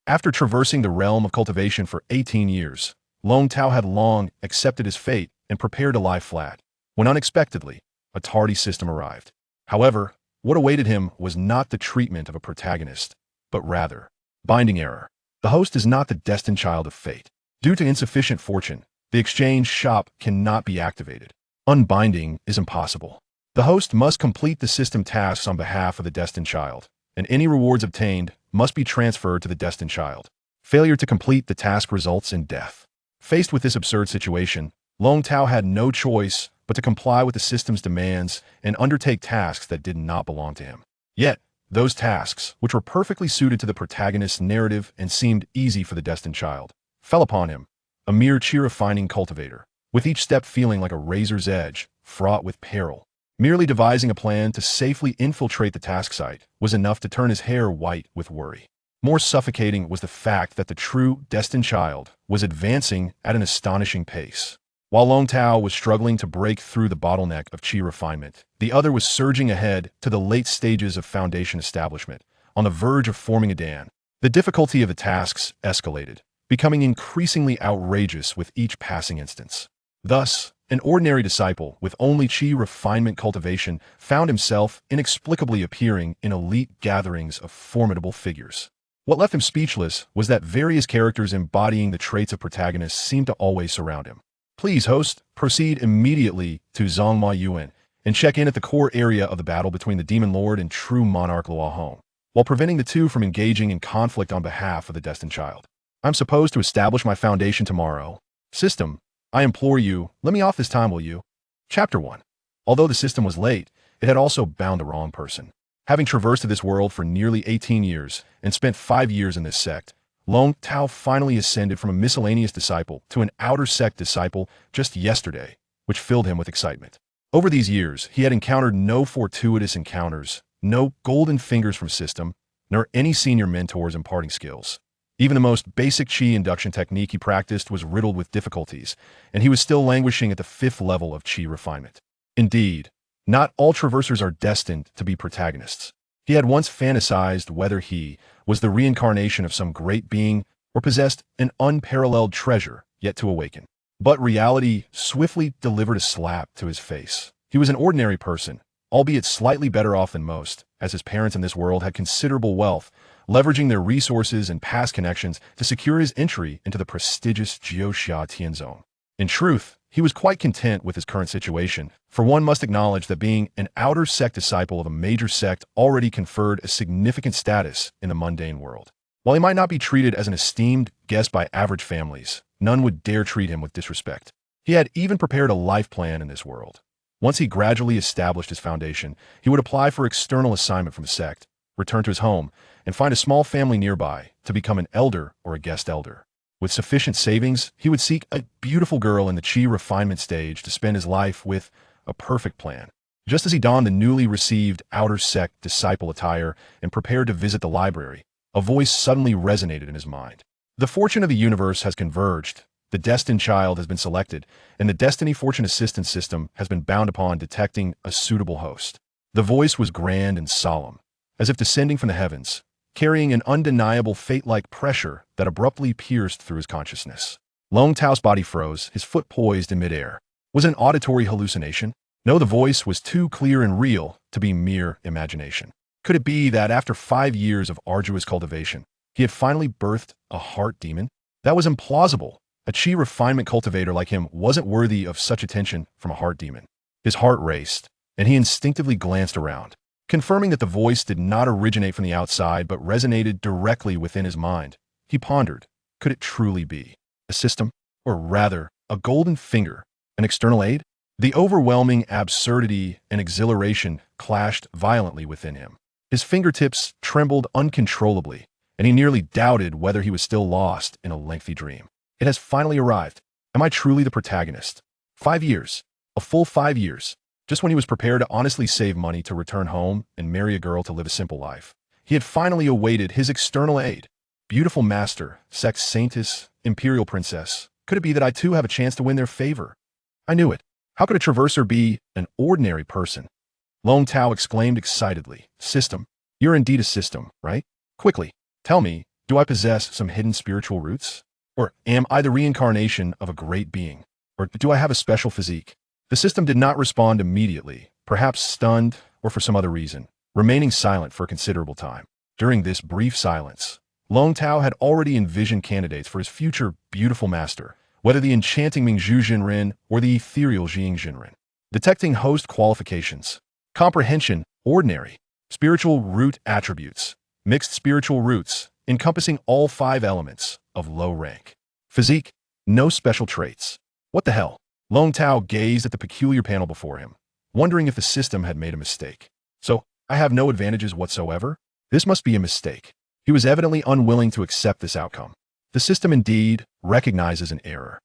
After traversing the realm of cultivation for 18 years, Long Tao had long accepted his fate and prepared to lie flat, when unexpectedly, a tardy system arrived. However, what awaited him was not the treatment of a protagonist, but rather, binding error. The host is not the destined child of fate. Due to insufficient fortune, the exchange shop cannot be activated. Unbinding is impossible. The host must complete the system tasks on behalf of the destined child, and any rewards obtained must be transferred to the destined child. Failure to complete the task results in death. Faced with this absurd situation, Long Tao had no choice but to comply with the system's demands and undertake tasks that did not belong to him. Yet, those tasks, which were perfectly suited to the protagonist's narrative and seemed easy for the destined child, fell upon him, a mere Qi refining cultivator, with each step feeling like a razor's edge, fraught with peril. Merely devising a plan to safely infiltrate the task site was enough to turn his hair white with worry. More suffocating was the fact that the true destined child was advancing at an astonishing pace. While Long Tao was struggling to break through the bottleneck of Qi refinement, the other was surging ahead to the late stages of foundation establishment, on the verge of forming a dam. The difficulty of the tasks escalated, becoming increasingly outrageous with each passing instance. Thus, an ordinary disciple with only Qi refinement cultivation found himself inexplicably appearing in elite gatherings of formidable figures. What left him speechless was that various characters embodying the traits of protagonists seemed to always surround him. Please, host, proceed immediately to Xianxia Yuan and check in at the core area of the battle between the Demon Lord and True Monarch Luo Hong, while preventing the two from engaging in conflict on behalf of the destined child. I'm supposed to establish my foundation tomorrow. System, I implore you, let me off this time, will you? Chapter 1. Although the system was late, it had also bound the wrong person. Having traversed this world for nearly 18 years and spent 5 years in this sect, Long Tao finally ascended from a miscellaneous disciple to an outer sect disciple just yesterday, which filled him with excitement. Over these years, he had encountered no fortuitous encounters, no golden fingers from system, nor any senior mentors imparting skills. Even the most basic Qi induction technique he practiced was riddled with difficulties, and he was still languishing at the 5th level of Qi refinement. Indeed, not all traversers are destined to be protagonists. He had once fantasized whether he was the reincarnation of some great being or possessed an unparalleled treasure yet to awaken. But reality swiftly delivered a slap to his face. He was an ordinary person, albeit slightly better off than most, as his parents in this world had considerable wealth, leveraging their resources and past connections to secure his entry into the prestigious Xianxia Tianzone. In truth, he was quite content with his current situation, for one must acknowledge that being an outer sect disciple of a major sect already conferred a significant status in the mundane world. While he might not be treated as an esteemed guest by average families, none would dare treat him with disrespect. He had even prepared a life plan in this world. Once he gradually established his foundation, he would apply for external assignment from the sect, return to his home, and find a small family nearby to become an elder or a guest elder. With sufficient savings, he would seek a beautiful girl in the Qi refinement stage to spend his life with, a perfect plan. Just as he donned the newly received outer sect disciple attire and prepared to visit the library, a voice suddenly resonated in his mind. The fortune of the universe has converged, the destined child has been selected, and the Destiny Fortune Assistance System has been bound upon detecting a suitable host. The voice was grand and solemn, as if descending from the heavens, carrying an undeniable fate-like pressure that abruptly pierced through his consciousness. Long Tao's body froze, his foot poised in midair. Was it an auditory hallucination? No, the voice was too clear and real to be mere imagination. Could it be that after 5 years of arduous cultivation, he had finally birthed a heart demon? That was implausible. A Qi refinement cultivator like him wasn't worthy of such attention from a heart demon. His heart raced, and he instinctively glanced around, confirming that the voice did not originate from the outside but resonated directly within his mind. He pondered, could it truly be a system, or rather, a golden finger, an external aid? The overwhelming absurdity and exhilaration clashed violently within him. His fingertips trembled uncontrollably, and he nearly doubted whether he was still lost in a lengthy dream. It has finally arrived. Am I truly the protagonist? 5 years. A full 5 years. Just when he was prepared to honestly save money to return home and marry a girl to live a simple life, he had finally awaited his external aid. Beautiful master, sex saintess, imperial princess. Could it be that I too have a chance to win their favor? I knew it. How could a traverser be an ordinary person? Long Tao exclaimed excitedly, System, you're indeed a system, right? Quickly, tell me, Do I possess some hidden spiritual roots? Or am I the reincarnation of a great being? Or do I have a special physique? The system did not respond immediately, perhaps stunned or for some other reason, remaining silent for a considerable time. During this brief silence, Long Tao had already envisioned candidates for his future beautiful master, whether the enchanting Mingzhu Jinren or the ethereal Jing Jinren. Detecting host qualifications. Comprehension, ordinary. Spiritual root attributes. Mixed spiritual roots, encompassing all 5 elements of low rank. Physique, no special traits. What the hell? Long Tao gazed at the peculiar panel before him, wondering if the system had made a mistake. So, I have no advantages whatsoever? This must be a mistake. He was evidently unwilling to accept this outcome. The system indeed recognizes an error.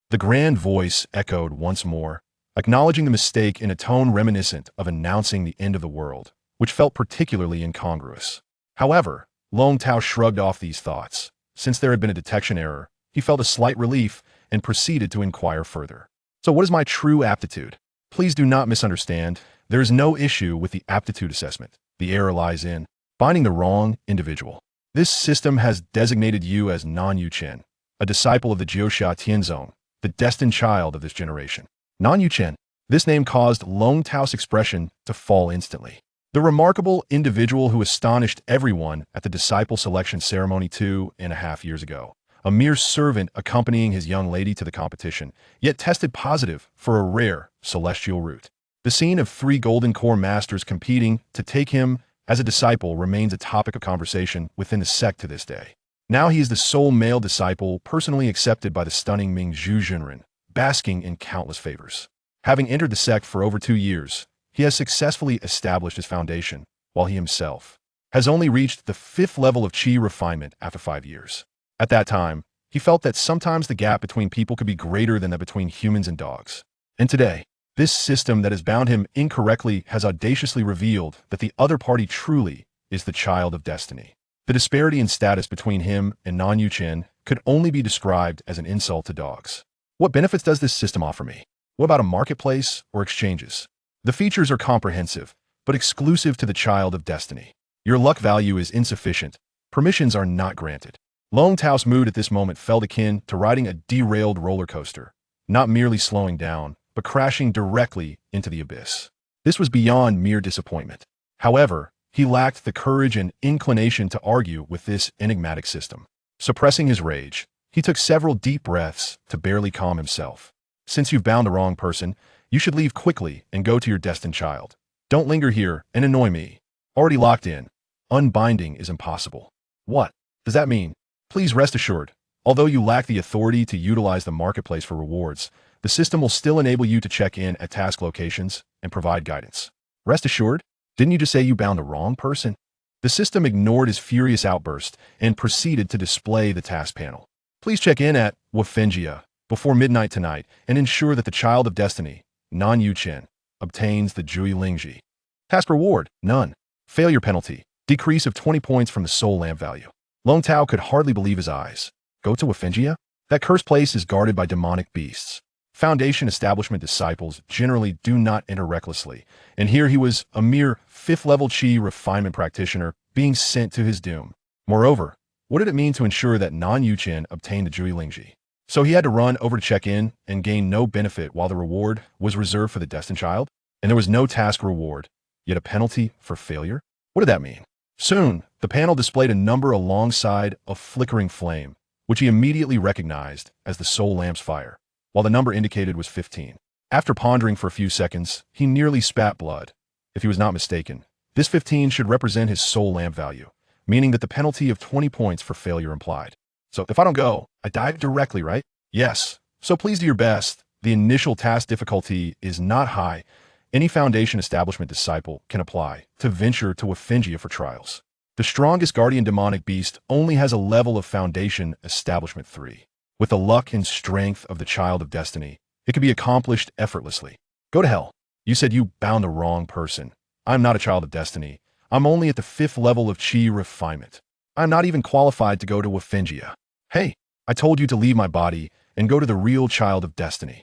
The grand voice echoed once more, acknowledging the mistake in a tone reminiscent of announcing the end of the world, which felt particularly incongruous. However, Long Tao shrugged off these thoughts. Since there had been a detection error, he felt a slight relief and proceeded to inquire further. So what is my true aptitude? Please do not misunderstand. There is no issue with the aptitude assessment. The error lies in finding the wrong individual. This system has designated you as Non-Yu Chen, a disciple of the Jiuxia Tianzong, the destined child of this generation. Non-Yu Chen. This name caused Long Tao's expression to fall instantly. The remarkable individual who astonished everyone at the disciple selection ceremony 2.5 years ago. A mere servant accompanying his young lady to the competition, yet tested positive for a rare celestial root. The scene of 3 golden core masters competing to take him as a disciple remains a topic of conversation within the sect to this day. Now he is the sole male disciple personally accepted by the stunning Mingzhu Jinren, basking in countless favors. Having entered the sect for over 2 years, he has successfully established his foundation, while he himself has only reached the 5th level of Qi Refinement after 5 years. At that time, he felt that sometimes the gap between people could be greater than that between humans and dogs. And today, this system that has bound him incorrectly has audaciously revealed that the other party truly is the child of destiny. The disparity in status between him and Non-Yu Chen could only be described as an insult to dogs. What benefits does this system offer me? What about a marketplace or exchanges? The features are comprehensive, but exclusive to the child of destiny. Your luck value is insufficient. Permissions are not granted. Long Tao's mood at this moment felt akin to riding a derailed roller coaster, not merely slowing down, but crashing directly into the abyss. This was beyond mere disappointment. However, he lacked the courage and inclination to argue with this enigmatic system. Suppressing his rage, he took several deep breaths to barely calm himself. Since you've bound the wrong person, you should leave quickly and go to your destined child. Don't linger here and annoy me. Already locked in. Unbinding is impossible. What does that mean? Please rest assured, although you lack the authority to utilize the marketplace for rewards, the system will still enable you to check in at task locations and provide guidance. Rest assured? Didn't you just say you bound the wrong person? The system ignored his furious outburst and proceeded to display the task panel. Please check in at Xianxia before midnight tonight and ensure that the child of destiny, Non-Yu Chen, obtains the Jui Lingji. Task reward, none. Failure penalty, decrease of 20 points from the soul lamp value. Long Tao could hardly believe his eyes. Go to Xianxia? That cursed place is guarded by demonic beasts. Foundation establishment disciples generally do not enter recklessly, and here he was, a mere 5th-level Qi Refinement practitioner, being sent to his doom. Moreover, what did it mean to ensure that Non-Yu Chen obtained the Jui Lingji? So he had to run over to check in and gain no benefit while the reward was reserved for the destined child? And there was no task reward, yet a penalty for failure? What did that mean? Soon, the panel displayed a number alongside a flickering flame, which he immediately recognized as the soul lamp's fire, while the number indicated was 15. After pondering for a few seconds, he nearly spat blood. If he was not mistaken, this 15 should represent his soul lamp value, meaning that the penalty of 20 points for failure implied. So if I don't go, I die directly, right? Yes. So please do your best. The initial task difficulty is not high. Any Foundation establishment disciple can apply to venture to Xianxia for trials. The strongest guardian demonic beast only has a level of Foundation Establishment 3. With the luck and strength of the child of destiny, it can be accomplished effortlessly. Go to hell. You said you bound the wrong person. I'm not a child of destiny. I'm only at the 5th level of Qi Refinement. I'm not even qualified to go to Xianxia. Hey, I told you to leave my body and go to the real child of destiny.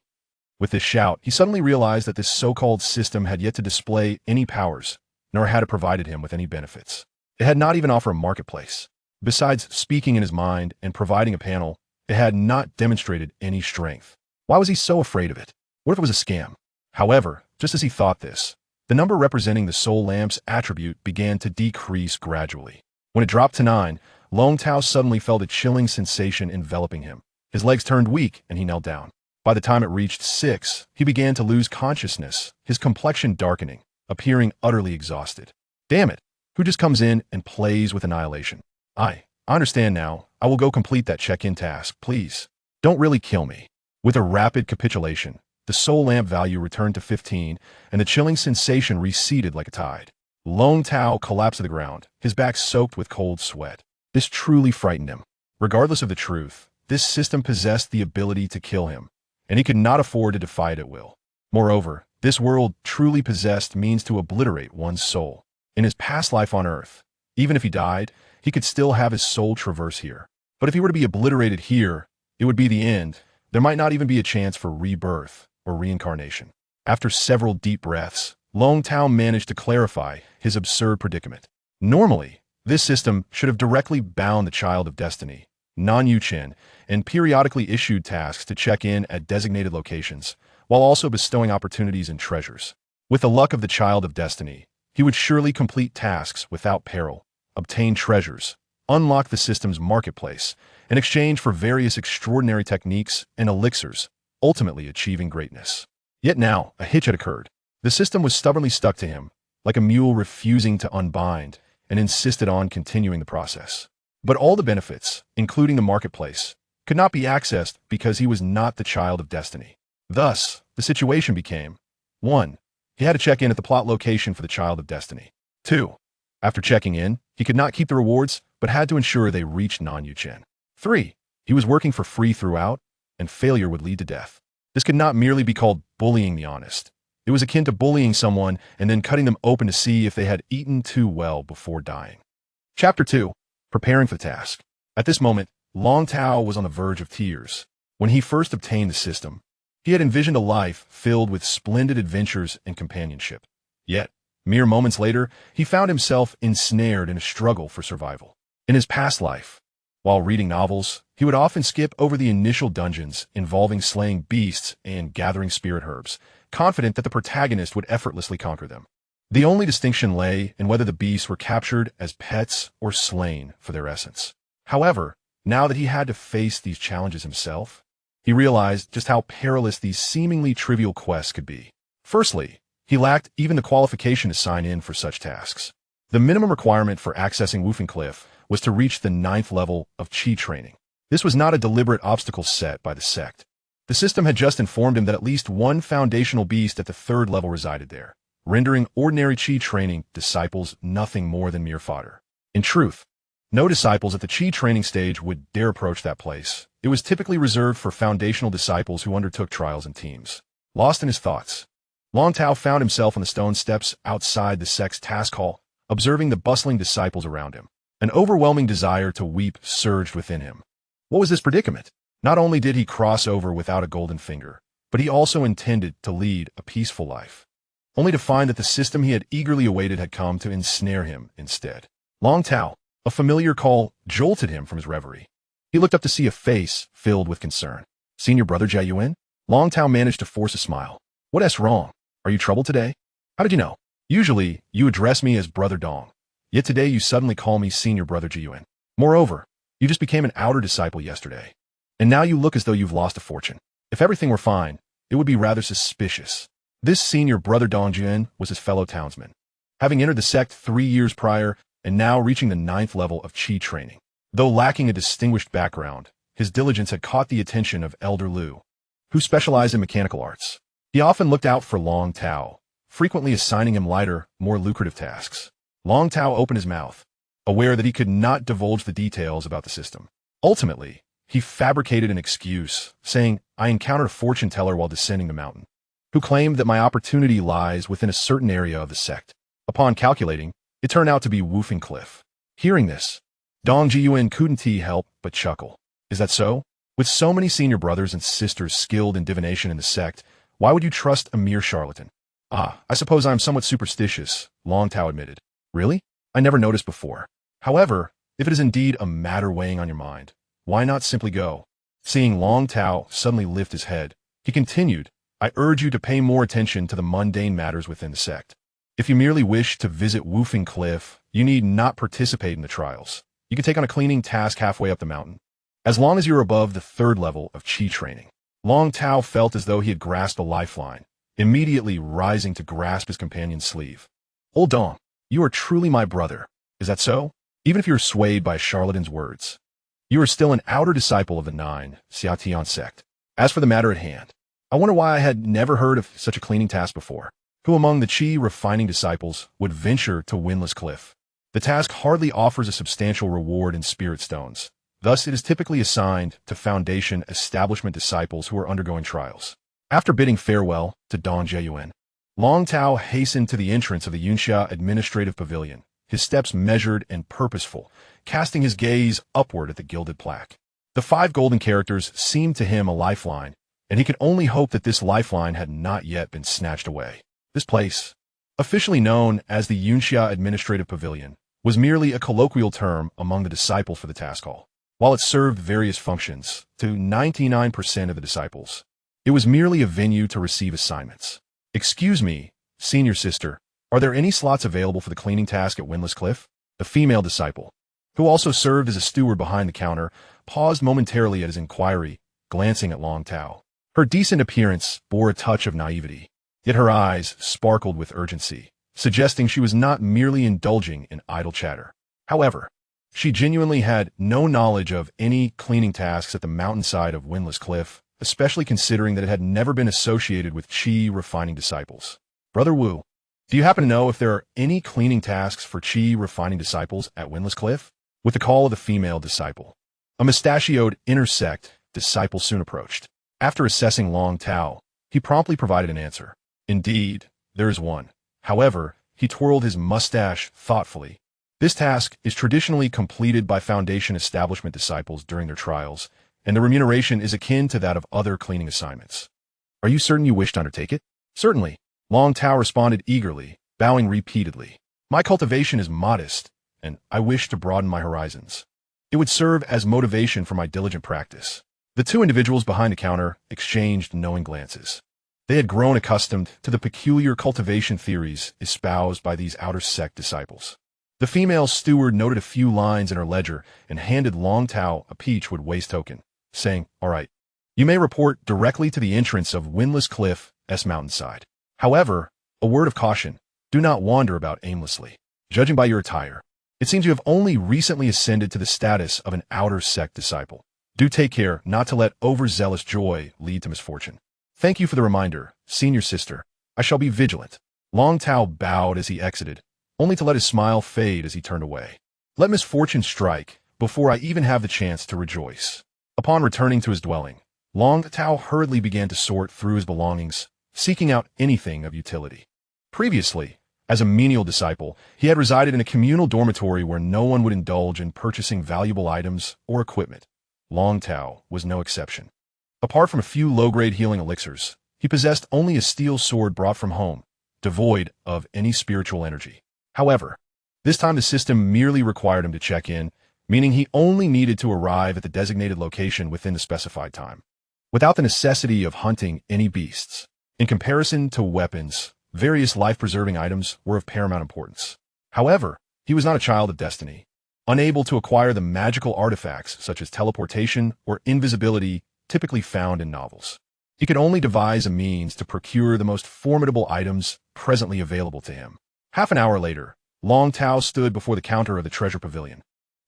With this shout, he suddenly realized that this so-called system had yet to display any powers, nor had it provided him with any benefits. It had not even offered a marketplace. Besides speaking in his mind and providing a panel, it had not demonstrated any strength. Why was he so afraid of it? What if it was a scam? However, just as he thought this, the number representing the soul lamp's attribute began to decrease gradually. When it dropped to 9, Long Tao suddenly felt a chilling sensation enveloping him. His legs turned weak and he knelt down. By the time it reached 6, he began to lose consciousness, his complexion darkening, appearing utterly exhausted. Damn it, who just comes in and plays with annihilation? I understand now. I will go complete that check-in task, please. Don't really kill me. With a rapid capitulation, the soul lamp value returned to 15, and the chilling sensation receded like a tide. Long Tao collapsed to the ground, his back soaked with cold sweat. This truly frightened him. Regardless of the truth, this system possessed the ability to kill him, and he could not afford to defy it at will. Moreover, this world truly possessed means to obliterate one's soul. In his past life on Earth, even if he died, he could still have his soul traverse here. But if he were to be obliterated here, it would be the end. There might not even be a chance for rebirth or reincarnation. After several deep breaths, Long Tao managed to clarify his absurd predicament. Normally, this system should have directly bound the Child of Destiny, Non-Yu Chen, and periodically issued tasks to check in at designated locations, while also bestowing opportunities and treasures. With the luck of the Child of Destiny, he would surely complete tasks without peril, obtain treasures, unlock the system's marketplace, in exchange for various extraordinary techniques and elixirs, ultimately achieving greatness. Yet now, a hitch had occurred. The system was stubbornly stuck to him, like a mule refusing to unbind, and insisted on continuing the process. But all the benefits, including the marketplace, could not be accessed because he was not the Child of Destiny. Thus, the situation became: 1. He had to check in at the plot location for the Child of Destiny. 2. After checking in, he could not keep the rewards, but had to ensure they reached Non-Yu Chen. 3. He was working for free throughout, and failure would lead to death. This could not merely be called bullying the honest. It was akin to bullying someone and then cutting them open to see if they had eaten too well before dying. Chapter 2. Preparing for the task. At this moment, Long Tao was on the verge of tears. When he first obtained the system, he had envisioned a life filled with splendid adventures and companionship. Yet, mere moments later, he found himself ensnared in a struggle for survival. In his past life, while reading novels, he would often skip over the initial dungeons involving slaying beasts and gathering spirit herbs, confident that the protagonist would effortlessly conquer them. The only distinction lay in whether the beasts were captured as pets or slain for their essence. However, now that he had to face these challenges himself, he realized just how perilous these seemingly trivial quests could be. Firstly, he lacked even the qualification to sign in for such tasks. The minimum requirement for accessing Woofing Cliff was to reach the 9th level of Qi training. This was not a deliberate obstacle set by the sect. The system had just informed him that at least one foundational beast at the 3rd level resided there, rendering ordinary Qi training disciples nothing more than mere fodder. In truth, no disciples at the Qi training stage would dare approach that place. It was typically reserved for foundational disciples who undertook trials in teams. Lost in his thoughts, Long Tao found himself on the stone steps outside the sect's task hall, observing the bustling disciples around him. An overwhelming desire to weep surged within him. What was this predicament? Not only did he cross over without a golden finger, but he also intended to lead a peaceful life, only to find that the system he had eagerly awaited had come to ensnare him instead. Long Tao, a familiar call, jolted him from his reverie. He looked up to see a face filled with concern. Senior brother Jia Yuan? Long Tao managed to force a smile. What's wrong? Are you troubled today? How did you know? Usually, you address me as Brother Dong. Yet today you suddenly call me Senior Brother Ji Yuan. Moreover, you just became an outer disciple yesterday. And now you look as though you've lost a fortune. If everything were fine, it would be rather suspicious. This Senior Brother Dong Jian was his fellow townsman, having entered the sect 3 years prior and now reaching the 9th level of Qi training. Though lacking a distinguished background, his diligence had caught the attention of Elder Liu, who specialized in mechanical arts. He often looked out for Long Tao, frequently assigning him lighter, more lucrative tasks. Long Tao opened his mouth, aware that he could not divulge the details about the system. Ultimately, he fabricated an excuse, saying, I encountered a fortune teller while descending the mountain, who claimed that my opportunity lies within a certain area of the sect. Upon calculating, it turned out to be Woofing Cliff. Hearing this, Dong Jiyuan couldn't help but chuckle. Is that so? With so many senior brothers and sisters skilled in divination in the sect, why would you trust a mere charlatan? I suppose I'm somewhat superstitious, Long Tao admitted. Really? I never noticed before. However, If it is indeed a matter weighing on your mind, why not simply go? Seeing Long Tao suddenly lift his head, he continued, I urge you to pay more attention to the mundane matters within the sect. If you merely wish to visit Woofing Cliff, you need not participate in the trials. You can take on a cleaning task halfway up the mountain. As long as you're above the 3rd level of Qi training. Long Tao felt as though he had grasped a lifeline, immediately rising to grasp his companion's sleeve. Old Dong, you are truly my brother. Is that so? Even if you're swayed by a charlatan's words, you are still an outer disciple of the 9 Xianxia sect. As for the matter at hand, I wonder why I had never heard of such a cleaning task before. Who among the Qi refining disciples would venture to Windless Cliff? The task hardly offers a substantial reward in spirit stones. Thus, it is typically assigned to Foundation establishment disciples who are undergoing trials. After bidding farewell to Dong Jieyuan, Long Tao hastened to the entrance of the Xianxia administrative pavilion, his steps measured and purposeful, casting his gaze upward at the gilded plaque. The 5 golden characters seemed to him a lifeline, and he could only hope that this lifeline had not yet been snatched away. This place, officially known as the Xianxia administrative pavilion, was merely a colloquial term among the disciples for the task hall. While it served various functions to 99% of the disciples, it was merely a venue to receive assignments. Excuse me, senior sister, are there any slots available for the cleaning task at Windless Cliff? The female disciple, who also served as a steward behind the counter, paused momentarily at his inquiry, glancing at Long Tao. Her decent appearance bore a touch of naivety, yet her eyes sparkled with urgency, suggesting she was not merely indulging in idle chatter. However, she genuinely had no knowledge of any cleaning tasks at the mountainside of Windless Cliff, especially considering that it had never been associated with Qi refining disciples. Brother Wu, do you happen to know if there are any cleaning tasks for Qi refining disciples at Windless Cliff? With the call of the female disciple, a mustachioed intersect disciple soon approached. After assessing Long Tao, he promptly provided an answer. Indeed, there is one. However, he twirled his mustache thoughtfully. This task is traditionally completed by Foundation establishment disciples during their trials, and the remuneration is akin to that of other cleaning assignments. Are you certain you wish to undertake it? Certainly, Long Tao responded eagerly, bowing repeatedly. My cultivation is modest, and I wish to broaden my horizons. It would serve as motivation for my diligent practice. The 2 individuals behind the counter exchanged knowing glances. They had grown accustomed to the peculiar cultivation theories espoused by these outer sect disciples. The female steward noted a few lines in her ledger and handed Long Tao a peachwood waste token, saying, All right, you may report directly to the entrance of Windless Cliff S mountainside. However, a word of caution, do not wander about aimlessly. Judging by your attire, it seems you have only recently ascended to the status of an outer sect disciple. Do take care not to let overzealous joy lead to misfortune. Thank you for the reminder, senior sister. I shall be vigilant. Long Tao bowed as he exited, only to let his smile fade as he turned away. Let misfortune strike before I even have the chance to rejoice. Upon returning to his dwelling, Long Tao hurriedly began to sort through his belongings, seeking out anything of utility. Previously, as a menial disciple, he had resided in a communal dormitory where no one would indulge in purchasing valuable items or equipment. Long Tao was no exception. Apart from a few low-grade healing elixirs, he possessed only a steel sword brought from home, devoid of any spiritual energy. However, this time the system merely required him to check in, meaning he only needed to arrive at the designated location within the specified time, without the necessity of hunting any beasts. In comparison to weapons, various life-preserving items were of paramount importance. However, he was not a child of destiny, unable to acquire the magical artifacts such as teleportation or invisibility typically found in novels. He could only devise a means to procure the most formidable items presently available to him. Half an hour later, Long Tao stood before the counter of the treasure pavilion,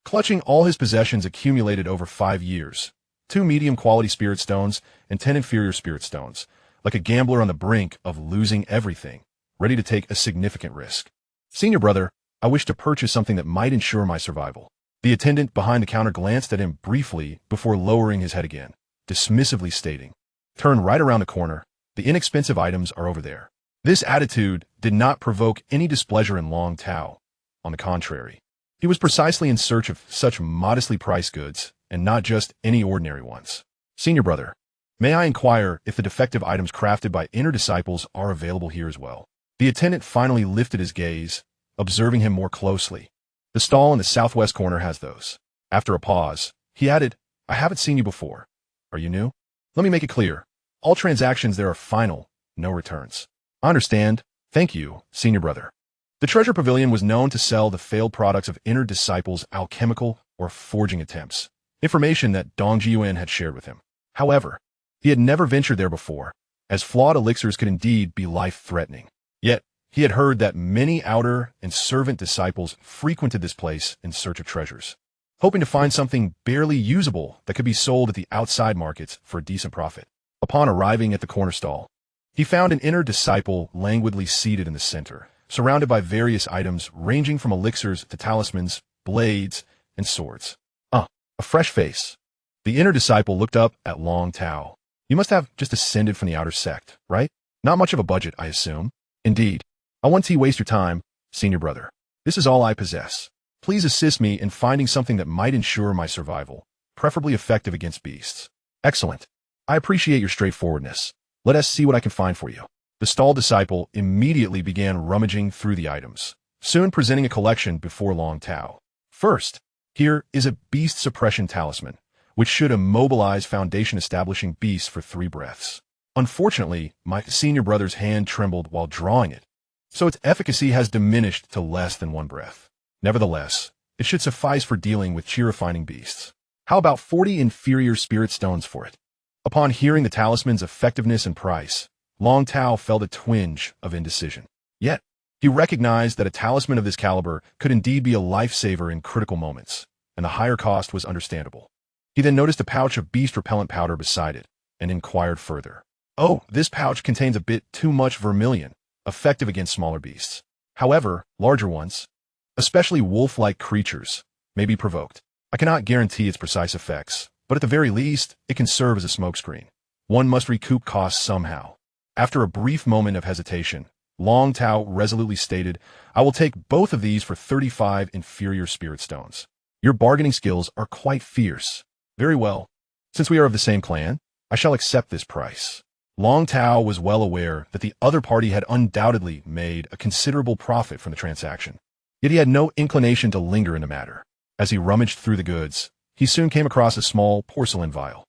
clutching all his possessions accumulated over 5 years, 2 medium-quality spirit stones and 10 inferior spirit stones, like a gambler on the brink of losing everything, ready to take a significant risk. Senior brother, I wish to purchase something that might ensure my survival. The attendant behind the counter glanced at him briefly before lowering his head again, dismissively stating, Turn right around the corner, the inexpensive items are over there. This attitude did not provoke any displeasure in Long Tao. On the contrary, he was precisely in search of such modestly priced goods, and not just any ordinary ones. Senior brother, may I inquire if the defective items crafted by inner disciples are available here as well? The attendant finally lifted his gaze, observing him more closely. The stall in the southwest corner has those. After a pause, he added, I haven't seen you before. Are you new? Let me make it clear. All transactions there are final, no returns. I understand. Thank you, senior brother. The treasure pavilion was known to sell the failed products of inner disciples' alchemical or forging attempts, information that Dong Jiuan had shared with him. However, he had never ventured there before, as flawed elixirs could indeed be life-threatening. Yet, he had heard that many outer and servant disciples frequented this place in search of treasures, hoping to find something barely usable that could be sold at the outside markets for a decent profit. Upon arriving at the corner stall, he found an inner disciple languidly seated in the center, surrounded by various items ranging from elixirs to talismans, blades, and swords. A fresh face. The inner disciple looked up at Long Tao. You must have just ascended from the outer sect, right? Not much of a budget, I assume. Indeed. I won't waste your time, senior brother. This is all I possess. Please assist me in finding something that might ensure my survival, preferably effective against beasts. Excellent. I appreciate your straightforwardness. Let us see what I can find for you. The stall disciple immediately began rummaging through the items, soon presenting a collection before Long Tao. First, here is a beast suppression talisman, which should immobilize foundation-establishing beasts for 3 breaths. Unfortunately, my senior brother's hand trembled while drawing it, so its efficacy has diminished to less than 1 breath. Nevertheless, it should suffice for dealing with Qi refining beasts. How about 40 inferior spirit stones for it? Upon hearing the talisman's effectiveness and price, Long Tao felt a twinge of indecision. Yet, he recognized that a talisman of this caliber could indeed be a lifesaver in critical moments, and the higher cost was understandable. He then noticed a pouch of beast repellent powder beside it, and inquired further. Oh, this pouch contains a bit too much vermilion, effective against smaller beasts. However, larger ones, especially wolf-like creatures, may be provoked. I cannot guarantee its precise effects, but at the very least, it can serve as a smokescreen. One must recoup costs somehow. After a brief moment of hesitation, Long Tao resolutely stated, I will take both of these for 35 inferior spirit stones. Your bargaining skills are quite fierce. Very well. Since we are of the same clan, I shall accept this price. Long Tao was well aware that the other party had undoubtedly made a considerable profit from the transaction. Yet he had no inclination to linger in the matter. As he rummaged through the goods, he soon came across a small porcelain vial.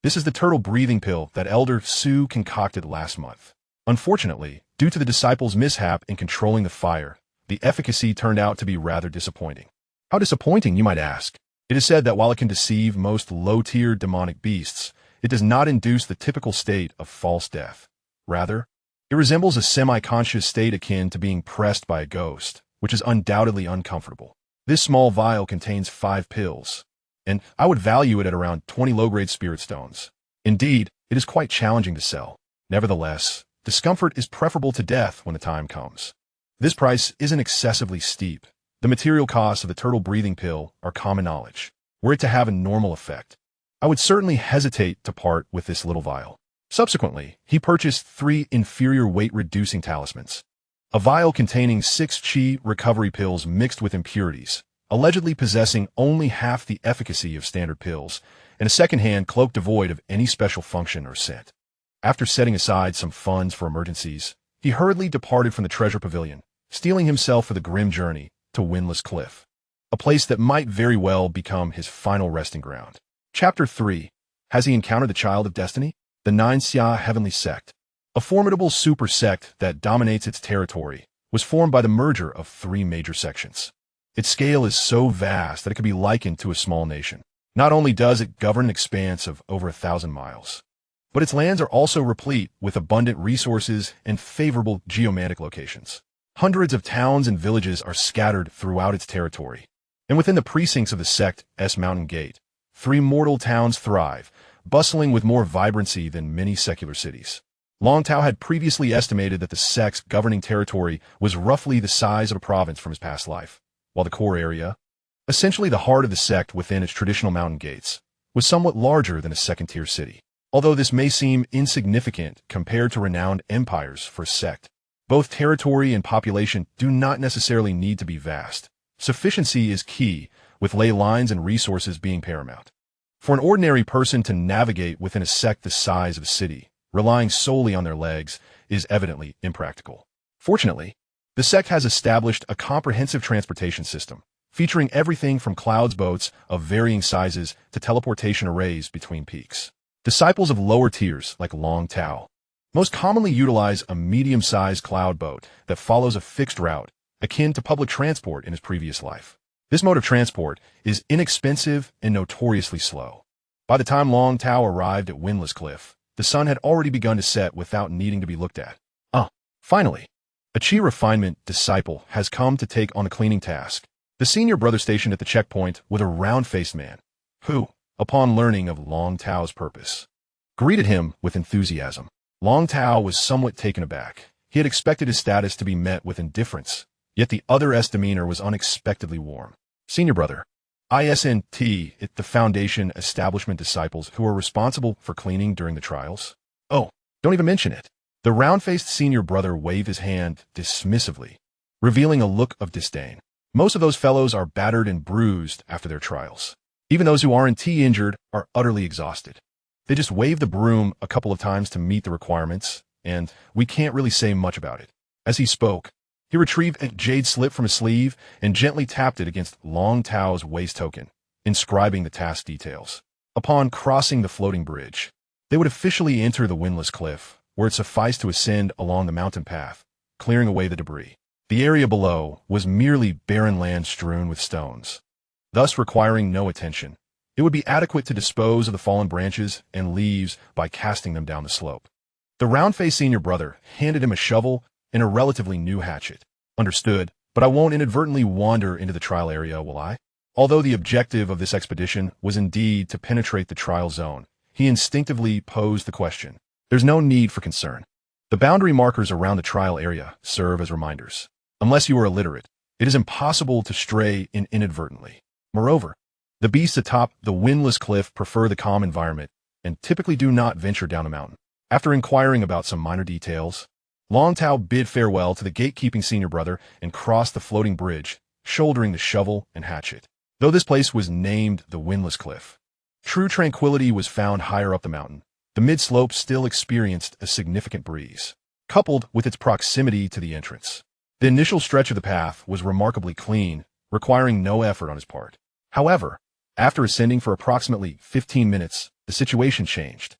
This is the turtle breathing pill that Elder Su concocted last month. Unfortunately, due to the disciples' mishap in controlling the fire, the efficacy turned out to be rather disappointing. How disappointing, you might ask? It is said that while it can deceive most low-tier demonic beasts, it does not induce the typical state of false death. Rather, it resembles a semi-conscious state akin to being pressed by a ghost, which is undoubtedly uncomfortable. This small vial contains 5 pills, and I would value it at around 20 low-grade spirit stones. Indeed, it is quite challenging to sell. Nevertheless, discomfort is preferable to death when the time comes. This price isn't excessively steep. The material costs of the turtle breathing pill are common knowledge. Were it to have a normal effect, I would certainly hesitate to part with this little vial. Subsequently, he purchased 3 inferior weight-reducing talismans. A vial containing 6 Qi recovery pills mixed with impurities, allegedly possessing only half the efficacy of standard pills, and a second-hand cloak devoid of any special function or scent. After setting aside some funds for emergencies, he hurriedly departed from the treasure pavilion, steeling himself for the grim journey to Windless Cliff, a place that might very well become his final resting ground. Chapter 3. Has he encountered the Child of Destiny? The Xianxia Heavenly Sect, a formidable super sect that dominates its territory, was formed by the merger of 3 major sections. Its scale is so vast that it could be likened to a small nation. Not only does it govern an expanse of over 1,000 miles, but its lands are also replete with abundant resources and favorable geomantic locations. Hundreds of towns and villages are scattered throughout its territory, and within the precincts of the sect's Mountain Gate, 3 mortal towns thrive, bustling with more vibrancy than many secular cities. Long Tao had previously estimated that the sect's governing territory was roughly the size of a province from his past life, while the core area, essentially the heart of the sect within its traditional mountain gates, was somewhat larger than a second-tier city. Although this may seem insignificant compared to renowned empires for a sect, both territory and population do not necessarily need to be vast. Sufficiency is key, with ley lines and resources being paramount. For an ordinary person to navigate within a sect the size of a city, relying solely on their legs, is evidently impractical. Fortunately, the sect has established a comprehensive transportation system, featuring everything from clouds boats of varying sizes to teleportation arrays between peaks. Disciples of lower tiers, like Long Tao, most commonly utilize a medium-sized cloud boat that follows a fixed route, akin to public transport in his previous life. This mode of transport is inexpensive and notoriously slow. By the time Long Tao arrived at Windless Cliff, the sun had already begun to set without needing to be looked at. Finally, a Qi Refinement disciple has come to take on a cleaning task. The senior brother stationed at the checkpoint was a round-faced man, who, upon learning of Long Tao's purpose, greeted him with enthusiasm. Long Tao was somewhat taken aback. He had expected his status to be met with indifference, yet the other's demeanor was unexpectedly warm. Senior brother, isn't it the Foundation establishment disciples who are responsible for cleaning during the trials? Oh, don't even mention it. The round-faced senior brother waved his hand dismissively, revealing a look of disdain. Most of those fellows are battered and bruised after their trials. Even those who aren't injured are utterly exhausted. They just wave the broom a couple of times to meet the requirements, and we can't really say much about it. As he spoke, he retrieved a jade slip from his sleeve and gently tapped it against Long Tao's waist token, inscribing the task details. Upon crossing the floating bridge, they would officially enter the Windless Cliff, where it sufficed to ascend along the mountain path, clearing away the debris. The area below was merely barren land strewn with stones, thus requiring no attention. It would be adequate to dispose of the fallen branches and leaves by casting them down the slope. The round-faced senior brother handed him a shovel and a relatively new hatchet. Understood, but I won't inadvertently wander into the trial area, will I? Although the objective of this expedition was indeed to penetrate the trial zone, he instinctively posed the question. There's no need for concern. The boundary markers around the trial area serve as reminders. Unless you are illiterate, it is impossible to stray in inadvertently. Moreover, the beasts atop the Windless Cliff prefer the calm environment and typically do not venture down a mountain. After inquiring about some minor details, Long Tao bid farewell to the gatekeeping senior brother and crossed the floating bridge, shouldering the shovel and hatchet. Though this place was named the Windless Cliff, true tranquility was found higher up the mountain. The mid-slope still experienced a significant breeze, coupled with its proximity to the entrance. The initial stretch of the path was remarkably clean, requiring no effort on his part. However, after ascending for approximately 15 minutes, the situation changed.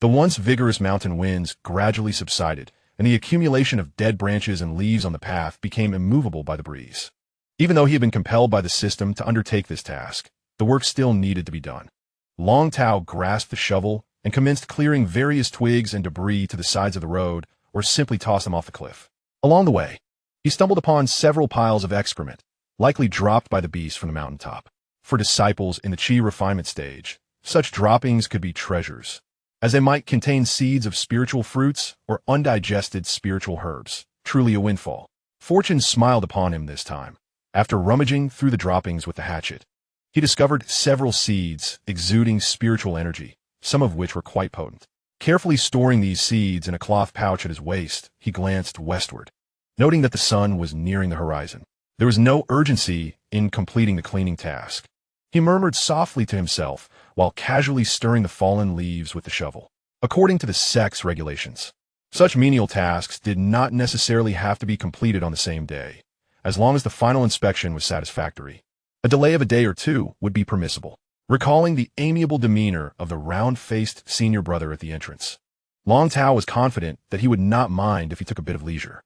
The once vigorous mountain winds gradually subsided, and the accumulation of dead branches and leaves on the path became immovable by the breeze. Even though he had been compelled by the system to undertake this task, the work still needed to be done. Long Tao grasped the shovel and commenced clearing various twigs and debris to the sides of the road, or simply tossed them off the cliff. Along the way, he stumbled upon several piles of excrement, likely dropped by the beast from the mountaintop. For disciples in the Qi Refinement stage, such droppings could be treasures, as they might contain seeds of spiritual fruits or undigested spiritual herbs, truly a windfall. Fortune smiled upon him this time. After rummaging through the droppings with the hatchet, he discovered several seeds exuding spiritual energy, some of which were quite potent. Carefully storing these seeds in a cloth pouch at his waist, he glanced westward, noting that the sun was nearing the horizon. There was no urgency in completing the cleaning task. He murmured softly to himself while casually stirring the fallen leaves with the shovel. According to the sect's regulations, such menial tasks did not necessarily have to be completed on the same day, as long as the final inspection was satisfactory. A delay of a day or two would be permissible. Recalling the amiable demeanor of the round-faced senior brother at the entrance, Long Tao was confident that he would not mind if he took a bit of leisure.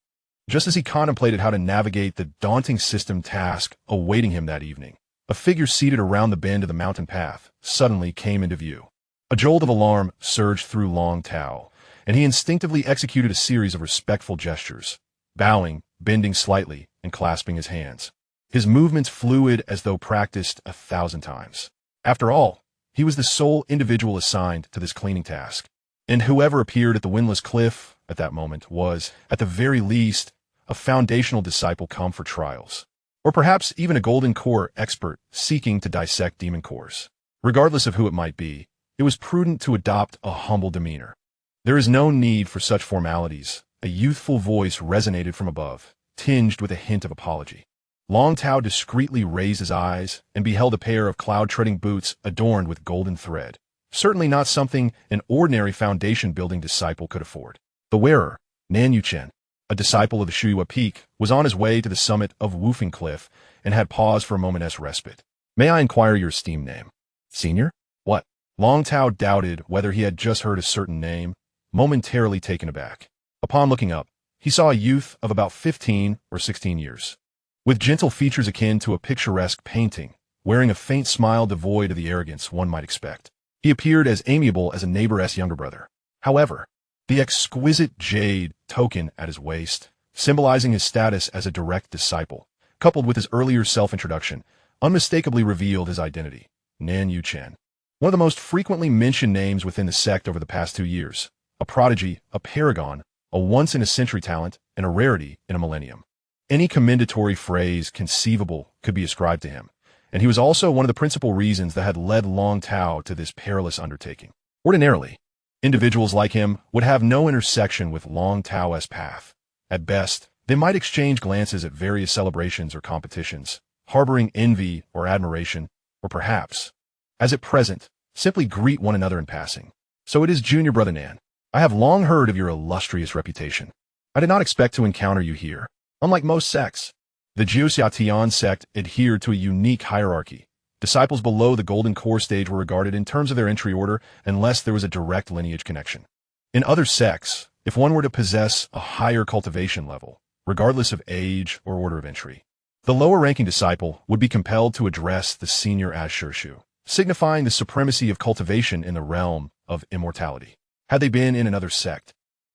Just as he contemplated how to navigate the daunting system task awaiting him that evening, a figure seated around the bend of the mountain path suddenly came into view. A jolt of alarm surged through Long Tao, and he instinctively executed a series of respectful gestures, bowing, bending slightly, and clasping his hands. His movements fluid as though practiced 1,000 times. After all, he was the sole individual assigned to this cleaning task, and whoever appeared at the Windless Cliff at that moment was, at the very least, a foundational disciple come for trials, or perhaps even a golden core expert seeking to dissect demon cores. Regardless of who it might be, it was prudent to adopt a humble demeanor. There is no need for such formalities. A youthful voice resonated from above, tinged with a hint of apology. Long Tao discreetly raised his eyes and beheld a pair of cloud-treading boots adorned with golden thread. Certainly not something an ordinary foundation-building disciple could afford. The wearer, Nan Yuchen, a disciple of the Shuya Peak, was on his way to the summit of Woofing Cliff and had paused for a moment's respite. "May I inquire your esteemed name?" "Senior? What?" Long Tao doubted whether he had just heard a certain name, momentarily taken aback. Upon looking up, he saw a youth of about 15 or 16 years. With gentle features akin to a picturesque painting, wearing a faint smile devoid of the arrogance one might expect. He appeared as amiable as a neighbor's younger brother. However, the exquisite jade token at his waist, symbolizing his status as a direct disciple, coupled with his earlier self-introduction, unmistakably revealed his identity, Nan Yuchen. One of the most frequently mentioned names within the sect over the past 2 years, a prodigy, a paragon, a once-in-a-century talent, and a rarity in a millennium. Any commendatory phrase conceivable could be ascribed to him, and he was also one of the principal reasons that had led Long Tao to this perilous undertaking. Ordinarily, individuals like him would have no intersection with Long Tao's path. At best, they might exchange glances at various celebrations or competitions, harboring envy or admiration, or perhaps, as at present, simply greet one another in passing. "So it is Junior Brother Nan. I have long heard of your illustrious reputation. I did not expect to encounter you here. Unlike most sects, the Xianxia Tian sect adhered to a unique hierarchy. Disciples below the Golden Core stage were regarded in terms of their entry order unless there was a direct lineage connection. In other sects, if one were to possess a higher cultivation level, regardless of age or order of entry, the lower-ranking disciple would be compelled to address the senior as Shirshu, signifying the supremacy of cultivation in the realm of immortality. Had they been in another sect,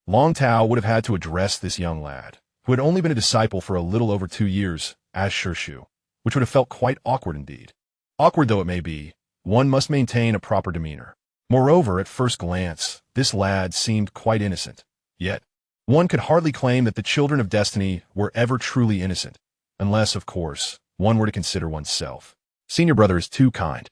Long Tao would have had to address this young lad, who had only been a disciple for a little over 2 years, as Shirshu, which would have felt quite awkward indeed. Awkward though it may be, one must maintain a proper demeanor. Moreover, at first glance, this lad seemed quite innocent. Yet, one could hardly claim that the children of destiny were ever truly innocent, unless, of course, one were to consider oneself. "Senior brother is too kind.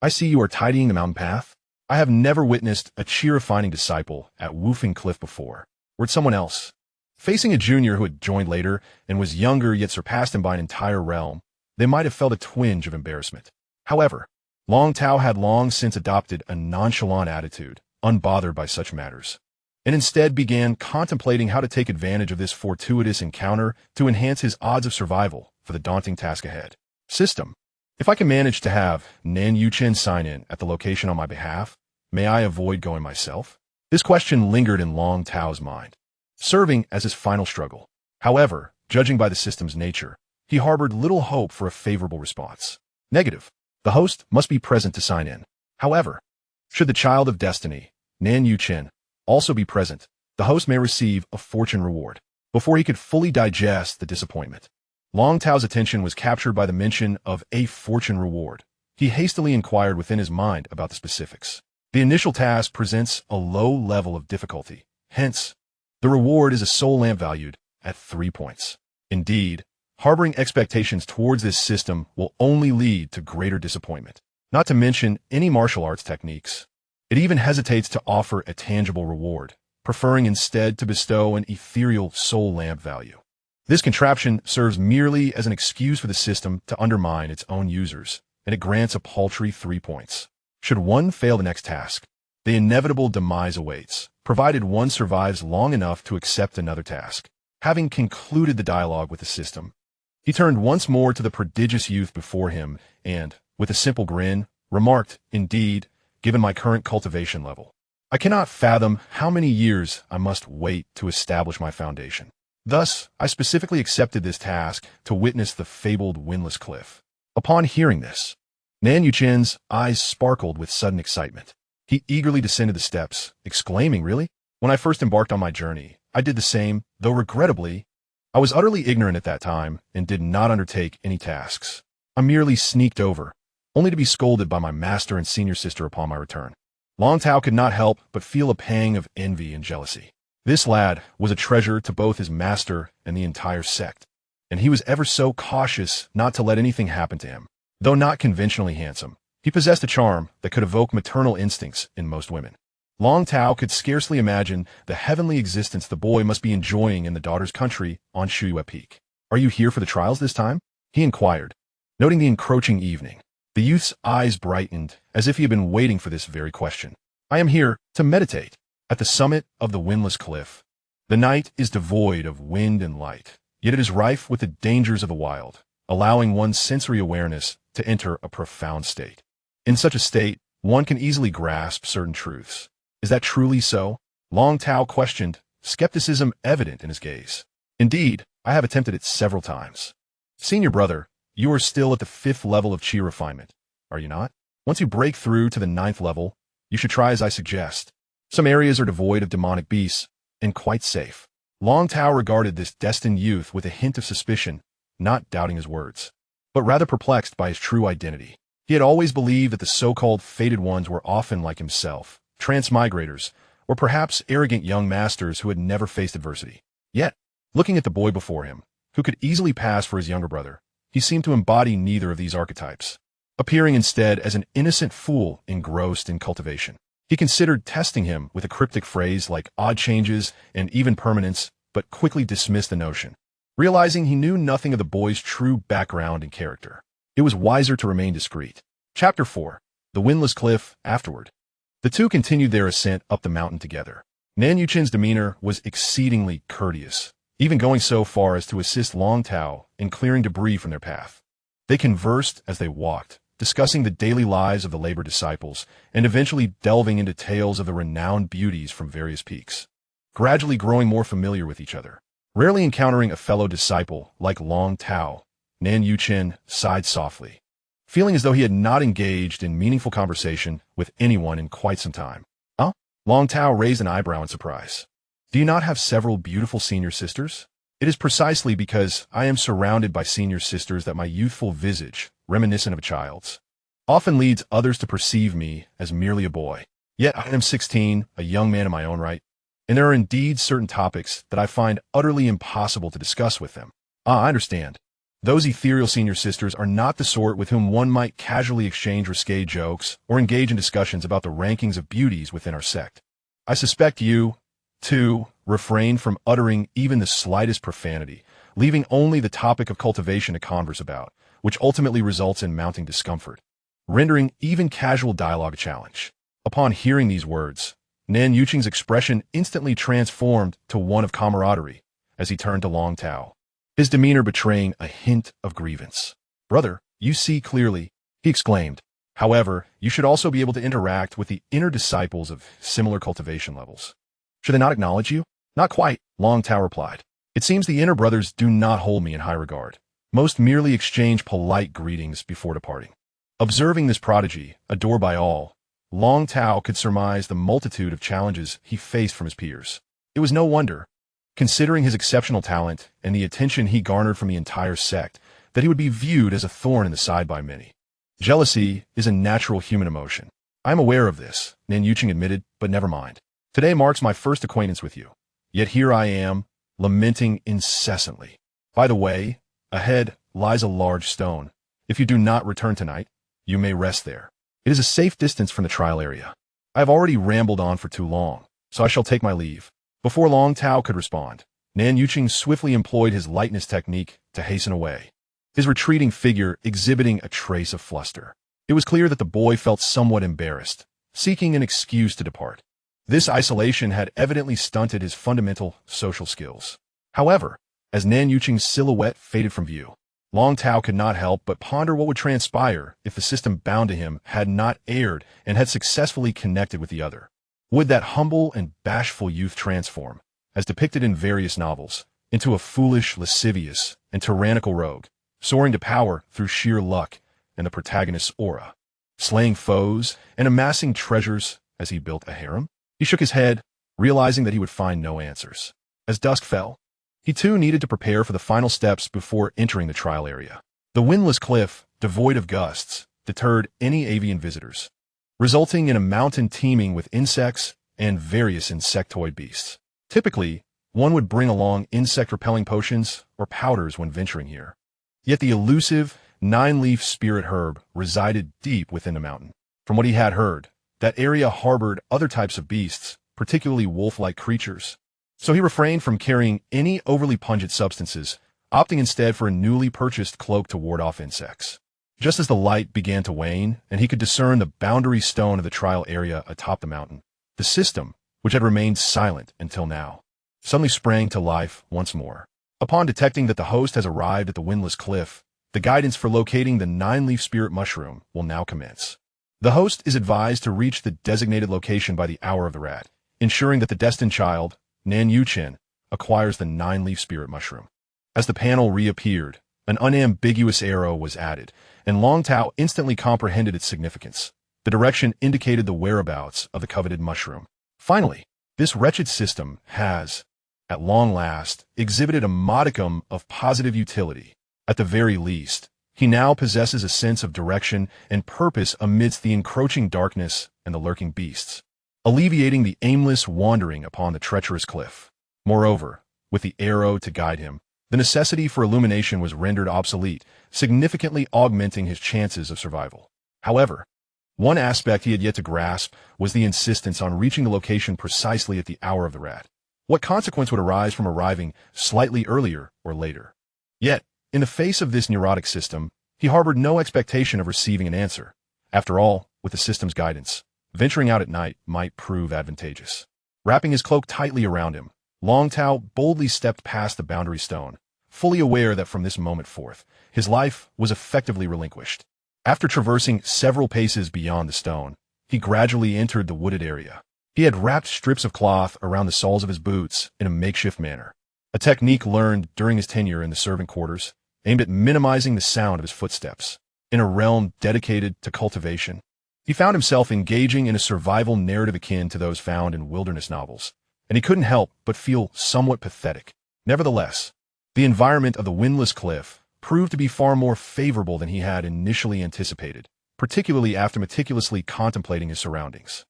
I see you are tidying the mountain path. I have never witnessed a Qi Refining disciple at Woofing Cliff before, or at someone else." Facing a junior who had joined later and was younger yet surpassed him by an entire realm, they might have felt a twinge of embarrassment. However, Long Tao had long since adopted a nonchalant attitude, unbothered by such matters, and instead began contemplating how to take advantage of this fortuitous encounter to enhance his odds of survival for the daunting task ahead. "System, if I can manage to have Nan Yuchen sign in at the location on my behalf, may I avoid going myself?" This question lingered in Long Tao's mind, serving as his final struggle. However, judging by the system's nature, he harbored little hope for a favorable response. "Negative. The host must be present to sign in. However, should the child of destiny, Nan Yuchen, also be present, the host may receive a fortune reward." Before he could fully digest the disappointment, Long Tao's attention was captured by the mention of a fortune reward. He hastily inquired within his mind about the specifics. The initial task presents a low level of difficulty. Hence, the reward is a soul lamp valued at 3 points. Indeed, harboring expectations towards this system will only lead to greater disappointment. Not to mention any martial arts techniques. It even hesitates to offer a tangible reward, preferring instead to bestow an ethereal soul lamp value. This contraption serves merely as an excuse for the system to undermine its own users, and it grants a paltry 3 points. Should one fail the next task, the inevitable demise awaits, provided one survives long enough to accept another task. Having concluded the dialogue with the system, he turned once more to the prodigious youth before him and, with a simple grin, remarked, "Indeed, given my current cultivation level, I cannot fathom how many years I must wait to establish my foundation. Thus, I specifically accepted this task to witness the fabled windless cliff." Upon hearing this, Nan Yuchen's eyes sparkled with sudden excitement. He eagerly descended the steps, exclaiming, "Really? When I first embarked on my journey, I did the same, though regrettably, I was utterly ignorant at that time and did not undertake any tasks. I merely sneaked over, only to be scolded by my master and senior sister upon my return." Long Tao could not help but feel a pang of envy and jealousy. This lad was a treasure to both his master and the entire sect, and he was ever so cautious not to let anything happen to him. Though not conventionally handsome, he possessed a charm that could evoke maternal instincts in most women. Long Tao could scarcely imagine the heavenly existence the boy must be enjoying in the daughter's country on Shuya Peak. "Are you here for the trials this time?" he inquired, noting the encroaching evening. The youth's eyes brightened, as if he had been waiting for this very question. "I am here to meditate." At the summit of the windless cliff, The night is devoid of wind and light, yet it is rife with the dangers of the wild, allowing one's sensory awareness to enter a profound state. In such a state, one can easily grasp certain truths. Is that truly so? Long Tao questioned, skepticism evident in his gaze. Indeed, I have attempted it several times. Senior brother, you are still at the 5th level of Qi Refinement, are you not? Once you break through to the 9th level, you should try as I suggest. Some areas are devoid of demonic beasts, and quite safe. Long Tao regarded this destined youth with a hint of suspicion, not doubting his words, but rather perplexed by his true identity. He had always believed that the so-called fated ones were often like himself, transmigrators, or perhaps arrogant young masters who had never faced adversity. Yet, looking at the boy before him, who could easily pass for his younger brother, he seemed to embody neither of these archetypes, appearing instead as an innocent fool engrossed in cultivation. He considered testing him with a cryptic phrase like odd changes and even permanence, but quickly dismissed the notion, realizing he knew nothing of the boy's true background and character. It was wiser to remain discreet. Chapter 4. The Windless Cliff. Afterward, the two continued their ascent up the mountain together. Nan Yuchen's demeanor was exceedingly courteous, even going so far as to assist Long Tao in clearing debris from their path. They conversed as they walked, discussing the daily lives of the labor disciples, and eventually delving into tales of the renowned beauties from various peaks. Gradually growing more familiar with each other, rarely encountering a fellow disciple like Long Tao, Nan Yuchen sighed softly, feeling as though he had not engaged in meaningful conversation with anyone in quite some time. Huh? Long Tao raised an eyebrow in surprise. Do you not have several beautiful senior sisters? It is precisely because I am surrounded by senior sisters that my youthful visage, reminiscent of a child's, often leads others to perceive me as merely a boy. Yet I am 16, a young man in my own right, and there are indeed certain topics that I find utterly impossible to discuss with them. I understand. Those ethereal senior sisters are not the sort with whom one might casually exchange risque jokes or engage in discussions about the rankings of beauties within our sect. I suspect you, too, refrain from uttering even the slightest profanity, leaving only the topic of cultivation to converse about, which ultimately results in mounting discomfort, rendering even casual dialogue a challenge. Upon hearing these words, Nan Yuching's expression instantly transformed to one of camaraderie as he turned to Long Tao, his demeanor betraying a hint of grievance. Brother, you see clearly, he exclaimed. However, you should also be able to interact with the inner disciples of similar cultivation levels. Should they not acknowledge you? Not quite, Long Tao replied. It seems the inner brothers do not hold me in high regard. Most merely exchange polite greetings before departing. Observing this prodigy, adored by all, Long Tao could surmise the multitude of challenges he faced from his peers. It was no wonder, considering his exceptional talent and the attention he garnered from the entire sect, that he would be viewed as a thorn in the side by many. Jealousy is a natural human emotion. I am aware of this, Nan Yuching admitted, but never mind. Today marks my first acquaintance with you. Yet here I am, lamenting incessantly. By the way, ahead lies a large stone. If you do not return tonight, you may rest there. It is a safe distance from the trial area. I have already rambled on for too long, so I shall take my leave. Before Long Tao could respond, Nan Yuching swiftly employed his lightness technique to hasten away, his retreating figure exhibiting a trace of fluster. It was clear that the boy felt somewhat embarrassed, seeking an excuse to depart. This isolation had evidently stunted his fundamental social skills. However, as Nan Yuching's silhouette faded from view, Long Tao could not help but ponder what would transpire if the system bound to him had not erred and had successfully connected with the other. Would that humble and bashful youth transform, as depicted in various novels, into a foolish, lascivious, and tyrannical rogue, soaring to power through sheer luck and the protagonist's aura, slaying foes and amassing treasures as he built a harem? He shook his head, realizing that he would find no answers. As dusk fell, he too needed to prepare for the final steps before entering the trial area. The windless cliff, devoid of gusts, deterred any avian visitors, resulting in a mountain teeming with insects and various insectoid beasts. Typically, one would bring along insect-repelling potions or powders when venturing here. Yet the elusive, nine-leaf spirit herb resided deep within the mountain. From what he had heard, that area harbored other types of beasts, particularly wolf-like creatures. So he refrained from carrying any overly pungent substances, opting instead for a newly purchased cloak to ward off insects. Just as the light began to wane and he could discern the boundary stone of the trial area atop the mountain, the system, which had remained silent until now, suddenly sprang to life once more. Upon detecting that the host has arrived at the windless cliff, the guidance for locating the 9-leaf spirit mushroom will now commence. The host is advised to reach the designated location by the hour of the rat, ensuring that the destined child, Nan Yuchen, acquires the 9-leaf spirit mushroom. As the panel reappeared, an unambiguous arrow was added, and Long Tao instantly comprehended its significance. The direction indicated the whereabouts of the coveted mushroom. Finally, this wretched system has, at long last, exhibited a modicum of positive utility. At the very least, he now possesses a sense of direction and purpose amidst the encroaching darkness and the lurking beasts, alleviating the aimless wandering upon the treacherous cliff. Moreover, with the arrow to guide him, the necessity for illumination was rendered obsolete, significantly augmenting his chances of survival. However, one aspect he had yet to grasp was the insistence on reaching the location precisely at the hour of the rat. What consequence would arise from arriving slightly earlier or later? Yet, in the face of this neurotic system, he harbored no expectation of receiving an answer. After all, with the system's guidance, venturing out at night might prove advantageous. Wrapping his cloak tightly around him, Long Tao boldly stepped past the boundary stone, fully aware that from this moment forth, his life was effectively relinquished. After traversing several paces beyond the stone, he gradually entered the wooded area. He had wrapped strips of cloth around the soles of his boots in a makeshift manner, a technique learned during his tenure in the servant quarters, aimed at minimizing the sound of his footsteps. In a realm dedicated to cultivation, he found himself engaging in a survival narrative akin to those found in wilderness novels, and he couldn't help but feel somewhat pathetic. Nevertheless, the environment of the windless cliff proved to be far more favorable than he had initially anticipated, particularly after meticulously contemplating his surroundings.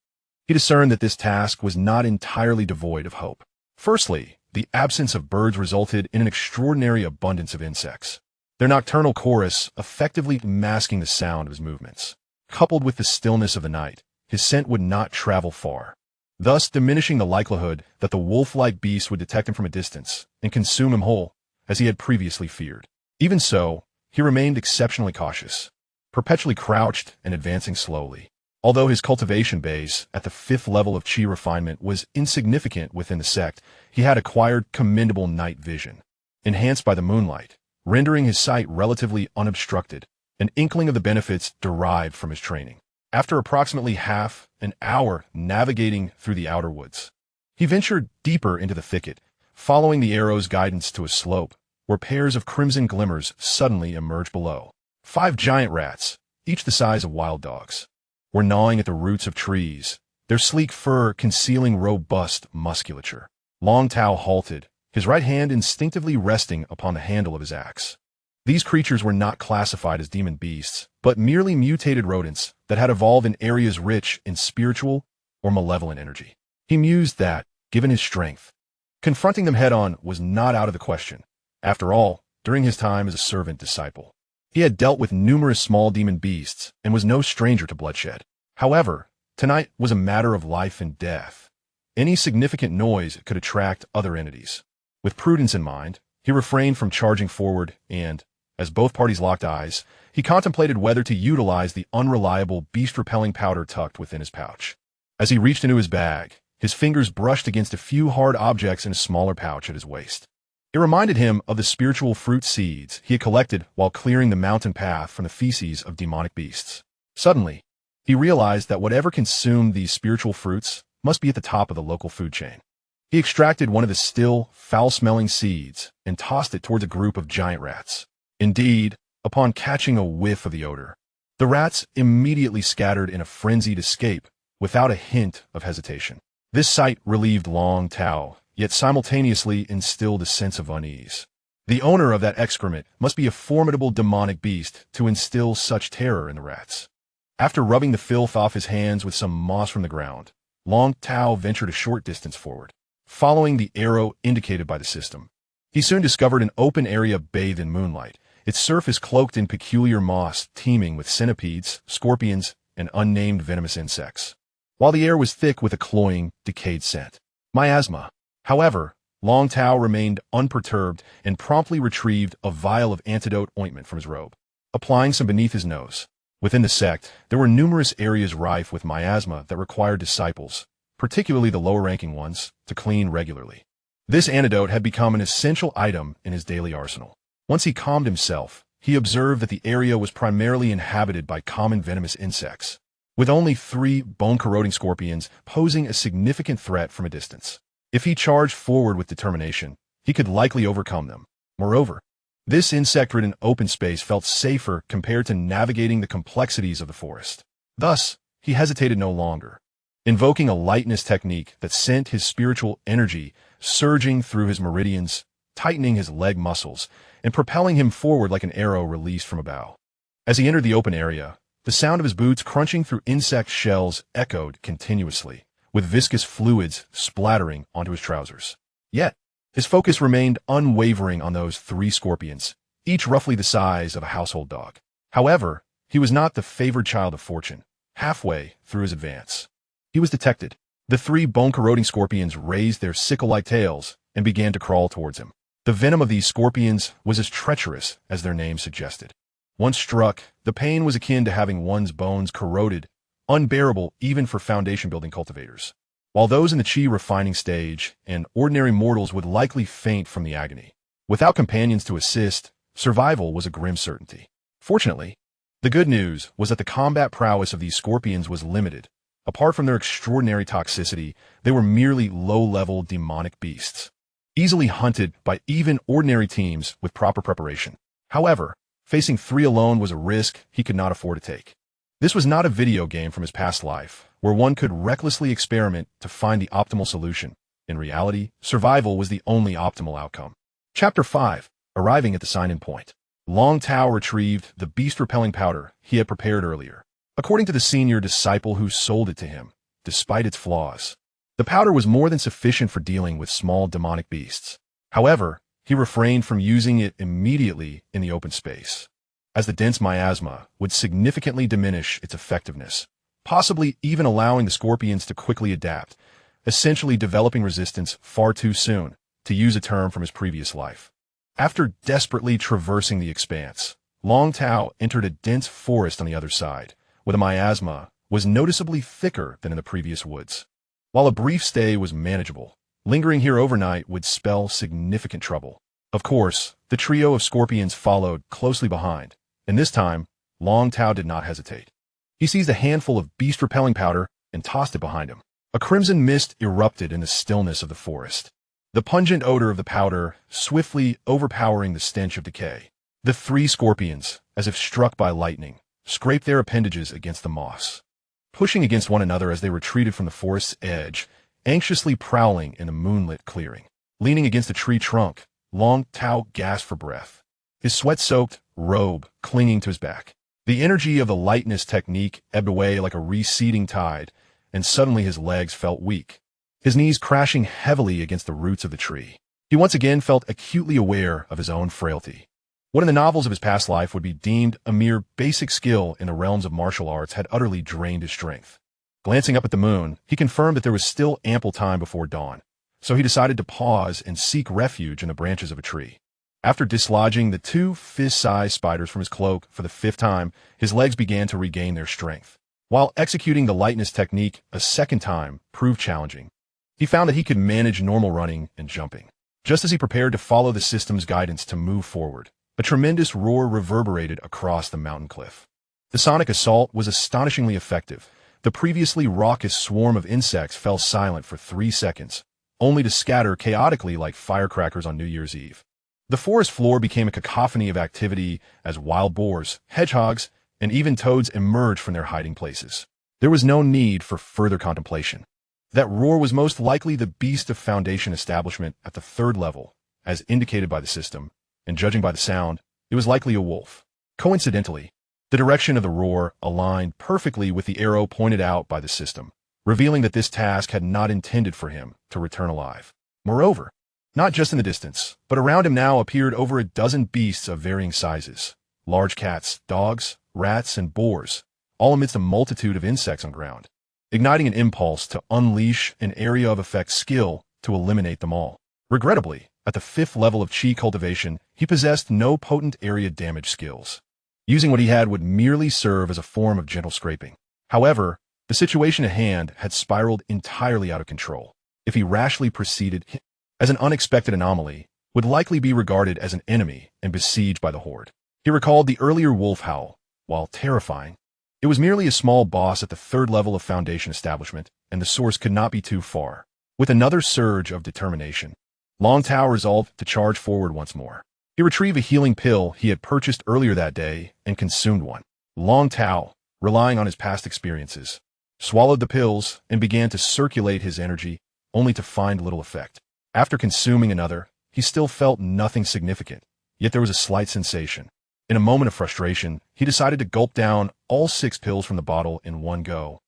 He discerned that this task was not entirely devoid of hope. Firstly, the absence of birds resulted in an extraordinary abundance of insects, their nocturnal chorus effectively masking the sound of his movements. Coupled with the stillness of the night, his scent would not travel far, thus diminishing the likelihood that the wolf-like beast would detect him from a distance and consume him whole, as he had previously feared. Even so, he remained exceptionally cautious, perpetually crouched and advancing slowly. Although his cultivation base at the 5th level of Qi Refinement was insignificant within the sect, he had acquired commendable night vision, enhanced by the moonlight, rendering his sight relatively unobstructed, an inkling of the benefits derived from his training. After approximately half an hour navigating through the outer woods, he ventured deeper into the thicket, following the arrow's guidance to a slope, where pairs of crimson glimmers suddenly emerged below. 5 giant rats, each the size of wild dogs, were gnawing at the roots of trees, their sleek fur concealing robust musculature. Long Tao halted, his right hand instinctively resting upon the handle of his axe. These creatures were not classified as demon beasts, but merely mutated rodents that had evolved in areas rich in spiritual or malevolent energy. He mused that, given his strength, confronting them head-on was not out of the question. After all, during his time as a servant disciple, he had dealt with numerous small demon beasts and was no stranger to bloodshed. However, tonight was a matter of life and death. Any significant noise could attract other entities. With prudence in mind, he refrained from charging forward and, as both parties locked eyes, he contemplated whether to utilize the unreliable beast-repelling powder tucked within his pouch. As he reached into his bag, his fingers brushed against a few hard objects in a smaller pouch at his waist. It reminded him of the spiritual fruit seeds he had collected while clearing the mountain path from the feces of demonic beasts. Suddenly, he realized that whatever consumed these spiritual fruits must be at the top of the local food chain. He extracted one of the still, foul-smelling seeds and tossed it towards a group of giant rats. Indeed, upon catching a whiff of the odor, the rats immediately scattered in a frenzied escape without a hint of hesitation. This sight relieved Long Tao, yet simultaneously instilled a sense of unease. The owner of that excrement must be a formidable demonic beast to instill such terror in the rats. After rubbing the filth off his hands with some moss from the ground, Long Tao ventured a short distance forward, following the arrow indicated by the system. He soon discovered an open area bathed in moonlight, its surface cloaked in peculiar moss teeming with centipedes, scorpions, and unnamed venomous insects, while the air was thick with a cloying, decayed scent. Miasma. However, Long Tao remained unperturbed and promptly retrieved a vial of antidote ointment from his robe, applying some beneath his nose. Within the sect, there were numerous areas rife with miasma that required disciples, particularly the lower-ranking ones, to clean regularly. This antidote had become an essential item in his daily arsenal. Once he calmed himself, he observed that the area was primarily inhabited by common venomous insects, with only 3 bone-corroding scorpions posing a significant threat from a distance. If he charged forward with determination, he could likely overcome them. Moreover, this insect-ridden open space felt safer compared to navigating the complexities of the forest. Thus, he hesitated no longer, invoking a lightness technique that sent his spiritual energy surging through his meridians, tightening his leg muscles, and propelling him forward like an arrow released from a bow. As he entered the open area, the sound of his boots crunching through insect shells echoed continuously, with viscous fluids splattering onto his trousers. Yet, his focus remained unwavering on those 3 scorpions, each roughly the size of a household dog. However, he was not the favored child of fortune. Halfway through his advance, he was detected. The 3 bone-corroding scorpions raised their sickle-like tails and began to crawl towards him. The venom of these scorpions was as treacherous as their name suggested. Once struck, the pain was akin to having one's bones corroded, unbearable even for foundation-building cultivators. While those in the Qi refining stage and ordinary mortals would likely faint from the agony. Without companions to assist, survival was a grim certainty. Fortunately, the good news was that the combat prowess of these scorpions was limited. Apart from their extraordinary toxicity, they were merely low-level demonic beasts, easily hunted by even ordinary teams with proper preparation. However, facing 3 alone was a risk he could not afford to take. This was not a video game from his past life, where one could recklessly experiment to find the optimal solution. In reality, survival was the only optimal outcome. Chapter 5. Arriving at the sign-in point. Long Tao retrieved the beast-repelling powder he had prepared earlier. According to the senior disciple who sold it to him, despite its flaws, the powder was more than sufficient for dealing with small demonic beasts. However, he refrained from using it immediately in the open space, as the dense miasma would significantly diminish its effectiveness, possibly even allowing the scorpions to quickly adapt, essentially developing resistance far too soon, to use a term from his previous life. After desperately traversing the expanse, Long Tao entered a dense forest on the other side, where the miasma was noticeably thicker than in the previous woods. While a brief stay was manageable, lingering here overnight would spell significant trouble. Of course, the trio of scorpions followed closely behind, and this time, Long Tao did not hesitate. He seized a handful of beast-repelling powder and tossed it behind him. A crimson mist erupted in the stillness of the forest, the pungent odor of the powder swiftly overpowering the stench of decay. The 3 scorpions, as if struck by lightning, scraped their appendages against the moss, pushing against one another as they retreated from the forest's edge, anxiously prowling in a moonlit clearing. Leaning against a tree trunk, Long Tao gasped for breath, his sweat-soaked robe clinging to his back. The energy of the lightness technique ebbed away like a receding tide, and suddenly his legs felt weak, his knees crashing heavily against the roots of the tree. He once again felt acutely aware of his own frailty. What in the novels of his past life would be deemed a mere basic skill in the realms of martial arts had utterly drained his strength. Glancing up at the moon, he confirmed that there was still ample time before dawn, so he decided to pause and seek refuge in the branches of a tree. After dislodging the 2 fist-sized spiders from his cloak for the 5th time, his legs began to regain their strength. While executing the lightness technique a 2nd time proved challenging, he found that he could manage normal running and jumping. Just as he prepared to follow the system's guidance to move forward, a tremendous roar reverberated across the mountain cliff. The sonic assault was astonishingly effective. The previously raucous swarm of insects fell silent for 3 seconds, only to scatter chaotically like firecrackers on New Year's Eve. The forest floor became a cacophony of activity as wild boars, hedgehogs, and even toads emerged from their hiding places. There was no need for further contemplation. That roar was most likely the beast of Foundation establishment at the 3rd level, as indicated by the system, and judging by the sound, it was likely a wolf. Coincidentally, the direction of the roar aligned perfectly with the arrow pointed out by the system, revealing that this task had not intended for him to return alive. Moreover, not just in the distance, but around him now appeared over a dozen beasts of varying sizes, large cats, dogs, rats, and boars, all amidst a multitude of insects on ground, igniting an impulse to unleash an area of effect skill to eliminate them all. Regrettably, at the 5th level of Qi cultivation, he possessed no potent area damage skills. Using what he had would merely serve as a form of gentle scraping. However, the situation at hand had spiraled entirely out of control. If he rashly proceeded, as an unexpected anomaly, would likely be regarded as an enemy and besieged by the horde. He recalled the earlier wolf howl. While terrifying, it was merely a small boss at the third level of Foundation establishment, and the source could not be too far. With another surge of determination, Long Tao resolved to charge forward once more. He retrieved a healing pill he had purchased earlier that day and consumed one. Long Tao, relying on his past experiences, swallowed the pills and began to circulate his energy, only to find little effect. After consuming another, he still felt nothing significant, yet there was a slight sensation. In a moment of frustration, he decided to gulp down all 6 pills from the bottle in one go.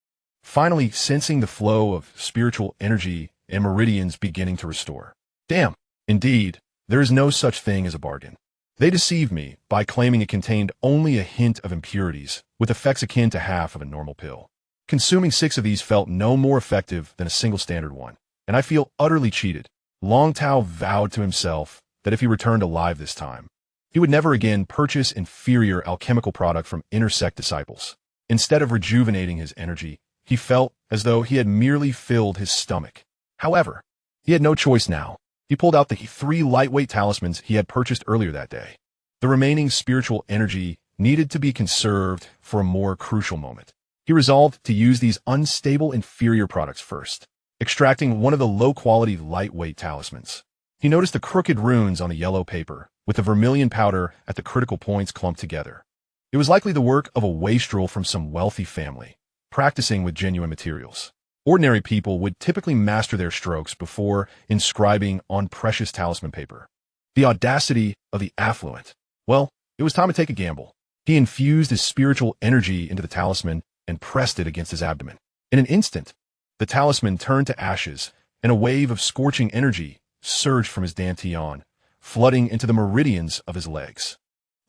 Finally, sensing the flow of spiritual energy and meridians beginning to restore. Damn, indeed, there is no such thing as a bargain. They deceived me by claiming it contained only a hint of impurities, with effects akin to half of a normal pill. Consuming 6 of these felt no more effective than a single standard one, and I feel utterly cheated. Long Tao vowed to himself that if he returned alive this time, he would never again purchase inferior alchemical product from inner sect disciples. Instead of rejuvenating his energy, he felt as though he had merely filled his stomach. However, he had no choice now. He pulled out the 3 lightweight talismans he had purchased earlier that day. The remaining spiritual energy needed to be conserved for a more crucial moment. He resolved to use these unstable inferior products first. Extracting one of the low-quality lightweight talismans, he noticed the crooked runes on the yellow paper, with the vermilion powder at the critical points clumped together. It was likely the work of a wastrel from some wealthy family, practicing with genuine materials. Ordinary people would typically master their strokes before inscribing on precious talisman paper. The audacity of the affluent. Well, it was time to take a gamble. He infused his spiritual energy into the talisman and pressed it against his abdomen. In an instant, the talisman turned to ashes, and a wave of scorching energy surged from his dantian, flooding into the meridians of his legs.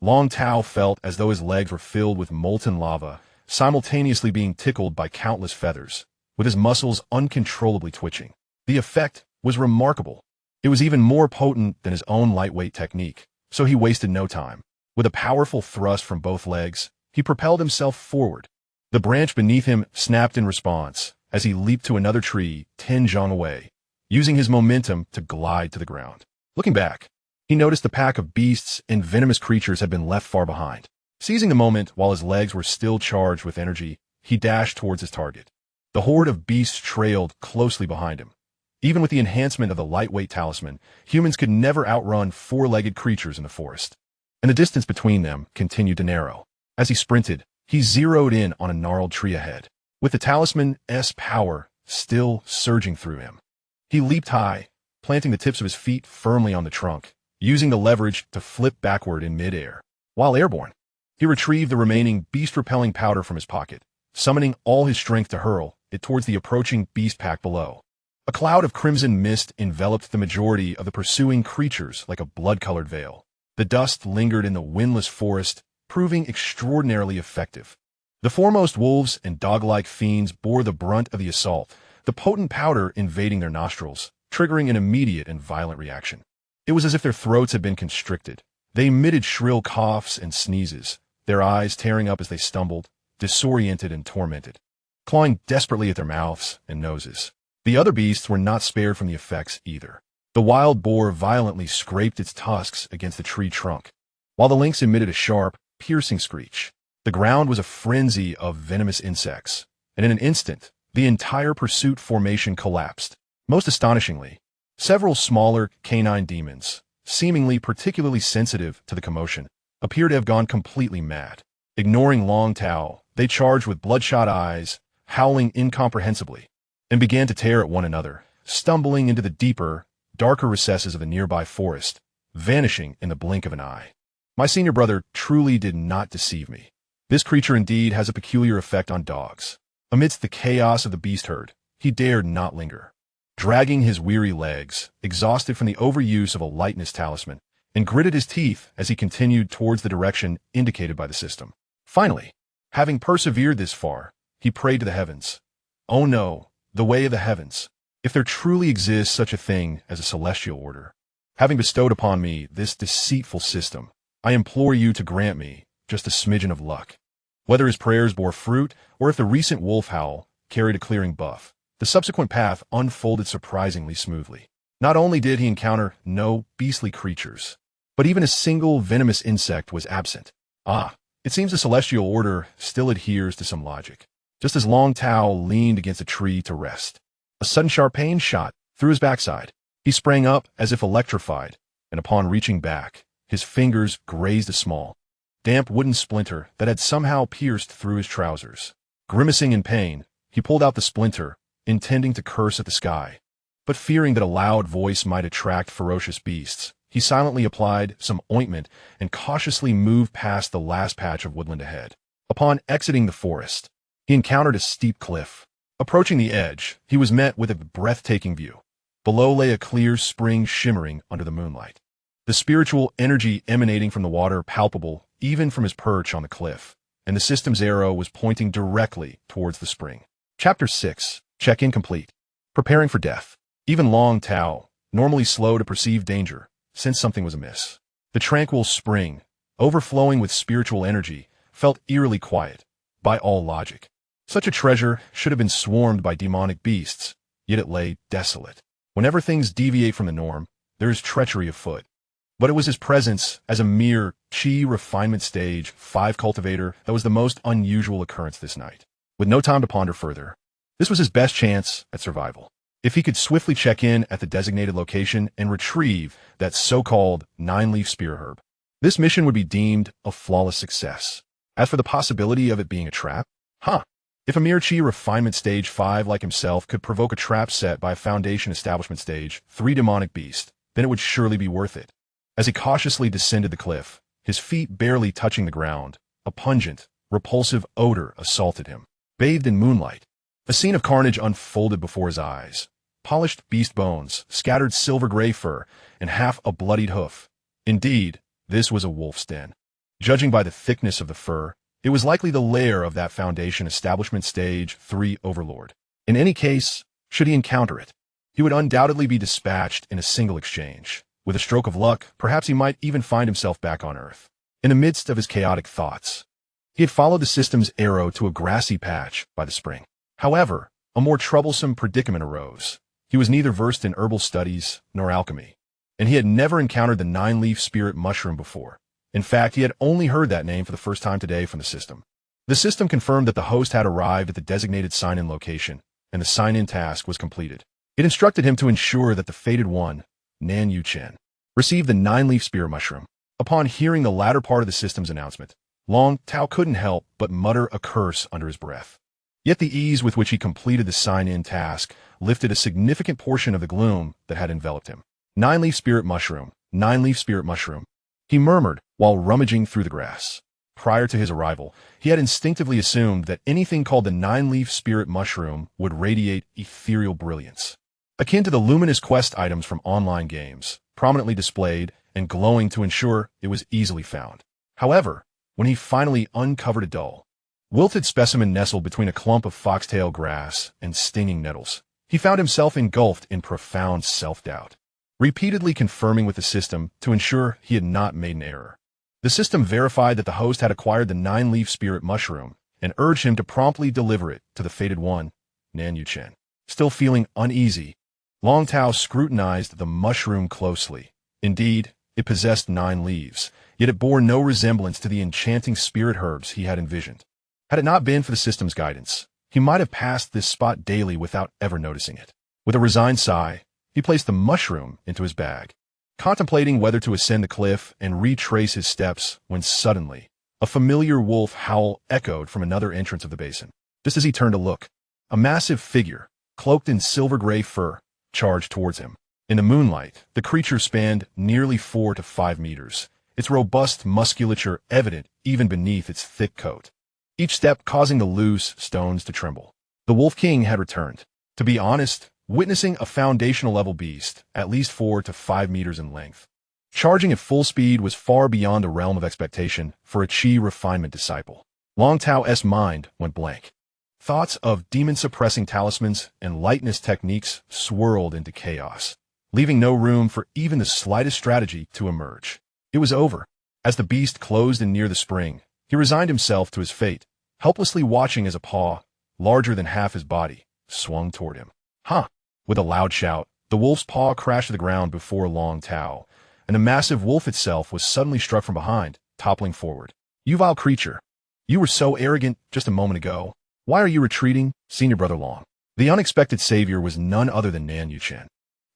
Long Tao felt as though his legs were filled with molten lava, simultaneously being tickled by countless feathers, with his muscles uncontrollably twitching. The effect was remarkable. It was even more potent than his own lightweight technique, so he wasted no time. With a powerful thrust from both legs, he propelled himself forward. The branch beneath him snapped in response as he leaped to another tree 10 zhang away, using his momentum to glide to the ground. Looking back, he noticed the pack of beasts and venomous creatures had been left far behind. Seizing the moment while his legs were still charged with energy, he dashed towards his target. The horde of beasts trailed closely behind him. Even with the enhancement of the lightweight talisman, humans could never outrun 4-legged creatures in the forest. And the distance between them continued to narrow. As he sprinted, he zeroed in on a gnarled tree ahead, with the talisman's power still surging through him. He leaped high, planting the tips of his feet firmly on the trunk, using the leverage to flip backward in midair. While airborne, he retrieved the remaining beast-repelling powder from his pocket, summoning all his strength to hurl it towards the approaching beast pack below. A cloud of crimson mist enveloped the majority of the pursuing creatures like a blood-colored veil. The dust lingered in the windless forest, proving extraordinarily effective. The foremost wolves and dog-like fiends bore the brunt of the assault, the potent powder invading their nostrils, triggering an immediate and violent reaction. It was as if their throats had been constricted. They emitted shrill coughs and sneezes, their eyes tearing up as they stumbled, disoriented and tormented, clawing desperately at their mouths and noses. The other beasts were not spared from the effects either. The wild boar violently scraped its tusks against the tree trunk, while the lynx emitted a sharp, piercing screech. The ground was a frenzy of venomous insects, and in an instant, the entire pursuit formation collapsed. Most astonishingly, several smaller canine demons, seemingly particularly sensitive to the commotion, appear to have gone completely mad. Ignoring Long Tao, they charged with bloodshot eyes, howling incomprehensibly, and began to tear at one another, stumbling into the deeper, darker recesses of the nearby forest, vanishing in the blink of an eye. My senior brother truly did not deceive me. This creature indeed has a peculiar effect on dogs. Amidst the chaos of the beast herd, he dared not linger. Dragging his weary legs, exhausted from the overuse of a lightness talisman, and gritted his teeth as he continued towards the direction indicated by the system. Finally, having persevered this far, he prayed to the heavens. Oh no, the way of the heavens. If there truly exists such a thing as a celestial order, having bestowed upon me this deceitful system, I implore you to grant me just a smidgen of luck. Whether his prayers bore fruit, or if the recent wolf howl carried a clearing buff, the subsequent path unfolded surprisingly smoothly. Not only did he encounter no beastly creatures, but even a single venomous insect was absent. It seems the celestial order still adheres to some logic. Just as Long Tao leaned against a tree to rest, a sudden sharp pain shot through his backside. He sprang up as if electrified, and upon reaching back, his fingers grazed a small, damp wooden splinter that had somehow pierced through his trousers. Grimacing in pain, he pulled out the splinter, intending to curse at the sky. But fearing that a loud voice might attract ferocious beasts, he silently applied some ointment and cautiously moved past the last patch of woodland ahead. Upon exiting the forest, he encountered a steep cliff. Approaching the edge, he was met with a breathtaking view. Below lay a clear spring shimmering under the moonlight. The spiritual energy emanating from the water palpable even from his perch on the cliff, and the system's arrow was pointing directly towards the spring. Chapter 6. Check-in complete. Preparing for death. Even Long Tao, normally slow to perceive danger, sensed something was amiss. The tranquil spring, overflowing with spiritual energy, felt eerily quiet, by all logic. Such a treasure should have been swarmed by demonic beasts, yet it lay desolate. Whenever things deviate from the norm, there is treachery afoot. But it was his presence as a mere Qi Refinement Stage 5 cultivator that was the most unusual occurrence this night. With no time to ponder further, this was his best chance at survival. If he could swiftly check in at the designated location and retrieve that so-called 9-leaf spear herb, this mission would be deemed a flawless success. As for the possibility of it being a trap, if a mere Qi Refinement Stage 5 like himself could provoke a trap set by a Foundation Establishment Stage 3 demonic beast, then it would surely be worth it. As he cautiously descended the cliff, his feet barely touching the ground, a pungent, repulsive odor assaulted him. Bathed in moonlight, a scene of carnage unfolded before his eyes. Polished beast bones, scattered silver-gray fur, and half a bloodied hoof. Indeed, this was a wolf's den. Judging by the thickness of the fur, it was likely the lair of that Foundation Establishment Stage 3 overlord. In any case, should he encounter it, he would undoubtedly be dispatched in a single exchange. With a stroke of luck, perhaps he might even find himself back on Earth. In the midst of his chaotic thoughts, he had followed the system's arrow to a grassy patch by the spring. However, a more troublesome predicament arose. He was neither versed in herbal studies nor alchemy, and he had never encountered the 9-leaf spirit mushroom before. In fact, he had only heard that name for the first time today from the system. The system confirmed that the host had arrived at the designated sign-in location, and the sign-in task was completed. It instructed him to ensure that the fated one, Nan Yu-chen, received the 9-leaf spear mushroom. Upon hearing the latter part of the system's announcement, Long Tao couldn't help but mutter a curse under his breath. Yet the ease with which he completed the sign-in task lifted a significant portion of the gloom that had enveloped him. 9-leaf spirit mushroom, 9-leaf spirit mushroom, he murmured while rummaging through the grass. Prior to his arrival, he had instinctively assumed that anything called the 9-leaf spirit mushroom would radiate ethereal brilliance, akin to the luminous quest items from online games, prominently displayed and glowing to ensure it was easily found. However, when he finally uncovered a dull, wilted specimen nestled between a clump of foxtail grass and stinging nettles, he found himself engulfed in profound self-doubt, repeatedly confirming with the system to ensure he had not made an error. The system verified that the host had acquired the 9-leaf spirit mushroom and urged him to promptly deliver it to the fated one, Nan Yu-chen. Still feeling uneasy, Long Tao scrutinized the mushroom closely. Indeed, it possessed 9 leaves, yet it bore no resemblance to the enchanting spirit herbs he had envisioned. Had it not been for the system's guidance, he might have passed this spot daily without ever noticing it. With a resigned sigh, he placed the mushroom into his bag, contemplating whether to ascend the cliff and retrace his steps when suddenly, a familiar wolf howl echoed from another entrance of the basin. Just as he turned to look, a massive figure, cloaked in silver-gray fur, charged towards him. In the moonlight, the creature spanned nearly 4 to 5 meters, its robust musculature evident even beneath its thick coat, each step causing the loose stones to tremble. The Wolf King had returned. To be honest, witnessing a foundational-level beast, at least 4 to 5 meters in length, charging at full speed was far beyond the realm of expectation for a Qi Refinement disciple. Long Tao's mind went blank. Thoughts of demon-suppressing talismans and lightness techniques swirled into chaos, leaving no room for even the slightest strategy to emerge. It was over. As the beast closed in near the spring, he resigned himself to his fate, helplessly watching as a paw, larger than half his body, swung toward him. With a loud shout, The wolf's paw crashed to the ground before Long Tao, and the massive wolf itself was suddenly struck from behind, toppling forward. "You vile creature! You were so arrogant just a moment ago. Why are you retreating, Senior Brother Long?" The unexpected savior was none other than Nan Yuchen,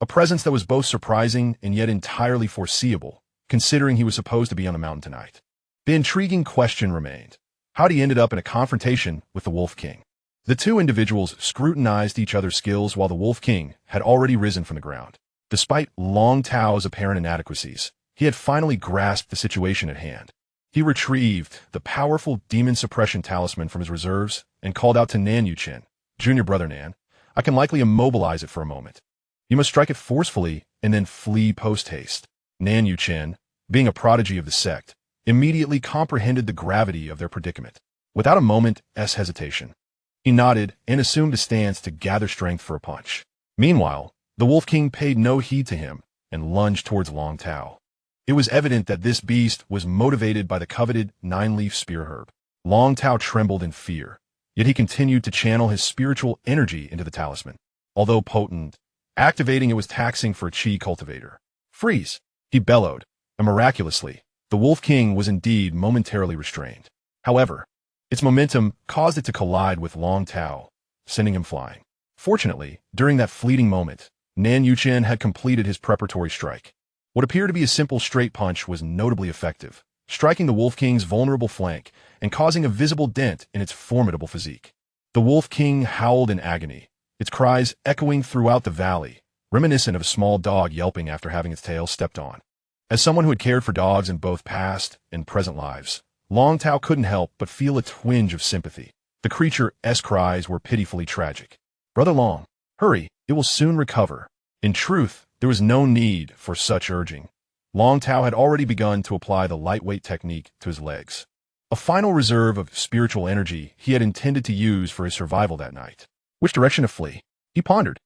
a presence that was both surprising and yet entirely foreseeable, considering he was supposed to be on the mountain tonight. The intriguing question remained: how'd he ended up in a confrontation with the Wolf King? The two individuals scrutinized each other's skills while the Wolf King had already risen from the ground. Despite Long Tao's apparent inadequacies, he had finally grasped the situation at hand. He retrieved the powerful demon suppression talisman from his reserves and called out to Nan Yuchen, "Junior Brother Nan, I can likely immobilize it for a moment. You must strike it forcefully and then flee post-haste." Nan Yuchen, being a prodigy of the sect, immediately comprehended the gravity of their predicament. Without a moment's hesitation, he nodded and assumed a stance to gather strength for a punch. Meanwhile, the Wolf King paid no heed to him and lunged towards Long Tao. It was evident that this beast was motivated by the coveted nine-leaf spear herb. Long Tao trembled in fear, yet he continued to channel his spiritual energy into the talisman. Although potent, activating it was taxing for a Qi cultivator. "Freeze!" he bellowed, and miraculously, the Wolf King was indeed momentarily restrained. However, its momentum caused it to collide with Long Tao, sending him flying. Fortunately, during that fleeting moment, Nan Yuchen had completed his preparatory strike. What appeared to be a simple straight punch was notably effective, striking the Wolf King's vulnerable flank and causing a visible dent in its formidable physique. The Wolf King howled in agony, its cries echoing throughout the valley, reminiscent of a small dog yelping after having its tail stepped on. As someone who had cared for dogs in both past and present lives, Long Tao couldn't help but feel a twinge of sympathy. The creature's cries were pitifully tragic. "Brother Long, hurry, it will soon recover." In truth, there was no need for such urging. Long Tao had already begun to apply the lightweight technique to his legs, a final reserve of spiritual energy he had intended to use for his survival that night. Which direction to flee? He pondered,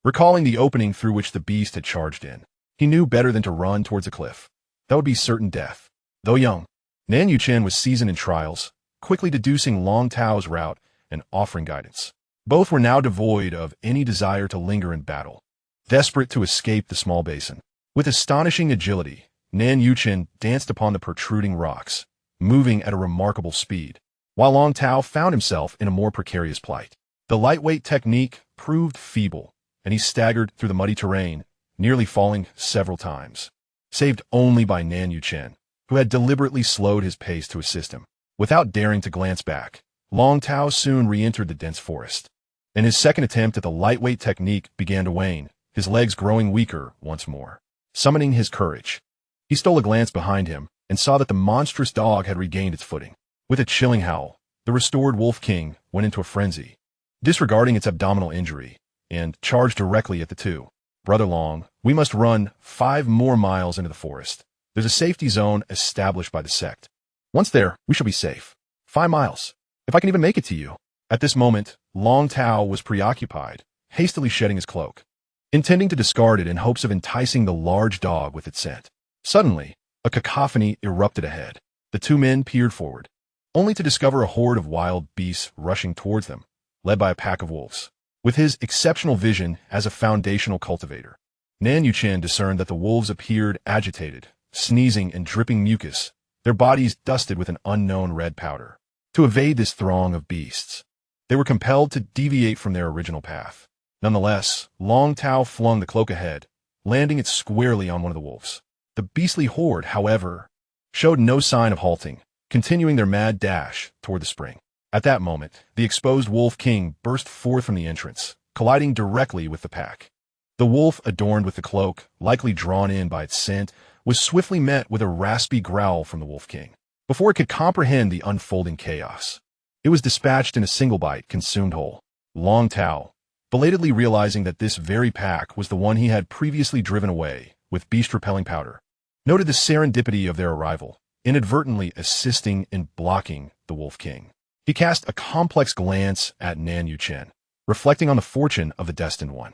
recalling the opening through which the beast had charged in. He knew better than to run towards a cliff. That would be certain death. Though young, Nan Yuchen was seasoned in trials, quickly deducing Long Tao's route and offering guidance. Both were now devoid of any desire to linger in battle, desperate to escape the small basin. With astonishing agility, Nan Yuchen danced upon the protruding rocks, moving at a remarkable speed, while Long Tao found himself in a more precarious plight. The lightweight technique proved feeble, and he staggered through the muddy terrain, nearly falling several times, saved only by Nan Yuchen, who had deliberately slowed his pace to assist him. Without daring to glance back, Long Tao soon re-entered the dense forest, and his second attempt at the lightweight technique began to wane, his legs growing weaker once more. Summoning his courage, he stole a glance behind him and saw that the monstrous dog had regained its footing. With a chilling howl, the restored Wolf King went into a frenzy, disregarding its abdominal injury, and charged directly at the two. "Brother Long, we must run 5 more miles into the forest. There's a safety zone established by the sect. Once there, we shall be safe. 5 miles. If I can even make it to you." At this moment, Long Tao was preoccupied, hastily shedding his cloak, intending to discard it in hopes of enticing the large dog with its scent. Suddenly, a cacophony erupted ahead. The two men peered forward, only to discover a horde of wild beasts rushing towards them, led by a pack of wolves. With his exceptional vision as a foundational cultivator, Nan Yuchen discerned that the wolves appeared agitated, sneezing and dripping mucus, their bodies dusted with an unknown red powder. To evade this throng of beasts, they were compelled to deviate from their original path. Nonetheless, Long Tao flung the cloak ahead, landing it squarely on one of the wolves. The beastly horde, however, showed no sign of halting, continuing their mad dash toward the spring. At that moment, the exposed Wolf King burst forth from the entrance, colliding directly with the pack. The wolf, adorned with the cloak, likely drawn in by its scent, was swiftly met with a raspy growl from the Wolf King. Before it could comprehend the unfolding chaos, it was dispatched in a single bite, consumed whole. Long Tao, belatedly realizing that this very pack was the one he had previously driven away with beast-repelling powder, noted the serendipity of their arrival, inadvertently assisting in blocking the Wolf King. He cast a complex glance at Nan Yuchen, reflecting on the fortune of the destined one,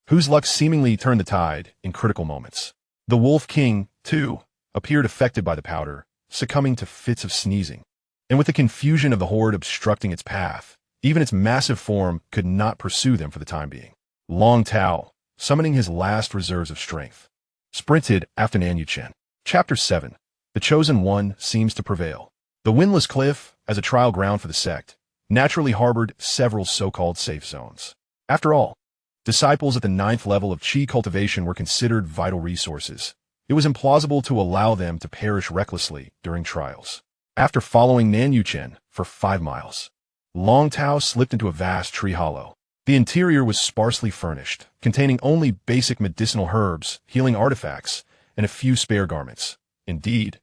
whose luck seemingly turned the tide in critical moments. The Wolf King, too, appeared affected by the powder, succumbing to fits of sneezing. And with the confusion of the horde obstructing its path, even its massive form could not pursue them for the time being. Long Tao, summoning his last reserves of strength. Sprinted after Nan Yuchen. Chapter 7. The Chosen One seems to prevail. The Windless Cliff, as a trial ground for the sect, naturally harbored several so-called safe zones. After all, disciples at the 9th level of Qi cultivation were considered vital resources. It was implausible to allow them to perish recklessly during trials. After following Nan Yuchen for 5 miles, Long Tao slipped into a vast tree hollow. The interior was sparsely furnished, containing only basic medicinal herbs, healing artifacts, and a few spare garments. Indeed,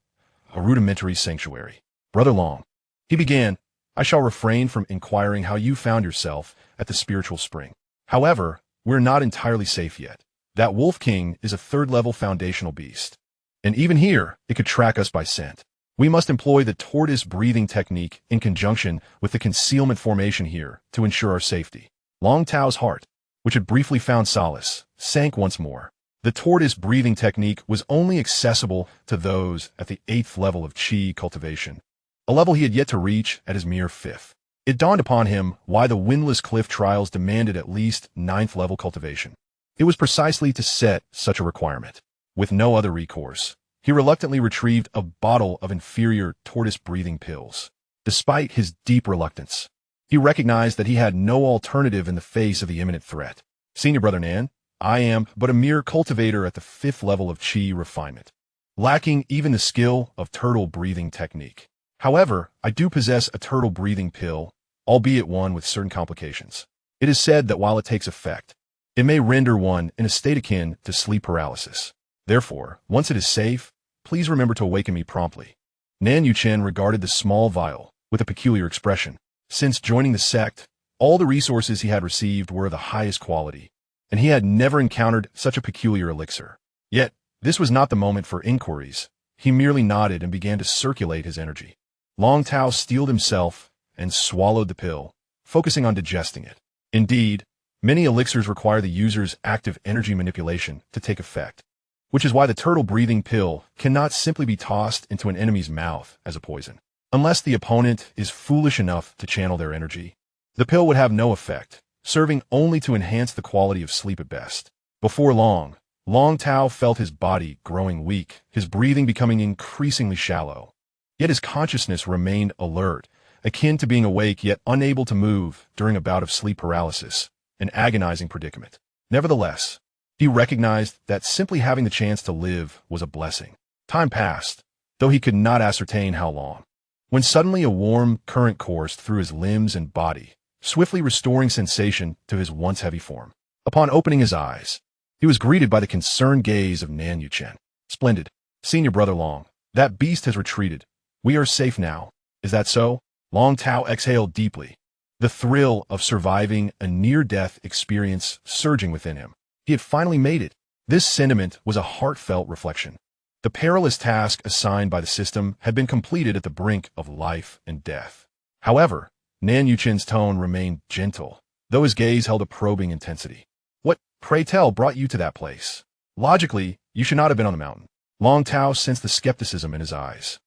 a rudimentary sanctuary. Brother Long, he began, I shall refrain from inquiring how you found yourself at the spiritual spring. However, we're not entirely safe yet. That Wolf King is a 3rd-level foundational beast. And even here, it could track us by scent. We must employ the tortoise breathing technique in conjunction with the concealment formation here to ensure our safety. Long Tao's heart, which had briefly found solace, sank once more. The tortoise breathing technique was only accessible to those at the 8th level of Qi cultivation, a level he had yet to reach at his mere 5th. It dawned upon him why the Windless Cliff trials demanded at least 9th level cultivation. It was precisely to set such a requirement. With no other recourse, he reluctantly retrieved a bottle of inferior tortoise-breathing pills. Despite his deep reluctance, he recognized that he had no alternative in the face of the imminent threat. Senior Brother Nan, I am but a mere cultivator at the 5th level of Qi Refinement, lacking even the skill of turtle-breathing technique. However, I do possess a turtle-breathing pill, albeit one with certain complications. It is said that while it takes effect, it may render one in a state akin to sleep paralysis. Therefore, once it is safe, please remember to awaken me promptly. Nan Yuchen regarded the small vial with a peculiar expression. Since joining the sect, all the resources he had received were of the highest quality, and he had never encountered such a peculiar elixir. Yet, this was not the moment for inquiries. He merely nodded and began to circulate his energy. Long Tao steeled himself and swallowed the pill, focusing on digesting it. Indeed, many elixirs require the user's active energy manipulation to take effect, which is why the turtle-breathing pill cannot simply be tossed into an enemy's mouth as a poison. Unless the opponent is foolish enough to channel their energy, the pill would have no effect, serving only to enhance the quality of sleep at best. Before long, Long Tao felt his body growing weak, his breathing becoming increasingly shallow. Yet his consciousness remained alert, akin to being awake yet unable to move during a bout of sleep paralysis, an agonizing predicament. Nevertheless, he recognized that simply having the chance to live was a blessing. Time passed, though he could not ascertain how long, when suddenly a warm current coursed through his limbs and body, swiftly restoring sensation to his once heavy form. Upon opening his eyes, he was greeted by the concerned gaze of Nan Yuchen. Splendid. Senior Brother Long, that beast has retreated. We are safe now. Is that so? Long Tao exhaled deeply, the thrill of surviving a near-death experience surging within him. He had finally made it. This sentiment was a heartfelt reflection. The perilous task assigned by the system had been completed at the brink of life and death. However, Nan Yuchen's tone remained gentle, though his gaze held a probing intensity. What, pray tell, brought you to that place? Logically, you should not have been on the mountain. Long Tao sensed the skepticism in his eyes.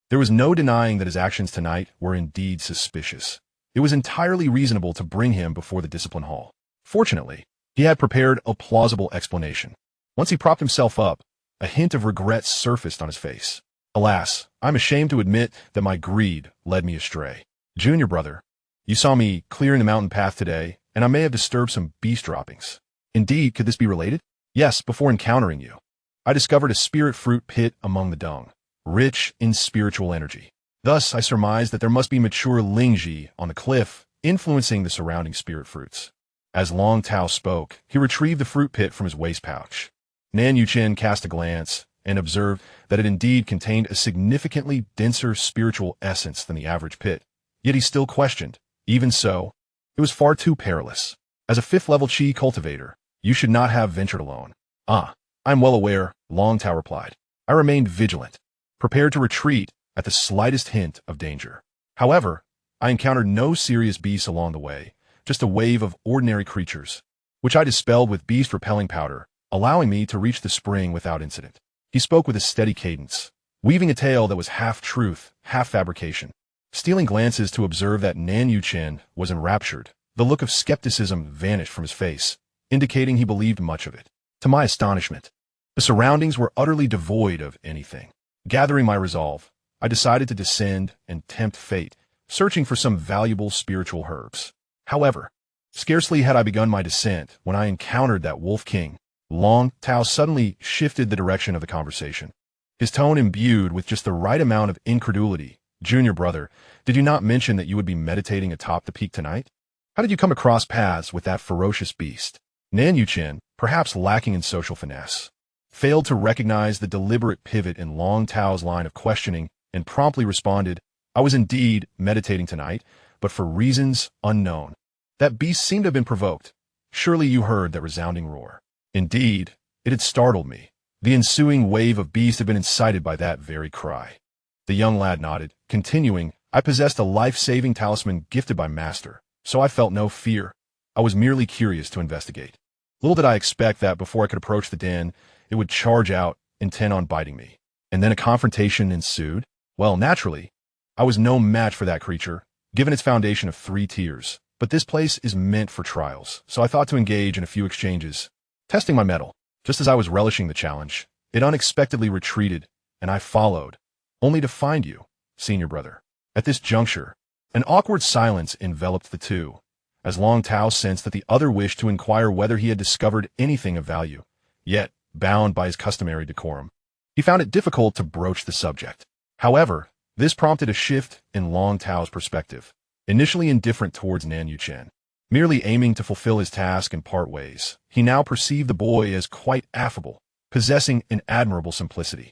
There was no denying that his actions tonight were indeed suspicious. It was entirely reasonable to bring him before the discipline hall. Fortunately, he had prepared a plausible explanation. Once he propped himself up, a hint of regret surfaced on his face. Alas, I'm ashamed to admit that my greed led me astray. Junior Brother, you saw me clearing the mountain path today, and I may have disturbed some beast droppings. Indeed, could this be related? Yes, before encountering you, I discovered a spirit fruit pit among the dung, rich in spiritual energy. Thus, I surmised that there must be mature Lingji on the cliff, influencing the surrounding spirit fruits. As Long Tao spoke, he retrieved the fruit pit from his waist pouch. Nan Yuchen cast a glance and observed that it indeed contained a significantly denser spiritual essence than the average pit. Yet he still questioned. Even so, it was far too perilous. As a 5th-level Qi cultivator, you should not have ventured alone. I'm well aware, Long Tao replied. I remained vigilant, prepared to retreat at the slightest hint of danger. However, I encountered no serious beasts along the way, just a wave of ordinary creatures, which I dispelled with beast-repelling powder, allowing me to reach the spring without incident. He spoke with a steady cadence, weaving a tale that was half truth, half fabrication. Stealing glances to observe that Nan Yuchen was enraptured, the look of skepticism vanished from his face. indicating he believed much of it. To my astonishment, the surroundings were utterly devoid of anything. Gathering my resolve, I decided to descend and tempt fate, searching for some valuable spiritual herbs. However, scarcely had I begun my descent when I encountered that Wolf King. Long Tao suddenly shifted the direction of the conversation, his tone imbued with just the right amount of incredulity. Junior brother, did you not mention that you would be meditating atop the peak tonight? How did you come across paths with that ferocious beast? Nan Yuchen, perhaps lacking in social finesse, failed to recognize the deliberate pivot in Long Tao's line of questioning and promptly responded, I was indeed meditating tonight, but for reasons unknown. That beast seemed to have been provoked. Surely you heard that resounding roar. Indeed, it had startled me. The ensuing wave of beasts had been incited by that very cry. The young lad nodded, continuing, I possessed a life-saving talisman gifted by Master, so I felt no fear. I was merely curious to investigate. Little did I expect that before I could approach the den, it would charge out, intent on biting me. And then a confrontation ensued. Well, naturally, I was no match for that creature, given its foundation of 3 tiers. But this place is meant for trials, so I thought to engage in a few exchanges, testing my mettle. Just as I was relishing the challenge, it unexpectedly retreated, and I followed, only to find you, senior brother. At this juncture, an awkward silence enveloped the two, as Long Tao sensed that the other wished to inquire whether he had discovered anything of value, yet, bound by his customary decorum, he found it difficult to broach the subject. However, this prompted a shift in Long Tao's perspective, initially indifferent towards Nan Yuchen. Merely aiming to fulfill his task and part ways, he now perceived the boy as quite affable, possessing an admirable simplicity.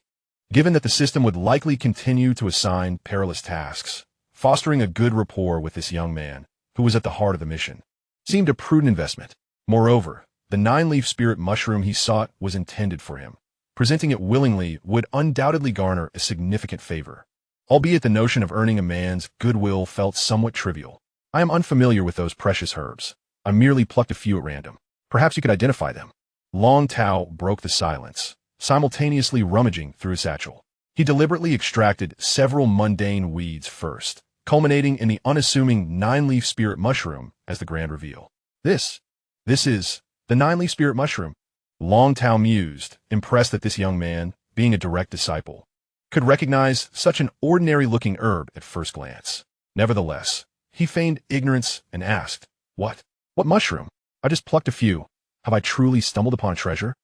Given that the system would likely continue to assign perilous tasks, fostering a good rapport with this young man, who was at the heart of the mission, seemed a prudent investment. Moreover, the 9-leaf spirit mushroom he sought was intended for him. Presenting it willingly would undoubtedly garner a significant favor, albeit the notion of earning a man's goodwill felt somewhat trivial. I am unfamiliar with those precious herbs. I merely plucked a few at random. Perhaps you could identify them. Long Tao broke the silence, simultaneously rummaging through his satchel. He deliberately extracted several mundane weeds first, culminating in the unassuming 9-leaf spirit mushroom as the grand reveal. This is the 9-leaf spirit mushroom. Long Tao mused, impressed that this young man, being a direct disciple, could recognize such an ordinary-looking herb at first glance. Nevertheless, he feigned ignorance and asked, What mushroom? I just plucked a few. Have I truly stumbled upon a treasure?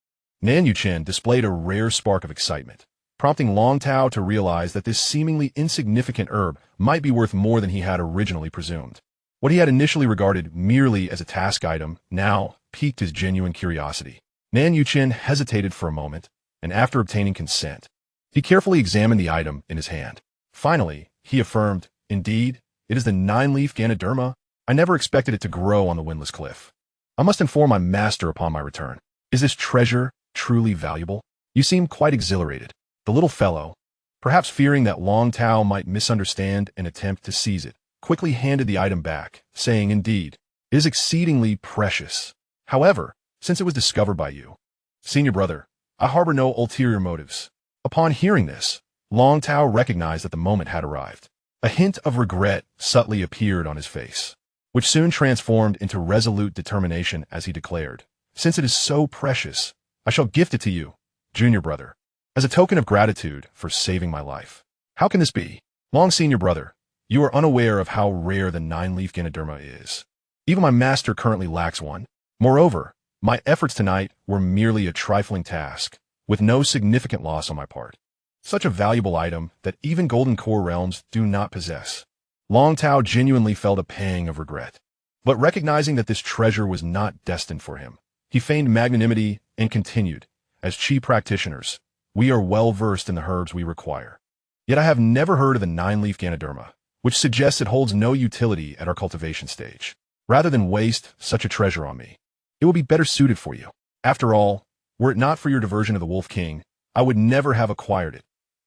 Nan Yuchen displayed a rare spark of excitement, prompting Long Tao to realize that this seemingly insignificant herb might be worth more than he had originally presumed. What he had initially regarded merely as a task item now piqued his genuine curiosity. Nan Yuchen hesitated for a moment, and after obtaining consent, he carefully examined the item in his hand. Finally, he affirmed, Indeed, it is the 9-leaf Ganoderma. I never expected it to grow on the windless cliff. I must inform my master upon my return. Is this treasure truly valuable? You seem quite exhilarated. The little fellow, perhaps fearing that Long Tao might misunderstand and attempt to seize it, quickly handed the item back, saying, Indeed, it is exceedingly precious. However, since it was discovered by you, senior brother, I harbor no ulterior motives. Upon hearing this, Long Tao recognized that the moment had arrived. A hint of regret subtly appeared on his face, which soon transformed into resolute determination as he declared, Since it is so precious, I shall gift it to you, junior brother, as a token of gratitude for saving my life. How can this be? Long senior brother, you are unaware of how rare the 9-leaf Ganoderma is. Even my master currently lacks one. Moreover, my efforts tonight were merely a trifling task, with no significant loss on my part. Such a valuable item that even Golden Core realms do not possess. Long Tao genuinely felt a pang of regret. But recognizing that this treasure was not destined for him, he feigned magnanimity and continued, As Qi practitioners, we are well versed in the herbs we require. Yet I have never heard of the 9-leaf Ganoderma, which suggests it holds no utility at our cultivation stage. Rather than waste such a treasure on me, it will be better suited for you. After all, were it not for your diversion of the Wolf King, I would never have acquired it.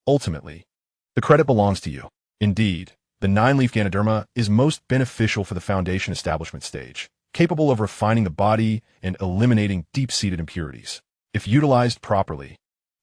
Ultimately, the credit belongs to you. Indeed, the 9-leaf Ganoderma is most beneficial for the foundation establishment stage, capable of refining the body and eliminating deep-seated impurities. If utilized properly,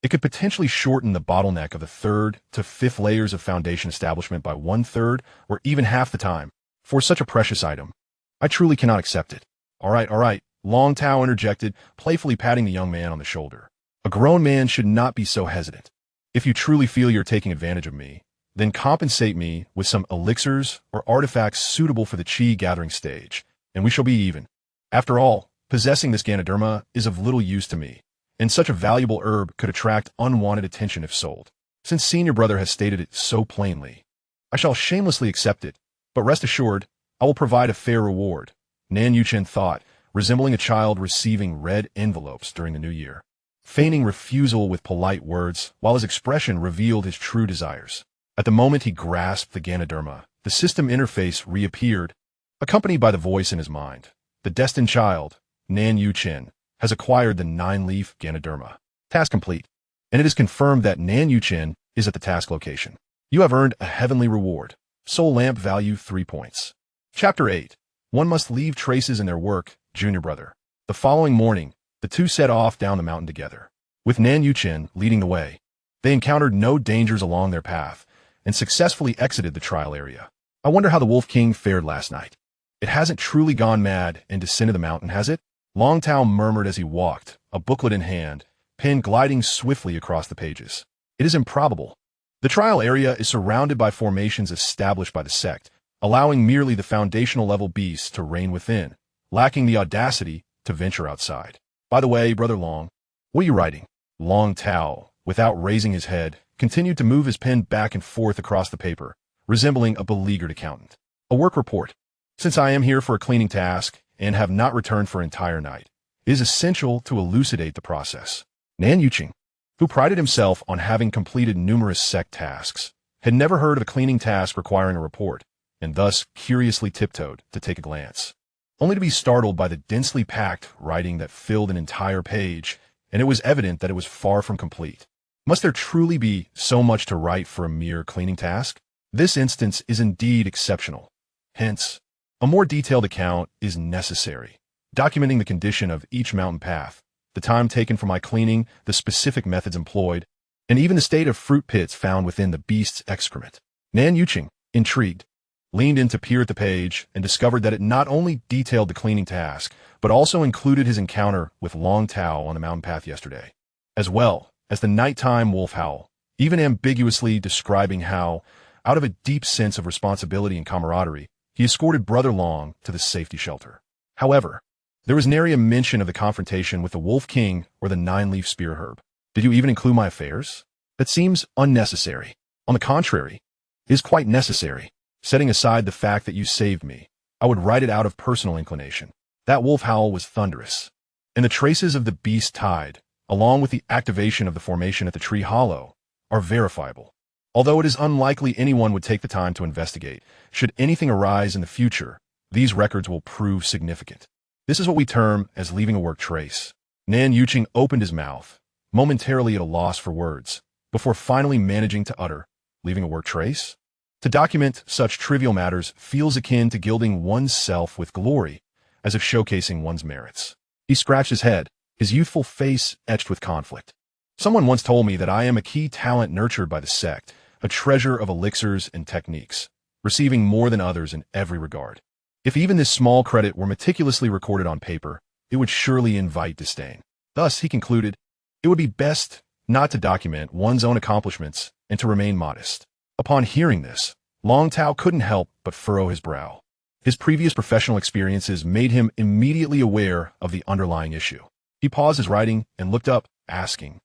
it could potentially shorten the bottleneck of the 3rd to 5th layers of foundation establishment by 1/3 or even half the time. For such a precious item, I truly cannot accept it. All right, Long Tao interjected, playfully patting the young man on the shoulder. A grown man should not be so hesitant. If you truly feel you're taking advantage of me, then compensate me with some elixirs or artifacts suitable for the Qi gathering stage, and we shall be even. After all, possessing this Ganoderma is of little use to me, and such a valuable herb could attract unwanted attention if sold. Since senior brother has stated it so plainly, I shall shamelessly accept it, but rest assured, I will provide a fair reward, Nan Yuchen thought, resembling a child receiving red envelopes during the new year, feigning refusal with polite words while his expression revealed his true desires. At the moment he grasped the Ganoderma, the system interface reappeared, accompanied by the voice in his mind. The destined child, Nan Yuchen, has acquired the 9-leaf Ganoderma. Task complete, and it is confirmed that Nan Yuchen is at the task location. You have earned a heavenly reward. Soul lamp value 3 points. Chapter 8. One must leave traces in their work, junior brother. The following morning, the two set off down the mountain together. With Nan Yuchen leading the way, they encountered no dangers along their path and successfully exited the trial area. I wonder how the Wolf King fared last night. It hasn't truly gone mad and descended the mountain, has it? Long Tao murmured as he walked, a booklet in hand, pen gliding swiftly across the pages. It is improbable. The trial area is surrounded by formations established by the sect, allowing merely the foundational level beasts to reign within, lacking the audacity to venture outside. By the way, Brother Long, what are you writing? Long Tao, without raising his head, continued to move his pen back and forth across the paper, resembling a beleaguered accountant. A work report. Since I am here for a cleaning task and have not returned for an entire night, it is essential to elucidate the process. Nan Yuchen, who prided himself on having completed numerous sect tasks, had never heard of a cleaning task requiring a report, and thus curiously tiptoed to take a glance, only to be startled by the densely packed writing that filled an entire page, and it was evident that it was far from complete. Must there truly be so much to write for a mere cleaning task? This instance is indeed exceptional. Hence, a more detailed account is necessary, documenting the condition of each mountain path, the time taken for my cleaning, the specific methods employed, and even the state of fruit pits found within the beast's excrement. Nan Yuchen, intrigued, leaned in to peer at the page and discovered that it not only detailed the cleaning task, but also included his encounter with Long Tao on the mountain path yesterday, as well as the nighttime wolf howl, even ambiguously describing how, out of a deep sense of responsibility and camaraderie, he escorted Brother Long to the safety shelter. However, there was nary a mention of the confrontation with the Wolf King or the 9-leaf spear herb. Did you even include my affairs? That seems unnecessary. On the contrary, it is quite necessary. Setting aside the fact that you saved me, I would write it out of personal inclination. That wolf howl was thunderous, and the traces of the beast tide, along with the activation of the formation at the tree hollow, are verifiable. Although it is unlikely anyone would take the time to investigate, should anything arise in the future, these records will prove significant. This is what we term as leaving a work trace. Nan Yuchen opened his mouth, momentarily at a loss for words, before finally managing to utter, leaving a work trace? To document such trivial matters feels akin to gilding one's self with glory, as if showcasing one's merits. He scratched his head, his youthful face etched with conflict. Someone once told me that I am a key talent nurtured by the sect, a treasure of elixirs and techniques, receiving more than others in every regard. If even this small credit were meticulously recorded on paper, it would surely invite disdain. Thus, he concluded, it would be best not to document one's own accomplishments and to remain modest. Upon hearing this, Long Tao couldn't help but furrow his brow. His previous professional experiences made him immediately aware of the underlying issue. He paused his writing and looked up, asking,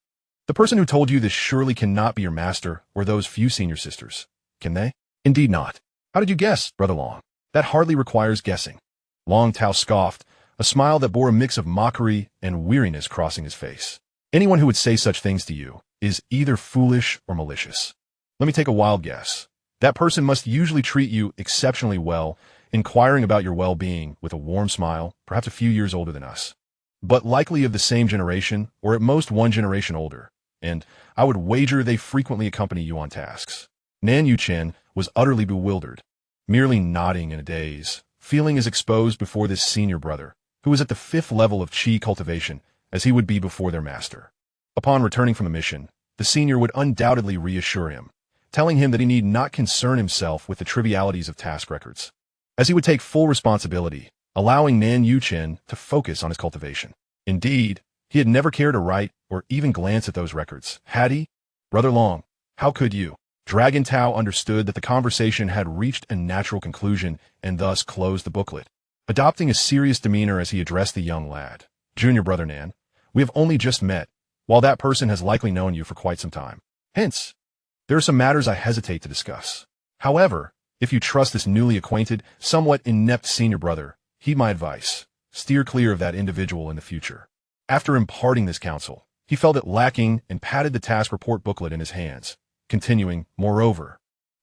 the person who told you this surely cannot be your master or those few senior sisters, can they? Indeed not. How did you guess, Brother Long? That hardly requires guessing. Long Tao scoffed, a smile that bore a mix of mockery and weariness crossing his face. Anyone who would say such things to you is either foolish or malicious. Let me take a wild guess. That person must usually treat you exceptionally well, inquiring about your well-being with a warm smile, perhaps a few years older than us, but likely of the same generation or at most one generation older, and I would wager they frequently accompany you on tasks. Nan Yuchen was utterly bewildered, merely nodding in a daze, feeling as exposed before this senior brother, who was at the 5th level of Qi cultivation, as he would be before their master. Upon returning from the mission, the senior would undoubtedly reassure him, telling him that he need not concern himself with the trivialities of task records, as he would take full responsibility, allowing Nan Yuchen to focus on his cultivation. Indeed, he had never cared to write or even glance at those records, had he? Brother Long, how could you? Dragon Tao understood that the conversation had reached a natural conclusion and thus closed the booklet, adopting a serious demeanor as he addressed the young lad. Junior Brother Nan, we have only just met, while that person has likely known you for quite some time. Hence, there are some matters I hesitate to discuss. However, if you trust this newly acquainted, somewhat inept senior brother, heed my advice. Steer clear of that individual in the future. After imparting this counsel, he felt it lacking and patted the task report booklet in his hands, continuing, moreover,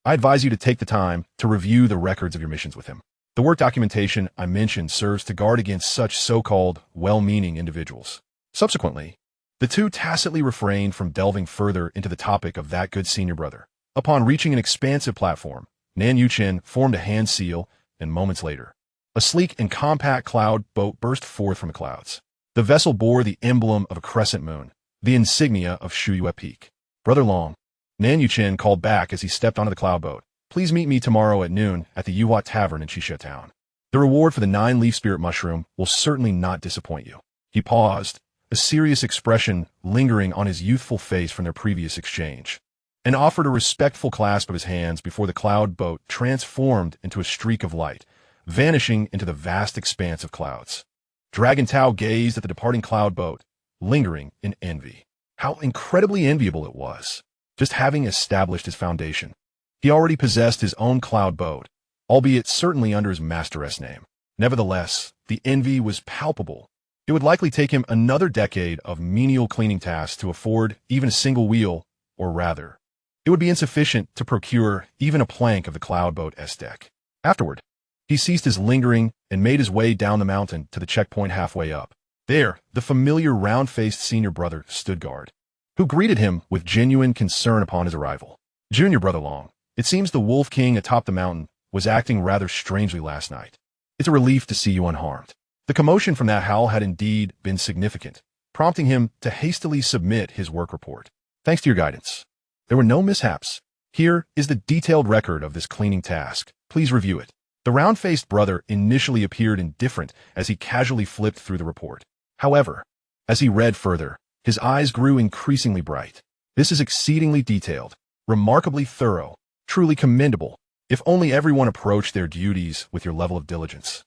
I advise you to take the time to review the records of your missions with him. The work documentation I mentioned serves to guard against such so-called well-meaning individuals. Subsequently, the two tacitly refrained from delving further into the topic of that good senior brother. Upon reaching an expansive platform, Nan Yuchen formed a hand seal, and moments later, a sleek and compact cloud boat burst forth from the clouds. The vessel bore the emblem of a crescent moon, the insignia of Shuyue Peak. Brother Long, Nan Yuchen called back as he stepped onto the cloud boat. Please meet me tomorrow at noon at the Yuhua Tavern in Xixia Town. The reward for the 9-leaf spirit mushroom will certainly not disappoint you. He paused, a serious expression lingering on his youthful face from their previous exchange, and offered a respectful clasp of his hands before the cloud boat transformed into a streak of light, vanishing into the vast expanse of clouds. Dragon Tao gazed at the departing cloud boat, lingering in envy. How incredibly enviable it was, just having established his foundation. He already possessed his own cloud boat, albeit certainly under his masteress name. Nevertheless, the envy was palpable. It would likely take him another decade of menial cleaning tasks to afford even a single wheel, or rather, it would be insufficient to procure even a plank of the cloud boat's deck. Afterward, he ceased his lingering and made his way down the mountain to the checkpoint halfway up. There, the familiar round-faced senior brother stood guard, who greeted him with genuine concern upon his arrival. Junior Brother Long, it seems the Wolf King atop the mountain was acting rather strangely last night. It's a relief to see you unharmed. The commotion from that howl had indeed been significant, prompting him to hastily submit his work report. Thanks to your guidance, there were no mishaps. Here is the detailed record of this cleaning task. Please review it. The round-faced brother initially appeared indifferent as he casually flipped through the report. However, as he read further, his eyes grew increasingly bright. This is exceedingly detailed, remarkably thorough, truly commendable. If only everyone approached their duties with your level of diligence,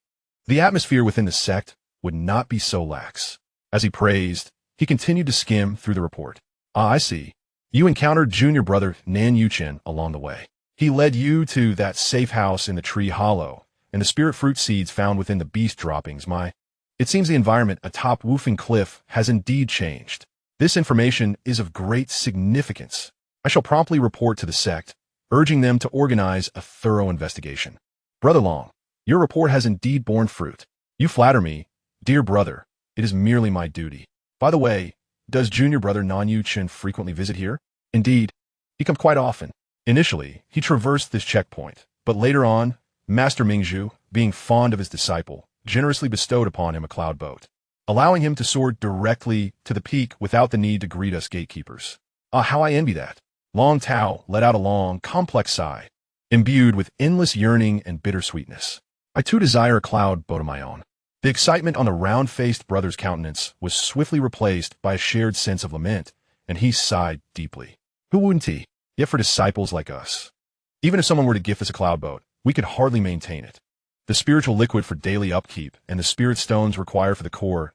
the atmosphere within the sect would not be so lax. As he praised, he continued to skim through the report. Ah, I see. You encountered junior brother Nan Yuchen along the way. He led you to that safe house in the tree hollow, and the spirit fruit seeds found within the beast droppings. It seems the environment atop Woofing Cliff has indeed changed. This information is of great significance. I shall promptly report to the sect, urging them to organize a thorough investigation. Brother Long, your report has indeed borne fruit. You flatter me, dear brother. It is merely my duty. By the way, does junior brother Nan Yuchen frequently visit here? Indeed, he comes quite often. Initially, he traversed this checkpoint, but later on, Master Mingzhu, being fond of his disciple, generously bestowed upon him a cloud boat, allowing him to soar directly to the peak without the need to greet us gatekeepers. Ah, how I envy that. Long Tao let out a long, complex sigh, imbued with endless yearning and bittersweetness. I too desire a cloud boat of my own. The excitement on the round-faced brother's countenance was swiftly replaced by a shared sense of lament, and he sighed deeply. Who wouldn't he? Yet for disciples like us, even if someone were to gift us a cloud boat, we could hardly maintain it. The spiritual liquid for daily upkeep and the spirit stones required for the core's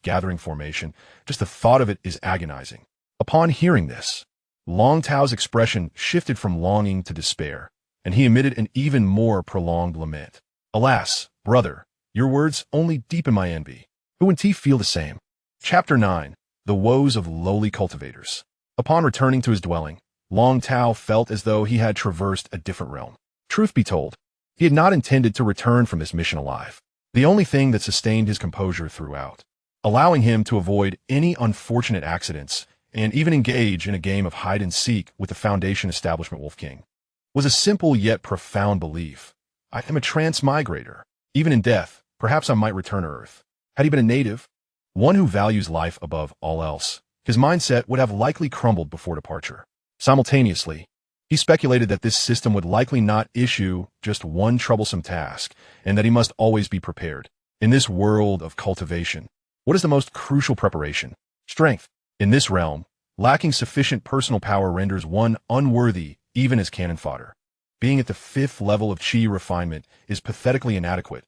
gathering formation, just the thought of it is agonizing. Upon hearing this, Long Tao's expression shifted from longing to despair, and he emitted an even more prolonged lament. Alas, brother, your words only deepen my envy. Who wouldn't he feel the same? Chapter 9. The Woes of Lowly Cultivators. Upon returning to his dwelling, Long Tao felt as though he had traversed a different realm. Truth be told, he had not intended to return from this mission alive. The only thing that sustained his composure throughout, allowing him to avoid any unfortunate accidents and even engage in a game of hide-and-seek with the Foundation Establishment Wolf King, was a simple yet profound belief. I am a transmigrator. Even in death, perhaps I might return to Earth. Had he been a native, one who values life above all else, his mindset would have likely crumbled before departure. Simultaneously, he speculated that this system would likely not issue just one troublesome task, and that he must always be prepared. In this world of cultivation, what is the most crucial preparation? Strength. In this realm, lacking sufficient personal power renders one unworthy even as cannon fodder. Being at the 5th level of Qi refinement is pathetically inadequate.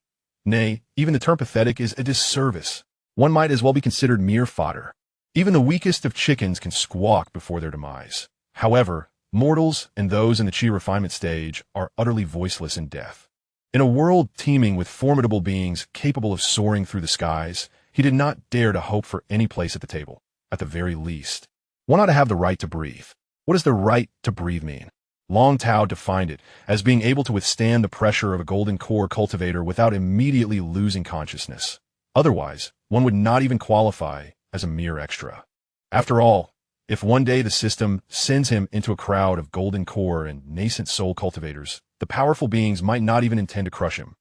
Nay, even the term pathetic is a disservice. One might as well be considered mere fodder. Even the weakest of chickens can squawk before their demise. However, mortals and those in the Qi refinement stage are utterly voiceless in death. In a world teeming with formidable beings capable of soaring through the skies, he did not dare to hope for any place at the table. At the very least, one ought to have the right to breathe. What does the right to breathe mean? Long Tao defined it as being able to withstand the pressure of a golden core cultivator without immediately losing consciousness. Otherwise, one would not even qualify as a mere extra. After all, if one day the system sends him into a crowd of golden core and nascent soul cultivators, the powerful beings might not even intend to crush him,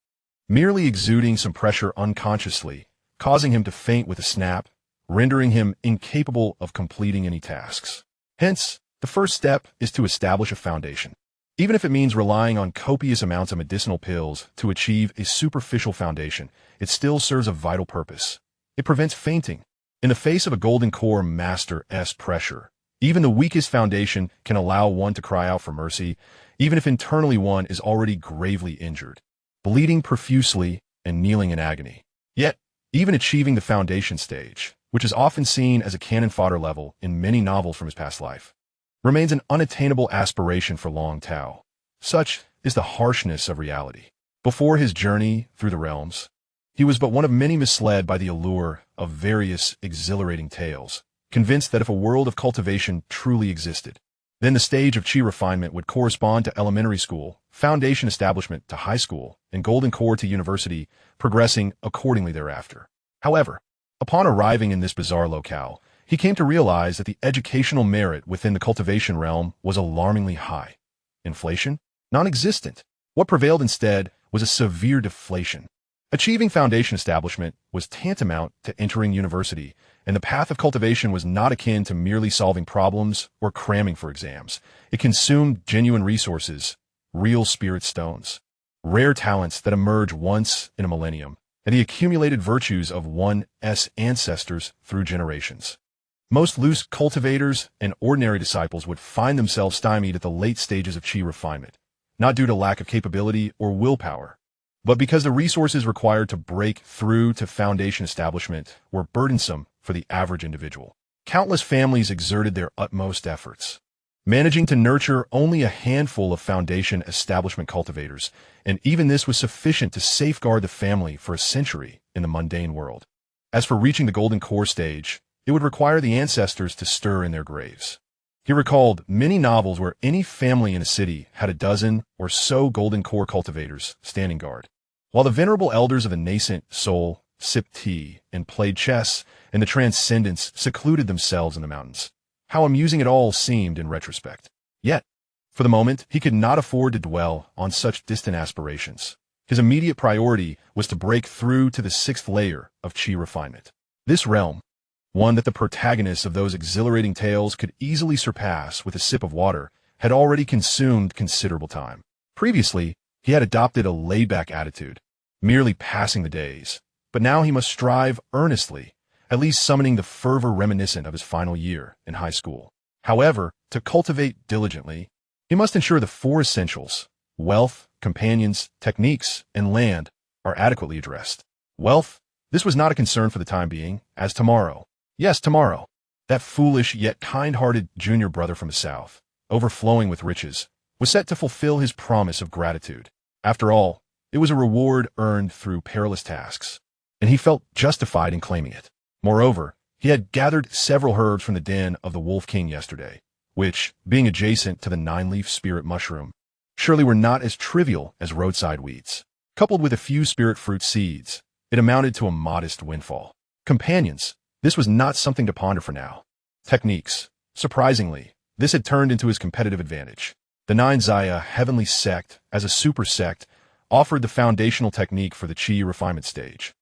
merely exuding some pressure unconsciously, causing him to faint with a snap, rendering him incapable of completing any tasks. Hence, the first step is to establish a foundation. Even if it means relying on copious amounts of medicinal pills to achieve a superficial foundation, it still serves a vital purpose. It prevents fainting. In the face of a golden core master's pressure, even the weakest foundation can allow one to cry out for mercy, even if internally one is already gravely injured, bleeding profusely and kneeling in agony. Yet, even achieving the foundation stage, which is often seen as a cannon fodder level in many novels from his past life, remains an unattainable aspiration for Long Tao. Such is the harshness of reality. Before his journey through the realms, he was but one of many misled by the allure of various exhilarating tales, convinced that if a world of cultivation truly existed, then the stage of Qi refinement would correspond to elementary school, foundation establishment to high school, and golden core to university, progressing accordingly thereafter. However, upon arriving in this bizarre locale, he came to realize that the educational merit within the cultivation realm was alarmingly high. Inflation? Non-existent. What prevailed instead was a severe deflation. Achieving foundation establishment was tantamount to entering university, and the path of cultivation was not akin to merely solving problems or cramming for exams. It consumed genuine resources, real spirit stones, rare talents that emerge once in a millennium, and the accumulated virtues of one's ancestors through generations. Most loose cultivators and ordinary disciples would find themselves stymied at the late stages of Qi refinement, not due to lack of capability or willpower, but because the resources required to break through to foundation establishment were burdensome for the average individual. Countless families exerted their utmost efforts, managing to nurture only a handful of foundation establishment cultivators, and even this was sufficient to safeguard the family for a century in the mundane world. As for reaching the golden core stage, it would require the ancestors to stir in their graves. He recalled many novels where any family in a city had a dozen or so golden core cultivators standing guard, while the venerable elders of the nascent soul sipped tea and played chess, and the transcendents secluded themselves in the mountains. How amusing it all seemed in retrospect. Yet, for the moment, he could not afford to dwell on such distant aspirations. His immediate priority was to break through to the 6th layer of Qi refinement. This realm, one that the protagonists of those exhilarating tales could easily surpass with a sip of water, had already consumed considerable time. Previously, he had adopted a laid-back attitude, merely passing the days, but now he must strive earnestly, at least summoning the fervor reminiscent of his final year in high school. However, to cultivate diligently, he must ensure the 4 essentials: wealth, companions, techniques, and land are adequately addressed. Wealth? This was not a concern for the time being, as tomorrow, yes, tomorrow, that foolish yet kind-hearted junior brother from the south, overflowing with riches, was set to fulfill his promise of gratitude. After all, it was a reward earned through perilous tasks, and he felt justified in claiming it. Moreover, he had gathered several herbs from the den of the Wolf King yesterday, which, being adjacent to the 9-leaf spirit mushroom, surely were not as trivial as roadside weeds. Coupled with a few spirit fruit seeds, it amounted to a modest windfall. Companions, this was not something to ponder for now. Techniques, surprisingly, this had turned into his competitive advantage. The Xianxia heavenly sect, as a super sect, offered the foundational technique for the Qi refinement stage.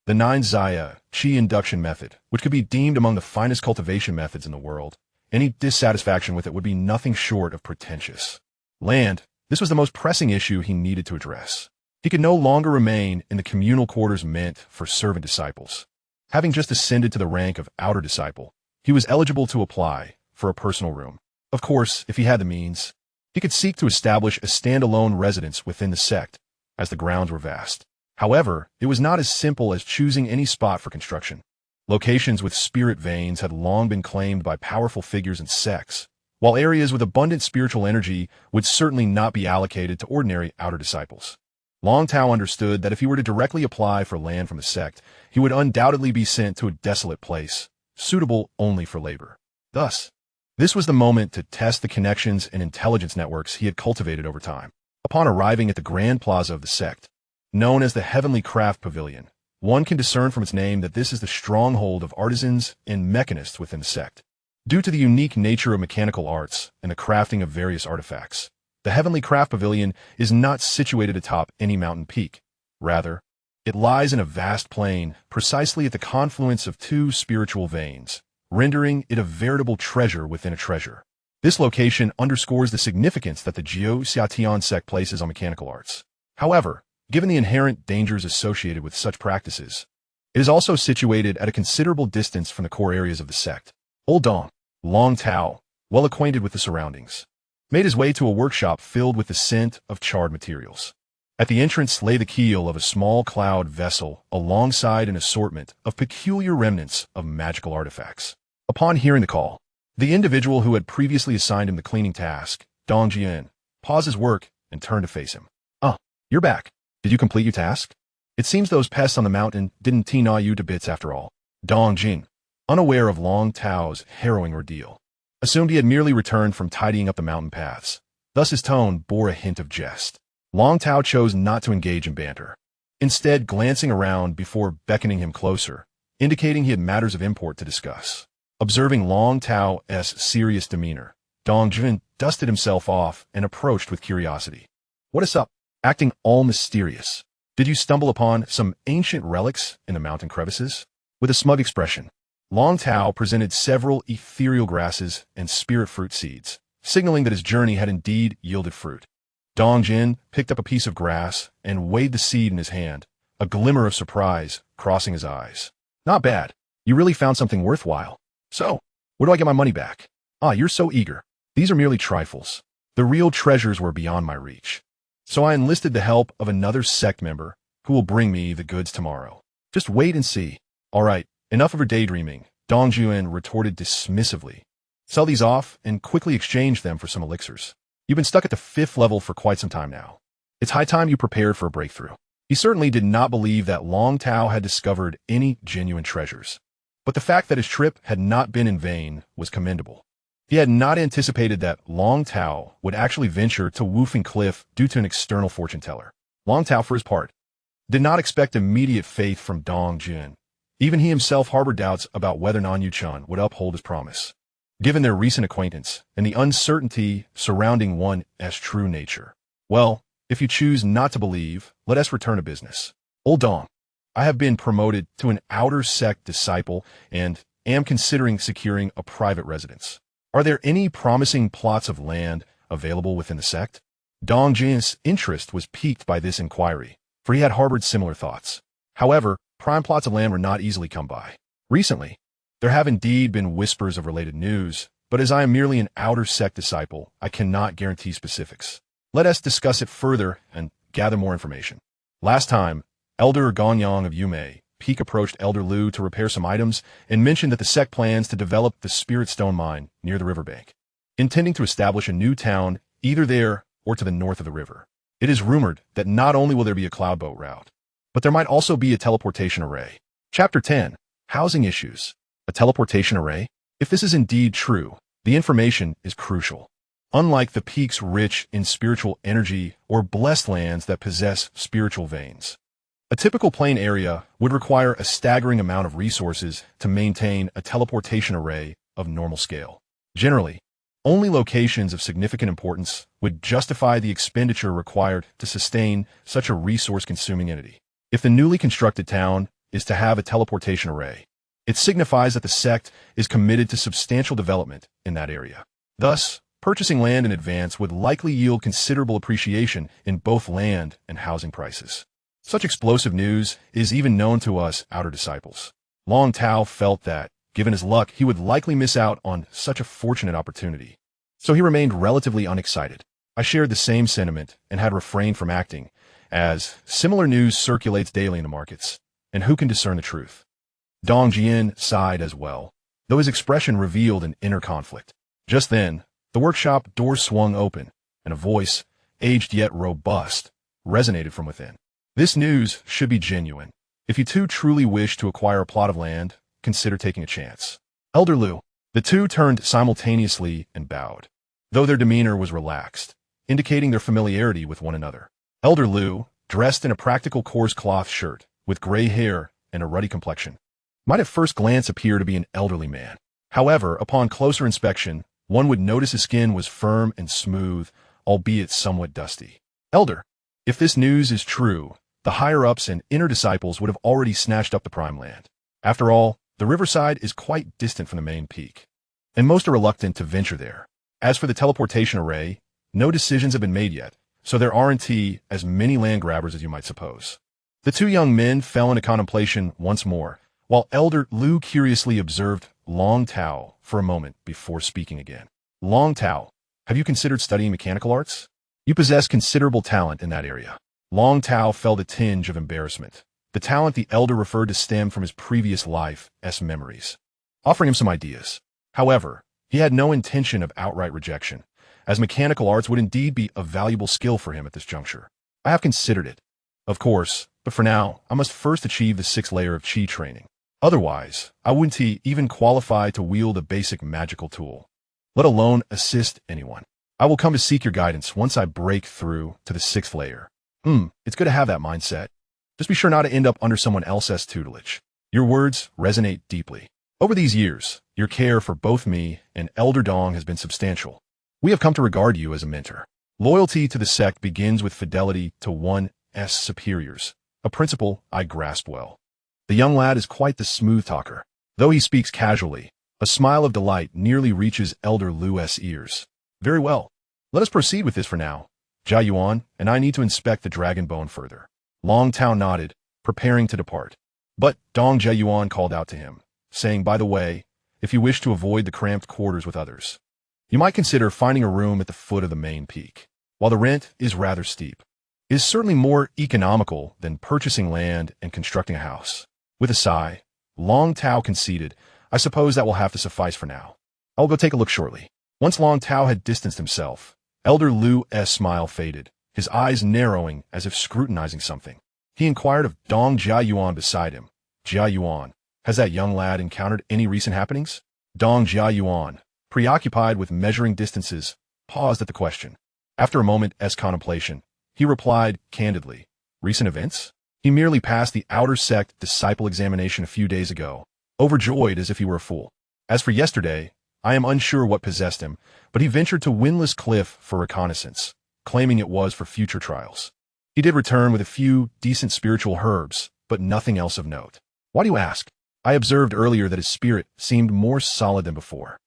The Xianxia Qi induction method, which could be deemed among the finest cultivation methods in the world. Any dissatisfaction with it would be nothing short of pretentious. Land, this was the most pressing issue he needed to address. He could no longer remain in the communal quarters meant for servant disciples. Having just ascended to the rank of outer disciple, he was eligible to apply for a personal room. Of course, if he had the means, he could seek to establish a standalone residence within the sect, as the grounds were vast. However, it was not as simple as choosing any spot for construction. Locations with spirit veins had long been claimed by powerful figures and sects, while areas with abundant spiritual energy would certainly not be allocated to ordinary outer disciples. Long Tao understood that if he were to directly apply for land from the sect, he would undoubtedly be sent to a desolate place, suitable only for labor. Thus, this was the moment to test the connections and intelligence networks he had cultivated over time. Upon arriving at the grand plaza of the sect, known as the Heavenly Craft Pavilion, one can discern from its name that this is the stronghold of artisans and mechanists within the sect. Due to the unique nature of mechanical arts and the crafting of various artifacts, the Heavenly Craft Pavilion is not situated atop any mountain peak. Rather, it lies in a vast plain, precisely at the confluence of two spiritual veins, rendering it a veritable treasure within a treasure. This location underscores the significance that the Xianxia sect places on mechanical arts. However, given the inherent dangers associated with such practices, it is also situated at a considerable distance from the core areas of the sect. Old Dong, Long Tao, well acquainted with the surroundings, made his way to a workshop filled with the scent of charred materials. At the entrance lay the keel of a small cloud vessel alongside an assortment of peculiar remnants of magical artifacts. Upon hearing the call, the individual who had previously assigned him the cleaning task, Dong Jian, paused his work and turned to face him. You're back. Did you complete your task? It seems those pests on the mountain didn't gnaw you to bits after all. Dong Jin, unaware of Long Tao's harrowing ordeal, assumed he had merely returned from tidying up the mountain paths. Thus his tone bore a hint of jest. Long Tao chose not to engage in banter, instead glancing around before beckoning him closer, indicating he had matters of import to discuss. Observing Long Tao's serious demeanor, Dong Jin dusted himself off and approached with curiosity. What is up? Acting all mysterious. Did you stumble upon some ancient relics in the mountain crevices? With a smug expression, Long Tao presented several ethereal grasses and spirit fruit seeds, signaling that his journey had indeed yielded fruit. Dong Jin picked up a piece of grass and weighed the seed in his hand, a glimmer of surprise crossing his eyes. Not bad. You really found something worthwhile. So, where do I get my money back? You're so eager. These are merely trifles. The real treasures were beyond my reach. So I enlisted the help of another sect member who will bring me the goods tomorrow. Just wait and see. All right, enough of your daydreaming, Dong Jin retorted dismissively. Sell these off and quickly exchange them for some elixirs. You've been stuck at the 5th level for quite some time now. It's high time you prepared for a breakthrough. He certainly did not believe that Long Tao had discovered any genuine treasures. But the fact that his trip had not been in vain was commendable. He had not anticipated that Long Tao would actually venture to Woofing Cliff due to an external fortune teller. Long Tao, for his part, did not expect immediate faith from Dong Jin. Even he himself harbored doubts about whether Nan Yuchun would uphold his promise, given their recent acquaintance and the uncertainty surrounding one's true nature. Well, if you choose not to believe, let us return to business. Old Dong, I have been promoted to an outer sect disciple and am considering securing a private residence. Are there any promising plots of land available within the sect? Dong Jin's interest was piqued by this inquiry, for he had harbored similar thoughts. However, prime plots of land were not easily come by. Recently, there have indeed been whispers of related news, but as I am merely an outer sect disciple, I cannot guarantee specifics. Let us discuss it further and gather more information. Last time, Elder Gonyang of Yume Peak approached Elder Liu to repair some items and mentioned that the sect plans to develop the Spirit Stone Mine near the riverbank, intending to establish a new town either there or to the north of the river. It is rumored that not only will there be a cloud boat route, but there might also be a teleportation array. Chapter 10. Housing Issues. A teleportation array? If this is indeed true, the information is crucial. Unlike the peaks rich in spiritual energy or blessed lands that possess spiritual veins, a typical plain area would require a staggering amount of resources to maintain a teleportation array of normal scale. Generally, only locations of significant importance would justify the expenditure required to sustain such a resource-consuming entity. If the newly constructed town is to have a teleportation array, it signifies that the sect is committed to substantial development in that area. Thus, Purchasing land in advance would likely yield considerable appreciation in both land and housing prices. Such explosive news is even known to us outer disciples. Long Tao felt that, given his luck, he would likely miss out on such a fortunate opportunity. So he remained relatively unexcited. I shared the same sentiment and had refrained from acting, as similar news circulates daily in the markets, and who can discern the truth? Dong Jian sighed as well, though his expression revealed an inner conflict. Just then, the workshop door swung open, and a voice, aged yet robust, resonated from within. This news should be genuine. If you two truly wish to acquire a plot of land, consider taking a chance. Elder Lu. The two turned simultaneously and bowed, though their demeanor was relaxed, indicating their familiarity with one another. Elder Lu, dressed in a practical coarse cloth shirt, with gray hair and a ruddy complexion, might at first glance appear to be an elderly man. However, upon closer inspection, one would notice his skin was firm and smooth, albeit somewhat dusty. Elder, if this news is true, the higher-ups and inner disciples would have already snatched up the prime land. After all, the riverside is quite distant from the main peak, and most are reluctant to venture there. As for the teleportation array, no decisions have been made yet, so there aren't as many land grabbers as you might suppose. The two young men fell into contemplation once more, while Elder Lu curiously observed Long Tao for a moment before speaking again. Long Tao, have you considered studying mechanical arts? You possess considerable talent in that area. Long Tao felt a tinge of embarrassment. The talent the elder referred to stemmed from his previous life's memories, offering him some ideas. However, he had no intention of outright rejection, as mechanical arts would indeed be a valuable skill for him at this juncture. I have considered it, of course, but for now, I must first achieve the 6th layer of Qi training. Otherwise, I wouldn't even qualify to wield a basic magical tool, let alone assist anyone. I will come to seek your guidance once I break through to the 6th layer. It's good to have that mindset. Just be sure not to end up under someone else's tutelage. Your words resonate deeply. Over these years, your care for both me and Elder Dong has been substantial. We have come to regard you as a mentor. Loyalty to the sect begins with fidelity to one's superiors, a principle I grasp well. The young lad is quite the smooth talker. Though he speaks casually, a smile of delight nearly reaches Elder Lu's ears. Very well. Let us proceed with this for now. Jia Yuan and I need to inspect the dragon bone further. Long Tao nodded, preparing to depart. But Dong Jia Yuan called out to him, saying, by the way, if you wish to avoid the cramped quarters with others, you might consider finding a room at the foot of the main peak. While the rent is rather steep, it is certainly more economical than purchasing land and constructing a house. With a sigh, Long Tao conceded, I suppose that will have to suffice for now. I'll go take a look shortly. Once Long Tao had distanced himself, Elder Lu's smile faded, his eyes narrowing as if scrutinizing something. He inquired of Dong Jia Yuan beside him. Jia Yuan, has that young lad encountered any recent happenings? Dong Jia Yuan, preoccupied with measuring distances, paused at the question. After a moment's contemplation, he replied candidly, recent events? He merely passed the outer sect disciple examination a few days ago, overjoyed as if he were a fool. As for yesterday, I am unsure what possessed him, but he ventured to Windless Cliff for reconnaissance, claiming it was for future trials. He did return with a few decent spiritual herbs, but nothing else of note. Why do you ask? I observed earlier that his spirit seemed more solid than before.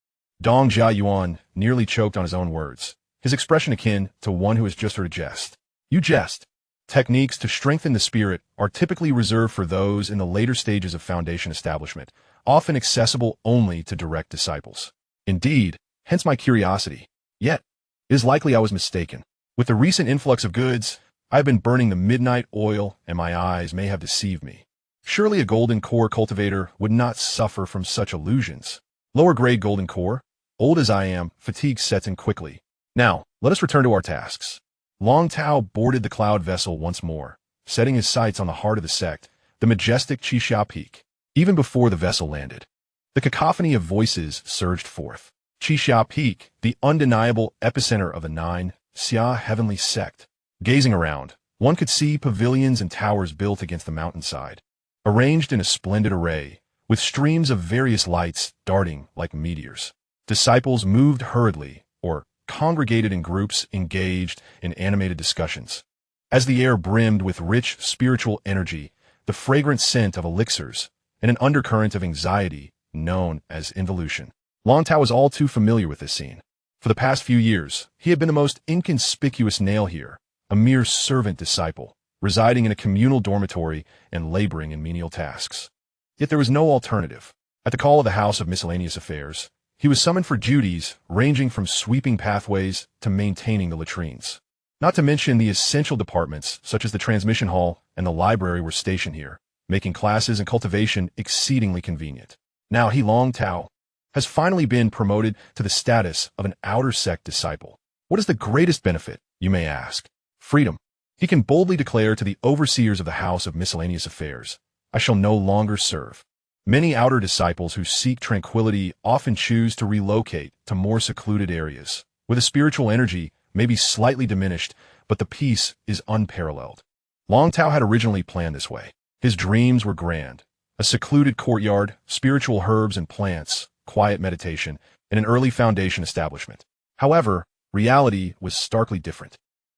Dong Jia Yuan nearly choked on his own words, his expression akin to one who has just heard a jest. You jest. Techniques to strengthen the spirit are typically reserved for those in the later stages of foundation establishment, often accessible only to direct disciples. Indeed, hence my curiosity. Yet, it is likely I was mistaken. With the recent influx of goods, I have been burning the midnight oil, and my eyes may have deceived me. Surely a golden core cultivator would not suffer from such illusions. Lower-grade golden core, old as I am, fatigue sets in quickly. Now, let us return to our tasks. Long Tao boarded the cloud vessel once more, setting his sights on the heart of the sect, the majestic Xianxia peak. Even before the vessel landed, the cacophony of voices surged forth. Xianxia peak, the undeniable epicenter of the Xianxia heavenly sect. Gazing around, one could see pavilions and towers built against the mountainside, arranged in a splendid array, with streams of various lights darting like meteors. Disciples moved hurriedly, or congregated in groups engaged in animated discussions. As the air brimmed with rich spiritual energy, the fragrant scent of elixirs, and an undercurrent of anxiety known as involution. Long Tao was all too familiar with this scene. For the past few years, he had been the most inconspicuous nail here, a mere servant disciple, residing in a communal dormitory and laboring in menial tasks. Yet there was no alternative. At the call of the House of Miscellaneous Affairs, he was summoned for duties ranging from sweeping pathways to maintaining the latrines. Not to mention the essential departments such as the transmission hall and the library were stationed here, making classes and cultivation exceedingly convenient. Now Long Tao has finally been promoted to the status of an outer sect disciple. What is the greatest benefit, you may ask? Freedom. He can boldly declare to the overseers of the House of Miscellaneous Affairs, I shall no longer serve. Many outer disciples who seek tranquility often choose to relocate to more secluded areas, where the spiritual energy may be slightly diminished, but the peace is unparalleled. Long Tao had originally planned this way. His dreams were grand. A secluded courtyard, spiritual herbs and plants, quiet meditation, and an early foundation establishment. However, reality was starkly different.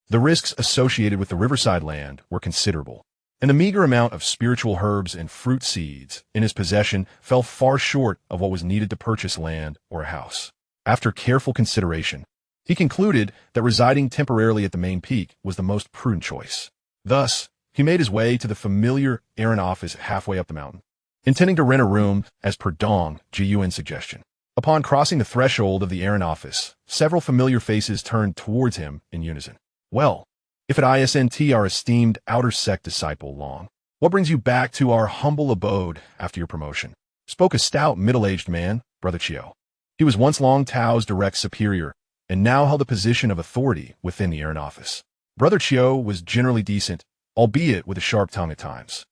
The risks associated with the riverside land were considerable, and the meager amount of spiritual herbs and fruit seeds in his possession fell far short of what was needed to purchase land or a house. After careful consideration, he concluded that residing temporarily at the main peak was the most prudent choice. Thus, he made his way to the familiar errand office halfway up the mountain, intending to rent a room as per Dong Jiyuan's suggestion. Upon crossing the threshold of the errand office, several familiar faces turned towards him in unison. Well, if at ISNT our esteemed outer sect disciple Long, what brings you back to our humble abode after your promotion? Spoke a stout middle-aged man, Brother Chiu. He was once Long Tao's direct superior, and now held a position of authority within the errand office. Brother Chiu was generally decent, albeit with a sharp tongue at times.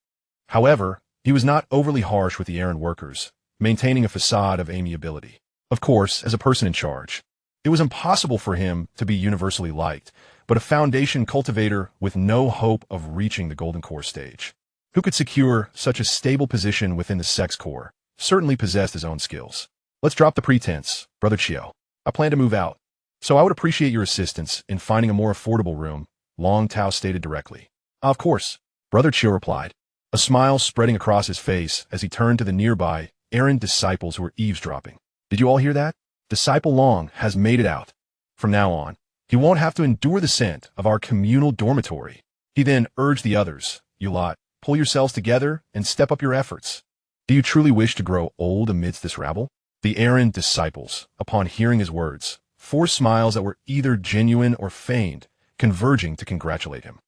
However, he was not overly harsh with the errand workers, maintaining a facade of amiability. Of course, as a person in charge, it was impossible for him to be universally liked, but a foundation cultivator with no hope of reaching the golden core stage, who could secure such a stable position within the sect's core, certainly possessed his own skills. Let's drop the pretense, Brother Chiu. I plan to move out, so I would appreciate your assistance in finding a more affordable room, Long Tao stated directly. Of course, Brother Chiu replied, a smile spreading across his face as he turned to the nearby errand disciples who were eavesdropping. Did you all hear that? Disciple Long has made it out. From now on, he won't have to endure the scent of our communal dormitory. He then urged the others, you lot, pull yourselves together and step up your efforts. Do you truly wish to grow old amidst this rabble? The errand disciples, upon hearing his words, forced smiles that were either genuine or feigned, converging to congratulate him.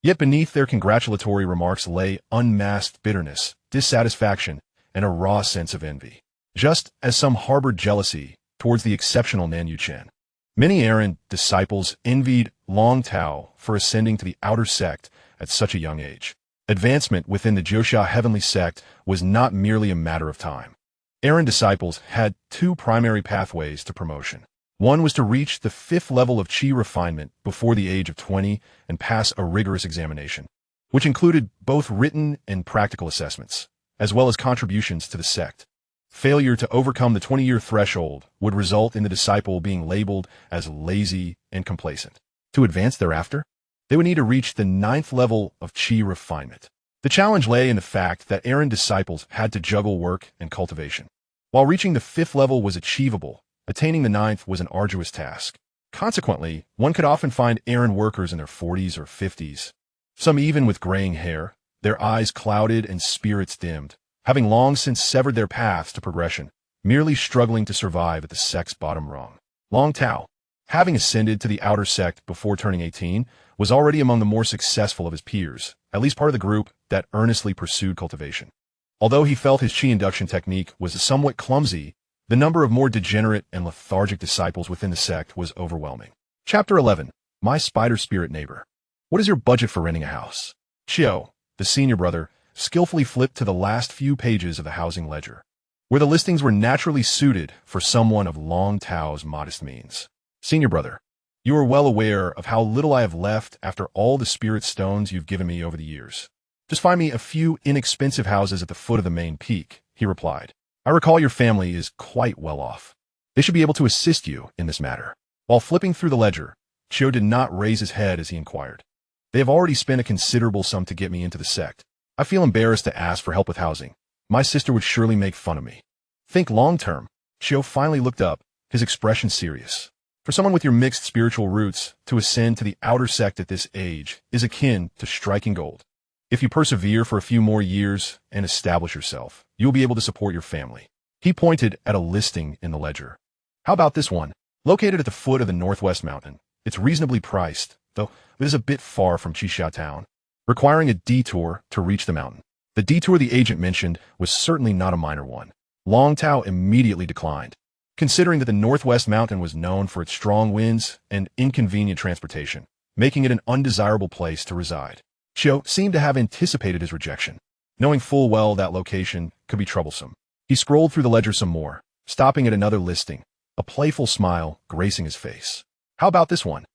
Yet beneath their congratulatory remarks lay unmasked bitterness, dissatisfaction, and a raw sense of envy. Just as some harbored jealousy towards the exceptional Nan Yuchen. Many errand disciples envied Long Tao for ascending to the outer sect at such a young age. Advancement within the Jiuxia heavenly sect was not merely a matter of time. Errand disciples had two primary pathways to promotion. One was to reach the 5th level of Qi Refinement before the age of 20 and pass a rigorous examination, which included both written and practical assessments, as well as contributions to the sect. Failure to overcome the 20-year threshold would result in the disciple being labeled as lazy and complacent. To advance thereafter, they would need to reach the 9th level of Qi Refinement. The challenge lay in the fact that errand disciples had to juggle work and cultivation. While reaching the 5th level was achievable, attaining the 9th was an arduous task. Consequently, one could often find errand workers in their 40s or 50s, some even with graying hair, their eyes clouded and spirits dimmed, having long since severed their paths to progression, merely struggling to survive at the sect's bottom rung. Long Tao, having ascended to the outer sect before turning 18, was already among the more successful of his peers, at least part of the group that earnestly pursued cultivation. Although he felt his Qi induction technique was somewhat clumsy, the number of more degenerate and lethargic disciples within the sect was overwhelming. Chapter 11. My Spider Spirit Neighbor. What is your budget for renting a house? Chiu, the senior brother, skillfully flipped to the last few pages of the housing ledger, where the listings were naturally suited for someone of Long Tao's modest means. Senior brother, you are well aware of how little I have left after all the spirit stones you've given me over the years. Just find me a few inexpensive houses at the foot of the main peak, he replied. I recall your family is quite well off. They should be able to assist you in this matter. While flipping through the ledger, Chiu did not raise his head as he inquired. They have already spent a considerable sum to get me into the sect. I feel embarrassed to ask for help with housing. My sister would surely make fun of me. Think long term. Chiu finally looked up, his expression serious. For someone with your mixed spiritual roots, to ascend to the outer sect at this age is akin to striking gold. If you persevere for a few more years and establish yourself, you'll be able to support your family. He pointed at a listing in the ledger. How about this one? Located at the foot of the Northwest Mountain, it's reasonably priced, though it is a bit far from Xianxia town, requiring a detour to reach the mountain. The detour the agent mentioned was certainly not a minor one. Long Tao immediately declined, considering that the Northwest Mountain was known for its strong winds and inconvenient transportation, making it an undesirable place to reside. Xiao seemed to have anticipated his rejection, knowing full well that location could be troublesome. He scrolled through the ledger some more, stopping at another listing, a playful smile gracing his face. How about this one?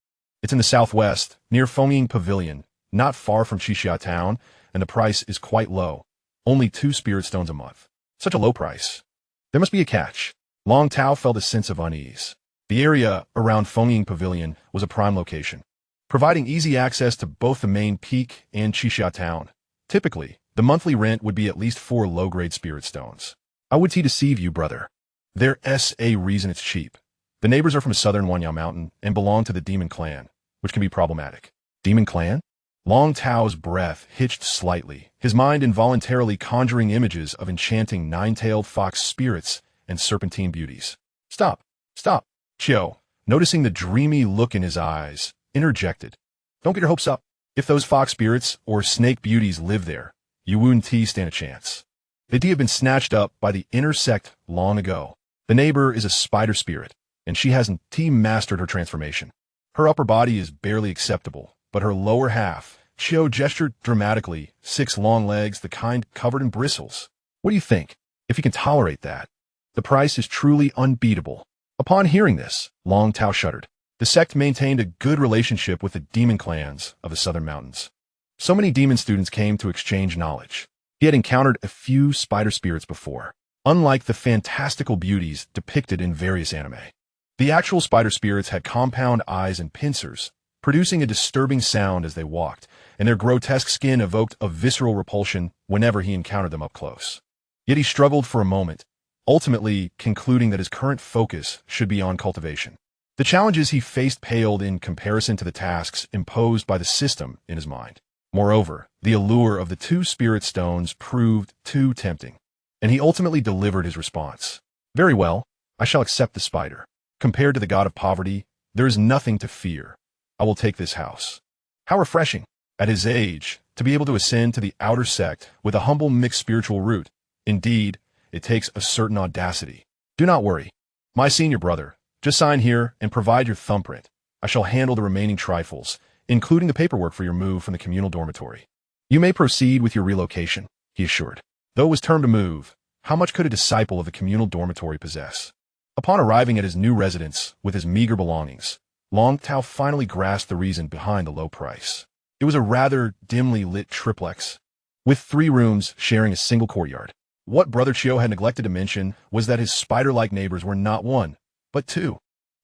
It's in the southwest, near Fengying Pavilion, not far from Xianxia town, and the price is quite low. Only 2 spirit stones a month. Such a low price. There must be a catch. Long Tao felt a sense of unease. The area around Fengying Pavilion was a prime location, providing easy access to both the main peak and Xianxia town. Typically, the monthly rent would be at least 4 low-grade spirit stones. How would he deceive you, brother? There's a reason it's cheap. The neighbors are from southern Wanyao Mountain and belong to the Demon Clan, which can be problematic. Demon Clan? Long Tao's breath hitched slightly, his mind involuntarily conjuring images of enchanting 9-tailed fox spirits and serpentine beauties. Stop! Stop! Qiu, noticing the dreamy look in his eyes, interjected. Don't get your hopes up. If those fox spirits or snake beauties live there, you wouldn't stand a chance. The D had been snatched up by the inner sect long ago. The neighbor is a spider spirit, and she hasn't mastered her transformation. Her upper body is barely acceptable, but her lower half, Qiu gestured dramatically, 6 long legs, the kind covered in bristles. What do you think? If you can tolerate that, the price is truly unbeatable. Upon hearing this, Long Tao shuddered. The sect maintained a good relationship with the demon clans of the southern mountains. So many demon students came to exchange knowledge. He had encountered a few spider spirits before, unlike the fantastical beauties depicted in various anime. The actual spider spirits had compound eyes and pincers, producing a disturbing sound as they walked, and their grotesque skin evoked a visceral repulsion whenever he encountered them up close. Yet he struggled for a moment, ultimately concluding that his current focus should be on cultivation. The challenges he faced paled in comparison to the tasks imposed by the system in his mind. Moreover, the allure of the 2 spirit stones proved too tempting, and he ultimately delivered his response. Very well, I shall accept the spider. Compared to the god of poverty, there is nothing to fear. I will take this house. How refreshing, at his age, to be able to ascend to the outer sect with a humble mixed spiritual root. Indeed, it takes a certain audacity. Do not worry, my senior brother. Just sign here and provide your thumbprint. I shall handle the remaining trifles, including the paperwork for your move from the communal dormitory. You may proceed with your relocation, he assured. Though it was termed a move, how much could a disciple of the communal dormitory possess? Upon arriving at his new residence with his meager belongings, Long Tao finally grasped the reason behind the low price. It was a rather dimly lit triplex, with 3 rooms sharing a single courtyard. What Brother Qiu had neglected to mention was that his spider-like neighbors were not 1, but 2.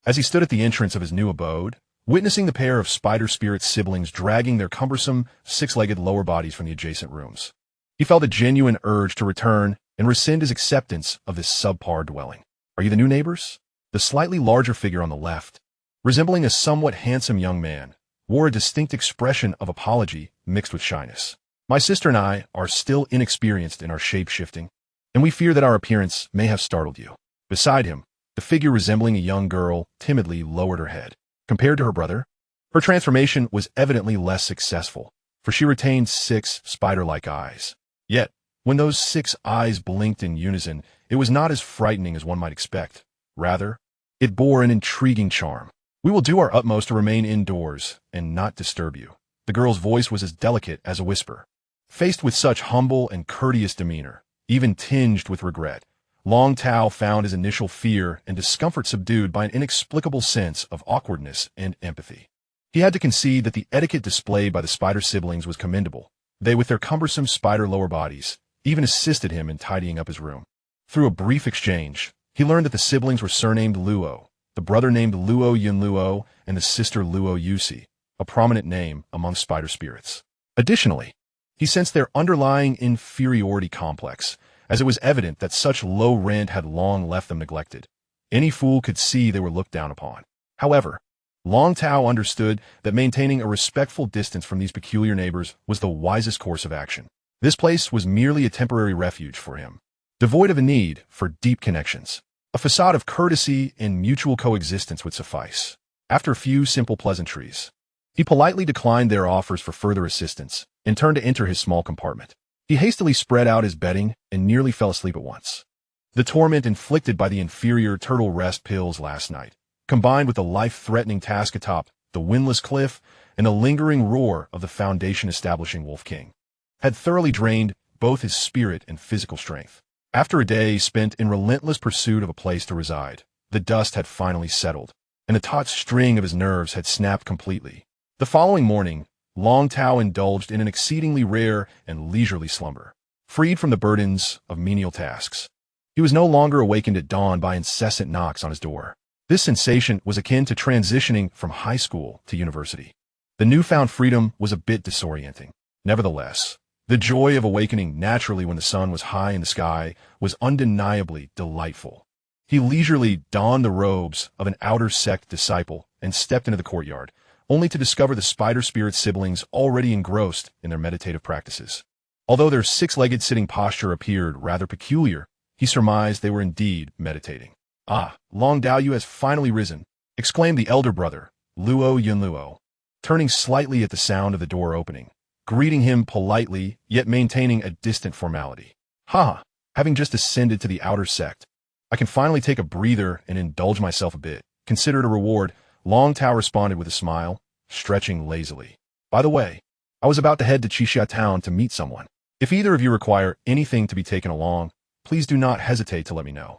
As he stood at the entrance of his new abode, witnessing the pair of spider spirit siblings dragging their cumbersome, 6-legged lower bodies from the adjacent rooms, he felt a genuine urge to return and rescind his acceptance of this subpar dwelling. Are you the new neighbors? The slightly larger figure on the left, resembling a somewhat handsome young man, wore a distinct expression of apology mixed with shyness. My sister and I are still inexperienced in our shape-shifting, and we fear that our appearance may have startled you. Beside him, the figure resembling a young girl timidly lowered her head. Compared to her brother, her transformation was evidently less successful, for she retained 6 spider-like eyes. Yet, when those 6 eyes blinked in unison, it was not as frightening as one might expect. Rather, it bore an intriguing charm. We will do our utmost to remain indoors and not disturb you. The girl's voice was as delicate as a whisper. Faced with such humble and courteous demeanor, even tinged with regret, Long Tao found his initial fear and discomfort subdued by an inexplicable sense of awkwardness and empathy. He had to concede that the etiquette displayed by the spider siblings was commendable. They, with their cumbersome spider lower bodies, even assisted him in tidying up his room. Through a brief exchange, he learned that the siblings were surnamed Luo, the brother named Luo Yunluo, and the sister Luo Yusi, a prominent name among spider spirits. Additionally, he sensed their underlying inferiority complex, as it was evident that such low rent had long left them neglected. Any fool could see they were looked down upon. However, Long Tao understood that maintaining a respectful distance from these peculiar neighbors was the wisest course of action. This place was merely a temporary refuge for him, devoid of a need for deep connections. A facade of courtesy and mutual coexistence would suffice. After a few simple pleasantries, he politely declined their offers for further assistance and turned to enter his small compartment. He hastily spread out his bedding and nearly fell asleep at once. The torment inflicted by the inferior turtle rest pills last night, combined with the life-threatening task atop the windless cliff and the lingering roar of the Foundation establishing Wolf King, had thoroughly drained both his spirit and physical strength. After a day spent in relentless pursuit of a place to reside, the dust had finally settled, and the taut string of his nerves had snapped completely. The following morning, Long Tao indulged in an exceedingly rare and leisurely slumber, freed from the burdens of menial tasks. He was no longer awakened at dawn by incessant knocks on his door. This sensation was akin to transitioning from high school to university. The newfound freedom was a bit disorienting. Nevertheless, the joy of awakening naturally when the sun was high in the sky was undeniably delightful. He leisurely donned the robes of an outer sect disciple and stepped into the courtyard, only to discover the spider spirit siblings already engrossed in their meditative practices. Although their six-legged sitting posture appeared rather peculiar, he surmised they were indeed meditating. "Ah, Long Tao, you has finally risen," exclaimed the elder brother, Luo Yunluo, turning slightly at the sound of the door opening, greeting him politely, yet maintaining a distant formality. "Ha! Having just ascended to the outer sect, I can finally take a breather and indulge myself a bit. Consider it a reward," Long Tao responded with a smile, stretching lazily. "By the way, I was about to head to Xianxia town to meet someone. If either of you require anything to be taken along, please do not hesitate to let me know."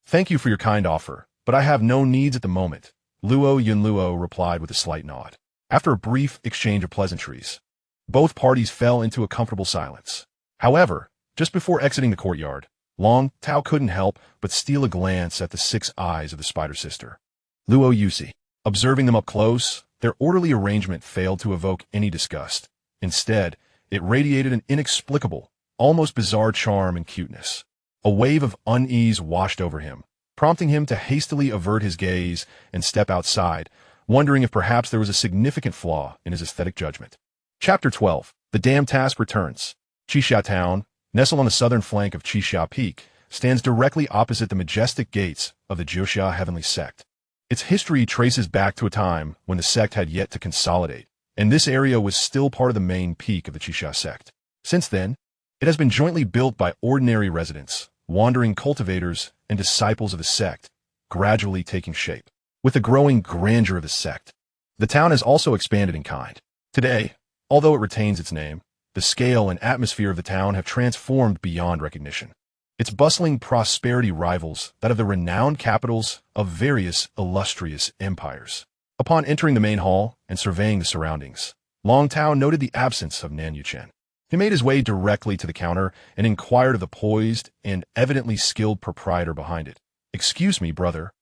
"Thank you for your kind offer, but I have no needs at the moment," Luo Yunluo replied with a slight nod. After a brief exchange of pleasantries, both parties fell into a comfortable silence. However, just before exiting the courtyard, Long Tao couldn't help but steal a glance at the 6 eyes of the spider sister, Luo Yusi. Observing them up close, their orderly arrangement failed to evoke any disgust. Instead, it radiated an inexplicable, almost bizarre charm and cuteness. A wave of unease washed over him, prompting him to hastily avert his gaze and step outside, wondering if perhaps there was a significant flaw in his aesthetic judgment. Chapter 12. The Damn Task returns. Xianxia Town, nestled on the southern flank of Xianxia Peak, stands directly opposite the majestic gates of the Jiuxia Heavenly Sect. Its history traces back to a time when the sect had yet to consolidate, and this area was still part of the main peak of the Xianxia sect. Since then, it has been jointly built by ordinary residents, wandering cultivators, and disciples of the sect, gradually taking shape. With the growing grandeur of the sect, the town has also expanded in kind. Today, although it retains its name, the scale and atmosphere of the town have transformed beyond recognition. Its bustling prosperity rivals that of the renowned capitals of various illustrious empires. Upon entering the main hall and surveying the surroundings, Long Tao noted the absence of Nan Yuchen. He made his way directly to the counter and inquired of the poised and evidently skilled proprietor behind it. "Excuse me, brother,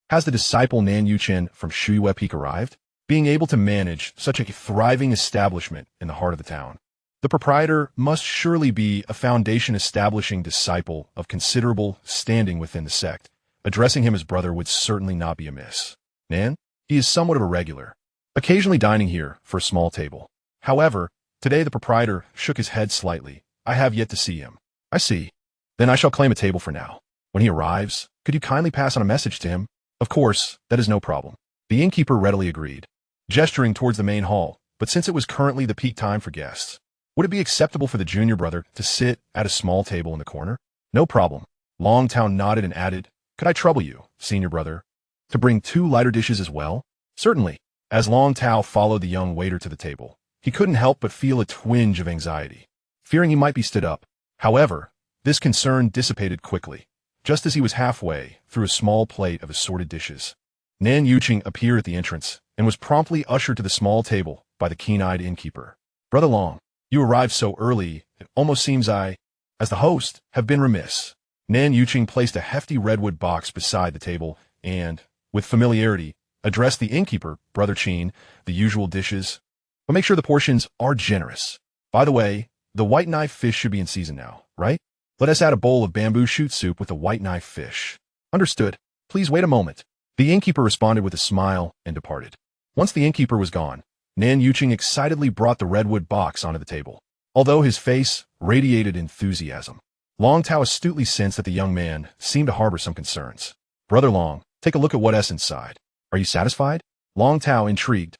has the disciple Nan Yuchen from Shuiwe Peak arrived?" Being able to manage such a thriving establishment in the heart of the town, the proprietor must surely be a foundation-establishing disciple of considerable standing within the sect. Addressing him as brother would certainly not be amiss. "Nan, he is somewhat of a regular, occasionally dining here for a small table. However, today the proprietor shook his head slightly. I have yet to see him." "I see. Then I shall claim a table for now. When he arrives, could you kindly pass on a message to him?" "Of course, that is no problem." The innkeeper readily agreed, gesturing towards the main hall. But since it was currently the peak time for guests, would it be acceptable for the junior brother to sit at a small table in the corner? "No problem." Long Tao nodded and added, "Could I trouble you, senior brother, to bring 2 lighter dishes as well?" "Certainly." As Long Tao followed the young waiter to the table, he couldn't help but feel a twinge of anxiety, fearing he might be stood up. However, this concern dissipated quickly, just as he was halfway through a small plate of assorted dishes. Nan Yuching appeared at the entrance and was promptly ushered to the small table by the keen-eyed innkeeper. "Brother Long, you arrived so early, it almost seems I, as the host, have been remiss." Nan Yuching placed a hefty redwood box beside the table and, with familiarity, addressed the innkeeper, Brother Qin, "The usual dishes, but make sure the portions are generous. By the way, the white knife fish should be in season now, right? Let us add a bowl of bamboo shoot soup with the white knife fish." "Understood. Please wait a moment." The innkeeper responded with a smile and departed. Once the innkeeper was gone, Nan Yuqing excitedly brought the redwood box onto the table. Although his face radiated enthusiasm, Long Tao astutely sensed that the young man seemed to harbor some concerns. "Brother Long, take a look at what's inside. Are you satisfied?" Long Tao, intrigued,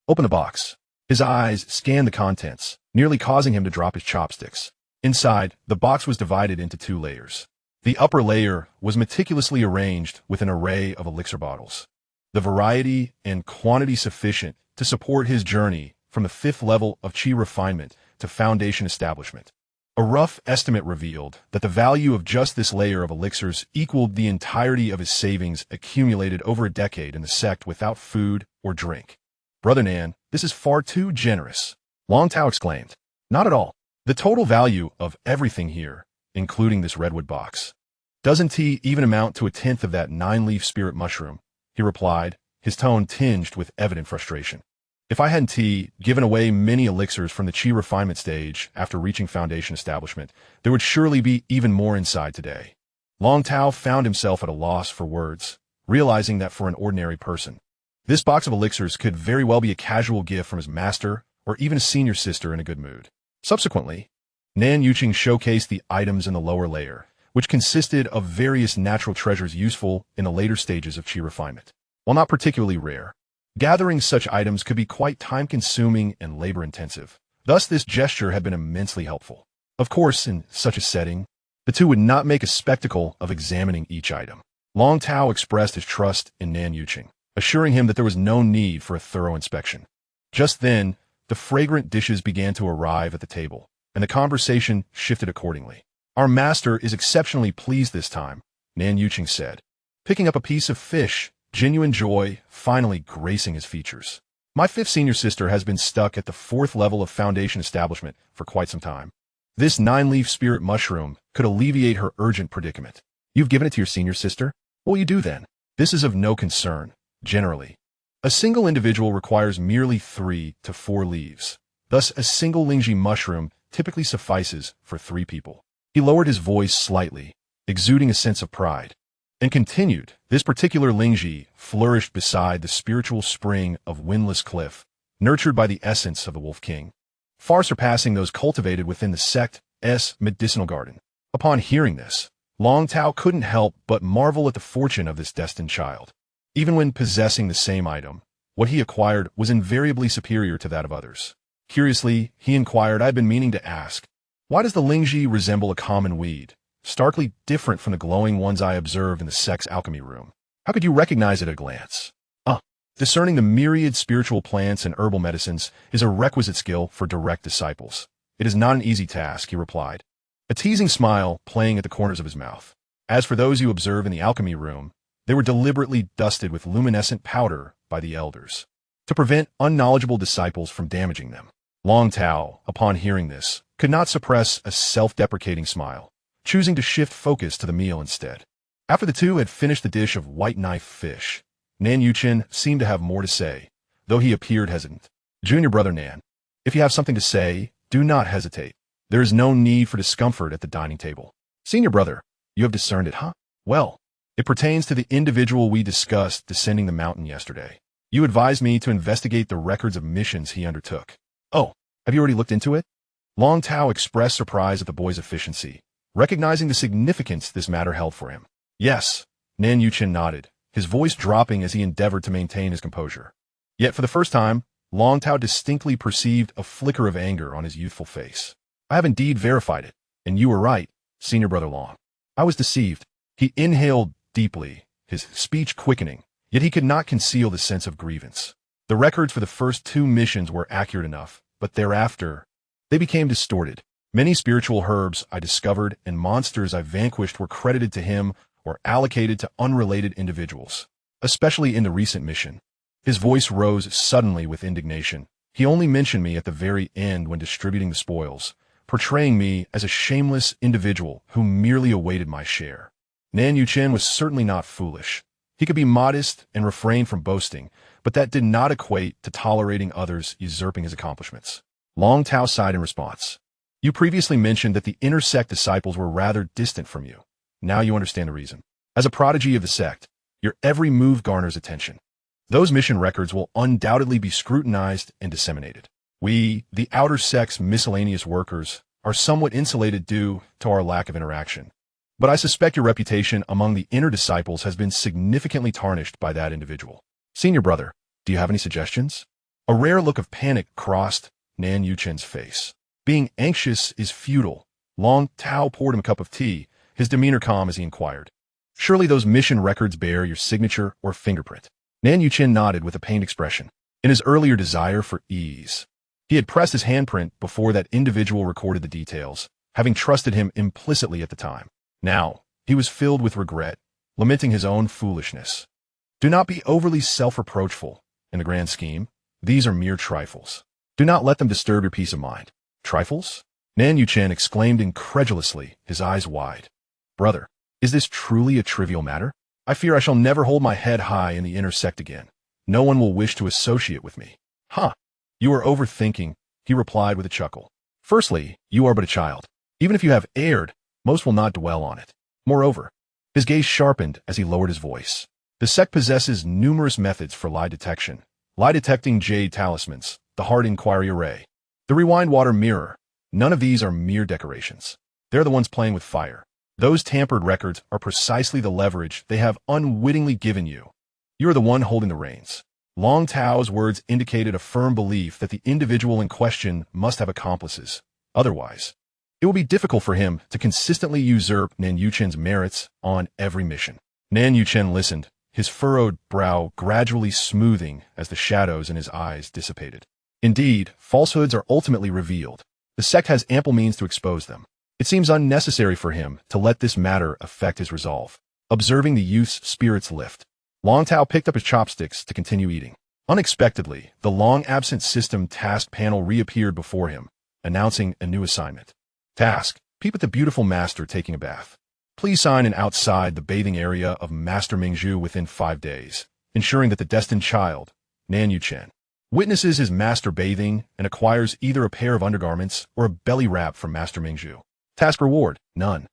opened the box. His eyes scanned the contents, nearly causing him to drop his chopsticks. Inside, the box was divided into 2 layers. The upper layer was meticulously arranged with an array of elixir bottles, the variety and quantity sufficient to support his journey from the 5th level of Qi Refinement to Foundation Establishment. A rough estimate revealed that the value of just this layer of elixirs equaled the entirety of his savings accumulated over a decade in the sect without food or drink. "Brother Nan, this is far too generous," Long Tao exclaimed. "Not at all. The total value of everything here, including this redwood box, doesn't even amount to 1/10 of that 9-leaf spirit mushroom," he replied, his tone tinged with evident frustration. "If I hadn't given away many elixirs from the Qi Refinement stage after reaching Foundation Establishment, there would surely be even more inside today." Long Tao found himself at a loss for words, realizing that for an ordinary person, this box of elixirs could very well be a casual gift from his master or even a senior sister in a good mood. Subsequently, Nan Yuqing showcased the items in the lower layer, which consisted of various natural treasures useful in the later stages of Qi Refinement. While not particularly rare, gathering such items could be quite time-consuming and labor-intensive. Thus, this gesture had been immensely helpful. Of course, in such a setting, the two would not make a spectacle of examining each item. Long Tao expressed his trust in Nan Yuqing, assuring him that there was no need for a thorough inspection. Just then, the fragrant dishes began to arrive at the table, and the conversation shifted accordingly. "Our master is exceptionally pleased this time," Nan Yuqing said, picking up a piece of fish, genuine joy finally gracing his features. "My 5th senior sister has been stuck at the 4th level of Foundation Establishment for quite some time. This 9-leaf spirit mushroom could alleviate her urgent predicament." "You've given it to your senior sister? What will you do then?" "This is of no concern, generally. A single individual requires merely 3 to 4 leaves. Thus, a single Lingji mushroom typically suffices for 3 people." He lowered his voice slightly, exuding a sense of pride, and continued, "This particular Lingji flourished beside the spiritual spring of Windless Cliff, nurtured by the essence of the Wolf King, far surpassing those cultivated within the sect's medicinal garden." Upon hearing this, Long Tao couldn't help but marvel at the fortune of this destined child. Even when possessing the same item, what he acquired was invariably superior to that of others. Curiously, he inquired, "I'd been meaning to ask, why does the Lingji resemble a common weed, starkly different from the glowing ones I observed in the sect's alchemy room? How could you recognize it at a glance?" Discerning the myriad spiritual plants and herbal medicines is a requisite skill for direct disciples. It is not an easy task," he replied, a teasing smile playing at the corners of his mouth. "As for those you observe in the alchemy room, they were deliberately dusted with luminescent powder by the elders, to prevent unknowledgeable disciples from damaging them." Long Tao, upon hearing this, could not suppress a self-deprecating smile, choosing to shift focus to the meal instead. After the two had finished the dish of white knife fish, Nan Yuqing seemed to have more to say, though he appeared hesitant. "Junior brother Nan, if you have something to say, do not hesitate. There is no need for discomfort at the dining table." "Senior brother, you have discerned it, huh? Well, it pertains to the individual we discussed descending the mountain yesterday. You advised me to investigate the records of missions he undertook." "Oh, have you already looked into it?" Long Tao expressed surprise at the boy's efficiency, recognizing the significance this matter held for him. "Yes," Nan Yuqing nodded, his voice dropping as he endeavored to maintain his composure. Yet for the first time, Long Tao distinctly perceived a flicker of anger on his youthful face. "I have indeed verified it, and you were right, Senior Brother Long. I was deceived." He inhaled deeply, his speech quickening, yet he could not conceal the sense of grievance. The records for the first 2 missions were accurate enough, but thereafter, they became distorted. Many spiritual herbs I discovered and monsters I vanquished were credited to him or allocated to unrelated individuals, especially in the recent mission. His voice rose suddenly with indignation. "He only mentioned me at the very end when distributing the spoils, portraying me as a shameless individual who merely awaited my share." Nan Yuqing was certainly not foolish. He could be modest and refrain from boasting, but that did not equate to tolerating others usurping his accomplishments. Long Tao sighed in response. "You previously mentioned that the inner sect disciples were rather distant from you. Now you understand the reason. As a prodigy of the sect, Your every move garners attention. Those mission records will undoubtedly be scrutinized and disseminated. We, the outer sect's miscellaneous workers, are somewhat insulated due to our lack of interaction. But I suspect your reputation among the inner disciples has been significantly tarnished by that individual. Senior brother, do you have any suggestions? A rare look of panic crossed Nan Yuchen's face. Being anxious is futile. Long Tao poured him a cup of tea, his demeanor calm as he inquired. Surely those mission records bear your signature or fingerprint. Nan Yuchen nodded with a pained expression. In his earlier desire for ease, he had pressed his handprint before that individual recorded the details, having trusted him implicitly at the time. Now, he was filled with regret, lamenting his own foolishness. Do not be overly self-reproachful. In the grand scheme, these are mere trifles. Do not let them disturb your peace of mind. Trifles? Nan Yuchen exclaimed incredulously, his eyes wide. Brother, is this truly a trivial matter? I fear I shall never hold my head high in the inner sect again. No one will wish to associate with me. Huh. You are overthinking, he replied with a chuckle. Firstly, you are but a child. Even if you have erred, most will not dwell on it. Moreover, his gaze sharpened as he lowered his voice. The sect possesses numerous methods for lie detection. Lie detecting jade talismans, the hard inquiry array, the rewind water mirror. None of these are mere decorations. They're the ones playing with fire. Those tampered records are precisely the leverage they have unwittingly given you. You are the one holding the reins. Long Tao's words indicated a firm belief that the individual in question must have accomplices. Otherwise, it will be difficult for him to consistently usurp Nan Yuchen's merits on every mission. Nan Yuchen listened, his furrowed brow gradually smoothing as the shadows in his eyes dissipated. Indeed, falsehoods are ultimately revealed. The sect has ample means to expose them. It seems unnecessary for him to let this matter affect his resolve. Observing the youth's spirits lift, Long Tao picked up his chopsticks to continue eating. Unexpectedly, the long-absent system task panel reappeared before him, announcing a new assignment. Task: peep at the beautiful master taking a bath. Please sign in outside the bathing area of Master Mingzhu within 5 days, ensuring that the destined child, Nan Yuchen, witnesses his master bathing and acquires either a pair of undergarments or a belly wrap from Master Mingzhu. Task reward: none.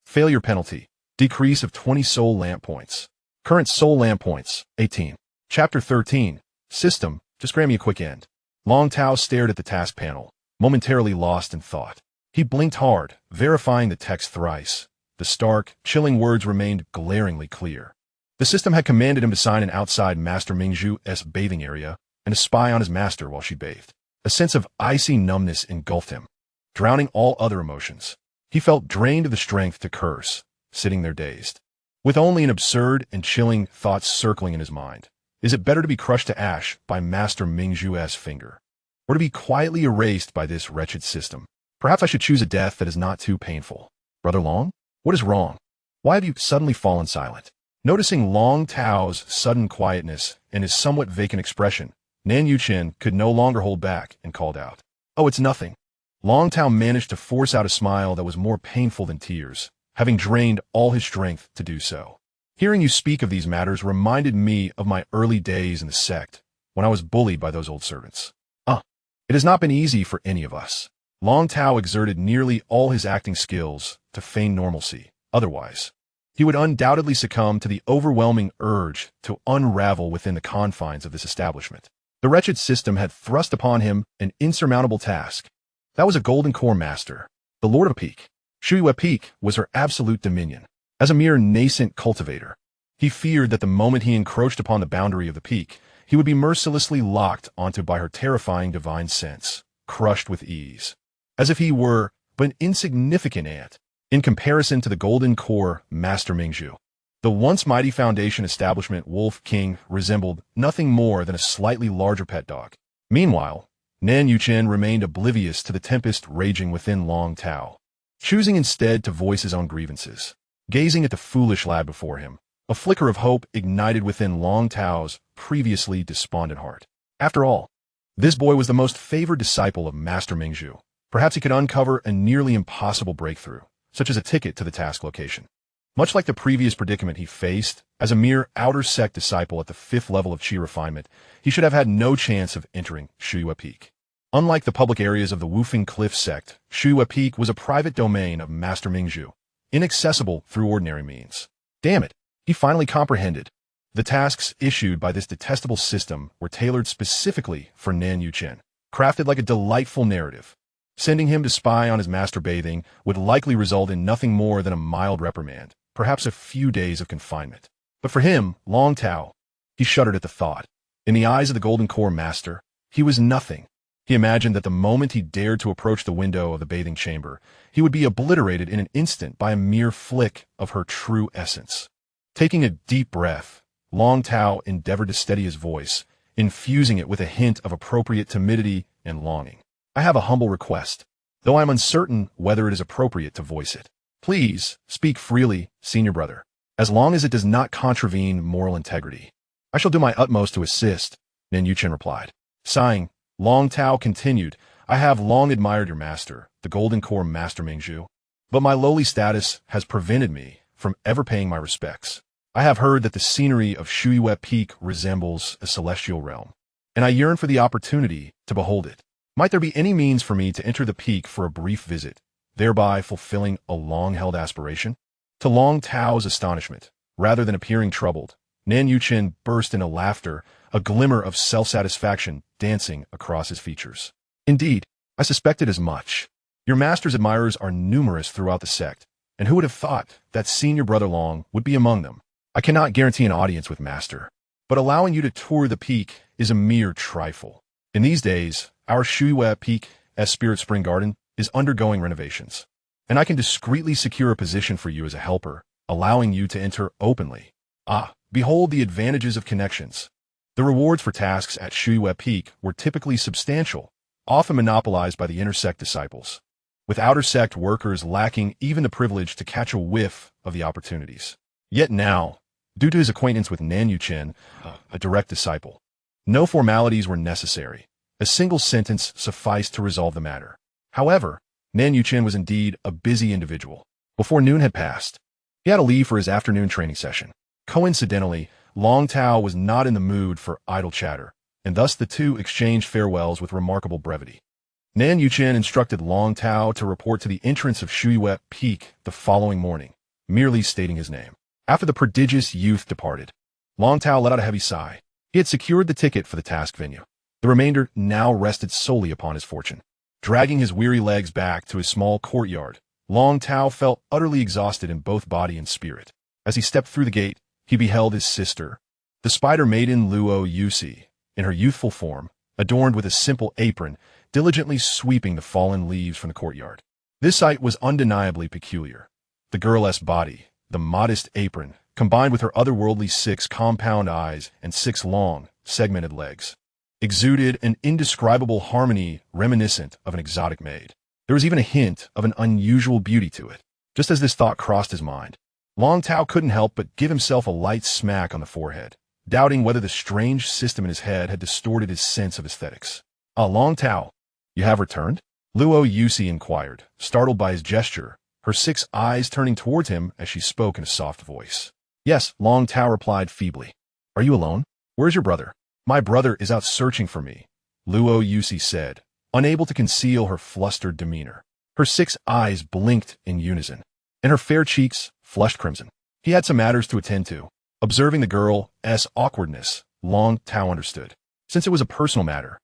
Failure penalty: decrease of 20 soul lamp points. Current soul lamp points: 18. Chapter 13. System: just grant me a quick end. Long Tao stared at the task panel, momentarily lost in thought. He blinked hard, verifying the text thrice. The stark, chilling words remained glaringly clear. The system had commanded him to sign in outside Master Mingzhu's bathing area and to spy on his master while she bathed. A sense of icy numbness engulfed him, drowning all other emotions. He felt drained of the strength to curse, sitting there dazed, with only an absurd and chilling thought circling in his mind. Is it better to be crushed to ash by Master Mingzhu's finger, or to be quietly erased by this wretched system? Perhaps I should choose a death that is not too painful. Brother Long, what is wrong? Why have you suddenly fallen silent? Noticing Long Tao's sudden quietness and his somewhat vacant expression, Nan Yuchen could no longer hold back and called out. Oh, it's nothing. Long Tao managed to force out a smile that was more painful than tears, having drained all his strength to do so. Hearing you speak of these matters reminded me of my early days in the sect, when I was bullied by those old servants. It has not been easy for any of us. Long Tao exerted nearly all his acting skills to feign normalcy. Otherwise, he would undoubtedly succumb to the overwhelming urge to unravel within the confines of this establishment. The wretched system had thrust upon him an insurmountable task. That was a golden core master, the Lord of a Peak. Shui Peak was her absolute dominion. As a mere nascent cultivator, he feared that the moment he encroached upon the boundary of the peak, he would be mercilessly locked onto by her terrifying divine sense, crushed with ease, as if he were but an insignificant ant in comparison to the golden core Master Mingzhu. The once mighty Foundation establishment Wolf King resembled nothing more than a slightly larger pet dog. Meanwhile, Nan Yuchen remained oblivious to the tempest raging within Long Tao, choosing instead to voice his own grievances. Gazing at the foolish lad before him, a flicker of hope ignited within Long Tao's previously despondent heart. After all, this boy was the most favored disciple of Master Mingzhu. Perhaps he could uncover a nearly impossible breakthrough, such as a ticket to the task location. Much like the previous predicament he faced, as a mere outer sect disciple at the 5th level of Qi Refinement, he should have had no chance of entering Shui Peak. Unlike the public areas of the Woofing Cliff sect, Shui Peak was a private domain of Master Mingzhu, inaccessible through ordinary means. Damn it, he finally comprehended. The tasks issued by this detestable system were tailored specifically for Nan Yuchen, crafted like a delightful narrative. Sending him to spy on his master bathing would likely result in nothing more than a mild reprimand, perhaps a few days of confinement. But for him, Long Tao, he shuddered at the thought. In the eyes of the Golden Core master, he was nothing. He imagined that the moment he dared to approach the window of the bathing chamber, he would be obliterated in an instant by a mere flick of her true essence. Taking a deep breath, Long Tao endeavored to steady his voice, infusing it with a hint of appropriate timidity and longing. I have a humble request, though I am uncertain whether it is appropriate to voice it. Please, speak freely, senior brother, as long as it does not contravene moral integrity. I shall do my utmost to assist, Nan Yuchen replied. Sighing, Long Tao continued, I have long admired your master, the Golden Core Master Mingzhu, but my lowly status has prevented me from ever paying my respects. I have heard that the scenery of Shuiwe Peak resembles a celestial realm, and I yearn for the opportunity to behold it. Might there be any means for me to enter the peak for a brief visit, thereby fulfilling a long-held aspiration? To Long Tao's astonishment, rather than appearing troubled, Nan Yuchen burst into laughter, a glimmer of self-satisfaction dancing across his features. Indeed, I suspected as much. Your master's admirers are numerous throughout the sect, and who would have thought that senior brother Long would be among them? I cannot guarantee an audience with master, but allowing you to tour the peak is a mere trifle. In these days, our Shuiwe Peak Spirit Spring Garden is undergoing renovations, and I can discreetly secure a position for you as a helper, allowing you to enter openly. Ah, behold the advantages of connections. The rewards for tasks at Shuiwe Peak were typically substantial, often monopolized by the inner sect disciples, with outer sect workers lacking even the privilege to catch a whiff of the opportunities. Yet now, due to his acquaintance with Nan Yuchen, a direct disciple, no formalities were necessary. A single sentence sufficed to resolve the matter. However, Nan Yuchen was indeed a busy individual. Before noon had passed, he had to leave for his afternoon training session. Coincidentally, Long Tao was not in the mood for idle chatter, and thus the two exchanged farewells with remarkable brevity. Nan Yuchen instructed Long Tao to report to the entrance of Shuiwe Peak the following morning, merely stating his name. After the prodigious youth departed, Long Tao let out a heavy sigh. He had secured the ticket for the task venue. The remainder now rested solely upon his fortune. Dragging his weary legs back to his small courtyard, Long Tao felt utterly exhausted in both body and spirit. As he stepped through the gate, he beheld his sister, the spider maiden Luo Yusi, in her youthful form, adorned with a simple apron, diligently sweeping the fallen leaves from the courtyard. This sight was undeniably peculiar. The girlesque body, the modest apron, combined with her otherworldly 6 compound eyes and 6 long, segmented legs, exuded an indescribable harmony reminiscent of an exotic maid. There was even a hint of an unusual beauty to it. Just as this thought crossed his mind, Long Tao couldn't help but give himself a light smack on the forehead, doubting whether the strange system in his head had distorted his sense of aesthetics. Ah, Long Tao, you have returned? Luo Yusi inquired, startled by his gesture, her 6 eyes turning towards him as she spoke in a soft voice. Yes, Long Tao replied feebly. Are you alone? Where's your brother? My brother is out searching for me, Luo Yusi said, unable to conceal her flustered demeanor. Her 6 eyes blinked in unison, and her fair cheeks flushed crimson. He had some matters to attend to. Observing the girl's awkwardness, Long Tao understood. Since it was a personal matter,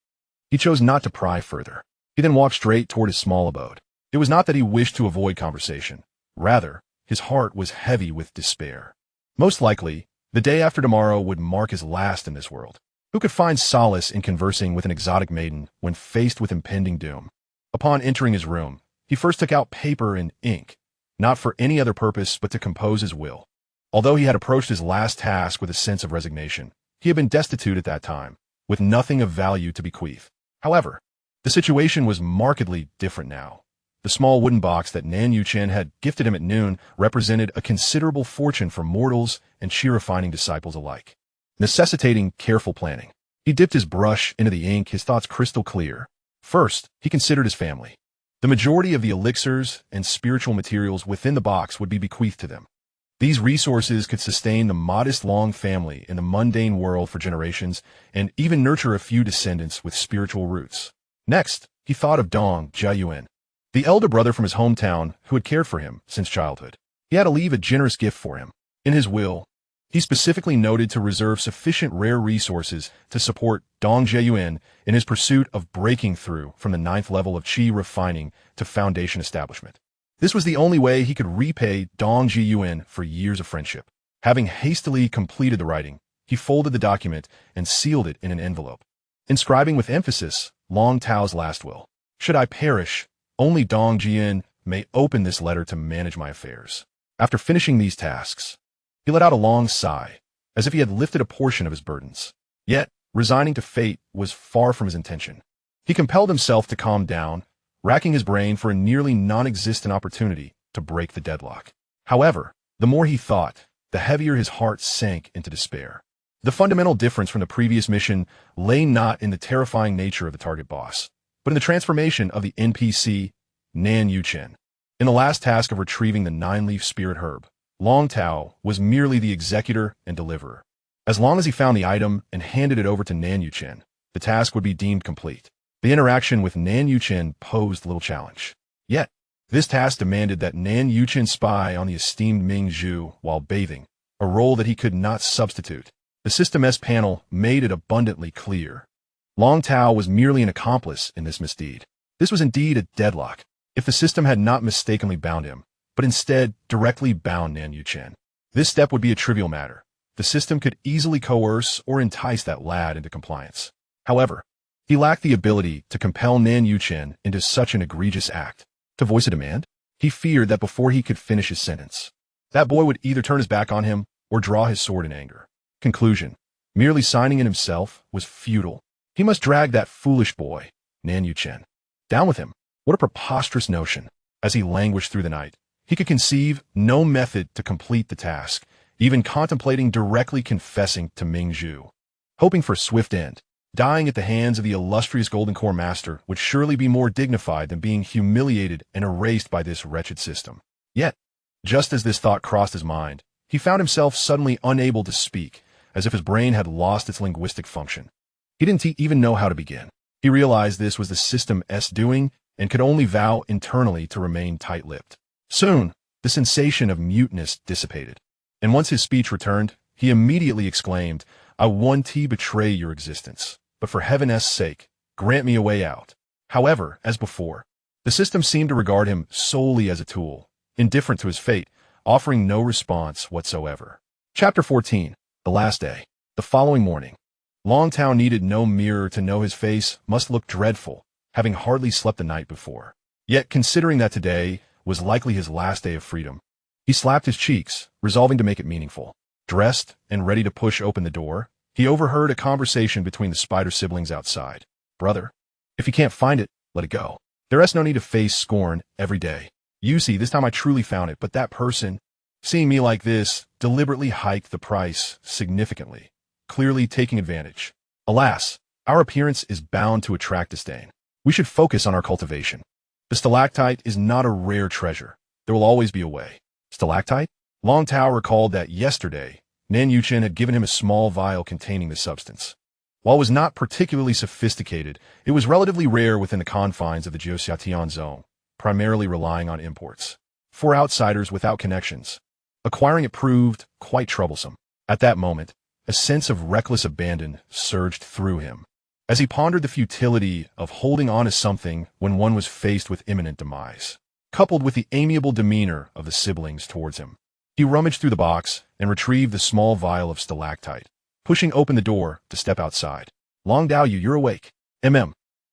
he chose not to pry further. He then walked straight toward his small abode. It was not that he wished to avoid conversation. Rather, his heart was heavy with despair. Most likely, the day after tomorrow would mark his last in this world. Who could find solace in conversing with an exotic maiden when faced with impending doom? Upon entering his room, he first took out paper and ink, not for any other purpose but to compose his will. Although he had approached his last task with a sense of resignation, he had been destitute at that time, with nothing of value to bequeath. However, the situation was markedly different now. The small wooden box that Nan Yuchen had gifted him at noon represented a considerable fortune for mortals and Qi Refining disciples alike, necessitating careful planning. He dipped his brush into the ink, his thoughts crystal clear. First, he considered his family. The majority of the elixirs and spiritual materials within the box would be bequeathed to them. These resources could sustain the modest Long family in the mundane world for generations and even nurture a few descendants with spiritual roots. Next, he thought of Dong Jiayuan, the elder brother from his hometown who had cared for him since childhood. He had to leave a generous gift for him. In his will, He specifically noted to reserve sufficient rare resources to support Dong Zheyuan in his pursuit of breaking through from the 9th level of Qi Refining to Foundation establishment. This was the only way he could repay Dong Zheyuan for years of friendship. Having hastily completed the writing, he folded the document and sealed it in an envelope, inscribing with emphasis Long Tao's last will. Should I perish, only Dong Zheyuan may open this letter to manage my affairs. After finishing these tasks, he let out a long sigh, as if he had lifted a portion of his burdens. Yet, resigning to fate was far from his intention. He compelled himself to calm down, racking his brain for a nearly non-existent opportunity to break the deadlock. However, the more he thought, the heavier his heart sank into despair. The fundamental difference from the previous mission lay not in the terrifying nature of the target boss, but in the transformation of the NPC, Nan Yuchen. In the last task of retrieving the 9-leaf spirit herb, Long Tao was merely the executor and deliverer. As long as he found the item and handed it over to Nan Yuchen, the task would be deemed complete. The interaction with Nan Yuchen posed little challenge. Yet, this task demanded that Nan Yuchen spy on the esteemed Ming Zhu while bathing, a role that he could not substitute. The System's panel made it abundantly clear. Long Tao was merely an accomplice in this misdeed. This was indeed a deadlock. If the system had not mistakenly bound him, but instead directly bound Nan Yuchen, this step would be a trivial matter. The system could easily coerce or entice that lad into compliance. However, he lacked the ability to compel Nan Yuchen into such an egregious act. To voice a demand, he feared that before he could finish his sentence, that boy would either turn his back on him or draw his sword in anger. Conclusion: merely signing in himself was futile. He must drag that foolish boy, Nan Yuchen, down with him. What a preposterous notion! As he languished through the night, he could conceive no method to complete the task, even contemplating directly confessing to Ming Zhu. Hoping for a swift end, dying at the hands of the illustrious Golden Core Master would surely be more dignified than being humiliated and erased by this wretched system. Yet, just as this thought crossed his mind, he found himself suddenly unable to speak, as if his brain had lost its linguistic function. He didn't even know how to begin. He realized this was the system's doing and could only vow internally to remain tight-lipped. Soon, the sensation of muteness dissipated, and once his speech returned, he immediately exclaimed, "I want to betray your existence, but for heaven's sake, grant me a way out." However, as before, the system seemed to regard him solely as a tool, indifferent to his fate, offering no response whatsoever. Chapter 14. The Last Day. The following morning, Long Tao needed no mirror to know his face must look dreadful, having hardly slept the night before. Yet, considering that today was likely his last day of freedom, he slapped his cheeks, resolving to make it meaningful. Dressed and ready to push open the door, he overheard a conversation between the spider siblings outside. "Brother, if you can't find it, let it go. There's no need to face scorn every day. You see, this time I truly found it, but that person, seeing me like this, deliberately hiked the price significantly, clearly taking advantage. Alas, our appearance is bound to attract disdain. We should focus on our cultivation. The stalactite is not a rare treasure. There will always be a way." Stalactite? Long Tao recalled that yesterday, Nan Yuchen had given him a small vial containing the substance. While it was not particularly sophisticated, it was relatively rare within the confines of the Jiuxiatian zone, primarily relying on imports. For outsiders without connections, acquiring it proved quite troublesome. At that moment, a sense of reckless abandon surged through him, as he pondered the futility of holding on to something when one was faced with imminent demise, coupled with the amiable demeanor of the siblings towards him. He rummaged through the box and retrieved the small vial of stalactite, pushing open the door to step outside. "Long Tao, you're awake."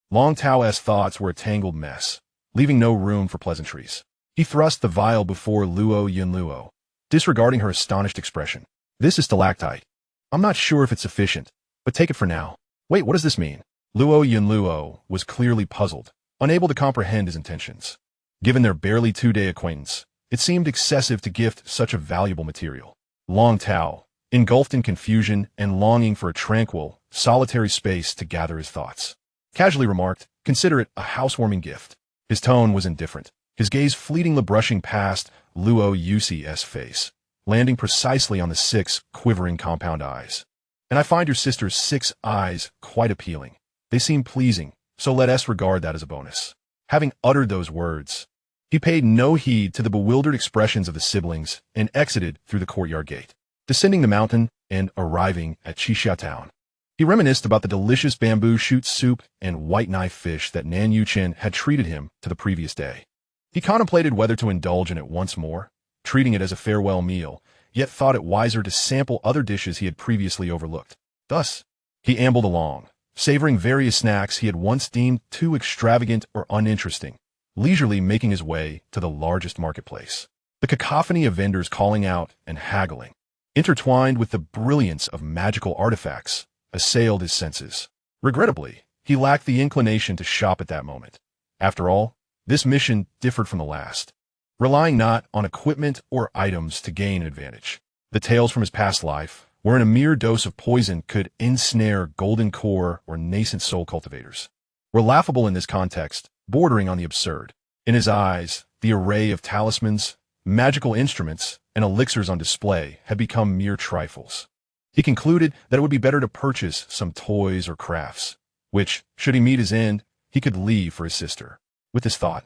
Long Tao's thoughts were a tangled mess, leaving no room for pleasantries. He thrust the vial before Luo Yunluo, disregarding her astonished expression. "This is stalactite. I'm not sure if it's sufficient, but take it for now." "Wait, what does this mean?" Luo Yunluo was clearly puzzled, unable to comprehend his intentions. Given their barely 2-day acquaintance, it seemed excessive to gift such a valuable material. Long Tao, engulfed in confusion and longing for a tranquil, solitary space to gather his thoughts, casually remarked, "Consider it a housewarming gift." His tone was indifferent, his gaze fleetingly brushing past Luo Yusi's face, landing precisely on the 6 quivering compound eyes. "And I find your sister's 6 eyes quite appealing. They seem pleasing, so let us regard that as a bonus." Having uttered those words, he paid no heed to the bewildered expressions of the siblings and exited through the courtyard gate. descending the mountain and arriving at Xianxia town. He reminisced about the delicious bamboo shoot soup and white knife fish that Nan Yuchen had treated him to the previous day. He contemplated whether to indulge in it once more, treating it as a farewell meal, yet thought it wiser to sample other dishes he had previously overlooked. Thus, he ambled along, savoring various snacks he had once deemed too extravagant or uninteresting, leisurely making his way to the largest marketplace. The cacophony of vendors calling out and haggling, intertwined with the brilliance of magical artifacts, assailed his senses. Regrettably, he lacked the inclination to shop at that moment. After all, this mission differed from the last, relying not on equipment or items to gain an advantage. The tales from his past life, wherein a mere dose of poison could ensnare golden core or nascent soul cultivators, were laughable in this context, bordering on the absurd. In his eyes, the array of talismans, magical instruments, and elixirs on display had become mere trifles. He concluded that it would be better to purchase some toys or crafts, which, should he meet his end, he could leave for his sister. With this thought,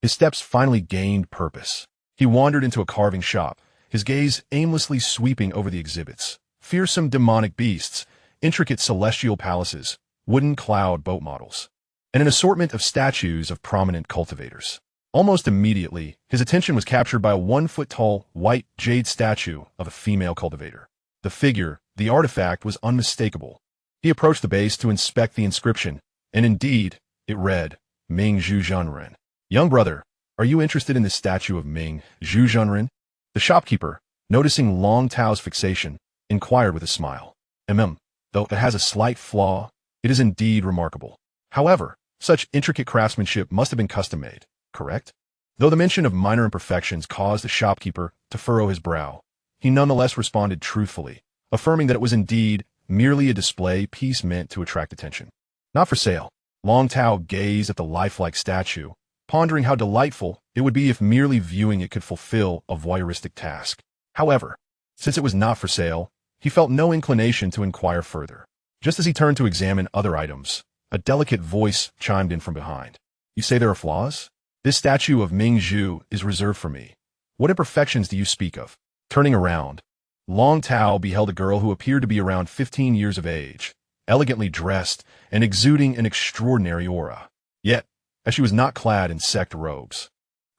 his steps finally gained purpose. He wandered into a carving shop, his gaze aimlessly sweeping over the exhibits. Fearsome demonic beasts, intricate celestial palaces, wooden cloud boat models, and an assortment of statues of prominent cultivators. Almost immediately, his attention was captured by a 1-foot-tall, white jade statue of a female cultivator. The figure, the artifact, was unmistakable. He approached the base to inspect the inscription, and indeed, it read, Ming Zhu Zhenren. Young brother, are you interested in this statue of Ming Zhu Zhenren? The shopkeeper, noticing Long Tao's fixation, inquired with a smile. Though it has a slight flaw, it is indeed remarkable. However, such intricate craftsmanship must have been custom-made, correct? Though the mention of minor imperfections caused the shopkeeper to furrow his brow, he nonetheless responded truthfully, affirming that it was indeed merely a display piece meant to attract attention. Not for sale. Long Tao gazed at the lifelike statue, pondering how delightful it would be if merely viewing it could fulfill a voyeuristic task. However, since it was not for sale, he felt no inclination to inquire further. Just as he turned to examine other items, a delicate voice chimed in from behind. You say there are flaws? This statue of Ming Zhu is reserved for me. What imperfections do you speak of? Turning around, Long Tao beheld a girl who appeared to be around 15 years of age, elegantly dressed and exuding an extraordinary aura. Yet, as she was not clad in sect robes,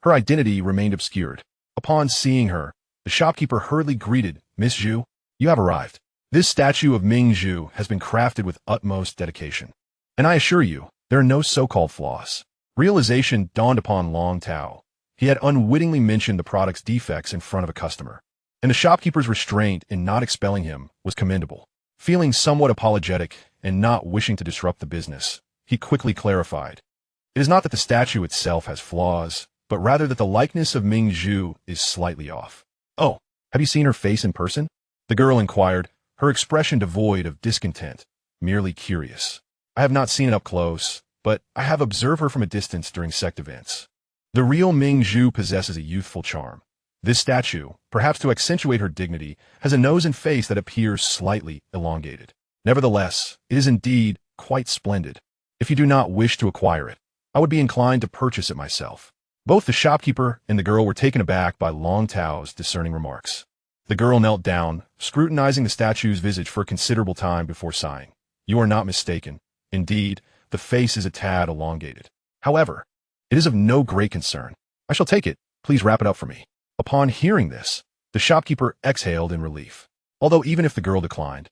her identity remained obscured. Upon seeing her, the shopkeeper hurriedly greeted, Miss Zhu, you have arrived. This statue of Ming Zhu has been crafted with utmost dedication. And I assure you, there are no so-called flaws. Realization dawned upon Long Tao. He had unwittingly mentioned the product's defects in front of a customer, and the shopkeeper's restraint in not expelling him was commendable. Feeling somewhat apologetic and not wishing to disrupt the business, he quickly clarified. It is not that the statue itself has flaws, but rather that the likeness of Ming Zhu is slightly off. Oh, have you seen her face in person? The girl inquired, her expression devoid of discontent, merely curious. I have not seen it up close, but I have observed her from a distance during sect events. The real Ming Zhu possesses a youthful charm. This statue, perhaps to accentuate her dignity, has a nose and face that appears slightly elongated. Nevertheless, it is indeed quite splendid. If you do not wish to acquire it, I would be inclined to purchase it myself. Both the shopkeeper and the girl were taken aback by Long Tao's discerning remarks. The girl knelt down, scrutinizing the statue's visage for a considerable time before sighing. You are not mistaken. Indeed, the face is a tad elongated. However, it is of no great concern. I shall take it. Please wrap it up for me. Upon hearing this, the shopkeeper exhaled in relief. Although even if the girl declined,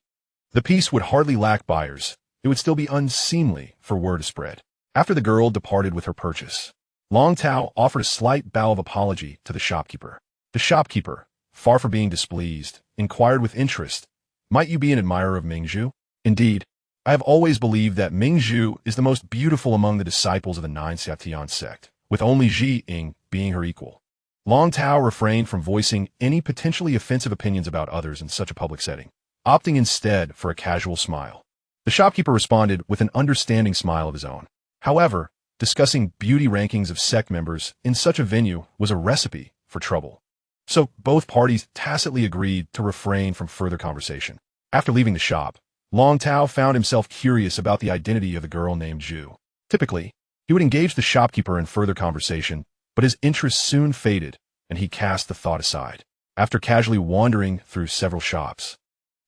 the piece would hardly lack buyers. It would still be unseemly for word to spread. After the girl departed with her purchase, Long Tao offered a slight bow of apology to the shopkeeper. The shopkeeper, far from being displeased, inquired with interest, might you be an admirer of Ming Zhu? Indeed, I have always believed that Ming Zhu is the most beautiful among the disciples of the Nine Xiatian sect, with only Ji Ying being her equal. Long Tao refrained from voicing any potentially offensive opinions about others in such a public setting, opting instead for a casual smile. The shopkeeper responded with an understanding smile of his own. However, discussing beauty rankings of sect members in such a venue was a recipe for trouble. So both parties tacitly agreed to refrain from further conversation. After leaving the shop, Long Tao found himself curious about the identity of the girl named Zhu. Typically, he would engage the shopkeeper in further conversation, but his interest soon faded, and he cast the thought aside. After casually wandering through several shops,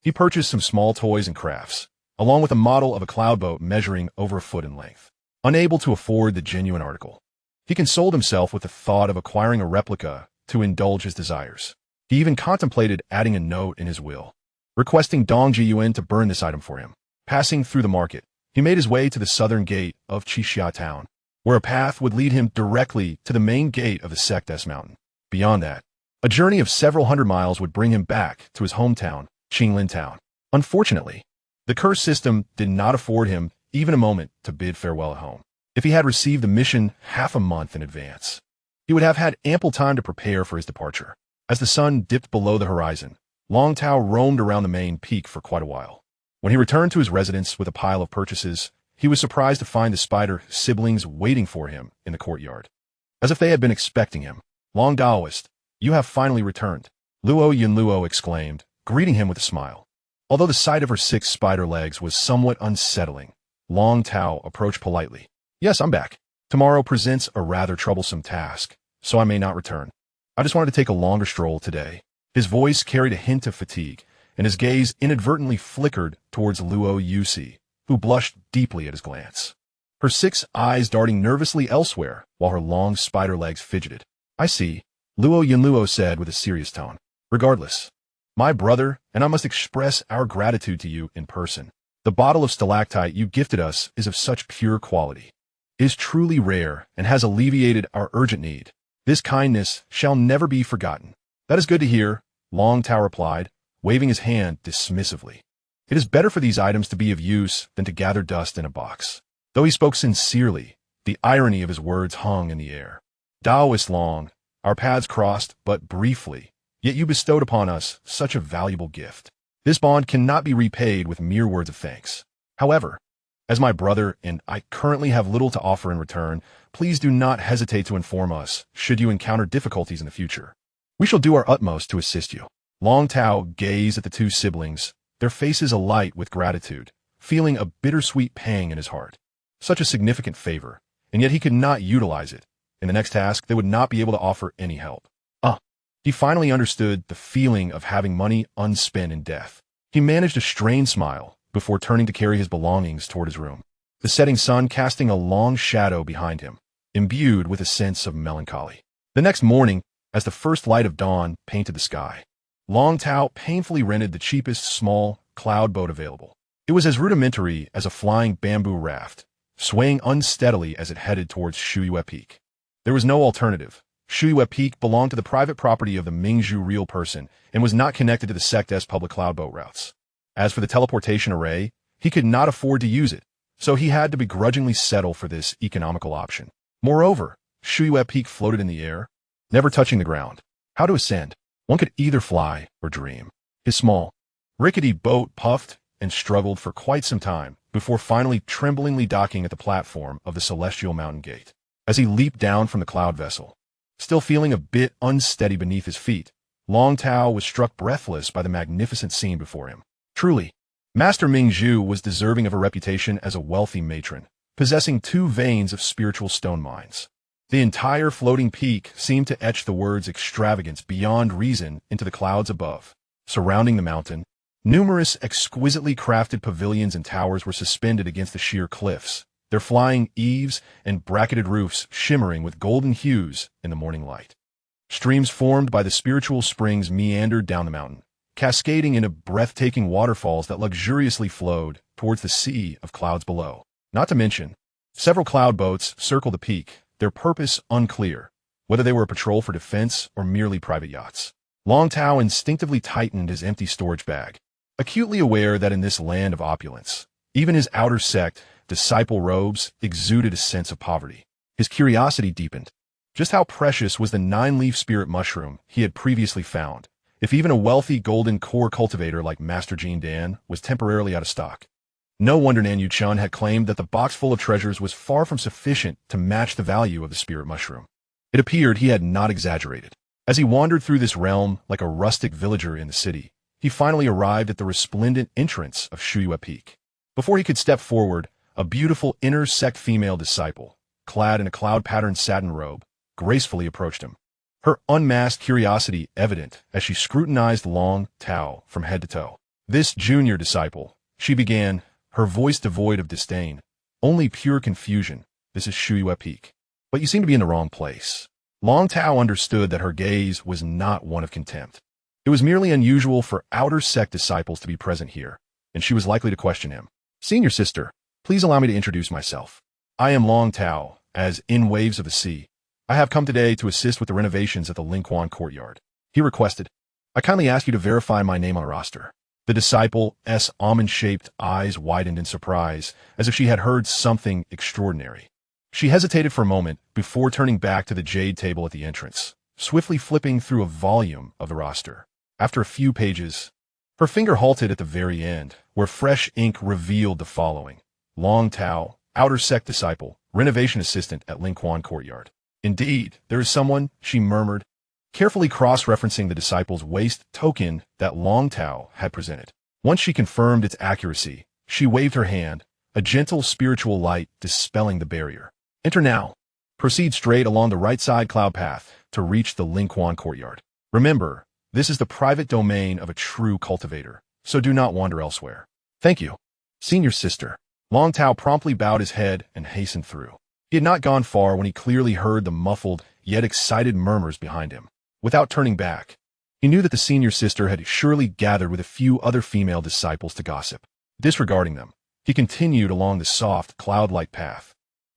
he purchased some small toys and crafts, along with a model of a cloud boat measuring over a foot in length. Unable to afford the genuine article, he consoled himself with the thought of acquiring a replica to indulge his desires. He even contemplated adding a note in his will, requesting Dong Jiyuan to burn this item for him. Passing through the market, he made his way to the southern gate of Xianxia town, where a path would lead him directly to the main gate of the Sectes mountain. Beyond that, a journey of several hundred miles would bring him back to his hometown, Qinglin town. Unfortunately, the curse system did not afford him even a moment to bid farewell at home. If he had received the mission half a month in advance, he would have had ample time to prepare for his departure. As the sun dipped below the horizon, Long Tao roamed around the main peak for quite a while. When he returned to his residence with a pile of purchases, he was surprised to find the spider siblings waiting for him in the courtyard. As if they had been expecting him. "Long Taoist, you have finally returned," Luo Yunluo exclaimed, greeting him with a smile. Although the sight of her 6 spider legs was somewhat unsettling, Long Tao approached politely. "Yes, I'm back. Tomorrow presents a rather troublesome task, so I may not return. I just wanted to take a longer stroll today." His voice carried a hint of fatigue, and his gaze inadvertently flickered towards Luo Yusi, who blushed deeply at his glance, her 6 eyes darting nervously elsewhere while her long spider legs fidgeted. "I see," Luo Yunluo said with a serious tone. "Regardless, my brother and I must express our gratitude to you in person. The bottle of stalactite you gifted us is of such pure quality. It is truly rare and has alleviated our urgent need. This kindness shall never be forgotten." "That is good to hear," Long Tao replied, waving his hand dismissively. "It is better for these items to be of use than to gather dust in a box." Though he spoke sincerely, the irony of his words hung in the air. "Taoist Long, our paths crossed but briefly, yet you bestowed upon us such a valuable gift. This bond cannot be repaid with mere words of thanks. However, as my brother and I currently have little to offer in return, please do not hesitate to inform us should you encounter difficulties in the future. We shall do our utmost to assist you." Long Tao gazed at the 2 siblings, their faces alight with gratitude, feeling a bittersweet pang in his heart. Such a significant favor, and yet he could not utilize it. In the next task, they would not be able to offer any help. He finally understood the feeling of having money unspent in death. He managed a strained smile before turning to carry his belongings toward his room, the setting sun casting a long shadow behind him, imbued with a sense of melancholy. The next morning, as the first light of dawn painted the sky, Long Tao painfully rented the cheapest small cloud boat available. It was as rudimentary as a flying bamboo raft, swaying unsteadily as it headed towards Shuyue Peak. There was no alternative. Shuyue Peak belonged to the private property of the Mingzhu real person and was not connected to the Sectes public cloud boat routes. As for the teleportation array, he could not afford to use it, so he had to begrudgingly settle for this economical option. Moreover, Shuyue Peak floated in the air, never touching the ground. How to ascend? One could either fly or dream. His small, rickety boat puffed and struggled for quite some time before finally tremblingly docking at the platform of the Celestial Mountain Gate. As he leaped down from the cloud vessel, still feeling a bit unsteady beneath his feet, Long Tao was struck breathless by the magnificent scene before him. Truly, Master Mingzhu was deserving of a reputation as a wealthy matron, possessing 2 veins of spiritual stone mines. The entire floating peak seemed to etch the words extravagance beyond reason into the clouds above. Surrounding the mountain, numerous exquisitely crafted pavilions and towers were suspended against the sheer cliffs, their flying eaves and bracketed roofs shimmering with golden hues in the morning light. Streams formed by the spiritual springs meandered down the mountain, cascading into breathtaking waterfalls that luxuriously flowed towards the sea of clouds below. Not to mention, several cloud boats circled the peak, their purpose unclear, whether they were a patrol for defense or merely private yachts. Long Tao instinctively tightened his empty storage bag, acutely aware that in this land of opulence, even his outer sect, disciple robes, exuded a sense of poverty. His curiosity deepened. Just how precious was the 9-leaf spirit mushroom he had previously found, if even a wealthy golden core cultivator like Master Jean Dan was temporarily out of stock? No wonder Nan Yu-chun had claimed that the box full of treasures was far from sufficient to match the value of the spirit mushroom. It appeared he had not exaggerated. As he wandered through this realm like a rustic villager in the city, he finally arrived at the resplendent entrance of Shuyue Peak. Before he could step forward, a beautiful inner-sect female disciple, clad in a cloud-patterned satin robe, gracefully approached him. her unmasked curiosity evident as she scrutinized Long Tao from head to toe. "This junior disciple," she began, her voice devoid of disdain, "only pure confusion. This is Shuya Peak. But you seem to be in the wrong place." Long Tao understood that her gaze was not one of contempt. It was merely unusual for outer sect disciples to be present here, and she was likely to question him. "Senior sister, please allow me to introduce myself. I am Long Tao, as in Waves of the Sea. I have come today to assist with the renovations at the Lingquan courtyard." He requested, "I kindly ask you to verify my name on the roster." The disciple's almond-shaped eyes widened in surprise, as if she had heard something extraordinary. She hesitated for a moment before turning back to the jade table at the entrance, swiftly flipping through a volume of the roster. After a few pages, her finger halted at the very end, where fresh ink revealed the following: Long Tao, outer sect disciple, renovation assistant at Lingquan courtyard. "Indeed, there is someone," she murmured, carefully cross-referencing the disciple's waist token that Long Tao had presented. Once she confirmed its accuracy, she waved her hand, a gentle spiritual light dispelling the barrier. "Enter now. Proceed straight along the right side cloud path to reach the Lingquan courtyard. Remember, this is the private domain of a true cultivator, so do not wander elsewhere." "Thank you, senior sister." Long Tao promptly bowed his head and hastened through. He had not gone far when he clearly heard the muffled, yet excited murmurs behind him. Without turning back, he knew that the senior sister had surely gathered with a few other female disciples to gossip. Disregarding them, he continued along the soft, cloud-like path,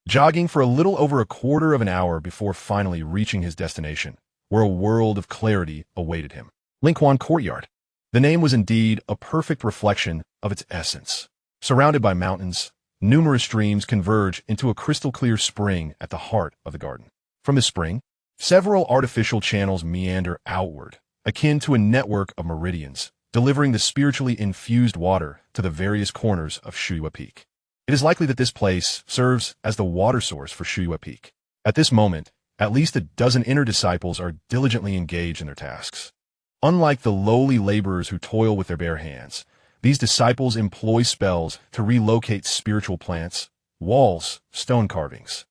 jogging for a little over a quarter of an hour before finally reaching his destination, where a world of clarity awaited him. Lingquan Courtyard. The name was indeed a perfect reflection of its essence. Surrounded by mountains, numerous streams converge into a crystal-clear spring at the heart of the garden. From the spring, several artificial channels meander outward, akin to a network of meridians, delivering the spiritually infused water to the various corners of Shuya Peak. It is likely that this place serves as the water source for Shuya Peak. At this moment, at least a dozen inner disciples are diligently engaged in their tasks. Unlike the lowly laborers who toil with their bare hands, these disciples employ spells to relocate spiritual plants, walls, stone carvings,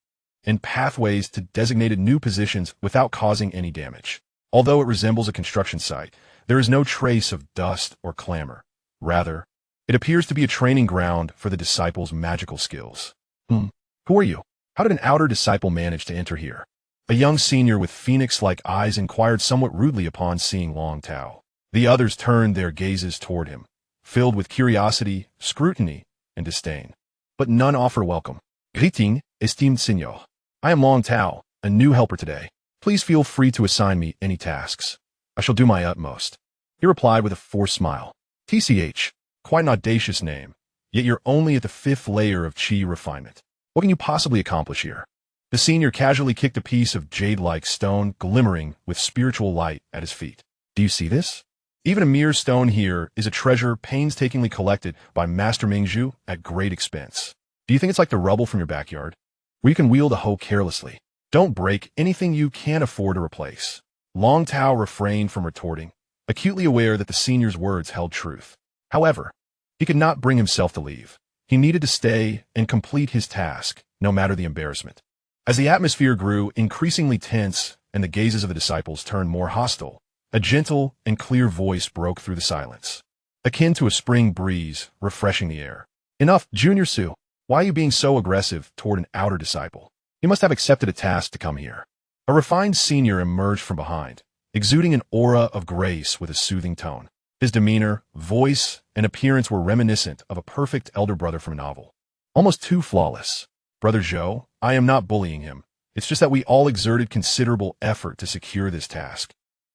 and pathways to designated new positions without causing any damage. Although it resembles a construction site, there is no trace of dust or clamor. Rather, it appears to be a training ground for the disciples' magical skills. Who are you? How did an outer disciple manage to enter here?" A young senior with phoenix-like eyes inquired somewhat rudely upon seeing Long Tao. The others turned their gazes toward him, filled with curiosity, scrutiny, and disdain. But none offered welcome. "Greeting, esteemed senior. I am Long Tao, a new helper today. Please feel free to assign me any tasks. I shall do my utmost." He replied with a forced smile. "TCH, quite an audacious name, yet you're only at the 5th layer of Qi Refinement. What can you possibly accomplish here?" The senior casually kicked a piece of jade-like stone glimmering with spiritual light at his feet. "Do you see this? Even a mere stone here is a treasure painstakingly collected by Master Mingzhu at great expense. Do you think it's like the rubble from your backyard, where you can wield a hoe carelessly? Don't break anything you can't afford to replace." Long Tao refrained from retorting, acutely aware that the senior's words held truth. However, he could not bring himself to leave. He needed to stay and complete his task, no matter the embarrassment. As the atmosphere grew increasingly tense and the gazes of the disciples turned more hostile, a gentle and clear voice broke through the silence, akin to a spring breeze refreshing the air. "Enough, Junior Su. Why are you being so aggressive toward an outer disciple? You must have accepted a task to come here." A refined senior emerged from behind, exuding an aura of grace with a soothing tone. His demeanor, voice, and appearance were reminiscent of a perfect elder brother from a novel. Almost too flawless. "Brother Zhou, I am not bullying him. It's just that we all exerted considerable effort to secure this task.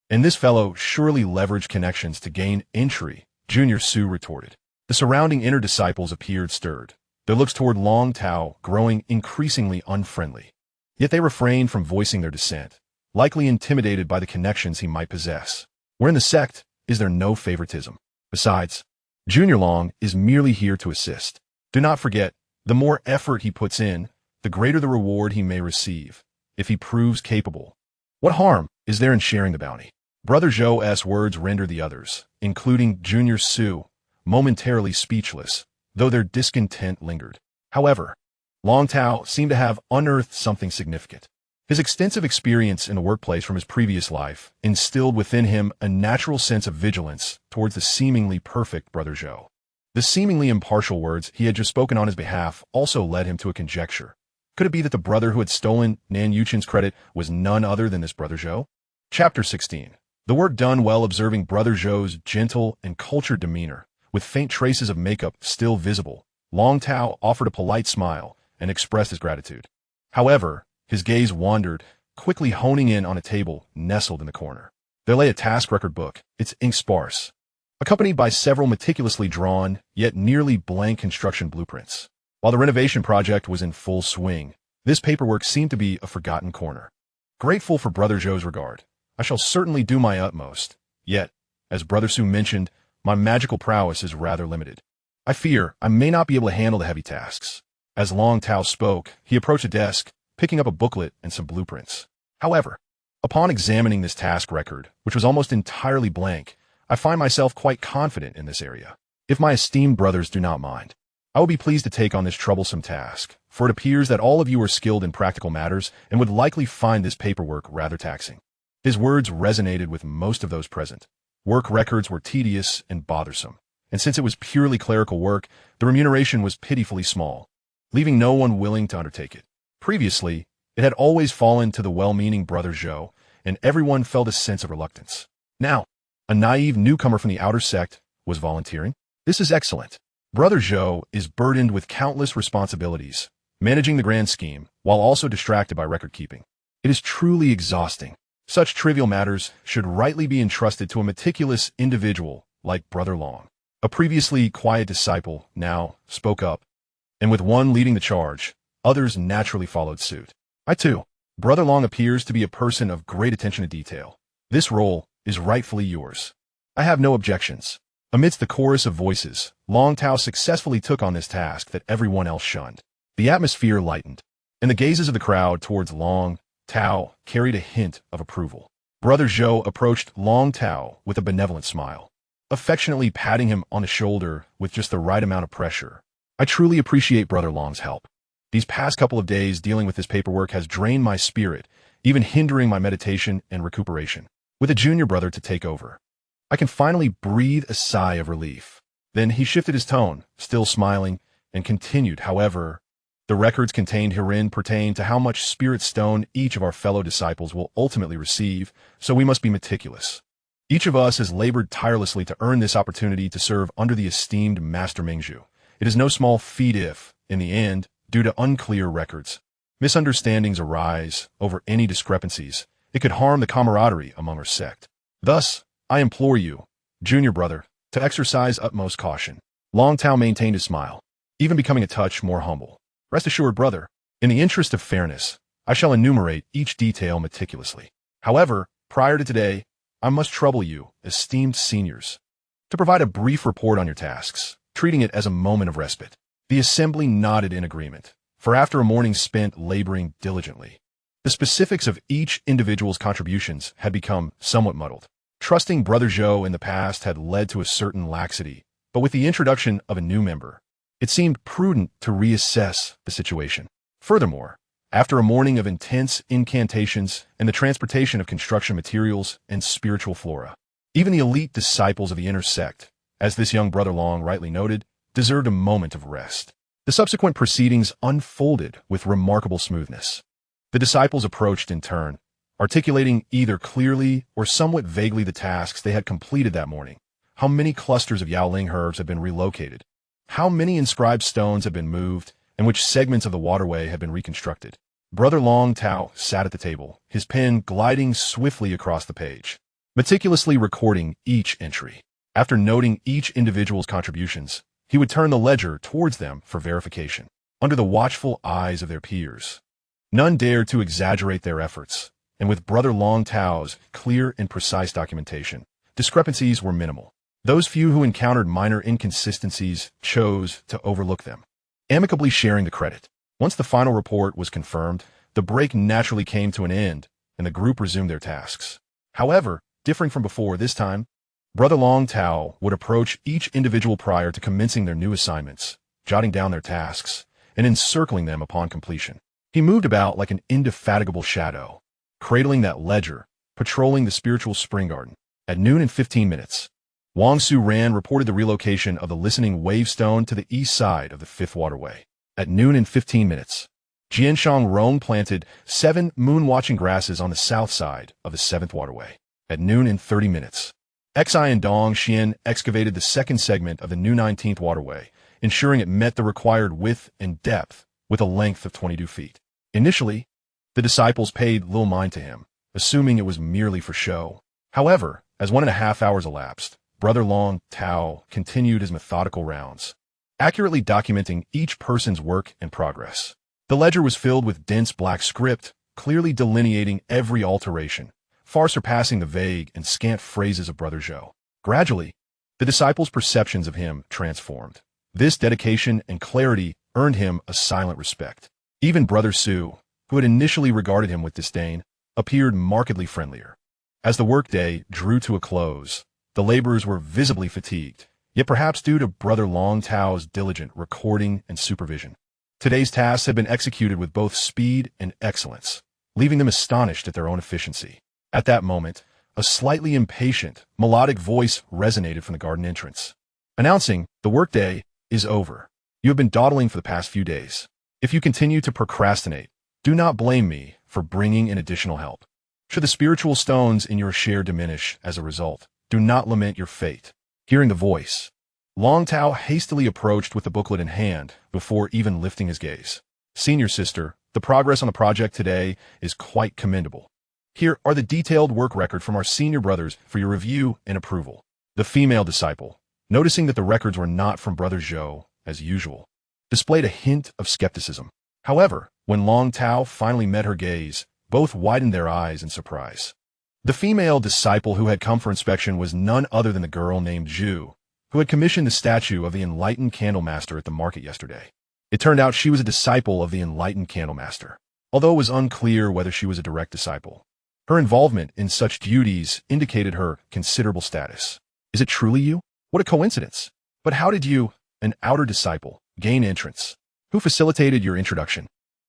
And this fellow surely leveraged connections to gain entry," Junior Su retorted. The surrounding inner disciples appeared stirred, their looks toward Long Tao growing increasingly unfriendly. Yet they refrained from voicing their dissent, likely intimidated by the connections he might possess. Where in the sect is there no favoritism? Besides, Junior Long is merely here to assist. Do not forget, the more effort he puts in, the greater the reward he may receive, if he proves capable. What harm is there in sharing the bounty? Brother Zhou's words rendered the others, including Junior Su, momentarily speechless, though their discontent lingered. However, Long Tao seemed to have unearthed something significant. His extensive experience in the workplace from his previous life instilled within him a natural sense of vigilance towards the seemingly perfect Brother Zhou. The seemingly impartial words he had just spoken on his behalf also led him to a conjecture. Could it be that the brother who had stolen Nan Yuchen's credit was none other than this Brother Zhou? Chapter 16. The work done well observing Brother Zhou's gentle and cultured demeanor, with faint traces of makeup still visible, Long Tao offered a polite smile and expressed his gratitude. However, his gaze wandered, quickly honing in on a table nestled in the corner. There lay a task record book, its ink sparse, accompanied by several meticulously drawn, yet nearly blank construction blueprints. While the renovation project was in full swing, this paperwork seemed to be a forgotten corner. Grateful for Brother Zhou's regard, I shall certainly do my utmost. Yet, as Brother Su mentioned, my magical prowess is rather limited. I fear I may not be able to handle the heavy tasks. As Long Tao spoke, he approached a desk, picking up a booklet and some blueprints. However, upon examining this task record, which was almost entirely blank, I find myself quite confident in this area. If my esteemed brothers do not mind, I will be pleased to take on this troublesome task, for it appears that all of you are skilled in practical matters and would likely find this paperwork rather taxing. His words resonated with most of those present. Work records were tedious and bothersome, and since it was purely clerical work, the remuneration was pitifully small, leaving no one willing to undertake it. Previously, it had always fallen to the well-meaning Brother Zhou, and everyone felt a sense of reluctance. Now, a naive newcomer from the outer sect was volunteering. This is excellent. Brother Zhou is burdened with countless responsibilities, managing the grand scheme, while also distracted by record-keeping. It is truly exhausting. Such trivial matters should rightly be entrusted to a meticulous individual like Brother Long. A previously quiet disciple now spoke up, and with one leading the charge, others naturally followed suit. I too. Brother Long appears to be a person of great attention to detail. This role is rightfully yours. I have no objections. Amidst the chorus of voices, Long Tao successfully took on this task that everyone else shunned. The atmosphere lightened, and the gazes of the crowd towards Long Tao carried a hint of approval. Brother Zhou approached Long Tao with a benevolent smile, affectionately patting him on the shoulder with just the right amount of pressure. I truly appreciate Brother Long's help. These past couple of days dealing with this paperwork has drained my spirit, even hindering my meditation and recuperation. With a junior brother to take over, I can finally breathe a sigh of relief. Then he shifted his tone, still smiling, and continued, however, the records contained herein pertain to how much spirit stone each of our fellow disciples will ultimately receive, so we must be meticulous. Each of us has labored tirelessly to earn this opportunity to serve under the esteemed Master Mingzhu. It is no small feat if, in the end, due to unclear records, misunderstandings arise over any discrepancies, it could harm the camaraderie among our sect. Thus, I implore you, junior brother, to exercise utmost caution. Long Tao maintained his smile, even becoming a touch more humble. Rest assured, brother, in the interest of fairness, I shall enumerate each detail meticulously. However, prior to today, I must trouble you, esteemed seniors, to provide a brief report on your tasks, treating it as a moment of respite. The assembly nodded in agreement, for after a morning spent laboring diligently, the specifics of each individual's contributions had become somewhat muddled. Trusting Brother Zhou in the past had led to a certain laxity, but with the introduction of a new member, it seemed prudent to reassess the situation. Furthermore, after a morning of intense incantations and the transportation of construction materials and spiritual flora, even the elite disciples of the inner sect, as this young Brother Long rightly noted, deserved a moment of rest. The subsequent proceedings unfolded with remarkable smoothness. The disciples approached in turn, articulating either clearly or somewhat vaguely the tasks they had completed that morning. How many clusters of Yaoling herbs had been relocated? How many inscribed stones had been moved, and which segments of the waterway had been reconstructed? Brother Long Tao sat at the table, his pen gliding swiftly across the page, meticulously recording each entry. After noting each individual's contributions, he would turn the ledger towards them for verification. Under the watchful eyes of their peers, none dared to exaggerate their efforts, and with Brother Long Tao's clear and precise documentation, discrepancies were minimal. Those few who encountered minor inconsistencies chose to overlook them, amicably sharing the credit. Once the final report was confirmed, the break naturally came to an end, and the group resumed their tasks. However, differing from before this time, Brother Long Tao would approach each individual prior to commencing their new assignments, jotting down their tasks, and encircling them upon completion. He He moved about like an indefatigable shadow, cradling that ledger, patrolling the spiritual spring garden. At noon and 15 minutes, Wang Su Ran reported the relocation of the listening wavestone to the east side of the Fifth Waterway. At noon and 15 minutes, Jianshang Rong planted 7 moon-watching grasses on the south side of the 7th Waterway. At noon and 30 minutes, Xi and Dong Xian excavated the second segment of the new 19th Waterway, ensuring it met the required width and depth with a length of 22 feet. Initially, the disciples paid little mind to him, assuming it was merely for show. However, as 1.5 hours elapsed, Brother Long Tao continued his methodical rounds, accurately documenting each person's work and progress. The ledger was filled with dense black script, clearly delineating every alteration, far surpassing the vague and scant phrases of Brother Zhou. Gradually, the disciples' perceptions of him transformed. This dedication and clarity earned him a silent respect. Even Brother Su, who had initially regarded him with disdain, appeared markedly friendlier. As the workday drew to a close, the laborers were visibly fatigued, yet perhaps due to Brother Long Tao's diligent recording and supervision. Today's tasks had been executed with both speed and excellence, leaving them astonished at their own efficiency. At that moment, a slightly impatient, melodic voice resonated from the garden entrance, announcing, "The workday is over. You have been dawdling for the past few days. If you continue to procrastinate, do not blame me for bringing in additional help. Should the spiritual stones in your share diminish as a result, do not lament your fate." Hearing the voice, Long Tao hastily approached with the booklet in hand before even lifting his gaze. "Senior sister, the progress on the project today is quite commendable. Here are the detailed work record from our senior brothers for your review and approval." The female disciple, noticing that the records were not from Brother Zhou, as usual, displayed a hint of skepticism. However, when Long Tao finally met her gaze, both widened their eyes in surprise. The female disciple who had come for inspection was none other than the girl named Zhu, who had commissioned the statue of the enlightened candlemaster at the market yesterday. It turned out she was a disciple of the enlightened candlemaster, although it was unclear whether she was a direct disciple. Her involvement in such duties indicated her considerable status. "Is it truly you? What a coincidence! But how did you, an outer disciple, gain entrance? Who facilitated your introduction?"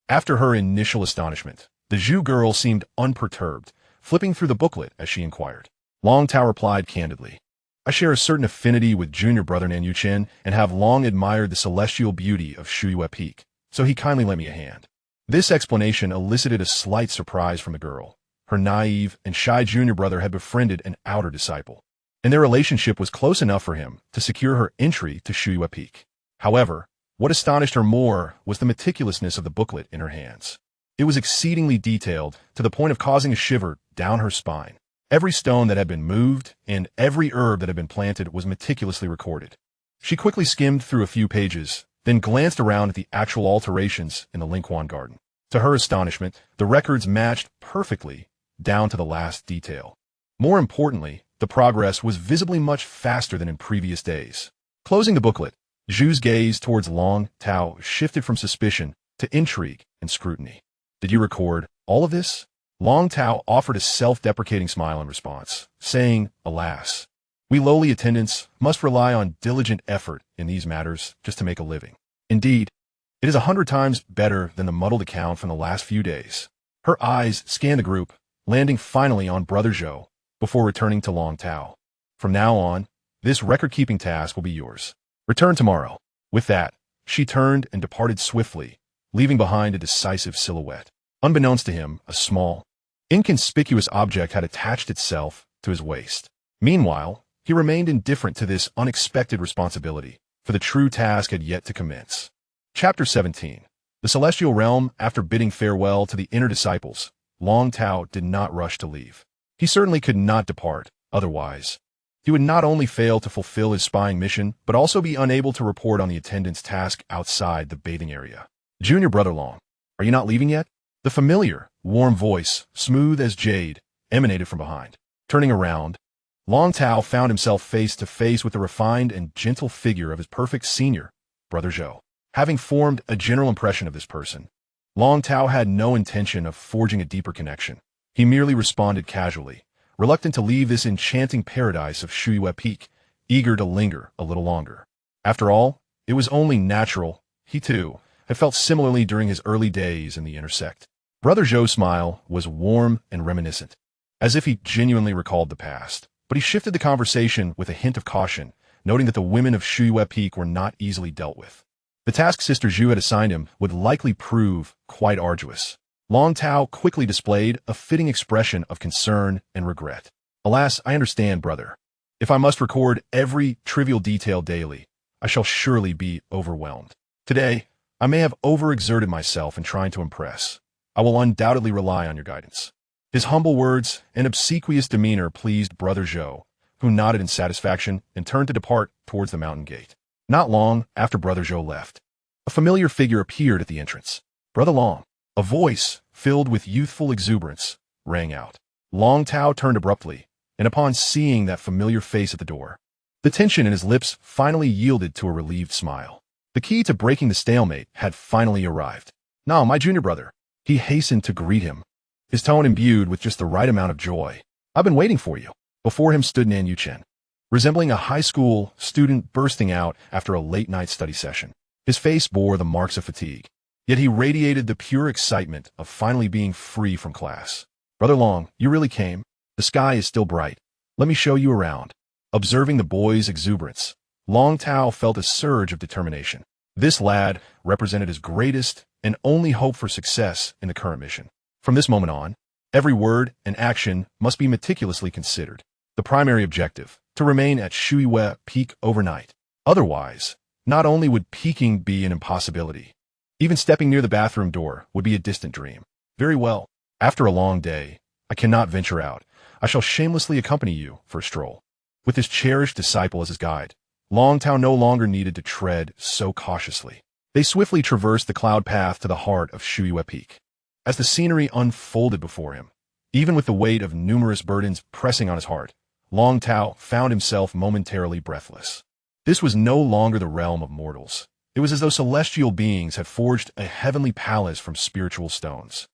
After her initial astonishment, the Zhu girl seemed unperturbed, flipping through the booklet as she inquired. Long Tao replied candidly, "I share a certain affinity with junior brother Nan Yuchen and have long admired the celestial beauty of Shuyue Peak, so he kindly lent me a hand." This explanation elicited a slight surprise from the girl. Her naive and shy junior brother had befriended an outer disciple, and their relationship was close enough for him to secure her entry to Shuyue Peak. However, what astonished her more was the meticulousness of the booklet in her hands. It was exceedingly detailed, to the point of causing a shiver down her spine. Every stone that had been moved and every herb that had been planted was meticulously recorded. She quickly skimmed through a few pages, then glanced around at the actual alterations in the Lingquan garden. To her astonishment, the records matched perfectly down to the last detail. More importantly, the progress was visibly much faster than in previous days. Closing the booklet, Zhu's gaze towards Long Tao shifted from suspicion to intrigue and scrutiny. "Did you record all of this?" Long Tao offered a self-deprecating smile in response, saying, "Alas, we lowly attendants must rely on diligent effort in these matters just to make a living. Indeed, it is 100 times better than the muddled account from the last few days." Her eyes scanned the group, landing finally on Brother Zhou, before returning to Long Tao. "From now on, this record-keeping task will be yours. Return tomorrow." With that, she turned and departed swiftly, leaving behind a decisive silhouette. Unbeknownst to him, a small, inconspicuous object had attached itself to his waist. Meanwhile, he remained indifferent to this unexpected responsibility, for the true task had yet to commence. Chapter 17. The Celestial Realm. After bidding farewell to the inner disciples, Long Tao did not rush to leave. He certainly could not depart, otherwise he would not only fail to fulfill his spying mission, but also be unable to report on the attendant's task outside the bathing area. "Junior Brother Long, are you not leaving yet?" The familiar, warm voice, smooth as jade, emanated from behind. Turning around, Long Tao found himself face to face with the refined and gentle figure of his perfect senior, Brother Zhou. Having formed a general impression of this person, Long Tao had no intention of forging a deeper connection. He merely responded casually, reluctant to leave this enchanting paradise of Shuyue Peak, eager to linger a little longer. After all, it was only natural. He too had felt similarly during his early days in the inner sect. Brother Zhou's smile was warm and reminiscent, as if he genuinely recalled the past. But he shifted the conversation with a hint of caution, noting that the women of Shuiyue Peak were not easily dealt with. The task Sister Zhu had assigned him would likely prove quite arduous. Long Tao quickly displayed a fitting expression of concern and regret. Alas, I understand, brother. If I must record every trivial detail daily, I shall surely be overwhelmed. Today, I may have overexerted myself in trying to impress. I will undoubtedly rely on your guidance. His humble words and obsequious demeanor pleased Brother Zhou, who nodded in satisfaction and turned to depart towards the mountain gate. Not long after Brother Zhou left, a familiar figure appeared at the entrance. Brother Long. A voice, filled with youthful exuberance, rang out. Long Tao turned abruptly, and upon seeing that familiar face at the door, the tension in his lips finally yielded to a relieved smile. The key to breaking the stalemate had finally arrived. "Now, my junior brother." He hastened to greet him, his tone imbued with just the right amount of joy. "I've been waiting for you." Before him stood Nan Yuchen, resembling a high school student bursting out after a late-night study session. His face bore the marks of fatigue, yet he radiated the pure excitement of finally being free from class. "Brother Long, you really came? The sky is still bright. Let me show you around." Observing the boy's exuberance, Long Tao felt a surge of determination. This lad represented his greatest and only hope for success in the current mission. From this moment on, every word and action must be meticulously considered. The primary objective, to remain at Shuiyue Peak overnight. Otherwise, not only would peaking be an impossibility, even stepping near the bathroom door would be a distant dream. "Very well. After a long day, I cannot venture out. I shall shamelessly accompany you for a stroll." With his cherished disciple as his guide, Long Tao no longer needed to tread so cautiously. They swiftly traversed the cloud path to the heart of Shuiyue Peak. As the scenery unfolded before him, even with the weight of numerous burdens pressing on his heart, Long Tao found himself momentarily breathless. This was no longer the realm of mortals. It was as though celestial beings had forged a heavenly palace from spiritual stones.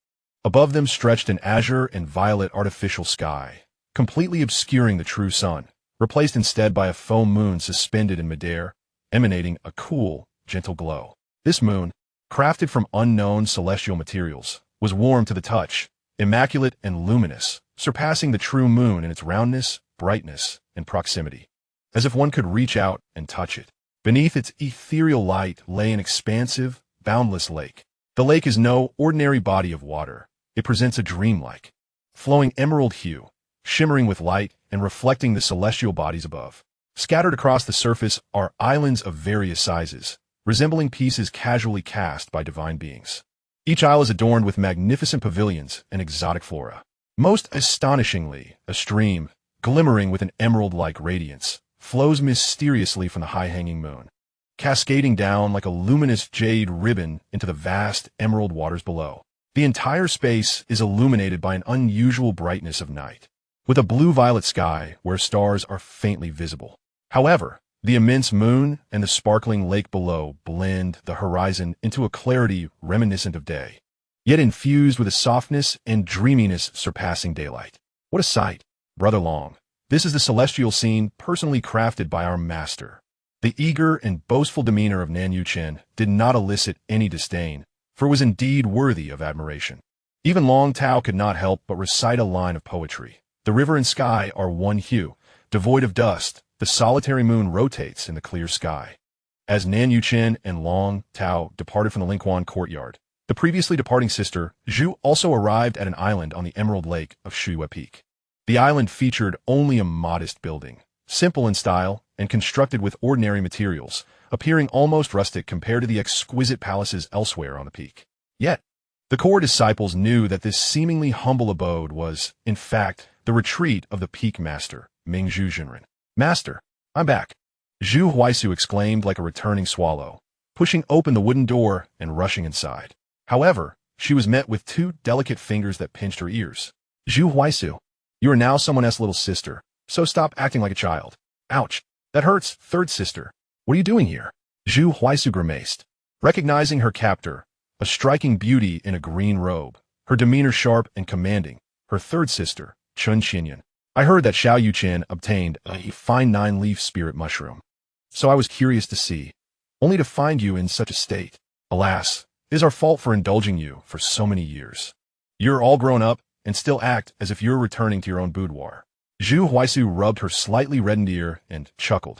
Above them stretched an azure and violet artificial sky, completely obscuring the true sun, replaced instead by a foam moon suspended in midair, emanating a cool, gentle glow. This moon, crafted from unknown celestial materials, was warm to the touch, immaculate and luminous, surpassing the true moon in its roundness, brightness, and proximity, as if one could reach out and touch it. Beneath its ethereal light lay an expansive, boundless lake. The lake is no ordinary body of water. It presents a dreamlike, flowing emerald hue, shimmering with light and reflecting the celestial bodies above. Scattered across the surface are islands of various sizes, resembling pieces casually cast by divine beings. Each isle is adorned with magnificent pavilions and exotic flora. Most astonishingly, a stream, glimmering with an emerald-like radiance, flows mysteriously from the high-hanging moon, cascading down like a luminous jade ribbon into the vast emerald waters below. The entire space is illuminated by an unusual brightness of night, with a blue-violet sky where stars are faintly visible. However, the immense moon and the sparkling lake below blend the horizon into a clarity reminiscent of day, yet infused with a softness and dreaminess surpassing daylight. What a sight, Brother Long. This is the celestial scene personally crafted by our master. The eager and boastful demeanor of Nan Yuchen did not elicit any disdain, for it was indeed worthy of admiration. Even Long Tao could not help but recite a line of poetry. The river and sky are one hue, devoid of dust. The solitary moon rotates in the clear sky. As Nan Yuchen and Long Tao departed from the Lingquan courtyard, the previously departing sister, Zhu, also arrived at an island on the Emerald Lake of Shuiyue Peak. The island featured only a modest building, simple in style and constructed with ordinary materials, appearing almost rustic compared to the exquisite palaces elsewhere on the peak. Yet, the core disciples knew that this seemingly humble abode was, in fact, the retreat of the peak master, Mingzhu Jinren. "Master, I'm back," Zhu Huaisu exclaimed like a returning swallow, pushing open the wooden door and rushing inside. However, she was met with two delicate fingers that pinched her ears. "Zhu Huaisu, you are now someone else's little sister, so stop acting like a child." "Ouch, that hurts, third sister. What are you doing here?" Zhu Huaisu grimaced, recognizing her captor, a striking beauty in a green robe, her demeanor sharp and commanding, her third sister, Chun Xinyan. "I heard that Xiao Yuchen obtained a fine 9-leaf spirit mushroom, so I was curious to see, only to find you in such a state." "Alas, It is our fault for indulging you for so many years. You're all grown up and still act as if you're returning to your own boudoir. Zhu Huaisu rubbed her slightly reddened ear and chuckled,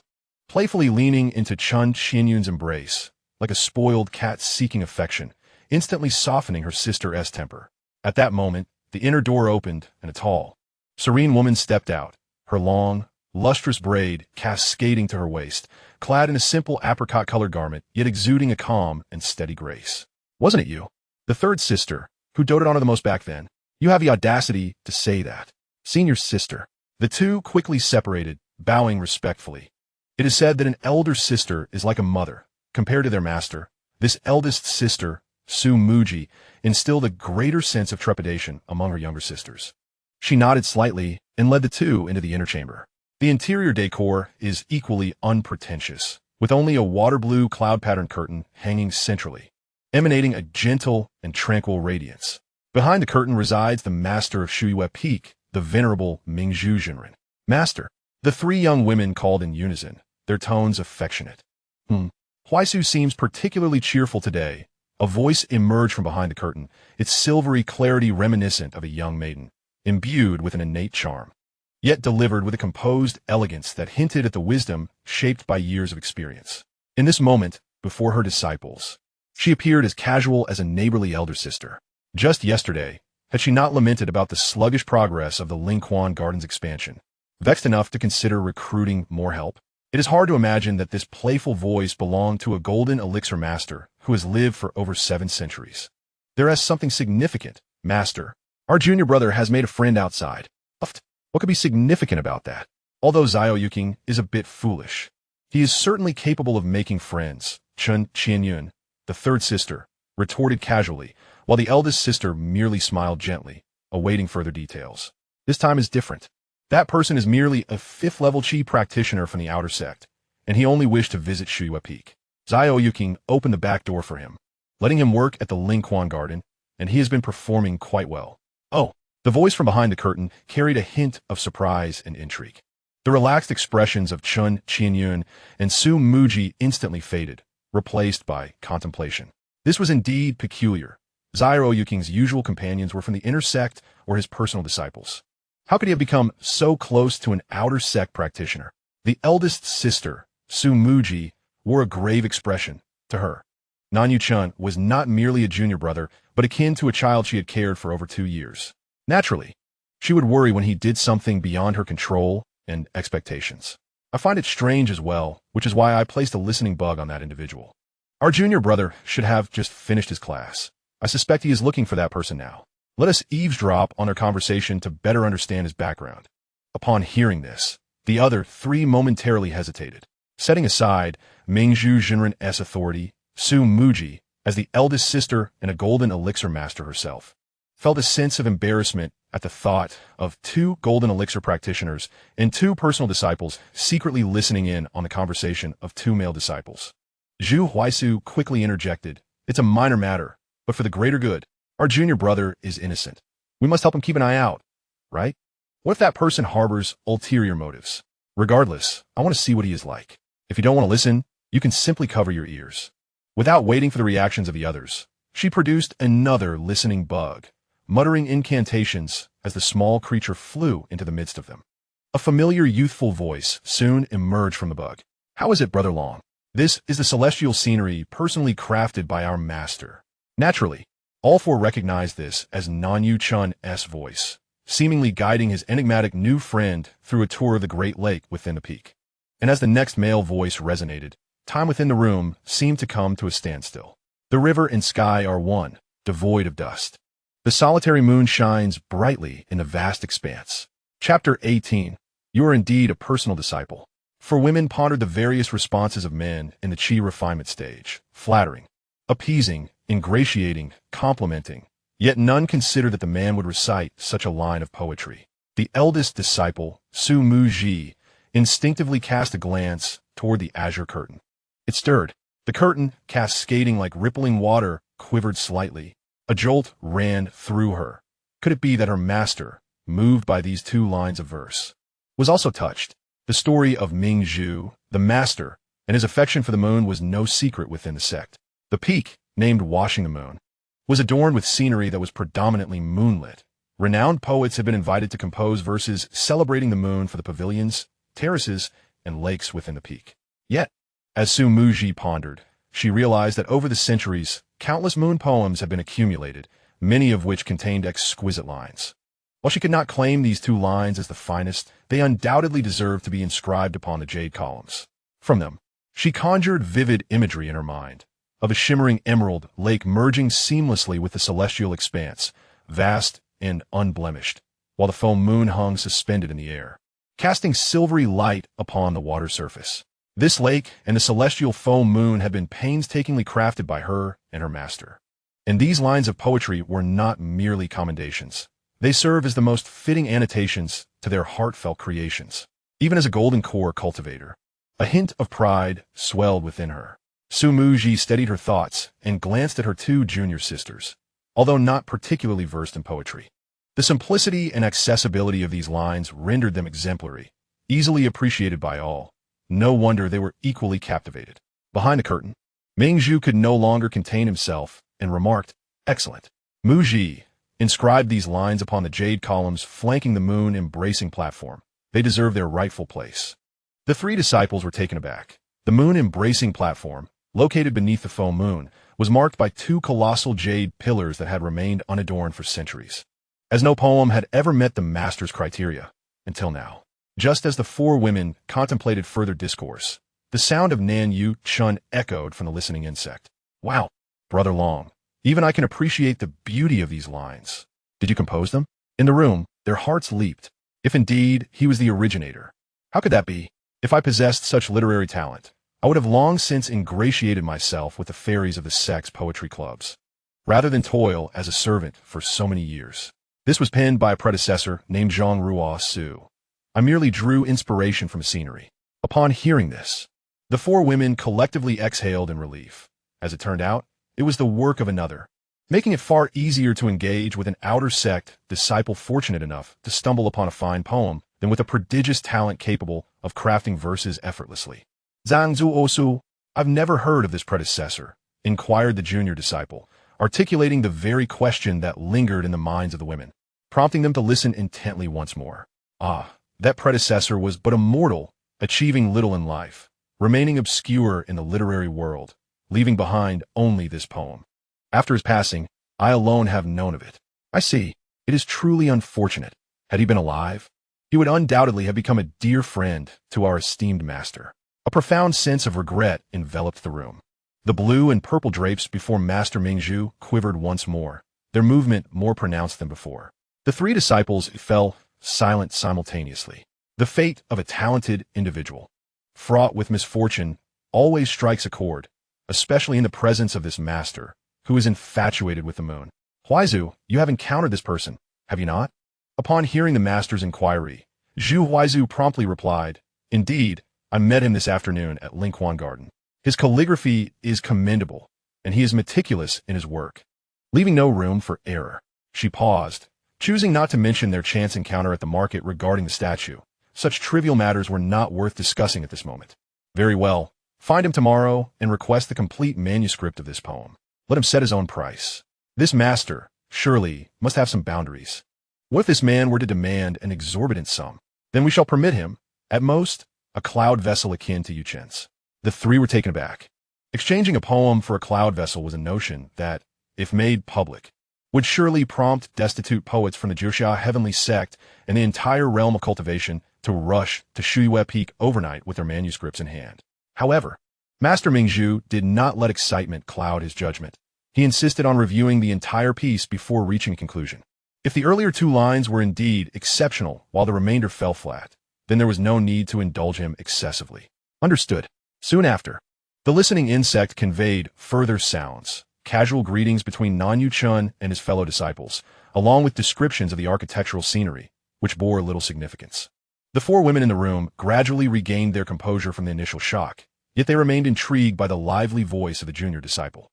playfully leaning into Chen Xianyun's embrace, like a spoiled cat seeking affection, instantly softening her sister's temper. At that moment, the inner door opened and a tall, serene woman stepped out, her long, lustrous braid cascading to her waist, clad in a simple apricot-colored garment, yet exuding a calm and steady grace. Wasn't it you? The third sister, who doted on her the most back then? You have the audacity to say that. Senior sister. The two quickly separated, bowing respectfully. It is said that an elder sister is like a mother. Compared to their master, this eldest sister, Su Muji, instilled a greater sense of trepidation among her younger sisters. She nodded slightly and led the two into the inner chamber. The interior decor is equally unpretentious, with only a water blue cloud-patterned curtain hanging centrally, emanating a gentle and tranquil radiance. Behind the curtain resides the master of Shuiyue Peak, the venerable Mingzhu Jinren. Master. The three young women called in unison, their tones affectionate. Huaisu seems particularly cheerful today. A voice emerged from behind the curtain, its silvery clarity reminiscent of a young maiden, imbued with an innate charm, yet delivered with a composed elegance that hinted at the wisdom shaped by years of experience. In this moment, before her disciples, she appeared as casual as a neighborly elder sister. Just yesterday, had she not lamented about the sluggish progress of the Lingquan Gardens expansion, vexed enough to consider recruiting more help? It is hard to imagine that this playful voice belonged to a golden elixir master who has lived for over 7 centuries. There is something significant, master. Our junior brother has made a friend outside. What could be significant about that? Although Xiao Yuking is a bit foolish, he is certainly capable of making friends. Chen Qianyun, the third sister, retorted casually, while the eldest sister merely smiled gently, awaiting further details. This time is different. That person is merely a 5th-level Qi practitioner from the outer sect, and he only wished to visit Shuiyue Peak. Xiao Yuking opened the back door for him, letting him work at the Lingquan Garden, and he has been performing quite well. Oh, the voice from behind the curtain carried a hint of surprise and intrigue. The relaxed expressions of Chen Qianyun and Su Muji instantly faded, replaced by contemplation. This was indeed peculiar. Xiao Yuking's usual companions were from the inner sect or his personal disciples. How could he have become so close to an outer sect practitioner? The eldest sister, Su Muji, wore a grave expression. To her, Nanyu Chun was not merely a junior brother, but akin to a child she had cared for over 2 years. Naturally, she would worry when he did something beyond her control and expectations. I find it strange as well, which is why I placed a listening bug on that individual. Our junior brother should have just finished his class. I suspect he is looking for that person now. Let us eavesdrop on their conversation to better understand his background. Upon hearing this, the other 3 momentarily hesitated. Setting aside Mingzhu Jinren's authority, Su Muji, as the eldest sister and a golden elixir master herself, felt a sense of embarrassment at the thought of 2 golden elixir practitioners and 2 personal disciples secretly listening in on the conversation of 2 male disciples. Zhu Huaisu quickly interjected, "It's a minor matter, but for the greater good. Our junior brother is innocent. We must help him keep an eye out, right? What if that person harbors ulterior motives? Regardless, I want to see what he is like. If you don't want to listen, you can simply cover your ears." Without waiting for the reactions of the others, she produced another listening bug, muttering incantations as the small creature flew into the midst of them. A familiar youthful voice soon emerged from the bug. "How is it, Brother Long? This is the celestial scenery personally crafted by our master." Naturally, all 4 recognized this as Nanyu Chun's voice, seemingly guiding his enigmatic new friend through a tour of the Great Lake within the peak. And as the next male voice resonated, time within the room seemed to come to a standstill. The river and sky are one, devoid of dust. The solitary moon shines brightly in the vast expanse. Chapter 18. You are indeed a personal disciple. For women pondered the various responses of men in the Qi Refinement stage, flattering, appeasing, ingratiating, complimenting, yet none considered that the man would recite such a line of poetry. The eldest disciple, Su Muji, instinctively cast a glance toward the azure curtain. It stirred. The curtain, cascading like rippling water, quivered slightly. A jolt ran through her. Could it be that her master, moved by these 2 lines of verse, was also touched? The story of Mingzhu, the master, and his affection for the moon was no secret within the sect. The peak, named Washing the Moon, was adorned with scenery that was predominantly moonlit. Renowned poets had been invited to compose verses celebrating the moon for the pavilions, terraces, and lakes within the peak. Yet, as Su Muji pondered, she realized that over the centuries, countless moon poems had been accumulated, many of which contained exquisite lines. While she could not claim these two lines as the finest, they undoubtedly deserved to be inscribed upon the jade columns. From them, she conjured vivid imagery in her mind, of a shimmering emerald lake merging seamlessly with the celestial expanse, vast and unblemished, while the full moon hung suspended in the air, casting silvery light upon the water surface. This lake and the celestial foam moon had been painstakingly crafted by her and her master. And these lines of poetry were not merely commendations. They serve as the most fitting annotations to their heartfelt creations. Even as a golden core cultivator, a hint of pride swelled within her. Su Muji steadied her thoughts and glanced at her two junior sisters, although not particularly versed in poetry. The simplicity and accessibility of these lines rendered them exemplary, easily appreciated by all. No wonder they were equally captivated. Behind the curtain, Mingzhu could no longer contain himself and remarked, "Excellent." Muji inscribed these lines upon the jade columns flanking the moon-embracing platform. They deserve their rightful place. The three disciples were taken aback. The moon-embracing platform, located beneath the full moon, was marked by two colossal jade pillars that had remained unadorned for centuries, as no poem had ever met the master's criteria until now. Just as the four women contemplated further discourse, the sound of Nan Yu Chun echoed from the listening insect. "Wow, Brother Long, even I can appreciate the beauty of these lines. Did you compose them?" In the room, their hearts leaped. If indeed he was the originator. How could that be? If I possessed such literary talent, I would have long since ingratiated myself with the fairies of the sex poetry clubs, rather than toil as a servant for so many years. This was penned by a predecessor named Zhang Ruo Su. I merely drew inspiration from scenery. Upon hearing this, the four women collectively exhaled in relief. As it turned out, it was the work of another, making it far easier to engage with an outer sect disciple fortunate enough to stumble upon a fine poem than with a prodigious talent capable of crafting verses effortlessly. "Zhangzu Osu, I've never heard of this predecessor," inquired the junior disciple, articulating the very question that lingered in the minds of the women, prompting them to listen intently once more. Ah, that predecessor was but a mortal, achieving little in life, remaining obscure in the literary world, leaving behind only this poem. After his passing, I alone have known of it. I see. It is truly unfortunate. Had he been alive, he would undoubtedly have become a dear friend to our esteemed master. A profound sense of regret enveloped the room. The blue and purple drapes before Master Mingzhu quivered once more, their movement more pronounced than before. The three disciples fell silent simultaneously. The fate of a talented individual, fraught with misfortune, always strikes a chord, especially in the presence of this master, who is infatuated with the moon. "Huaizu, you have encountered this person, have you not?" Upon hearing the master's inquiry, Zhu Huaizu promptly replied, "Indeed, I met him this afternoon at Lingquan Garden. His calligraphy is commendable, and he is meticulous in his work, leaving no room for error." She paused, choosing not to mention their chance encounter at the market regarding the statue. Such trivial matters were not worth discussing at this moment. "Very well. Find him tomorrow and request the complete manuscript of this poem. Let him set his own price. This master, surely, must have some boundaries. What if this man were to demand an exorbitant sum? Then we shall permit him, at most, a cloud vessel akin to Yuchen's." The three were taken aback. Exchanging a poem for a cloud vessel was a notion that, if made public, would surely prompt destitute poets from the Jiuxia heavenly sect and the entire realm of cultivation to rush to Shuyue Peak overnight with their manuscripts in hand. However, Master Mingzhu did not let excitement cloud his judgment. He insisted on reviewing the entire piece before reaching a conclusion. If the earlier two lines were indeed exceptional while the remainder fell flat, then there was no need to indulge him excessively. Understood. Soon after, the listening insect conveyed further sounds, casual greetings between Nanyu Chun and his fellow disciples, along with descriptions of the architectural scenery, which bore little significance. The four women in the room gradually regained their composure from the initial shock, yet they remained intrigued by the lively voice of the junior disciple.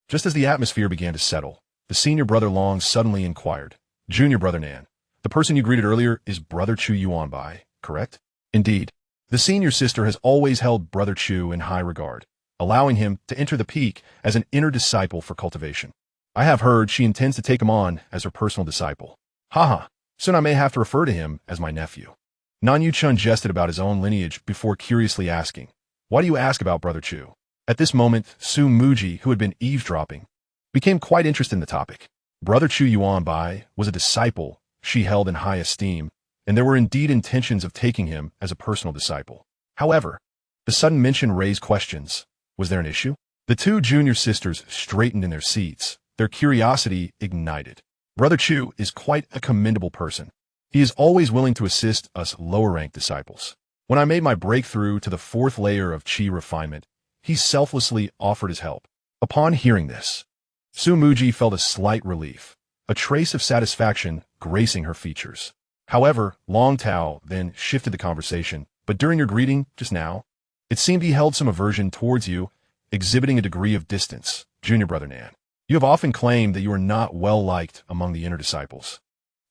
Just as the atmosphere began to settle, the senior brother Long suddenly inquired, "Junior brother Nan, the person you greeted earlier is Brother Chu Yuanbai, correct?" "Indeed. The senior sister has always held Brother Chu in high regard. allowing him to enter the peak as an inner disciple for cultivation. I have heard she intends to take him on as her personal disciple. Haha, soon I may have to refer to him as my nephew. Nan Yu-chun jested about his own lineage before curiously asking, "Why do you ask about Brother Chu?" At this moment, Su Muji, who had been eavesdropping, became quite interested in the topic. Brother Chu Yuanbai was a disciple she held in high esteem, and there were indeed intentions of taking him as a personal disciple. However, the sudden mention raised questions. Was there an issue? The two junior sisters straightened in their seats, their curiosity ignited. Brother Chu is quite a commendable person. He is always willing to assist us lower-ranked disciples. When I made my breakthrough to the 4th layer of Qi Refinement, he selflessly offered his help. Upon hearing this, Su Muji felt a slight relief, a trace of satisfaction gracing her features. However, Long Tao then shifted the conversation, but during your greeting just now, it seemed he held some aversion towards you, exhibiting a degree of distance. Junior Brother Nan, you have often claimed that you are not well-liked among the inner disciples.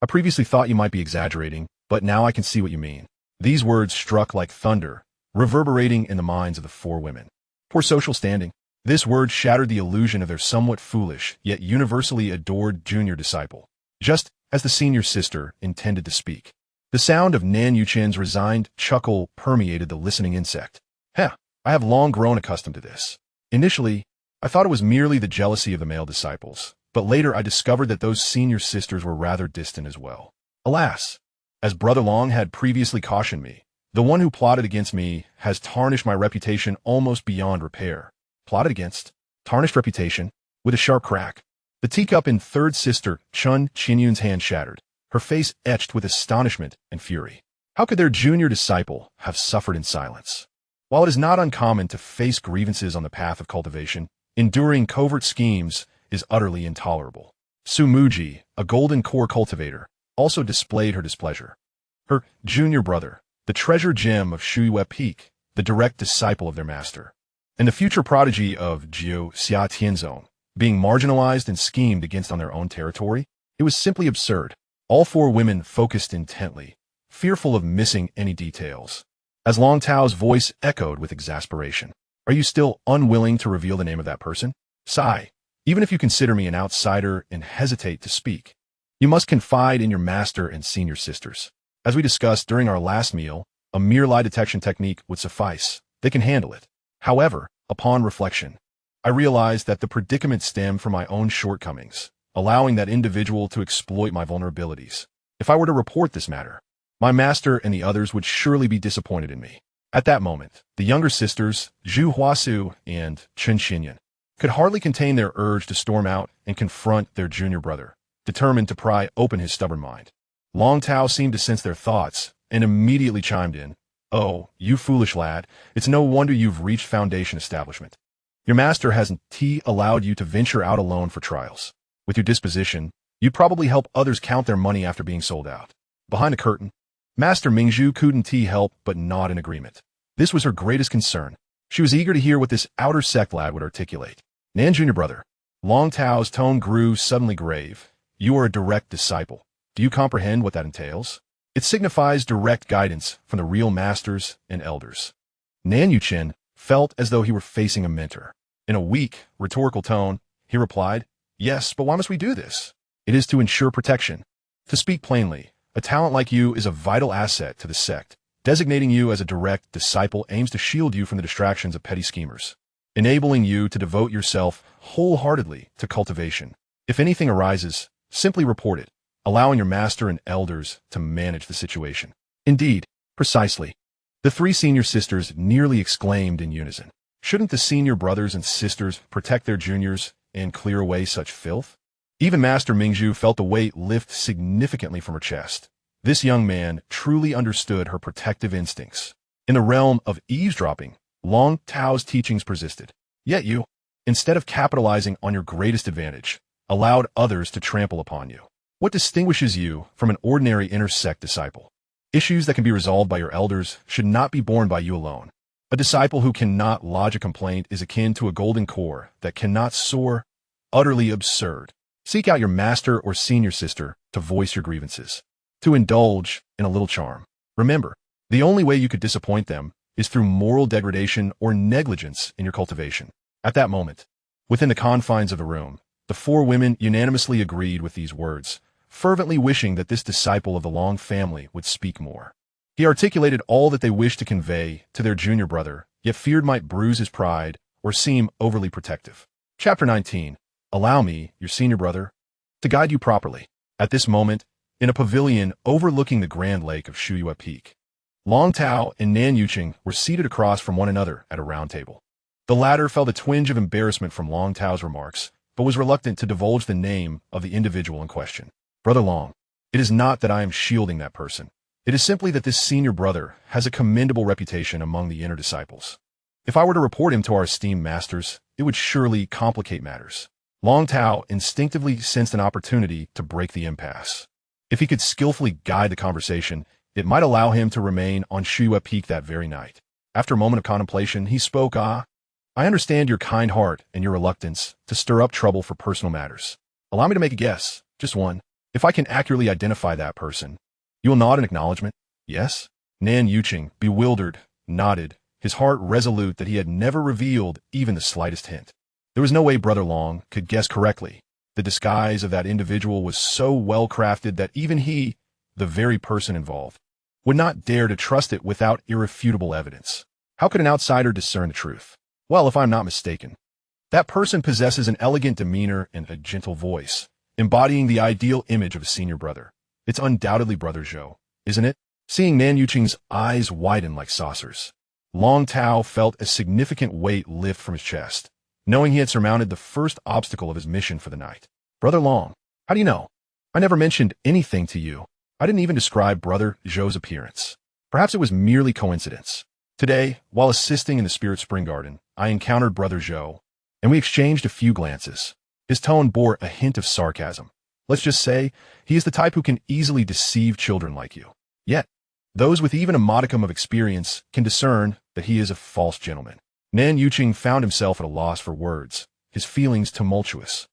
I previously thought you might be exaggerating, but now I can see what you mean. These words struck like thunder, reverberating in the minds of the 4 women. Poor social standing. This word shattered the illusion of their somewhat foolish, yet universally adored junior disciple. Just as the senior sister intended to speak, the sound of Nan Yuchen's resigned chuckle permeated the listening insect. Heh, I have long grown accustomed to this. Initially, I thought it was merely the jealousy of the male disciples, but later I discovered that those senior sisters were rather distant as well. Alas, as Brother Long had previously cautioned me, the one who plotted against me has tarnished my reputation almost beyond repair. Plotted against? Tarnished reputation? With a sharp crack, the teacup in third sister Chun Qinyun's hand shattered, her face etched with astonishment and fury. How could their junior disciple have suffered in silence? While it is not uncommon to face grievances on the path of cultivation, enduring covert schemes is utterly intolerable. Su Muji, a golden core cultivator, also displayed her displeasure. Her junior brother, the treasure gem of Shuyue Peak, the direct disciple of their master, and the future prodigy of Jiu Xia Tianzong, being marginalized and schemed against on their own territory, it was simply absurd. All 4 women focused intently, fearful of missing any details, as Long Tao's voice echoed with exasperation. Are you still unwilling to reveal the name of that person? Sigh. Even if you consider me an outsider and hesitate to speak, you must confide in your master and senior sisters. As we discussed during our last meal, a mere lie detection technique would suffice. They can handle it. However, upon reflection, I realized that the predicament stemmed from my own shortcomings, allowing that individual to exploit my vulnerabilities. If I were to report this matter, my master and the others would surely be disappointed in me. At that moment, the younger sisters, Zhu Huasu and Chen Xinyan, could hardly contain their urge to storm out and confront their junior brother, determined to pry open his stubborn mind. Long Tao seemed to sense their thoughts and immediately chimed in. Oh, you foolish lad, it's no wonder you've reached foundation establishment. Your master hasn't allowed you to venture out alone for trials. With your disposition, you'd probably help others count their money after being sold out. Behind the curtain, Master Mingzhu couldn't help but nod in agreement. This was her greatest concern. She was eager to hear what this outer sect lad would articulate. Nan junior brother. Long Tao's tone grew suddenly grave. You are a direct disciple. Do you comprehend what that entails? It signifies direct guidance from the real masters and elders. Nan Yuchen felt as though he were facing a mentor. In a weak, rhetorical tone, he replied, Yes, but why must we do this? It is to ensure protection. To speak plainly, a talent like you is a vital asset to the sect. Designating you as a direct disciple aims to shield you from the distractions of petty schemers, enabling you to devote yourself wholeheartedly to cultivation. If anything arises, simply report it, allowing your master and elders to manage the situation. Indeed, precisely. The 3 senior sisters nearly exclaimed in unison. Shouldn't the senior brothers and sisters protect their juniors and clear away such filth? Even Master Mingzhu felt the weight lift significantly from her chest. This young man truly understood her protective instincts. In the realm of eavesdropping, Long Tao's teachings persisted. Yet you, instead of capitalizing on your greatest advantage, allowed others to trample upon you. What distinguishes you from an ordinary inner sect disciple? Issues that can be resolved by your elders should not be borne by you alone. A disciple who cannot lodge a complaint is akin to a golden core that cannot soar. Utterly absurd. Seek out your master or senior sister to voice your grievances, to indulge in a little charm. Remember, the only way you could disappoint them is through moral degradation or negligence in your cultivation. At that moment, within the confines of the room, the four women unanimously agreed with these words, fervently wishing that this disciple of the Long family would speak more. He articulated all that they wished to convey to their junior brother, yet feared might bruise his pride or seem overly protective. Chapter 19. Allow me, your senior brother, to guide you properly. At this moment, in a pavilion overlooking the grand lake of Shuyue Peak, Long Tao and Nan Yuqing were seated across from one another at a round table. The latter felt a twinge of embarrassment from Long Tao's remarks, but was reluctant to divulge the name of the individual in question. Brother Long, it is not that I am shielding that person. It is simply that this senior brother has a commendable reputation among the inner disciples. If I were to report him to our esteemed masters, it would surely complicate matters. Long Tao instinctively sensed an opportunity to break the impasse. If he could skillfully guide the conversation, it might allow him to remain on Shuyue Peak that very night. After a moment of contemplation, he spoke, I understand your kind heart and your reluctance to stir up trouble for personal matters. Allow me to make a guess, just one. If I can accurately identify that person, you will nod in acknowledgement? Yes? Nan Yuqing, bewildered, nodded, his heart resolute that he had never revealed even the slightest hint. There was no way Brother Long could guess correctly. The disguise of that individual was so well crafted that even he, the very person involved, would not dare to trust it without irrefutable evidence. How could an outsider discern the truth? Well, if I'm not mistaken, that person possesses an elegant demeanor and a gentle voice, embodying the ideal image of a senior brother. It's undoubtedly Brother Zhou, isn't it? Seeing Nan Yuqing's eyes widen like saucers, Long Tao felt a significant weight lift from his chest, knowing he had surmounted the first obstacle of his mission for the night. Brother Long, how do you know? I never mentioned anything to you. I didn't even describe Brother Zhou's appearance. Perhaps it was merely coincidence. Today, while assisting in the Spirit Spring Garden, I encountered Brother Zhou, and we exchanged a few glances. His tone bore a hint of sarcasm. Let's just say, he is the type who can easily deceive children like you. Yet, those with even a modicum of experience can discern that he is a false gentleman. Nan Yuqing found himself at a loss for words, his feelings tumultuous.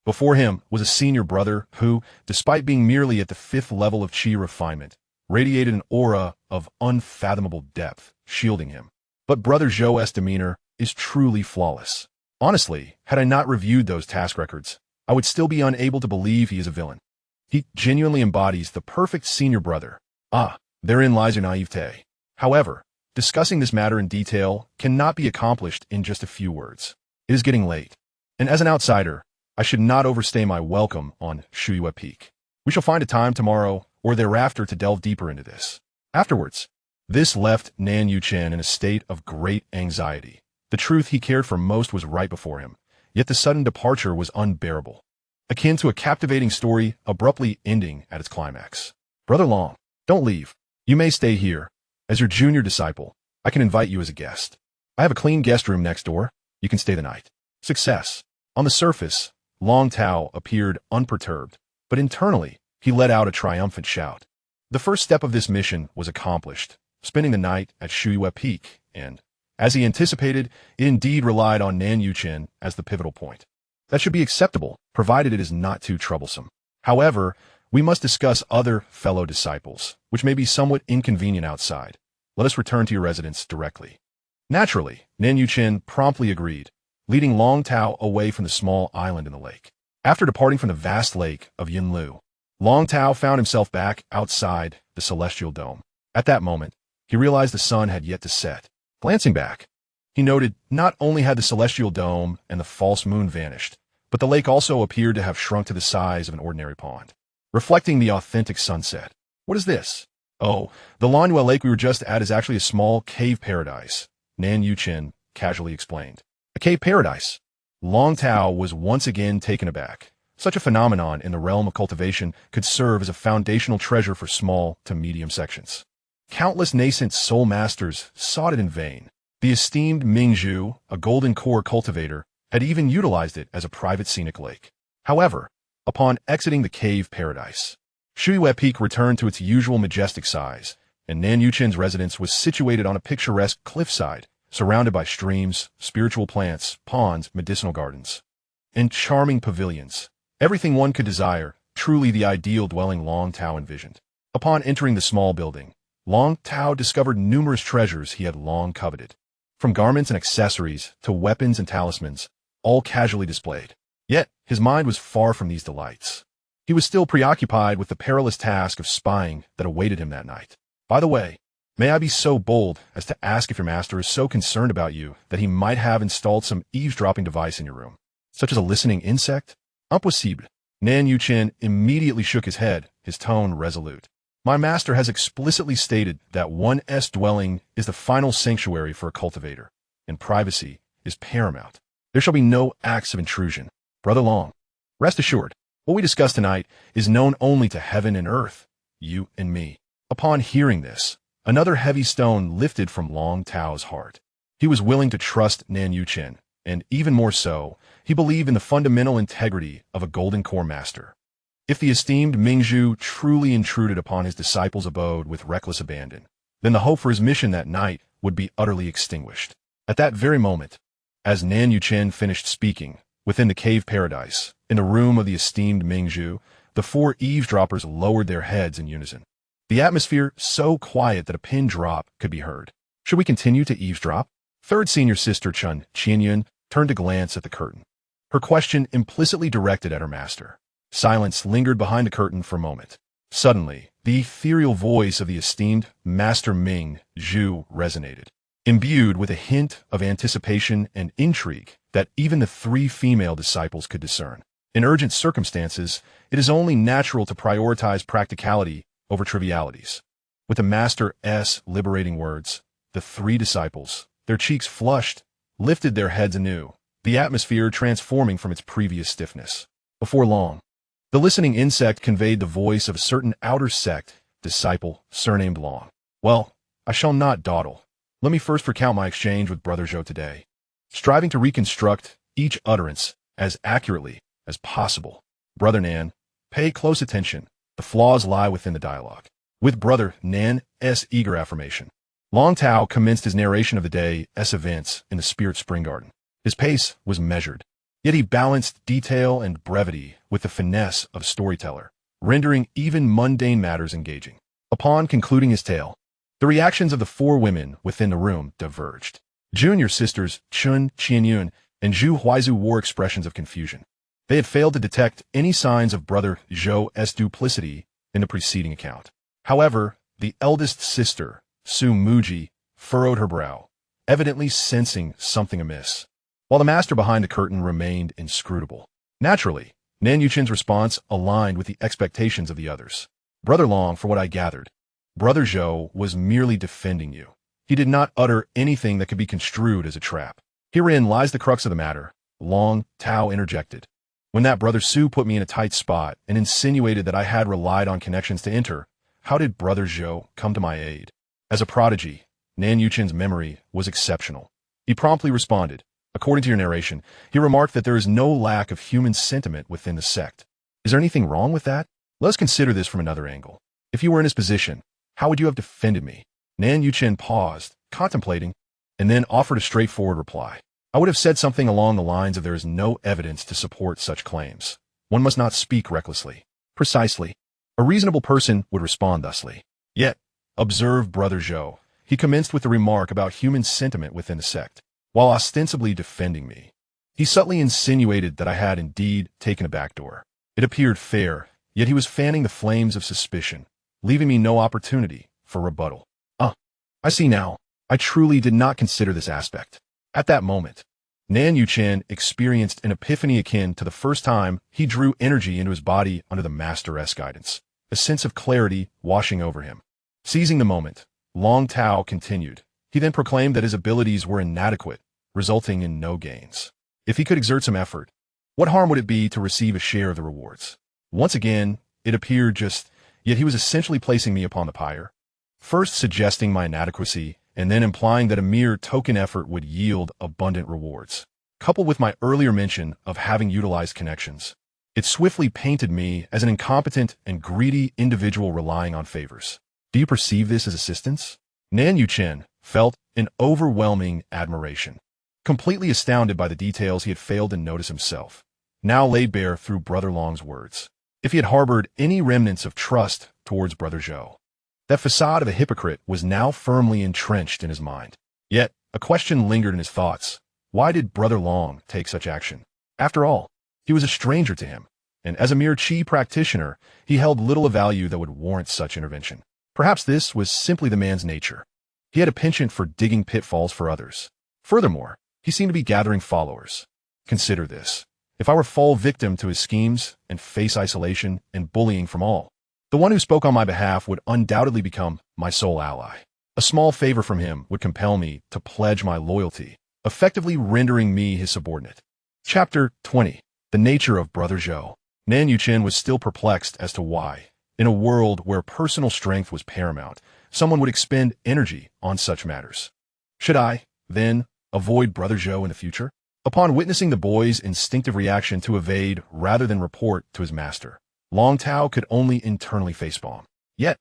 Before him was a senior brother who, despite being merely at the 5th level of Qi Refinement, radiated an aura of unfathomable depth, shielding him. But Brother Zhou's demeanor is truly flawless. Honestly, had I not reviewed those task records, I would still be unable to believe he is a villain. He genuinely embodies the perfect senior brother. Therein lies your naivete. However, discussing this matter in detail cannot be accomplished in just a few words. It is getting late, and as an outsider, I should not overstay my welcome on Shuyue Peak. We shall find a time tomorrow or thereafter to delve deeper into this. Afterwards, this left Nan Yuqing in a state of great anxiety. The truth he cared for most was right before him, yet the sudden departure was unbearable, akin to a captivating story abruptly ending at its climax. Brother Long, don't leave. You may stay here. As your junior disciple, I can invite you as a guest. I have a clean guest room next door. You can stay the night. Success. On the surface, Long Tao appeared unperturbed, but internally, he let out a triumphant shout. The first step of this mission was accomplished, spending the night at Shuyue Peak, and, as he anticipated, it indeed relied on Nan Yuqing as the pivotal point. That should be acceptable, provided it is not too troublesome. However, we must discuss other fellow disciples, which may be somewhat inconvenient outside. Let us return to your residence directly. Naturally, Nan Yuqing promptly agreed, leading Long Tao away from the small island in the lake. After departing from the vast lake of Yinlu, Long Tao found himself back outside the celestial dome. At that moment, he realized the sun had yet to set. Glancing back, he noted not only had the celestial dome and the false moon vanished, but the lake also appeared to have shrunk to the size of an ordinary pond, reflecting the authentic sunset. What is this? Oh, the Lanhua lake we were just at is actually a small cave paradise, Nan Yuqing casually explained. A cave paradise? Long Tao was once again taken aback. Such a phenomenon in the realm of cultivation could serve as a foundational treasure for small to medium sections. Countless nascent soul masters sought it in vain. The esteemed Mingzhu, a golden core cultivator, had even utilized it as a private scenic lake. However, upon exiting the cave paradise, Shuyue Peak returned to its usual majestic size, and Nan Yuqing's residence was situated on a picturesque cliffside, surrounded by streams, spiritual plants, ponds, medicinal gardens, and charming pavilions. Everything one could desire, truly the ideal dwelling Long Tao envisioned. Upon entering the small building, Long Tao discovered numerous treasures he had long coveted. From garments and accessories to weapons and talismans, all casually displayed. Yet, his mind was far from these delights. He was still preoccupied with the perilous task of spying that awaited him that night. By the way, may I be so bold as to ask if your master is so concerned about you that he might have installed some eavesdropping device in your room, such as a listening insect? Impossible. Nan Yuchen immediately shook his head, his tone resolute. My master has explicitly stated that one's dwelling is the final sanctuary for a cultivator, and privacy is paramount. There shall be no acts of intrusion. Brother Long, rest assured, what we discuss tonight is known only to heaven and earth, you and me. Upon hearing this, another heavy stone lifted from Long Tao's heart. He was willing to trust Nan Yuchen, and even more so, he believed in the fundamental integrity of a golden core master. If the esteemed Mingzhu truly intruded upon his disciple's abode with reckless abandon, then the hope for his mission that night would be utterly extinguished. At that very moment, as Nan Yuchen finished speaking, within the cave paradise, in the room of the esteemed Mingzhu, the four eavesdroppers lowered their heads in unison. The atmosphere so quiet that a pin drop could be heard. Should we continue to eavesdrop? Third senior sister Chun Qianyun turned to glance at the curtain. Her question implicitly directed at her master. Silence lingered behind the curtain for a moment. Suddenly, the ethereal voice of the esteemed Master Ming Zhu resonated, imbued with a hint of anticipation and intrigue that even the three female disciples could discern. In urgent circumstances, it is only natural to prioritize practicality over trivialities. With the Master's liberating words, the three disciples, their cheeks flushed, lifted their heads anew, the atmosphere transforming from its previous stiffness. Before long, the listening insect conveyed the voice of a certain outer sect disciple surnamed Long. Well, I shall not dawdle. Let me first recount my exchange with Brother Zhou today, striving to reconstruct each utterance as accurately as possible. Brother Nan, pay close attention. The flaws lie within the dialogue. With Brother Nan's eager affirmation, Long Tao commenced his narration of the day's events in the Spirit Spring Garden. His pace was measured, yet he balanced detail and brevity with the finesse of a storyteller, rendering even mundane matters engaging. Upon concluding his tale, the reactions of the four women within the room diverged. Junior sisters Chun Qianyun and Zhu Huaizu wore expressions of confusion. They had failed to detect any signs of Brother Zhou's duplicity in the preceding account. However, the eldest sister, Su Muji, furrowed her brow, evidently sensing something amiss, while the master behind the curtain remained inscrutable. Naturally, Nan Yuchen's response aligned with the expectations of the others. Brother Long, for what I gathered, Brother Zhou was merely defending you. He did not utter anything that could be construed as a trap. Herein lies the crux of the matter, Long Tao interjected. When that Brother Su put me in a tight spot and insinuated that I had relied on connections to enter, how did Brother Zhou come to my aid? As a prodigy, Nan Yuchen's memory was exceptional. He promptly responded. According to your narration, he remarked that there is no lack of human sentiment within the sect. Is there anything wrong with that? Let us consider this from another angle. If you were in his position, how would you have defended me? Nan Yuchen paused, contemplating, and then offered a straightforward reply. I would have said something along the lines of there is no evidence to support such claims. One must not speak recklessly. Precisely. A reasonable person would respond thusly. Yet, observe Brother Zhou. He commenced with a remark about human sentiment within the sect. While ostensibly defending me, he subtly insinuated that I had indeed taken a backdoor. It appeared fair, yet he was fanning the flames of suspicion, leaving me no opportunity for rebuttal. I see now. I truly did not consider this aspect. At that moment, Nan Yuchen experienced an epiphany akin to the first time he drew energy into his body under the Master's guidance, a sense of clarity washing over him. Seizing the moment, Long Tao continued. He then proclaimed that his abilities were inadequate, resulting in no gains. If he could exert some effort, what harm would it be to receive a share of the rewards? Once again, it appeared yet he was essentially placing me upon the pyre, first suggesting my inadequacy, and then implying that a mere token effort would yield abundant rewards. Coupled with my earlier mention of having utilized connections, it swiftly painted me as an incompetent and greedy individual relying on favors. Do you perceive this as assistance? Nan Yuchen felt an overwhelming admiration, completely astounded by the details he had failed to notice himself, now laid bare through Brother Long's words. If he had harbored any remnants of trust towards Brother Zhou, That facade of a hypocrite was now firmly entrenched in his mind. Yet, a question lingered in his thoughts. Why did Brother Long take such action? After all, he was a stranger to him, and as a mere Qi practitioner, he held little of value that would warrant such intervention. Perhaps this was simply the man's nature. He had a penchant for digging pitfalls for others. Furthermore, he seemed to be gathering followers. Consider this. If I were fall victim to his schemes and face isolation and bullying from all, the one who spoke on my behalf would undoubtedly become my sole ally. A small favor from him would compel me to pledge my loyalty, effectively rendering me his subordinate. Chapter 20. The Nature of Brother Zhou. Nan Yuchen was still perplexed as to why, in a world where personal strength was paramount, someone would expend energy on such matters. Should I, then, avoid Brother Zhou in the future? Upon witnessing the boy's instinctive reaction to evade rather than report to his master, Long Tao could only internally facepalm. Yet,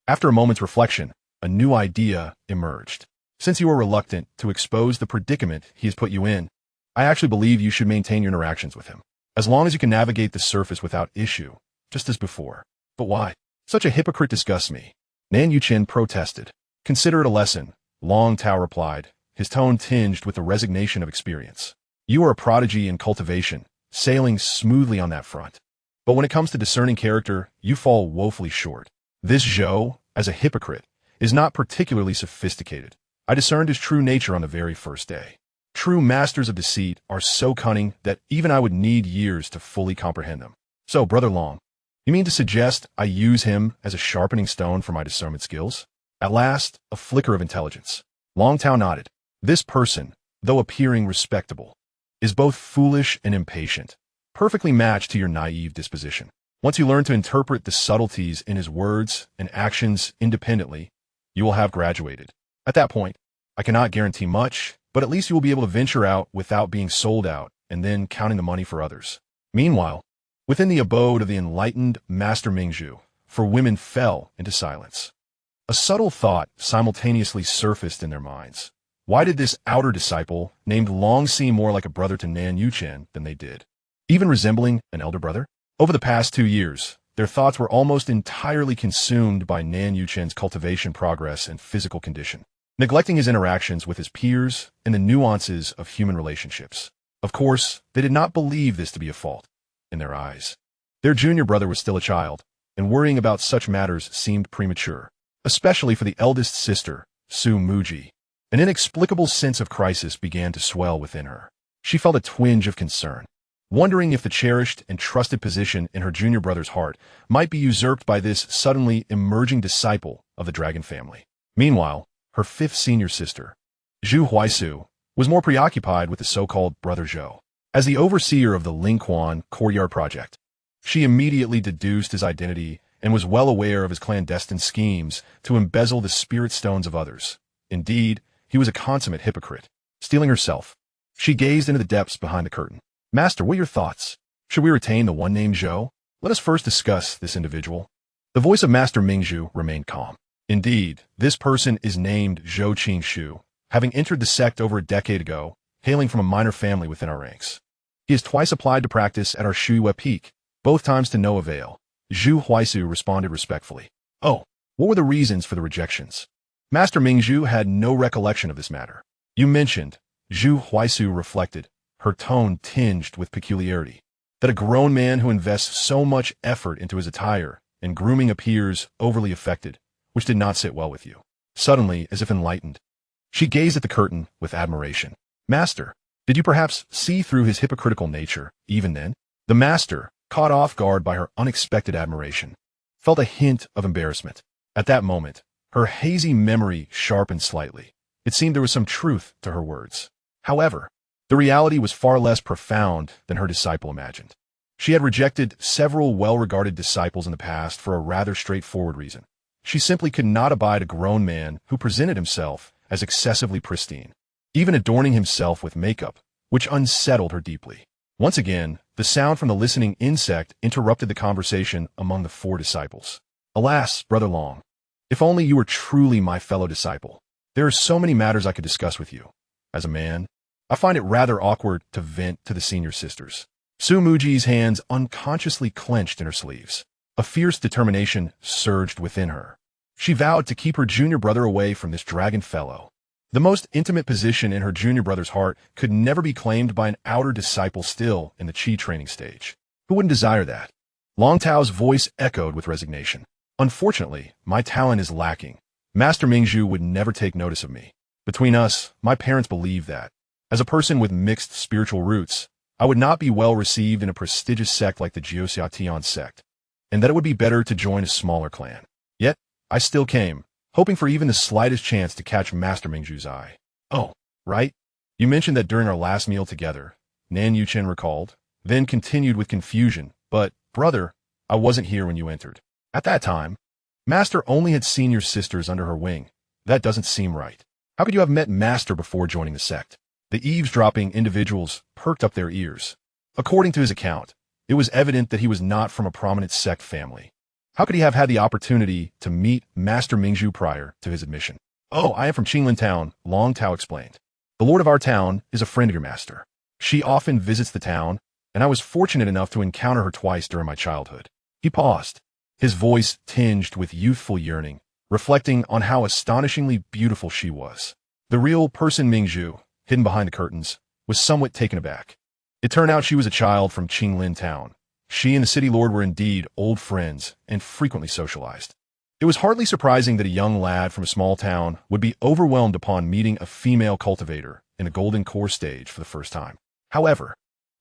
after a moment's reflection, a new idea emerged. Since you are reluctant to expose the predicament he has put you in, I actually believe you should maintain your interactions with him, as long as you can navigate the surface without issue, just as before. But why? Such a hypocrite disgusts me. Nan Yuchen protested. Consider it a lesson, Long Tao replied, his tone tinged with the resignation of experience. You are a prodigy in cultivation, sailing smoothly on that front. But when it comes to discerning character, you fall woefully short. This Zhou, as a hypocrite, is not particularly sophisticated. I discerned his true nature on the very first day. True masters of deceit are so cunning that even I would need years to fully comprehend them. So, Brother Long, you mean to suggest I use him as a sharpening stone for my discernment skills? At last, a flicker of intelligence. Long Tao nodded. This person, though appearing respectable, is both foolish and impatient, perfectly matched to your naive disposition. Once you learn to interpret the subtleties in his words and actions independently, you will have graduated. At that point, I cannot guarantee much, but at least you will be able to venture out without being sold out and then counting the money for others. Meanwhile, within the abode of the enlightened Master Mingzhu, for women fell into silence. A subtle thought simultaneously surfaced in their minds. Why did this outer disciple, named Long, seem more like a brother to Nan Yuchen than they did, even resembling an elder brother? Over the past 2 years, their thoughts were almost entirely consumed by Nan Yuchen's cultivation progress and physical condition, neglecting his interactions with his peers and the nuances of human relationships. Of course, they did not believe this to be a fault in their eyes. Their junior brother was still a child, and worrying about such matters seemed premature, especially for the eldest sister, Su Muji. An inexplicable sense of crisis began to swell within her. She felt a twinge of concern, wondering if the cherished and trusted position in her junior brother's heart might be usurped by this suddenly emerging disciple of the dragon family. Meanwhile, her fifth senior sister, Zhu Huaisu, was more preoccupied with the so-called Brother Zhou. As the overseer of the Lingquan Courtyard Project, she immediately deduced his identity and was well aware of his clandestine schemes to embezzle the spirit stones of others. Indeed, he was a consummate hypocrite, stealing herself. She gazed into the depths behind the curtain. Master, what are your thoughts? Should we retain the one named Zhou? Let us first discuss this individual. The voice of Master Mingzhu remained calm. Indeed, this person is named Zhou Qingshu, having entered the sect over a decade ago, hailing from a minor family within our ranks. He has twice applied to practice at our Shuiyue Peak, both times to no avail. Zhu Huaisu responded respectfully. Oh, what were the reasons for the rejections? Master Mingzhu had no recollection of this matter. You mentioned, Zhu Huaisu reflected, her tone tinged with peculiarity, that a grown man who invests so much effort into his attire and grooming appears overly affected, which did not sit well with you. Suddenly, as if enlightened, she gazed at the curtain with admiration. Master, did you perhaps see through his hypocritical nature, even then? The master, caught off guard by her unexpected admiration, felt a hint of embarrassment. At that moment, her hazy memory sharpened slightly. It seemed there was some truth to her words. However, the reality was far less profound than her disciple imagined. She had rejected several well-regarded disciples in the past for a rather straightforward reason. She simply could not abide a grown man who presented himself as excessively pristine, even adorning himself with makeup, which unsettled her deeply. Once again, the sound from the listening insect interrupted the conversation among the 4 disciples. Alas, Brother Long, if only you were truly my fellow disciple. There are so many matters I could discuss with you. As a man, I find it rather awkward to vent to the senior sisters. Su Muji's hands unconsciously clenched in her sleeves. A fierce determination surged within her. She vowed to keep her junior brother away from this dragon fellow. The most intimate position in her junior brother's heart could never be claimed by an outer disciple still in the Qi training stage. Who wouldn't desire that? Long Tao's voice echoed with resignation. Unfortunately, my talent is lacking. Master Mingzhu would never take notice of me. Between us, my parents believe that, as a person with mixed spiritual roots, I would not be well received in a prestigious sect like the Xianxia sect, and that it would be better to join a smaller clan. Yet, I still came, hoping for even the slightest chance to catch Master Mingzhu's eye. Oh, right? You mentioned that during our last meal together, Nan Yuchen recalled, then continued with confusion, but, brother, I wasn't here when you entered. At that time, Master only had seen your sisters under her wing. That doesn't seem right. How could you have met Master before joining the sect? The eavesdropping individuals perked up their ears. According to his account, it was evident that he was not from a prominent sect family. How could he have had the opportunity to meet Master Mingzhu prior to his admission? Oh, I am from Qinglin Town, Long Tao explained. The lord of our town is a friend of your master. She often visits the town, and I was fortunate enough to encounter her twice during my childhood. He paused, his voice tinged with youthful yearning, reflecting on how astonishingly beautiful she was. The real person Mingzhu, hidden behind the curtains, was somewhat taken aback. It turned out she was a child from Qinglin Town. She and the city lord were indeed old friends and frequently socialized. It was hardly surprising that a young lad from a small town would be overwhelmed upon meeting a female cultivator in the Golden Core stage for the first time. However,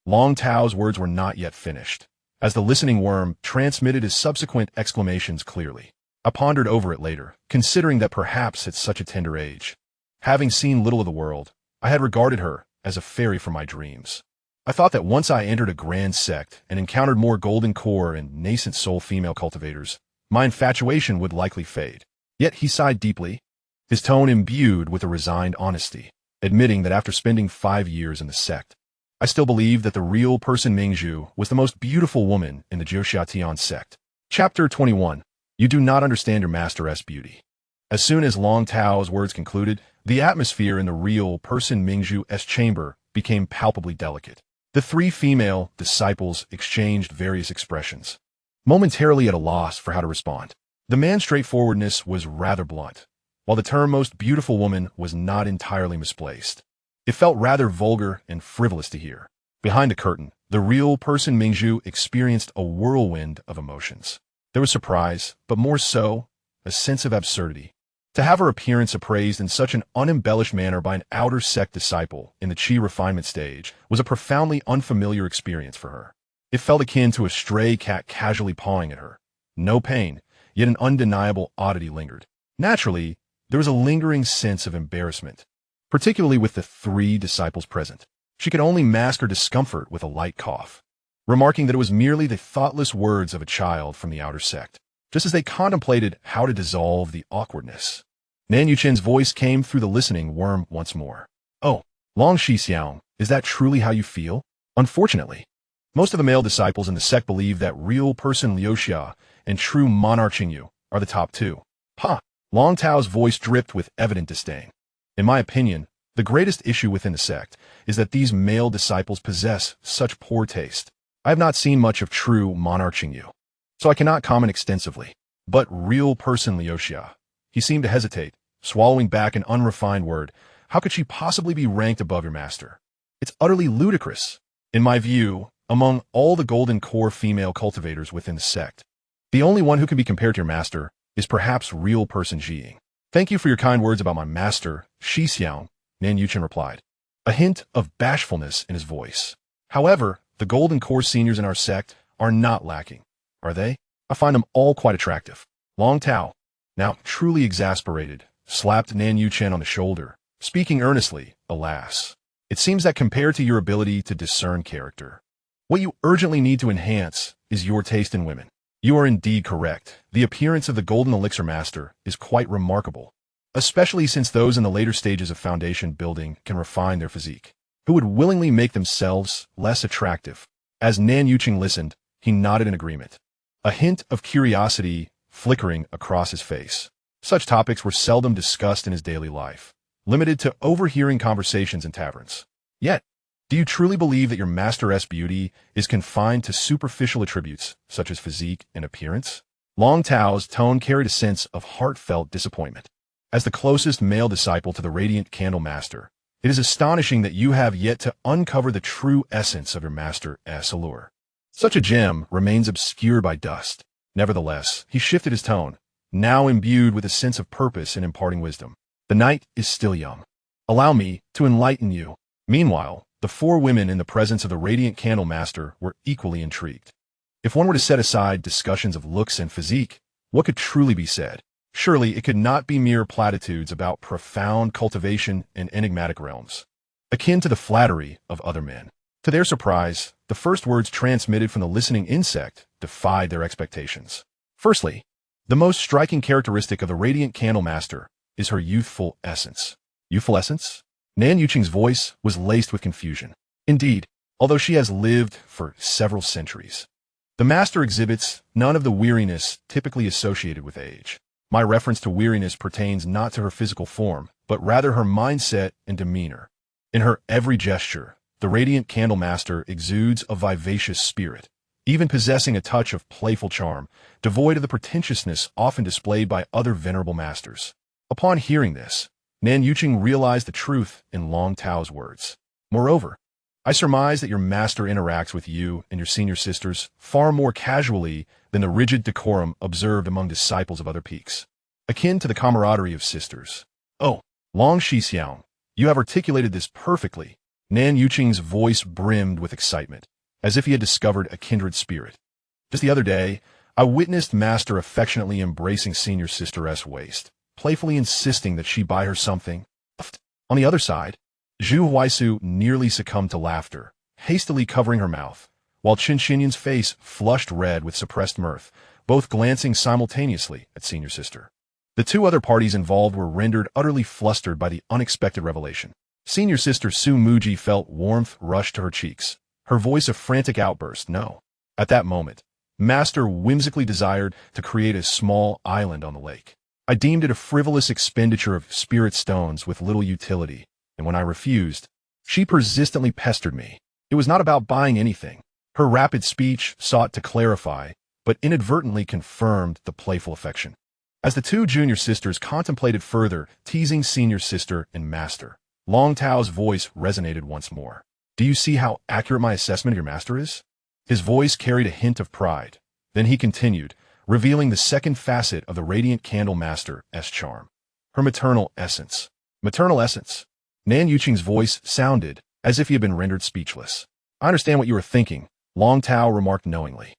Long Tao's words were not yet finished, as the listening worm transmitted his subsequent exclamations clearly. I pondered over it later, considering that perhaps at such a tender age, having seen little of the world, I had regarded her as a fairy from my dreams. I thought that once I entered a grand sect and encountered more golden core and nascent soul female cultivators, my infatuation would likely fade. Yet he sighed deeply, his tone imbued with a resigned honesty, admitting that after spending 5 years in the sect, I still believed that the real person Mingzhu was the most beautiful woman in the Xianxia sect. Chapter 21. You do not understand your master's beauty. As soon as Long Tao's words concluded, the atmosphere in the real person Mingzhu's chamber became palpably delicate. The 3 female disciples exchanged various expressions, momentarily at a loss for how to respond. The man's straightforwardness was rather blunt, while the term most beautiful woman was not entirely misplaced. It felt rather vulgar and frivolous to hear. Behind the curtain, the real person Mingzhu experienced a whirlwind of emotions. There was surprise, but more so, a sense of absurdity. To have her appearance appraised in such an unembellished manner by an outer sect disciple in the Qi Refinement stage was a profoundly unfamiliar experience for her. It felt akin to a stray cat casually pawing at her. No pain, yet an undeniable oddity lingered. Naturally, there was a lingering sense of embarrassment, particularly with the 3 disciples present. She could only mask her discomfort with a light cough, remarking that it was merely the thoughtless words of a child from the outer sect. Just as they contemplated how to dissolve the awkwardness, Nan Yuchen's voice came through the listening worm once more. Oh, Long Xixiang, is that truly how you feel? Unfortunately, most of the male disciples in the sect believe that real person Liuxia and true monarch Qingyu are the top 2. Ha! Long Tao's voice dripped with evident disdain. In my opinion, the greatest issue within the sect is that these male disciples possess such poor taste. I have not seen much of true monarch Qingyu, so I cannot comment extensively. But real person Liuxia, he seemed to hesitate, swallowing back an unrefined word. How could she possibly be ranked above your master? It's utterly ludicrous. In my view, among all the golden core female cultivators within the sect, the only one who can be compared to your master is perhaps real person Jiying. Thank you for your kind words about my master, Xixiang, Nan Yuchen replied, a hint of bashfulness in his voice. However, the golden core seniors in our sect are not lacking, are they? I find them all quite attractive. Long Tao, now truly exasperated, slapped Nan Yuchen on the shoulder, speaking earnestly, alas. It seems that compared to your ability to discern character, what you urgently need to enhance is your taste in women. You are indeed correct. The appearance of the Golden Elixir Master is quite remarkable, especially since those in the later stages of foundation building can refine their physique, who would willingly make themselves less attractive. As Nan Yuchen listened, he nodded in agreement, a hint of curiosity flickering across his face. Such topics were seldom discussed in his daily life, limited to overhearing conversations in taverns. Yet, do you truly believe that your master's beauty is confined to superficial attributes such as physique and appearance? Long Tao's tone carried a sense of heartfelt disappointment. As the closest male disciple to the Radiant Candle Master, it is astonishing that you have yet to uncover the true essence of your master's allure. Such a gem remains obscured by dust. Nevertheless, he shifted his tone, now imbued with a sense of purpose and imparting wisdom. The night is still young. Allow me to enlighten you. Meanwhile, the four women in the presence of the Radiant Candle Master were equally intrigued. If one were to set aside discussions of looks and physique, what could truly be said? Surely it could not be mere platitudes about profound cultivation in enigmatic realms, akin to the flattery of other men. To their surprise, the first words transmitted from the listening insect defied their expectations. Firstly, the most striking characteristic of the Radiant Candle Master is her youthful essence. Youthful essence? Nan Yuqing's voice was laced with confusion. Indeed, although she has lived for several centuries, the Master exhibits none of the weariness typically associated with age. My reference to weariness pertains not to her physical form, but rather her mindset and demeanor. In her every gesture, the Radiant Candle Master exudes a vivacious spirit, even possessing a touch of playful charm, devoid of the pretentiousness often displayed by other venerable masters. Upon hearing this, Nan Yuqing realized the truth in Long Tao's words. Moreover, I surmise that your master interacts with you and your senior sisters far more casually than the rigid decorum observed among disciples of other peaks, akin to the camaraderie of sisters. Oh, Long Xixiang, you have articulated this perfectly. Nan Yuqing's voice brimmed with excitement, as if he had discovered a kindred spirit. Just the other day, I witnessed Master affectionately embracing senior sister's waist, playfully insisting that she buy her something. On the other side, Zhu Huaisu nearly succumbed to laughter, hastily covering her mouth, while Qin Xinyan's face flushed red with suppressed mirth, both glancing simultaneously at senior sister. The two other parties involved were rendered utterly flustered by the unexpected revelation. Senior sister Su Muji felt warmth rush to her cheeks, her voice a frantic outburst. No. At that moment, Master whimsically desired to create a small island on the lake. I deemed it a frivolous expenditure of spirit stones with little utility, and when I refused, she persistently pestered me. It was not about buying anything. Her rapid speech sought to clarify, but inadvertently confirmed the playful affection. As the two junior sisters contemplated further teasing senior sister and master, Long Tao's voice resonated once more. Do you see how accurate my assessment of your master is? His voice carried a hint of pride. Then he continued, revealing the second facet of the Radiant Candle Master's charm. Her maternal essence. Maternal essence? Nan Yuqing's voice sounded as if he had been rendered speechless. I understand what you are thinking, Long Tao remarked knowingly.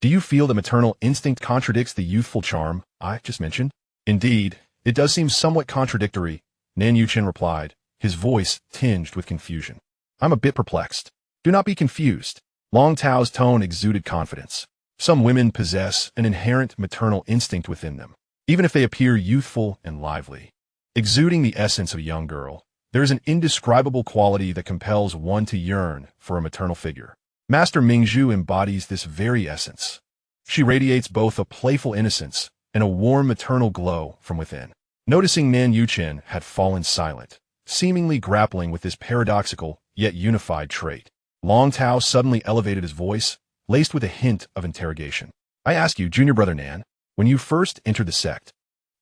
Do you feel that maternal instinct contradicts the youthful charm I just mentioned? Indeed, it does seem somewhat contradictory, Nan Yuqing replied, his voice tinged with confusion. I'm a bit perplexed. Do not be confused. Long Tao's tone exuded confidence. Some women possess an inherent maternal instinct within them, even if they appear youthful and lively. Exuding the essence of a young girl, there is an indescribable quality that compels one to yearn for a maternal figure. Master Mingzhu embodies this very essence. She radiates both a playful innocence and a warm maternal glow from within. Noticing Nan Yuqing had fallen silent, seemingly grappling with this paradoxical yet unified trait, Long Tao suddenly elevated his voice, laced with a hint of interrogation. I ask you, junior brother Nan, when you first entered the sect,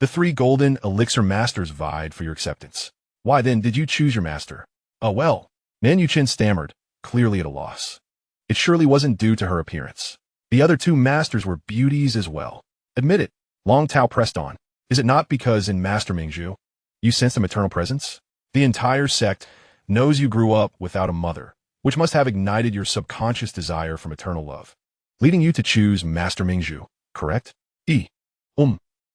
the three golden elixir masters vied for your acceptance. Why then did you choose your master? Oh well, Nan Yuqing stammered, clearly at a loss. It surely wasn't due to her appearance. The other two masters were beauties as well. Admit it, Long Tao pressed on. Is it not because in Master Mingzhu, you sense a maternal presence? The entire sect knows you grew up without a mother, which must have ignited your subconscious desire for maternal love, leading you to choose Master Mingzhu, correct?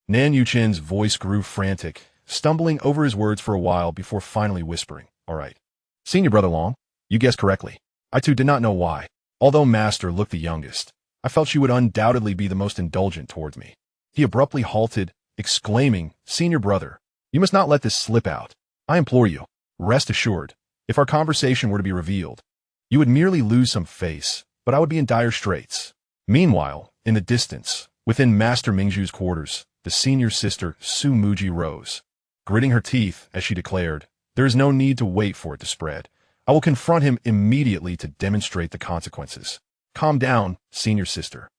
Nan Yuqing's voice grew frantic, stumbling over his words for a while before finally whispering, all right. Senior brother Long, you guessed correctly. I too did not know why. Although Master looked the youngest, I felt she would undoubtedly be the most indulgent towards me. He abruptly halted, exclaiming, Senior brother, you must not let this slip out. I implore you, rest assured, if our conversation were to be revealed, you would merely lose some face, but I would be in dire straits. Meanwhile, in the distance, within Master Mingzhu's quarters, the senior sister Su Muji rose, gritting her teeth as she declared, there is no need to wait for it to spread. I will confront him immediately to demonstrate the consequences. Calm down, senior sister.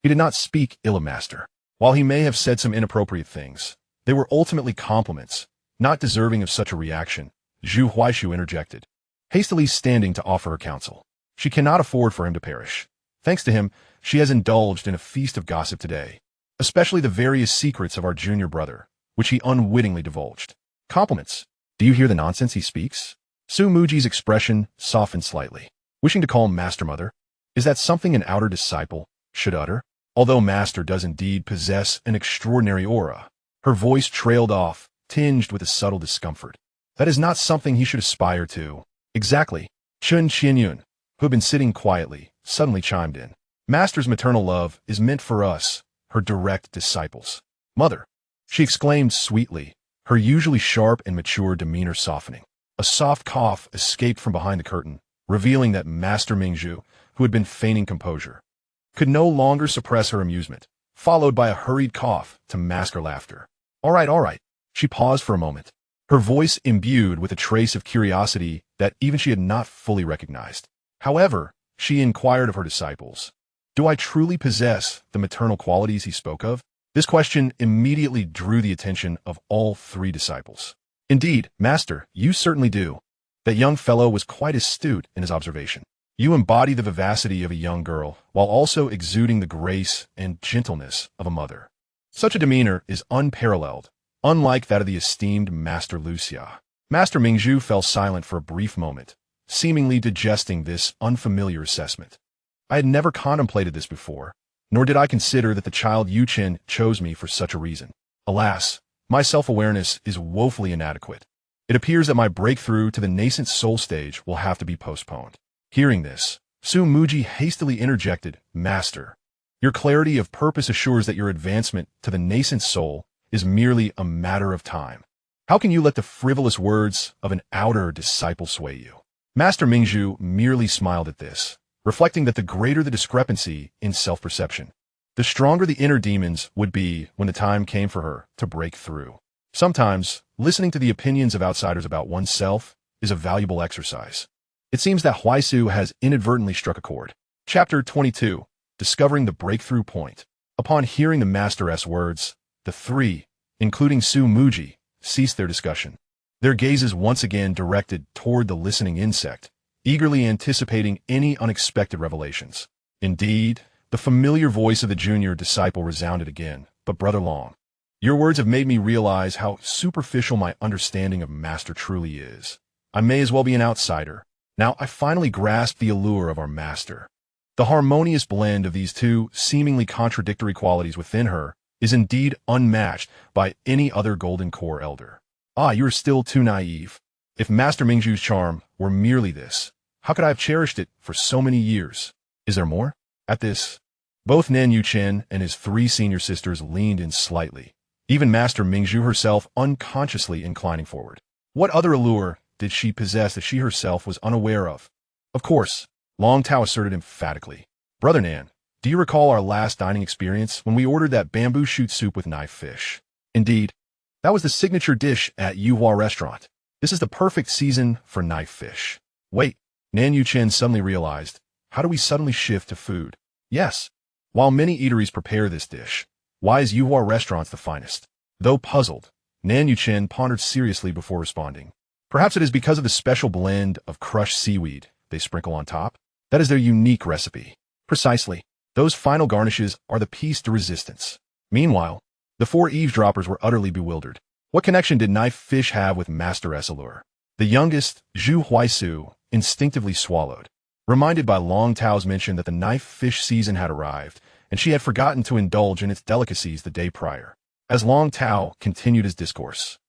He did not speak ill of Master. While he may have said some inappropriate things, they were ultimately compliments, not deserving of such a reaction. Zhu Huaishu interjected, hastily standing to offer her counsel. She cannot afford for him to perish. Thanks to him, she has indulged in a feast of gossip today, especially the various secrets of our junior brother, which he unwittingly divulged. Compliments. Do you hear the nonsense he speaks? Su Muji's expression softened slightly. Wishing to calm Master Mother? Is that something an outer disciple should utter? Although Master does indeed possess an extraordinary aura, her voice trailed off, tinged with a subtle discomfort. That is not something he should aspire to. Exactly. Chun Qianyun, who had been sitting quietly, suddenly chimed in. Master's maternal love is meant for us, her direct disciples. Mother, she exclaimed sweetly, her usually sharp and mature demeanor softening. A soft cough escaped from behind the curtain, revealing that Master Mingzhu, who had been feigning composure, could no longer suppress her amusement, followed by a hurried cough to mask her laughter. All right. She paused for a moment, her voice imbued with a trace of curiosity that even she had not fully recognized. However, she inquired of her disciples, do I truly possess the maternal qualities he spoke of? This question immediately drew the attention of all three disciples. Indeed, Master, you certainly do. That young fellow was quite astute in his observation. You embody the vivacity of a young girl, while also exuding the grace and gentleness of a mother. Such a demeanor is unparalleled, unlike that of the esteemed Master Lucia. Master Mingzhu fell silent for a brief moment, seemingly digesting this unfamiliar assessment. I had never contemplated this before, nor did I consider that the child Yuchen chose me for such a reason. Alas, my self-awareness is woefully inadequate. It appears that my breakthrough to the nascent soul stage will have to be postponed. Hearing this, Su Muji hastily interjected, Master, your clarity of purpose assures that your advancement to the nascent soul is merely a matter of time. How can you let the frivolous words of an outer disciple sway you? Master Mingzhu merely smiled at this, reflecting that the greater the discrepancy in self-perception, the stronger the inner demons would be when the time came for her to break through. Sometimes, listening to the opinions of outsiders about oneself is a valuable exercise. It seems that Huaisu has inadvertently struck a chord. Chapter 22, Discovering the Breakthrough Point. Upon hearing the Master's words, the three, including Su Muji, ceased their discussion. Their gazes once again directed toward the listening insect, eagerly anticipating any unexpected revelations. Indeed, the familiar voice of the junior disciple resounded again, but Brother Long, your words have made me realize how superficial my understanding of Master truly is. I may as well be an outsider. Now I finally grasp the allure of our Master. The harmonious blend of these two seemingly contradictory qualities within her is indeed unmatched by any other Golden Core elder. Ah, you are still too naive. If Master Mingzhu's charm were merely this, how could I have cherished it for so many years? Is there more? At this, both Nan Yuchen and his three senior sisters leaned in slightly, even Master Mingzhu herself unconsciously inclining forward. What other allure did she possess that she herself was unaware of? Of course, Long Tao asserted emphatically. Brother Nan, do you recall our last dining experience when we ordered that bamboo shoot soup with knife fish? Indeed, that was the signature dish at Yuhua restaurant. This is the perfect season for knife fish. Wait, Nan Yuchen suddenly realized. How do we suddenly shift to food? Yes. While many eateries prepare this dish, why is Yuhua restaurants the finest? Though puzzled, Nan Yuchen pondered seriously before responding. Perhaps it is because of the special blend of crushed seaweed they sprinkle on top. That is their unique recipe. Precisely. Those final garnishes are the piece de resistance. Meanwhile, the four eavesdroppers were utterly bewildered. What connection did knife fish have with Master allure? The youngest, Zhu Huaisu, instinctively swallowed, reminded by Long Tao's mention that the knife fish season had arrived, and she had forgotten to indulge in its delicacies the day prior. As Long Tao continued his discourse,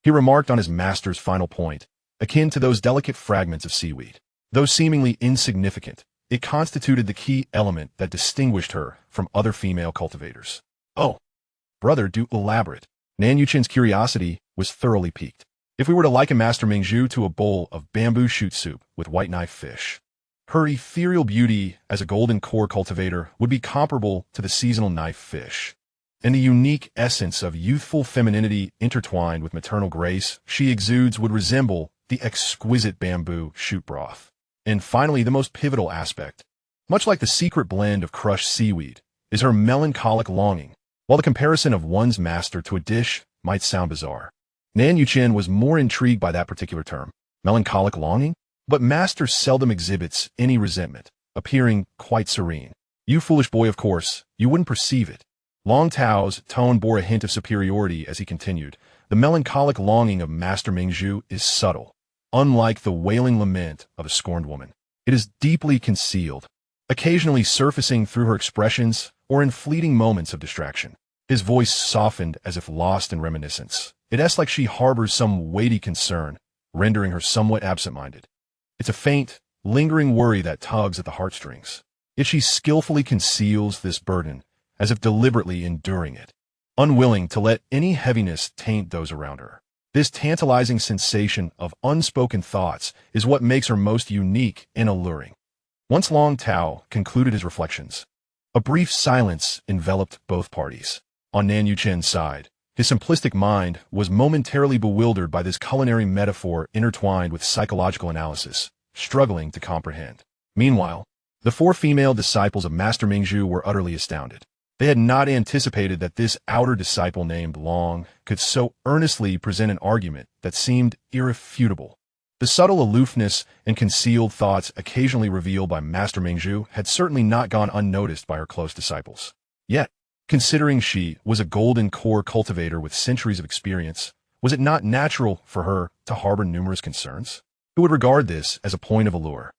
he remarked on his master's final point, akin to those delicate fragments of seaweed. Though seemingly insignificant, it constituted the key element that distinguished her from other female cultivators. Oh, brother, do elaborate. Nan Yuchen's curiosity was thoroughly piqued. If we were to liken Master Mingzhu to a bowl of bamboo shoot soup with white knife fish, her ethereal beauty as a golden core cultivator would be comparable to the seasonal knife fish. And the unique essence of youthful femininity intertwined with maternal grace she exudes would resemble the exquisite bamboo shoot broth. And finally, the most pivotal aspect, much like the secret blend of crushed seaweed, is her melancholic longing While the comparison of one's master to a dish might sound bizarre, Nan Yuchen was more intrigued by that particular term, melancholic longing, but master seldom exhibits any resentment, appearing quite serene. You foolish boy, of course, you wouldn't perceive it. Long Tao's tone bore a hint of superiority as he continued. The melancholic longing of Master Mingzhu is subtle. Unlike the wailing lament of a scorned woman, it is deeply concealed, occasionally surfacing through her expressions or in fleeting moments of distraction. His voice softened as if lost in reminiscence. It's like she harbors some weighty concern, rendering her somewhat absent-minded. It's a faint, lingering worry that tugs at the heartstrings. Yet she skillfully conceals this burden, as if deliberately enduring it, unwilling to let any heaviness taint those around her. This tantalizing sensation of unspoken thoughts is what makes her most unique and alluring. Once Long Tao concluded his reflections, a brief silence enveloped both parties. On Nan Yuchen's side, his simplistic mind was momentarily bewildered by this culinary metaphor intertwined with psychological analysis, struggling to comprehend. Meanwhile, the four female disciples of Master Mingzhu were utterly astounded. They had not anticipated that this outer disciple named Long could so earnestly present an argument that seemed irrefutable. The subtle aloofness and concealed thoughts occasionally revealed by Master Mingzhu had certainly not gone unnoticed by her close disciples. Yet, considering she was a golden core cultivator with centuries of experience, was it not natural for her to harbor numerous concerns? Who would regard this as a point of allure,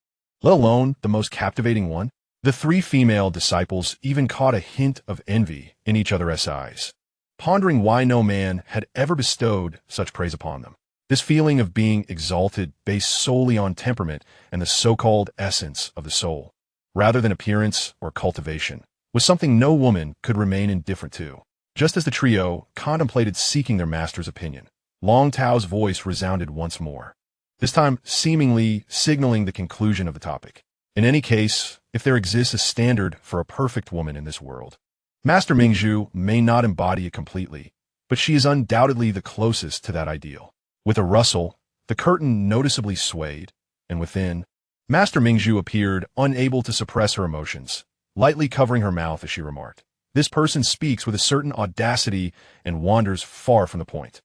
let alone the most captivating one? The three female disciples even caught a hint of envy in each other's eyes, pondering why no man had ever bestowed such praise upon them. This feeling of being exalted based solely on temperament and the so-called essence of the soul, rather than appearance or cultivation, was something no woman could remain indifferent to. Just as the trio contemplated seeking their master's opinion, Long Tao's voice resounded once more, this time seemingly signaling the conclusion of the topic. In any case, if there exists a standard for a perfect woman in this world, Master Mingzhu may not embody it completely, but she is undoubtedly the closest to that ideal. With a rustle, the curtain noticeably swayed, and within, Master Mingzhu appeared unable to suppress her emotions, lightly covering her mouth as she remarked, "This person speaks with a certain audacity and wanders far from the point."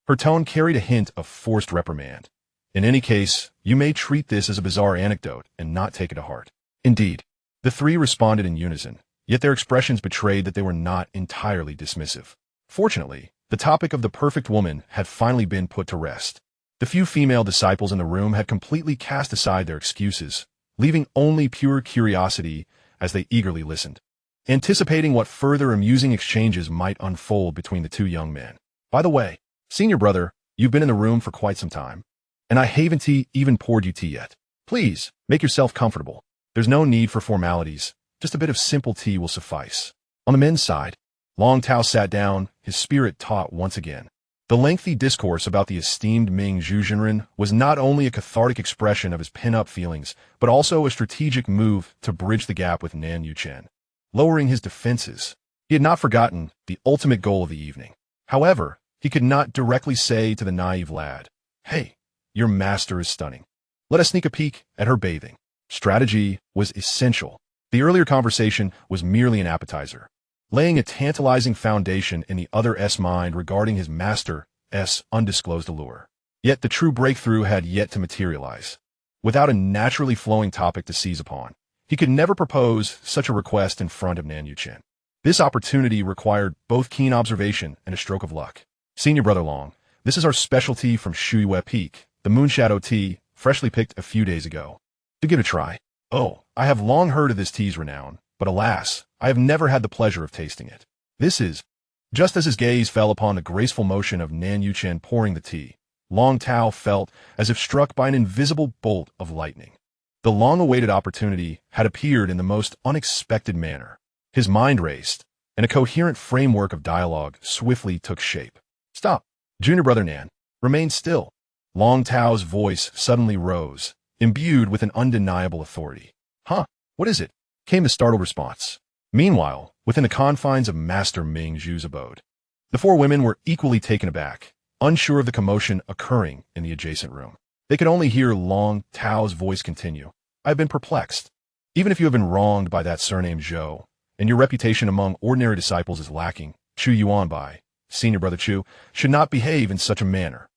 Her tone carried a hint of forced reprimand. In any case, you may treat this as a bizarre anecdote and not take it to heart. Indeed, the three responded in unison, yet their expressions betrayed that they were not entirely dismissive. Fortunately, the topic of the perfect woman had finally been put to rest. The few female disciples in the room had completely cast aside their excuses, leaving only pure curiosity as they eagerly listened, anticipating what further amusing exchanges might unfold between the two young men. "By the way, senior brother, you've been in the room for quite some time, and I haven't even poured you tea yet. Please, make yourself comfortable. There's no need for formalities. Just a bit of simple tea will suffice." On the men's side, Long Tao sat down, his spirit taut once again. The lengthy discourse about the esteemed Ming Zhuzhenren was not only a cathartic expression of his pent-up feelings, but also a strategic move to bridge the gap with Nan Yuchen. Lowering his defenses, he had not forgotten the ultimate goal of the evening. However, he could not directly say to the naive lad, "Hey, your master is stunning. Let us sneak a peek at her bathing." Strategy was essential. The earlier conversation was merely an appetizer, laying a tantalizing foundation in the other's mind regarding his master's undisclosed allure. Yet the true breakthrough had yet to materialize. Without a naturally flowing topic to seize upon, he could never propose such a request in front of Nan Yuchen. This opportunity required both keen observation and a stroke of luck. "Senior Brother Long, this is our specialty from Shuyue Peak, the Moonshadow tea, freshly picked a few days ago. Do give it a try." "Oh, I have long heard of this tea's renown, but alas, I have never had the pleasure of tasting it." This is, just as his gaze fell upon the graceful motion of Nan Yuchen pouring the tea, Long Tao felt as if struck by an invisible bolt of lightning. The long-awaited opportunity had appeared in the most unexpected manner. His mind raced, and a coherent framework of dialogue swiftly took shape. "Stop, Junior Brother Nan, remain still." Long Tao's voice suddenly rose, imbued with an undeniable authority. "Huh, what is it?" came the startled response. Meanwhile, within the confines of Master Mingzhu's abode, the four women were equally taken aback, unsure of the commotion occurring in the adjacent room. They could only hear Long Tao's voice continue. "I have been perplexed. Even if you have been wronged by that surname Zhou, and your reputation among ordinary disciples is lacking, Chu Yuanbai, senior brother Chu, should not behave in such a manner.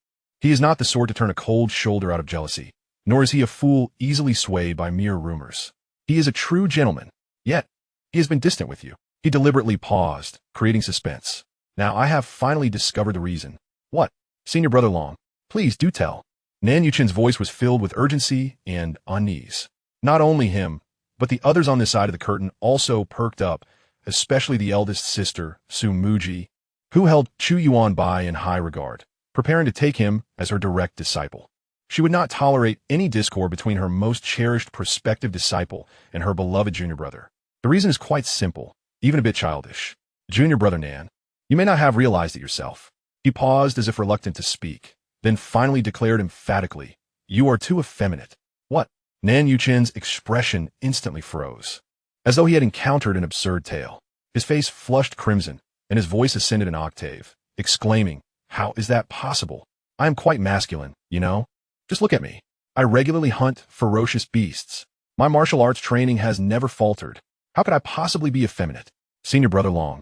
He is not the sort to turn a cold shoulder out of jealousy, nor is he a fool easily swayed by mere rumors. He is a true gentleman, yet he has been distant with you. He deliberately paused, creating suspense. Now I have finally discovered the reason. What? Senior brother Long, please do tell. Nan Yuchen's voice was filled with urgency and unease. Not only him, but the others on this side of the curtain also perked up, especially the eldest sister, Su Muji, who held Chu Yuanbai in high regard, preparing to take him as her direct disciple. She would not tolerate any discord between her most cherished prospective disciple and her beloved junior brother. The reason is quite simple, even a bit childish. Junior brother Nan, you may not have realized it yourself. He paused as if reluctant to speak, then finally declared emphatically, you are too effeminate. What? Nan Yuchen's expression instantly froze, as though he had encountered an absurd tale. His face flushed crimson, and his voice ascended an octave, exclaiming, how is that possible? I am quite masculine, you know? Just look at me. I regularly hunt ferocious beasts. My martial arts training has never faltered. How could I possibly be effeminate? Senior brother Long,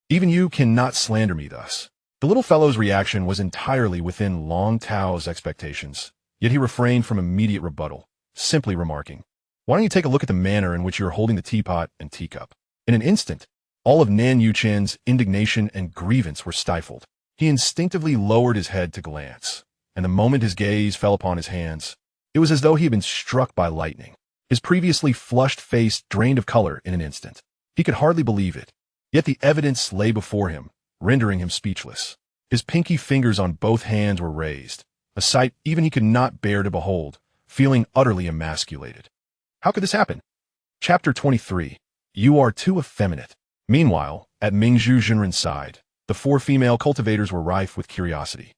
even you cannot slander me thus. The little fellow's reaction was entirely within Long Tao's expectations, yet he refrained from immediate rebuttal, simply remarking, why don't you take a look at the manner in which you are holding the teapot and teacup? In an instant, all of Nan Yuchen's indignation and grievance were stifled. He instinctively lowered his head to glance, and the moment his gaze fell upon his hands, it was as though he had been struck by lightning. His previously flushed face drained of color in an instant. He could hardly believe it, yet the evidence lay before him, rendering him speechless. His pinky fingers on both hands were raised, a sight even he could not bear to behold, feeling utterly emasculated. How could this happen? Chapter 23. You are too effeminate. Meanwhile, at Mingzhu Zhenren's side, the four female cultivators were rife with curiosity.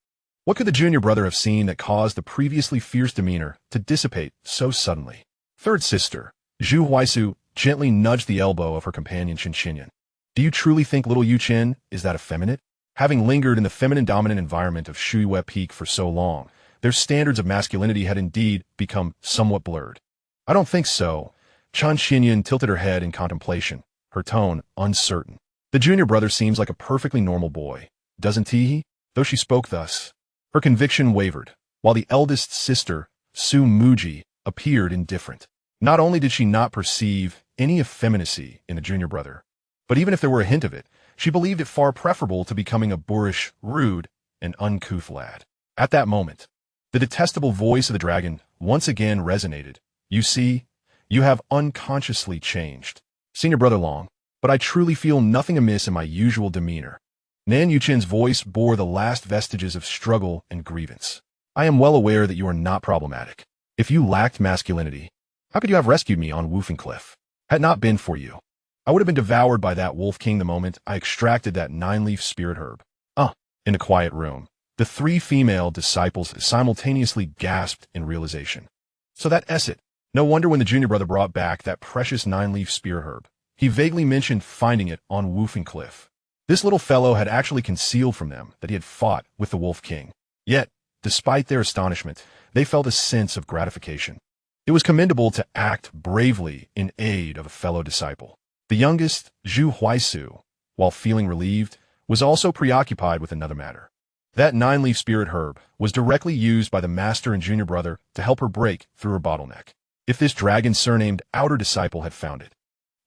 What could the junior brother have seen that caused the previously fierce demeanor to dissipate so suddenly? Third sister, Zhu Huaisu, gently nudged the elbow of her companion Xianxia. Do you truly think little Yu Chen is that effeminate? Having lingered in the feminine-dominant environment of Shuiyue Peak for so long, their standards of masculinity had indeed become somewhat blurred. I don't think so. Chan Xinyan tilted her head in contemplation, her tone uncertain. The junior brother seems like a perfectly normal boy, doesn't he? Though she spoke thus, her conviction wavered, while the eldest sister, Su Muji, appeared indifferent. Not only did she not perceive any effeminacy in the junior brother, but even if there were a hint of it, she believed it far preferable to becoming a boorish, rude, and uncouth lad. At that moment, the detestable voice of the dragon once again resonated. You see, you have unconsciously changed. Senior brother Long, but I truly feel nothing amiss in my usual demeanor. Nan Yuchen's voice bore the last vestiges of struggle and grievance. I am well aware that you are not problematic. If you lacked masculinity, how could you have rescued me on Woofing Cliff? Had it not been for you, I would have been devoured by that wolf king the moment I extracted that 9-leaf spirit herb. In a quiet room, the three female disciples simultaneously gasped in realization. So that's it. No wonder when the junior brother brought back that precious 9-leaf spirit herb, he vaguely mentioned finding it on Woofing Cliff. This little fellow had actually concealed from them that he had fought with the Wolf King. Yet, despite their astonishment, they felt a sense of gratification. It was commendable to act bravely in aid of a fellow disciple. The youngest, Zhu Huaisu, while feeling relieved, was also preoccupied with another matter. That 9-leaf spirit herb was directly used by the master and junior brother to help her break through her bottleneck. If this dragon-surnamed outer disciple had found it,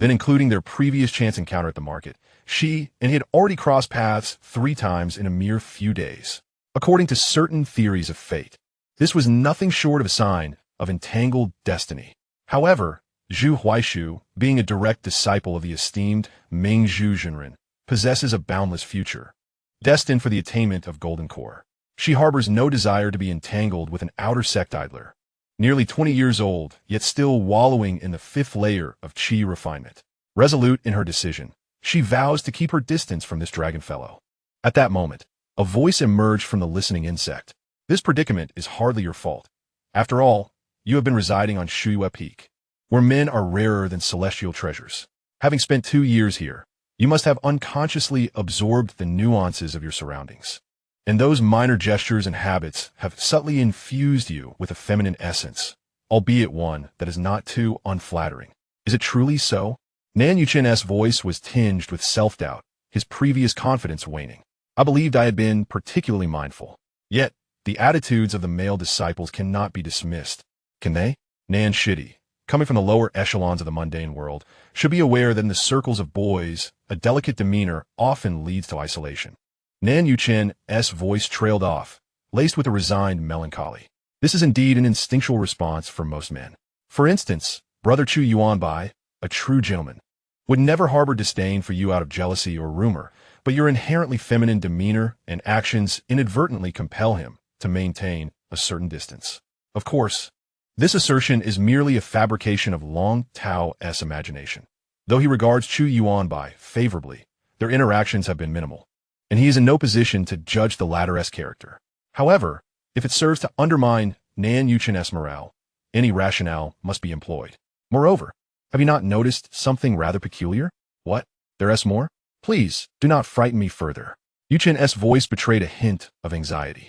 then including their previous chance encounter at the market, she and he had already crossed paths 3 times in a mere few days. According to certain theories of fate, this was nothing short of a sign of entangled destiny. However, Zhu Huaishu, being a direct disciple of the esteemed Mingzhu Zhenren, possesses a boundless future, destined for the attainment of golden core. She harbors no desire to be entangled with an outer sect idler, nearly 20 years old, yet still wallowing in the 5th layer of Qi Refinement. Resolute in her decision, she vows to keep her distance from this dragon fellow. At that moment, a voice emerged from the listening insect. This predicament is hardly your fault. After all, you have been residing on Shuiyue Peak, where men are rarer than celestial treasures. Having spent 2 years here, you must have unconsciously absorbed the nuances of your surroundings. And those minor gestures and habits have subtly infused you with a feminine essence, albeit one that is not too unflattering. Is it truly so? Nan Yuchen's voice was tinged with self-doubt, his previous confidence waning. I believed I had been particularly mindful. Yet, the attitudes of the male disciples cannot be dismissed. Can they? Nan Shidi, coming from the lower echelons of the mundane world, should be aware that in the circles of boys, a delicate demeanor often leads to isolation. Nan Yuchen's voice trailed off, laced with a resigned melancholy. This is indeed an instinctual response for most men. For instance, Brother Chu Yuanbai, a true gentleman, would never harbor disdain for you out of jealousy or rumor, but your inherently feminine demeanor and actions inadvertently compel him to maintain a certain distance. Of course, this assertion is merely a fabrication of Long Tao's imagination. Though he regards Chu Yuanbai favorably, their interactions have been minimal, and he is in no position to judge the latter's character. However, if it serves to undermine Nan Yuchen's morale, any rationale must be employed. Moreover, have you not noticed something rather peculiar? What? There's more? Please, do not frighten me further. Yuchen's voice betrayed a hint of anxiety.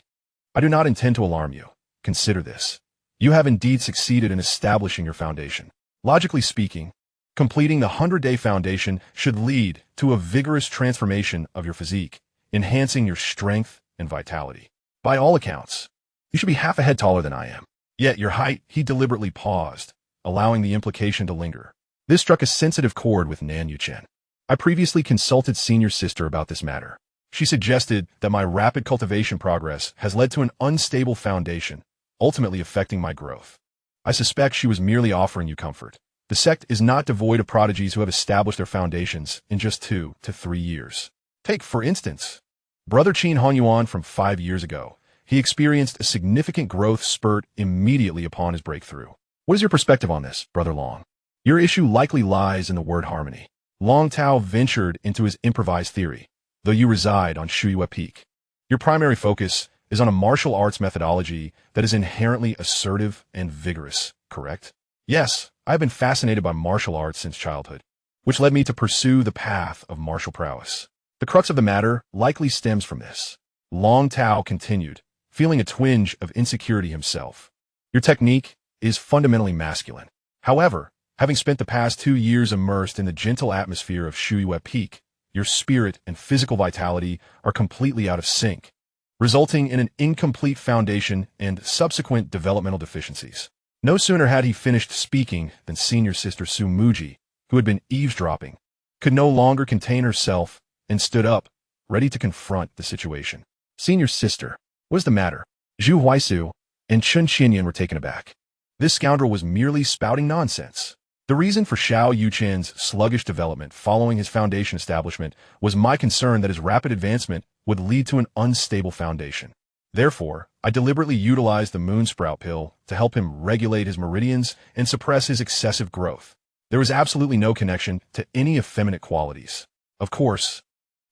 I do not intend to alarm you. Consider this. You have indeed succeeded in establishing your foundation. Logically speaking, completing the 100-day foundation should lead to a vigorous transformation of your physique, enhancing your strength and vitality. By all accounts, you should be half a head taller than I am. Yet your height, he deliberately paused, allowing the implication to linger. This struck a sensitive chord with Nan Yuchen. I previously consulted senior sister about this matter. She suggested that my rapid cultivation progress has led to an unstable foundation, ultimately affecting my growth. I suspect she was merely offering you comfort. The sect is not devoid of prodigies who have established their foundations in just 2 to 3 years. Take, for instance, Brother Qin Honyuan from 5 years ago. He experienced a significant growth spurt immediately upon his breakthrough. What is your perspective on this, Brother Long? Your issue likely lies in the word harmony. Long Tao ventured into his improvised theory, though you reside on Shuyue Peak. Your primary focus is on a martial arts methodology that is inherently assertive and vigorous, correct? Yes, I have been fascinated by martial arts since childhood, which led me to pursue the path of martial prowess. The crux of the matter likely stems from this. Long Tao continued, feeling a twinge of insecurity himself. Your technique is fundamentally masculine. However, having spent the past 2 years immersed in the gentle atmosphere of Shuyue Peak, your spirit and physical vitality are completely out of sync, resulting in an incomplete foundation and subsequent developmental deficiencies. No sooner had he finished speaking than senior sister Su Muji, who had been eavesdropping, could no longer contain herself and stood up, ready to confront the situation. Senior sister, what is the matter? Zhu Huaisu and Chun Xinyan were taken aback. This scoundrel was merely spouting nonsense. The reason for Xiao Yuchen's sluggish development following his foundation establishment was my concern that his rapid advancement would lead to an unstable foundation. Therefore, I deliberately utilized the moon sprout pill to help him regulate his meridians and suppress his excessive growth. There was absolutely no connection to any effeminate qualities. Of course,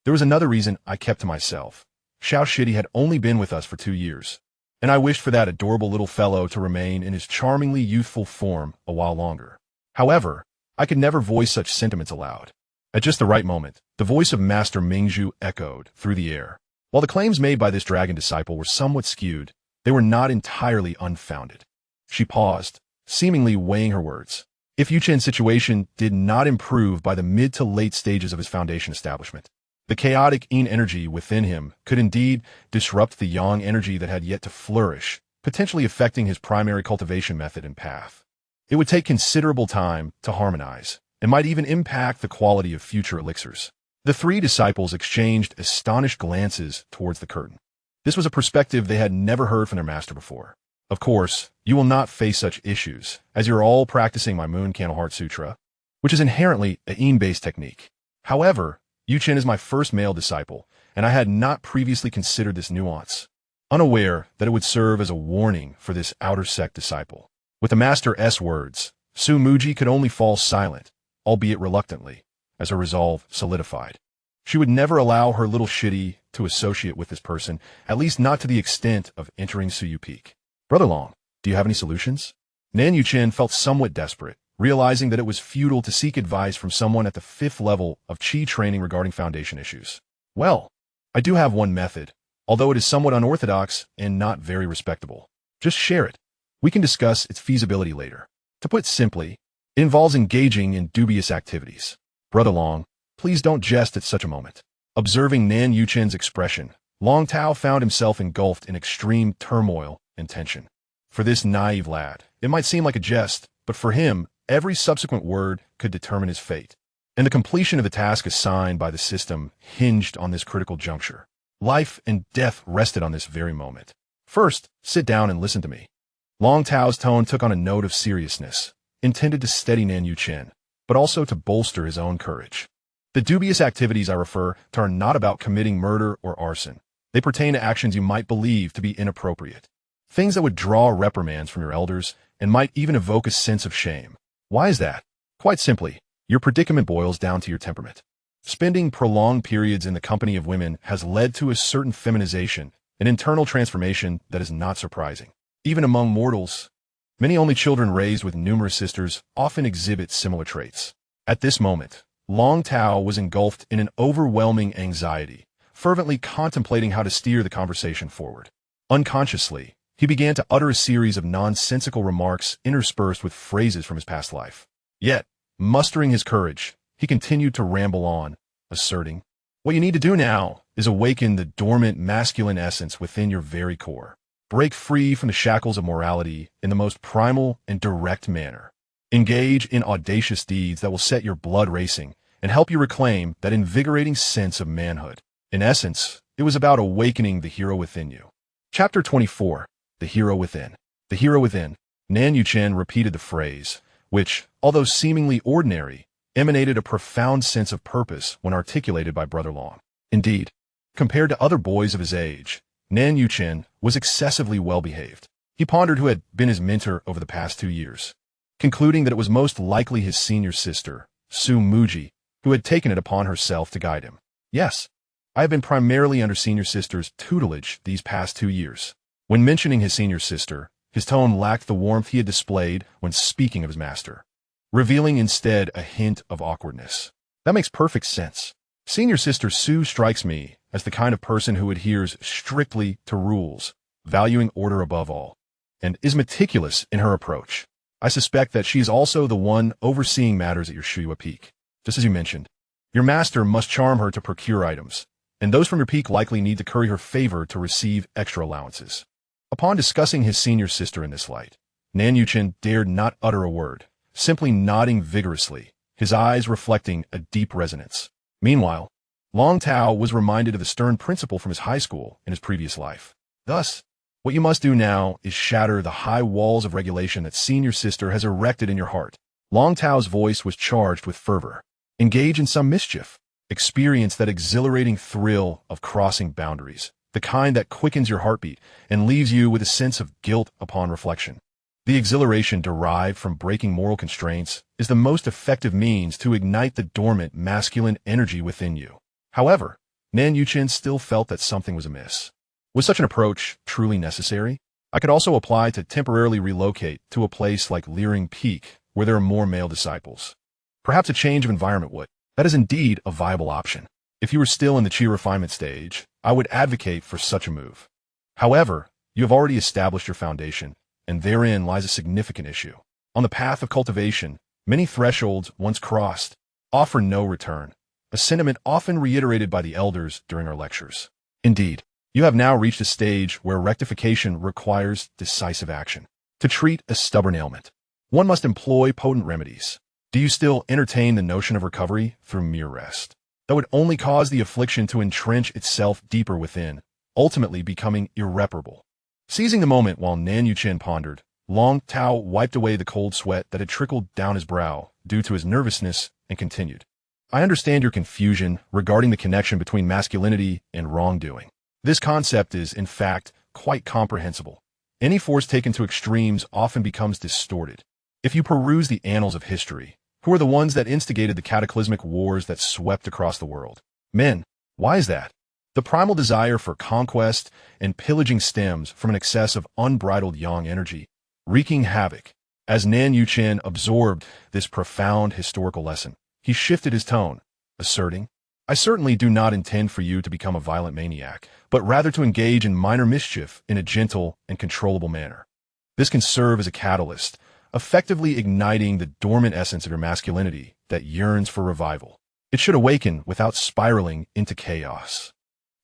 there was another reason I kept to myself. Xiao Shidi had only been with us for 2 years, and I wished for that adorable little fellow to remain in his charmingly youthful form a while longer. However, I could never voice such sentiments aloud. At just the right moment, the voice of Master Mingzhu echoed through the air. While the claims made by this dragon disciple were somewhat skewed, they were not entirely unfounded. She paused, seemingly weighing her words. If Yuchen's situation did not improve by the mid to late stages of his foundation establishment, the chaotic yin energy within him could indeed disrupt the yang energy that had yet to flourish, potentially affecting his primary cultivation method and path. It would take considerable time to harmonize, and might even impact the quality of future elixirs. The 3 disciples exchanged astonished glances towards the curtain. This was a perspective they had never heard from their master before. Of course, you will not face such issues, as you're all practicing my Moon Candle Heart Sutra, which is inherently a yin-based technique. However, Yuchen is my first male disciple, and I had not previously considered this nuance, unaware that it would serve as a warning for this outer sect disciple. With the master's words, Su Muji could only fall silent, albeit reluctantly, as her resolve solidified. She would never allow her little shitty to associate with this person, at least not to the extent of entering Suyu Peak. Brother Long, do you have any solutions? Nan Yuchen felt somewhat desperate, realizing that it was futile to seek advice from someone at the 5th level of Qi training regarding foundation issues. Well, I do have one method, although it is somewhat unorthodox and not very respectable. Just share it. We can discuss its feasibility later. To put simply, it involves engaging in dubious activities. Brother Long, please don't jest at such a moment. Observing Nan Yuchen's expression, Long Tao found himself engulfed in extreme turmoil and tension. For this naive lad, it might seem like a jest, but for him, every subsequent word could determine his fate. And the completion of the task assigned by the system hinged on this critical juncture. Life and death rested on this very moment. First, sit down and listen to me. Long Tao's tone took on a note of seriousness, intended to steady Nan Yuchen, but also to bolster his own courage. The dubious activities I refer to are not about committing murder or arson. They pertain to actions you might believe to be inappropriate. Things that would draw reprimands from your elders and might even evoke a sense of shame. Why is that? Quite simply, your predicament boils down to your temperament. Spending prolonged periods in the company of women has led to a certain feminization, an internal transformation that is not surprising. Even among mortals, many only children raised with numerous sisters often exhibit similar traits. At this moment, Long Tao was engulfed in an overwhelming anxiety, fervently contemplating how to steer the conversation forward. Unconsciously, he began to utter a series of nonsensical remarks interspersed with phrases from his past life. Yet, mustering his courage, he continued to ramble on, asserting, "What you need to do now is awaken the dormant masculine essence within your very core. Break free from the shackles of morality in the most primal and direct manner. Engage in audacious deeds that will set your blood racing and help you reclaim that invigorating sense of manhood." In essence, it was about awakening the hero within you. Chapter 24. The Hero Within. The Hero Within. Nan Yuchen repeated the phrase, which, although seemingly ordinary, emanated a profound sense of purpose when articulated by Brother Long. Indeed, compared to other boys of his age, Nan Yuchen was excessively well-behaved. He pondered who had been his mentor over the past 2 years, concluding that it was most likely his senior sister, Su Muji, who had taken it upon herself to guide him. "Yes, I have been primarily under senior sister's tutelage these past 2 years. When mentioning his senior sister, his tone lacked the warmth he had displayed when speaking of his master, revealing instead a hint of awkwardness. That makes perfect sense. Senior sister Su strikes me as the kind of person who adheres strictly to rules, valuing order above all, and is meticulous in her approach. I suspect that she is also the one overseeing matters at your Shuya peak. Just as you mentioned, your master must charm her to procure items, and those from your peak likely need to curry her favor to receive extra allowances." Upon discussing his senior sister in this light, Nan Yuchen dared not utter a word, simply nodding vigorously, his eyes reflecting a deep resonance. Meanwhile, Long Tao was reminded of the stern principle from his high school in his previous life. Thus, what you must do now is shatter the high walls of regulation that senior sister has erected in your heart. Long Tao's voice was charged with fervor. Engage in some mischief. Experience that exhilarating thrill of crossing boundaries, the kind that quickens your heartbeat and leaves you with a sense of guilt upon reflection. The exhilaration derived from breaking moral constraints is the most effective means to ignite the dormant masculine energy within you. However, Nan Yuchen still felt that something was amiss. Was such an approach truly necessary? I could also apply to temporarily relocate to a place like Liring Peak, where there are more male disciples. Perhaps a change of environment would. That is indeed a viable option. If you were still in the Qi Refinement stage, I would advocate for such a move. However, you have already established your foundation, and therein lies a significant issue. On the path of cultivation, many thresholds, once crossed, offer no return, a sentiment often reiterated by the elders during our lectures. Indeed, you have now reached a stage where rectification requires decisive action. To treat a stubborn ailment, one must employ potent remedies. Do you still entertain the notion of recovery through mere rest? That would only cause the affliction to entrench itself deeper within, ultimately becoming irreparable. Seizing the moment while Nan Yuchen pondered, Long Tao wiped away the cold sweat that had trickled down his brow due to his nervousness and continued. I understand your confusion regarding the connection between masculinity and wrongdoing. This concept is, in fact, quite comprehensible. Any force taken to extremes often becomes distorted. If you peruse the annals of history, who are the ones that instigated the cataclysmic wars that swept across the world? Men. Why is that? The primal desire for conquest and pillaging stems from an excess of unbridled yang energy, wreaking havoc. As Nan Yuchen absorbed this profound historical lesson, he shifted his tone, asserting, I certainly do not intend for you to become a violent maniac, but rather to engage in minor mischief in a gentle and controllable manner. This can serve as a catalyst, effectively igniting the dormant essence of your masculinity that yearns for revival. It should awaken without spiraling into chaos.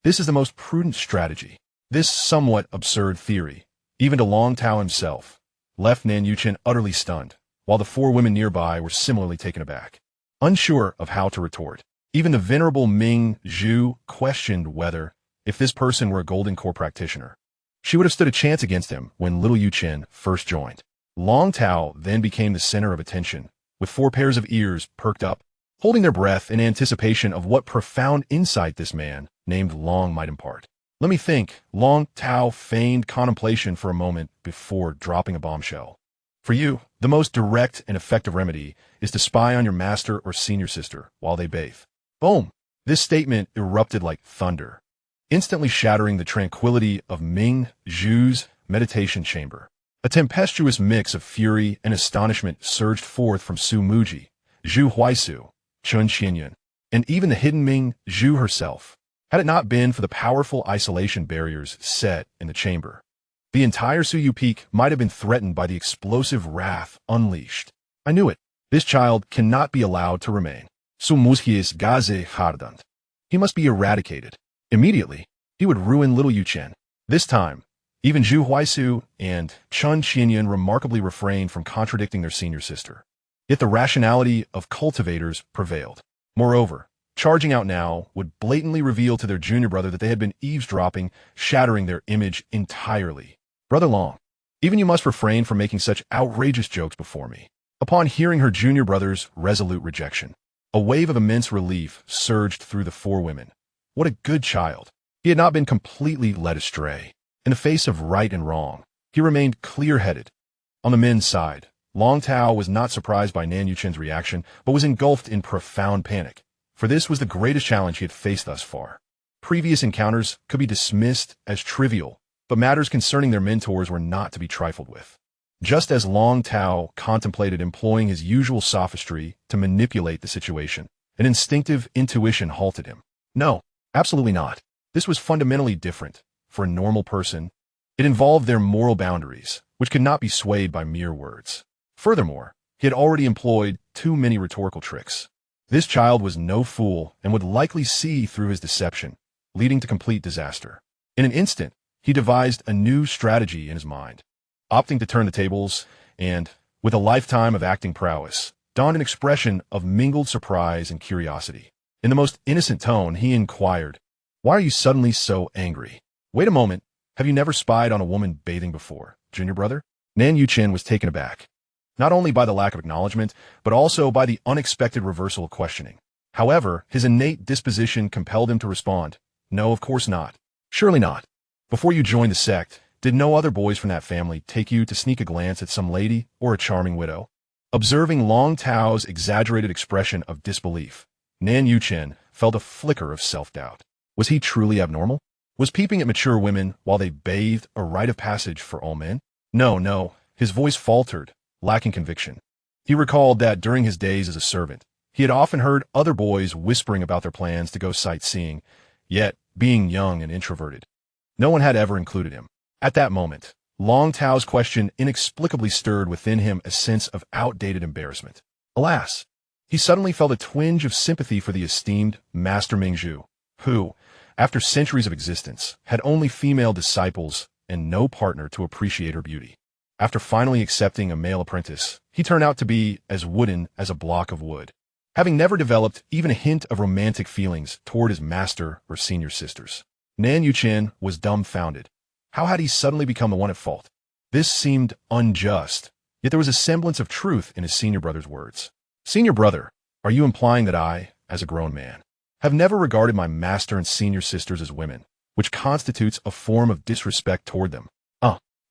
This is the most prudent strategy. This somewhat absurd theory, even to Long Tao himself, left Nan Yuchen utterly stunned, while the four women nearby were similarly taken aback. Unsure of how to retort, even the venerable Ming Zhu questioned whether, if this person were a golden core practitioner, she would have stood a chance against him when little Yuchen first joined. Long Tao then became the center of attention, with four pairs of ears perked up, holding their breath in anticipation of what profound insight this man, named Long, might impart. Let me think. Long Tao feigned contemplation for a moment before dropping a bombshell. For you, the most direct and effective remedy is to spy on your master or senior sister while they bathe. Boom! This statement erupted like thunder, instantly shattering the tranquility of Ming Zhu's meditation chamber. A tempestuous mix of fury and astonishment surged forth from Su Muji, Zhu Huaisu, Chun Xianyan, and even the hidden Ming Zhu herself. Had it not been for the powerful isolation barriers set in the chamber, the entire Suyu Peak might have been threatened by the explosive wrath unleashed. I knew it. This child cannot be allowed to remain. Su Muskies Gaze Hardant. He must be eradicated. Immediately, he would ruin little Yuchen. This time, even Zhu Huaisu and Chun Xianyan remarkably refrained from contradicting their senior sister. Yet the rationality of cultivators prevailed. Moreover, charging out now would blatantly reveal to their junior brother that they had been eavesdropping, shattering their image entirely. Brother Long, even you must refrain from making such outrageous jokes before me. Upon hearing her junior brother's resolute rejection, a wave of immense relief surged through the four women. What a good child. He had not been completely led astray. In the face of right and wrong, he remained clear-headed. On the men's side, Long Tao was not surprised by Nan Yuchen's reaction, but was engulfed in profound panic. For this was the greatest challenge he had faced thus far. Previous encounters could be dismissed as trivial, but matters concerning their mentors were not to be trifled with. Just as Long Tao contemplated employing his usual sophistry to manipulate the situation, an instinctive intuition halted him. No, absolutely not. This was fundamentally different. For a normal person, it involved their moral boundaries, which could not be swayed by mere words. Furthermore, he had already employed too many rhetorical tricks. This child was no fool and would likely see through his deception, leading to complete disaster. In an instant, he devised a new strategy in his mind, opting to turn the tables and, with a lifetime of acting prowess, donned an expression of mingled surprise and curiosity. In the most innocent tone, he inquired, "Why are you suddenly so angry? Wait a moment, have you never spied on a woman bathing before, junior brother?" Nan Yuchen was taken aback, not only by the lack of acknowledgement, but also by the unexpected reversal of questioning. However, his innate disposition compelled him to respond, "No, of course not. Surely not. Before you joined the sect, did no other boys from that family take you to sneak a glance at some lady or a charming widow?" Observing Long Tao's exaggerated expression of disbelief, Nan Yuchen felt a flicker of self-doubt. Was he truly abnormal? Was peeping at mature women while they bathed a rite of passage for all men? No, his voice faltered, lacking conviction. He recalled that during his days as a servant, he had often heard other boys whispering about their plans to go sightseeing, yet, being young and introverted, no one had ever included him. At that moment, Long Tao's question inexplicably stirred within him a sense of outdated embarrassment. Alas, he suddenly felt a twinge of sympathy for the esteemed Master Mingzhu, who, after centuries of existence, had only female disciples and no partner to appreciate her beauty. After finally accepting a male apprentice, he turned out to be as wooden as a block of wood, having never developed even a hint of romantic feelings toward his master or senior sisters. Nan Yuchen was dumbfounded. How had he suddenly become the one at fault? This seemed unjust, yet there was a semblance of truth in his senior brother's words. "Senior brother, are you implying that I, as a grown man, have never regarded my master and senior sisters as women, which constitutes a form of disrespect toward them?"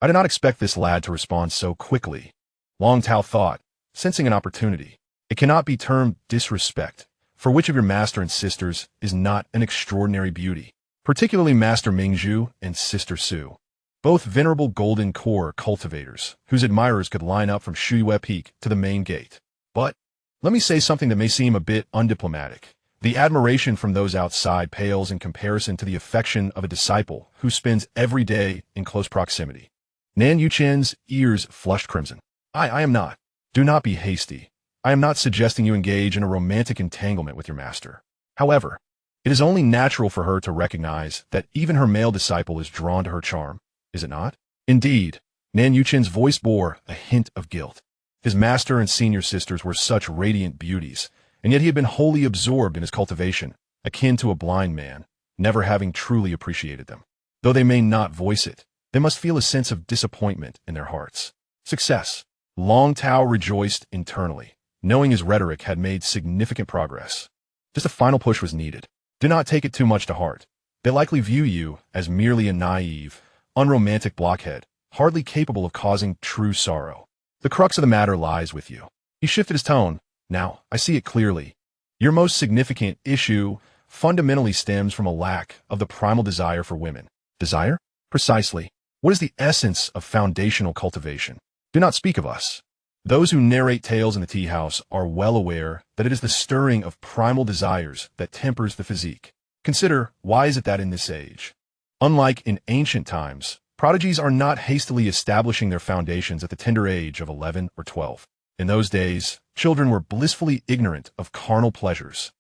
I did not expect this lad to respond so quickly. Long Tao thought, sensing an opportunity. It cannot be termed disrespect, for which of your master and sisters is not an extraordinary beauty, particularly Master Mingzhu and Sister Su, both venerable golden core cultivators, whose admirers could line up from Shuyue Peak to the main gate. But, let me say something that may seem a bit undiplomatic. The admiration from those outside pales in comparison to the affection of a disciple who spends every day in close proximity. Nan Yuchen's ears flushed crimson. I am not. Do not be hasty. I am not suggesting you engage in a romantic entanglement with your master. However, it is only natural for her to recognize that even her male disciple is drawn to her charm, is it not? Indeed, Nan Yuchen's voice bore a hint of guilt. His master and senior sisters were such radiant beauties, and yet he had been wholly absorbed in his cultivation, akin to a blind man, never having truly appreciated them. Though they may not voice it, they must feel a sense of disappointment in their hearts. Success. Long Tao rejoiced internally, knowing his rhetoric had made significant progress. Just a final push was needed. Do not take it too much to heart. They likely view you as merely a naive, unromantic blockhead, hardly capable of causing true sorrow. The crux of the matter lies with you. He shifted his tone. Now, I see it clearly. Your most significant issue fundamentally stems from a lack of the primal desire for women. Desire? Precisely. What is the essence of foundational cultivation? Do not speak of us. Those who narrate tales in the tea house are well aware that it is the stirring of primal desires that tempers the physique. Consider, why is it that in this age, unlike in ancient times, prodigies are not hastily establishing their foundations at the tender age of 11 or 12. In those days, children were blissfully ignorant of carnal pleasures.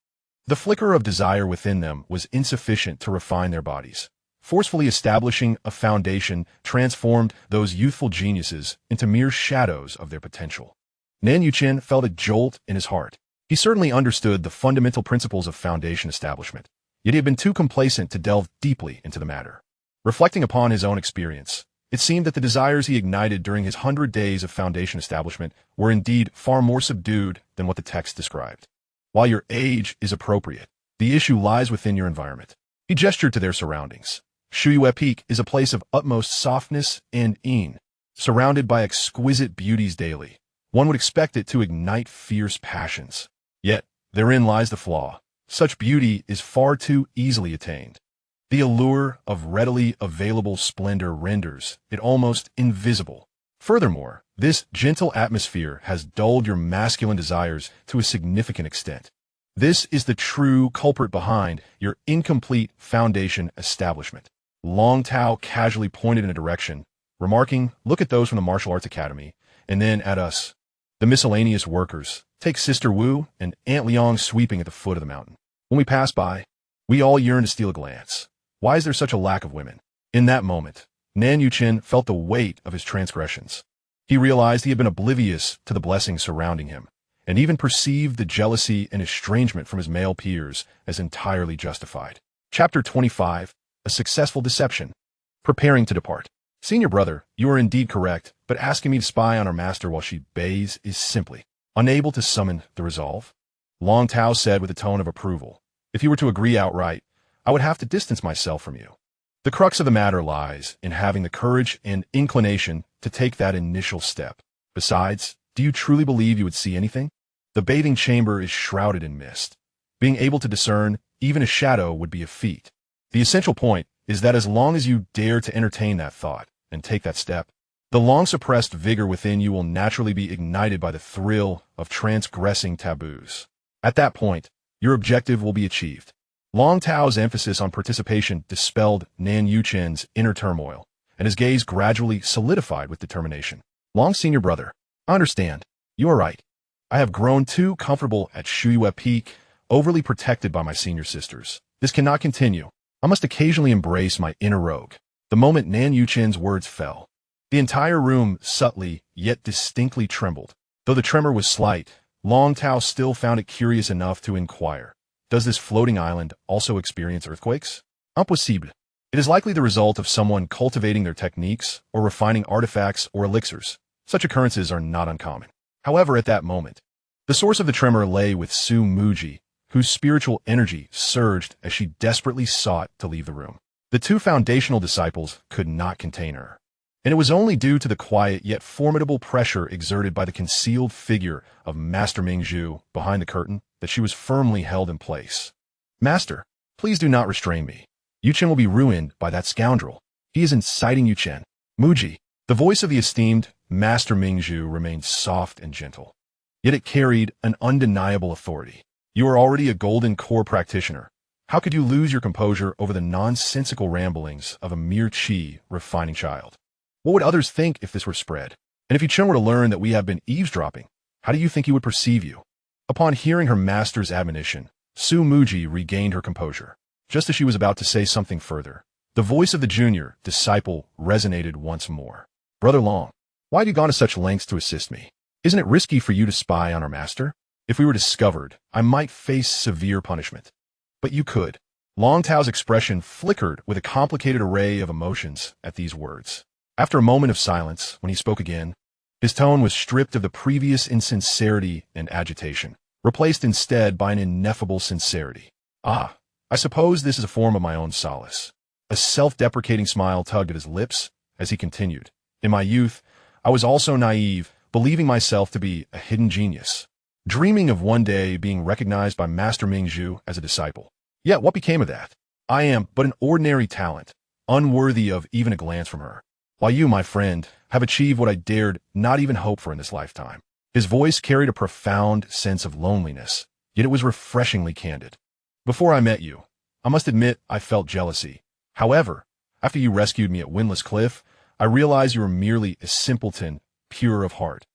The flicker of desire within them was insufficient to refine their bodies. Forcefully establishing a foundation transformed those youthful geniuses into mere shadows of their potential. Nan Yuchen felt a jolt in his heart. He certainly understood the fundamental principles of foundation establishment, yet he had been too complacent to delve deeply into the matter. Reflecting upon his own experience, it seemed that the desires he ignited during his 100 days of foundation establishment were indeed far more subdued than what the text described. While your age is appropriate, the issue lies within your environment. He gestured to their surroundings. Shuiyue Peak is a place of utmost softness and ease, surrounded by exquisite beauties daily. One would expect it to ignite fierce passions. Yet, therein lies the flaw. Such beauty is far too easily attained. The allure of readily available splendor renders it almost invisible. Furthermore, this gentle atmosphere has dulled your masculine desires to a significant extent. This is the true culprit behind your incomplete foundation establishment. Long Tao casually pointed in a direction, remarking, "Look at those from the Martial Arts Academy, and then at us, the miscellaneous workers. Take Sister Wu and Aunt Liang sweeping at the foot of the mountain. When we pass by, we all yearn to steal a glance. Why is there such a lack of women?" In that moment, Nan Yuchen felt the weight of his transgressions. He realized he had been oblivious to the blessings surrounding him, and even perceived the jealousy and estrangement from his male peers as entirely justified. Chapter 25. A Successful Deception. Preparing to depart. Senior brother, you are indeed correct, but asking me to spy on our master while she bathes is simply unable to summon the resolve. Long Tao said with a tone of approval. If you were to agree outright, I would have to distance myself from you. The crux of the matter lies in having the courage and inclination to take that initial step. Besides, do you truly believe you would see anything? The bathing chamber is shrouded in mist. Being able to discern even a shadow would be a feat. The essential point is that as long as you dare to entertain that thought and take that step, the long-suppressed vigor within you will naturally be ignited by the thrill of transgressing taboos. At that point, your objective will be achieved. Long Tao's emphasis on participation dispelled Nan Yuchen's inner turmoil, and his gaze gradually solidified with determination. Long senior brother, I understand. You are right. I have grown too comfortable at Shuiyue Peak, overly protected by my senior sisters. This cannot continue. I must occasionally embrace my inner rogue. The moment Nan Yuchen's words fell, the entire room subtly yet distinctly trembled. Though the tremor was slight, Long Tao still found it curious enough to inquire, does this floating island also experience earthquakes? Impossible. It is likely the result of someone cultivating their techniques or refining artifacts or elixirs. Such occurrences are not uncommon. However, at that moment, the source of the tremor lay with Su Muji, whose spiritual energy surged as she desperately sought to leave the room. The two foundational disciples could not contain her, and it was only due to the quiet yet formidable pressure exerted by the concealed figure of Master Mingzhu behind the curtain that she was firmly held in place. "Master, please do not restrain me. Yuchen will be ruined by that scoundrel. He is inciting Yuchen." Muji, the voice of the esteemed Master Mingzhu, remained soft and gentle, yet it carried an undeniable authority. "You are already a golden core practitioner. How could you lose your composure over the nonsensical ramblings of a mere Qi refining child? What would others think if this were spread? And if Yuchen were to learn that we have been eavesdropping, How do you think he would perceive you? Upon hearing her master's admonition, Su Muji regained her composure. Just as she was about to say something further, the voice of the junior disciple resonated once more. Brother Long, why have you gone to such lengths to assist me? Isn't it risky for you to spy on our master? If we were discovered, I might face severe punishment. But you could. Long Tao's expression flickered with a complicated array of emotions at these words. After a moment of silence, when he spoke again, his tone was stripped of the previous insincerity and agitation, replaced instead by an ineffable sincerity. Ah, I suppose this is a form of my own solace. A self-deprecating smile tugged at his lips as he continued. In my youth, I was also naive, believing myself to be a hidden genius, dreaming of one day being recognized by Master Mingzhu as a disciple. Yet what became of that? I am but an ordinary talent, unworthy of even a glance from her, while you, my friend, have achieved what I dared not even hope for in this lifetime. His voice carried a profound sense of loneliness, yet it was refreshingly candid. Before I met you, I must admit I felt jealousy. However, after you rescued me at Windless Cliff, I realized you were merely a simpleton, pure of heart,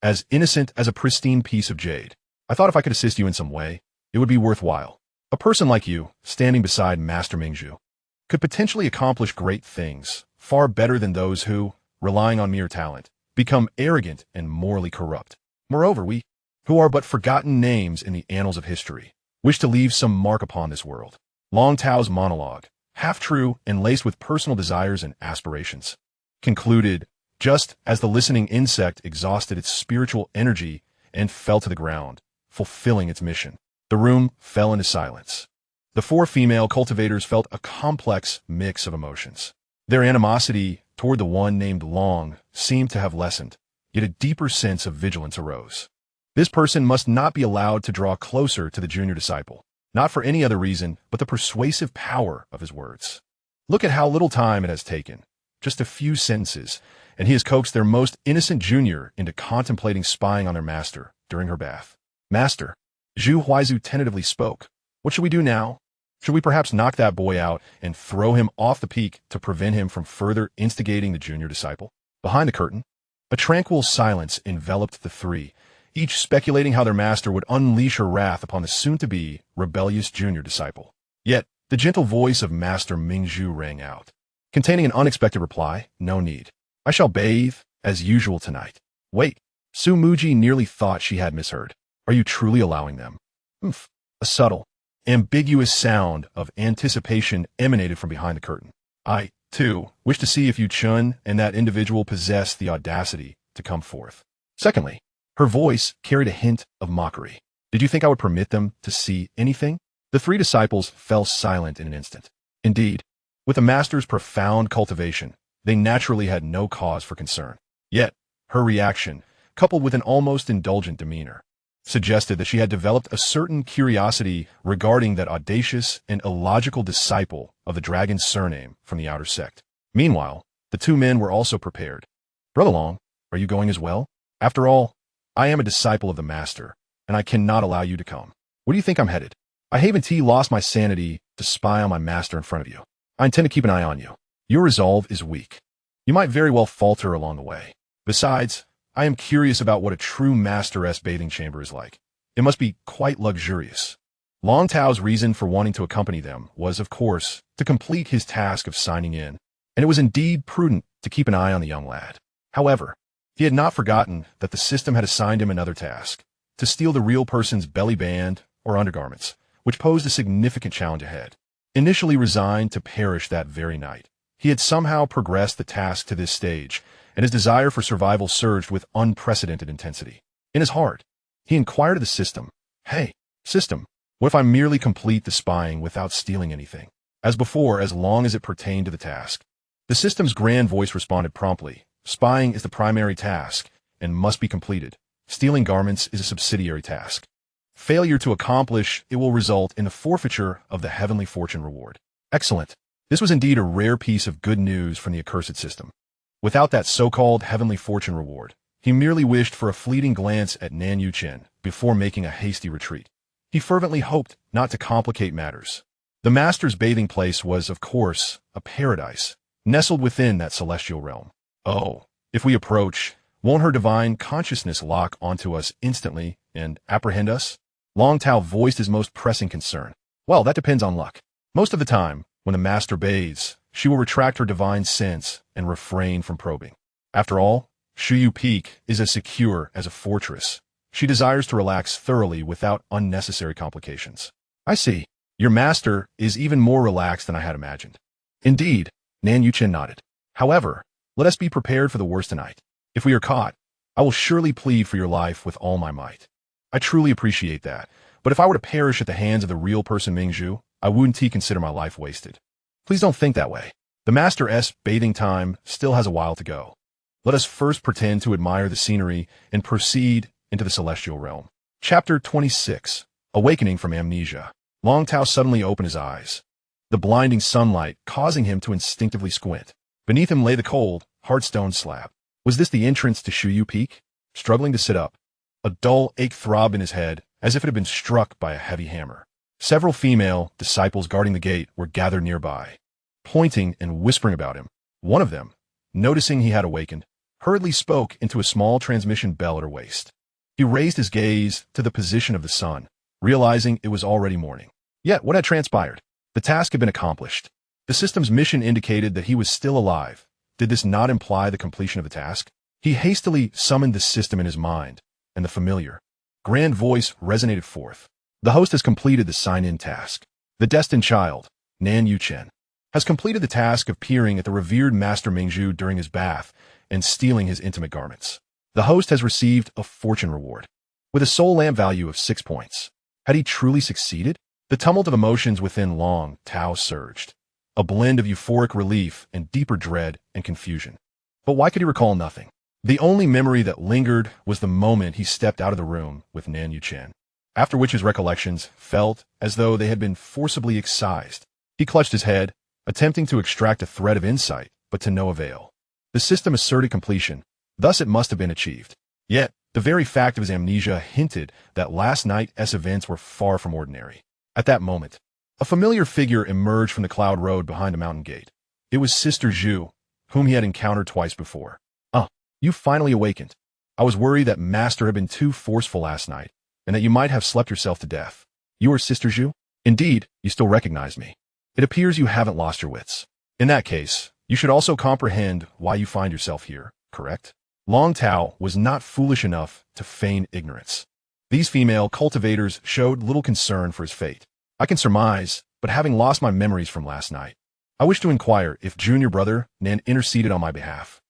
as innocent as a pristine piece of jade. I thought if I could assist you in some way, it would be worthwhile. A person like you, standing beside Master Mingzhu, could potentially accomplish great things, far better than those who, relying on mere talent, become arrogant and morally corrupt. Moreover, we, who are but forgotten names in the annals of history, wish to leave some mark upon this world. Long Tao's monologue, half true and laced with personal desires and aspirations, concluded just as the listening insect exhausted its spiritual energy and fell to the ground, fulfilling its mission. The room fell into silence. The four female cultivators felt a complex mix of emotions. Their animosity toward the one named Long seemed to have lessened, yet a deeper sense of vigilance arose. This person must not be allowed to draw closer to the junior disciple, not for any other reason but the persuasive power of his words. Look at how little time it has taken, just a few sentences, and he has coaxed their most innocent junior into contemplating spying on their master during her bath. Master, Zhu Huaizu tentatively spoke. What should we do now? Should we perhaps knock that boy out and throw him off the peak to prevent him from further instigating the junior disciple? Behind the curtain, a tranquil silence enveloped the three, each speculating how their master would unleash her wrath upon the soon-to-be rebellious junior disciple. Yet, the gentle voice of Master Mingzhu rang out, containing an unexpected reply. No need. I shall bathe, as usual tonight. Wait. Su Muji nearly thought she had misheard. Are you truly allowing them? Humph. A subtle, ambiguous sound of anticipation emanated from behind the curtain. I, too, wish to see if Yu Chun and that individual possess the audacity to come forth. Secondly, her voice carried a hint of mockery. Did you think I would permit them to see anything? The three disciples fell silent in an instant. Indeed, with the master's profound cultivation, they naturally had no cause for concern. Yet, her reaction, coupled with an almost indulgent demeanor, suggested that she had developed a certain curiosity regarding that audacious and illogical disciple of the dragon's surname from the outer sect. Meanwhile, the two men were also prepared. Brother Long, are you going as well? After all, I am a disciple of the master, and I cannot allow you to come. Where do you think I'm headed? I haven't lost my sanity to spy on my master in front of you. I intend to keep an eye on you. Your resolve is weak. You might very well falter along the way. Besides, I am curious about what a true master-esque bathing chamber is like. It must be quite luxurious. Long Tao's reason for wanting to accompany them was, of course, to complete his task of signing in, and it was indeed prudent to keep an eye on the young lad. However, he had not forgotten that the system had assigned him another task, to steal the real person's belly band or undergarments, which posed a significant challenge ahead. Initially resigned to perish that very night, he had somehow progressed the task to this stage, and his desire for survival surged with unprecedented intensity. In his heart, he inquired of the system, "Hey, system, what if I merely complete the spying without stealing anything?" As before, as long as it pertained to the task. The system's grand voice responded promptly, "Spying is the primary task, and must be completed. Stealing garments is a subsidiary task. Failure to accomplish it will result in the forfeiture of the heavenly fortune reward." Excellent. This was indeed a rare piece of good news from the accursed system. Without that so-called heavenly fortune reward, he merely wished for a fleeting glance at Nan Yuchen before making a hasty retreat. He fervently hoped not to complicate matters. The master's bathing place was, of course, a paradise, nestled within that celestial realm. Oh, if we approach, Won't her divine consciousness lock onto us instantly and apprehend us? Long Tao voiced his most pressing concern. Well, that depends on luck. Most of the time, when the master bathes, she will retract her divine sense and refrain from probing. After all, Shuyu Peak is as secure as a fortress. She desires to relax thoroughly without unnecessary complications. I see. Your master is even more relaxed than I had imagined. Indeed, Nan Yuchen nodded. However, let us be prepared for the worst tonight. If we are caught, I will surely plead for your life with all my might. I truly appreciate that, but if I were to perish at the hands of the real person Mingzhu, I wouldn't consider my life wasted. Please don't think that way. The Master's bathing time still has a while to go. Let us first pretend to admire the scenery and proceed into the celestial realm. Chapter 26. Awakening from Amnesia. Long Tao suddenly opened his eyes, the blinding sunlight causing him to instinctively squint. Beneath him lay the cold, hard stone slab. Was this the entrance to Shuyu Peak? Struggling to sit up, a dull ache throbbed in his head as if it had been struck by a heavy hammer. Several female disciples guarding the gate were gathered nearby, pointing and whispering about him. One of them, noticing he had awakened, hurriedly spoke into a small transmission bell at her waist. He raised his gaze to the position of the sun, realizing it was already morning. Yet what had transpired? The task had been accomplished. The system's mission indicated that he was still alive. Did this not imply the completion of the task? He hastily summoned the system in his mind, and the familiar, grand voice resonated forth. The host has completed the sign-in task. The destined child, Nan Yuchen, has completed the task of peering at the revered Master Mingzhu during his bath and stealing his intimate garments. The host has received a fortune reward, with a soul lamp value of 6 points. Had he truly succeeded? The tumult of emotions within Long Tao surged, a blend of euphoric relief and deeper dread and confusion. But why could he recall nothing? The only memory that lingered was the moment he stepped out of the room with Nan Yuchen, after which his recollections felt as though they had been forcibly excised. He clutched his head, attempting to extract a thread of insight, but to no avail. The system asserted completion, thus it must have been achieved. Yet, the very fact of his amnesia hinted that last night's events were far from ordinary. At that moment, a familiar figure emerged from the cloud road behind a mountain gate. It was Sister Zhu, whom he had encountered twice before. You finally awakened. I was worried that Master had been too forceful last night, and that you might have slept yourself to death. You are Sister Zhu? Indeed, you still recognize me. It appears you haven't lost your wits. In that case, you should also comprehend why you find yourself here, correct? Long Tao was not foolish enough to feign ignorance. These female cultivators showed little concern for his fate. I can surmise, but having lost my memories from last night, I wish to inquire if junior brother Nan interceded on my behalf.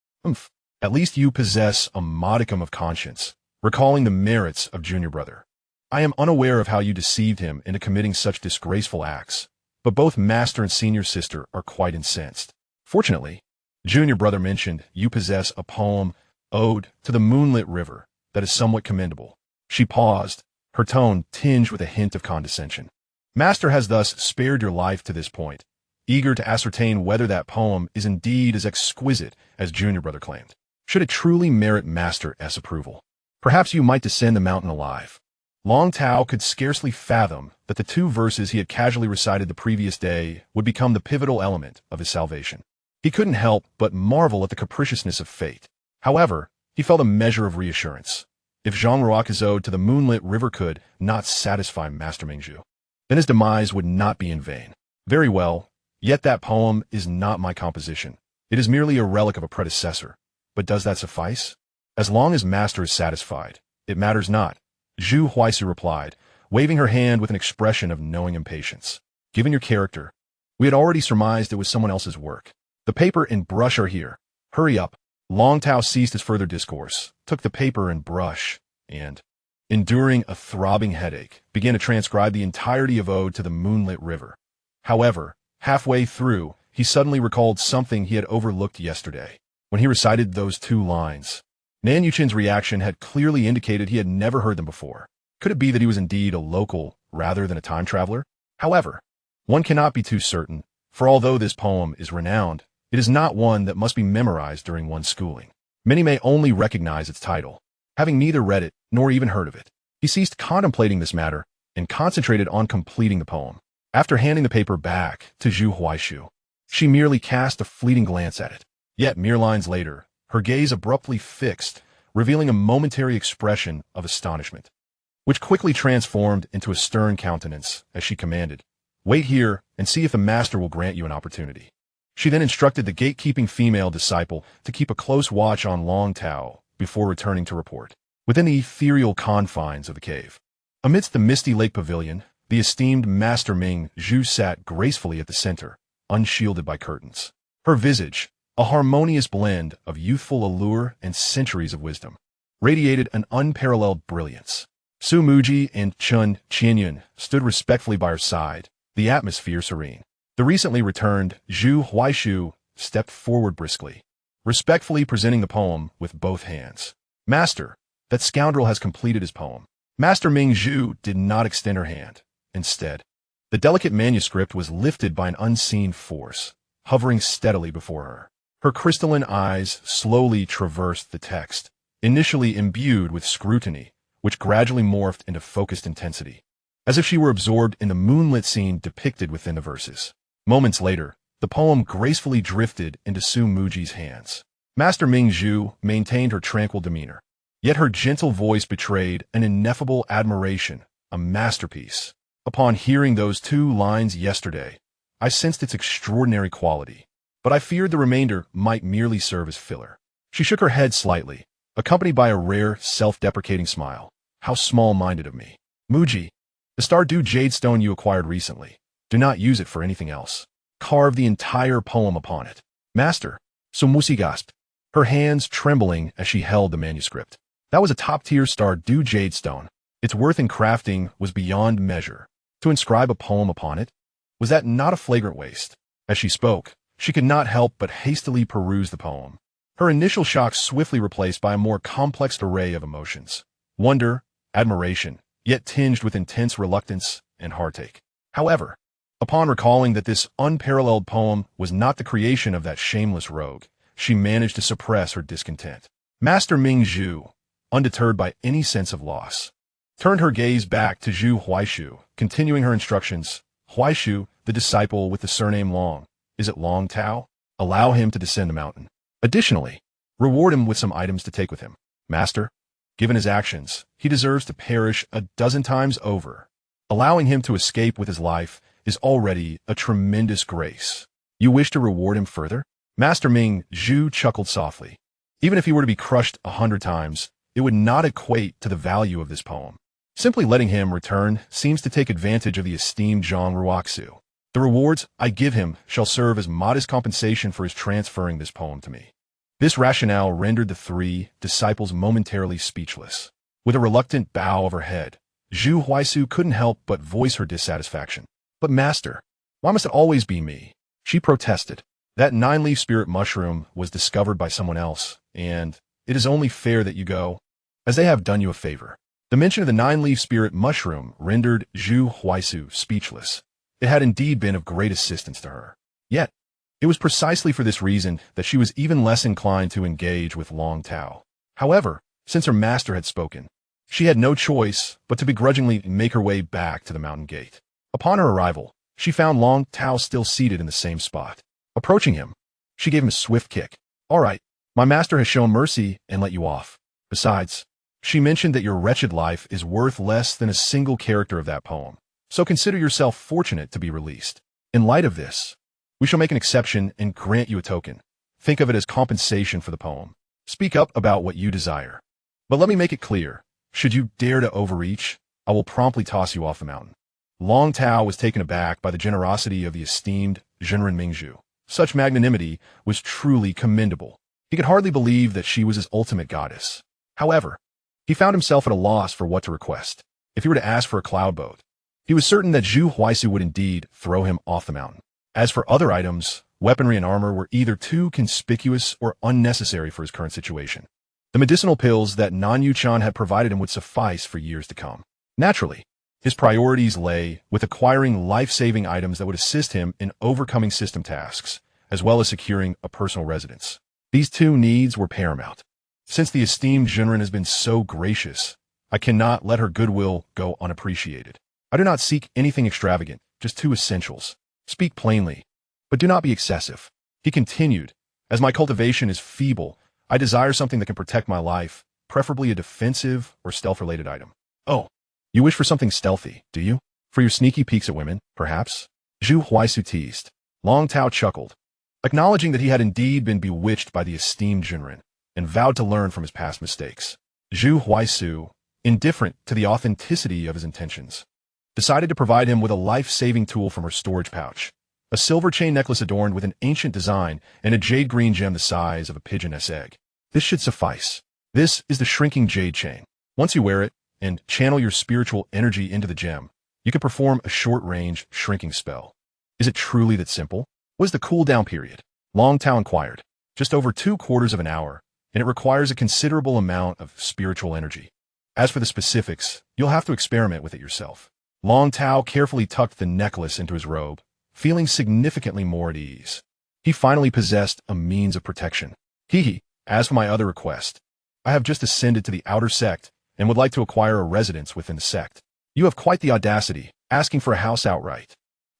At least you possess a modicum of conscience, recalling the merits of junior brother. I am unaware of how you deceived him into committing such disgraceful acts, but both master and senior sister are quite incensed. Fortunately, junior brother mentioned you possess a poem, Ode to the Moonlit River, that is somewhat commendable. She paused, her tone tinged with a hint of condescension. Master has thus spared your life to this point, eager to ascertain whether that poem is indeed as exquisite as junior brother claimed. Should it truly merit Master's approval, perhaps you might descend the mountain alive. Long Tao could scarcely fathom that the 2 verses he had casually recited the previous day would become the pivotal element of his salvation. He couldn't help but marvel at the capriciousness of fate. However, he felt a measure of reassurance. If Xianxia's ode to the moonlit river could not satisfy Master Mingzhu, then his demise would not be in vain. Very well, yet that poem is not my composition. It is merely a relic of a predecessor. But does that suffice? As long as Master is satisfied, it matters not, Zhu Huaisu replied, waving her hand with an expression of knowing impatience. Given your character, we had already surmised it was someone else's work. The paper and brush are here. Hurry up. Long Tao ceased his further discourse, took the paper and brush, and, enduring a throbbing headache, began to transcribe the entirety of Ode to the Moonlit River. However, halfway through, he suddenly recalled something he had overlooked yesterday. When he recited those 2 lines, Nan Yuchen's reaction had clearly indicated he had never heard them before. Could it be that he was indeed a local rather than a time traveler? However, one cannot be too certain, for although this poem is renowned, it is not one that must be memorized during one's schooling. Many may only recognize its title, having neither read it nor even heard of it. He ceased contemplating this matter and concentrated on completing the poem. After handing the paper back to Zhu Huaishu, she merely cast a fleeting glance at it. Yet mere lines later, her gaze abruptly fixed revealing a momentary expression of astonishment, which quickly transformed into a stern countenance as she commanded, "Wait here and see if the master will grant you an opportunity." She then instructed the gatekeeping female disciple to keep a close watch on Long Tao before returning to report. Within the ethereal confines of the cave, amidst the misty lake pavilion, the esteemed Master Ming Zhu sat gracefully at the center, unshielded by curtains. Her visage, a harmonious blend of youthful allure and centuries of wisdom, radiated an unparalleled brilliance. Su Muji and Chun Qianyun stood respectfully by her side, the atmosphere serene. The recently returned Zhu Huaishu stepped forward briskly, respectfully presenting the poem with both hands. "Master, that scoundrel has completed his poem." Master Ming Zhu did not extend her hand. Instead, the delicate manuscript was lifted by an unseen force, hovering steadily before her. Her crystalline eyes slowly traversed the text, initially imbued with scrutiny, which gradually morphed into focused intensity, as if she were absorbed in the moonlit scene depicted within the verses. Moments later, the poem gracefully drifted into Su Muji's hands. Master Ming Zhu maintained her tranquil demeanor, yet her gentle voice betrayed an ineffable admiration, a masterpiece. "Upon hearing those 2 lines yesterday, I sensed its extraordinary quality, but I feared the remainder might merely serve as filler." She shook her head slightly, accompanied by a rare, self-deprecating smile. "How small-minded of me. Muji, the Stardew Jade Stone you acquired recently, do not use it for anything else. Carve the entire poem upon it." "Master," Su Musi gasped, her hands trembling as she held the manuscript. That was a top-tier Stardew Jade Stone. Its worth in crafting was beyond measure. To inscribe a poem upon it, was that not a flagrant waste? As she spoke, she could not help but hastily peruse the poem, her initial shock swiftly replaced by a more complex array of emotions. Wonder, admiration, yet tinged with intense reluctance and heartache. However, upon recalling that this unparalleled poem was not the creation of that shameless rogue, she managed to suppress her discontent. Master Ming Zhu, undeterred by any sense of loss, turned her gaze back to Zhu Huaishu, continuing her instructions. "Huaishu, the disciple with the surname Long, is it Long Tao? Allow him to descend the mountain. Additionally, reward him with some items to take with him. Master, given his actions, he deserves to perish a dozen times over. Allowing him to escape with his life is already a tremendous grace. You wish to reward him further?" Master Ming Zhu chuckled softly. Even if he were to be crushed 100 times, it would not equate to the value of this poem. Simply letting him return seems to take advantage of the esteemed Zhang Ruoxu. "The rewards I give him shall serve as modest compensation for his transferring this poem to me." This rationale rendered the 3 disciples momentarily speechless. With a reluctant bow of her head, Zhu Huaisu couldn't help but voice her dissatisfaction. "But master, why must it always be me?" she protested. "That 9-leaf spirit mushroom was discovered by someone else, and it is only fair that you go, as they have done you a favor." The mention of the 9-leaf spirit mushroom rendered Zhu Huaisu speechless. It had indeed been of great assistance to her. Yet, it was precisely for this reason that she was even less inclined to engage with Long Tao. However, since her master had spoken, she had no choice but to begrudgingly make her way back to the mountain gate. Upon her arrival, she found Long Tao still seated in the same spot. Approaching him, she gave him a swift kick. "All right, my master has shown mercy and let you off. Besides, she mentioned that your wretched life is worth less than a single character of that poem, so consider yourself fortunate to be released. In light of this, we shall make an exception and grant you a token. Think of it as compensation for the poem. Speak up about what you desire. But let me make it clear, should you dare to overreach, I will promptly toss you off the mountain." Long Tao was taken aback by the generosity of the esteemed Zhenren Mingzhu. Such magnanimity was truly commendable. He could hardly believe that she was his ultimate goddess. However, he found himself at a loss for what to request. If he were to ask for a cloud boat, he was certain that Zhu Huaisu would indeed throw him off the mountain. As for other items, weaponry and armor were either too conspicuous or unnecessary for his current situation. The medicinal pills that Nan Yuchan had provided him would suffice for years to come. Naturally, his priorities lay with acquiring life-saving items that would assist him in overcoming system tasks, as well as securing a personal residence. These 2 needs were paramount. Since the esteemed Zhenren has been so gracious, I cannot let her goodwill go unappreciated. I do not seek anything extravagant, just 2 essentials. Speak plainly, but do not be excessive." He continued, "As my cultivation is feeble, I desire something that can protect my life, preferably a defensive or stealth-related item. Oh, you wish for something stealthy, do you? For your sneaky peeks at women, perhaps? Zhu Huaisu teased. Long Tao chuckled, acknowledging that he had indeed been bewitched by the esteemed Junren, and vowed to learn from his past mistakes. Zhu Huaisu, indifferent to the authenticity of his intentions, decided to provide him with a life-saving tool from her storage pouch, a silver chain necklace adorned with an ancient design and a jade green gem the size of a pigeon's egg. This should suffice. This is the shrinking jade chain. Once you wear it and channel your spiritual energy into the gem, you can perform a short-range shrinking spell. Is it truly that simple? What is the cooldown period? Long Tao inquired. Just over 2/4 of an hour, and it requires a considerable amount of spiritual energy. As for the specifics, you'll have to experiment with it yourself. Long Tao carefully tucked the necklace into his robe, feeling significantly more at ease. He finally possessed a means of protection. As for my other request, I have just ascended to the outer sect and would like to acquire a residence within the sect. You have quite the audacity, asking for a house outright.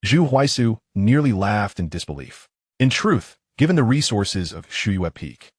Zhu Huaisu nearly laughed in disbelief. In truth, given the resources of Shuyue Peak,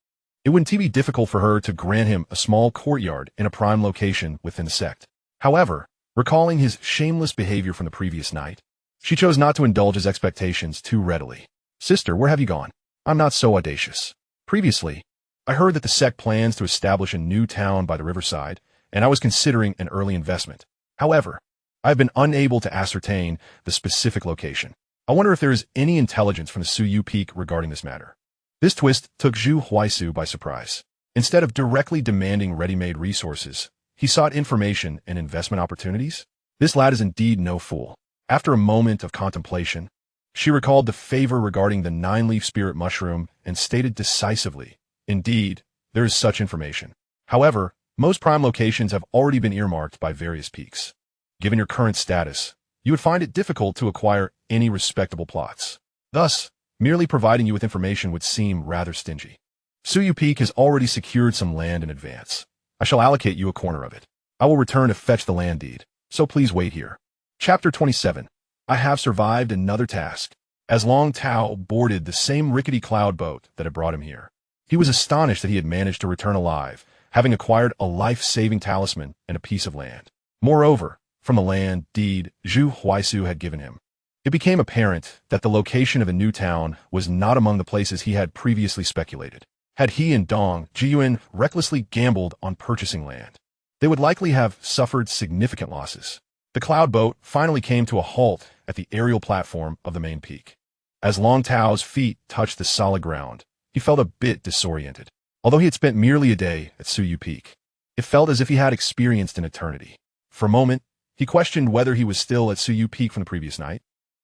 it wouldn't be difficult for her to grant him a small courtyard in a prime location within the sect. However, recalling his shameless behavior from the previous night, she chose not to indulge his expectations too readily. Sister, where have you gone? I'm not so audacious. Previously, I heard that the sect plans to establish a new town by the riverside, and I was considering an early investment. However, I have been unable to ascertain the specific location. I wonder if there is any intelligence from the Suyu Peak regarding this matter. This twist took Zhu Huaisu by surprise. Instead of directly demanding ready-made resources, he sought information and investment opportunities. This lad is indeed no fool. After a moment of contemplation, she recalled the favor regarding the 9-leaf spirit mushroom and stated decisively, indeed, there is such information. However, most prime locations have already been earmarked by various peaks. Given your current status, you would find it difficult to acquire any respectable plots. Thus, merely providing you with information would seem rather stingy. Suyu Peak has already secured some land in advance. I shall allocate you a corner of it. I will return to fetch the land deed, so please wait here. Chapter 27. I have survived another task. As Long Tao boarded the same rickety cloud boat that had brought him here, he was astonished that he had managed to return alive, having acquired a life-saving talisman and a piece of land. Moreover, from the land deed Zhu Huaisu had given him, it became apparent that the location of a new town was not among the places he had previously speculated. Had he and Dong Jiyuan recklessly gambled on purchasing land, they would likely have suffered significant losses. The cloud boat finally came to a halt at the aerial platform of the main peak. As Long Tao's feet touched the solid ground, he felt a bit disoriented. Although he had spent merely a day at Suyu Peak, it felt as if he had experienced an eternity. For a moment, he questioned whether he was still at Suyu Peak from the previous night,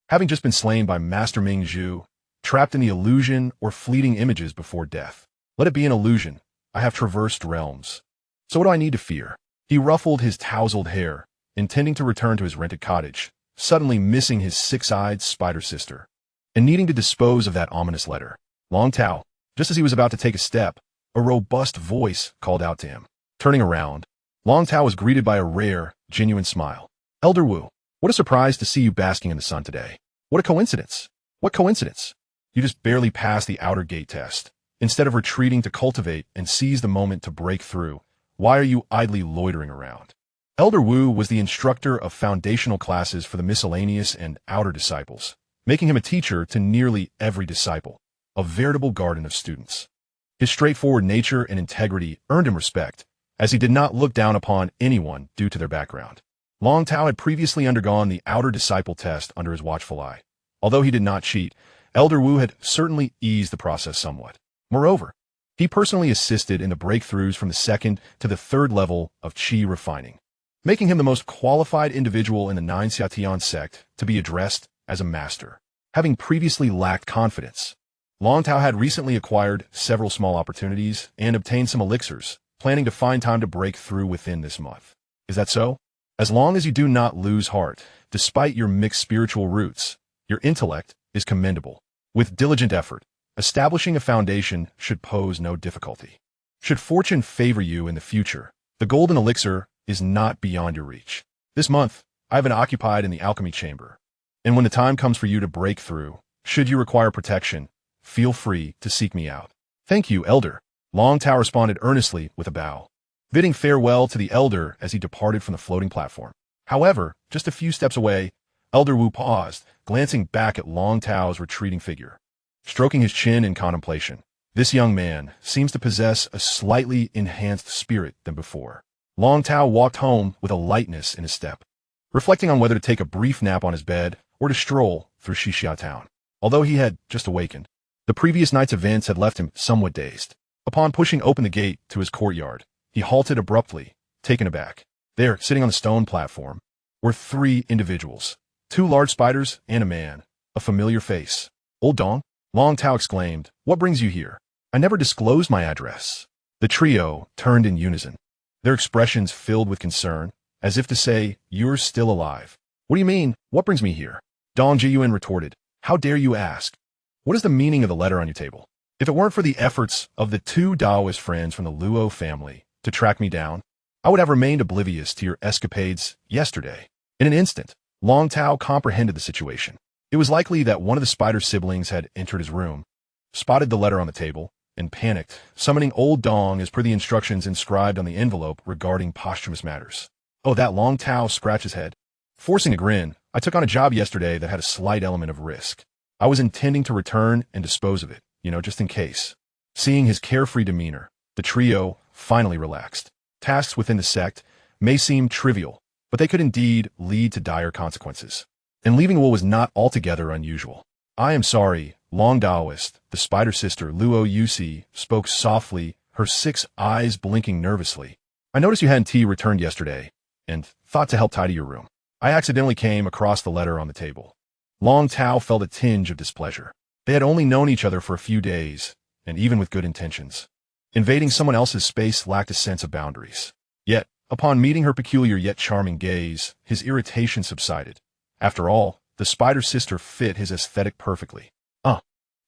having just been slain by Master Ming Zhu, trapped in the illusion or fleeting images before death. Let it be an illusion. I have traversed realms. So what do I need to fear? He ruffled his tousled hair, intending to return to his rented cottage, suddenly missing his six-eyed spider sister, and needing to dispose of that ominous letter. Long Tao, just as he was about to take a step, a robust voice called out to him. Turning around, Long Tao was greeted by a rare, genuine smile. Elder Wu, what a surprise to see you basking in the sun today. What a coincidence. What coincidence. You just barely passed the outer gate test. Instead of retreating to cultivate and seize the moment to break through, why are you idly loitering around? Elder Wu was the instructor of foundational classes for the miscellaneous and outer disciples, making him a teacher to nearly every disciple, a veritable garden of students. His straightforward nature and integrity earned him respect, as he did not look down upon anyone due to their background. Long Tao had previously undergone the outer disciple test under his watchful eye. Although he did not cheat, Elder Wu had certainly eased the process somewhat. Moreover, he personally assisted in the breakthroughs from the 2nd to the 3rd level of Qi Refining, making him the most qualified individual in the Xianxia sect to be addressed as a master. Having previously lacked confidence, Long Tao had recently acquired several small opportunities and obtained some elixirs, planning to find time to break through within this month. Is that so? As long as you do not lose heart, despite your mixed spiritual roots, your intellect is commendable. With diligent effort, establishing a foundation should pose no difficulty. Should fortune favor you in the future, the golden elixir is not beyond your reach. This month, I have been occupied in the alchemy chamber, and when the time comes for you to break through, should you require protection, feel free to seek me out. Thank you, Elder. Long Tao responded earnestly with a bow. bidding farewell to the elder as he departed from the floating platform. However, just a few steps away, Elder Wu paused, glancing back at Long Tao's retreating figure. Stroking his chin in contemplation, this young man seems to possess a slightly enhanced spirit than before. Long Tao walked home with a lightness in his step, reflecting on whether to take a brief nap on his bed or to stroll through Xianxia town. Although he had just awakened, the previous night's events had left him somewhat dazed. Upon pushing open the gate to his courtyard, he halted abruptly, taken aback. There, sitting on the stone platform, were 3 individuals, 2 large spiders and a man, a familiar face. Old Dong? Long Tao exclaimed, "What brings you here? I never disclosed my address." The trio turned in unison, their expressions filled with concern, as if to say, "You're still alive." "What do you mean, what brings me here?" Dong Jiyuan retorted, "How dare you ask? What is the meaning of the letter on your table? If it weren't for the efforts of the 2 Taoist friends from the Luo family to track me down, I would have remained oblivious to your escapades yesterday." In an instant, Long Tao comprehended the situation. It was likely that one of the spider siblings had entered his room, spotted the letter on the table, and panicked, summoning Old Dong as per the instructions inscribed on the envelope regarding posthumous matters. "Oh, that." Long Tao scratched his head. Forcing a grin, "I took on a job yesterday that had a slight element of risk. I was intending to return and dispose of it, just in case." Seeing his carefree demeanor, the trio finally relaxed. Tasks within the sect may seem trivial, but they could indeed lead to dire consequences. And leaving Wu was not altogether unusual. "I am sorry," Long Taoist, the spider sister Luo Yusi, spoke softly, her 6 eyes blinking nervously. "I noticed you hadn't returned yesterday, and thought to help tidy your room. I accidentally came across the letter on the table." Long Tao felt a tinge of displeasure. They had only known each other for a few days, and even with good intentions, invading someone else's space lacked a sense of boundaries. Yet, upon meeting her peculiar yet charming gaze, his irritation subsided. After all, the spider sister fit his aesthetic perfectly.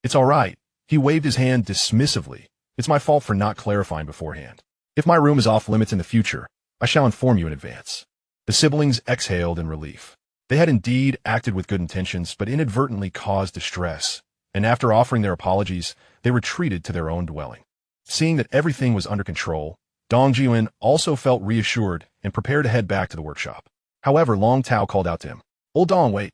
It's all right." He waved his hand dismissively. "It's my fault for not clarifying beforehand. If my room is off limits in the future, I shall inform you in advance." The siblings exhaled in relief. They had indeed acted with good intentions, but inadvertently caused distress, and after offering their apologies, they retreated to their own dwelling. Seeing that everything was under control, Dong Jiyuan also felt reassured and prepared to head back to the workshop. However, Long Tao called out to him, "Old Dong, wait.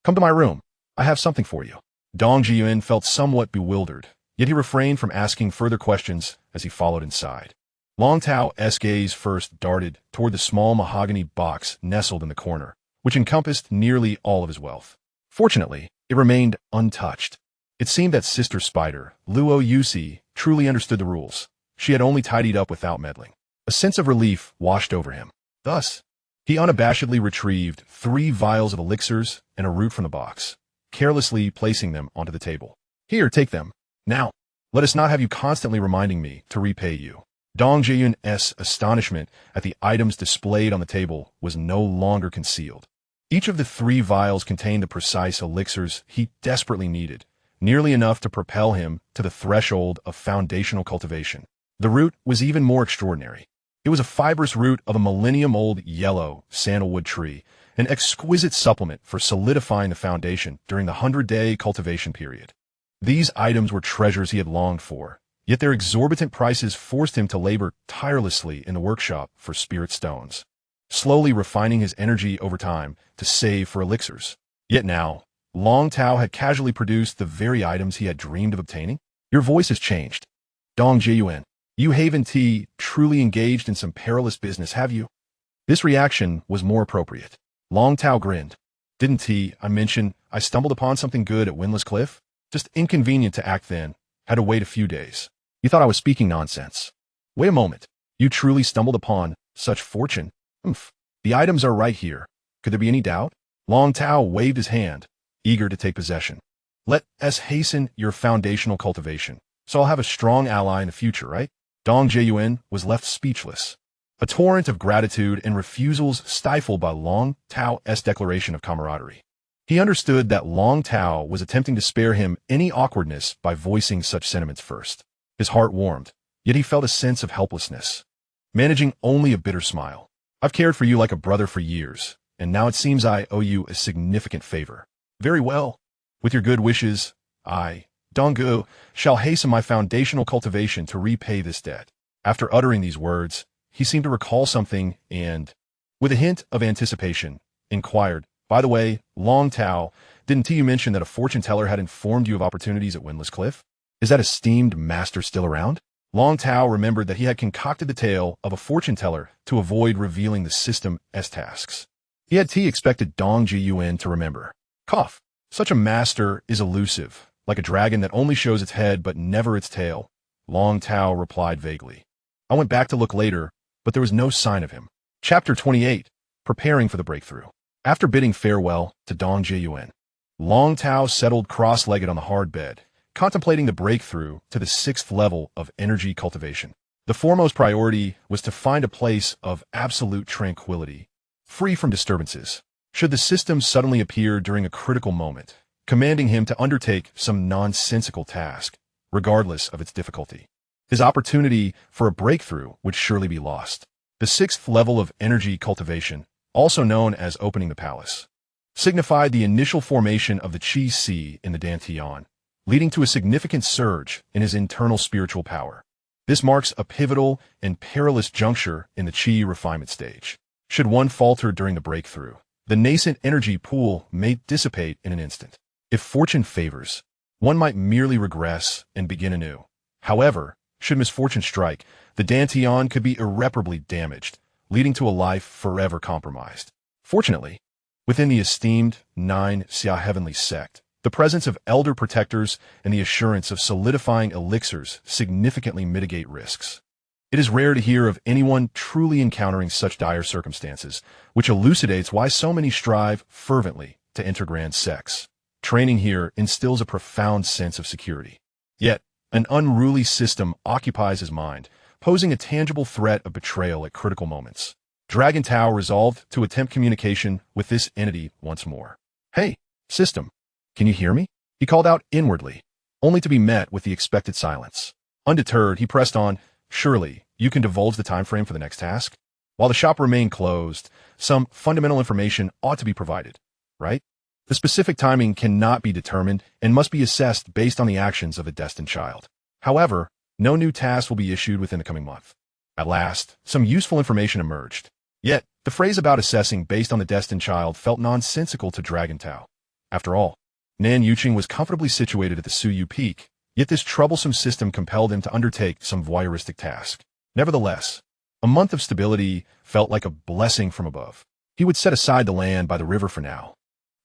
Come to my room. I have something for you." Dong Jiyuan felt somewhat bewildered, yet he refrained from asking further questions as he followed inside. Long Tao's gaze first darted toward the small mahogany box nestled in the corner, which encompassed nearly all of his wealth. Fortunately, it remained untouched. It seemed that Sister Spider, Luo Yusi, truly understood the rules. She had only tidied up without meddling. A sense of relief washed over him. Thus, he unabashedly retrieved 3 vials of elixirs and a root from the box, carelessly placing them onto the table. "Here, take them. Now, let us not have you constantly reminding me to repay you." Dong Jiyuan's astonishment at the items displayed on the table was no longer concealed. Each of the 3 vials contained the precise elixirs he desperately needed, nearly enough to propel him to the threshold of foundational cultivation. The root was even more extraordinary. It was a fibrous root of a millennium-old yellow sandalwood tree, an exquisite supplement for solidifying the foundation during the 100-day cultivation period. These items were treasures he had longed for, yet their exorbitant prices forced him to labor tirelessly in the workshop for spirit stones, slowly refining his energy over time to save for elixirs. Yet now, Long Tao had casually produced the very items he had dreamed of obtaining. "Your voice has changed. Dong Jiyuan, you Haven T truly engaged in some perilous business, have you?" This reaction was more appropriate. Long Tao grinned. "Didn't I mention I stumbled upon something good at Windless Cliff? Just inconvenient to act then. Had to wait a few days. You thought I was speaking nonsense. Wait a moment. You truly stumbled upon such fortune? Humph. The items are right here. Could there be any doubt?" Long Tao waved his hand, eager to take possession. "Let us hasten your foundational cultivation, so I'll have a strong ally in the future, right?" Dong Jiyuan was left speechless. A torrent of gratitude and refusals stifled by Long Tao's declaration of camaraderie. He understood that Long Tao was attempting to spare him any awkwardness by voicing such sentiments first. His heart warmed, yet he felt a sense of helplessness, managing only a bitter smile. "I've cared for you like a brother for years, and now it seems I owe you a significant favor." "Very well. With your good wishes, I, Donggu, shall hasten my foundational cultivation to repay this debt." After uttering these words, he seemed to recall something and, with a hint of anticipation, inquired, "By the way, Long Tao, didn't you mention that a fortune teller had informed you of opportunities at Windless Cliff? Is that esteemed master still around?" Long Tao remembered that he had concocted the tale of a fortune teller to avoid revealing the system's tasks. He had expected Dong Ji Yuan to remember. Cough. Such a master is elusive, like a dragon that only shows its head but never its tail. Long Tao replied vaguely. I went back to look later, but there was no sign of him. Chapter 28. Preparing for the breakthrough. After bidding farewell to Dong Ji Yuan, Long Tao settled cross-legged on the hard bed, contemplating the breakthrough to the 6th level of energy cultivation. The foremost priority was to find a place of absolute tranquility, free from disturbances, should the system suddenly appear during a critical moment, commanding him to undertake some nonsensical task, regardless of its difficulty. His opportunity for a breakthrough would surely be lost. The 6th level of energy cultivation, also known as opening the palace, signified the initial formation of the Qi Sea in the Dantian, leading to a significant surge in his internal spiritual power. This marks a pivotal and perilous juncture in the Qi Refinement stage. Should one falter during the breakthrough, the nascent energy pool may dissipate in an instant. If fortune favors, one might merely regress and begin anew. However, should misfortune strike, the Dantian could be irreparably damaged, leading to a life forever compromised. Fortunately, within the esteemed Xianxia heavenly sect, the presence of elder protectors and the assurance of solidifying elixirs significantly mitigate risks. It is rare to hear of anyone truly encountering such dire circumstances, which elucidates why so many strive fervently to enter grand sects. Training here instills a profound sense of security. Yet, an unruly system occupies his mind, posing a tangible threat of betrayal at critical moments. Dragon Tao resolved to attempt communication with this entity once more. "Hey, system, can you hear me?" he called out inwardly, only to be met with the expected silence. Undeterred, he pressed on, "Surely, you can divulge the time frame for the next task? While the shop remained closed, some fundamental information ought to be provided, right? The specific timing cannot be determined and must be assessed based on the actions of a destined child. However, no new tasks will be issued within the coming month." At last, some useful information emerged. Yet, the phrase about assessing based on the destined child felt nonsensical to Dragon Tao. After all, Nan Yuqing was comfortably situated at the Suyu Peak, yet this troublesome system compelled him to undertake some voyeuristic task. Nevertheless, a month of stability felt like a blessing from above. He would set aside the land by the river for now.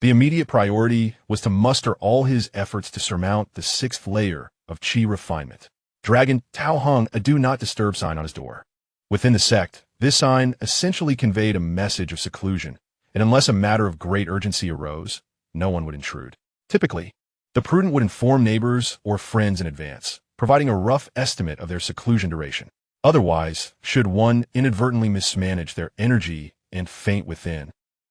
The immediate priority was to muster all his efforts to surmount the 6th layer of Qi Refinement. Dragon Tao hung a do not disturb sign on his door. Within the sect, this sign essentially conveyed a message of seclusion, and unless a matter of great urgency arose, no one would intrude. Typically, the prudent would inform neighbors or friends in advance, providing a rough estimate of their seclusion duration. Otherwise, should one inadvertently mismanage their energy and faint within,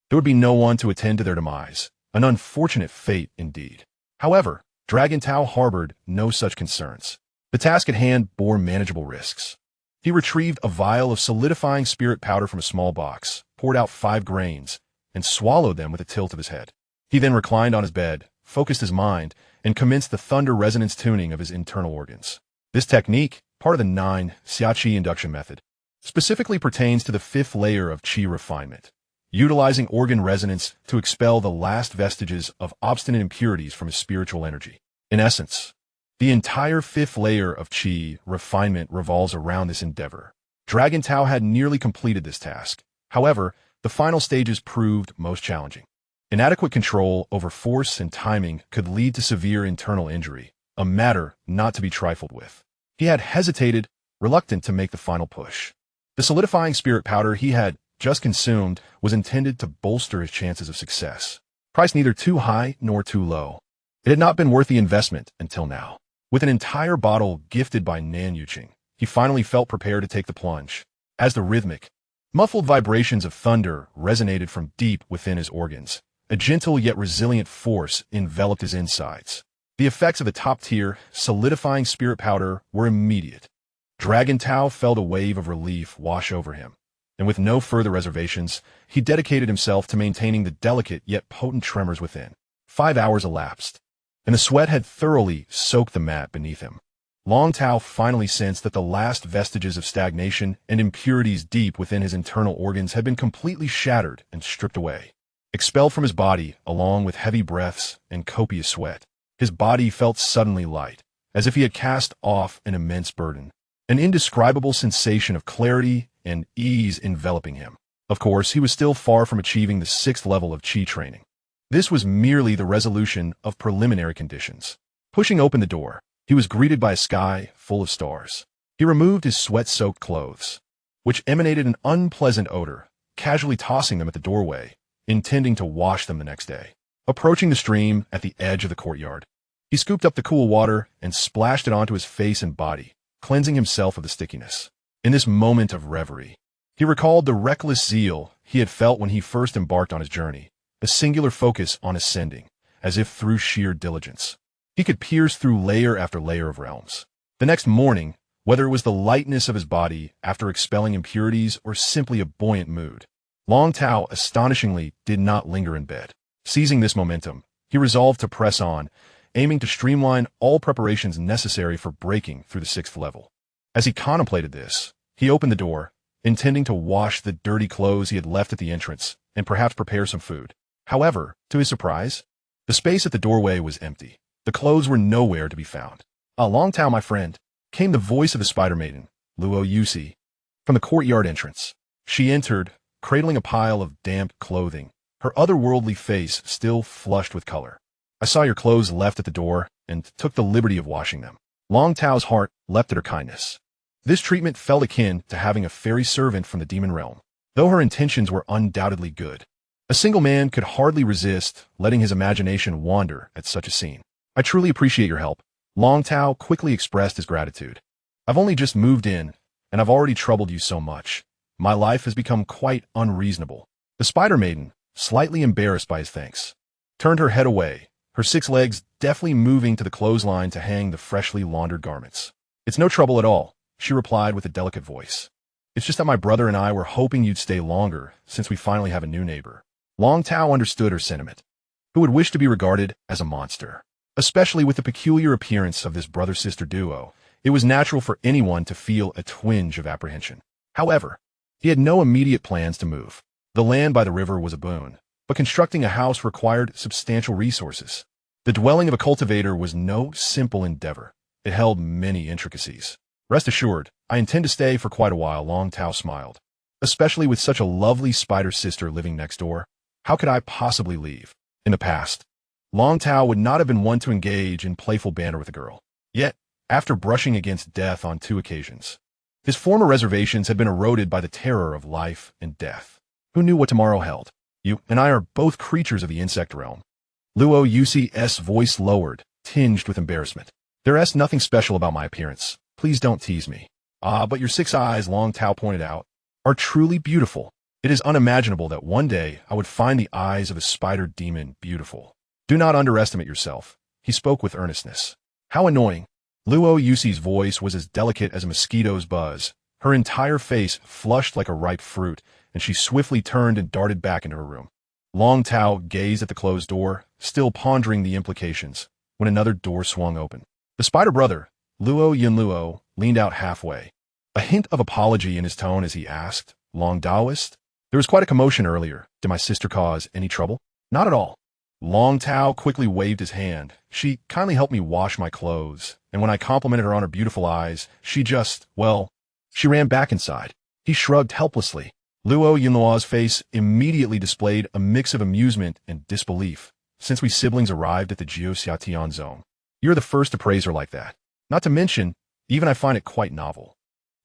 there would be no one to attend to their demise, an unfortunate fate indeed. However, Dragon Tao harbored no such concerns. The task at hand bore manageable risks. He retrieved a vial of solidifying spirit powder from a small box, poured out 5 grains, and swallowed them with a tilt of his head. He then reclined on his bed, focused his mind, and commenced the thunder resonance tuning of his internal organs. This technique, part of the 9 Xianxia induction method, specifically pertains to the 5th layer of Qi Refinement, utilizing organ resonance to expel the last vestiges of obstinate impurities from his spiritual energy. In essence, the entire 5th layer of Qi Refinement revolves around this endeavor. Dragon Tao had nearly completed this task. However, the final stages proved most challenging. Inadequate control over force and timing could lead to severe internal injury, a matter not to be trifled with. He had hesitated, reluctant to make the final push. The solidifying spirit powder he had just consumed was intended to bolster his chances of success. Priced neither too high nor too low, it had not been worth the investment until now. With an entire bottle gifted by Nan Yuqing, he finally felt prepared to take the plunge. As the rhythmic, muffled vibrations of thunder resonated from deep within his organs, a gentle yet resilient force enveloped his insides. The effects of the top-tier, solidifying spirit powder were immediate. Dragon Tao felt a wave of relief wash over him, and with no further reservations, he dedicated himself to maintaining the delicate yet potent tremors within. 5 hours elapsed, and the sweat had thoroughly soaked the mat beneath him. Long Tao finally sensed that the last vestiges of stagnation and impurities deep within his internal organs had been completely shattered and stripped away. Expelled from his body, along with heavy breaths and copious sweat, his body felt suddenly light, as if he had cast off an immense burden. An indescribable sensation of clarity and ease enveloping him. Of course, he was still far from achieving the 6th level of Qi training. This was merely the resolution of preliminary conditions. Pushing open the door, he was greeted by a sky full of stars. He removed his sweat-soaked clothes, which emanated an unpleasant odor, casually tossing them at the doorway, intending to wash them the next day. Approaching the stream at the edge of the courtyard, he scooped up the cool water and splashed it onto his face and body, cleansing himself of the stickiness. In this moment of reverie, he recalled the reckless zeal he had felt when he first embarked on his journey, a singular focus on ascending, as if through sheer diligence. He could pierce through layer after layer of realms. The next morning, whether it was the lightness of his body after expelling impurities or simply a buoyant mood, Long Tao astonishingly did not linger in bed. Seizing this momentum, he resolved to press on, aiming to streamline all preparations necessary for breaking through the 6th level. As he contemplated this, he opened the door, intending to wash the dirty clothes he had left at the entrance and perhaps prepare some food. However, to his surprise, the space at the doorway was empty. The clothes were nowhere to be found. "Ah, Long Tao, my friend," came the voice of the spider maiden, Luo Yusi, from the courtyard entrance. She entered, cradling a pile of damp clothing, her otherworldly face still flushed with color. "I saw your clothes left at the door and took the liberty of washing them." Long Tao's heart leapt at her kindness. This treatment felt akin to having a fairy servant from the demon realm. Though her intentions were undoubtedly good, a single man could hardly resist letting his imagination wander at such a scene. "I truly appreciate your help." Long Tao quickly expressed his gratitude. "I've only just moved in, and I've already troubled you so much. My life has become quite unreasonable." The spider maiden, slightly embarrassed by his thanks, turned her head away, her 6 legs deftly moving to the clothesline to hang the freshly laundered garments. "It's no trouble at all," she replied with a delicate voice. "It's just that my brother and I were hoping you'd stay longer since we finally have a new neighbor." Long Tao understood her sentiment. Who would wish to be regarded as a monster? Especially with the peculiar appearance of this brother-sister duo, it was natural for anyone to feel a twinge of apprehension. However, he had no immediate plans to move. The land by the river was a boon, but constructing a house required substantial resources. The dwelling of a cultivator was no simple endeavor. It held many intricacies. "Rest assured, I intend to stay for quite a while," Long Tao smiled. "Especially with such a lovely spider sister living next door. How could I possibly leave?" In the past, Long Tao would not have been one to engage in playful banter with a girl. Yet, after brushing against death on 2 occasions, his former reservations had been eroded by the terror of life and death. Who knew what tomorrow held? "You and I are both creatures of the insect realm." Luo Yusi's voice lowered, tinged with embarrassment. "There's nothing special about my appearance. Please don't tease me." "Ah, but your 6 eyes," Long Tao pointed out, "are truly beautiful. It is unimaginable that one day I would find the eyes of a spider demon beautiful." "Do not underestimate yourself," he spoke with earnestness. "How annoying." Luo Yusi's voice was as delicate as a mosquito's buzz. Her entire face flushed like a ripe fruit, and she swiftly turned and darted back into her room. Long Tao gazed at the closed door, still pondering the implications, when another door swung open. The spider brother, Luo Yunluo, leaned out halfway, a hint of apology in his tone as he asked, "Long Taoist? There was quite a commotion earlier. Did my sister cause any trouble?" "Not at all." Long Tao quickly waved his hand. "She kindly helped me wash my clothes, and when I complimented her on her beautiful eyes, she ran back inside." He shrugged helplessly. Luo Yunluo's face immediately displayed a mix of amusement and disbelief. "Since we siblings arrived at the Xianxia zone, you're the first to praise her like that. Not to mention, even I find it quite novel."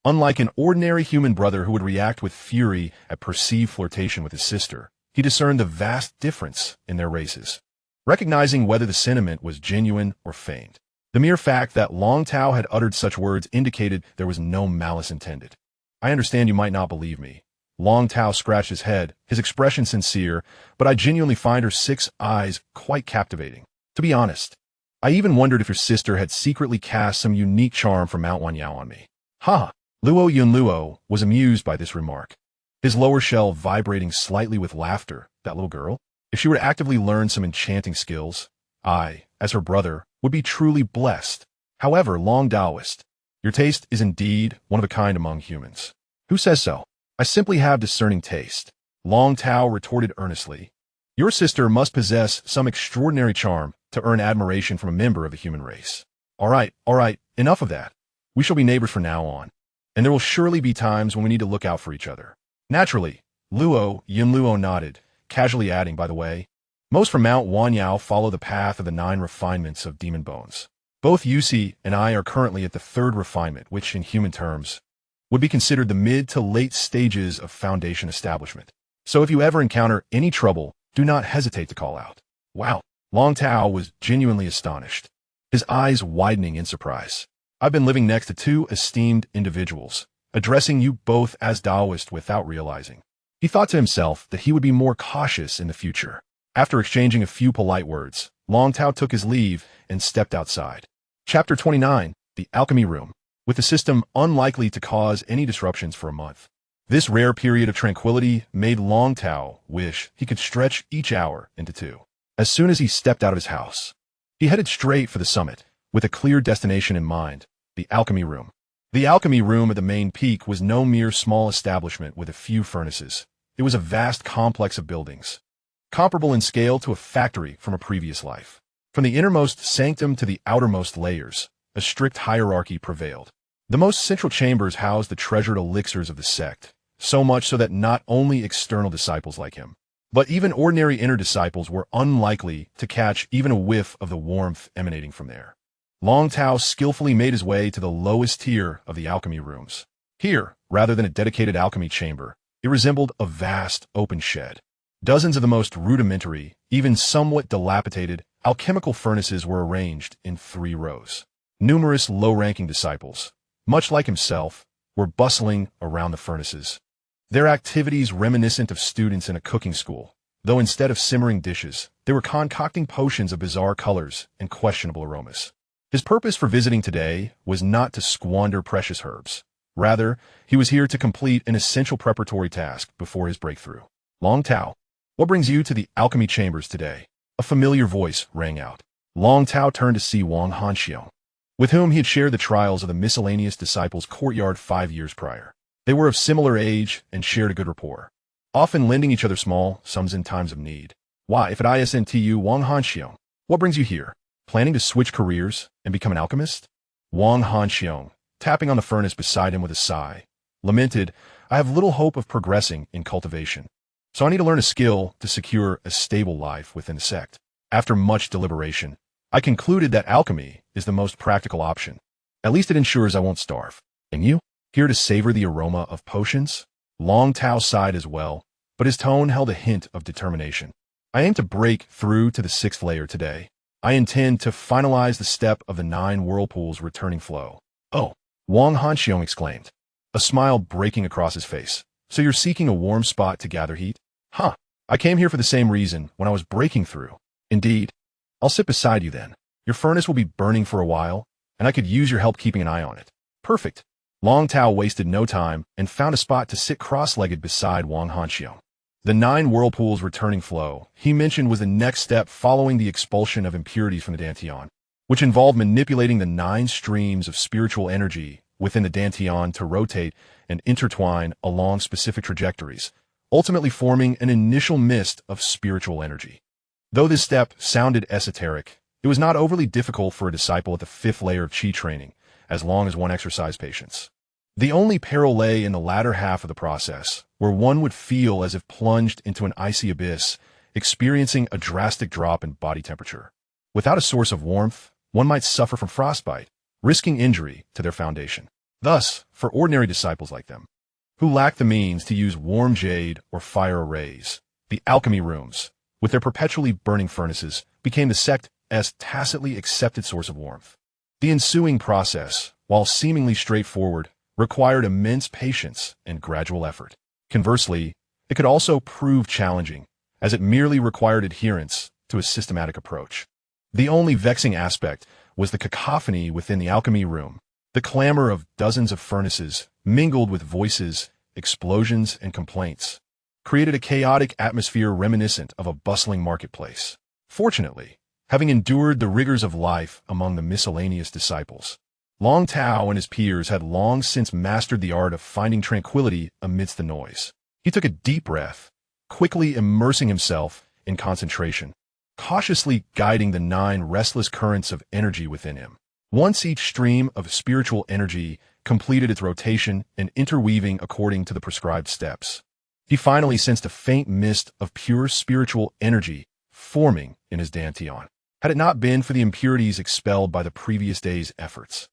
Unlike an ordinary human brother who would react with fury at perceived flirtation with his sister, he discerned the vast difference in their races, recognizing whether the sentiment was genuine or feigned. The mere fact that Long Tao had uttered such words indicated there was no malice intended. "I understand you might not believe me." Long Tao scratched his head, his expression sincere, "but I genuinely find her 6 eyes quite captivating. To be honest, I even wondered if your sister had secretly cast some unique charm from Mount Wanyao on me." "Ha!" Luo Yunluo was amused by this remark, his lower shell vibrating slightly with laughter. "That little girl? If she were to actively learn some enchanting skills, I, as her brother, would be truly blessed." However, Long Taoist, your taste is indeed one of a kind among humans. Who says so? I simply have discerning taste. Long Tao retorted earnestly. Your sister must possess some extraordinary charm to earn admiration from a member of the human race. All right, enough of that. We shall be neighbors from now on. And there will surely be times when we need to look out for each other. Naturally, Yin Luo nodded, casually adding, by the way, most from Mount Wanyao follow the path of the 9 refinements of demon bones. Both Yusi and I are currently at the 3rd refinement, which in human terms would be considered the mid to late stages of foundation establishment. So if you ever encounter any trouble, do not hesitate to call out. Wow, Long Tao was genuinely astonished, his eyes widening in surprise. I've been living next to 2 esteemed individuals, addressing you both as Taoist without realizing. He thought to himself that he would be more cautious in the future. After exchanging a few polite words, Long Tao took his leave and stepped outside. Chapter 29, The Alchemy Room. With the system unlikely to cause any disruptions for a month, this rare period of tranquility made Long Tao wish he could stretch each hour into 2. As soon as he stepped out of his house, he headed straight for the summit, with a clear destination in mind, the Alchemy Room. The Alchemy Room at the main peak was no mere small establishment with a few furnaces. It was a vast complex of buildings, comparable in scale to a factory from a previous life. From the innermost sanctum to the outermost layers, a strict hierarchy prevailed. The most central chambers housed the treasured elixirs of the sect, so much so that not only external disciples like him, but even ordinary inner disciples were unlikely to catch even a whiff of the warmth emanating from there. Long Tao skillfully made his way to the lowest tier of the alchemy rooms. Here, rather than a dedicated alchemy chamber, it resembled a vast open shed. Dozens of the most rudimentary, even somewhat dilapidated, alchemical furnaces were arranged in 3 rows. Numerous low-ranking disciples, much like himself, were bustling around the furnaces, their activities reminiscent of students in a cooking school, though instead of simmering dishes, they were concocting potions of bizarre colors and questionable aromas. His purpose for visiting today was not to squander precious herbs. Rather, he was here to complete an essential preparatory task before his breakthrough. Long Tao, what brings you to the alchemy chambers today? A familiar voice rang out. Long Tao turned to see Wang Hanxiong, with whom he had shared the trials of the miscellaneous disciples' courtyard 5 years prior. They were of similar age and shared a good rapport, often lending each other small sums in times of need. Why, if at ISNTU, Wang Hanxiong, what brings you here? Planning to switch careers and become an alchemist? Wang Hanxiong, tapping on the furnace beside him with a sigh, lamented, I have little hope of progressing in cultivation, so I need to learn a skill to secure a stable life within the sect. After much deliberation, I concluded that alchemy is the most practical option. At least it ensures I won't starve. And you? Here to savor the aroma of potions? Long Tao sighed as well, but his tone held a hint of determination. I aim to break through to the 6th layer today. I intend to finalize the step of the 9 whirlpools returning flow. Oh, Wang Hanxiong exclaimed, a smile breaking across his face. So you're seeking a warm spot to gather heat? Huh. I came here for the same reason when I was breaking through. Indeed. I'll sit beside you then. Your furnace will be burning for a while, and I could use your help keeping an eye on it. Perfect. Long Tao wasted no time and found a spot to sit cross-legged beside Wang Hanxiong. The 9 whirlpools returning flow, he mentioned, was the next step following the expulsion of impurities from the Dantian, which involved manipulating the 9 streams of spiritual energy within the Dantian to rotate and intertwine along specific trajectories, ultimately forming an initial mist of spiritual energy. Though this step sounded esoteric, it was not overly difficult for a disciple at the 5th layer of Qi training, as long as one exercised patience. The only peril lay in the latter half of the process, where one would feel as if plunged into an icy abyss, experiencing a drastic drop in body temperature. Without a source of warmth, one might suffer from frostbite, risking injury to their foundation. Thus, for ordinary disciples like them, who lack the means to use warm jade or fire arrays, the alchemy rooms, with their perpetually burning furnaces, became the sect's tacitly accepted source of warmth. The ensuing process, while seemingly straightforward, required immense patience and gradual effort. Conversely, it could also prove challenging, as it merely required adherence to a systematic approach. The only vexing aspect was the cacophony within the alchemy room. The clamor of dozens of furnaces, mingled with voices, explosions, and complaints, created a chaotic atmosphere reminiscent of a bustling marketplace. Fortunately, having endured the rigors of life among the miscellaneous disciples. Long Tao and his peers had long since mastered the art of finding tranquility amidst the noise. He took a deep breath, quickly immersing himself in concentration, cautiously guiding the 9 restless currents of energy within him. Once each stream of spiritual energy completed its rotation and interweaving according to the prescribed steps, he finally sensed a faint mist of pure spiritual energy forming in his dantian. Had it not been for the impurities expelled by the previous day's efforts,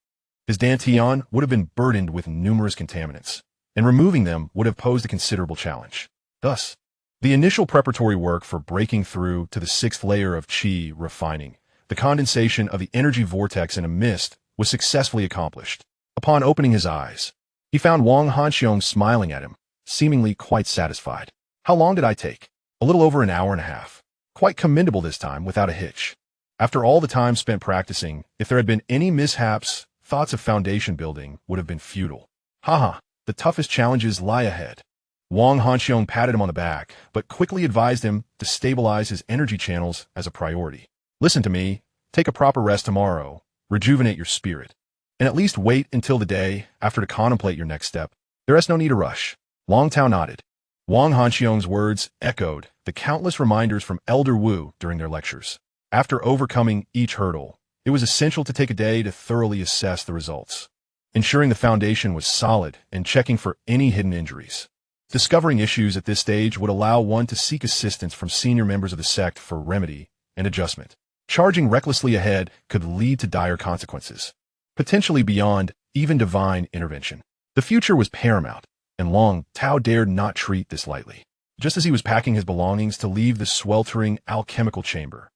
his dantian would have been burdened with numerous contaminants, and removing them would have posed a considerable challenge. Thus, the initial preparatory work for breaking through to the 6th layer of Qi refining, the condensation of the energy vortex in a mist, was successfully accomplished. Upon opening his eyes, he found Wang Hanxiong smiling at him, seemingly quite satisfied. How long did I take? A little over an hour and a half. Quite commendable this time, without a hitch. After all the time spent practicing, if there had been any mishaps, thoughts of foundation building would have been futile. Haha, the toughest challenges lie ahead. Wang Hanxiong patted him on the back, but quickly advised him to stabilize his energy channels as a priority. Listen to me, take a proper rest tomorrow, rejuvenate your spirit, and at least wait until the day after to contemplate your next step. There is no need to rush. Long Tao nodded. Wang Hanxiong's words echoed the countless reminders from Elder Wu during their lectures. After overcoming each hurdle, it was essential to take a day to thoroughly assess the results, ensuring the foundation was solid and checking for any hidden injuries. Discovering issues at this stage would allow one to seek assistance from senior members of the sect for remedy and adjustment. Charging recklessly ahead could lead to dire consequences, potentially beyond even divine intervention. The future was paramount, and Long Tao dared not treat this lightly. Just as he was packing his belongings to leave the sweltering alchemical chamber,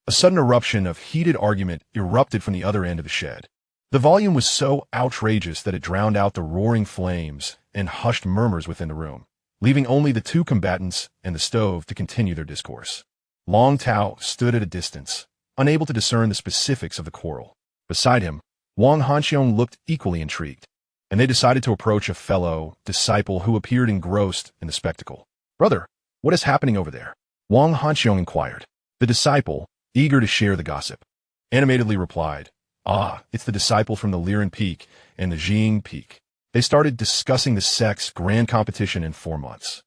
a sudden eruption of heated argument erupted from the other end of the shed. The volume was so outrageous that it drowned out the roaring flames and hushed murmurs within the room, leaving only the 2 combatants and the stove to continue their discourse. Long Tao stood at a distance, unable to discern the specifics of the quarrel. Beside him, Wang Hanxiong looked equally intrigued, and they decided to approach a fellow disciple who appeared engrossed in the spectacle. "Brother, what is happening over there?" Wang Hanxiong inquired. The disciple, eager to share the gossip, animatedly replied, "Ah, it's the disciple from the Liren Peak and the Jing Peak. They started discussing the sect's grand competition in 4 months,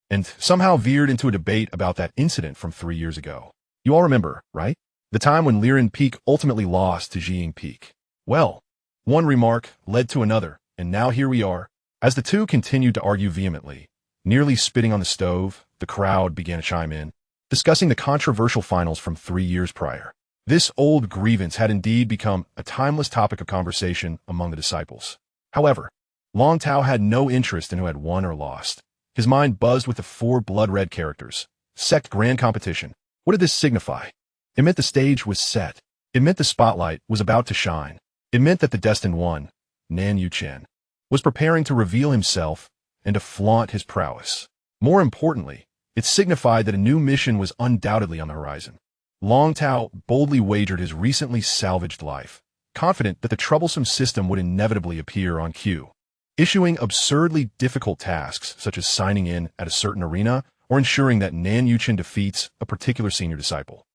and somehow veered into a debate about that incident from 3 years ago. You all remember, right? The time when Liren Peak ultimately lost to Jing Peak. Well, one remark led to another, and now here we are." As the 2 continued to argue vehemently, nearly spitting on the stove, the crowd began to chime in, discussing the controversial finals from 3 years prior. This old grievance had indeed become a timeless topic of conversation among the disciples. However, Long Tao had no interest in who had won or lost. His mind buzzed with the 4 blood-red characters. Sect grand competition. What did this signify? It meant the stage was set. It meant the spotlight was about to shine. It meant that the destined one, Nan Yuchen, was preparing to reveal himself and to flaunt his prowess. More importantly, it signified that a new mission was undoubtedly on the horizon. Long Tao boldly wagered his recently salvaged life, confident that the troublesome system would inevitably appear on cue, issuing absurdly difficult tasks such as signing in at a certain arena or ensuring that Nan Yuchen defeats a particular senior disciple.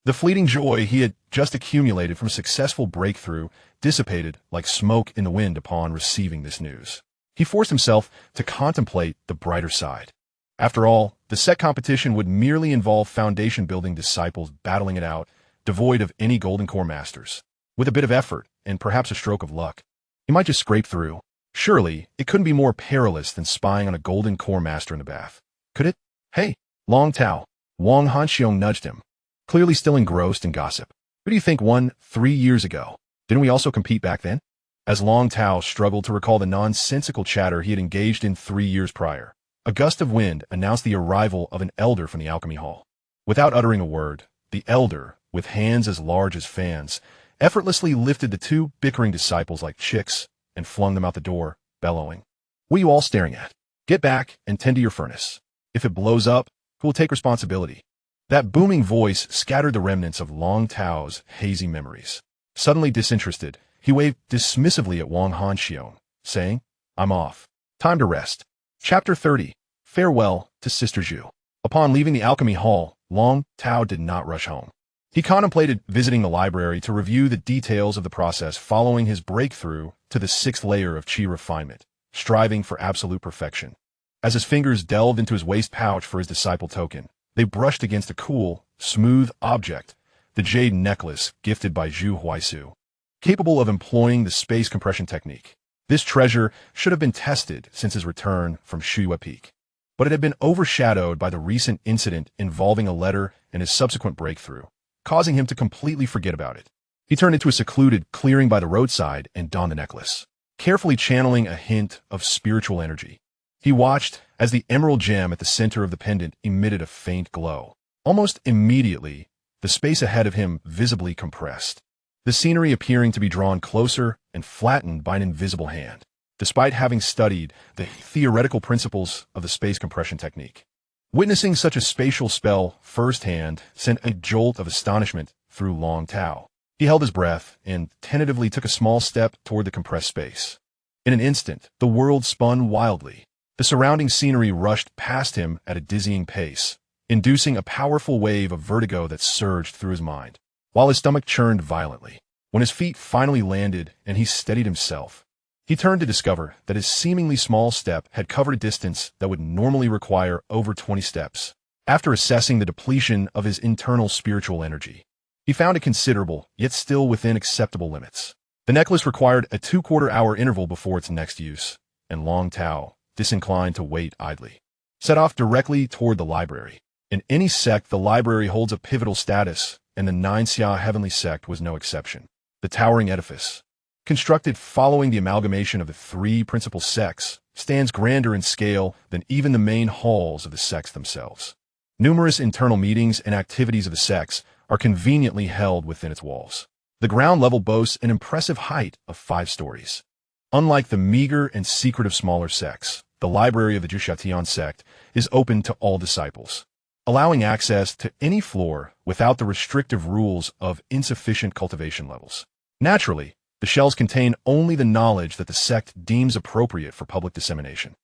The fleeting joy he had just accumulated from a successful breakthrough dissipated like smoke in the wind upon receiving this news. He forced himself to contemplate the brighter side. After all, the set competition would merely involve foundation-building disciples battling it out, devoid of any golden core masters. With a bit of effort, and perhaps a stroke of luck, he might just scrape through. Surely, it couldn't be more perilous than spying on a golden core master in the bath. Could it? Hey, Long Tao. Wang Hanxiong nudged him, clearly still engrossed in gossip. Who do you think won 3 years ago? Didn't we also compete back then? As Long Tao struggled to recall the nonsensical chatter he had engaged in 3 years prior, a gust of wind announced the arrival of an elder from the alchemy hall. Without uttering a word, the elder, with hands as large as fans, effortlessly lifted the 2 bickering disciples like chicks and flung them out the door, bellowing, "What are you all staring at? Get back and tend to your furnace. If it blows up, who will take responsibility?" That booming voice scattered the remnants of Long Tao's hazy memories. Suddenly disinterested, he waved dismissively at Wang Hanxiong, saying, "I'm off. Time to rest." Chapter 30. Farewell to Sister Zhu. Upon leaving the alchemy hall, Long Tao did not rush home. He contemplated visiting the library to review the details of the process following his breakthrough to the 6th layer of Qi Refinement, striving for absolute perfection. As his fingers delved into his waist pouch for his disciple token, they brushed against a cool, smooth object, the jade necklace gifted by Zhu Huaisu. Capable of employing the space compression technique, this treasure should have been tested since his return from Shuiyue Peak. But it had been overshadowed by the recent incident involving a letter and his subsequent breakthrough, causing him to completely forget about it. He turned into a secluded clearing by the roadside and donned the necklace, carefully channeling a hint of spiritual energy. He watched as the emerald gem at the center of the pendant emitted a faint glow. Almost immediately, the space ahead of him visibly compressed, the scenery appearing to be drawn closer and flattened by an invisible hand. Despite having studied the theoretical principles of the space compression technique, witnessing such a spatial spell firsthand sent a jolt of astonishment through Long Tao. He held his breath and tentatively took a small step toward the compressed space. In an instant, the world spun wildly. The surrounding scenery rushed past him at a dizzying pace, inducing a powerful wave of vertigo that surged through his mind, while his stomach churned violently. When his feet finally landed and he steadied himself, he turned to discover that his seemingly small step had covered a distance that would normally require over 20 steps. After assessing the depletion of his internal spiritual energy, he found it considerable, yet still within acceptable limits. The necklace required a 2/4-hour interval before its next use, and Long Tao, disinclined to wait idly, set off directly toward the library. In any sect, the library holds a pivotal status, and the Xianxia heavenly sect was no exception. The towering edifice, constructed following the amalgamation of the 3 principal sects, stands grander in scale than even the main halls of the sects themselves. Numerous internal meetings and activities of the sects are conveniently held within its walls. The ground level boasts an impressive height of 5 stories. Unlike the meager and secretive smaller sects, the library of the Zhuxiatian sect is open to all disciples, allowing access to any floor without the restrictive rules of insufficient cultivation levels. Naturally, the shells contain only the knowledge that the sect deems appropriate for public dissemination.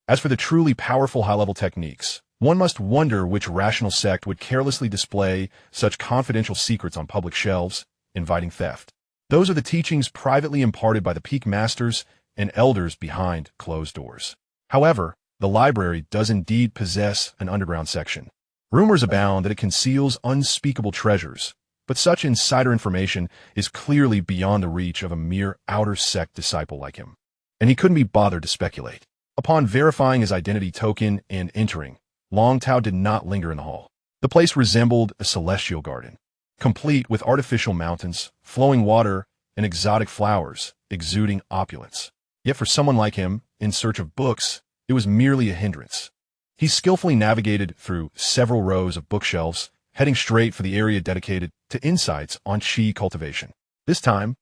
As for the truly powerful high-level techniques, one must wonder which rational sect would carelessly display such confidential secrets on public shelves, inviting theft. Those are the teachings privately imparted by the peak masters and elders behind closed doors. However, the library does indeed possess an underground section. Rumors abound that it conceals unspeakable treasures, but such insider information is clearly beyond the reach of a mere outer sect disciple like him, and he couldn't be bothered to speculate. Upon verifying his identity token and entering, Long Tao did not linger in the hall. The place resembled a celestial garden, complete with artificial mountains, flowing water, and exotic flowers, exuding opulence. Yet for someone like him, in search of books, it was merely a hindrance. He skillfully navigated through several rows of bookshelves, heading straight for the area dedicated to insights on Qi cultivation. This time,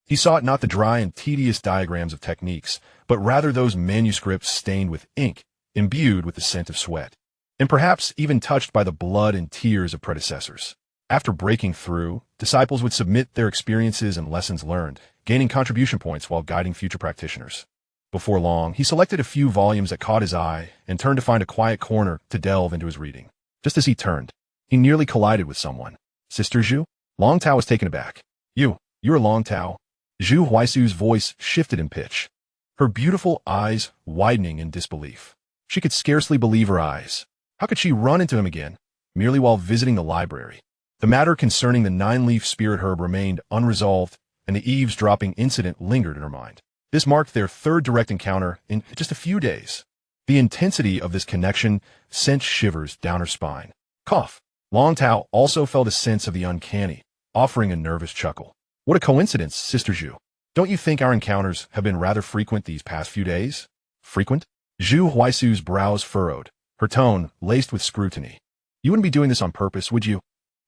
he sought not the dry and tedious diagrams of techniques, but rather those manuscripts stained with ink, imbued with the scent of sweat, and perhaps even touched by the blood and tears of predecessors. After breaking through, disciples would submit their experiences and lessons learned, gaining contribution points while guiding future practitioners. Before long, he selected a few volumes that caught his eye and turned to find a quiet corner to delve into his reading. Just as he turned, he nearly collided with someone. Sister Zhu? Long Tao was taken aback. You're Long Tao. Zhu Huaisu's voice shifted in pitch, her beautiful eyes widening in disbelief. She could scarcely believe her eyes. How could she run into him again, merely while visiting the library? The matter concerning the 9-leaf spirit herb remained unresolved, and the eavesdropping incident lingered in her mind. This marked their 3rd direct encounter in just a few days. The intensity of this connection sent shivers down her spine. Cough. Long Tao also felt a sense of the uncanny, offering a nervous chuckle. What a coincidence, Sister Zhu. Don't you think our encounters have been rather frequent these past few days? Frequent? Zhu Huaisu's brows furrowed, her tone laced with scrutiny. You wouldn't be doing this on purpose, would you?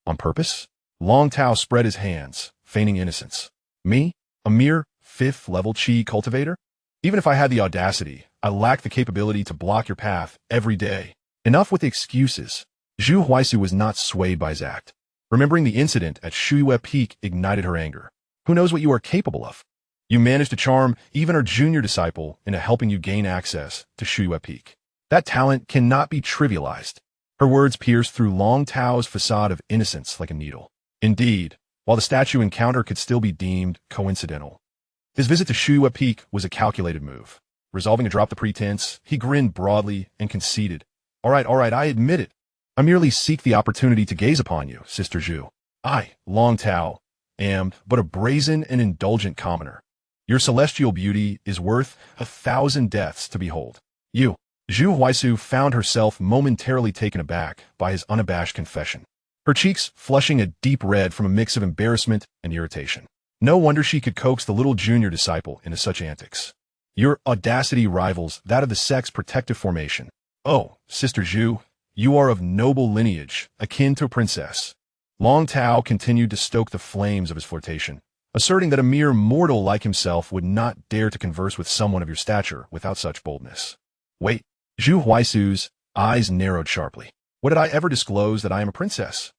On purpose? Long Tao spread his hands, feigning innocence. Me? A mere 5th-level Qi cultivator? Even if I had the audacity, I lack the capability to block your path every day. Enough with the excuses. Zhu Huaisu was not swayed by his act. Remembering the incident at Shuiyue Peak ignited her anger. Who knows what you are capable of? You managed to charm even our junior disciple into helping you gain access to Shuiyue Peak. That talent cannot be trivialized. Her words pierced through Long Tao's facade of innocence like a needle. Indeed, while the statue encounter could still be deemed coincidental. His visit to Shuya Peak was a calculated move. Resolving to drop the pretense, he grinned broadly and conceded. All right, I admit it. I merely seek the opportunity to gaze upon you, Sister Zhu. I, Long Tao, am but a brazen and indulgent commoner. Your celestial beauty is worth 1,000 deaths to behold. You, Zhu Huaisu, found herself momentarily taken aback by his unabashed confession, her cheeks flushing a deep red from a mix of embarrassment and irritation. No wonder she could coax the little junior disciple into such antics. Your audacity rivals that of the sect's protective formation. Oh, Sister Zhu, you are of noble lineage, akin to a princess. Long Tao continued to stoke the flames of his flirtation, asserting that a mere mortal like himself would not dare to converse with someone of your stature without such boldness. Wait, Zhu Huaisu's eyes narrowed sharply. What did I ever disclose that I am a princess?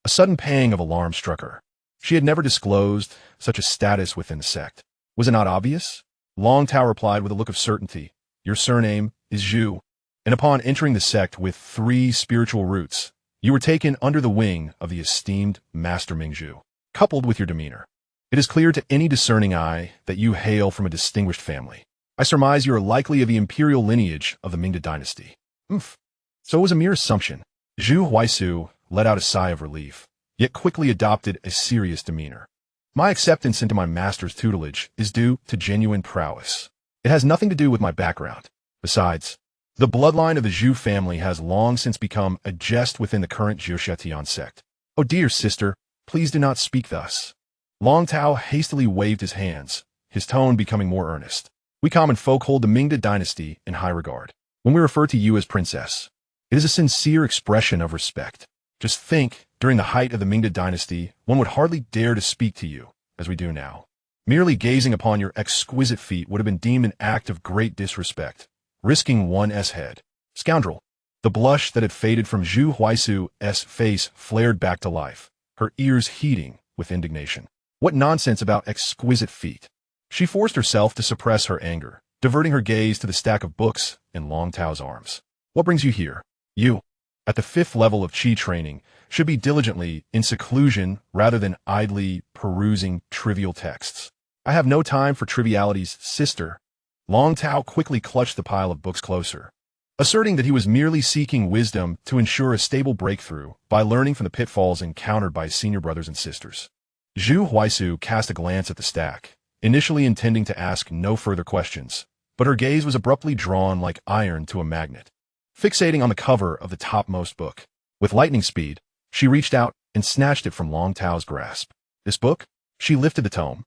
A sudden pang of alarm struck her. She had never disclosed such a status within the sect. Was it not obvious? Long Tao replied with a look of certainty. Your surname is Zhu, and upon entering the sect with 3 spiritual roots, you were taken under the wing of the esteemed Master Mingzhu. Coupled with your demeanor, it is clear to any discerning eye that you hail from a distinguished family. I surmise you are likely of the imperial lineage of the Mingda dynasty. So it was a mere assumption. Zhu Huaisu let out a sigh of relief, yet quickly adopted a serious demeanor. My acceptance into my master's tutelage is due to genuine prowess. It has nothing to do with my background. Besides, the bloodline of the Zhu family has long since become a jest within the current Jiuxiatian sect. Oh dear sister, please do not speak thus. Long Tao hastily waved his hands, his tone becoming more earnest. We common folk hold the Mingda dynasty in high regard. When we refer to you as princess, it is a sincere expression of respect. Just think, during the height of the Mingda dynasty, one would hardly dare to speak to you, as we do now. Merely gazing upon your exquisite feet would have been deemed an act of great disrespect, risking one's head. Scoundrel. The blush that had faded from Zhu Huaisu's face flared back to life, her ears heating with indignation. What nonsense about exquisite feet. She forced herself to suppress her anger, diverting her gaze to the stack of books in Long Tao's arms. What brings you here? You, at the 5th level of Qi training, should be diligently in seclusion rather than idly perusing trivial texts. I have no time for trivialities, sister. Long Tao quickly clutched the pile of books closer, asserting that he was merely seeking wisdom to ensure a stable breakthrough by learning from the pitfalls encountered by his senior brothers and sisters. Zhu Huaisu cast a glance at the stack, initially intending to ask no further questions, but her gaze was abruptly drawn like iron to a magnet, fixating on the cover of the topmost book. With lightning speed, she reached out and snatched it from Long Tao's grasp. This book? She lifted the tome,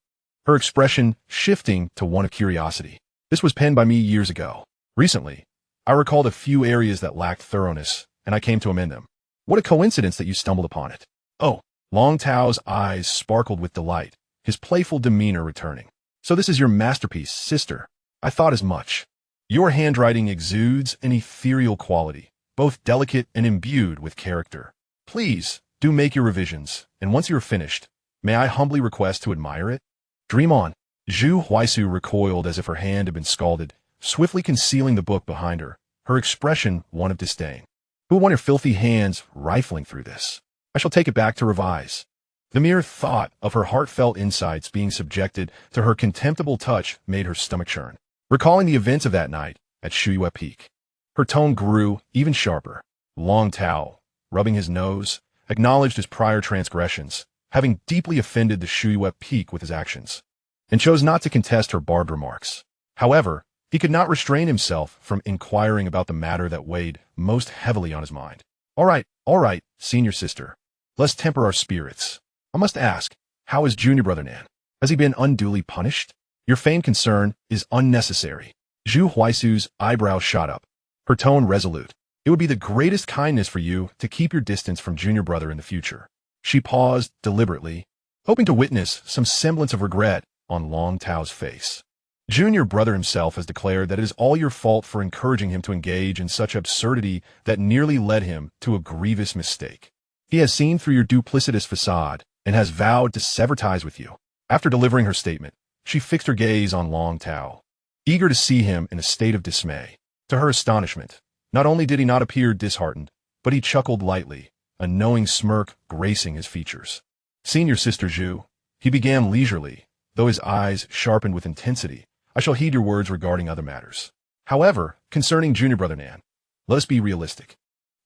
her expression shifting to one of curiosity. This was penned by me years ago. Recently, I recalled a few areas that lacked thoroughness, and I came to amend them. What a coincidence that you stumbled upon it. Oh, Long Tao's eyes sparkled with delight, his playful demeanor returning. So this is your masterpiece, sister. I thought as much. Your handwriting exudes an ethereal quality, both delicate and imbued with character. Please, do make your revisions, and once you are finished, may I humbly request to admire it? Dream on. Zhu Huaisu recoiled as if her hand had been scalded, swiftly concealing the book behind her, her expression one of disdain. Who would want your filthy hands rifling through this? I shall take it back to revise. The mere thought of her heartfelt insights being subjected to her contemptible touch made her stomach churn. Recalling the events of that night at Shuya Peak, her tone grew even sharper. Long Tao, rubbing his nose, acknowledged his prior transgressions, having deeply offended the Shuya Peak with his actions, and chose not to contest her barbed remarks. However, he could not restrain himself from inquiring about the matter that weighed most heavily on his mind. All right, senior sister. Let's temper our spirits. I must ask, how is junior brother Nan? Has he been unduly punished? Your feigned concern is unnecessary. Zhu Huaisu's eyebrows shot up, her tone resolute. It would be the greatest kindness for you to keep your distance from junior brother in the future. She paused deliberately, hoping to witness some semblance of regret on Long Tao's face. Junior brother himself has declared that it is all your fault for encouraging him to engage in such absurdity that nearly led him to a grievous mistake. He has seen through your duplicitous facade and has vowed to sever ties with you. After delivering her statement, she fixed her gaze on Long Tao, eager to see him in a state of dismay. To her astonishment, not only did he not appear disheartened, but he chuckled lightly, a knowing smirk gracing his features. Seeing your sister Zhu, he began leisurely, though his eyes sharpened with intensity. I shall heed your words regarding other matters. However, concerning junior brother Nan, let us be realistic.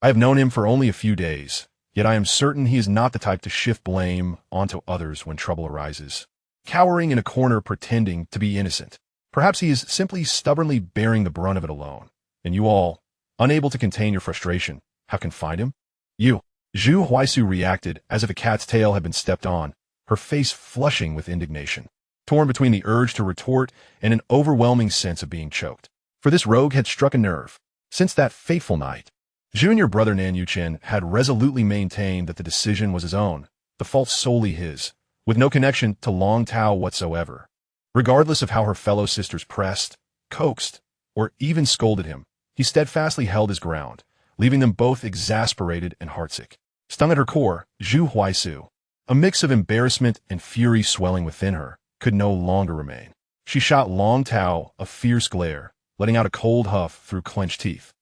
I have known him for only a few days, yet I am certain he is not the type to shift blame onto others when trouble arises, cowering in a corner pretending to be innocent. Perhaps he is simply stubbornly bearing the brunt of it alone, and you all, unable to contain your frustration, have confined him? You. Zhu Huaisu reacted as if a cat's tail had been stepped on, her face flushing with indignation, torn between the urge to retort and an overwhelming sense of being choked. For this rogue had struck a nerve. Since that fateful night, junior brother Nan Yuchen had resolutely maintained that the decision was his own, the fault solely his, with no connection to Long Tao whatsoever. Regardless of how her fellow sisters pressed, coaxed, or even scolded him, he steadfastly held his ground, leaving them both exasperated and heartsick. Stung at her core, Zhu Huaisu, a mix of embarrassment and fury swelling within her, could no longer remain. She shot Long Tao a fierce glare, letting out a cold huff through clenched teeth,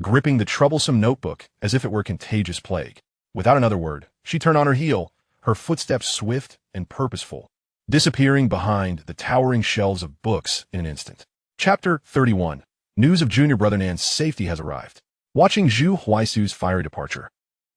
gripping the troublesome notebook as if it were contagious plague. Without another word, she turned on her heel, her footsteps swift and purposeful, disappearing behind the towering shelves of books in an instant. Chapter 31. News of junior brother Nan's safety has arrived. Watching Zhu Huaisu's fiery departure,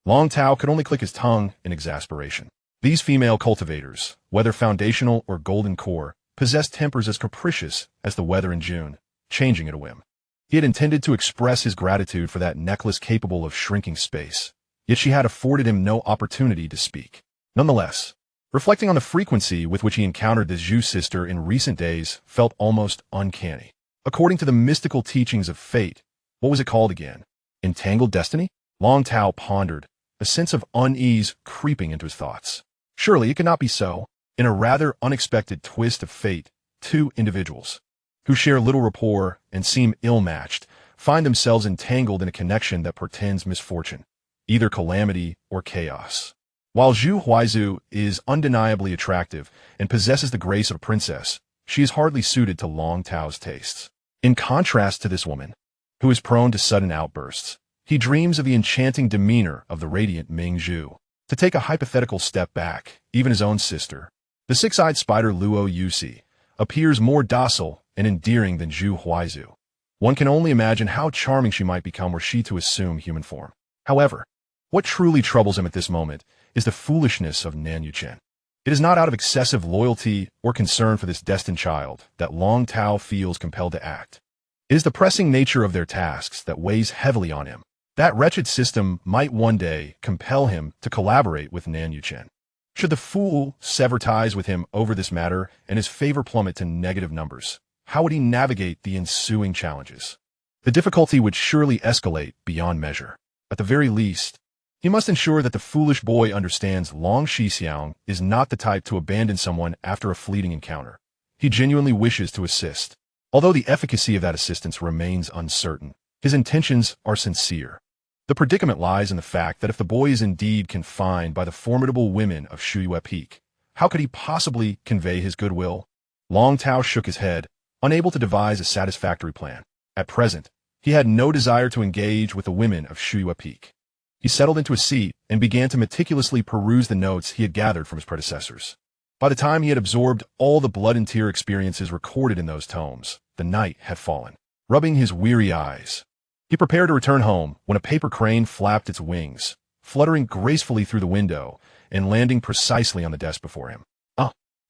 Long Tao could only click his tongue in exasperation. These female cultivators, whether foundational or golden core, possessed tempers as capricious as the weather in June, changing at a whim. He had intended to express his gratitude for that necklace capable of shrinking space, yet she had afforded him no opportunity to speak. Nonetheless, reflecting on the frequency with which he encountered the Zhu sister in recent days felt almost uncanny. According to the mystical teachings of fate, what was it called again? Entangled destiny? Long Tao pondered, a sense of unease creeping into his thoughts. Surely it could not be so. In a rather unexpected twist of fate, two individuals, who share little rapport and seem ill-matched, find themselves entangled in a connection that portends misfortune, either calamity or chaos. While Zhu Huaizu is undeniably attractive and possesses the grace of a princess, she is hardly suited to Long Tao's tastes. In contrast to this woman, who is prone to sudden outbursts, he dreams of the enchanting demeanor of the radiant Ming Zhu. To take a hypothetical step back, even his own sister, the six-eyed spider Luo Yusi, appears more docile and endearing than Zhu Huaizu. One can only imagine how charming she might become were she to assume human form. However, what truly troubles him at this moment is the foolishness of Nan Yuchen. It is not out of excessive loyalty or concern for this destined child that Long Tao feels compelled to act. It is the pressing nature of their tasks that weighs heavily on him. That wretched system might one day compel him to collaborate with Nan Yuchen. Should the fool sever ties with him over this matter and his favor plummet to negative numbers, how would he navigate the ensuing challenges? The difficulty would surely escalate beyond measure. At the very least, he must ensure that the foolish boy understands Long Xixiang is not the type to abandon someone after a fleeting encounter. He genuinely wishes to assist. Although the efficacy of that assistance remains uncertain, his intentions are sincere. The predicament lies in the fact that if the boy is indeed confined by the formidable women of Shuyue Peak, how could he possibly convey his goodwill? Long Tao shook his head, unable to devise a satisfactory plan. At present, he had no desire to engage with the women of Shuyue Peak. He settled into a seat and began to meticulously peruse the notes he had gathered from his predecessors. By the time he had absorbed all the blood and tear experiences recorded in those tomes, the night had fallen. Rubbing his weary eyes, he prepared to return home when a paper crane flapped its wings, fluttering gracefully through the window and landing precisely on the desk before him.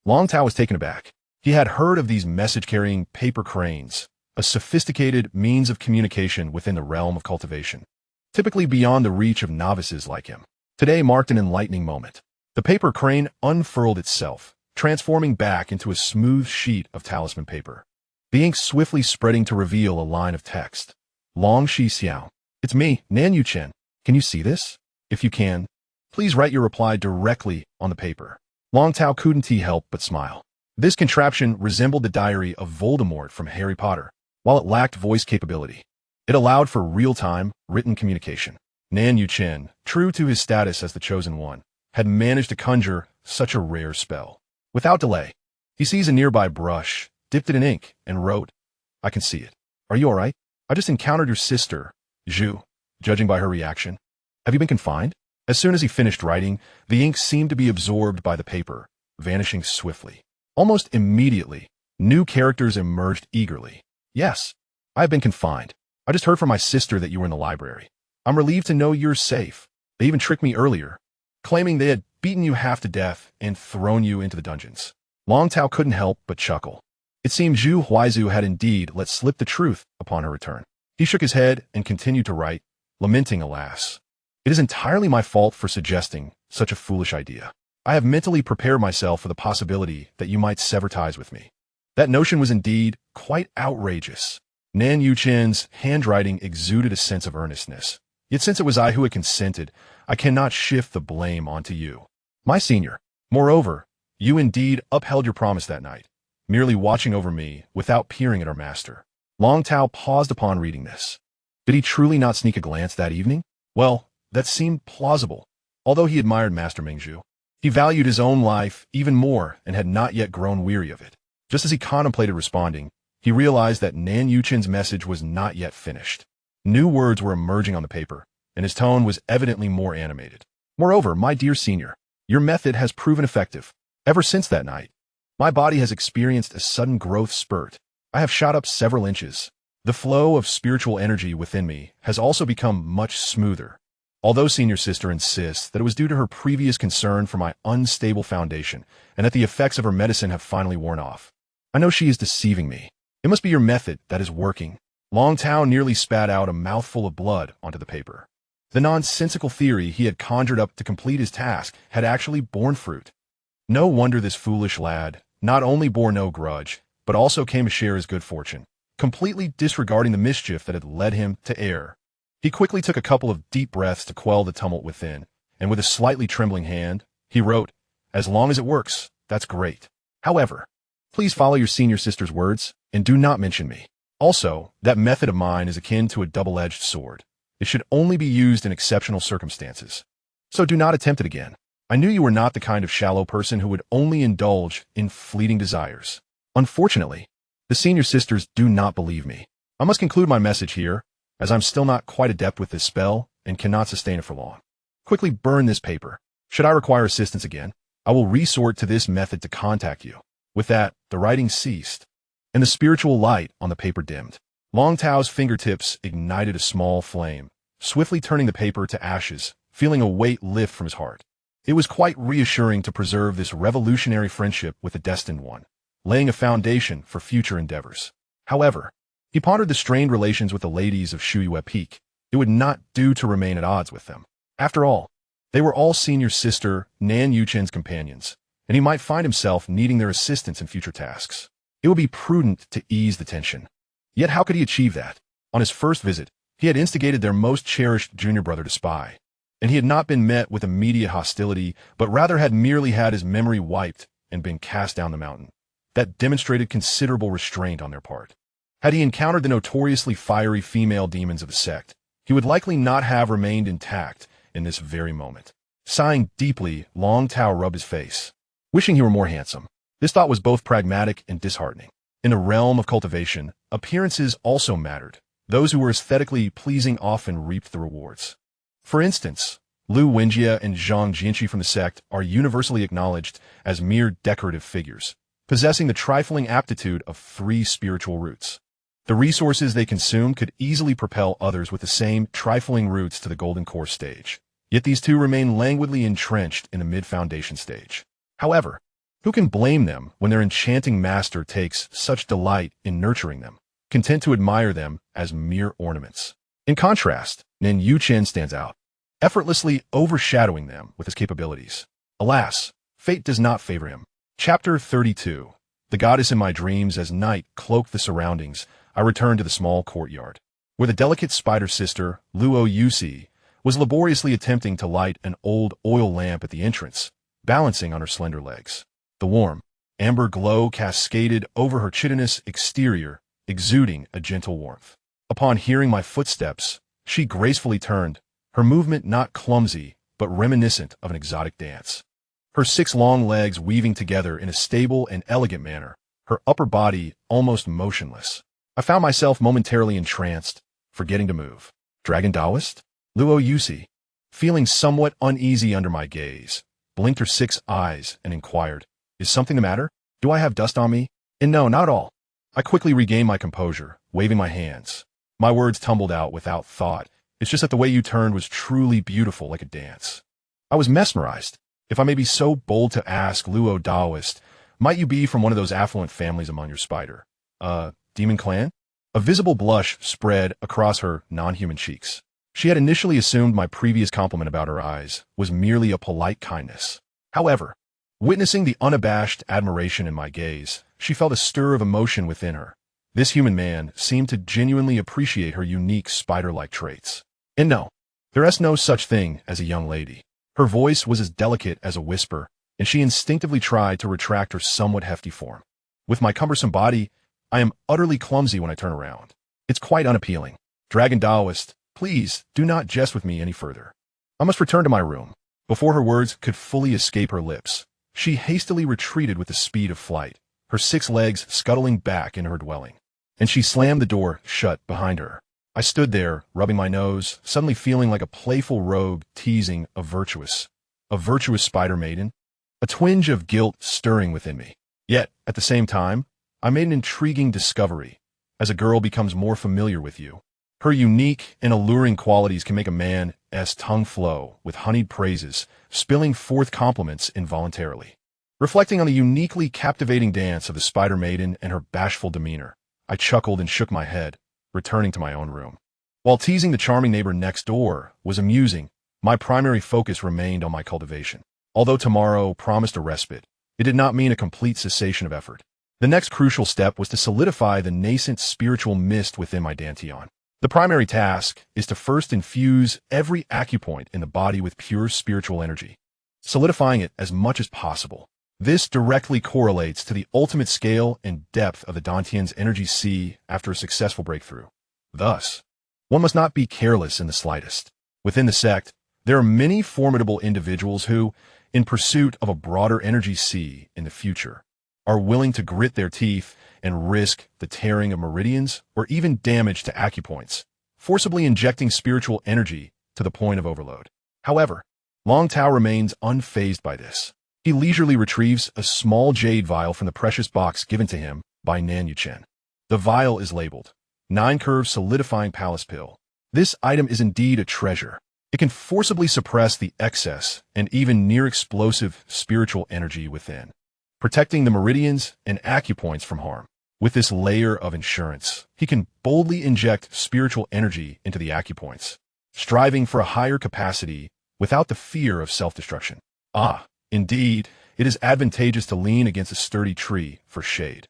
Long Tao was taken aback. He had heard of these message-carrying paper cranes, a sophisticated means of communication within the realm of cultivation, typically beyond the reach of novices like him. Today marked an enlightening moment. The paper crane unfurled itself, transforming back into a smooth sheet of talisman paper, the ink swiftly spreading to reveal a line of text. Long Xixiao. It's me, Nan Yuchen. Can you see this? If you can, please write your reply directly on the paper. Long Tao couldn't help but smile. This contraption resembled the diary of Voldemort from Harry Potter. While it lacked voice capability, it allowed for real-time, written communication. Nan Yuchen, true to his status as the chosen one, had managed to conjure such a rare spell. Without delay, he seized a nearby brush, dipped it in ink, and wrote, "I can see it. Are you all right? I just encountered your sister, Zhu, judging by her reaction. Have you been confined?" As soon as he finished writing, the ink seemed to be absorbed by the paper, vanishing swiftly. Almost immediately, new characters emerged eagerly. Yes, I have been confined. I just heard from my sister that you were in the library. I'm relieved to know you're safe. They even tricked me earlier, claiming they had beaten you half to death and thrown you into the dungeons. Long Tao couldn't help but chuckle. It seemed Zhu Huaizu had indeed let slip the truth upon her return. He shook his head and continued to write, lamenting, alas. It is entirely my fault for suggesting such a foolish idea. I have mentally prepared myself for the possibility that you might sever ties with me. That notion was indeed quite outrageous. Nan Yuchen's handwriting exuded a sense of earnestness. Yet since it was I who had consented, I cannot shift the blame onto you, my senior. Moreover, you indeed upheld your promise that night, merely watching over me without peering at our master. Long Tao paused upon reading this. Did he truly not sneak a glance that evening? Well, that seemed plausible. Although he admired Master Mingzhu, he valued his own life even more and had not yet grown weary of it. Just as he contemplated responding, he realized that Nan Yuchen's message was not yet finished. New words were emerging on the paper, and his tone was evidently more animated. Moreover, my dear senior, your method has proven effective. Ever since that night, my body has experienced a sudden growth spurt. I have shot up several inches. The flow of spiritual energy within me has also become much smoother. Although senior sister insists that it was due to her previous concern for my unstable foundation and that the effects of her medicine have finally worn off, I know she is deceiving me. It must be your method that is working. Long Tao nearly spat out a mouthful of blood onto the paper. The nonsensical theory he had conjured up to complete his task had actually borne fruit. No wonder this foolish lad not only bore no grudge, but also came to share his good fortune, completely disregarding the mischief that had led him to err. He quickly took a couple of deep breaths to quell the tumult within, and with a slightly trembling hand, he wrote, "As long as it works, that's great. However, please follow your senior sister's words, and do not mention me. Also, that method of mine is akin to a double-edged sword. It should only be used in exceptional circumstances. So do not attempt it again. I knew you were not the kind of shallow person who would only indulge in fleeting desires. Unfortunately, the senior sisters do not believe me. I must conclude my message here, as I'm still not quite adept with this spell and cannot sustain it for long. Quickly burn this paper. Should I require assistance again, I will resort to this method to contact you." With that, the writing ceased, and the spiritual light on the paper dimmed. Long Tao's fingertips ignited a small flame, swiftly turning the paper to ashes, feeling a weight lift from his heart. It was quite reassuring to preserve this revolutionary friendship with the destined one, laying a foundation for future endeavors. However, he pondered the strained relations with the ladies of Shuyue Peak. It would not do to remain at odds with them. After all, they were all senior sister Nan Yuchen's companions, and he might find himself needing their assistance in future tasks. It would be prudent to ease the tension. Yet how could he achieve that? On his first visit, he had instigated their most cherished junior brother to spy, and he had not been met with immediate hostility, but rather had merely had his memory wiped and been cast down the mountain. That demonstrated considerable restraint on their part. Had he encountered the notoriously fiery female demons of the sect, he would likely not have remained intact in this very moment. Sighing deeply, Long Tao rubbed his face, wishing he were more handsome. This thought was both pragmatic and disheartening. In the realm of cultivation, appearances also mattered. Those who were aesthetically pleasing often reaped the rewards. For instance, Lu Wenjie and Zhang Jianqi from the sect are universally acknowledged as mere decorative figures, possessing the trifling aptitude of 3 spiritual roots. The resources they consume could easily propel others with the same trifling roots to the golden core stage. Yet these two remain languidly entrenched in the mid-foundation stage. However, who can blame them when their enchanting master takes such delight in nurturing them, content to admire them as mere ornaments? In contrast, Nan Yuchen stands out, effortlessly overshadowing them with his capabilities. Alas, fate does not favor him. Chapter 32. The goddess in my dreams. As night cloaked the surroundings, I returned to the small courtyard, where the delicate spider sister, Luo Yusi, was laboriously attempting to light an old oil lamp at the entrance, balancing on her slender legs. The warm, amber glow cascaded over her chitinous exterior, exuding a gentle warmth. Upon hearing my footsteps, she gracefully turned, her movement not clumsy, but reminiscent of an exotic dance. Her 6 long legs weaving together in a stable and elegant manner, her upper body almost motionless. I found myself momentarily entranced, forgetting to move. Dragon Taoist? Luo Yusi. feeling somewhat uneasy under my gaze, blinked her 6 eyes and inquired, "Is something the matter? Do I have dust on me?" And no, not all. I quickly regained my composure, waving my hands. My words tumbled out without thought. "It's just that the way you turned was truly beautiful, like a dance." I was mesmerized. "If I may be so bold to ask, Luo Daoist, might you be from one of those affluent families among your spider? Demon clan?" A visible blush spread across her non-human cheeks. She had initially assumed my previous compliment about her eyes was merely a polite kindness. However, witnessing the unabashed admiration in my gaze, she felt a stir of emotion within her. This human man seemed to genuinely appreciate her unique spider-like traits. And no, there is no such thing as a young lady. Her voice was as delicate as a whisper, and she instinctively tried to retract her somewhat hefty form. With my cumbersome body, I am utterly clumsy when I turn around. It's quite unappealing. Dragon Daoist, please do not jest with me any further. I must return to my room. Before her words could fully escape her lips, she hastily retreated with the speed of flight, her 6 legs scuttling back into her dwelling. And she slammed the door shut behind her. I stood there, rubbing my nose, suddenly feeling like a playful rogue teasing a virtuous spider maiden, a twinge of guilt stirring within me. Yet, at the same time, I made an intriguing discovery. As a girl becomes more familiar with you, her unique and alluring qualities can make a man's tongue flow with honeyed praises, spilling forth compliments involuntarily. Reflecting on the uniquely captivating dance of the spider maiden and her bashful demeanor, I chuckled and shook my head, returning to my own room. While teasing the charming neighbor next door was amusing, my primary focus remained on my cultivation. Although tomorrow promised a respite, it did not mean a complete cessation of effort. The next crucial step was to solidify the nascent spiritual mist within my dantian. The primary task is to first infuse every acupoint in the body with pure spiritual energy, solidifying it as much as possible. This directly correlates to the ultimate scale and depth of the dantian's energy sea after a successful breakthrough. Thus, one must not be careless in the slightest. Within the sect, there are many formidable individuals who, in pursuit of a broader energy sea in the future, are willing to grit their teeth and risk the tearing of meridians or even damage to acupoints, forcibly injecting spiritual energy to the point of overload. However, Long Tao remains unfazed by this. He leisurely retrieves a small jade vial from the precious box given to him by Nan Yuchen. The vial is labeled 9-curve solidifying palace pill. This item is indeed a treasure. It can forcibly suppress the excess and even near-explosive spiritual energy within, protecting the meridians and acupoints from harm. With this layer of insurance, he can boldly inject spiritual energy into the acupoints, striving for a higher capacity without the fear of self-destruction. Indeed, it is advantageous to lean against a sturdy tree for shade.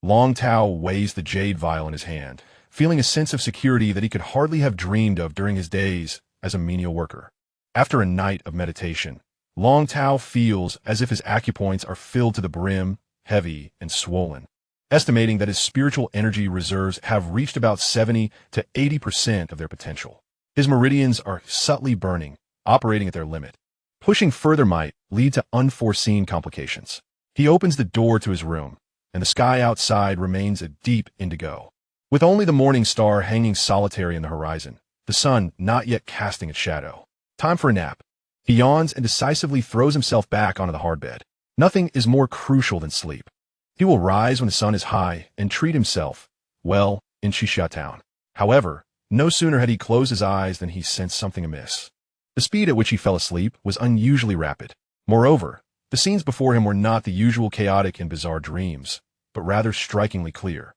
Long Tao weighs the jade vial in his hand, feeling a sense of security that he could hardly have dreamed of during his days as a menial worker. After a night of meditation, Long Tao feels as if his acupoints are filled to the brim, heavy and swollen, estimating that his spiritual energy reserves have reached about 70 to 80% of their potential. His meridians are subtly burning, operating at their limit. Pushing further might lead to unforeseen complications. He opens the door to his room, and the sky outside remains a deep indigo, with only the morning star hanging solitary in the horizon, the sun not yet casting its shadow. Time for a nap. He yawns and decisively throws himself back onto the hard bed. Nothing is more crucial than sleep. He will rise when the sun is high and treat himself well in Xianxia town. However, no sooner had he closed his eyes than he sensed something amiss. The speed at which he fell asleep was unusually rapid. Moreover, the scenes before him were not the usual chaotic and bizarre dreams, but rather strikingly clear.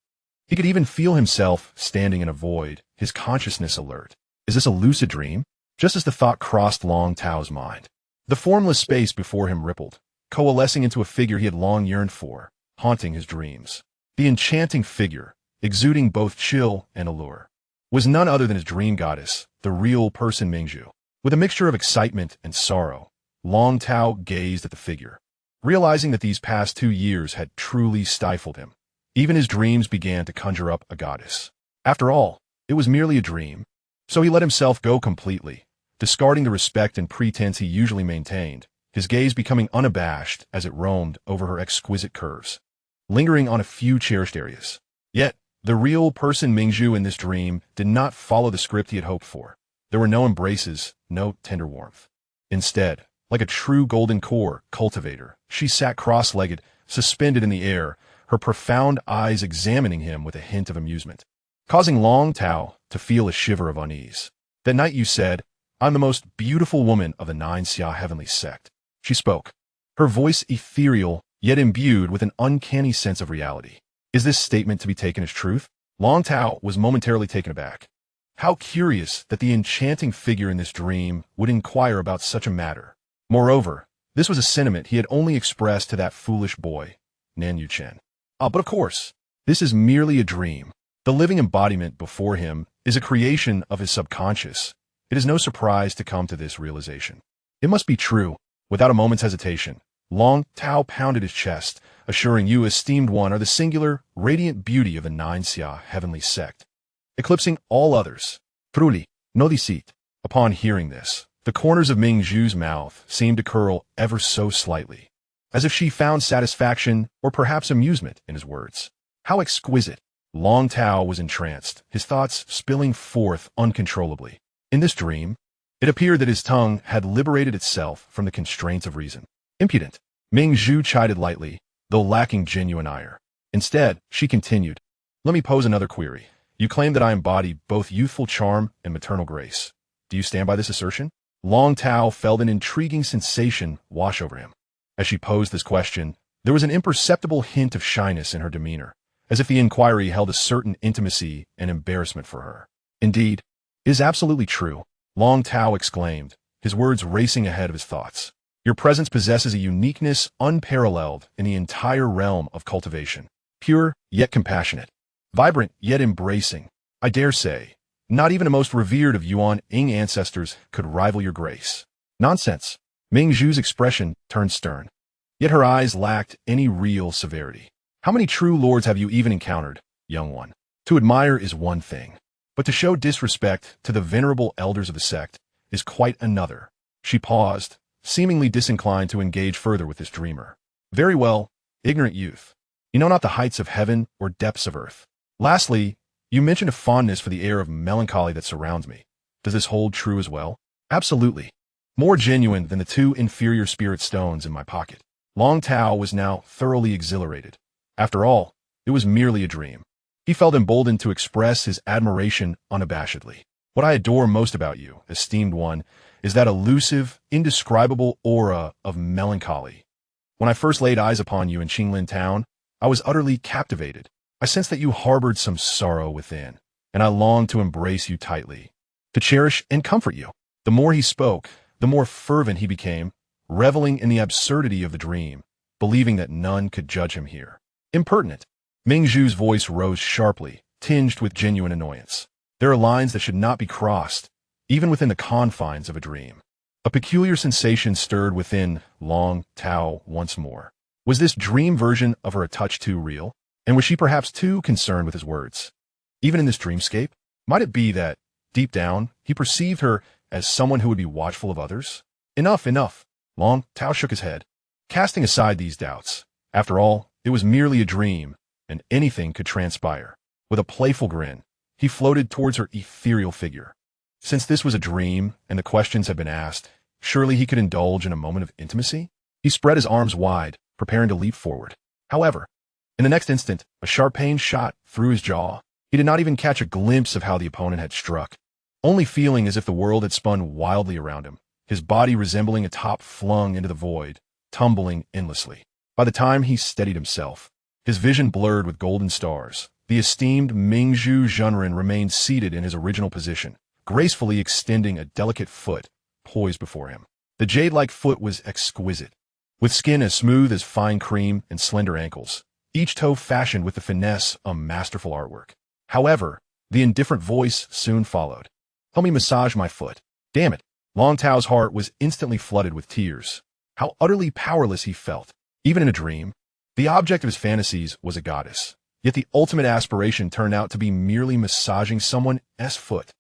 He could even feel himself standing in a void, his consciousness alert. Is this a lucid dream? Just as the thought crossed Long Tao's mind, the formless space before him rippled, coalescing into a figure he had long yearned for, haunting his dreams. The enchanting figure, exuding both chill and allure, was none other than his dream goddess, the real person Mingzhu. With a mixture of excitement and sorrow, Long Tao gazed at the figure, realizing that these past 2 years had truly stifled him. Even his dreams began to conjure up a goddess. After all, it was merely a dream, so he let himself go completely, discarding the respect and pretense he usually maintained, his gaze becoming unabashed as it roamed over her exquisite curves, lingering on a few cherished areas. Yet, the real person Mingzhu in this dream did not follow the script he had hoped for. There were no embraces, no tender warmth. Instead, like a true golden core cultivator, she sat cross-legged, suspended in the air, her profound eyes examining him with a hint of amusement, causing Long Tao to feel a shiver of unease. That night you said, "I'm the most beautiful woman of the Xianxia heavenly sect." She spoke, her voice ethereal, yet imbued with an uncanny sense of reality. Is this statement to be taken as truth? Long Tao was momentarily taken aback. How curious that the enchanting figure in this dream would inquire about such a matter. Moreover, this was a sentiment he had only expressed to that foolish boy, Nan Yuchen. But of course, this is merely a dream. The living embodiment before him is a creation of his subconscious. It is no surprise to come to this realization. It must be true. Without a moment's hesitation, Long Tao pounded his chest, assuring you, esteemed one, are the singular, radiant beauty of the Xianxia heavenly sect, eclipsing all others. Truly, no deceit. Upon hearing this, the corners of Ming Zhu's mouth seemed to curl ever so slightly, as if she found satisfaction or perhaps amusement in his words. How exquisite! Long Tao was entranced, his thoughts spilling forth uncontrollably. In this dream, it appeared that his tongue had liberated itself from the constraints of reason. Impudent! Ming Zhu chided lightly, though lacking genuine ire. Instead, she continued, "Let me pose another query. You claim that I embody both youthful charm and maternal grace. Do you stand by this assertion?" Long Tao felt an intriguing sensation wash over him. As she posed this question, there was an imperceptible hint of shyness in her demeanor, as if the inquiry held a certain intimacy and embarrassment for her. "Indeed, it is absolutely true," Long Tao exclaimed, his words racing ahead of his thoughts. "Your presence possesses a uniqueness unparalleled in the entire realm of cultivation. Pure, yet compassionate. Vibrant, yet embracing. I dare say, not even the most revered of Yuan Ying ancestors could rival your grace." Nonsense. Ming Zhu's expression turned stern, yet her eyes lacked any real severity. "How many true lords have you even encountered, young one? To admire is one thing, but to show disrespect to the venerable elders of the sect is quite another." She paused, seemingly disinclined to engage further with this dreamer. "Very well, ignorant youth. You know not the heights of heaven or depths of earth. Lastly, you mentioned a fondness for the air of melancholy that surrounds me. Does this hold true as well?" "Absolutely. More genuine than the 2 inferior spirit stones in my pocket." Long Tao was now thoroughly exhilarated. After all, it was merely a dream. He felt emboldened to express his admiration unabashedly. "What I adore most about you, esteemed one, is that elusive, indescribable aura of melancholy. When I first laid eyes upon you in Qinglin town, I was utterly captivated. I sensed that you harbored some sorrow within, and I longed to embrace you tightly, to cherish and comfort you." The more he spoke, the more fervent he became, reveling in the absurdity of the dream, believing that none could judge him here. "Impertinent." Ming Zhu's voice rose sharply, tinged with genuine annoyance. "There are lines that should not be crossed, even within the confines of a dream." A peculiar sensation stirred within Long Tao once more. Was this dream version of her a touch too real? And was she perhaps too concerned with his words? Even in this dreamscape, might it be that, deep down, he perceived her as someone who would be watchful of others? Enough, enough. Long Tao shook his head, casting aside these doubts. After all, it was merely a dream, and anything could transpire. With a playful grin, he floated towards her ethereal figure. Since this was a dream, and the questions had been asked, surely he could indulge in a moment of intimacy? He spread his arms wide, preparing to leap forward. However, in the next instant, a sharp pain shot through his jaw. He did not even catch a glimpse of how the opponent had struck, only feeling as if the world had spun wildly around him, his body resembling a top flung into the void, tumbling endlessly. By the time he steadied himself, his vision blurred with golden stars. The esteemed Ming Zhu Zhenren remained seated in his original position, gracefully extending a delicate foot poised before him. The jade-like foot was exquisite, with skin as smooth as fine cream and slender ankles, each toe fashioned with the finesse of masterful artwork. However, the indifferent voice soon followed. "Help me massage my foot." Damn it! Long Tao's heart was instantly flooded with tears. How utterly powerless he felt. Even in a dream, the object of his fantasies was a goddess. Yet the ultimate aspiration turned out to be merely massaging someone's foot.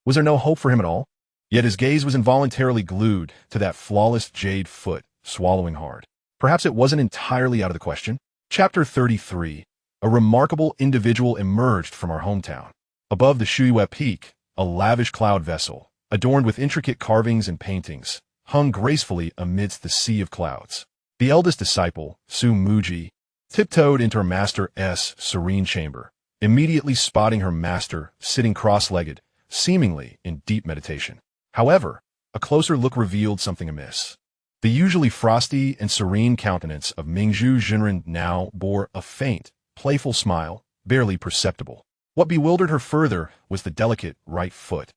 Was there no hope for him at all? Yet his gaze was involuntarily glued to that flawless jade foot, swallowing hard. Perhaps it wasn't entirely out of the question. Chapter 33. A remarkable individual emerged from our hometown. Above the Shuiwe Peak, a lavish cloud vessel, adorned with intricate carvings and paintings, hung gracefully amidst the sea of clouds. The eldest disciple, Su Muji, tiptoed into her master's serene chamber, immediately spotting her master sitting cross-legged, seemingly in deep meditation. However, a closer look revealed something amiss. The usually frosty and serene countenance of Mingzhu Jinren now bore a faint, playful smile, barely perceptible. What bewildered her further was the delicate right foot,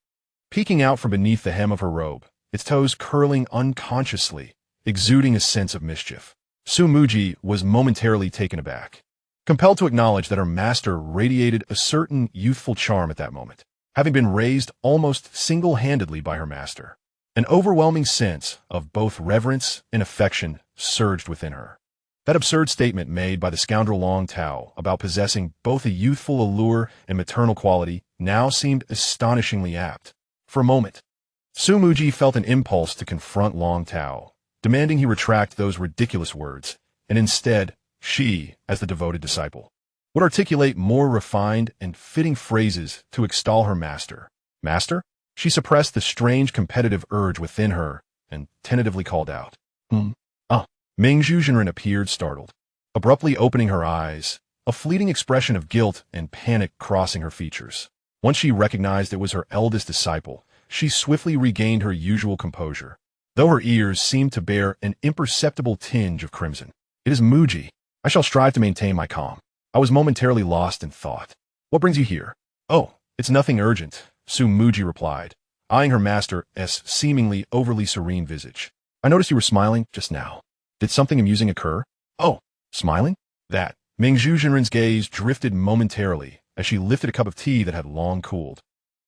peeking out from beneath the hem of her robe, its toes curling unconsciously, exuding a sense of mischief. Su Muji was momentarily taken aback, compelled to acknowledge that her master radiated a certain youthful charm at that moment, having been raised almost single-handedly by her master. An overwhelming sense of both reverence and affection surged within her. That absurd statement made by the scoundrel Long Tao about possessing both a youthful allure and maternal quality now seemed astonishingly apt. For a moment, Su Muji felt an impulse to confront Long Tao, demanding he retract those ridiculous words, and instead, she, as the devoted disciple, would articulate more refined and fitting phrases to extol her master. Master? She suppressed the strange competitive urge within her and tentatively called out. Mingzhu Jinren appeared startled, abruptly opening her eyes, a fleeting expression of guilt and panic crossing her features. Once she recognized it was her eldest disciple, she swiftly regained her usual composure, though her ears seemed to bear an imperceptible tinge of crimson. It is Muji. I shall strive to maintain my calm. I was momentarily lost in thought. What brings you here? Oh, it's nothing urgent, Su Muji replied, eyeing her master's seemingly overly serene visage. I noticed you were smiling just now. Did something amusing occur? Oh, smiling? That. Mingzhu Jinren's gaze drifted momentarily as she lifted a cup of tea that had long cooled,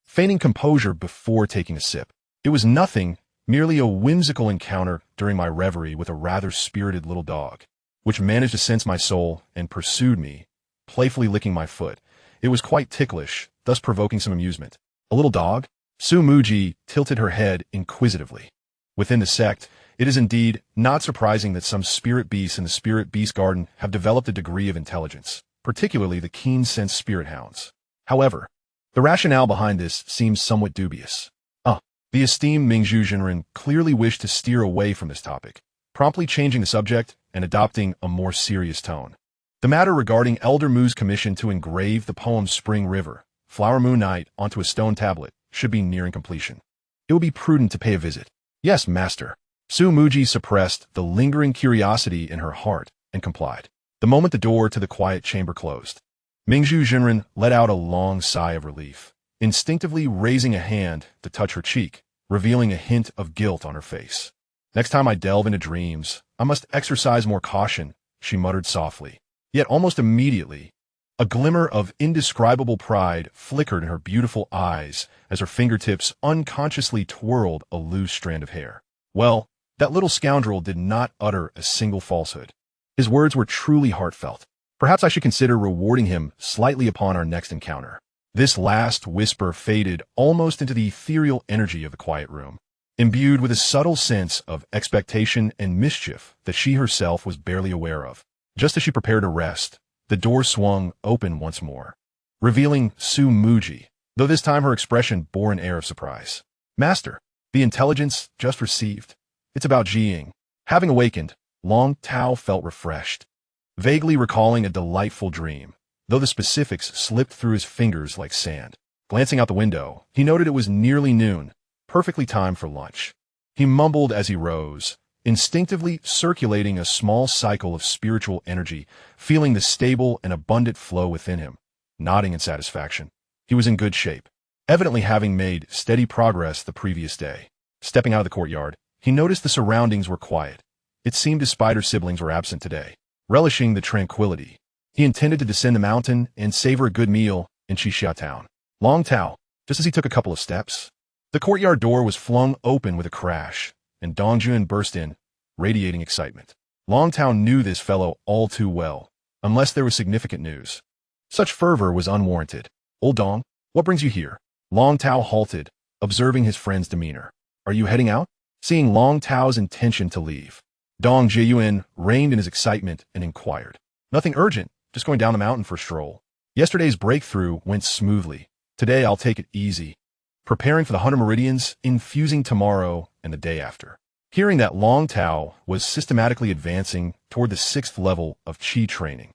feigning composure before taking a sip. It was nothing, merely a whimsical encounter during my reverie with a rather spirited little dog, which managed to sense my soul and pursued me, playfully licking my foot. It was quite ticklish, thus provoking some amusement. A little dog? Su Muji tilted her head inquisitively. Within the sect, it is indeed not surprising that some spirit beasts in the spirit beast garden have developed a degree of intelligence, particularly the keen-sensed spirit hounds. However, the rationale behind this seems somewhat dubious. The esteemed Mingzhu Jinren clearly wished to steer away from this topic, promptly changing the subject and adopting a more serious tone. The matter regarding Elder Mu's commission to engrave the poem Spring River, Flower Moon Night onto a stone tablet should be nearing completion. It would be prudent to pay a visit. Yes, master. Su Muji suppressed the lingering curiosity in her heart and complied. The moment the door to the quiet chamber closed, Mingzhu Jinren let out a long sigh of relief, instinctively raising a hand to touch her cheek, revealing a hint of guilt on her face. Next time I delve into dreams, I must exercise more caution, she muttered softly. Yet almost immediately, a glimmer of indescribable pride flickered in her beautiful eyes as her fingertips unconsciously twirled a loose strand of hair. Well, that little scoundrel did not utter a single falsehood. His words were truly heartfelt. Perhaps I should consider rewarding him slightly upon our next encounter. This last whisper faded almost into the ethereal energy of the quiet room, imbued with a subtle sense of expectation and mischief that she herself was barely aware of. Just as she prepared to rest, the door swung open once more, revealing Su Muji, though this time her expression bore an air of surprise. Master, the intelligence just received. It's about Jiying. Having awakened, Long Tao felt refreshed, vaguely recalling a delightful dream, though the specifics slipped through his fingers like sand. Glancing out the window, he noted it was nearly noon, perfectly timed for lunch. He mumbled as he rose, instinctively circulating a small cycle of spiritual energy, feeling the stable and abundant flow within him, nodding in satisfaction. He was in good shape, evidently having made steady progress the previous day. Stepping out of the courtyard, he noticed the surroundings were quiet. It seemed his spider siblings were absent today. Relishing the tranquility, he intended to descend the mountain and savor a good meal in Xianxia town. Long Tao, just as he took a couple of steps, the courtyard door was flung open with a crash, and Dong Jun burst in, radiating excitement. Long Tao knew this fellow all too well, unless there was significant news. Such fervor was unwarranted. Old Dong, what brings you here? Long Tao halted, observing his friend's demeanor. Are you heading out? Seeing Long Tao's intention to leave, Dong Jiyuan reined in his excitement and inquired. Nothing urgent, just going down the mountain for a stroll. Yesterday's breakthrough went smoothly. Today I'll take it easy. preparing for the 100 meridians, infusing tomorrow and the day after. Hearing that Long Tao was systematically advancing toward the 6th level of Qi training,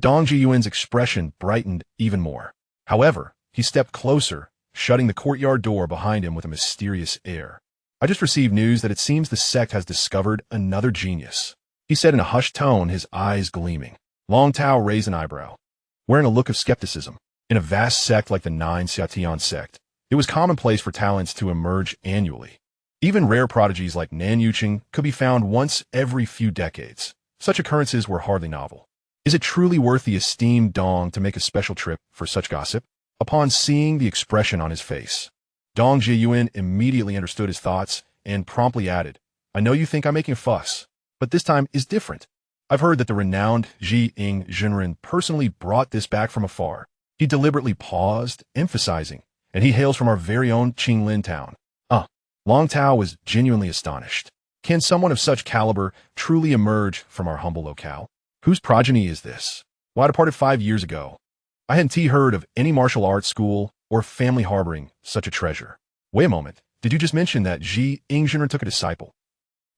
Dong Jiyuan's expression brightened even more. However, he stepped closer, shutting the courtyard door behind him with a mysterious air. I just received news that it seems the sect has discovered another genius, he said in a hushed tone, his eyes gleaming. Long Tao raised an eyebrow, wearing a look of skepticism. In a vast sect like the Nine Xiatian sect, it was commonplace for talents to emerge annually. Even rare prodigies like Nan Yuqing could be found once every few decades. Such occurrences were hardly novel. Is it truly worth the esteemed Dong to make a special trip for such gossip? Upon seeing the expression on his face, Dong Jiyuan immediately understood his thoughts and promptly added, I know you think I'm making a fuss, but this time is different. I've heard that the renowned Xianxia personally brought this back from afar. He deliberately paused, emphasizing, and he hails from our very own Qinglin town. Long Tao was genuinely astonished. Can someone of such caliber truly emerge from our humble locale? Whose progeny is this? Well, I departed 5 years ago. I hadn't heard of any martial arts school or family harboring such a treasure. Wait a moment, did you just mention that Xianxia took a disciple?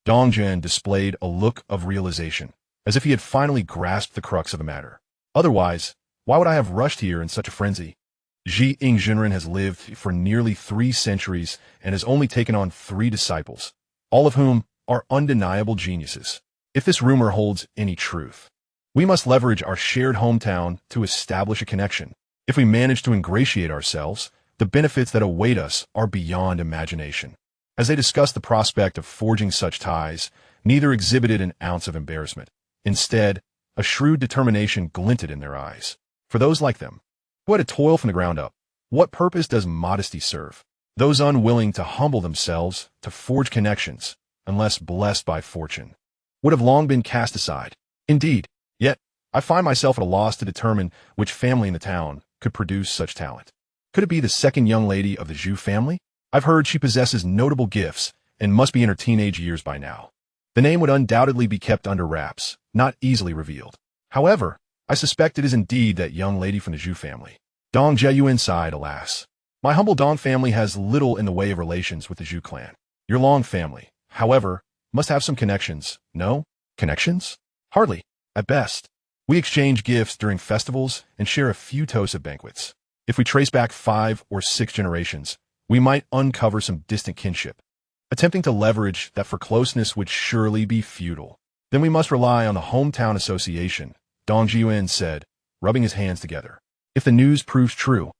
Dong Jiyuan displayed a look of realization, as if he had finally grasped the crux of the matter. Otherwise, why would I have rushed here in such a frenzy? Xianxia has lived for nearly 3 centuries and has only taken on 3 disciples, all of whom are undeniable geniuses. If this rumor holds any truth, we must leverage our shared hometown to establish a connection. If we manage to ingratiate ourselves, the benefits that await us are beyond imagination. As they discussed the prospect of forging such ties, neither exhibited an ounce of embarrassment. Instead, a shrewd determination glinted in their eyes. For those like them, who had to toil from the ground up, what purpose does modesty serve? Those unwilling to humble themselves, to forge connections, unless blessed by fortune, would have long been cast aside. Indeed, yet, I find myself at a loss to determine which family in the town could produce such talent. Could it be the second young lady of the Zhu family? I've heard she possesses notable gifts and must be in her teenage years by now. The name would undoubtedly be kept under wraps, not easily revealed. However, I suspect it is indeed that young lady from the Zhu family. Dong Jiyuan sighed, alas. My humble Dong family has little in the way of relations with the Zhu clan. Your Long family, however, must have some connections, no? Connections? Hardly, at best. We exchange gifts during festivals and share a few toasts at banquets. If we trace back 5 or 6 generations, we might uncover some distant kinship. Attempting to leverage that for closeness would surely be futile. Then we must rely on the hometown association, Dong Jiyuan said, rubbing his hands together. If the news proves true,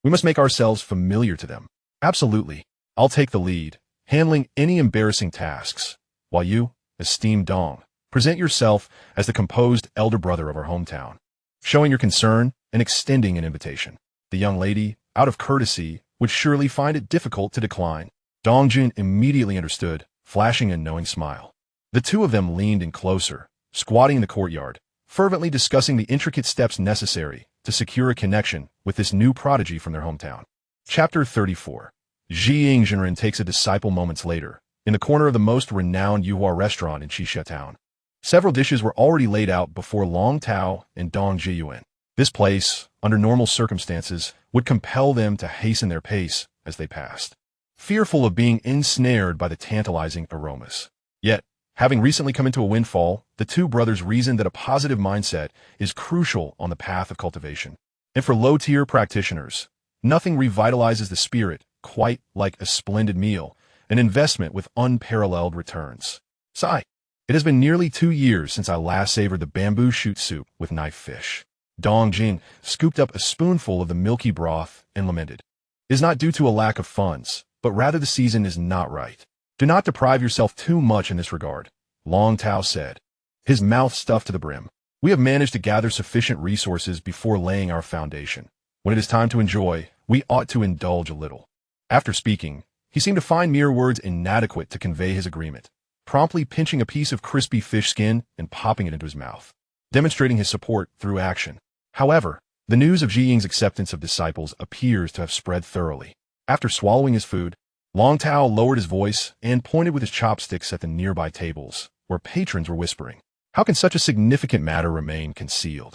we must make ourselves familiar to them. Absolutely. I'll take the lead, handling any embarrassing tasks, while you, esteemed Dong, present yourself as the composed elder brother of our hometown, showing your concern and extending an invitation. The young lady, out of courtesy, would surely find it difficult to decline. Dong Jun immediately understood, flashing a knowing smile. The two of them leaned in closer, squatting in the courtyard, fervently discussing the intricate steps necessary to secure a connection with this new prodigy from their hometown. Chapter 34. Xianxia takes a disciple moments later, in the corner of the most renowned Yuhua restaurant in Xianxia town. Several dishes were already laid out before Long Tao and Dong Jiyuan. This place, under normal circumstances, would compel them to hasten their pace as they passed, fearful of being ensnared by the tantalizing aromas. Yet, having recently come into a windfall, the two brothers reasoned that a positive mindset is crucial on the path of cultivation. And for low-tier practitioners, nothing revitalizes the spirit quite like a splendid meal, an investment with unparalleled returns. Sigh. It has been nearly 2 years since I last savored the bamboo shoot soup with knife fish. Dong Jin scooped up a spoonful of the milky broth and lamented. It is not due to a lack of funds, but rather the season is not right. Do not deprive yourself too much in this regard, Long Tao said, his mouth stuffed to the brim. We have managed to gather sufficient resources before laying our foundation. When it is time to enjoy, we ought to indulge a little. After speaking, he seemed to find mere words inadequate to convey his agreement, promptly pinching a piece of crispy fish skin and popping it into his mouth, demonstrating his support through action. However, the news of Zhi Ying's acceptance of disciples appears to have spread thoroughly. After swallowing his food, Long Tao lowered his voice and pointed with his chopsticks at the nearby tables, where patrons were whispering. How can such a significant matter remain concealed?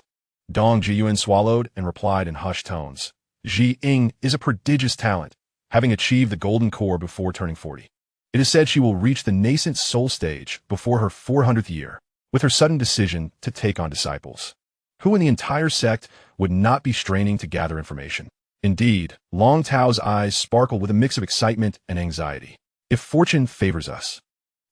Dong Jiyuan swallowed and replied in hushed tones. Zhi Ying is a prodigious talent. having achieved the golden core before turning 40. It is said she will reach the nascent soul stage before her 400th year, with her sudden decision to take on disciples. Who in the entire sect would not be straining to gather information? Indeed, Long Tao's eyes sparkle with a mix of excitement and anxiety. If fortune favors us,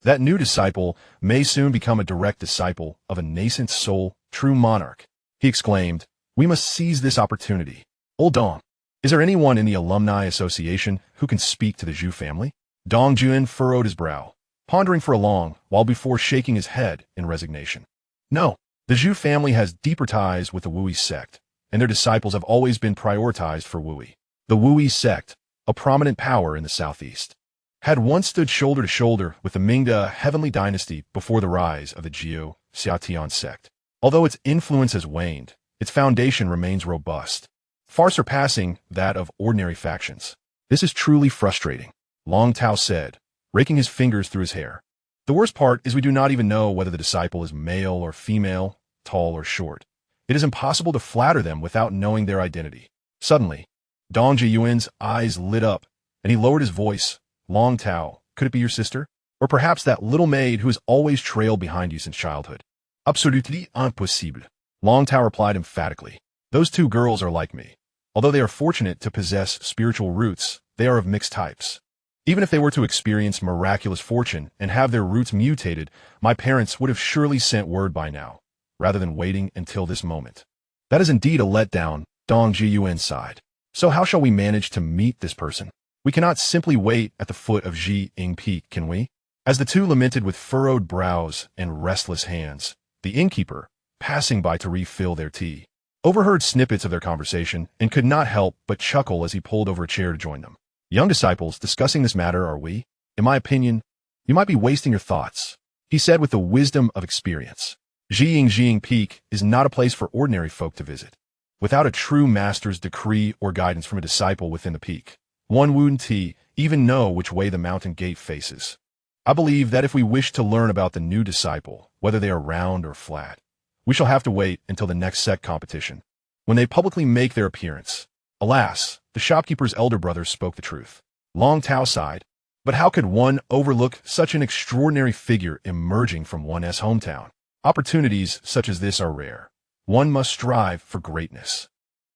that new disciple may soon become a direct disciple of a nascent soul, true monarch. He exclaimed, "We must seize this opportunity. Old Dong, is there anyone in the Alumni Association who can speak to the Zhu family?" Dong Juan furrowed his brow, pondering for a long while before shaking his head in resignation. No, the Zhu family has deeper ties with the Wui sect, and their disciples have always been prioritized for Wui. The Wui sect, a prominent power in the southeast, had once stood shoulder to shoulder with the Mingda heavenly dynasty before the rise of the Jiu Xiatian sect. Although its influence has waned, its foundation remains robust, far surpassing that of ordinary factions. "This is truly frustrating," Long Tao said, raking his fingers through his hair. "The worst part is we do not even know whether the disciple is male or female, tall or short. It is impossible to flatter them without knowing their identity." Suddenly, Dong Jiyuan's eyes lit up, and he lowered his voice. "Long Tao, could it be your sister? Or perhaps that little maid who has always trailed behind you since childhood?" "Absolutely impossible," Long Tao replied emphatically. "Those two girls are like me. Although they are fortunate to possess spiritual roots, they are of mixed types. Even if they were to experience miraculous fortune and have their roots mutated, my parents would have surely sent word by now, rather than waiting until this moment." "That is indeed a letdown," Dong Jiyuan sighed. "So how shall we manage to meet this person? We cannot simply wait at the foot of Ji Ying Peak, can we?" As the two lamented with furrowed brows and restless hands, the innkeeper, passing by to refill their tea, overheard snippets of their conversation and could not help but chuckle as he pulled over a chair to join them. "Young disciples discussing this matter, are we? In my opinion, you might be wasting your thoughts," he said with the wisdom of experience. Ji Ying Peak is not a place for ordinary folk to visit. Without a true master's decree or guidance from a disciple within the peak, one wouldn't even know which way the mountain gate faces. I believe that if we wish to learn about the new disciple, whether they are round or flat, we shall have to wait until the next sect competition, when they publicly make their appearance. Alas, the shopkeeper's elder brother spoke the truth. Long Tao sighed. But how could one overlook such an extraordinary figure emerging from one's hometown? Opportunities such as this are rare. One must strive for greatness.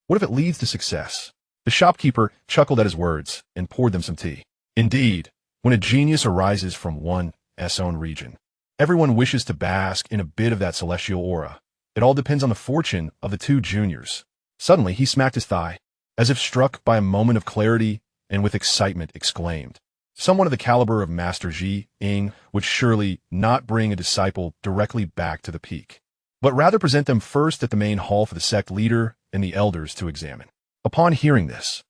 What if it leads to success? The shopkeeper chuckled at his words and poured them some tea. Indeed, when a genius arises from one's own region, everyone wishes to bask in a bit of that celestial aura. It all depends on the fortune of the two juniors. Suddenly he smacked his thigh, as if struck by a moment of clarity, and with excitement exclaimed, "Someone of the caliber of Master Ji Ying would surely not bring a disciple directly back to the peak, but rather present them first at the main hall for the sect leader and the elders to examine." Upon hearing this,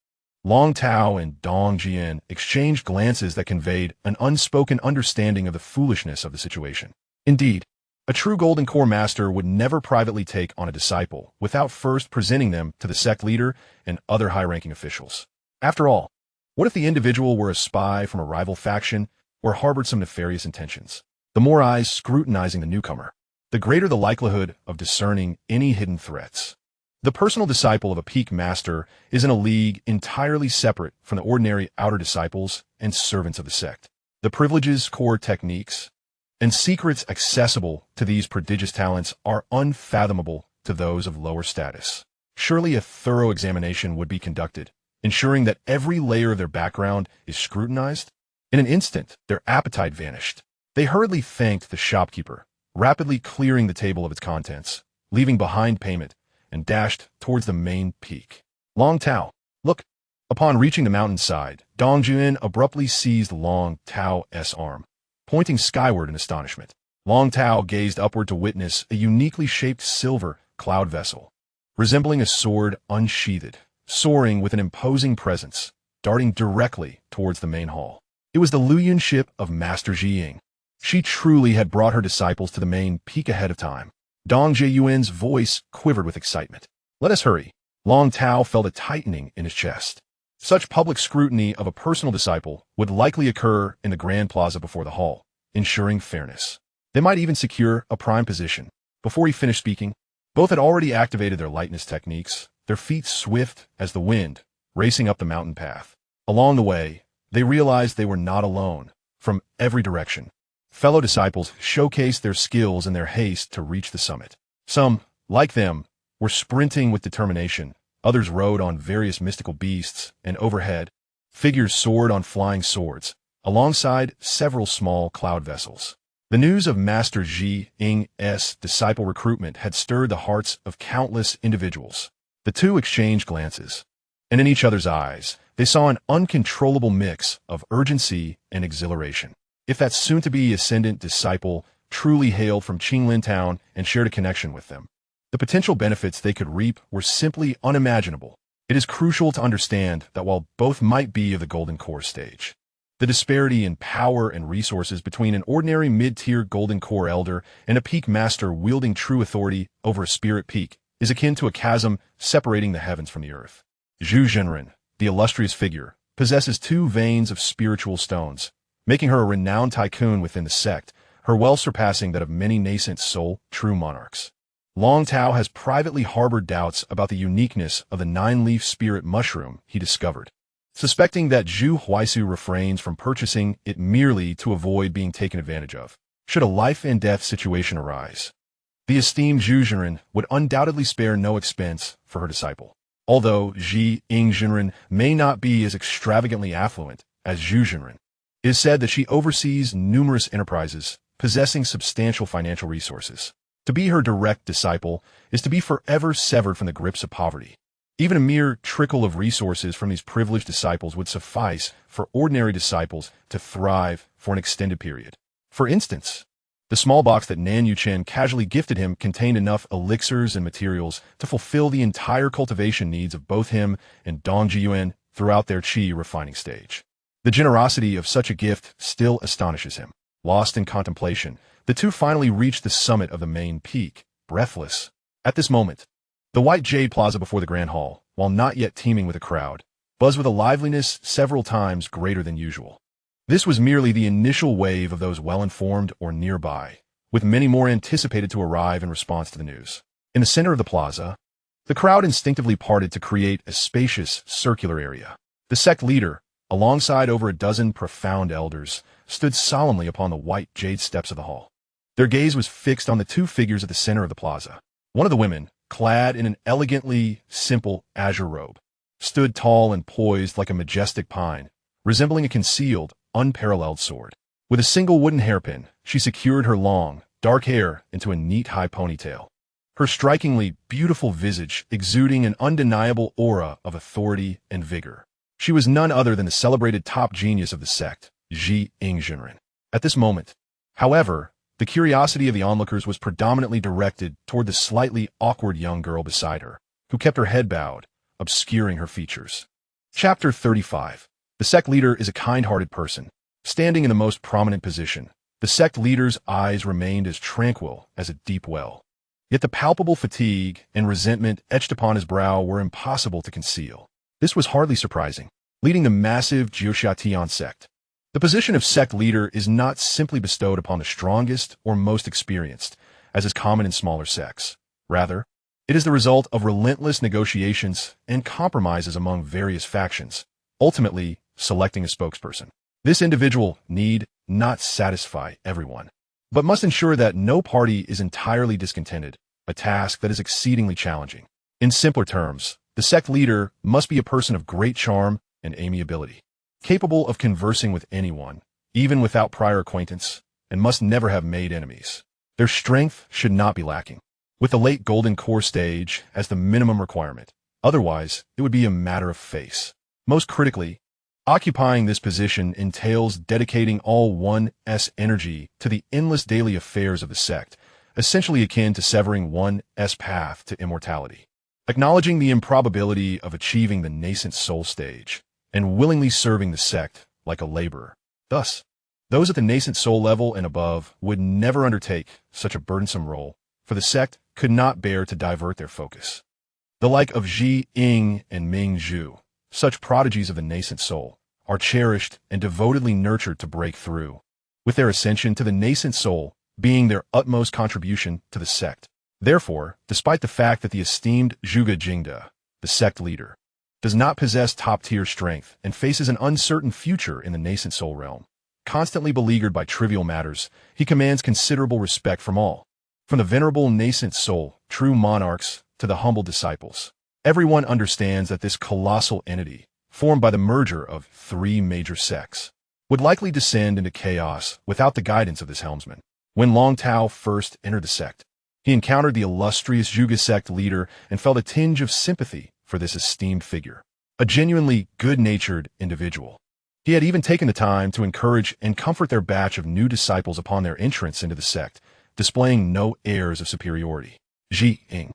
Long Tao and Dong Jian exchanged glances that conveyed an unspoken understanding of the foolishness of the situation. Indeed, a true Golden Core master would never privately take on a disciple without first presenting them to the sect leader and other high-ranking officials. After all, what if the individual were a spy from a rival faction or harbored some nefarious intentions? The more eyes scrutinizing the newcomer, the greater the likelihood of discerning any hidden threats. The personal disciple of a peak master is in a league entirely separate from the ordinary outer disciples and servants of the sect. The privileges, core techniques, and secrets accessible to these prodigious talents are unfathomable to those of lower status. Surely a thorough examination would be conducted, ensuring that every layer of their background is scrutinized. In an instant, their appetite vanished. They hurriedly thanked the shopkeeper, rapidly clearing the table of its contents, leaving behind payment, and dashed towards the main peak. "Long Tao, look!" Upon reaching the mountainside, Dong Juan abruptly seized Long Tao's arm, pointing skyward in astonishment. Long Tao gazed upward to witness a uniquely shaped silver cloud vessel, resembling a sword unsheathed, soaring with an imposing presence, darting directly towards the main hall. It was the Luyun ship of Master Ji Ying. She truly had brought her disciples to the main peak ahead of time. Dong Jiyuan's voice quivered with excitement. "Let us hurry." Long Tao felt a tightening in his chest. Such public scrutiny of a personal disciple would likely occur in the grand plaza before the hall, ensuring fairness. They might even secure a prime position. Before he finished speaking, both had already activated their lightness techniques, their feet swift as the wind, racing up the mountain path. Along the way, they realized they were not alone. From every direction, fellow disciples showcased their skills in their haste to reach the summit. Some, like them, were sprinting with determination. Others rode on various mystical beasts, and overhead, figures soared on flying swords, alongside several small cloud vessels. The news of Master Xianxia's disciple recruitment had stirred the hearts of countless individuals. The two exchanged glances, and in each other's eyes, they saw an uncontrollable mix of urgency and exhilaration. If that soon-to-be ascendant disciple truly hailed from Qinglin Town and shared a connection with them, the potential benefits they could reap were simply unimaginable. It is crucial to understand that while both might be of the Golden Core stage, the disparity in power and resources between an ordinary mid-tier Golden Core elder and a peak master wielding true authority over a spirit peak is akin to a chasm separating the heavens from the earth. Zhu Zhenren, the illustrious figure, possesses 2 veins of spiritual stones, making her a renowned tycoon within the sect, her wealth surpassing that of many nascent soul true monarchs. Long Tao has privately harbored doubts about the uniqueness of the 9-leaf spirit mushroom he discovered, suspecting that Zhu Huaisu refrains from purchasing it merely to avoid being taken advantage of, should a life-and-death situation arise. The esteemed Zhu Zhenren would undoubtedly spare no expense for her disciple. Although Xianxia may not be as extravagantly affluent as Zhu Zhenren, it is said that she oversees numerous enterprises, possessing substantial financial resources. To be her direct disciple is to be forever severed from the grips of poverty. Even a mere trickle of resources from these privileged disciples would suffice for ordinary disciples to thrive for an extended period. For instance, the small box that Nan Yuchen casually gifted him contained enough elixirs and materials to fulfill the entire cultivation needs of both him and Dong Jiyuan throughout their Qi refining stage. The generosity of such a gift still astonishes him. Lost in contemplation, the two finally reached the summit of the main peak, breathless. At this moment, the White Jade Plaza before the Grand Hall, while not yet teeming with a crowd, buzzed with a liveliness several times greater than usual. This was merely the initial wave of those well-informed or nearby, with many more anticipated to arrive in response to the news. In the center of the plaza, the crowd instinctively parted to create a spacious, circular area. The sect leader, alongside over a dozen profound elders, stood solemnly upon the white jade steps of the hall. Their gaze was fixed on the 2 figures at the center of the plaza. One of the women, clad in an elegantly simple azure robe, stood tall and poised like a majestic pine, resembling a concealed, unparalleled sword. With a single wooden hairpin, she secured her long, dark hair into a neat high ponytail, her strikingly beautiful visage exuding an undeniable aura of authority and vigor. She was none other than the celebrated top genius of the sect, Xianxia. At this moment, however, the curiosity of the onlookers was predominantly directed toward the slightly awkward young girl beside her, who kept her head bowed, obscuring her features. Chapter 35. The sect leader is a kind-hearted person. Standing in the most prominent position, the sect leader's eyes remained as tranquil as a deep well. Yet the palpable fatigue and resentment etched upon his brow were impossible to conceal. This was hardly surprising. Leading the massive Jiuxiatian sect, the position of sect leader is not simply bestowed upon the strongest or most experienced, as is common in smaller sects. Rather, it is the result of relentless negotiations and compromises among various factions, ultimately selecting a spokesperson. This individual need not satisfy everyone, but must ensure that no party is entirely discontented, a task that is exceedingly challenging. In simpler terms, the sect leader must be a person of great charm and amiability, capable of conversing with anyone, even without prior acquaintance, and must never have made enemies. Their strength should not be lacking, with the late Golden Core stage as the minimum requirement. Otherwise, it would be a matter of face. Most critically, occupying this position entails dedicating all one's energy to the endless daily affairs of the sect, essentially akin to severing one's path to immortality. Acknowledging the improbability of achieving the nascent soul stage, and willingly serving the sect like a laborer. Thus, those at the nascent soul level and above would never undertake such a burdensome role, for the sect could not bear to divert their focus. The like of Zhi Ying and Ming Zhu, such prodigies of the nascent soul, are cherished and devotedly nurtured to break through, with their ascension to the nascent soul being their utmost contribution to the sect. Therefore, despite the fact that the esteemed Zhuge Jingde, the sect leader, does not possess top-tier strength, and faces an uncertain future in the nascent soul realm. Constantly beleaguered by trivial matters, he commands considerable respect from all. From the venerable nascent soul, true monarchs, to the humble disciples. Everyone understands that this colossal entity, formed by the merger of three major sects, would likely descend into chaos without the guidance of this helmsman. When Long Tao first entered the sect, he encountered the illustrious Zhuge sect leader and felt a tinge of sympathy for this esteemed figure, a genuinely good-natured individual. He had even taken the time to encourage and comfort their batch of new disciples upon their entrance into the sect, displaying no airs of superiority. Xianxia,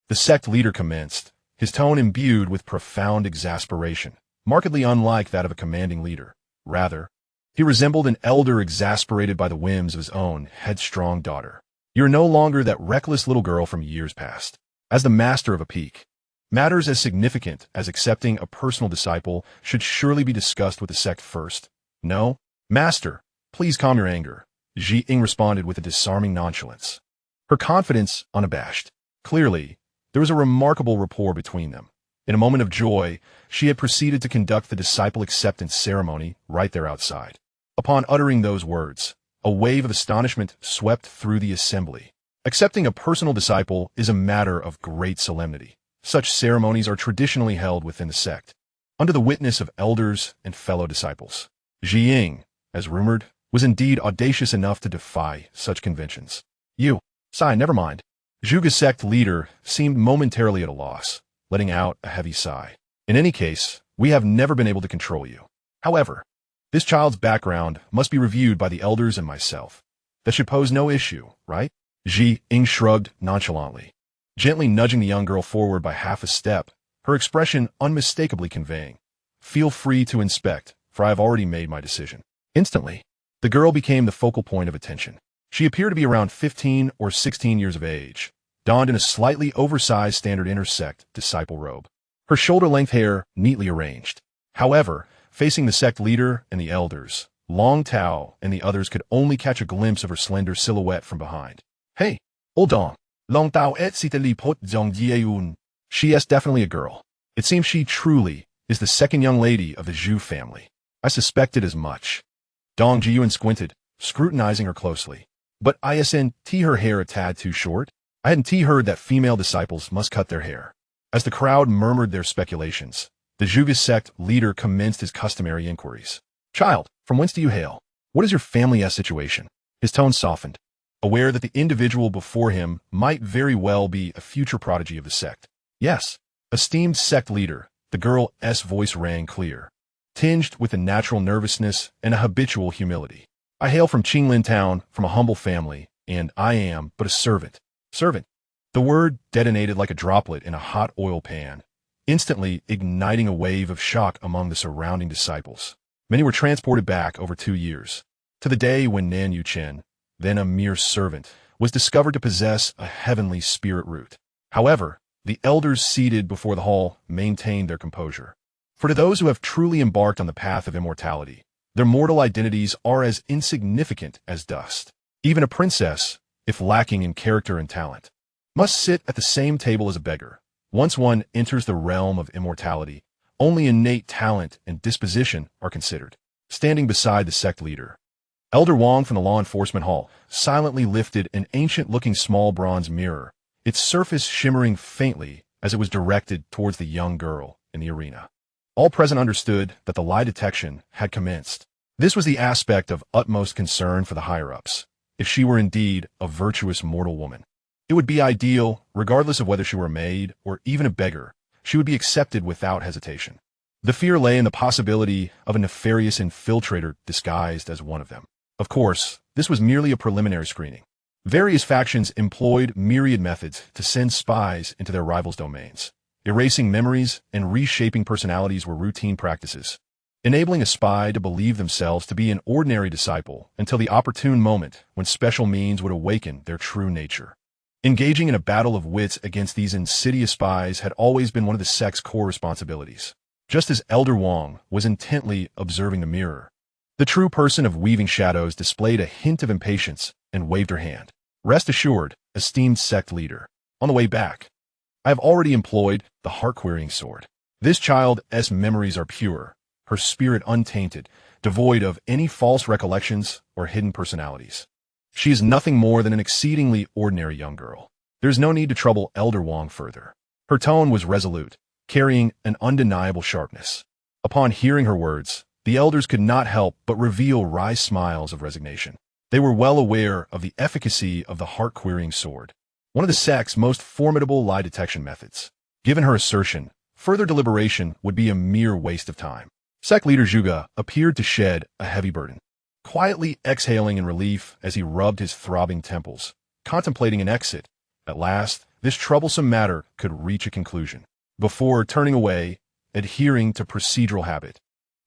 the sect leader, commenced, his tone imbued with profound exasperation, markedly unlike that of a commanding leader. Rather, he resembled an elder exasperated by the whims of his own headstrong daughter. "You're no longer that reckless little girl from years past. As the master of a peak, matters as significant as accepting a personal disciple should surely be discussed with the sect first." "No, master, please calm your anger," Xianxia responded with a disarming nonchalance, her confidence unabashed. Clearly, there was a remarkable rapport between them. In a moment of joy, she had proceeded to conduct the disciple acceptance ceremony right there outside. Upon uttering those words, a wave of astonishment swept through the assembly. Accepting a personal disciple is a matter of great solemnity. Such ceremonies are traditionally held within the sect, under the witness of elders and fellow disciples. Xianxia, as rumored, was indeed audacious enough to defy such conventions. "You, sigh, never mind." Zhuge sect leader seemed momentarily at a loss, letting out a heavy sigh. "In any case, we have never been able to control you. However, this child's background must be reviewed by the elders and myself. That should pose no issue, right?" Xianxia shrugged nonchalantly, gently nudging the young girl forward by half a step, her expression unmistakably conveying, "Feel free to inspect, for I have already made my decision." Instantly, the girl became the focal point of attention. She appeared to be around 15 or 16 years of age, donned in a slightly oversized standard intersect disciple robe, her shoulder-length hair neatly arranged. However, facing the sect leader and the elders, Long Tao and the others could only catch a glimpse of her slender silhouette from behind. "Hey, old dong, Long Tao et sitali pot zong jieun." She is definitely a girl. It seems she truly is the second young lady of the Zhu family. I suspected as much. Dong Jiyun squinted, scrutinizing her closely. "But isn't her hair a tad too short? I hadn't heard that female disciples must cut their hair." As the crowd murmured their speculations, the Zhuge sect leader commenced his customary inquiries. "Child, from whence do you hail? What is your family's situation?" His tone softened, aware that the individual before him might very well be a future prodigy of the sect. "Yes, esteemed sect leader," the girl's voice rang clear, tinged with a natural nervousness and a habitual humility. "I hail from Qinglin town, from a humble family, and I am but a servant." "Servant." The word detonated like a droplet in a hot oil pan, instantly igniting a wave of shock among the surrounding disciples. Many were transported back over 2 years, to the day when Nan Yuchen, then a mere servant, was discovered to possess a heavenly spirit root. However, the elders seated before the hall maintained their composure. For to those who have truly embarked on the path of immortality, their mortal identities are as insignificant as dust. Even a princess, if lacking in character and talent, must sit at the same table as a beggar. Once one enters the realm of immortality, only innate talent and disposition are considered. Standing beside the sect leader, Elder Wang from the law enforcement hall silently lifted an ancient-looking small bronze mirror, its surface shimmering faintly as it was directed towards the young girl in the arena. All present understood that the lie detection had commenced. This was the aspect of utmost concern for the higher-ups. If she were indeed a virtuous mortal woman, it would be ideal, regardless of whether she were a maid or even a beggar, she would be accepted without hesitation. The fear lay in the possibility of a nefarious infiltrator disguised as one of them. Of course, this was merely a preliminary screening. Various factions employed myriad methods to send spies into their rivals' domains. Erasing memories and reshaping personalities were routine practices, enabling a spy to believe themselves to be an ordinary disciple until the opportune moment when special means would awaken their true nature. Engaging in a battle of wits against these insidious spies had always been one of the sect's core responsibilities. Just as Elder Wang was intently observing the mirror, the true person of weaving shadows displayed a hint of impatience and waved her hand. "Rest assured, esteemed sect leader, on the way back, I have already employed the heart-querying sword." This child's memories are pure, her spirit untainted, devoid of any false recollections or hidden personalities. She is nothing more than an exceedingly ordinary young girl. There is no need to trouble Elder Wang further. Her tone was resolute, carrying an undeniable sharpness. Upon hearing her words, the elders could not help but reveal wry smiles of resignation. They were well aware of the efficacy of the heart-querying sword, one of the sect's most formidable lie detection methods. Given her assertion, further deliberation would be a mere waste of time. Sect leader Zhuge appeared to shed a heavy burden, quietly exhaling in relief as he rubbed his throbbing temples, contemplating an exit. At last, this troublesome matter could reach a conclusion. Before turning away, adhering to procedural habit,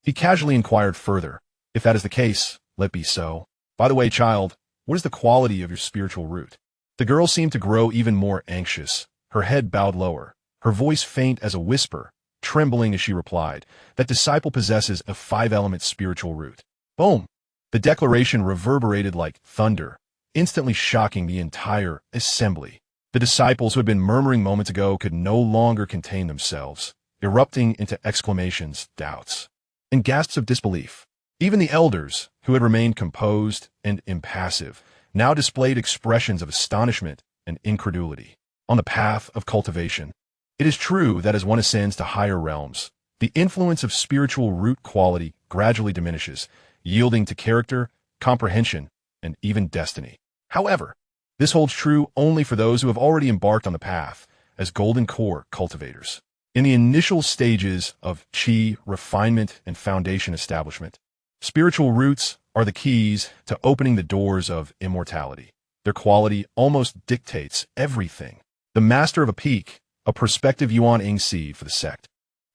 he casually inquired further, "If that is the case, let be so. By the way, child, what is the quality of your spiritual root?" The girl seemed to grow even more anxious, her head bowed lower, her voice faint as a whisper, trembling as she replied, "That disciple possesses a 5-element spiritual root." Boom! The declaration reverberated like thunder, instantly shocking the entire assembly. The disciples who had been murmuring moments ago could no longer contain themselves, erupting into exclamations, doubts, and gasps of disbelief. Even the elders, who had remained composed and impassive, now displayed expressions of astonishment and incredulity. On the path of cultivation, it is true that as one ascends to higher realms, the influence of spiritual root quality gradually diminishes, yielding to character, comprehension, and even destiny. However, this holds true only for those who have already embarked on the path as golden core cultivators. In the initial stages of Qi refinement and foundation establishment, spiritual roots are the keys to opening the doors of immortality. Their quality almost dictates everything. The master of a peak, a prospective Yuan seed for the sect,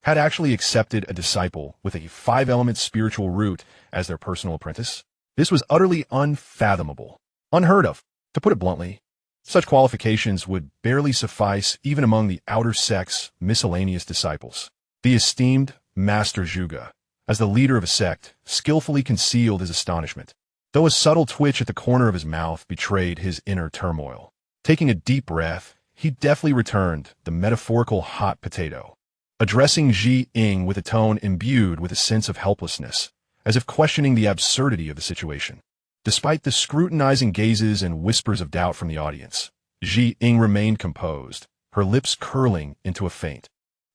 had actually accepted a disciple with a 5-element spiritual root as their personal apprentice. This was utterly unfathomable, unheard of. To put it bluntly, such qualifications would barely suffice even among the outer sect's miscellaneous disciples. The esteemed Master Zhuge, as the leader of a sect, skillfully concealed his astonishment, though a subtle twitch at the corner of his mouth betrayed his inner turmoil. Taking a deep breath, he deftly returned the metaphorical hot potato, addressing Ji Ying with a tone imbued with a sense of helplessness, as if questioning the absurdity of the situation. Despite the scrutinizing gazes and whispers of doubt from the audience, Ji Ying remained composed, her lips curling into a faint,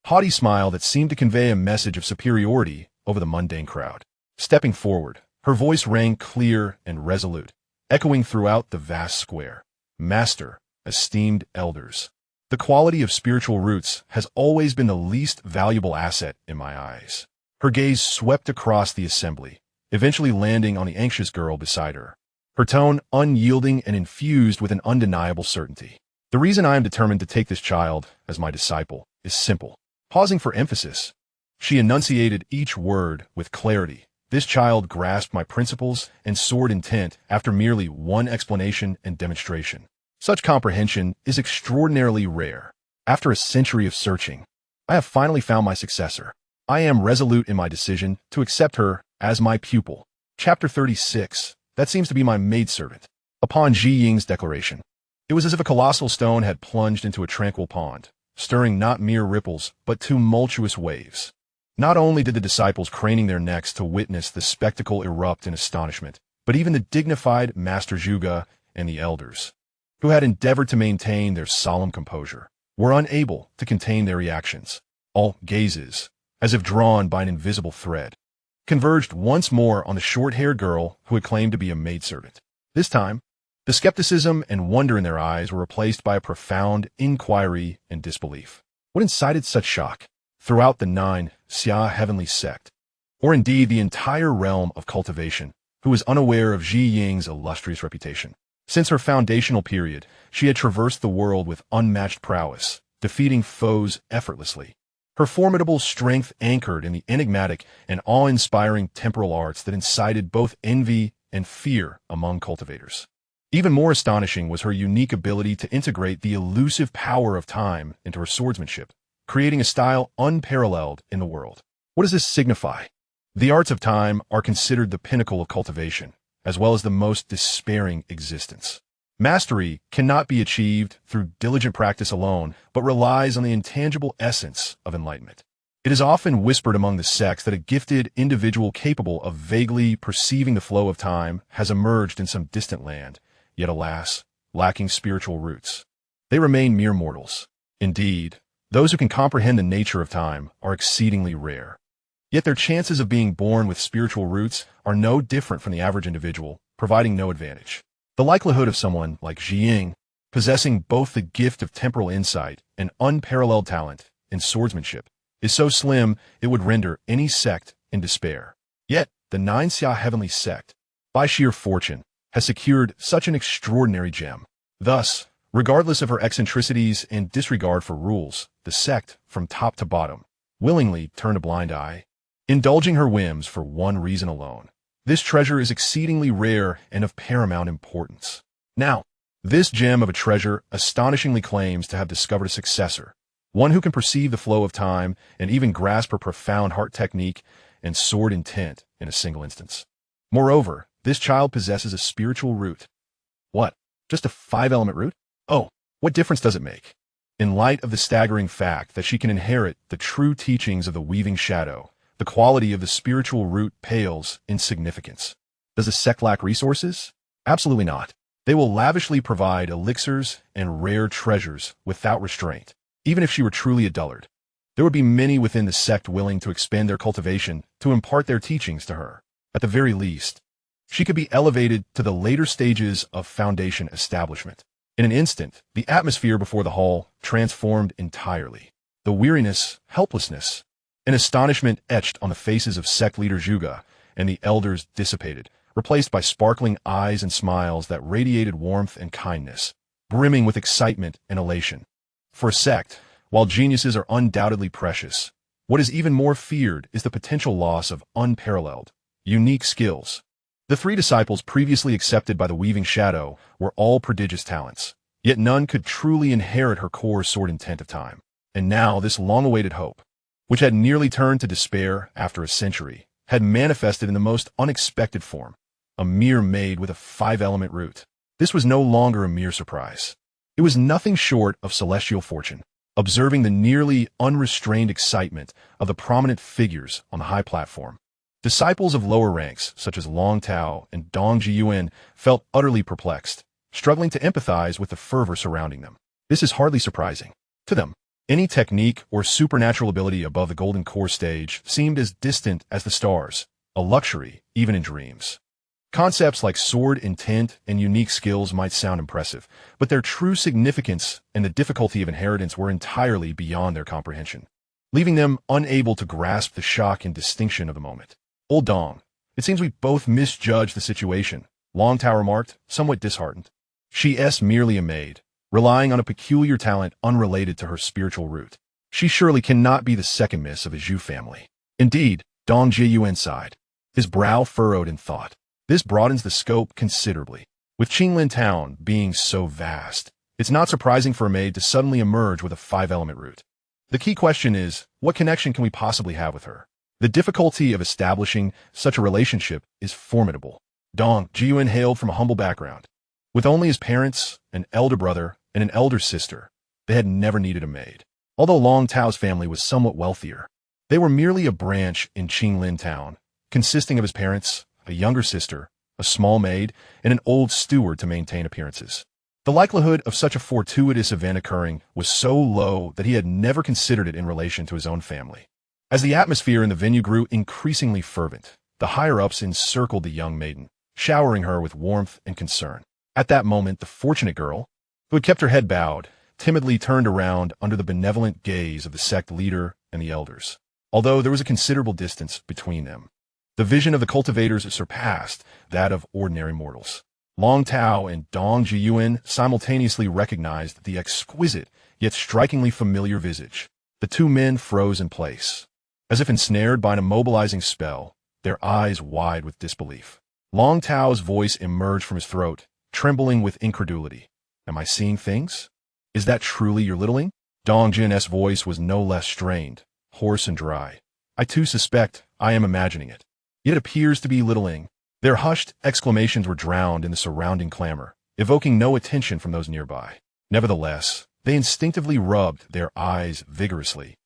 haughty smile that seemed to convey a message of superiority over the mundane crowd. Stepping forward, her voice rang clear and resolute, echoing throughout the vast square. "Master, esteemed elders, the quality of spiritual roots has always been the least valuable asset in my eyes." Her gaze swept across the assembly, eventually landing on the anxious girl beside her, her tone unyielding and infused with an undeniable certainty. "The reason I am determined to take this child as my disciple is simple." Pausing for emphasis, she enunciated each word with clarity. "This child grasped my principles and soared intent after merely one explanation and demonstration. Such comprehension is extraordinarily rare. After a century of searching, I have finally found my successor. I am resolute in my decision to accept her as my pupil." Chapter 36. That seems to be my maidservant. Upon Ji Ying's declaration, it was as if a colossal stone had plunged into a tranquil pond, stirring not mere ripples, but tumultuous waves. Not only did the disciples craning their necks to witness the spectacle erupt in astonishment, but even the dignified Master Zhuge and the elders, who had endeavored to maintain their solemn composure, were unable to contain their reactions. All gazes, as if drawn by an invisible thread, converged once more on the short-haired girl who had claimed to be a maidservant. This time, the skepticism and wonder in their eyes were replaced by a profound inquiry and disbelief. What incited such shock? Throughout the 9-Xia heavenly sect, or indeed the entire realm of cultivation, who was unaware of Ji Ying's illustrious reputation. Since her foundational period, she had traversed the world with unmatched prowess, defeating foes effortlessly. Her formidable strength anchored in the enigmatic and awe-inspiring temporal arts that incited both envy and fear among cultivators. Even more astonishing was her unique ability to integrate the elusive power of time into her swordsmanship, creating a style unparalleled in the world. What does this signify? The arts of time are considered the pinnacle of cultivation, as well as the most despairing existence. Mastery cannot be achieved through diligent practice alone, but relies on the intangible essence of enlightenment. It is often whispered among the sects that a gifted individual capable of vaguely perceiving the flow of time has emerged in some distant land, yet alas, lacking spiritual roots. They remain mere mortals. Indeed, those who can comprehend the nature of time are exceedingly rare. Yet their chances of being born with spiritual roots are no different from the average individual, providing no advantage. The likelihood of someone like Xianxia possessing both the gift of temporal insight and unparalleled talent in swordsmanship is so slim it would render any sect in despair. Yet, the Xianxia heavenly sect, by sheer fortune, has secured such an extraordinary gem. Thus, regardless of her eccentricities and disregard for rules, the sect, from top to bottom, willingly turned a blind eye, indulging her whims for one reason alone. This treasure is exceedingly rare and of paramount importance. Now, this gem of a treasure astonishingly claims to have discovered a successor, one who can perceive the flow of time and even grasp her profound heart technique and sword intent in a single instance. Moreover, this child possesses a spiritual root. What? Just a 5-element root? Oh, what difference does it make? In light of the staggering fact that she can inherit the true teachings of the weaving shadow, the quality of the spiritual root pales in significance. Does the sect lack resources? Absolutely not. They will lavishly provide elixirs and rare treasures without restraint. Even if she were truly a dullard, there would be many within the sect willing to expend their cultivation to impart their teachings to her. At the very least, she could be elevated to the later stages of foundation establishment. In an instant, the atmosphere before the hall transformed entirely. The weariness, helplessness, and astonishment etched on the faces of sect leader Zhuge and the elders dissipated, replaced by sparkling eyes and smiles that radiated warmth and kindness, brimming with excitement and elation. For a sect, while geniuses are undoubtedly precious, what is even more feared is the potential loss of unparalleled, unique skills. The 3 disciples previously accepted by the Weaving Shadow were all prodigious talents, yet none could truly inherit her core sword intent of time. And now this long-awaited hope, which had nearly turned to despair after a century, had manifested in the most unexpected form. A mere maid with a 5-element root. This was no longer a mere surprise. It was nothing short of celestial fortune. Observing the nearly unrestrained excitement of the prominent figures on the high platform, disciples of lower ranks, such as Long Tao and Dong Jiyuan, felt utterly perplexed, struggling to empathize with the fervor surrounding them. This is hardly surprising. To them, any technique or supernatural ability above the golden core stage seemed as distant as the stars, a luxury even in dreams. Concepts like sword intent and unique skills might sound impressive, but their true significance and the difficulty of inheritance were entirely beyond their comprehension, leaving them unable to grasp the shock and distinction of the moment. Old Dong, it seems we both misjudged the situation, Long Tao remarked, somewhat disheartened. She's merely a maid, relying on a peculiar talent unrelated to her spiritual root. She surely cannot be the second miss of a Zhu family. Indeed, Dong Jiyuan sighed, his brow furrowed in thought. This broadens the scope considerably. With Qinglin Town being so vast, it's not surprising for a maid to suddenly emerge with a 5-element root. The key question is, what connection can we possibly have with her? The difficulty of establishing such a relationship is formidable. Dong Jiyuan hailed from a humble background. With only his parents, an elder brother, and an elder sister, they had never needed a maid. Although Long Tao's family was somewhat wealthier, they were merely a branch in Qinglin Town, consisting of his parents, a younger sister, a small maid, and an old steward to maintain appearances. The likelihood of such a fortuitous event occurring was so low that he had never considered it in relation to his own family. As the atmosphere in the venue grew increasingly fervent, the higher-ups encircled the young maiden, showering her with warmth and concern. At that moment, the fortunate girl, who had kept her head bowed, timidly turned around under the benevolent gaze of the sect leader and the elders. Although there was a considerable distance between them, the vision of the cultivators surpassed that of ordinary mortals. Long Tao and Dong Jiyuan simultaneously recognized the exquisite yet strikingly familiar visage. The 2 men froze in place, as if ensnared by an immobilizing spell, their eyes wide with disbelief. Long Tao's voice emerged from his throat, trembling with incredulity. Am I seeing things? Is that truly your littling? Dong Jin's voice was no less strained, hoarse and dry. I too suspect I am imagining it. It appears to be littling. Their hushed exclamations were drowned in the surrounding clamor, evoking no attention from those nearby. Nevertheless, they instinctively rubbed their eyes vigorously,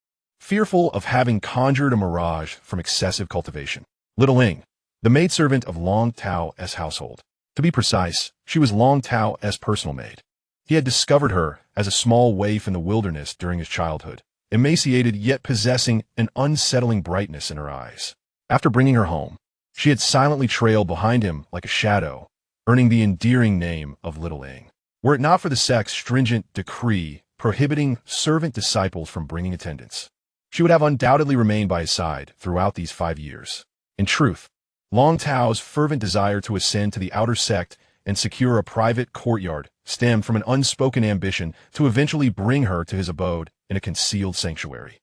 fearful of having conjured a mirage from excessive cultivation. Little Ling, the maidservant of Long Tao's household. To be precise, she was Long Tao's personal maid. He had discovered her as a small waif in the wilderness during his childhood, emaciated yet possessing an unsettling brightness in her eyes. After bringing her home, she had silently trailed behind him like a shadow, earning the endearing name of Little Ing. Were it not for the sect's stringent decree prohibiting servant disciples from bringing attendants, she would have undoubtedly remained by his side throughout these 5 years. In truth, Long Tao's fervent desire to ascend to the outer sect and secure a private courtyard stemmed from an unspoken ambition to eventually bring her to his abode in a concealed sanctuary.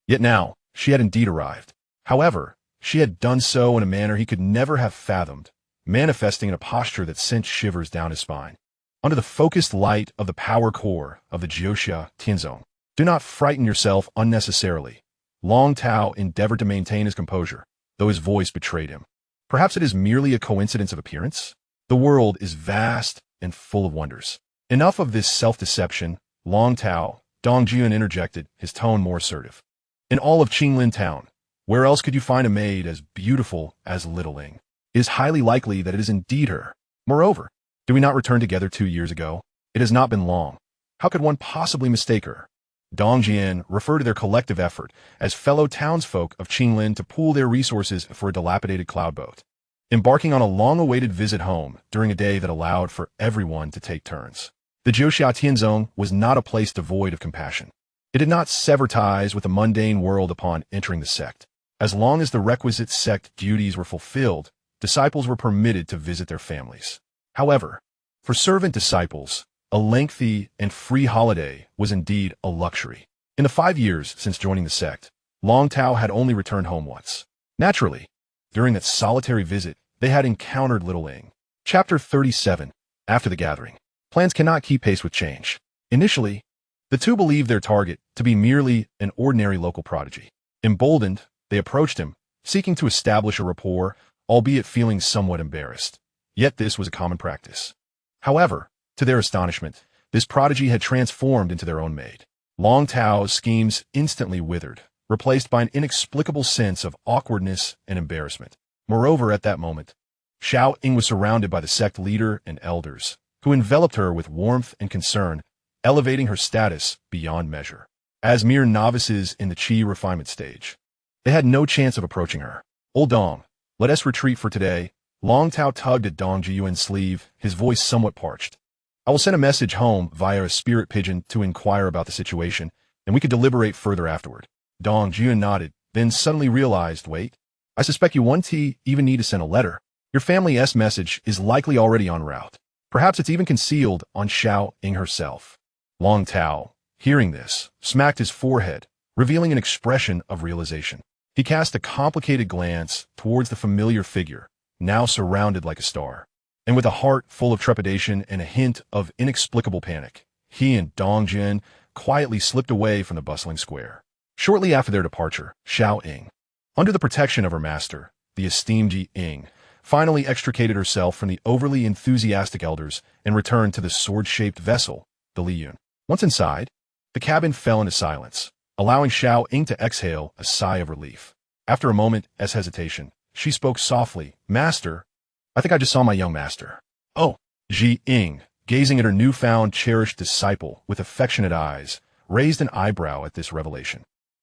Yet now, she had indeed arrived. However, she had done so in a manner he could never have fathomed, manifesting in a posture that sent shivers down his spine. Under the focused light of the power core of the Xianxia Tianzong, do not frighten yourself unnecessarily. Long Tao endeavored to maintain his composure, though his voice betrayed him. Perhaps it is merely a coincidence of appearance? The world is vast and full of wonders. Enough of this self-deception. Long Tao, Dongjian interjected, his tone more assertive. In all of Qinglin town, where else could you find a maid as beautiful as Little Ling? It is highly likely that it is indeed her. Moreover, did we not return together 2 years ago? It has not been long. How could one possibly mistake her? Dongjian referred to their collective effort as fellow townsfolk of Qinglin to pool their resources for a dilapidated cloud boat, embarking on a long-awaited visit home during a day that allowed for everyone to take turns. The Xianxia Tianzong was not a place devoid of compassion. It did not sever ties with the mundane world upon entering the sect. As long as the requisite sect duties were fulfilled, disciples were permitted to visit their families. However, for servant disciples, a lengthy and free holiday was indeed a luxury. In the 5 years since joining the sect, Long Tao had only returned home once. Naturally, during that solitary visit, they had encountered Little Ing. Chapter 37. After the gathering. Plans cannot keep pace with change. Initially, the two believed their target to be merely an ordinary local prodigy. Emboldened, they approached him, seeking to establish a rapport, albeit feeling somewhat embarrassed. Yet this was a common practice. However, to their astonishment, this prodigy had transformed into their own maid. Long Tao's schemes instantly withered, replaced by an inexplicable sense of awkwardness and embarrassment. Moreover, at that moment, Xiao Ying was surrounded by the sect leader and elders, who enveloped her with warmth and concern, elevating her status beyond measure. As mere novices in the Qi Refinement stage, they had no chance of approaching her. Old Dong, let us retreat for today. Long Tao tugged at Dong Jiyuan's sleeve, his voice somewhat parched. I will send a message home via a spirit pigeon to inquire about the situation, and we could deliberate further afterward. Dong Jiyuan nodded, then suddenly realized, wait, I suspect you won't even need to send a letter. Your family's message is likely already en route. Perhaps it's even concealed on Xiao Ying herself. Long Tao, hearing this, smacked his forehead, revealing an expression of realization. He cast a complicated glance towards the familiar figure, now surrounded like a star. And with a heart full of trepidation and a hint of inexplicable panic, he and Dongjin quietly slipped away from the bustling square. Shortly after their departure, Xiao Ying, under the protection of her master, the esteemed Ji Ying, finally extricated herself from the overly enthusiastic elders and returned to the sword-shaped vessel, the Liyun. Once inside, the cabin fell into silence, allowing Xiao Ying to exhale a sigh of relief. After a moment's hesitation, she spoke softly, Master, I think I just saw my young master. Oh, Ji Ying, gazing at her newfound cherished disciple with affectionate eyes, raised an eyebrow at this revelation.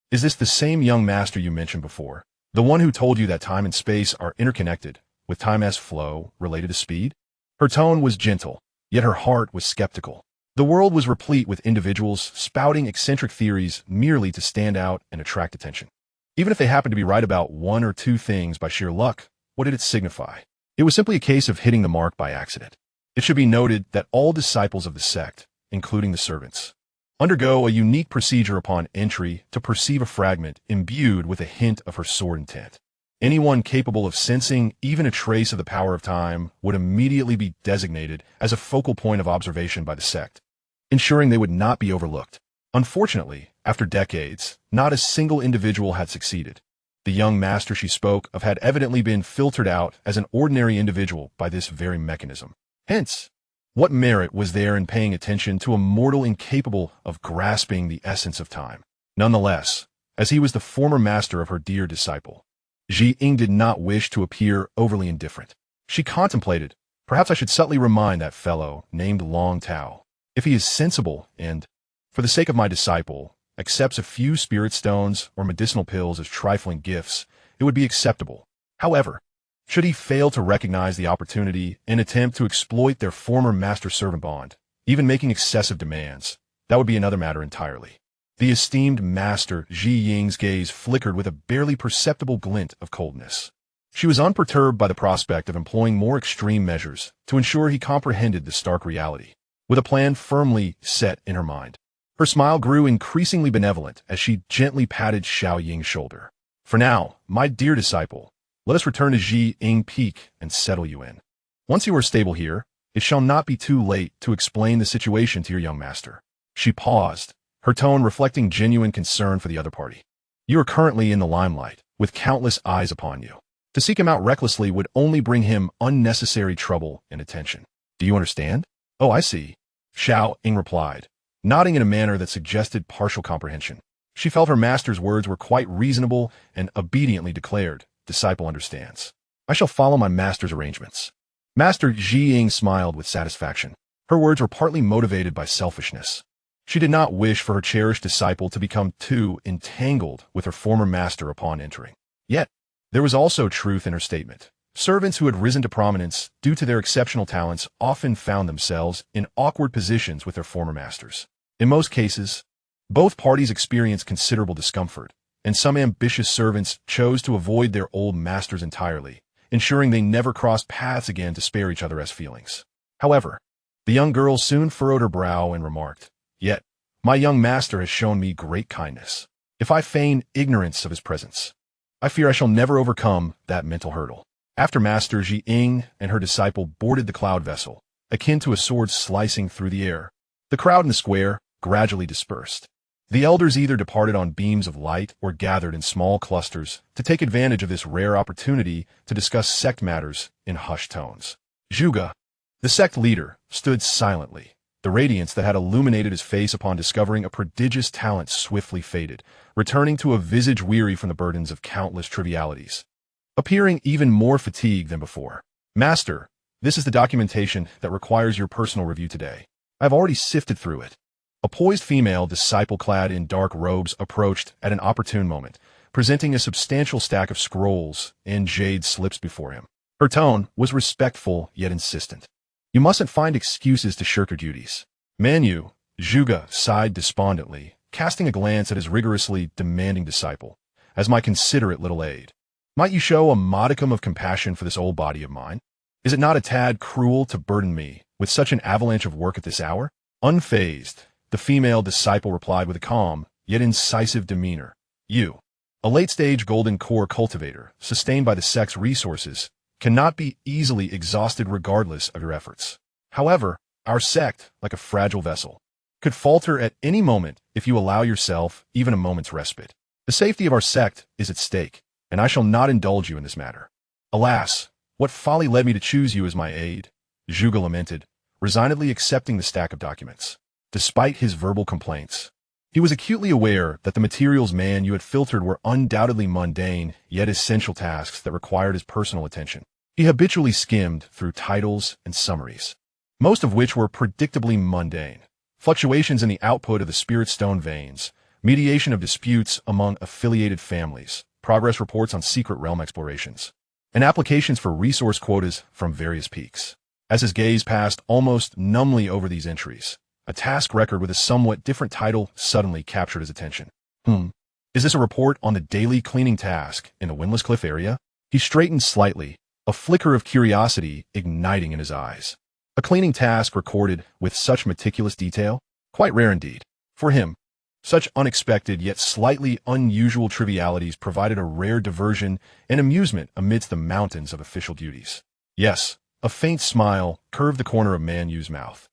Is this the same young master you mentioned before? The one who told you that time and space are interconnected, with time as flow related to speed? Her tone was gentle, yet her heart was skeptical. The world was replete with individuals spouting eccentric theories merely to stand out and attract attention. Even if they happened to be right about 1 or 2 things by sheer luck, what did it signify? It was simply a case of hitting the mark by accident. It should be noted that all disciples of the sect, including the servants, undergo a unique procedure upon entry to perceive a fragment imbued with a hint of her sword intent. Anyone capable of sensing even a trace of the power of time would immediately be designated as a focal point of observation by the sect, ensuring they would not be overlooked. Unfortunately, after decades, not a single individual had succeeded. The young master she spoke of had evidently been filtered out as an ordinary individual by this very mechanism. Hence, what merit was there in paying attention to a mortal incapable of grasping the essence of time? Nonetheless, as he was the former master of her dear disciple. Ji Ying did not wish to appear overly indifferent. She contemplated, perhaps I should subtly remind that fellow named Long Tao, if he is sensible and, for the sake of my disciple, accepts a few spirit stones or medicinal pills as trifling gifts, it would be acceptable. However, should he fail to recognize the opportunity and attempt to exploit their former master-servant bond, even making excessive demands, that would be another matter entirely. The esteemed master Ji Ying's gaze flickered with a barely perceptible glint of coldness. She was unperturbed by the prospect of employing more extreme measures to ensure he comprehended the stark reality, with a plan firmly set in her mind. Her smile grew increasingly benevolent as she gently patted Xiao Ying's shoulder. For now, my dear disciple, let us return to Ji Ying Peak and settle you in. Once you are stable here, it shall not be too late to explain the situation to your young master. She paused, her tone reflecting genuine concern for the other party. You are currently in the limelight, with countless eyes upon you. To seek him out recklessly would only bring him unnecessary trouble and attention. Do you understand? Oh, I see, Xiao Ying replied, nodding in a manner that suggested partial comprehension. She felt her master's words were quite reasonable and obediently declared, disciple understands. I shall follow my master's arrangements. Master Ji Ying smiled with satisfaction. Her words were partly motivated by selfishness. She did not wish for her cherished disciple to become too entangled with her former master upon entering. Yet, there was also truth in her statement. Servants who had risen to prominence due to their exceptional talents often found themselves in awkward positions with their former masters. In most cases, both parties experienced considerable discomfort, and some ambitious servants chose to avoid their old masters entirely, ensuring they never crossed paths again to spare each other as feelings. However, the young girl soon furrowed her brow and remarked, Yet, my young master has shown me great kindness. If I feign ignorance of his presence, I fear I shall never overcome that mental hurdle. After Master Ji Ying and her disciple boarded the cloud vessel, akin to a sword slicing through the air, the crowd in the square gradually dispersed. The elders either departed on beams of light or gathered in small clusters to take advantage of this rare opportunity to discuss sect matters in hushed tones. Zhuge, the sect leader, stood silently. The radiance that had illuminated his face upon discovering a prodigious talent swiftly faded, returning to a visage weary from the burdens of countless trivialities, appearing even more fatigued than before. Master, this is the documentation that requires your personal review today. I have already sifted through it. A poised female disciple clad in dark robes approached at an opportune moment, presenting a substantial stack of scrolls and jade slips before him. Her tone was respectful yet insistent. You mustn't find excuses to shirk your duties. Manu, Zhuge sighed despondently, casting a glance at his rigorously demanding disciple. As my considerate little aide, might you show a modicum of compassion for this old body of mine? Is it not a tad cruel to burden me with such an avalanche of work at this hour? Unfazed, the female disciple replied with a calm, yet incisive demeanor. You, a late-stage golden core cultivator, sustained by the sect's resources, cannot be easily exhausted regardless of your efforts. However, our sect, like a fragile vessel, could falter at any moment if you allow yourself even a moment's respite. The safety of our sect is at stake, and I shall not indulge you in this matter. Alas, what folly led me to choose you as my aide? Zhuge lamented, resignedly accepting the stack of documents. Despite his verbal complaints, he was acutely aware that the materials you had filtered were undoubtedly mundane, yet essential tasks that required his personal attention. He habitually skimmed through titles and summaries, most of which were predictably mundane. Fluctuations in the output of the spirit stone veins, mediation of disputes among affiliated families, progress reports on secret realm explorations, and applications for resource quotas from various peaks. As his gaze passed almost numbly over these entries, a task record with a somewhat different title suddenly captured his attention. Is this a report on the daily cleaning task in the Windless Cliff area? He straightened slightly, a flicker of curiosity igniting in his eyes. A cleaning task recorded with such meticulous detail? Quite rare indeed. For him, such unexpected yet slightly unusual trivialities provided a rare diversion and amusement amidst the mountains of official duties. Yes, a faint smile curved the corner of Manu's mouth.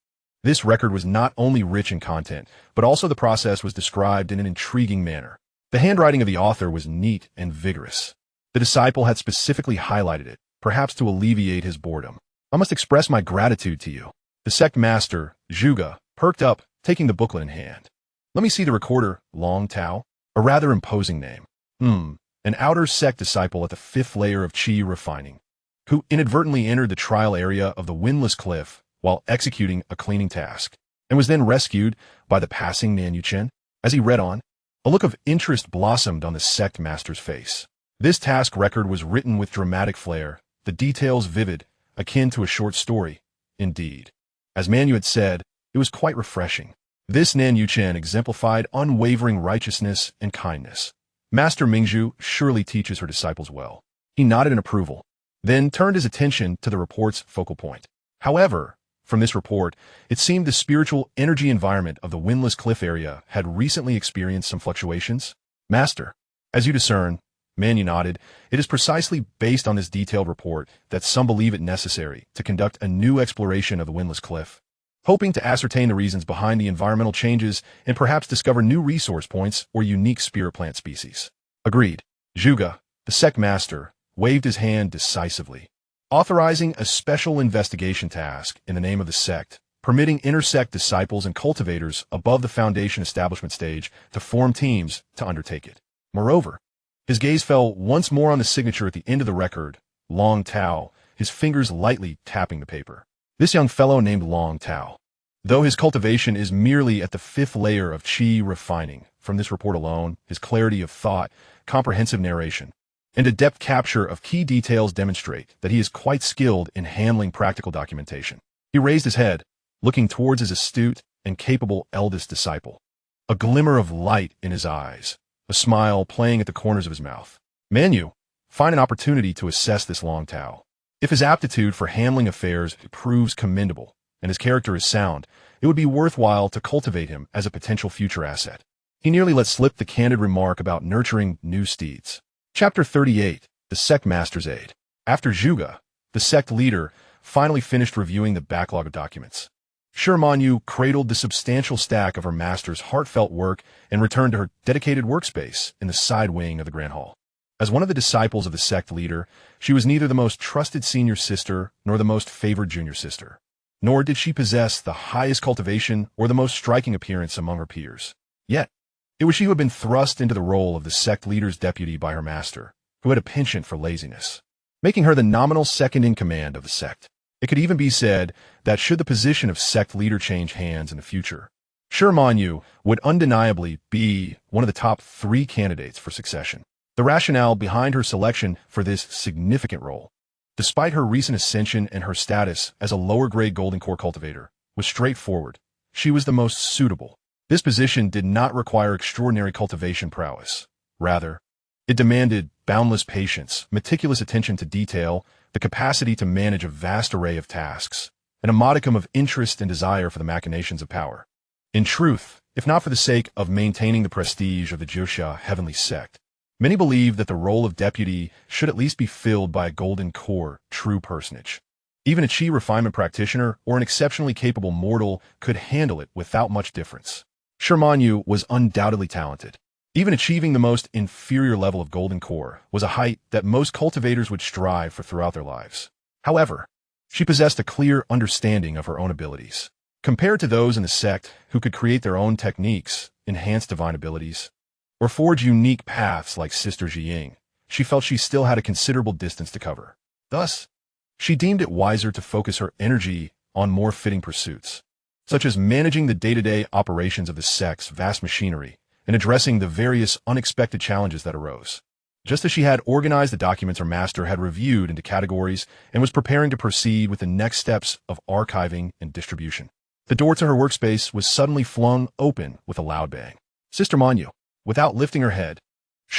This record was not only rich in content, but also the process was described in an intriguing manner. The handwriting of the author was neat and vigorous. The disciple had specifically highlighted it, perhaps to alleviate his boredom. I must express my gratitude to you. The sect master, Zhuge, perked up, taking the booklet in hand. Let me see the recorder, Long Tao. A rather imposing name. An outer sect disciple at the 5th layer of Qi Refining, who inadvertently entered the trial area of the Windless Cliff while executing a cleaning task, and was then rescued by the passing Nan Yuchen. As he read on, a look of interest blossomed on the sect master's face. This task record was written with dramatic flair, the details vivid, akin to a short story. Indeed. As Manu had said, it was quite refreshing. This Nan Yuchen exemplified unwavering righteousness and kindness. Master Mingzhu surely teaches her disciples well. He nodded in approval, then turned his attention to the report's focal point. However, from this report, it seemed the spiritual energy environment of the Windless Cliff area had recently experienced some fluctuations. Master, as you discern, Manu nodded, it is precisely based on this detailed report that some believe it necessary to conduct a new exploration of the Windless Cliff, hoping to ascertain the reasons behind the environmental changes and perhaps discover new resource points or unique spirit plant species. Agreed. Zhuge, the sect master, waved his hand decisively, authorizing a special investigation task in the name of the sect, permitting intersect disciples and cultivators above the foundation establishment stage to form teams to undertake it. Moreover, his gaze fell once more on the signature at the end of the record, Long Tao, his fingers lightly tapping the paper. This young fellow named Long Tao, though his cultivation is merely at the 5th layer of Qi Refining, from this report alone, his clarity of thought, comprehensive narration, and adept capture of key details demonstrate that he is quite skilled in handling practical documentation. He raised his head, looking towards his astute and capable eldest disciple, a glimmer of light in his eyes, a smile playing at the corners of his mouth. Manu, find an opportunity to assess this Long Tao. If his aptitude for handling affairs proves commendable, and his character is sound, it would be worthwhile to cultivate him as a potential future asset. He nearly let slip the candid remark about nurturing new steeds. Chapter 38, The Sect Master's Aid. After Zhuge, the sect leader, finally finished reviewing the backlog of documents, Manu cradled the substantial stack of her master's heartfelt work and returned to her dedicated workspace in the side wing of the Grand Hall. As one of the disciples of the sect leader, she was neither the most trusted senior sister nor the most favored junior sister. Nor did she possess the highest cultivation or the most striking appearance among her peers. Yet, it was she who had been thrust into the role of the sect leader's deputy by her master, who had a penchant for laziness, making her the nominal second-in-command of the sect. It could even be said that should the position of sect leader change hands in the future, Manu would undeniably be one of the top 3 candidates for succession. The rationale behind her selection for this significant role, despite her recent ascension and her status as a lower-grade golden core cultivator, was straightforward. She was the most suitable. This position did not require extraordinary cultivation prowess. Rather, it demanded boundless patience, meticulous attention to detail, the capacity to manage a vast array of tasks, and a modicum of interest and desire for the machinations of power. In truth, if not for the sake of maintaining the prestige of the Xianxia heavenly sect, many believe that the role of deputy should at least be filled by a golden core true personage. Even a Qi Refinement practitioner or an exceptionally capable mortal could handle it without much difference. Manu was undoubtedly talented. Even achieving the most inferior level of golden core was a height that most cultivators would strive for throughout their lives. However, she possessed a clear understanding of her own abilities. Compared to those in the sect who could create their own techniques, enhance divine abilities, or forge unique paths like Sister Zhiying, she felt she still had a considerable distance to cover. Thus, she deemed it wiser to focus her energy on more fitting pursuits, such as managing the day-to-day operations of the sect's vast machinery and addressing the various unexpected challenges that arose. Just as she had organized the documents her master had reviewed into categories and was preparing to proceed with the next steps of archiving and distribution, the door to her workspace was suddenly flung open with a loud bang. Sister Manu, without lifting her head,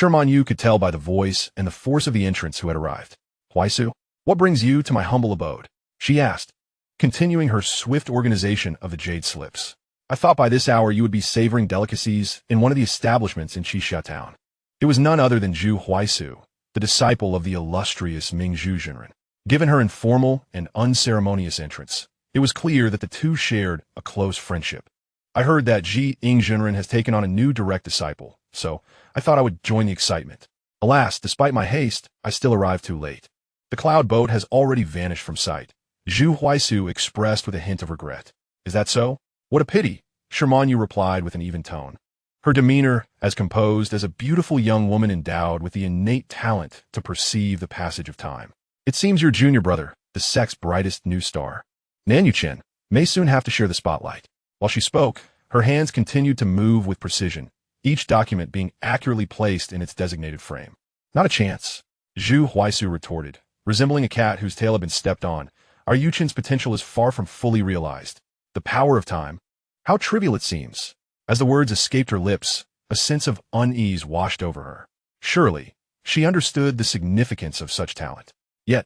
Manu could tell by the voice and the force of the entrance who had arrived. Huaisu, what brings you to my humble abode? She asked, continuing her swift organization of the jade slips. I thought by this hour you would be savoring delicacies in one of the establishments in Xianxia town. It was none other than Zhu Huaisu, the disciple of the illustrious Mingzhu Zhenren. Given her informal and unceremonious entrance, it was clear that the two shared a close friendship. I heard that Ji Ing Zhenren has taken on a new direct disciple, so I thought I would join the excitement. Alas, despite my haste, I still arrived too late. The cloud boat has already vanished from sight. Zhu Huaisu expressed with a hint of regret. Is that so? What a pity, Manu replied with an even tone. her demeanor as composed as a beautiful young woman endowed with the innate talent to perceive the passage of time. It seems your junior brother, the sect's brightest new star, Nanyuchen, may soon have to share the spotlight. While she spoke, her hands continued to move with precision, each document being accurately placed in its designated frame. Not a chance, Zhu Huaisu retorted, resembling a cat whose tail had been stepped on. Our Yuchen's potential is far from fully realized. The power of time. How trivial it seems. As the words escaped her lips, a sense of unease washed over her. Surely, she understood the significance of such talent. Yet,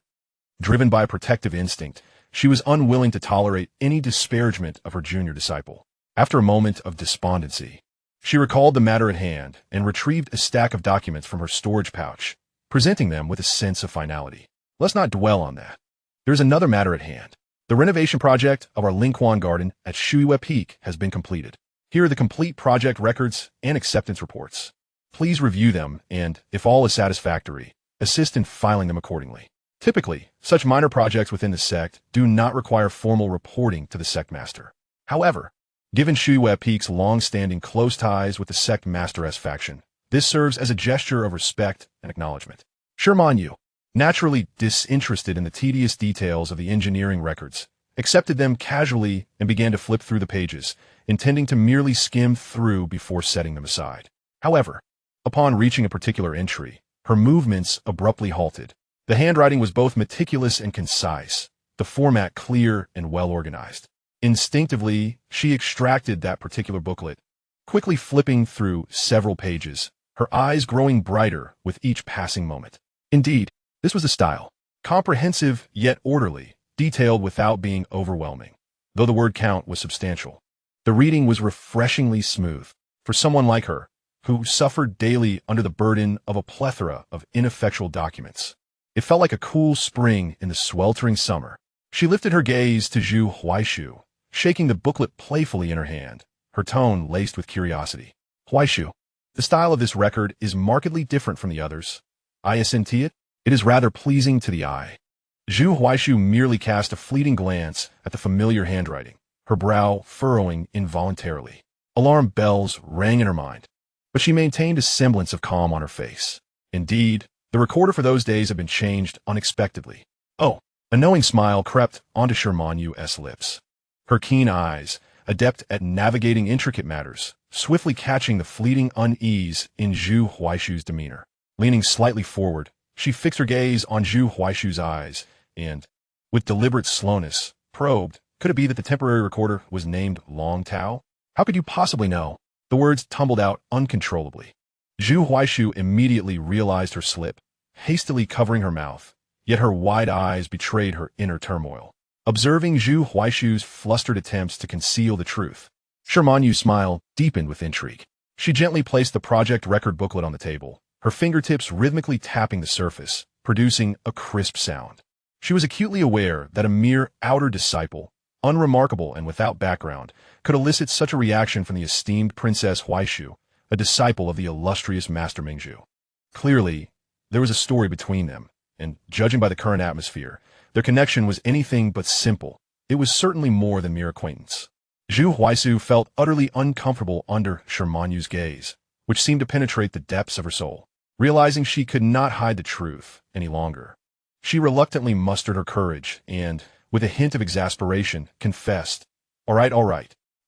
driven by a protective instinct, she was unwilling to tolerate any disparagement of her junior disciple. After a moment of despondency, she recalled the matter at hand and retrieved a stack of documents from her storage pouch, presenting them with a sense of finality. Let's not dwell on that. There's another matter at hand. The renovation project of our Lingquan garden at Shuiwe Peak has been completed. Here are the complete project records and acceptance reports. Please review them and, if all is satisfactory, assist in filing them accordingly. Typically, such minor projects within the sect do not require formal reporting to the sect master. However, given Shuiwe Peak's long-standing close ties with the sect masteress faction, this serves as a gesture of respect and acknowledgement. Sherman Yu, naturally disinterested in the tedious details of the engineering records, accepted them casually and began to flip through the pages, intending to merely skim through before setting them aside. However, upon reaching a particular entry, her movements abruptly halted. The handwriting was both meticulous and concise, the format clear and well-organized. Instinctively, she extracted that particular booklet, quickly flipping through several pages, her eyes growing brighter with each passing moment. Indeed, this was the style. Comprehensive yet orderly, detailed without being overwhelming, though the word count was substantial. The reading was refreshingly smooth. For someone like her, who suffered daily under the burden of a plethora of ineffectual documents, it felt like a cool spring in the sweltering summer. She lifted her gaze to Zhu Huaishu, shaking the booklet playfully in her hand, her tone laced with curiosity. Huaishu, the style of this record is markedly different from the others. I assent it? It is rather pleasing to the eye. Zhu Huaishu merely cast a fleeting glance at the familiar handwriting, her brow furrowing involuntarily. Alarm bells rang in her mind, but she maintained a semblance of calm on her face. Indeed, the recorder for those days had been changed unexpectedly. Oh, a knowing smile crept onto Sherman Yu's lips. Her keen eyes, adept at navigating intricate matters, swiftly catching the fleeting unease in Zhu Huaishu's demeanor. Leaning slightly forward, she fixed her gaze on Zhu Huaishu's eyes and, with deliberate slowness, probed, could it be that the temporary recorder was named Long Tao? How could you possibly know? The words tumbled out uncontrollably. Zhu Huaishu immediately realized her slip, hastily covering her mouth, yet her wide eyes betrayed her inner turmoil. Observing Zhu Huaishu's flustered attempts to conceal the truth, Sherman Yu's smile deepened with intrigue. She gently placed the project record booklet on the table, her fingertips rhythmically tapping the surface, producing a crisp sound. She was acutely aware that a mere outer disciple, unremarkable and without background, could elicit such a reaction from the esteemed Princess Huaishu, a disciple of the illustrious Master Mingzhu. Clearly, there was a story between them, and judging by the current atmosphere, their connection was anything but simple. It was certainly more than mere acquaintance. Zhu Huaisu felt utterly uncomfortable under Sherman Yu's gaze, which seemed to penetrate the depths of her soul. Realizing she could not hide the truth any longer, she reluctantly mustered her courage and, with a hint of exasperation, confessed, all right.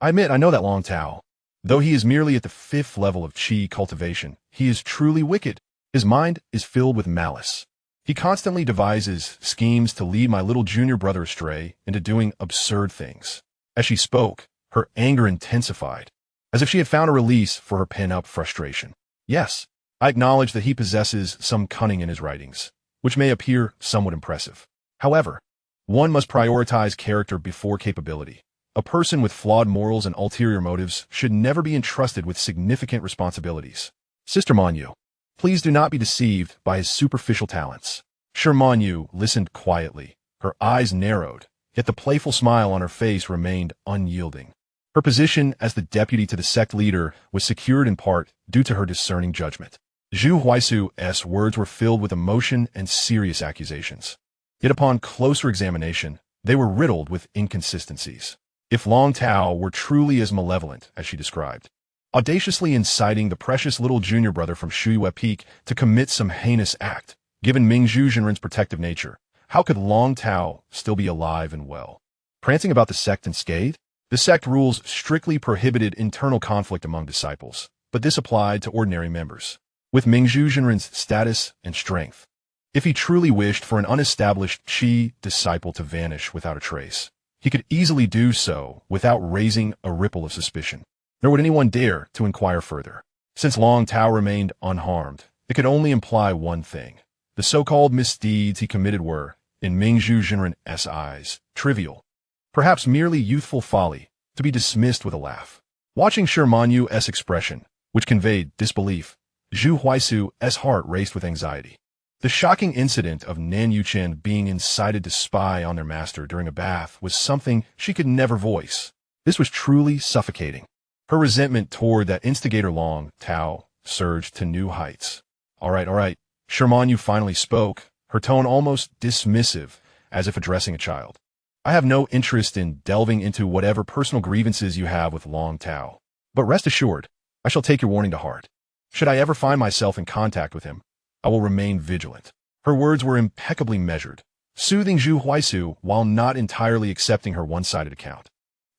I admit I know that Long Tao. Though he is merely at the 5th level of Qi cultivation, he is truly wicked. His mind is filled with malice. He constantly devises schemes to lead my little junior brother astray into doing absurd things. As she spoke, her anger intensified, as if she had found a release for her pent-up frustration. Yes, I acknowledge that he possesses some cunning in his writings, which may appear somewhat impressive. However, one must prioritize character before capability. A person with flawed morals and ulterior motives should never be entrusted with significant responsibilities. Sister Manyu, please do not be deceived by his superficial talents. Sherman Yu listened quietly, her eyes narrowed, yet the playful smile on her face remained unyielding. Her position as the deputy to the sect leader was secured in part due to her discerning judgment. Zhu Huaisu's words were filled with emotion and serious accusations. Yet upon closer examination, they were riddled with inconsistencies. If Long Tao were truly as malevolent as she described, audaciously inciting the precious little junior brother from Shuiyue Peak to commit some heinous act. Given Mingzhu Zhenren's protective nature, how could Long Tao still be alive and well? Prancing about the sect unscathed? The sect rules strictly prohibited internal conflict among disciples, but this applied to ordinary members. With Mingzhu Zhenren's status and strength, if he truly wished for an unestablished Qi disciple to vanish without a trace, he could easily do so without raising a ripple of suspicion. Nor would anyone dare to inquire further. Since Long Tao remained unharmed, it could only imply one thing. The so-called misdeeds he committed were, in Mingzhu Zhenren's eyes, trivial, perhaps merely youthful folly, to be dismissed with a laugh. Watching Shimanyu's expression, which conveyed disbelief, Zhu Huaisu's heart raced with anxiety. The shocking incident of Nan Yuchen being incited to spy on their master during a bath was something she could never voice. This was truly suffocating. Her resentment toward that instigator Long Tao surged to new heights. All right. Shimanyu finally spoke, her tone almost dismissive, as if addressing a child. I have no interest in delving into whatever personal grievances you have with Long Tao. But rest assured, I shall take your warning to heart. Should I ever find myself in contact with him, I will remain vigilant. Her words were impeccably measured, soothing Zhu Huaisu while not entirely accepting her one-sided account.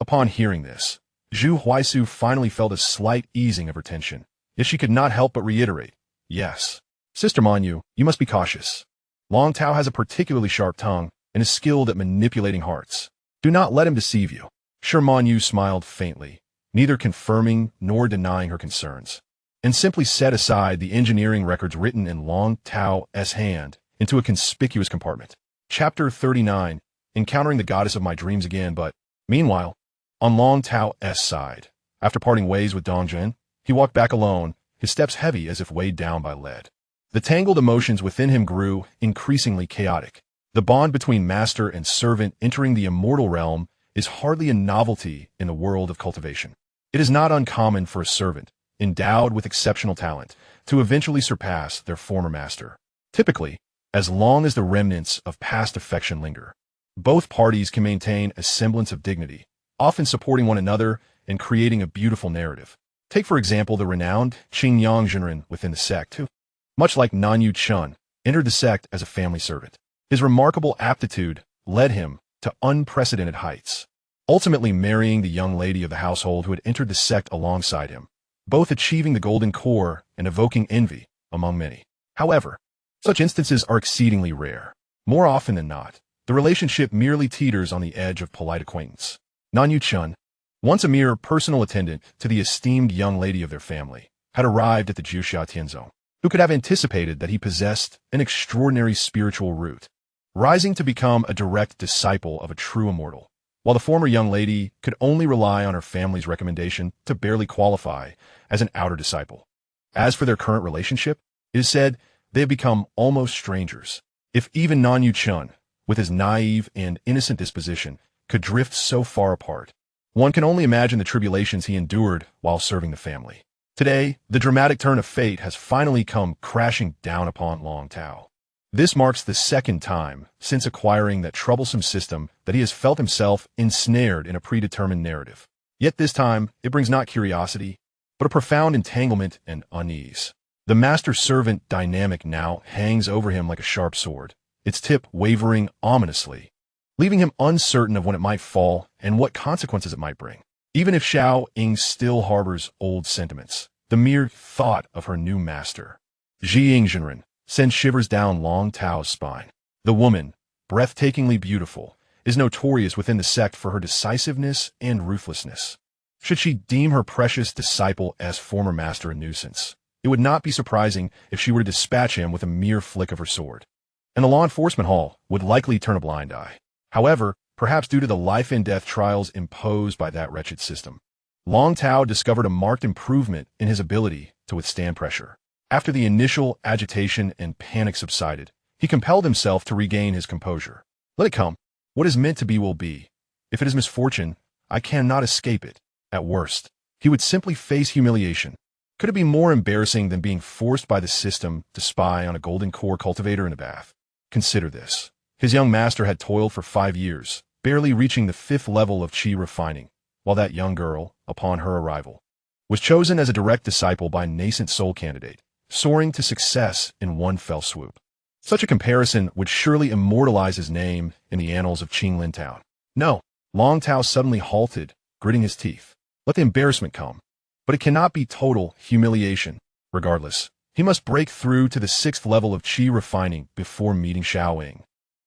Upon hearing this, Zhu Huaisu finally felt a slight easing of her tension, yet she could not help but reiterate, yes. Sister Manyu, you must be cautious. Long Tao has a particularly sharp tongue and is skilled at manipulating hearts. Do not let him deceive you. Sure Manyu smiled faintly, neither confirming nor denying her concerns, and simply set aside the engineering records written in Long Tao's hand into a conspicuous compartment. Chapter 39, Encountering the Goddess of My Dreams Again. But, meanwhile, on Long Tao's side, after parting ways with Dongjun, he walked back alone, his steps heavy as if weighed down by lead. The tangled emotions within him grew increasingly chaotic. The bond between master and servant entering the immortal realm is hardly a novelty in the world of cultivation. It is not uncommon for a servant, endowed with exceptional talent, to eventually surpass their former master. Typically, as long as the remnants of past affection linger, both parties can maintain a semblance of dignity, often supporting one another and creating a beautiful narrative. Take, for example, the renowned Qingyang Zhenren within the sect, who, much like Nanyu Chun, entered the sect as a family servant. His remarkable aptitude led him to unprecedented heights, ultimately marrying the young lady of the household who had entered the sect alongside him, both achieving the golden core and evoking envy among many. However, such instances are exceedingly rare. More often than not, the relationship merely teeters on the edge of polite acquaintance. Nanyu Chun, once a mere personal attendant to the esteemed young lady of their family, had arrived at the Juxia Tianzong. Who could have anticipated that he possessed an extraordinary spiritual root, rising to become a direct disciple of a true immortal, while the former young lady could only rely on her family's recommendation to barely qualify as an outer disciple. As for their current relationship, it is said they have become almost strangers. If even Nanyu Chun, with his naive and innocent disposition, could drift so far apart, one can only imagine the tribulations he endured while serving the family. Today, the dramatic turn of fate has finally come crashing down upon Long Tao. This marks the second time since acquiring that troublesome system that he has felt himself ensnared in a predetermined narrative. Yet this time, it brings not curiosity, but a profound entanglement and unease. The master-servant dynamic now hangs over him like a sharp sword, its tip wavering ominously, leaving him uncertain of when it might fall and what consequences it might bring. Even if Xiao Ying still harbors old sentiments, the mere thought of her new master, Zhi Yingzhenren, sends shivers down Long Tao's spine. The woman, breathtakingly beautiful, is notorious within the sect for her decisiveness and ruthlessness. Should she deem her precious disciple as former master a nuisance, it would not be surprising if she were to dispatch him with a mere flick of her sword. And the law enforcement hall would likely turn a blind eye. However, perhaps due to the life-and-death trials imposed by that wretched system, Long Tao discovered a marked improvement in his ability to withstand pressure. After the initial agitation and panic subsided, he compelled himself to regain his composure. Let it come. What is meant to be will be. If it is misfortune, I cannot escape it. At worst, he would simply face humiliation. Could it be more embarrassing than being forced by the system to spy on a golden core cultivator in a bath? Consider this. His young master had toiled for 5 years, barely reaching the 5th level of Qi Refining, while that young girl, upon her arrival, was chosen as a direct disciple by a nascent soul candidate, soaring to success in one fell swoop. Such a comparison would surely immortalize his name in the annals of Qinglin Town. No, Long Tao suddenly halted, gritting his teeth. Let the embarrassment come. But it cannot be total humiliation. Regardless, he must break through to the 6th level of Qi refining before meeting Xiaoying.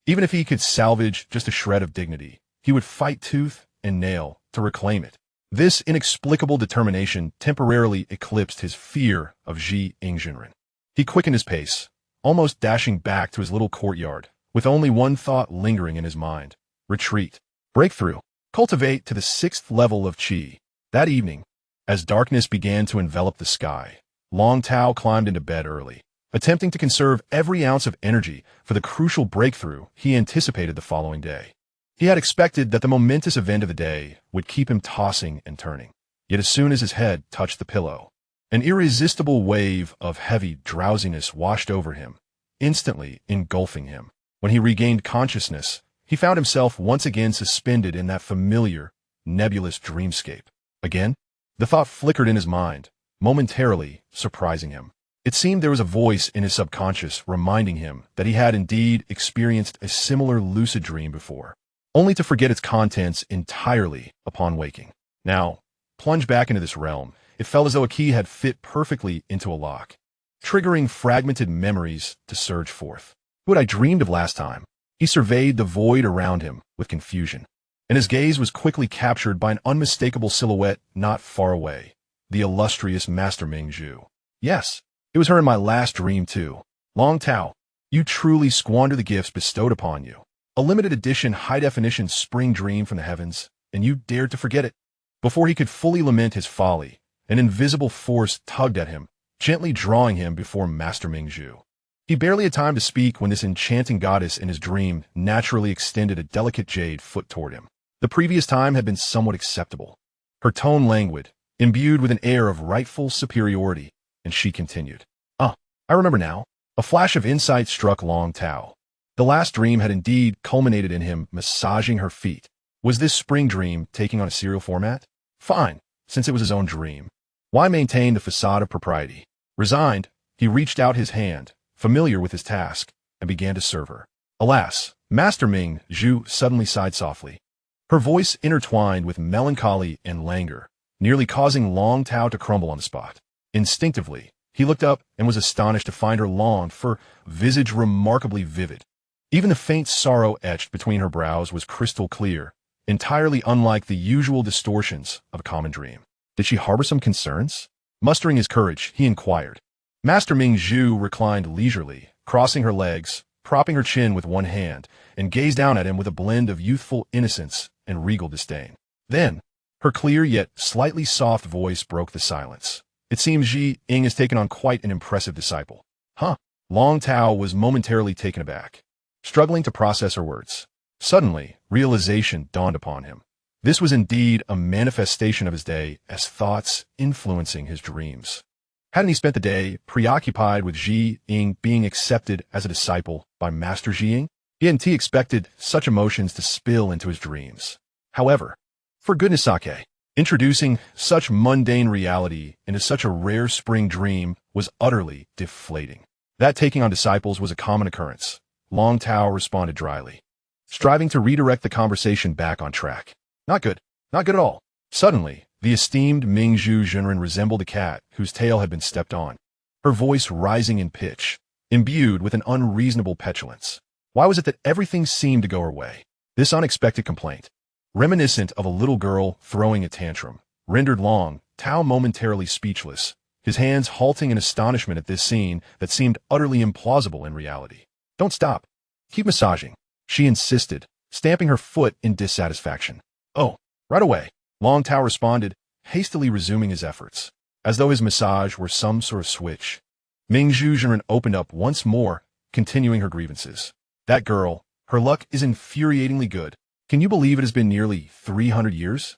Even if he could salvage just a shred of dignity, he would fight tooth and nail to reclaim it. This inexplicable determination temporarily eclipsed his fear of Xianxia. He quickened his pace, almost dashing back to his little courtyard, with only one thought lingering in his mind: retreat, breakthrough, cultivate to the 6th level of Qi. That evening, as darkness began to envelop the sky, Long Tao climbed into bed early, attempting to conserve every ounce of energy for the crucial breakthrough he anticipated the following day. He had expected that the momentous event of the day would keep him tossing and turning. Yet as soon as his head touched the pillow, an irresistible wave of heavy drowsiness washed over him, instantly engulfing him. When he regained consciousness, he found himself once again suspended in that familiar, nebulous dreamscape. Again, the thought flickered in his mind, momentarily surprising him. It seemed there was a voice in his subconscious reminding him that he had indeed experienced a similar lucid dream before, only to forget its contents entirely upon waking. Now, plunged back into this realm, it felt as though a key had fit perfectly into a lock, triggering fragmented memories to surge forth. What I dreamed of last time. He surveyed the void around him with confusion, and his gaze was quickly captured by an unmistakable silhouette not far away, the illustrious Master Ming Zhu. Yes, it was her in my last dream too. Long Tao, you truly squander the gifts bestowed upon you. A limited edition high-definition spring dream from the heavens, and you dared to forget it. Before he could fully lament his folly, an invisible force tugged at him, gently drawing him before Master Ming Zhu. He barely had time to speak when this enchanting goddess in his dream naturally extended a delicate jade foot toward him. The previous time had been somewhat acceptable. Her tone languid, imbued with an air of rightful superiority, and she continued. "Ah, I remember now." A flash of insight struck Long Tao. The last dream had indeed culminated in him massaging her feet. Was this spring dream taking on a serial format? Fine, since it was his own dream. Why maintain the facade of propriety? Resigned, he reached out his hand, familiar with his task, and began to serve her. Alas, Master Ming Zhu suddenly sighed softly. Her voice intertwined with melancholy and languor, nearly causing Long Tao to crumble on the spot. Instinctively, he looked up and was astonished to find her long, fur visage remarkably vivid. Even the faint sorrow etched between her brows was crystal clear, entirely unlike the usual distortions of a common dream. Did she harbor some concerns? Mustering his courage, he inquired. Master Ming Zhu reclined leisurely, crossing her legs, propping her chin with one hand, and gazed down at him with a blend of youthful innocence and regal disdain. Then, her clear yet slightly soft voice broke the silence. It seems Xianxia has taken on quite an impressive disciple. Huh? Long Tao was momentarily taken aback, struggling to process her words. Suddenly, realization dawned upon him. This was indeed a manifestation of his day as thoughts influencing his dreams. Hadn't he spent the day preoccupied with Xianxia being accepted as a disciple by Master Xianxia? Hadn't he expected such emotions to spill into his dreams? However, for goodness sake, introducing such mundane reality into such a rare spring dream was utterly deflating. That taking on disciples was a common occurrence. Long Tao responded dryly, striving to redirect the conversation back on track. Not good. Not good at all. Suddenly, the esteemed Ming Zhu Zhenren resembled a cat whose tail had been stepped on, her voice rising in pitch, imbued with an unreasonable petulance. Why was it that everything seemed to go her way? This unexpected complaint, reminiscent of a little girl throwing a tantrum, rendered Long Tao momentarily speechless, his hands halting in astonishment at this scene that seemed utterly implausible in reality. Don't stop. Keep massaging, she insisted, stamping her foot in dissatisfaction. Oh, right away, Long Tao responded, hastily resuming his efforts, as though his massage were some sort of switch. Ming Zhu Zhenren opened up once more, continuing her grievances. That girl, her luck is infuriatingly good. Can you believe it has been nearly 300 years?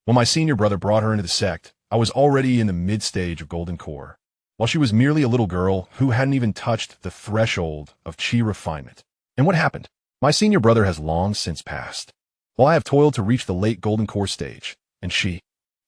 When my senior brother brought her into the sect, I was already in the mid-stage of Golden Core, while she was merely a little girl who hadn't even touched the threshold of Qi Refinement. And what happened? My senior brother has long since passed, while I have toiled to reach the late Golden Core stage, and she,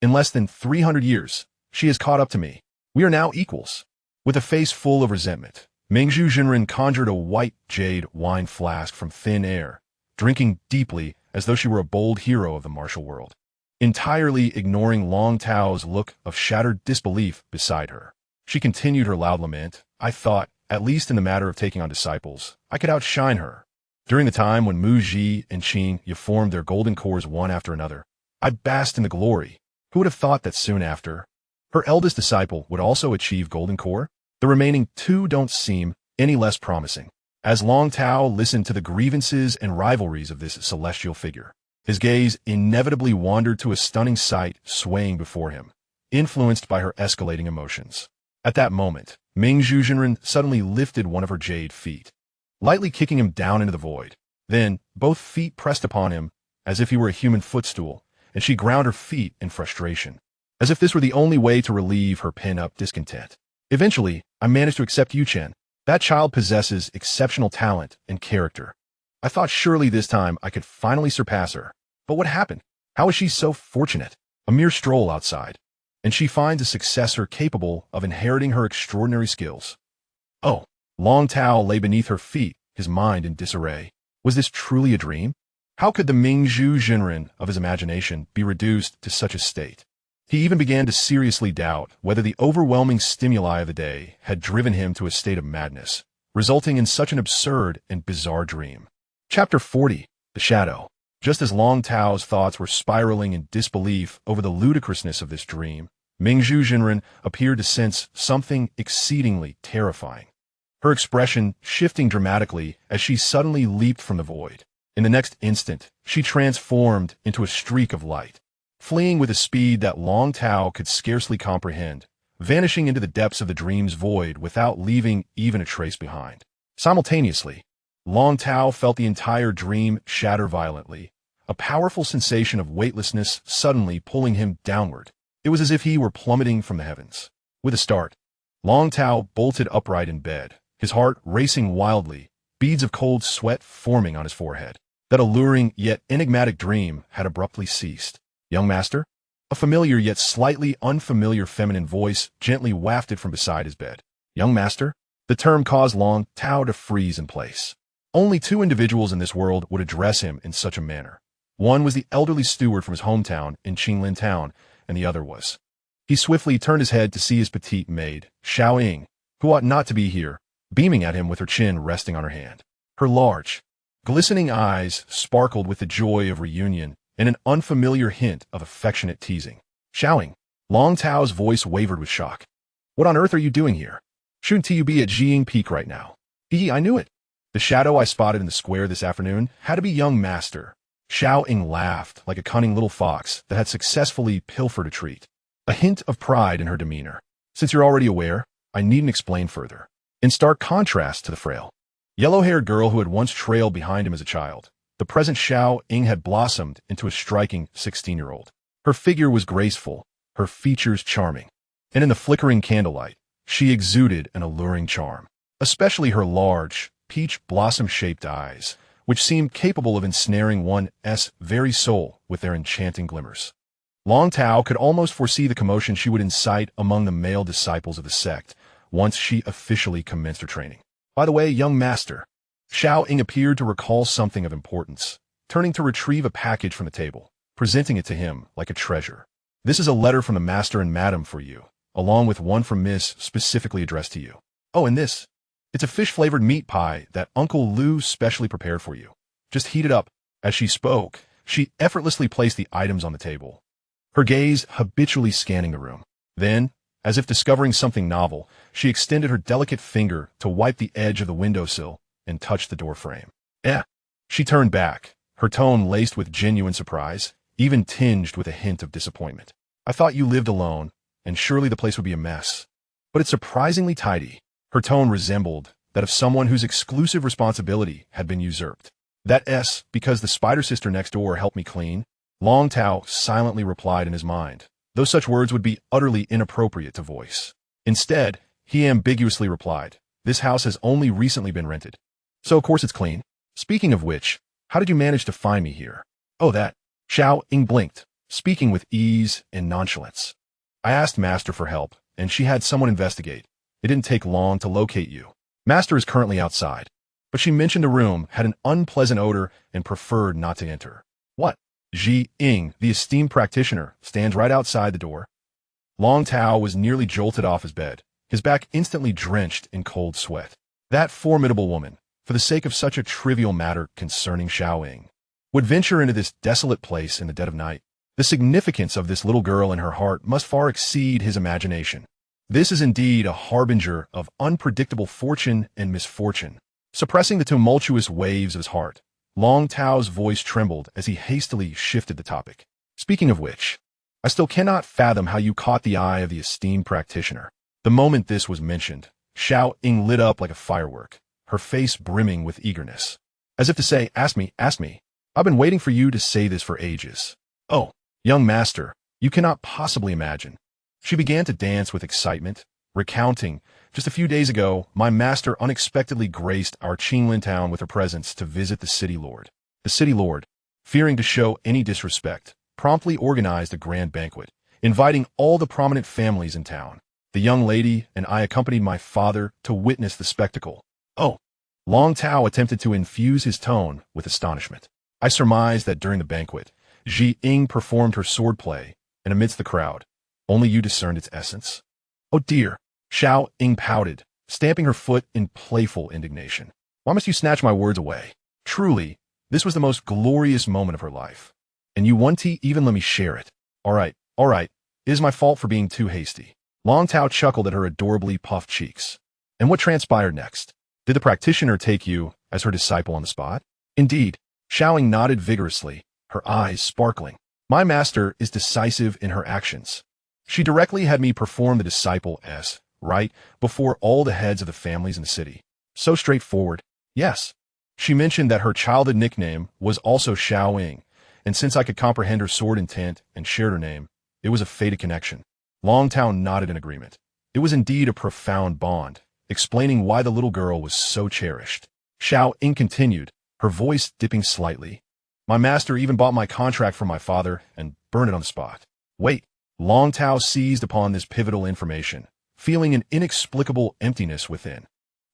in less than 300 years, She has caught up to me. We are now equals. With a face full of resentment, Mingzhu Jinren conjured a white jade wine flask from thin air, drinking deeply as though she were a bold hero of the martial world, entirely ignoring Long Tao's look of shattered disbelief beside her. She continued her loud lament. I thought, at least in the matter of taking on disciples, I could outshine her. During the time when Mu Ji and Xianxia formed their golden cores one after another, I basked in the glory. Who would have thought that soon after, her eldest disciple would also achieve golden core? The remaining two don't seem any less promising. As Long Tao listened to the grievances and rivalries of this celestial figure, his gaze inevitably wandered to a stunning sight swaying before him, influenced by her escalating emotions. At that moment, Mingzhu Jinren suddenly lifted one of her jade feet, lightly kicking him down into the void. Then, both feet pressed upon him as if he were a human footstool, and she ground her feet in frustration, as if this were the only way to relieve her pent-up discontent. Eventually, I managed to accept Yu Chen. That child possesses exceptional talent and character. I thought surely this time I could finally surpass her. But what happened? How is she so fortunate? A mere stroll outside, and she finds a successor capable of inheriting her extraordinary skills. Oh, Long Tao lay beneath her feet, his mind in disarray. Was this truly a dream? How could the Mingzhu Jinren of his imagination be reduced to such a state? He even began to seriously doubt whether the overwhelming stimuli of the day had driven him to a state of madness, resulting in such an absurd and bizarre dream. Chapter 40. The Shadow. Just as Long Tao's thoughts were spiraling in disbelief over the ludicrousness of this dream, Mingzhu Jinren appeared to sense something exceedingly terrifying, her expression shifting dramatically as she suddenly leaped from the void. In the next instant, she transformed into a streak of light, fleeing with a speed that Long Tao could scarcely comprehend, vanishing into the depths of the dream's void without leaving even a trace behind. Simultaneously, Long Tao felt the entire dream shatter violently, a powerful sensation of weightlessness suddenly pulling him downward. It was as if he were plummeting from the heavens. With a start, Long Tao bolted upright in bed, his heart racing wildly, beads of cold sweat forming on his forehead. That alluring yet enigmatic dream had abruptly ceased. Young master? A familiar yet slightly unfamiliar feminine voice gently wafted from beside his bed. Young master? The term caused Long Tao to freeze in place. Only two individuals in this world would address him in such a manner. One was the elderly steward from his hometown in Qinglin Town, and the other was. He swiftly turned his head to see his petite maid, Xiao, who ought not to be here, beaming at him with her chin resting on her hand. Her large, glistening eyes sparkled with the joy of reunion and an unfamiliar hint of affectionate teasing. Xiao, Long Tao's voice wavered with shock. What on earth are you doing here? Shouldn't you be at Jiying Peak right now? I knew it. The shadow I spotted in the square this afternoon had to be young master. Xiao laughed like a cunning little fox that had successfully pilfered a treat, a hint of pride in her demeanor. Since you're already aware, I needn't explain further. In stark contrast to the frail, yellow-haired girl who had once trailed behind him as a child, the present Xiao had blossomed into a striking 16-year-old. Her figure was graceful, her features charming, and in the flickering candlelight, she exuded an alluring charm, especially her large, peach blossom-shaped eyes, which seemed capable of ensnaring one's very soul with their enchanting glimmers. Long Tao could almost foresee the commotion she would incite among the male disciples of the sect once she officially commenced her training. By the way, young master, Xiao appeared to recall something of importance, turning to retrieve a package from the table, presenting it to him like a treasure. This is a letter from the master and madam for you, along with one from Miss specifically addressed to you. Oh, and this. It's a fish-flavored meat pie that Uncle Lou specially prepared for you. Just heat it up. As she spoke, she effortlessly placed the items on the table, her gaze habitually scanning the room. Then, as if discovering something novel, she extended her delicate finger to wipe the edge of the windowsill and touched the door frame. She turned back, her tone laced with genuine surprise, even tinged with a hint of disappointment. I thought you lived alone, and surely the place would be a mess. But it's surprisingly tidy. Her tone resembled that of someone whose exclusive responsibility had been usurped. That's because the spider sister next door helped me clean, Long Tao silently replied in his mind, though such words would be utterly inappropriate to voice. Instead, he ambiguously replied, this house has only recently been rented, so of course it's clean. Speaking of which, how did you manage to find me here? Oh, that. Xiao blinked, speaking with ease and nonchalance. I asked Master for help, and she had someone investigate. It didn't take long to locate you. Master is currently outside, but she mentioned the room had an unpleasant odor and preferred not to enter. What? Ji Ying, the esteemed practitioner, stands right outside the door. Long Tao was nearly jolted off his bed, his back instantly drenched in cold sweat. That formidable woman, for the sake of such a trivial matter concerning Xiaoying, would venture into this desolate place in the dead of night. The significance of this little girl in her heart must far exceed his imagination. This is indeed a harbinger of unpredictable fortune and misfortune. Suppressing the tumultuous waves of his heart, Long Tao's voice trembled as he hastily shifted the topic. Speaking of which, I still cannot fathom how you caught the eye of the esteemed practitioner. The moment this was mentioned, Xiaoying lit up like a firework, her face brimming with eagerness. As if to say, ask me, ask me. I've been waiting for you to say this for ages. Oh, young master, you cannot possibly imagine. She began to dance with excitement, recounting, just a few days ago, my master unexpectedly graced our Qinglin town with her presence to visit the city lord. The city lord, fearing to show any disrespect, promptly organized a grand banquet, inviting all the prominent families in town. The young lady and I accompanied my father to witness the spectacle. Oh, Long Tao attempted to infuse his tone with astonishment. I surmised that during the banquet, Ji Ying performed her swordplay, and amidst the crowd, only you discerned its essence. Oh dear, Xiaoying pouted, stamping her foot in playful indignation. Why must you snatch my words away? Truly, this was the most glorious moment of her life. And you won't even let me share it. All right, it is my fault for being too hasty. Long Tao chuckled at her adorably puffed cheeks. And what transpired next? Did the practitioner take you as her disciple on the spot? Indeed, Xiaoying nodded vigorously, her eyes sparkling. My master is decisive in her actions. She directly had me perform the disciple right before all the heads of the families in the city. So straightforward. Yes. She mentioned that her childhood nickname was also Xiaoying, and since I could comprehend her sword intent and shared her name, it was a fated connection. Long Tao nodded in agreement. It was indeed a profound bond, explaining why the little girl was so cherished. Xiaoying continued, her voice dipping slightly. My master even bought my contract from my father and burned it on the spot. Wait. Long Tao seized upon this pivotal information, feeling an inexplicable emptiness within.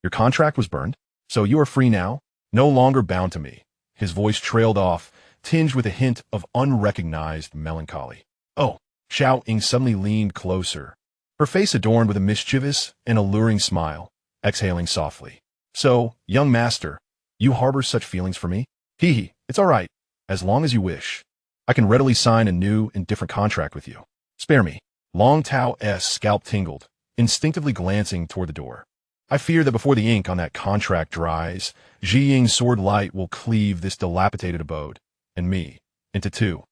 Your contract was burned? So you are free now? No longer bound to me. His voice trailed off, tinged with a hint of unrecognized melancholy. Oh, Xiaoying suddenly leaned closer, her face adorned with a mischievous and alluring smile, exhaling softly. So, young master, you harbor such feelings for me? Hee, it's all right, as long as you wish. I can readily sign a new and different contract with you. Spare me. Long Tao's scalp tingled, instinctively glancing toward the door. I fear that before the ink on that contract dries, Ji Ying's sword light will cleave this dilapidated abode, and me, into two.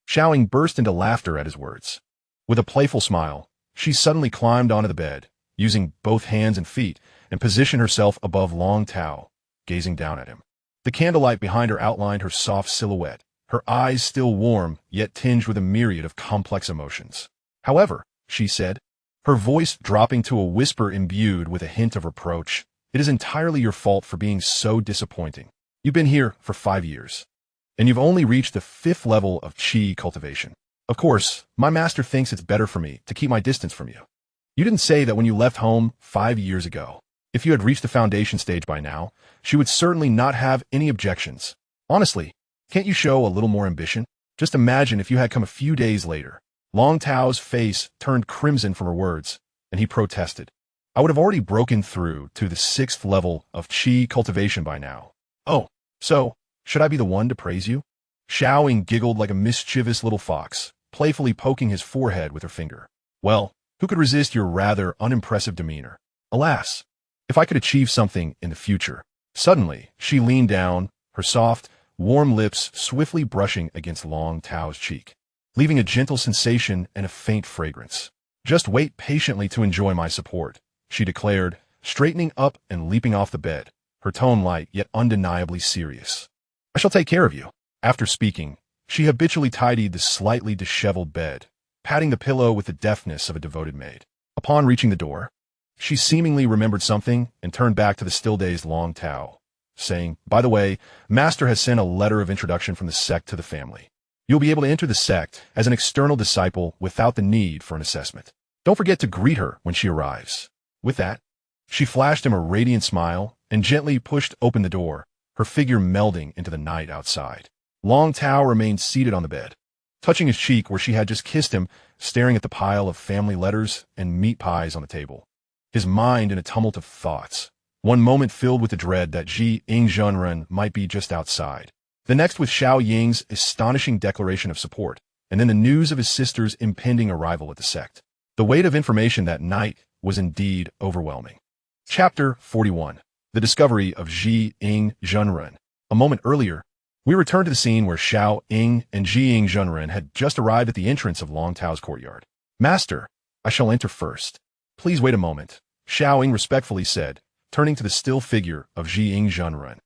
Xiaoying burst into laughter at his words. With a playful smile, she suddenly climbed onto the bed, using both hands and feet, and positioned herself above Long Tao, gazing down at him. The candlelight behind her outlined her soft silhouette, her eyes still warm, yet tinged with a myriad of complex emotions. However, she said, her voice dropping to a whisper imbued with a hint of reproach, it is entirely your fault for being so disappointing. You've been here for 5 years, and you've only reached the 5th level of Qi cultivation. Of course, my master thinks it's better for me to keep my distance from you. You didn't say that when you left home 5 years ago. If you had reached the foundation stage by now, she would certainly not have any objections. Honestly, can't you show a little more ambition? Just imagine if you had come a few days later. Long Tao's face turned crimson from her words, and he protested. I would have already broken through to the 6th level of Qi cultivation by now. Oh, so, should I be the one to praise you? Xiaoying giggled like a mischievous little fox, playfully poking his forehead with her finger. Well, who could resist your rather unimpressive demeanor? Alas, if I could achieve something in the future. Suddenly, she leaned down, her soft, warm lips swiftly brushing against Long Tao's cheek, leaving a gentle sensation and a faint fragrance. Just wait patiently to enjoy my support, she declared, straightening up and leaping off the bed, her tone light yet undeniably serious. I shall take care of you. After speaking, she habitually tidied the slightly disheveled bed, patting the pillow with the deftness of a devoted maid. Upon reaching the door, she seemingly remembered something and turned back to the still-dazed Long Tao, saying, by the way, Master has sent a letter of introduction from the sect to the family. You'll be able to enter the sect as an external disciple without the need for an assessment. Don't forget to greet her when she arrives. With that, she flashed him a radiant smile and gently pushed open the door, her figure melding into the night outside. Long Tao remained seated on the bed, touching his cheek where she had just kissed him, staring at the pile of family letters and meat pies on the table. His mind in a tumult of thoughts. One moment filled with the dread that Qi Refinement might be just outside. The next with Xiao Ying's astonishing declaration of support, and then the news of his sister's impending arrival at the sect. The weight of information that night was indeed overwhelming. Chapter 41. The Discovery of Qi Refinement. A moment earlier, we returned to the scene where Xiao Ying and Qi Refinement had just arrived at the entrance of Long Tao's courtyard. "Master, I shall enter first. Please wait a moment," Xiao Ying respectfully said, turning to the still figure of Qi Refinement.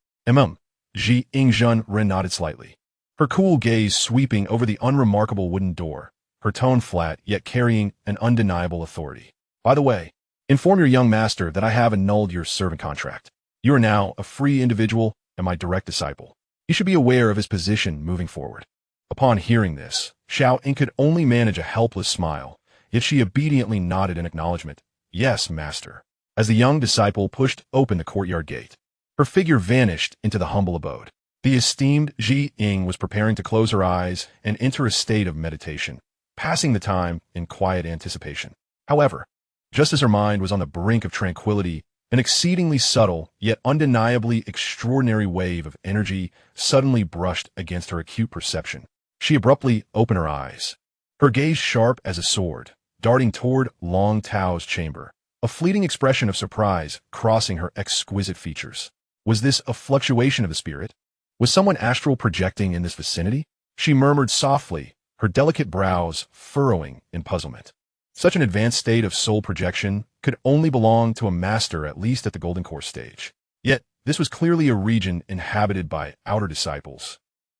Qi Refinement nodded slightly, her cool gaze sweeping over the unremarkable wooden door, her tone flat yet carrying an undeniable authority. "By the way, inform your young master that I have annulled your servant contract. You are now a free individual and my direct disciple. He should be aware of his position moving forward." Upon hearing this, Xiao Ying could only manage a helpless smile, yet she obediently nodded in acknowledgement. "Yes, master." As the young disciple pushed open the courtyard gate, her figure vanished into the humble abode. The esteemed Qi Ying was preparing to close her eyes and enter a state of meditation, passing the time in quiet anticipation. However, just as her mind was on the brink of tranquility, an exceedingly subtle yet undeniably extraordinary wave of energy suddenly brushed against her acute perception. She abruptly opened her eyes, her gaze sharp as a sword, darting toward Long Tao's chamber, a fleeting expression of surprise crossing her exquisite features. Was this a fluctuation of the spirit? Was someone astral projecting in this vicinity? She murmured softly, her delicate brows furrowing in puzzlement. Such an advanced state of soul projection could only belong to a master, at least at the Golden Core stage. Yet, this was clearly a region inhabited by outer disciples,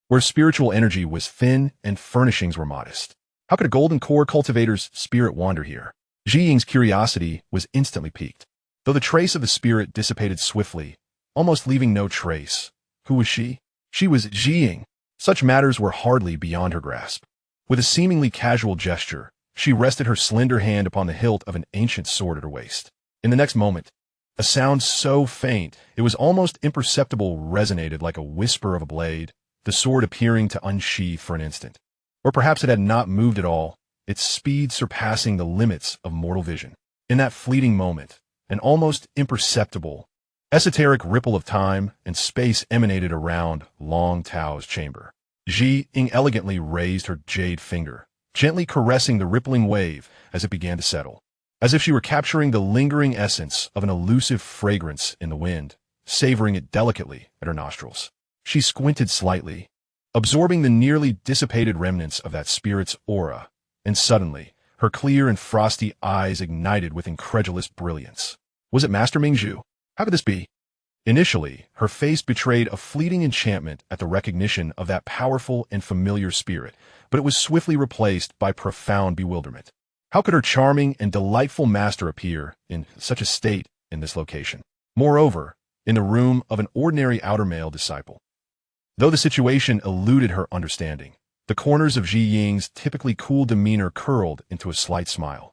where spiritual energy was thin and furnishings were modest. How could a Golden Core cultivator's spirit wander here? Qi Ying's curiosity was instantly piqued. Though the trace of the spirit dissipated swiftly, almost leaving no trace. Who was she? She was Qi Ying. Such matters were hardly beyond her grasp. With a seemingly casual gesture, she rested her slender hand upon the hilt of an ancient sword at her waist. In the next moment, a sound so faint it was almost imperceptible resonated like a whisper of a blade, the sword appearing to unsheath for an instant. Or perhaps it had not moved at all, its speed surpassing the limits of mortal vision. In that fleeting moment, an almost imperceptible, esoteric ripple of time and space emanated around Long Tao's chamber. Qi Ying elegantly raised her jade finger, gently caressing the rippling wave as it began to settle, as if she were capturing the lingering essence of an elusive fragrance in the wind, savoring it delicately at her nostrils. She squinted slightly, absorbing the nearly dissipated remnants of that spirit's aura, and suddenly, her clear and frosty eyes ignited with incredulous brilliance. Was it Master Mingzhu? How could this be? Initially, her face betrayed a fleeting enchantment at the recognition of that powerful and familiar spirit, but it was swiftly replaced by profound bewilderment. How could her charming and delightful master appear in such a state in this location? Moreover, in the room of an ordinary outer male disciple. Though the situation eluded her understanding, the corners of Qi Ying's typically cool demeanor curled into a slight smile,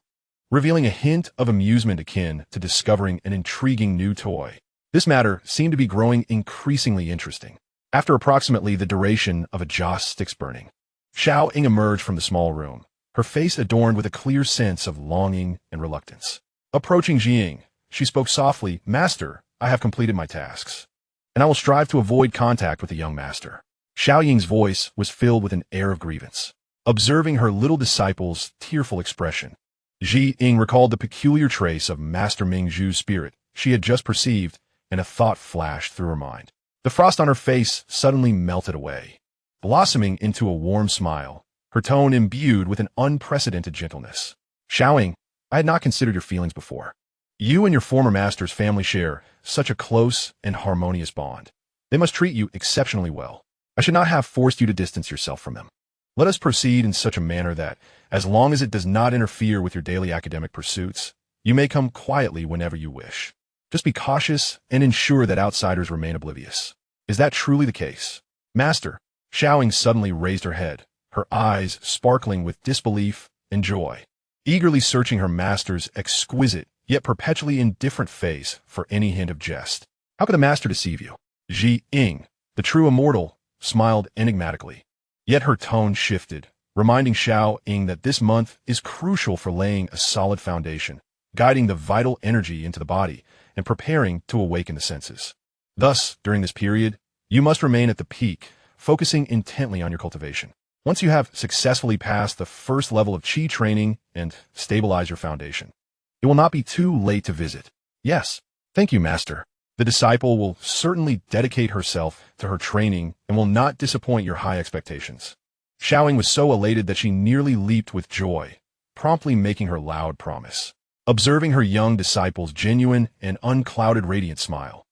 revealing a hint of amusement akin to discovering an intriguing new toy. This matter seemed to be growing increasingly interesting. After approximately the duration of a joss stick's burning, Xiao Ying emerged from the small room, her face adorned with a clear sense of longing and reluctance. Approaching Qi Ying, she spoke softly, "Master, I have completed my tasks, and I will strive to avoid contact with the young master." Xiao Ying's voice was filled with an air of grievance. Observing her little disciple's tearful expression, Qi Ying recalled the peculiar trace of Master Mingzhu's spirit she had just perceived, and a thought flashed through her mind. The frost on her face suddenly melted away, blossoming into a warm smile, her tone imbued with an unprecedented gentleness. "Xiao Ying, I had not considered your feelings before. You and your former master's family share such a close and harmonious bond. They must treat you exceptionally well. I should not have forced you to distance yourself from them. Let us proceed in such a manner that, as long as it does not interfere with your daily academic pursuits, you may come quietly whenever you wish. Just be cautious and ensure that outsiders remain oblivious." "Is that truly the case?" "Master," Xiao Ying suddenly raised her head, her eyes sparkling with disbelief and joy, eagerly searching her master's exquisite yet perpetually indifferent face for any hint of jest. How could the master deceive you? Ji Ying, the true immortal, smiled enigmatically. Yet her tone shifted, reminding Xiao Ying that this month is crucial for laying a solid foundation, guiding the vital energy into the body, and preparing to awaken the senses. Thus, during this period, you must remain at the peak, focusing intently on your cultivation. Once you have successfully passed the first level of Qi training and stabilize your foundation, it will not be too late to visit. Yes, thank you, Master. The disciple will certainly dedicate herself to her training and will not disappoint your high expectations. Xiaoying was so elated that she nearly leaped with joy, promptly making her loud promise. Observing her young disciple's genuine and unclouded radiant smile,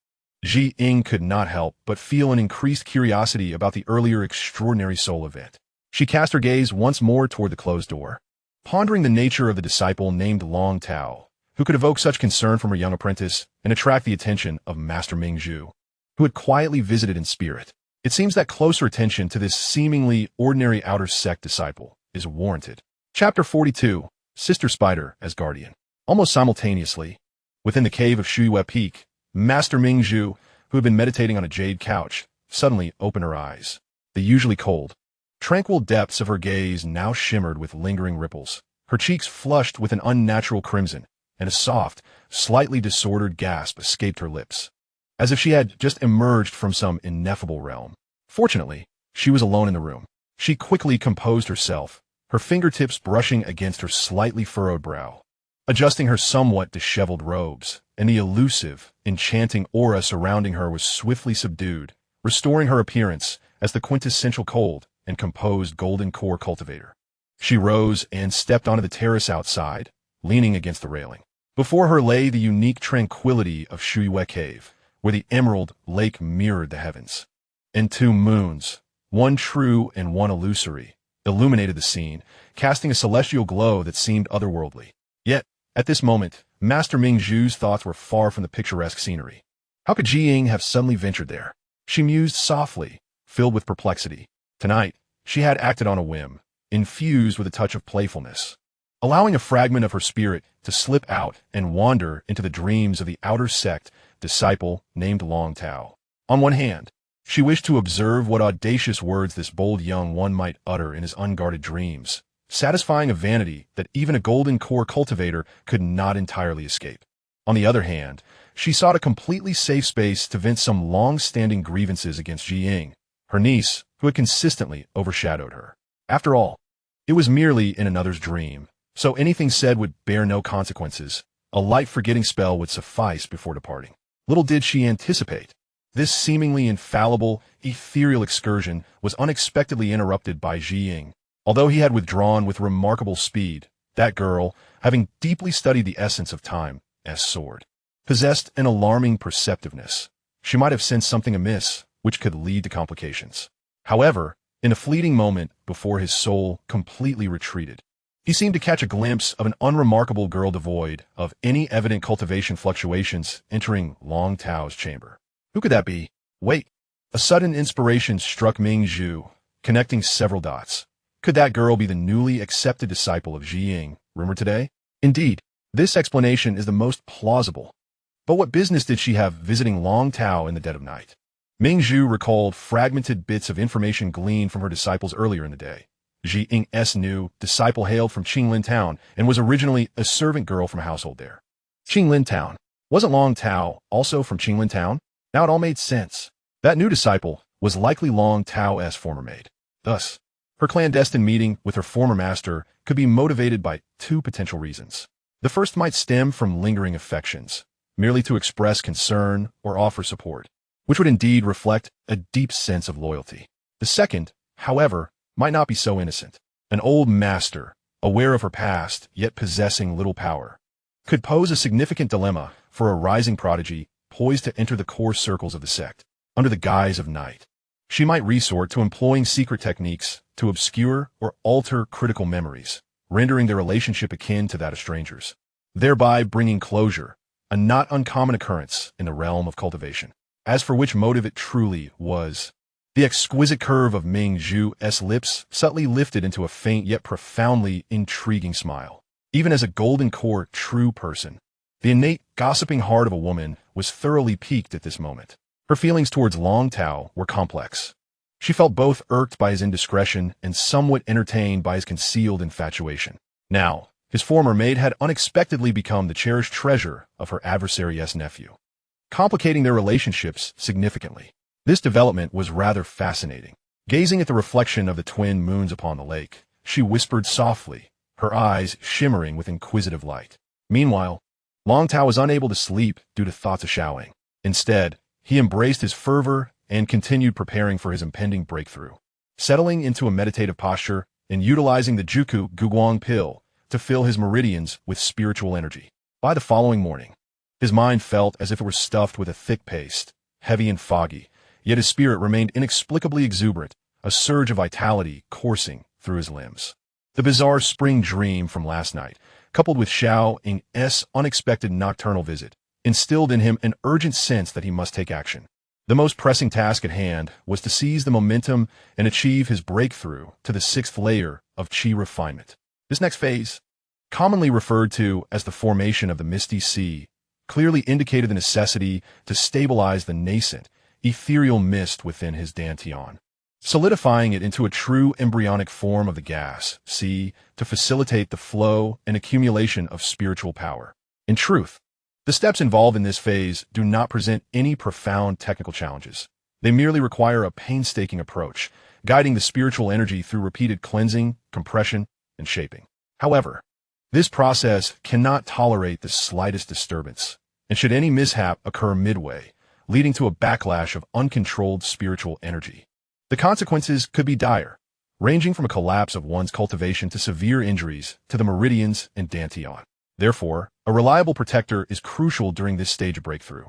Ji Ying could not help but feel an increased curiosity about the earlier extraordinary soul event. She cast her gaze once more toward the closed door, pondering the nature of the disciple named Long Tao, who could evoke such concern from her young apprentice and attract the attention of Master Mingzhu, who had quietly visited in spirit. It seems that closer attention to this seemingly ordinary outer sect disciple is warranted. Chapter 42, Sister Spider as Guardian. Almost simultaneously, within the cave of Shuiyue Peak, Master Mingzhu, who had been meditating on a jade couch, suddenly opened her eyes. The usually cold, tranquil depths of her gaze now shimmered with lingering ripples. Her cheeks flushed with an unnatural crimson, and a soft, slightly disordered gasp escaped her lips, as if she had just emerged from some ineffable realm. Fortunately, she was alone in the room. She quickly composed herself, her fingertips brushing against her slightly furrowed brow, adjusting her somewhat disheveled robes, and the elusive, enchanting aura surrounding her was swiftly subdued, restoring her appearance as the quintessential cold and composed golden core cultivator. She rose and stepped onto the terrace outside, leaning against the railing. Before her lay the unique tranquility of Shuiyue Cave, where the emerald lake mirrored the heavens. And two moons, one true and one illusory, illuminated the scene, casting a celestial glow that seemed otherworldly. Yet, at this moment, Master Mingzhu's thoughts were far from the picturesque scenery. How could Ji Ying have suddenly ventured there? She mused softly, filled with perplexity. Tonight, she had acted on a whim, infused with a touch of playfulness, allowing a fragment of her spirit to slip out and wander into the dreams of the outer sect disciple named Long Tao. On one hand, she wished to observe what audacious words this bold young one might utter in his unguarded dreams, satisfying a vanity that even a golden core cultivator could not entirely escape. On the other hand, she sought a completely safe space to vent some long-standing grievances against Ji Ying, her niece, who had consistently overshadowed her. After all, it was merely in another's dream, so anything said would bear no consequences. A light forgetting spell would suffice before departing. Little did she anticipate, this seemingly infallible, ethereal excursion was unexpectedly interrupted by Ji Ying. Although he had withdrawn with remarkable speed, that girl, having deeply studied the essence of time as sword, possessed an alarming perceptiveness. She might have sensed something amiss, which could lead to complications. However, in a fleeting moment before his soul completely retreated, he seemed to catch a glimpse of an unremarkable girl devoid of any evident cultivation fluctuations entering Long Tao's chamber. Who could that be? Wait! A sudden inspiration struck Mingzhu, connecting several dots. Could that girl be the newly accepted disciple of Ji Ying, rumored today? Indeed, this explanation is the most plausible. But what business did she have visiting Long Tao in the dead of night? Mingzhu recalled fragmented bits of information gleaned from her disciples earlier in the day. Ji Ying's new disciple hailed from Qinglin Town and was originally a servant girl from a household there. Qinglin Town. Wasn't Long Tao also from Qinglin Town? Now it all made sense. That new disciple was likely Long Tao's former maid. Thus, her clandestine meeting with her former master could be motivated by two potential reasons. The first might stem from lingering affections, merely to express concern or offer support, which would indeed reflect a deep sense of loyalty. The second, however, might not be so innocent. An old master, aware of her past yet possessing little power, could pose a significant dilemma for a rising prodigy poised to enter the core circles of the sect. Under the guise of night, she might resort to employing secret techniques to obscure or alter critical memories, rendering their relationship akin to that of strangers, thereby bringing closure, a not uncommon occurrence in the realm of cultivation. As for which motive it truly was, The exquisite curve of Ming Zhu's lips subtly lifted into a faint yet profoundly intriguing smile. Even as a golden core true person, the innate gossiping heart of a woman was thoroughly piqued at this moment. Her feelings towards Long Tao were complex. She felt both irked by his indiscretion and somewhat entertained by his concealed infatuation. Now, his former mate had unexpectedly become the cherished treasure of her adversary's nephew, complicating their relationships significantly. This development was rather fascinating. Gazing at the reflection of the twin moons upon the lake, she whispered softly, her eyes shimmering with inquisitive light. Meanwhile, Long Tao was unable to sleep due to thoughts of Xiaoying. Instead, he embraced his fervor and continued preparing for his impending breakthrough. Settling into a meditative posture and utilizing the Juku Guguang pill to fill his meridians with spiritual energy. By the following morning, his mind felt as if it were stuffed with a thick paste, heavy and foggy, yet his spirit remained inexplicably exuberant, a surge of vitality coursing through his limbs. The bizarre spring dream from last night, coupled with Xiaoying's unexpected nocturnal visit, instilled in him an urgent sense that he must take action. The most pressing task at hand was to seize the momentum and achieve his breakthrough to the 6th layer of Qi Refinement. This next phase, commonly referred to as the formation of the Misty Sea, clearly indicated the necessity to stabilize the nascent, ethereal mist within his dantian, solidifying it into a true embryonic form of the gas, sea, to facilitate the flow and accumulation of spiritual power. In truth, the steps involved in this phase do not present any profound technical challenges. They merely require a painstaking approach, guiding the spiritual energy through repeated cleansing, compression, and shaping. However, this process cannot tolerate the slightest disturbance, and should any mishap occur midway, leading to a backlash of uncontrolled spiritual energy, the consequences could be dire, ranging from a collapse of one's cultivation to severe injuries to the meridians and dantian. Therefore, a reliable protector is crucial during this stage of breakthrough.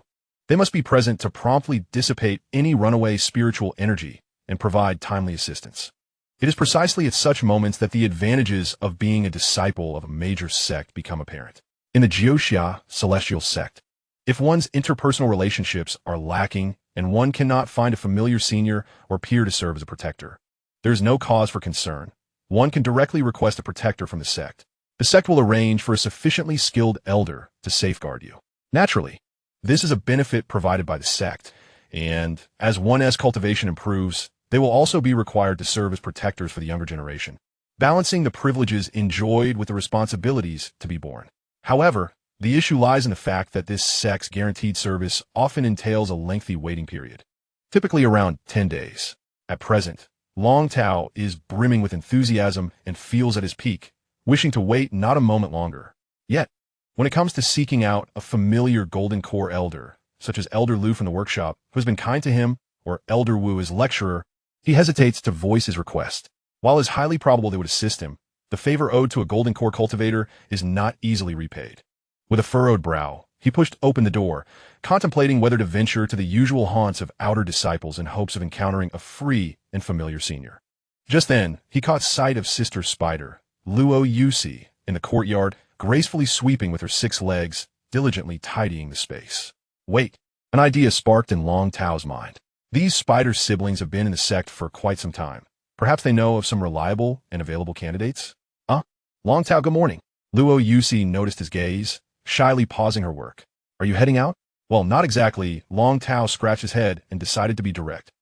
They must be present to promptly dissipate any runaway spiritual energy and provide timely assistance. It is precisely at such moments that the advantages of being a disciple of a major sect become apparent. In the Xianxia celestial sect, if one's interpersonal relationships are lacking and one cannot find a familiar senior or peer to serve as a protector, there is no cause for concern. One can directly request a protector from the sect. The sect will arrange for a sufficiently skilled elder to safeguard you. Naturally, this is a benefit provided by the sect, and as one's cultivation improves, they will also be required to serve as protectors for the younger generation, balancing the privileges enjoyed with the responsibilities to be borne. However, the issue lies in the fact that this sect's guaranteed service often entails a lengthy waiting period, typically around 10 days. At present, Long Tao is brimming with enthusiasm and feels at his peak, wishing to wait not a moment longer. Yet, when it comes to seeking out a familiar Golden Core elder, such as Elder Lu from the workshop, who has been kind to him, or Elder Wu as lecturer, he hesitates to voice his request. While it is highly probable they would assist him, the favor owed to a Golden Core cultivator is not easily repaid. With a furrowed brow, he pushed open the door, contemplating whether to venture to the usual haunts of outer disciples in hopes of encountering a free and familiar senior. Just then, he caught sight of Sister Spider, Luo Yusi, in the courtyard, gracefully sweeping with her 6 legs, diligently tidying the space. Wait, an idea sparked in Long Tao's mind. These spider siblings have been in the sect for quite some time. Perhaps they know of some reliable and available candidates? Long Tao, good morning. Luo Yusi noticed his gaze, shyly pausing her work. Are you heading out? Well, not exactly. Long Tao scratched his head and decided to be direct.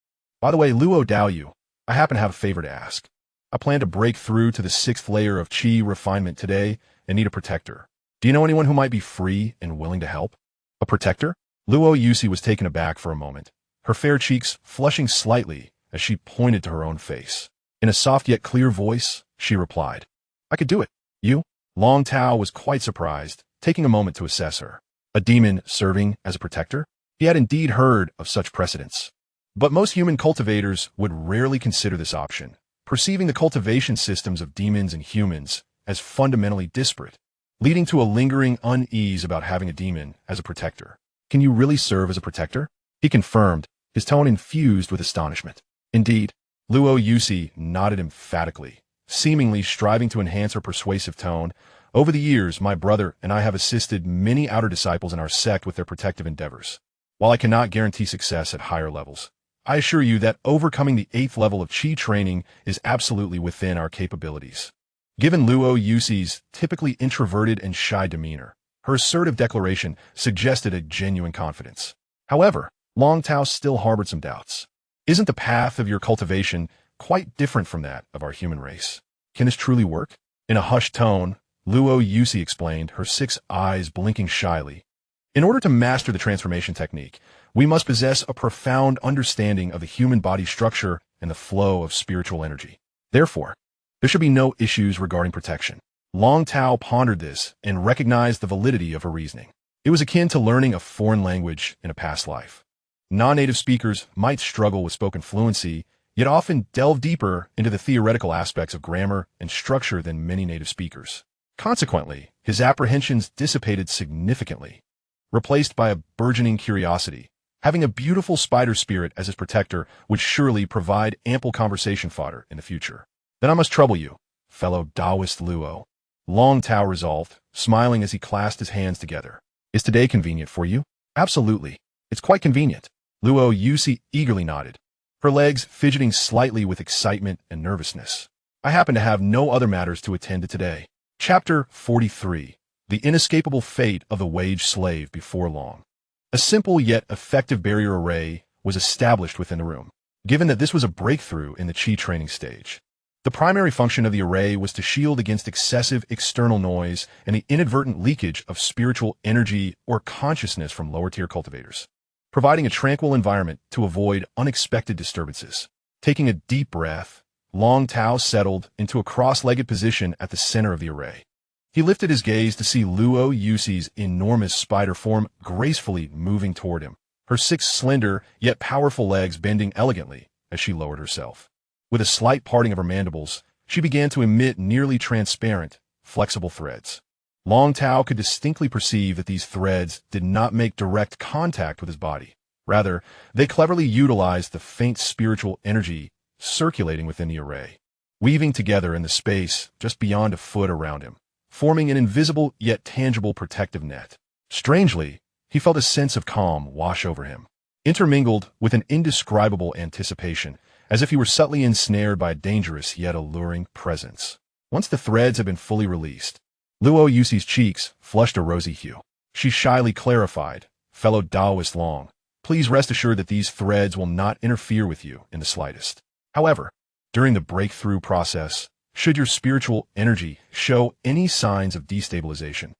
By the way, Luo Daoyu, I happen to have a favor to ask. I plan to break through to the 6th layer of Qi Refinement today and need a protector. Do you know anyone who might be free and willing to help? A protector? Luo Yusi was taken aback for a moment, her fair cheeks flushing slightly as she pointed to her own face. In a soft yet clear voice, she replied, I could do it. You? Long Tao was quite surprised, taking a moment to assess her. A demon serving as a protector? He had indeed heard of such precedents. But most human cultivators would rarely consider this option, perceiving the cultivation systems of demons and humans as fundamentally disparate, leading to a lingering unease about having a demon as a protector. Can you really serve as a protector? He confirmed, his tone infused with astonishment. Indeed, Luo Yusi nodded emphatically, seemingly striving to enhance her persuasive tone. Over the years, my brother and I have assisted many outer disciples in our sect with their protective endeavors. While I cannot guarantee success at higher levels, I assure you that overcoming the 8th level of Qi training is absolutely within our capabilities. Given Luo Yuxi's typically introverted and shy demeanor, her assertive declaration suggested a genuine confidence. However, Long Tao still harbored some doubts. Isn't the path of your cultivation quite different from that of our human race? Can this truly work? In a hushed tone, Luo Yuxi explained, her 6 eyes blinking shyly. In order to master the transformation technique, we must possess a profound understanding of the human body structure and the flow of spiritual energy. Therefore, there should be no issues regarding protection. Long Tao pondered this and recognized the validity of her reasoning. It was akin to learning a foreign language in a past life. Non-native speakers might struggle with spoken fluency, yet often delve deeper into the theoretical aspects of grammar and structure than many native speakers. Consequently, his apprehensions dissipated significantly, replaced by a burgeoning curiosity. Having a beautiful spider spirit as his protector would surely provide ample conversation fodder in the future. Then I must trouble you, fellow Taoist Luo. Long Tao resolved, smiling as he clasped his hands together. Is today convenient for you? Absolutely. It's quite convenient. Luo Yuxi eagerly nodded, her legs fidgeting slightly with excitement and nervousness. I happen to have no other matters to attend to today. Chapter 43. The Inescapable Fate of the Wage Slave Before Long. A simple yet effective barrier array was established within the room, given that this was a breakthrough in the Qi training stage. The primary function of the array was to shield against excessive external noise and the inadvertent leakage of spiritual energy or consciousness from lower-tier cultivators, providing a tranquil environment to avoid unexpected disturbances. Taking a deep breath, Long Tao settled into a cross-legged position at the center of the array. He lifted his gaze to see Luo Yuxi's enormous spider form gracefully moving toward him, her 6 slender yet powerful legs bending elegantly as she lowered herself. With a slight parting of her mandibles, she began to emit nearly transparent, flexible threads. Long Tao could distinctly perceive that these threads did not make direct contact with his body. Rather, they cleverly utilized the faint spiritual energy circulating within the array, weaving together in the space just beyond a foot around him, forming an invisible yet tangible protective net. Strangely, he felt a sense of calm wash over him, intermingled with an indescribable anticipation, as if he were subtly ensnared by a dangerous yet alluring presence. Once the threads had been fully released, Luo Yuxi's cheeks flushed a rosy hue. She shyly clarified, "Fellow Taoist Long, please rest assured that these threads will not interfere with you in the slightest. However, during the breakthrough process, should your spiritual energy show any signs of destabilization,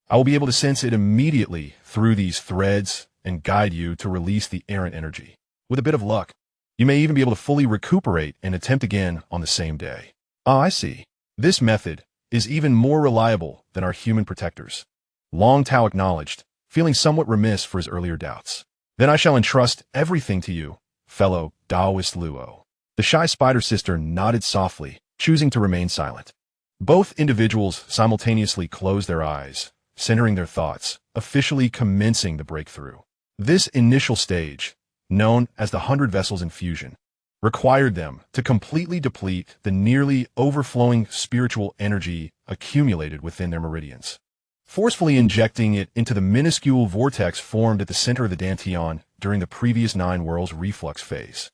I will be able to sense it immediately through these threads and guide you to release the errant energy. With a bit of luck, you may even be able to fully recuperate and attempt again on the same day." Ah, I see. This method is even more reliable than our human protectors. Long Tao acknowledged, feeling somewhat remiss for his earlier doubts. Then I shall entrust everything to you, fellow Taoist Luo. The shy spider sister nodded softly, choosing to remain silent. Both individuals simultaneously closed their eyes, centering their thoughts, officially commencing the breakthrough. This initial stage, known as the 100 Vessels Infusion, required them to completely deplete the nearly overflowing spiritual energy accumulated within their meridians, forcefully injecting it into the minuscule vortex formed at the center of the dantian during the previous 9 worlds reflux phase,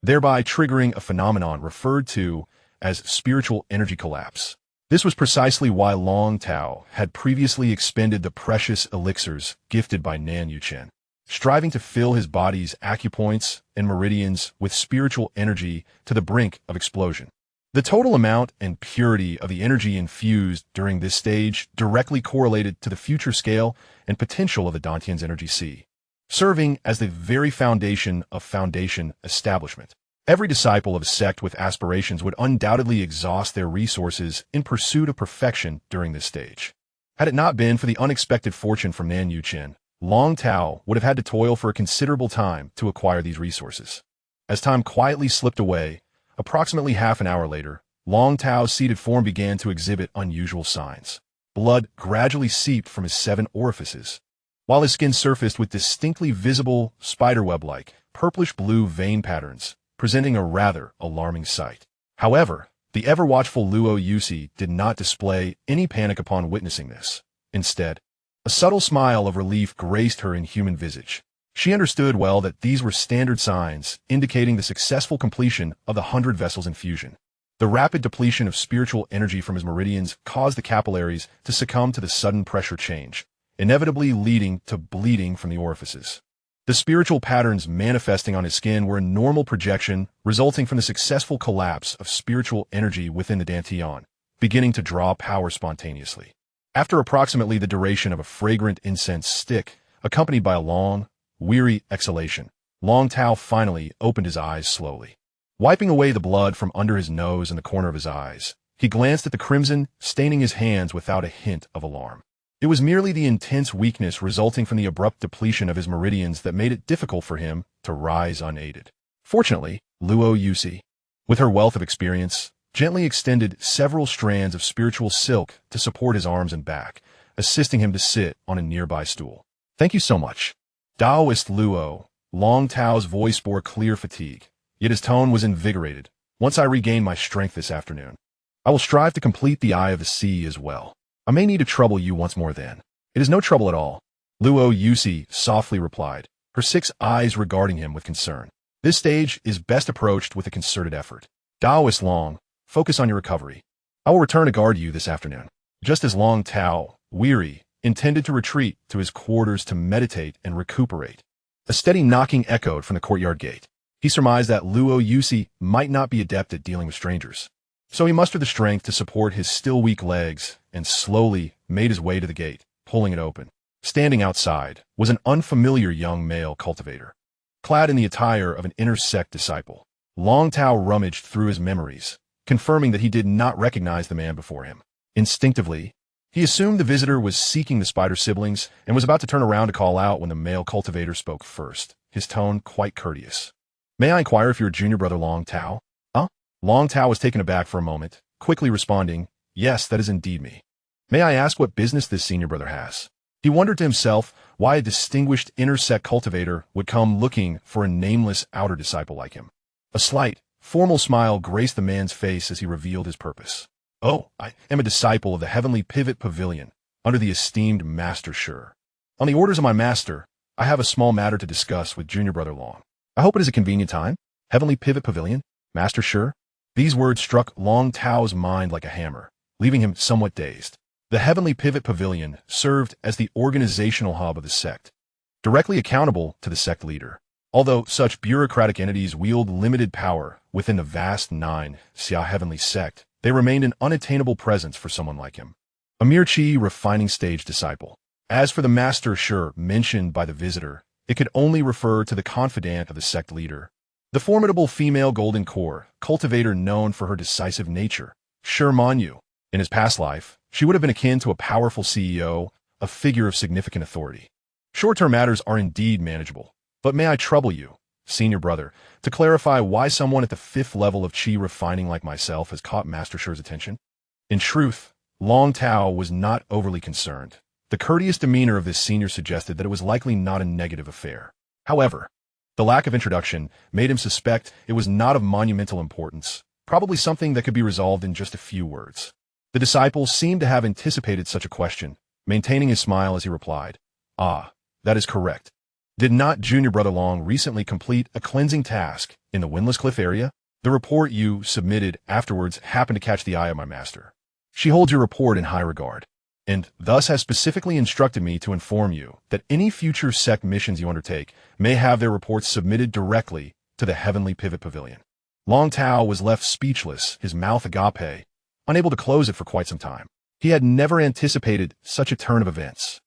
thereby triggering a phenomenon referred to as spiritual energy collapse. This was precisely why Long Tao had previously expended the precious elixirs gifted by Nan Yuchen, striving to fill his body's acupoints and meridians with spiritual energy to the brink of explosion. The total amount and purity of the energy infused during this stage directly correlated to the future scale and potential of the Dantian's energy sea, serving as the very foundation of foundation establishment. Every disciple of a sect with aspirations would undoubtedly exhaust their resources in pursuit of perfection during this stage. Had it not been for the unexpected fortune from Nan Yuchen, Long Tao would have had to toil for a considerable time to acquire these resources. As time quietly slipped away, approximately half an hour later, Long Tao's seated form began to exhibit unusual signs. Blood gradually seeped from his 7 orifices, while his skin surfaced with distinctly visible spiderweb-like purplish-blue vein patterns, presenting a rather alarming sight. However, the ever-watchful Luo Yuxi did not display any panic upon witnessing this. Instead, a subtle smile of relief graced her inhuman visage. She understood well that these were standard signs indicating the successful completion of the 100 vessels infusion. The rapid depletion of spiritual energy from his meridians caused the capillaries to succumb to the sudden pressure change, inevitably leading to bleeding from the orifices. The spiritual patterns manifesting on his skin were a normal projection resulting from the successful collapse of spiritual energy within the dantian, beginning to draw power spontaneously. After approximately the duration of a fragrant incense stick, accompanied by a long, weary exhalation, Long Tao finally opened his eyes slowly. Wiping away the blood from under his nose and the corner of his eyes, he glanced at the crimson, staining his hands without a hint of alarm. It was merely the intense weakness resulting from the abrupt depletion of his meridians that made it difficult for him to rise unaided. Fortunately, Luo Yusi, with her wealth of experience, gently extended several strands of spiritual silk to support his arms and back, assisting him to sit on a nearby stool. "Thank you so much." Taoist Luo, Long Tao's voice bore clear fatigue, yet his tone was invigorated. "Once I regain my strength this afternoon, I will strive to complete the Eye of the Sea as well. I may need to trouble you once more then." "It is no trouble at all," Luo Yusi softly replied, her 6 eyes regarding him with concern. "This stage is best approached with a concerted effort. Taoist Long, focus on your recovery. I will return to guard you this afternoon." Just as Long Tao, weary, intended to retreat to his quarters to meditate and recuperate, a steady knocking echoed from the courtyard gate. He surmised that Luo Yusi might not be adept at dealing with strangers. So he mustered the strength to support his still weak legs and slowly made his way to the gate, pulling it open. Standing outside was an unfamiliar young male cultivator, clad in the attire of an inner sect disciple. Long Tao rummaged through his memories, confirming that he did not recognize the man before him. Instinctively, he assumed the visitor was seeking the spider siblings and was about to turn around to call out when the male cultivator spoke first, his tone quite courteous. "May I inquire if you're junior brother Long Tao?" "Huh?" Long Tao was taken aback for a moment, quickly responding, "Yes, that is indeed me." "May I ask what business this senior brother has?" He wondered to himself why a distinguished inner sect cultivator would come looking for a nameless outer disciple like him. A slight, formal smile graced the man's face as he revealed his purpose. "Oh, I am a disciple of the Heavenly Pivot Pavilion, under the esteemed Master Shi. On the orders of my master, I have a small matter to discuss with junior brother Long. I hope it is a convenient time." "Heavenly Pivot Pavilion? Master Shi?" These words struck Long Tao's mind like a hammer, leaving him somewhat dazed. The Heavenly Pivot Pavilion served as the organizational hub of the sect, directly accountable to the sect leader. Although such bureaucratic entities wield limited power within the vast 9-Xia heavenly sect, they remained an unattainable presence for someone like him, a mere Qi refining stage disciple. As for the Master Shi mentioned by the visitor, it could only refer to the confidant of the sect leader, the formidable female golden core cultivator known for her decisive nature, Shi Manyu. In his past life, she would have been akin to a powerful CEO, a figure of significant authority. Short-term matters are indeed manageable, but may I trouble you, senior brother, to clarify why someone at the 5th level of Qi refining like myself has caught Master Shi's attention? In truth, Long Tao was not overly concerned. The courteous demeanor of this senior suggested that it was likely not a negative affair. However, the lack of introduction made him suspect it was not of monumental importance, probably something that could be resolved in just a few words. The disciple seemed to have anticipated such a question, maintaining his smile as he replied, "Ah, that is correct. Did not junior brother Long recently complete a cleansing task in the Windless Cliff area? The report you submitted afterwards happened to catch the eye of my master. She holds your report in high regard, and thus has specifically instructed me to inform you that any future sect missions you undertake may have their reports submitted directly to the Heavenly Pivot Pavilion." Long Tao was left speechless, his mouth agape, unable to close it for quite some time. He had never anticipated such a turn of events.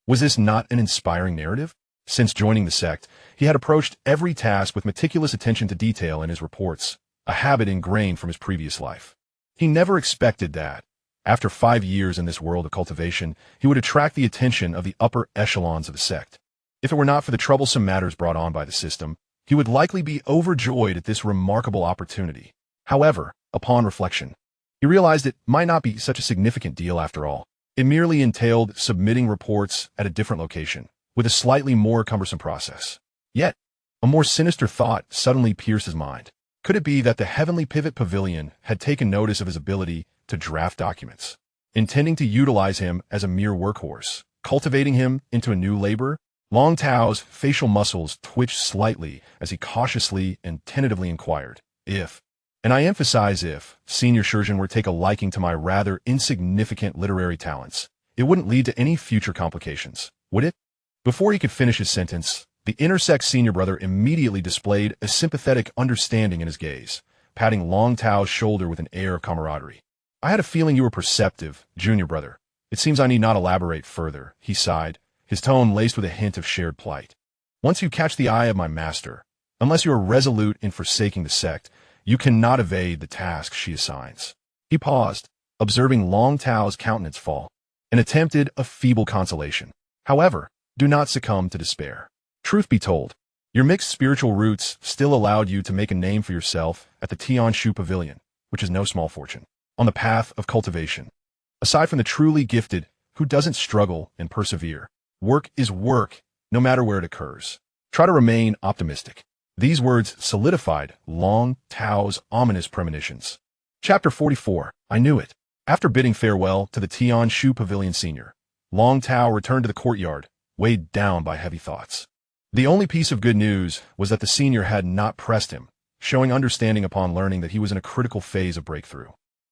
Was this not an inspiring narrative? Since joining the sect, he had approached every task with meticulous attention to detail in his reports, a habit ingrained from his previous life. He never expected that, after 5 years in this world of cultivation, he would attract the attention of the upper echelons of the sect. If it were not for the troublesome matters brought on by the system, he would likely be overjoyed at this remarkable opportunity. However, upon reflection, he realized it might not be such a significant deal after all. It merely entailed submitting reports at a different location, with a slightly more cumbersome process. Yet, a more sinister thought suddenly pierced his mind. Could it be that the Heavenly Pivot Pavilion had taken notice of his ability to draft documents, intending to utilize him as a mere workhorse, cultivating him into a new laborer? Long Tao's facial muscles twitched slightly as he cautiously and tentatively inquired, if, and I emphasize if, Senior Shurjan were to take a liking to my rather insignificant literary talents, it wouldn't lead to any future complications, would it? Before he could finish his sentence, the intersex senior brother immediately displayed a sympathetic understanding in his gaze, patting Long Tao's shoulder with an air of camaraderie. I had a feeling you were perceptive, junior brother. It seems I need not elaborate further, he sighed, his tone laced with a hint of shared plight. Once you catch the eye of my master, unless you are resolute in forsaking the sect, you cannot evade the task she assigns. He paused, observing Long Tao's countenance fall, and attempted a feeble consolation. However, do not succumb to despair. Truth be told, your mixed spiritual roots still allowed you to make a name for yourself at the Tianshu Pavilion, which is no small fortune, on the path of cultivation. Aside from the truly gifted, who doesn't struggle and persevere, work is work, no matter where it occurs. Try to remain optimistic. These words solidified Long Tao's ominous premonitions. Chapter 44. I knew it. After bidding farewell to the Tianshu Pavilion Senior, Long Tao returned to the courtyard, weighed down by heavy thoughts. The only piece of good news was that the senior had not pressed him, showing understanding upon learning that he was in a critical phase of breakthrough.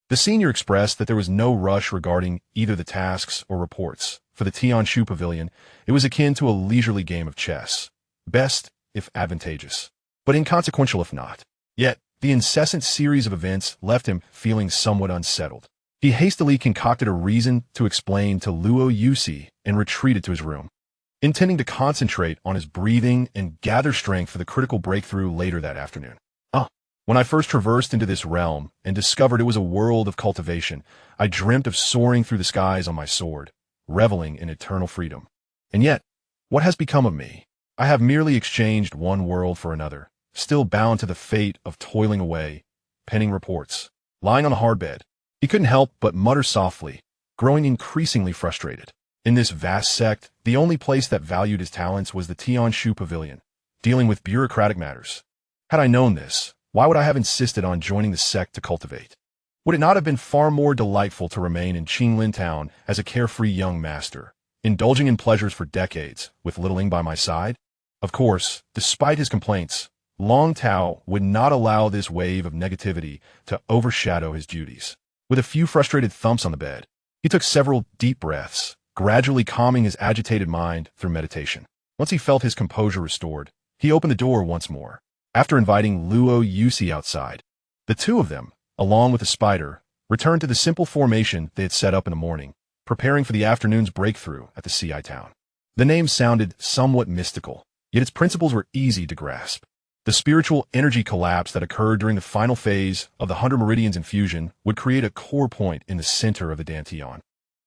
The senior expressed that there was no rush regarding either the tasks or reports. For the Tianshu Pavilion, it was akin to a leisurely game of chess. Best, if advantageous, but inconsequential if not. Yet, the incessant series of events left him feeling somewhat unsettled. He hastily concocted a reason to explain to Luo Yusi and retreated to his room, intending to concentrate on his breathing and gather strength for the critical breakthrough later that afternoon. When I first traversed into this realm and discovered it was a world of cultivation, I dreamt of soaring through the skies on my sword, reveling in eternal freedom. And yet, what has become of me? I have merely exchanged one world for another, still bound to the fate of toiling away, penning reports. Lying on a hard bed, he couldn't help but mutter softly, growing increasingly frustrated. In this vast sect, the only place that valued his talents was the Tianshu Pavilion, dealing with bureaucratic matters. Had I known this, why would I have insisted on joining the sect to cultivate? Would it not have been far more delightful to remain in Qinglin Town as a carefree young master, indulging in pleasures for decades, with Littling by my side? Of course, despite his complaints, Long Tao would not allow this wave of negativity to overshadow his duties. With a few frustrated thumps on the bed, he took several deep breaths, gradually calming his agitated mind through meditation. Once he felt his composure restored, he opened the door once more. After inviting Luo Yusi outside, the two of them, along with the spider, returned to the simple formation they had set up in the morning, preparing for the afternoon's breakthrough at the CI town. The name sounded somewhat mystical, yet its principles were easy to grasp. The spiritual energy collapse that occurred during the final phase of the 100 Meridians infusion would create a core point in the center of the Dantian,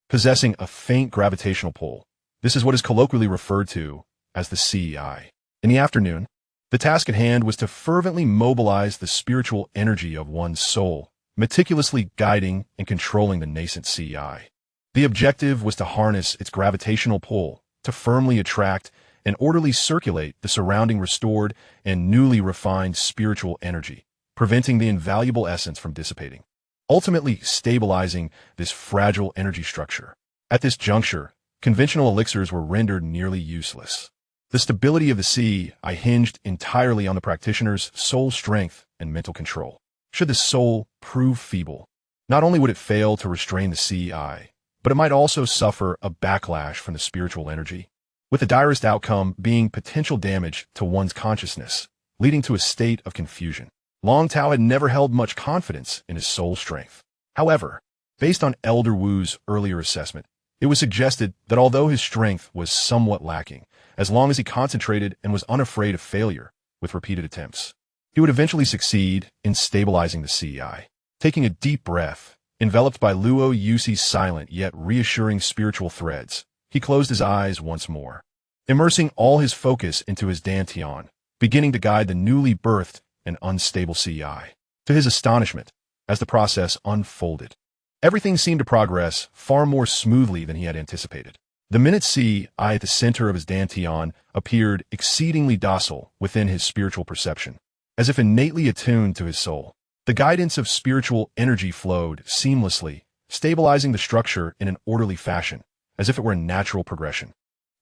possessing a faint gravitational pull. This is what is colloquially referred to as the CEI. In the afternoon, the task at hand was to fervently mobilize the spiritual energy of one's soul, meticulously guiding and controlling the nascent CEI. The objective was to harness its gravitational pull to firmly attract and orderly circulate the surrounding restored and newly refined spiritual energy, preventing the invaluable essence from dissipating, ultimately stabilizing this fragile energy structure. At this juncture, conventional elixirs were rendered nearly useless. The stability of the CEI hinged entirely on the practitioner's soul strength and mental control. Should the soul prove feeble, not only would it fail to restrain the CEI, but it might also suffer a backlash from the spiritual energy, with the direst outcome being potential damage to one's consciousness, leading to a state of confusion. Long Tao had never held much confidence in his soul strength. However, based on Elder Wu's earlier assessment, it was suggested that although his strength was somewhat lacking, as long as he concentrated and was unafraid of failure with repeated attempts, he would eventually succeed in stabilizing the CEI. Taking a deep breath, enveloped by Luo Yusi's silent yet reassuring spiritual threads, he closed his eyes once more, immersing all his focus into his Dantian, beginning to guide the newly birthed and unstable CEI. To his astonishment, as the process unfolded, everything seemed to progress far more smoothly than he had anticipated. The minute CEI at the center of his Dantian appeared exceedingly docile within his spiritual perception, as if innately attuned to his soul. The guidance of spiritual energy flowed seamlessly, stabilizing the structure in an orderly fashion, as if it were a natural progression.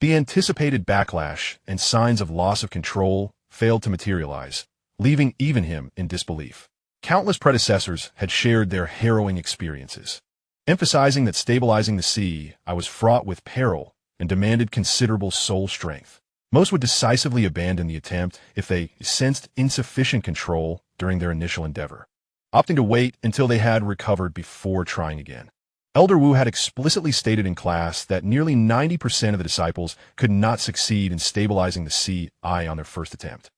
The anticipated backlash and signs of loss of control failed to materialize, leaving even him in disbelief. Countless predecessors had shared their harrowing experiences, emphasizing that stabilizing the sea was fraught with peril and demanded considerable soul strength. Most would decisively abandon the attempt if they sensed insufficient control during their initial endeavor, opting to wait until they had recovered before trying again. Elder Wu had explicitly stated in class that nearly 90% of the disciples could not succeed in stabilizing the sea on their first attempt,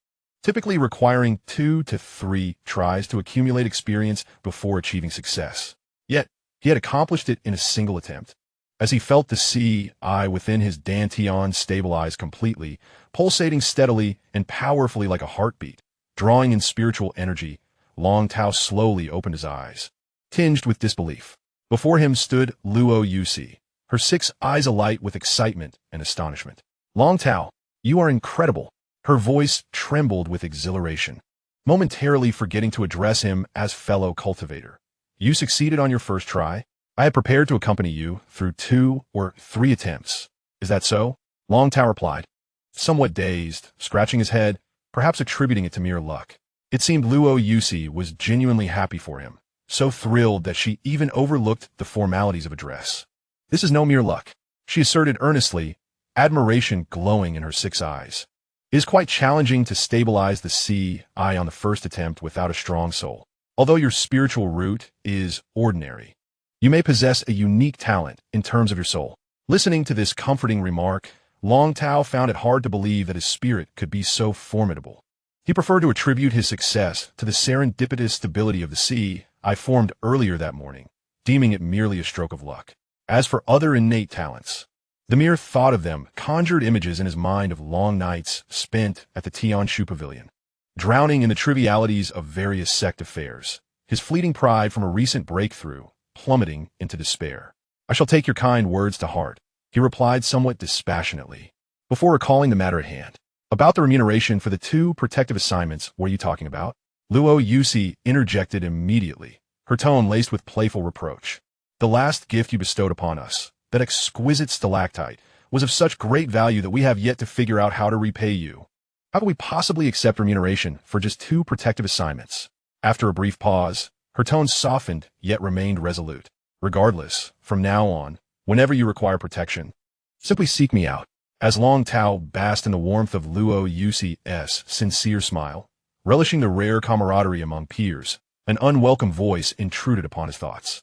typically requiring 2 to 3 tries to accumulate experience before achieving success. Yet, he had accomplished it in a single attempt. As he felt the sea within his dantian stabilize completely, pulsating steadily and powerfully like a heartbeat, drawing in spiritual energy, Long Tao slowly opened his eyes, tinged with disbelief. Before him stood Luo Yusi, her 6 eyes alight with excitement and astonishment. Long Tao, you are incredible. Her voice trembled with exhilaration, momentarily forgetting to address him as fellow cultivator. You succeeded on your first try. I had prepared to accompany you through 2 or 3 attempts. Is that so? Long Tao replied, somewhat dazed, scratching his head, perhaps attributing it to mere luck. It seemed Luo Yusi was genuinely happy for him, so thrilled that she even overlooked the formalities of address. This is no mere luck, she asserted earnestly, admiration glowing in her 6 eyes. It is quite challenging to stabilize the sea on the first attempt without a strong soul. Although your spiritual root is ordinary, you may possess a unique talent in terms of your soul. Listening to this comforting remark, Long Tao found it hard to believe that his spirit could be so formidable. He preferred to attribute his success to the serendipitous stability of the sea formed earlier that morning, deeming it merely a stroke of luck. As for other innate talents, the mere thought of them conjured images in his mind of long nights spent at the Tianshu Pavilion, drowning in the trivialities of various sect affairs, his fleeting pride from a recent breakthrough plummeting into despair. I shall take your kind words to heart, he replied somewhat dispassionately, before recalling the matter at hand. About the remuneration for the 2 protective assignments were you talking about? Luo Yusi interjected immediately, her tone laced with playful reproach. The last gift you bestowed upon us, that exquisite stalactite, was of such great value that we have yet to figure out how to repay you. How could we possibly accept remuneration for just 2 protective assignments? After a brief pause, her tone softened yet remained resolute. Regardless, from now on, whenever you require protection, simply seek me out. As Long Tao basked in the warmth of Luo Yusi's sincere smile, relishing the rare camaraderie among peers, an unwelcome voice intruded upon his thoughts.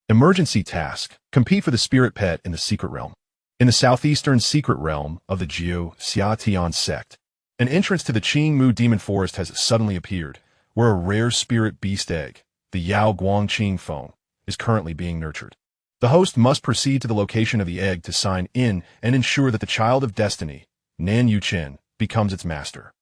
Emergency task. Compete for the spirit pet in the secret realm. In the southeastern secret realm of the Xianxia sect, an entrance to the Qingmu demon forest has suddenly appeared, where a rare spirit beast egg, the Yao Guangqing phone, is currently being nurtured. The host must proceed to the location of the egg to sign in and ensure that the child of destiny, Nan Yuchen, becomes its master.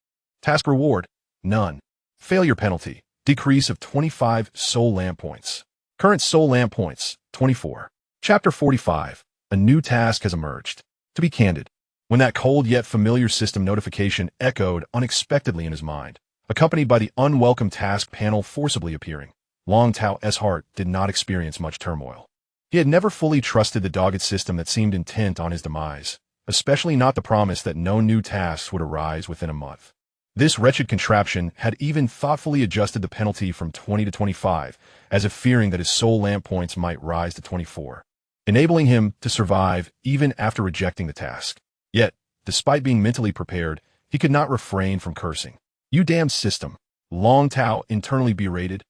Task reward: none. Failure penalty: decrease of 25 soul lamp points. Current soul lamp points: 24. Chapter 45. A new task has emerged. To be candid, when that cold yet familiar system notification echoed unexpectedly in his mind, accompanied by the unwelcome task panel forcibly appearing, Long Tao's heart did not experience much turmoil. He had never fully trusted the dogged system that seemed intent on his demise, especially not the promise that no new tasks would arise within a month. This wretched contraption had even thoughtfully adjusted the penalty from 20 to 25, as if fearing that his soul lamp points might rise to 24, enabling him to survive even after rejecting the task. Yet, despite being mentally prepared, he could not refrain from cursing. You damned system, Long Tao internally berated.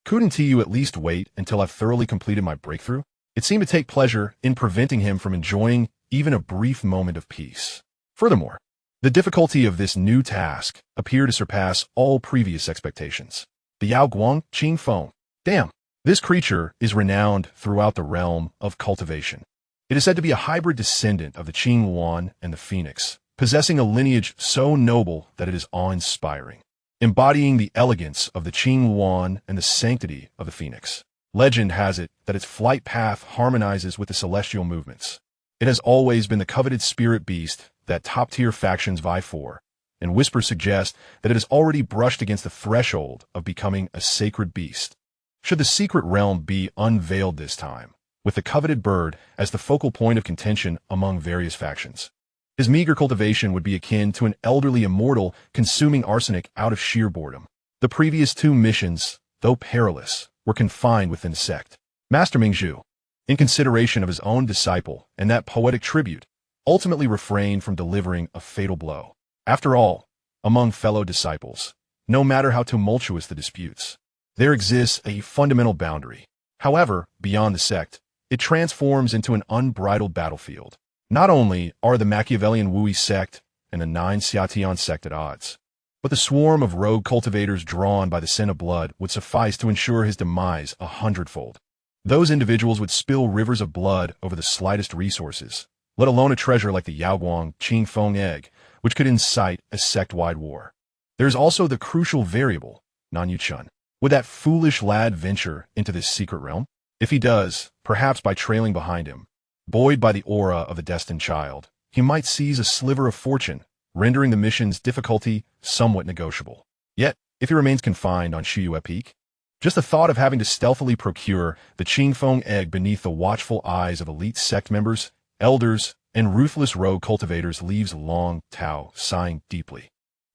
Couldn't you at least wait until I've thoroughly completed my breakthrough? It seemed to take pleasure in preventing him from enjoying even a brief moment of peace. Furthermore, the difficulty of this new task appeared to surpass all previous expectations. The Yao Guangqing phone. Damn, this creature is renowned throughout the realm of cultivation. It is said to be a hybrid descendant of the Qing Yuan and the Phoenix, possessing a lineage so noble that it is awe-inspiring, embodying the elegance of the Qing Yuan and the sanctity of the Phoenix. Legend has it that its flight path harmonizes with the celestial movements. It has always been the coveted spirit beast that top-tier factions vie for, and whispers suggest that it has already brushed against the threshold of becoming a sacred beast. Should the secret realm be unveiled this time, with the coveted bird as the focal point of contention among various factions, His meager cultivation would be akin to an elderly immortal consuming arsenic out of sheer boredom. The previous 2 missions, though perilous, were confined within the sect. Master Mingzhu, in consideration of his own disciple and that poetic tribute, ultimately refrained from delivering a fatal blow. After all, among fellow disciples, no matter how tumultuous the disputes, there exists a fundamental boundary. However, beyond the sect, it transforms into an unbridled battlefield. Not only are the Machiavellian Wui sect and the 9 Xiatian sect at odds, but the swarm of rogue cultivators drawn by the scent of blood would suffice to ensure his demise 100-fold. Those individuals would spill rivers of blood over the slightest resources, let alone a treasure like the Yaoguang Qingfeng egg, which could incite a sect-wide war. There is also the crucial variable, Nan Yuchun. Would that foolish lad venture into this secret realm? If he does, perhaps by trailing behind him, buoyed by the aura of the destined child, he might seize a sliver of fortune, rendering the mission's difficulty somewhat negotiable. Yet, if he remains confined on Shiyue Peak, just the thought of having to stealthily procure the Qingfeng egg beneath the watchful eyes of elite sect members, elders, and ruthless rogue cultivators leaves Long Tao sighing deeply.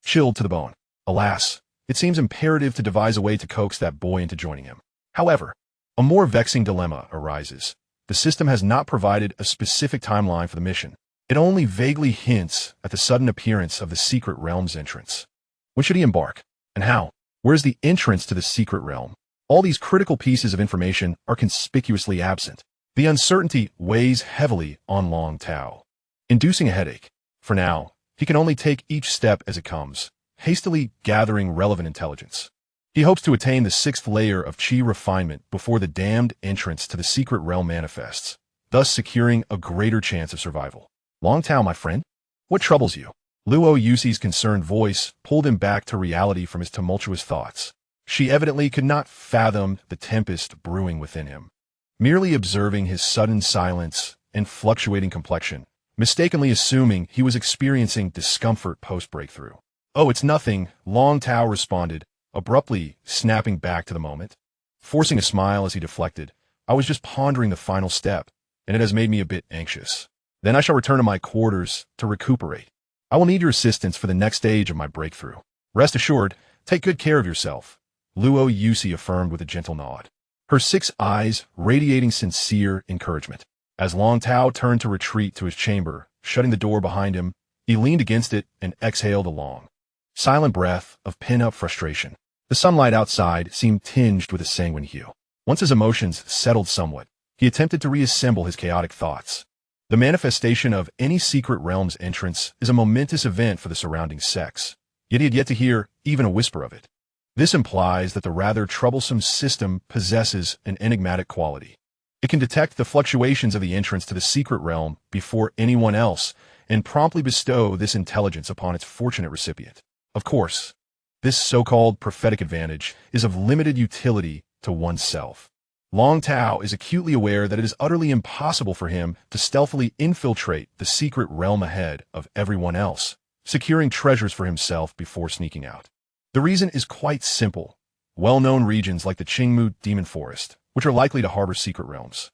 Chilled to the bone. Alas, it seems imperative to devise a way to coax that boy into joining him. However, a more vexing dilemma arises. The system has not provided a specific timeline for the mission. It only vaguely hints at the sudden appearance of the secret realm's entrance. When should he embark? And how? Where's the entrance to the secret realm? All these critical pieces of information are conspicuously absent. The uncertainty weighs heavily on Long Tao, inducing a headache. For now, he can only take each step as it comes, hastily gathering relevant intelligence. He hopes to attain the 6th layer of Qi Refinement before the damned entrance to the secret realm manifests, thus securing a greater chance of survival. Long Tao, my friend, what troubles you? Luo Yuxi's concerned voice pulled him back to reality from his tumultuous thoughts. She evidently could not fathom the tempest brewing within him. Merely observing his sudden silence and fluctuating complexion, mistakenly assuming he was experiencing discomfort post-breakthrough. Oh, it's nothing, Long Tao responded, abruptly snapping back to the moment. Forcing a smile as he deflected, I was just pondering the final step, and it has made me a bit anxious. Then I shall return to my quarters to recuperate. I will need your assistance for the next stage of my breakthrough. Rest assured, take good care of yourself, Luo Yuxi affirmed with a gentle nod, her 6 eyes radiating sincere encouragement. As Long Tao turned to retreat to his chamber, shutting the door behind him, he leaned against it and exhaled a long, silent breath of pent-up frustration. The sunlight outside seemed tinged with a sanguine hue. Once his emotions settled somewhat, he attempted to reassemble his chaotic thoughts. The manifestation of any secret realm's entrance is a momentous event for the surrounding sects, yet he had yet to hear even a whisper of it. This implies that the rather troublesome system possesses an enigmatic quality. It can detect the fluctuations of the entrance to the secret realm before anyone else and promptly bestow this intelligence upon its fortunate recipient. Of course, this so-called prophetic advantage is of limited utility to oneself. Long Tao is acutely aware that it is utterly impossible for him to stealthily infiltrate the secret realm ahead of everyone else, securing treasures for himself before sneaking out. The reason is quite simple. Well-known regions like the Qingmu Demon Forest, which are likely to harbor secret realms,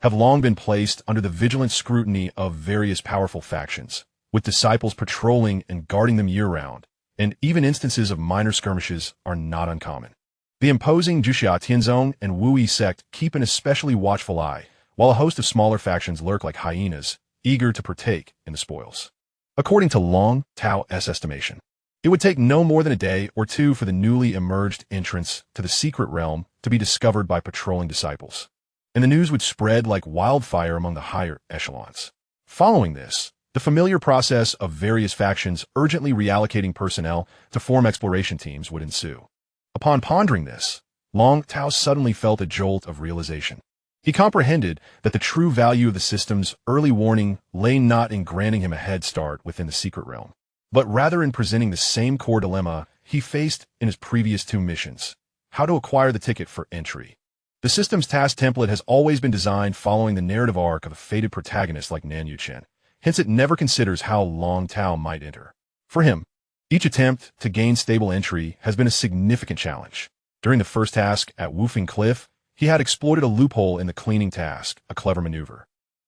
have long been placed under the vigilant scrutiny of various powerful factions, with disciples patrolling and guarding them year-round, and even instances of minor skirmishes are not uncommon. The imposing Juxia Tianzong and Wui sect keep an especially watchful eye, while a host of smaller factions lurk like hyenas, eager to partake in the spoils. According to Long Tao's estimation, it would take no more than a day or 2 for the newly emerged entrance to the secret realm to be discovered by patrolling disciples, and the news would spread like wildfire among the higher echelons. Following this, the familiar process of various factions urgently reallocating personnel to form exploration teams would ensue. Upon pondering this, Long Tao suddenly felt a jolt of realization. He comprehended that the true value of the system's early warning lay not in granting him a head start within the secret realm, but rather in presenting the same core dilemma he faced in his previous 2 missions: how to acquire the ticket for entry. The system's task template has always been designed following the narrative arc of a fated protagonist like Nan Yuchen. Hence, it never considers how Long Tao might enter. For him, each attempt to gain stable entry has been a significant challenge. During the first task at Woofing Cliff, he had exploited a loophole in the cleaning task, a clever maneuver.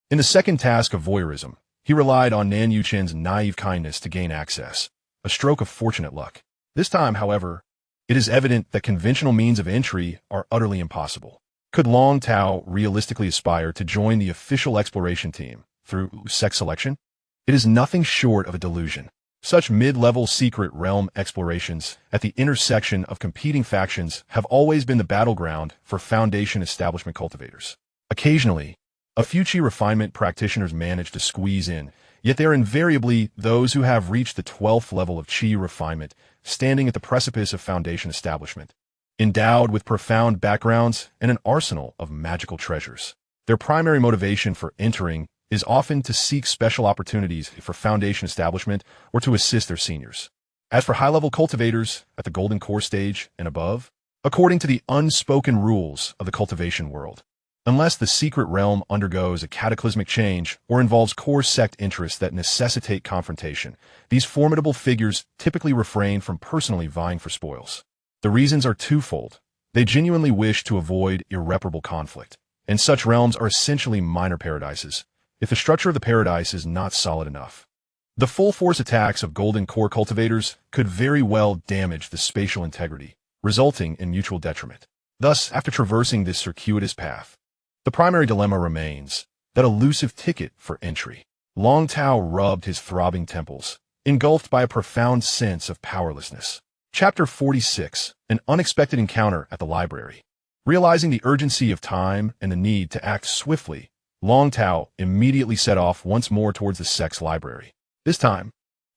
In the second task of voyeurism, He relied on Nan Yuchen's naive kindness to gain access, a stroke of fortunate luck. This time, however, it is evident that conventional means of entry are utterly impossible. Could Long Tao realistically aspire to join the official exploration team through sex selection? It is nothing short of a delusion. Such mid-level secret realm explorations at the intersection of competing factions have always been the battleground for Foundation establishment cultivators. Occasionally, a few Qi Refinement practitioners manage to squeeze in, yet they are invariably those who have reached the 12th level of Qi Refinement, standing at the precipice of Foundation establishment, endowed with profound backgrounds and an arsenal of magical treasures. Their primary motivation for entering is often to seek special opportunities for Foundation establishment or to assist their seniors. As for high-level cultivators at the Golden Core stage and above, according to the unspoken rules of the cultivation world, unless the secret realm undergoes a cataclysmic change or involves core sect interests that necessitate confrontation, these formidable figures typically refrain from personally vying for spoils. The reasons are twofold. They genuinely wish to avoid irreparable conflict, and such realms are essentially minor paradises, if the structure of the paradise is not solid enough. The full-force attacks of Golden Core cultivators could very well damage the spatial integrity, resulting in mutual detriment. Thus, after traversing this circuitous path, the primary dilemma remains that elusive ticket for entry. Long Tao rubbed his throbbing temples, engulfed by a profound sense of powerlessness. Chapter 46, An Unexpected Encounter at the Library. Realizing the urgency of time and the need to act swiftly, Long Tao immediately set off once more towards the sect's library. This time,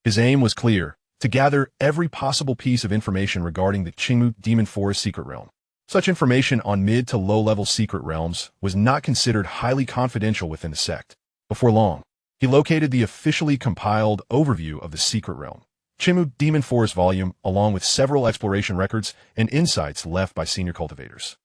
his aim was clear, to gather every possible piece of information regarding the Qingmu Demon Forest secret realm. Such information on mid to low-level secret realms was not considered highly confidential within the sect. Before long, he located the officially compiled overview of the secret realm, Qingmu Demon Forest volume, along with several exploration records and insights left by senior cultivators.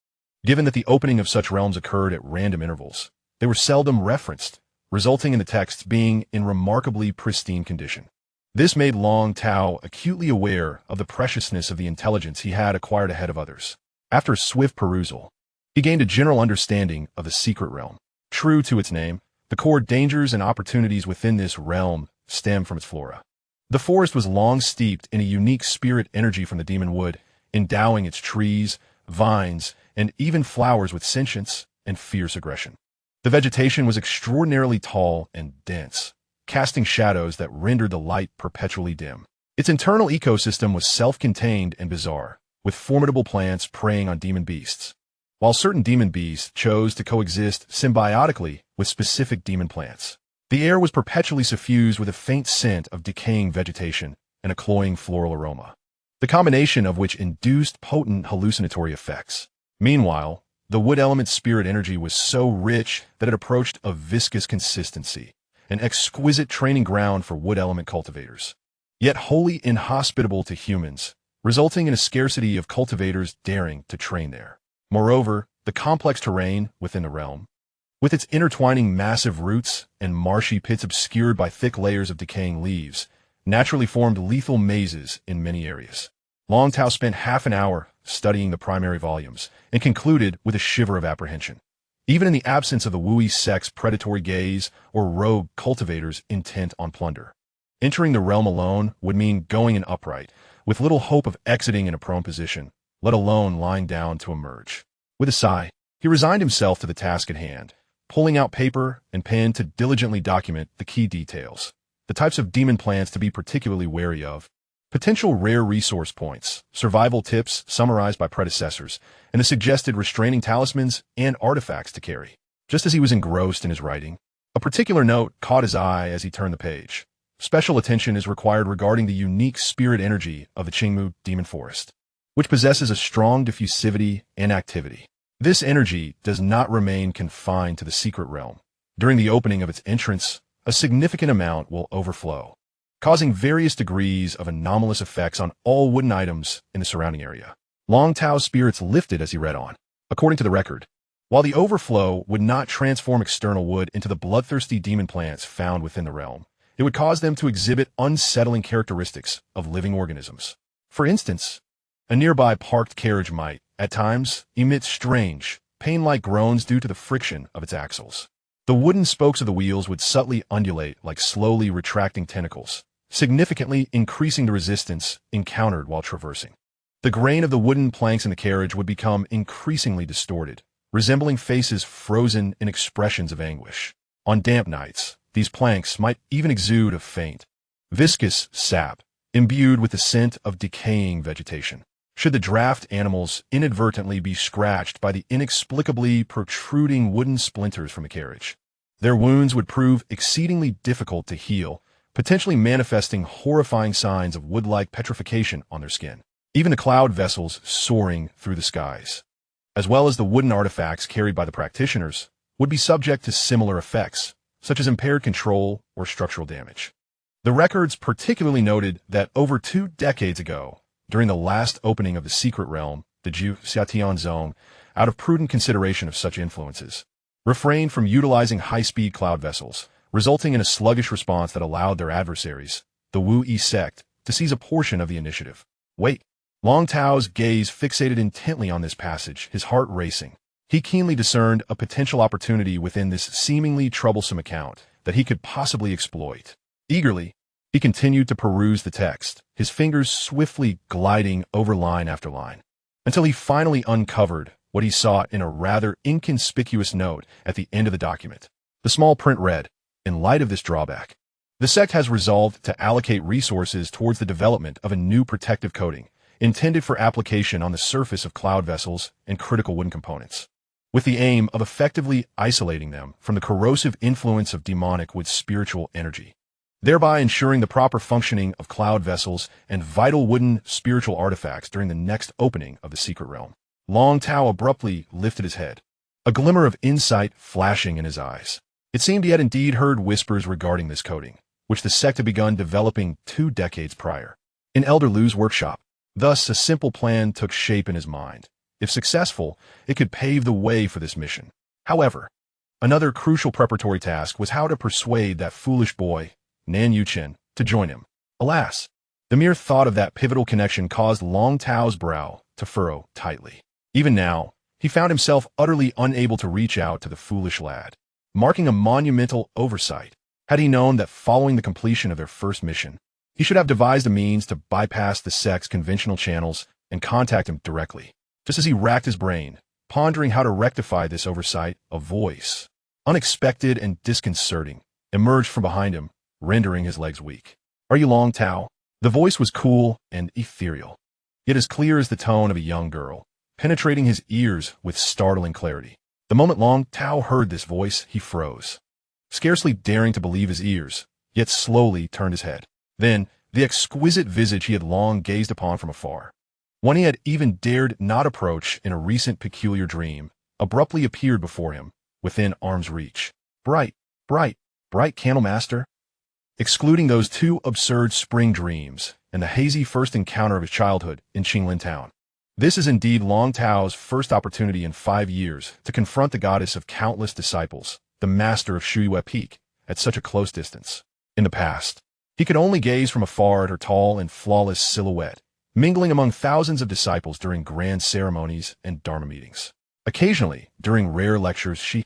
Given that the opening of such realms occurred at random intervals, they were seldom referenced, resulting in the texts being in remarkably pristine condition. This made Long Tao acutely aware of the preciousness of the intelligence he had acquired ahead of others. After swift perusal, he gained a general understanding of the secret realm. True to its name, the core dangers and opportunities within this realm stem from its flora. The forest was long steeped in a unique spirit energy from the demon wood, endowing its trees, vines, and even flowers with sentience and fierce aggression. The vegetation was extraordinarily tall and dense, casting shadows that rendered the light perpetually dim. Its internal ecosystem was self-contained and bizarre, with formidable plants preying on demon beasts, while certain demon beasts chose to coexist symbiotically with specific demon plants. The air was perpetually suffused with a faint scent of decaying vegetation and a cloying floral aroma, the combination of which induced potent hallucinatory effects. Meanwhile, the wood element's spirit energy was so rich that it approached a viscous consistency, an exquisite training ground for wood element cultivators, yet wholly inhospitable to humans, resulting in a scarcity of cultivators daring to train there. Moreover, the complex terrain within the realm, with its intertwining massive roots and marshy pits obscured by thick layers of decaying leaves, naturally formed lethal mazes in many areas. Long Tao spent half an hour studying the primary volumes and concluded with a shiver of apprehension. Even in the absence of the Wui sect's predatory gaze or rogue cultivators intent on plunder, entering the realm alone would mean going in upright, with little hope of exiting in a prone position, let alone lying down to emerge. With a sigh, he resigned himself to the task at hand, pulling out paper and pen to diligently document the key details, the types of demon plants to be particularly wary of, potential rare resource points, survival tips summarized by predecessors, and the suggested restraining talismans and artifacts to carry. Just as he was engrossed in his writing, a particular note caught his eye as he turned the page. Special attention is required regarding the unique spirit energy of the Qingmu Demon Forest, which possesses a strong diffusivity and activity. This energy does not remain confined to the secret realm. During the opening of its entrance, a significant amount will overflow, causing various degrees of anomalous effects on all wooden items in the surrounding area. Long Tao's spirits lifted as he read on. According to the record, while the overflow would not transform external wood into the bloodthirsty demon plants found within the realm, it would cause them to exhibit unsettling characteristics of living organisms. For instance, a nearby parked carriage might, at times, emit strange, pain-like groans due to the friction of its axles. The wooden spokes of the wheels would subtly undulate like slowly retracting tentacles, significantly increasing the resistance encountered while traversing. The grain of the wooden planks in the carriage would become increasingly distorted, resembling faces frozen in expressions of anguish. On damp nights, these planks might even exude a faint, viscous sap, imbued with the scent of decaying vegetation. Should the draft animals inadvertently be scratched by the inexplicably protruding wooden splinters from the carriage, their wounds would prove exceedingly difficult to heal, potentially manifesting horrifying signs of wood-like petrification on their skin. Even the cloud vessels soaring through the skies, as well as the wooden artifacts carried by the practitioners, would be subject to similar effects, such as impaired control or structural damage. The records particularly noted that over 2 decades ago, during the last opening of the secret realm, the Xianxia zone, out of prudent consideration of such influences, refrained from utilizing high-speed cloud vessels, resulting in a sluggish response that allowed their adversaries, the Wu Yi sect, to seize a portion of the initiative. Wait. Long Tao's gaze fixated intently on this passage, his heart racing. He keenly discerned a potential opportunity within this seemingly troublesome account that he could possibly exploit. Eagerly, he continued to peruse the text, his fingers swiftly gliding over line after line, until he finally uncovered what he saw in a rather inconspicuous note at the end of the document. The small print read, "In light of this drawback, the sect has resolved to allocate resources towards the development of a new protective coating, intended for application on the surface of cloud vessels and critical wooden components, with the aim of effectively isolating them from the corrosive influence of demonic with spiritual energy, thereby ensuring the proper functioning of cloud vessels and vital wooden spiritual artifacts during the next opening of the secret realm." Long Tao abruptly lifted his head, a glimmer of insight flashing in his eyes. It seemed he had indeed heard whispers regarding this coating, which the sect had begun developing 2 decades prior, in Elder Lu's workshop. Thus, a simple plan took shape in his mind. If successful, it could pave the way for this mission. However, another crucial preparatory task was how to persuade that foolish boy, Nan Yuchen, to join him. Alas, the mere thought of that pivotal connection caused Long Tao's brow to furrow tightly. Even now, he found himself utterly unable to reach out to the foolish lad, marking a monumental oversight. Had he known that following the completion of their first mission, he should have devised a means to bypass the sect's conventional channels and contact him directly. Just as he racked his brain, pondering how to rectify this oversight, a voice, unexpected and disconcerting, emerged from behind him, rendering his legs weak. "Are you Long Tao?" The voice was cool and ethereal, yet as clear as the tone of a young girl, penetrating his ears with startling clarity. The moment Long Tao heard this voice, he froze, scarcely daring to believe his ears, yet slowly turned his head. Then, the exquisite visage he had long gazed upon from afar, one he had even dared not approach in a recent peculiar dream, abruptly appeared before him, within arm's reach. Bright Candlemaster? Excluding those 2 absurd spring dreams and the hazy first encounter of his childhood in Qinglin Town, this is indeed Long Tao's first opportunity in 5 years to confront the goddess of countless disciples, the master of Shuiyue Peak, at such a close distance. In the past, he could only gaze from afar at her tall and flawless silhouette, mingling among thousands of disciples during grand ceremonies and dharma meetings. Occasionally, during rare lectures, she,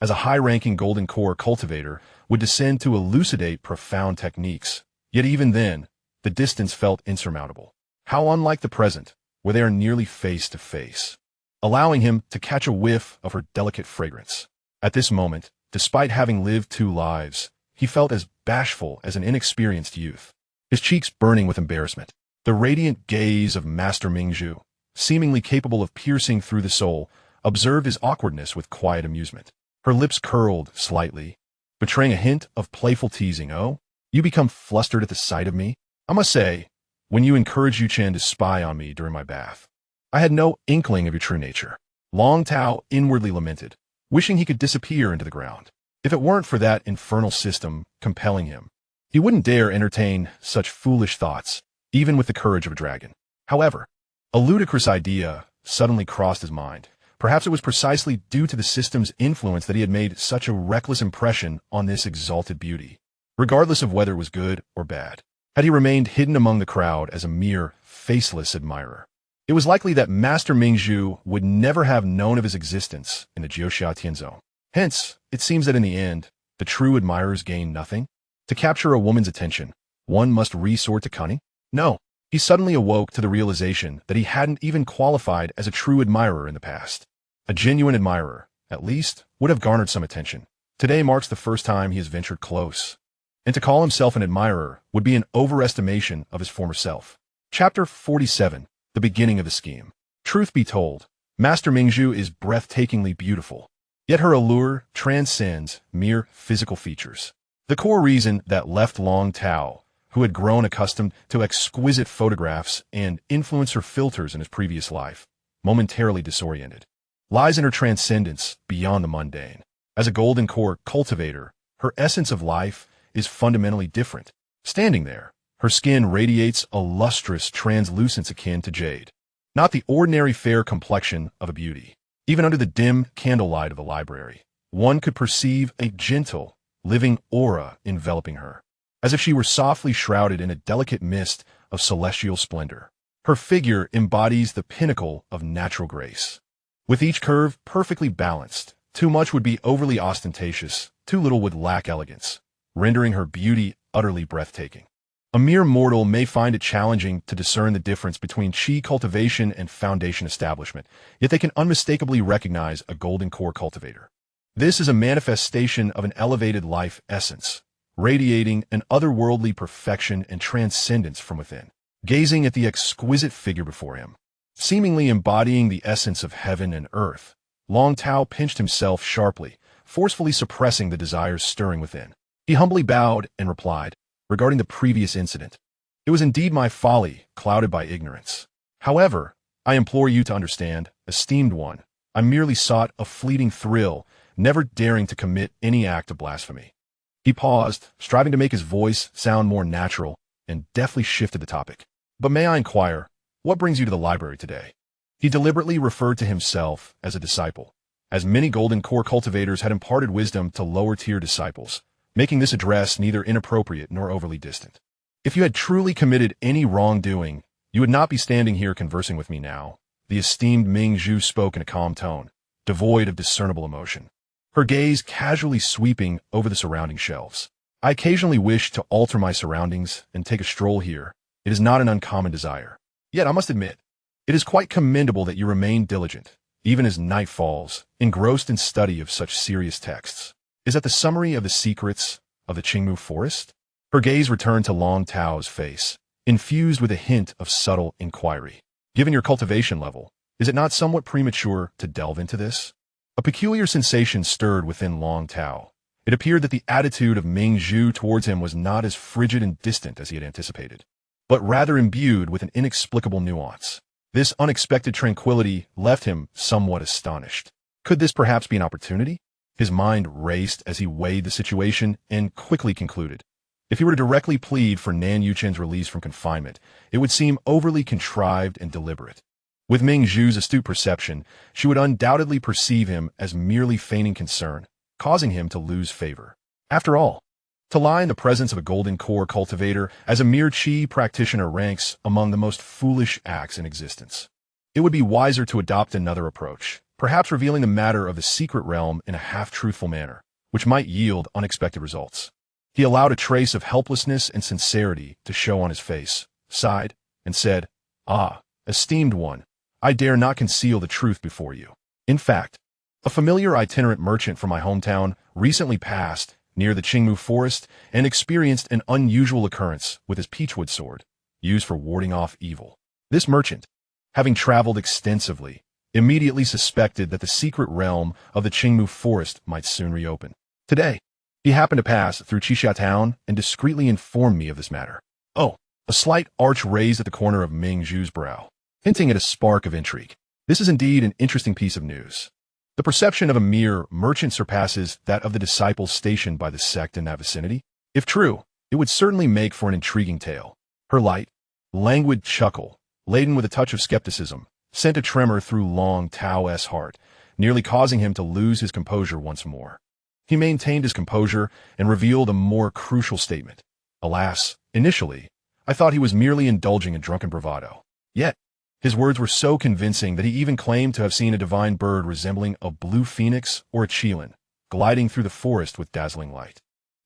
as a high-ranking golden core cultivator, would descend to elucidate profound techniques. Yet even then, the distance felt insurmountable. How unlike the present, where they are nearly face to face, allowing him to catch a whiff of her delicate fragrance. At this moment, despite having lived 2 lives, he felt as bashful as an inexperienced youth, his cheeks burning with embarrassment. The radiant gaze of Master Mingzhu, seemingly capable of piercing through the soul, observed his awkwardness with quiet amusement. Her lips curled slightly, betraying a hint of playful teasing. "Oh, you become flustered at the sight of me? I must say, when you encouraged Yu Chen to spy on me during my bath, I had no inkling of your true nature." Long Tao inwardly lamented, wishing he could disappear into the ground. If it weren't for that infernal system compelling him, he wouldn't dare entertain such foolish thoughts, even with the courage of a dragon. However, a ludicrous idea suddenly crossed his mind. Perhaps it was precisely due to the system's influence that he had made such a reckless impression on this exalted beauty, regardless of whether it was good or bad. Had he remained hidden among the crowd as a mere faceless admirer, it was likely that Master Mingzhu would never have known of his existence in the Jiuxia Tianzhou. Hence, it seems that in the end, the true admirers gain nothing. To capture a woman's attention, one must resort to cunning? No. He suddenly awoke to the realization that he hadn't even qualified as a true admirer in the past. A genuine admirer, at least, would have garnered some attention. Today marks the first time he has ventured close. And to call himself an admirer would be an overestimation of his former self. Chapter 47. The beginning of the scheme. Truth be told, Master Mingzhu is breathtakingly beautiful. Yet her allure transcends mere physical features. The core reason that left Long Tao, who had grown accustomed to exquisite photographs and influencer filters in his previous life, momentarily disoriented, lies in her transcendence beyond the mundane. As a golden core cultivator, her essence of life is fundamentally different. Standing there, her skin radiates a lustrous translucence akin to jade, not the ordinary fair complexion of a beauty. Even under the dim candlelight of the library, one could perceive a gentle, living aura enveloping her, as if she were softly shrouded in a delicate mist of celestial splendor. Her figure embodies the pinnacle of natural grace. With each curve perfectly balanced, too much would be overly ostentatious, too little would lack elegance, rendering her beauty utterly breathtaking. A mere mortal may find it challenging to discern the difference between Qi cultivation and foundation establishment, yet they can unmistakably recognize a golden core cultivator. This is a manifestation of an elevated life essence, radiating an otherworldly perfection and transcendence from within. Gazing at the exquisite figure before him, seemingly embodying the essence of heaven and earth, Long Tao pinched himself sharply, forcefully suppressing the desires stirring within. He humbly bowed and replied, regarding the previous incident, "It was indeed my folly, clouded by ignorance. However, I implore you to understand, esteemed one, I merely sought a fleeting thrill, never daring to commit any act of blasphemy." He paused, striving to make his voice sound more natural, and deftly shifted the topic. "But may I inquire, what brings you to the library today?" He deliberately referred to himself as a disciple, as many golden core cultivators had imparted wisdom to lower-tier disciples, making this address neither inappropriate nor overly distant. "If you had truly committed any wrongdoing, you would not be standing here conversing with me now." The esteemed Ming Zhu spoke in a calm tone, devoid of discernible emotion, her gaze casually sweeping over the surrounding shelves. "I occasionally wish to alter my surroundings and take a stroll here. It is not an uncommon desire. Yet I must admit, it is quite commendable that you remain diligent, even as night falls, engrossed in study of such serious texts. Is that the summary of the secrets of the Qingmu forest?" Her gaze returned to Long Tao's face, infused with a hint of subtle inquiry. "Given your cultivation level, is it not somewhat premature to delve into this?" A peculiar sensation stirred within Long Tao. It appeared that the attitude of Ming Zhu towards him was not as frigid and distant as he had anticipated, but rather imbued with an inexplicable nuance. This unexpected tranquility left him somewhat astonished. Could this perhaps be an opportunity? His mind raced as he weighed the situation and quickly concluded. If he were to directly plead for Nan Yuchen's release from confinement, it would seem overly contrived and deliberate. With Ming Zhu's astute perception, she would undoubtedly perceive him as merely feigning concern, causing him to lose favor. After all, to lie in the presence of a golden core cultivator as a mere Qi practitioner ranks among the most foolish acts in existence. It would be wiser to adopt another approach, perhaps revealing the matter of the secret realm in a half-truthful manner, which might yield unexpected results. He allowed a trace of helplessness and sincerity to show on his face, sighed, and said, "Ah, esteemed one, I dare not conceal the truth before you. In fact, a familiar itinerant merchant from my hometown recently passed near the Qingmu forest and experienced an unusual occurrence with his peachwood sword, used for warding off evil. This merchant, having traveled extensively, immediately suspected that the secret realm of the Qingmu forest might soon reopen. Today, he happened to pass through Xianxia town and discreetly informed me of this matter." "Oh," a slight arch raised at the corner of Ming Zhu's brow, hinting at a spark of intrigue. "This is indeed an interesting piece of news. The perception of a mere merchant surpasses that of the disciples stationed by the sect in that vicinity. If true, it would certainly make for an intriguing tale." Her light, languid chuckle, laden with a touch of skepticism, sent a tremor through Long Tao's heart, nearly causing him to lose his composure once more. He maintained his composure and revealed a more crucial statement. "Alas, initially, I thought he was merely indulging in drunken bravado. Yet, his words were so convincing that he even claimed to have seen a divine bird resembling a blue phoenix or a qilin gliding through the forest with dazzling light.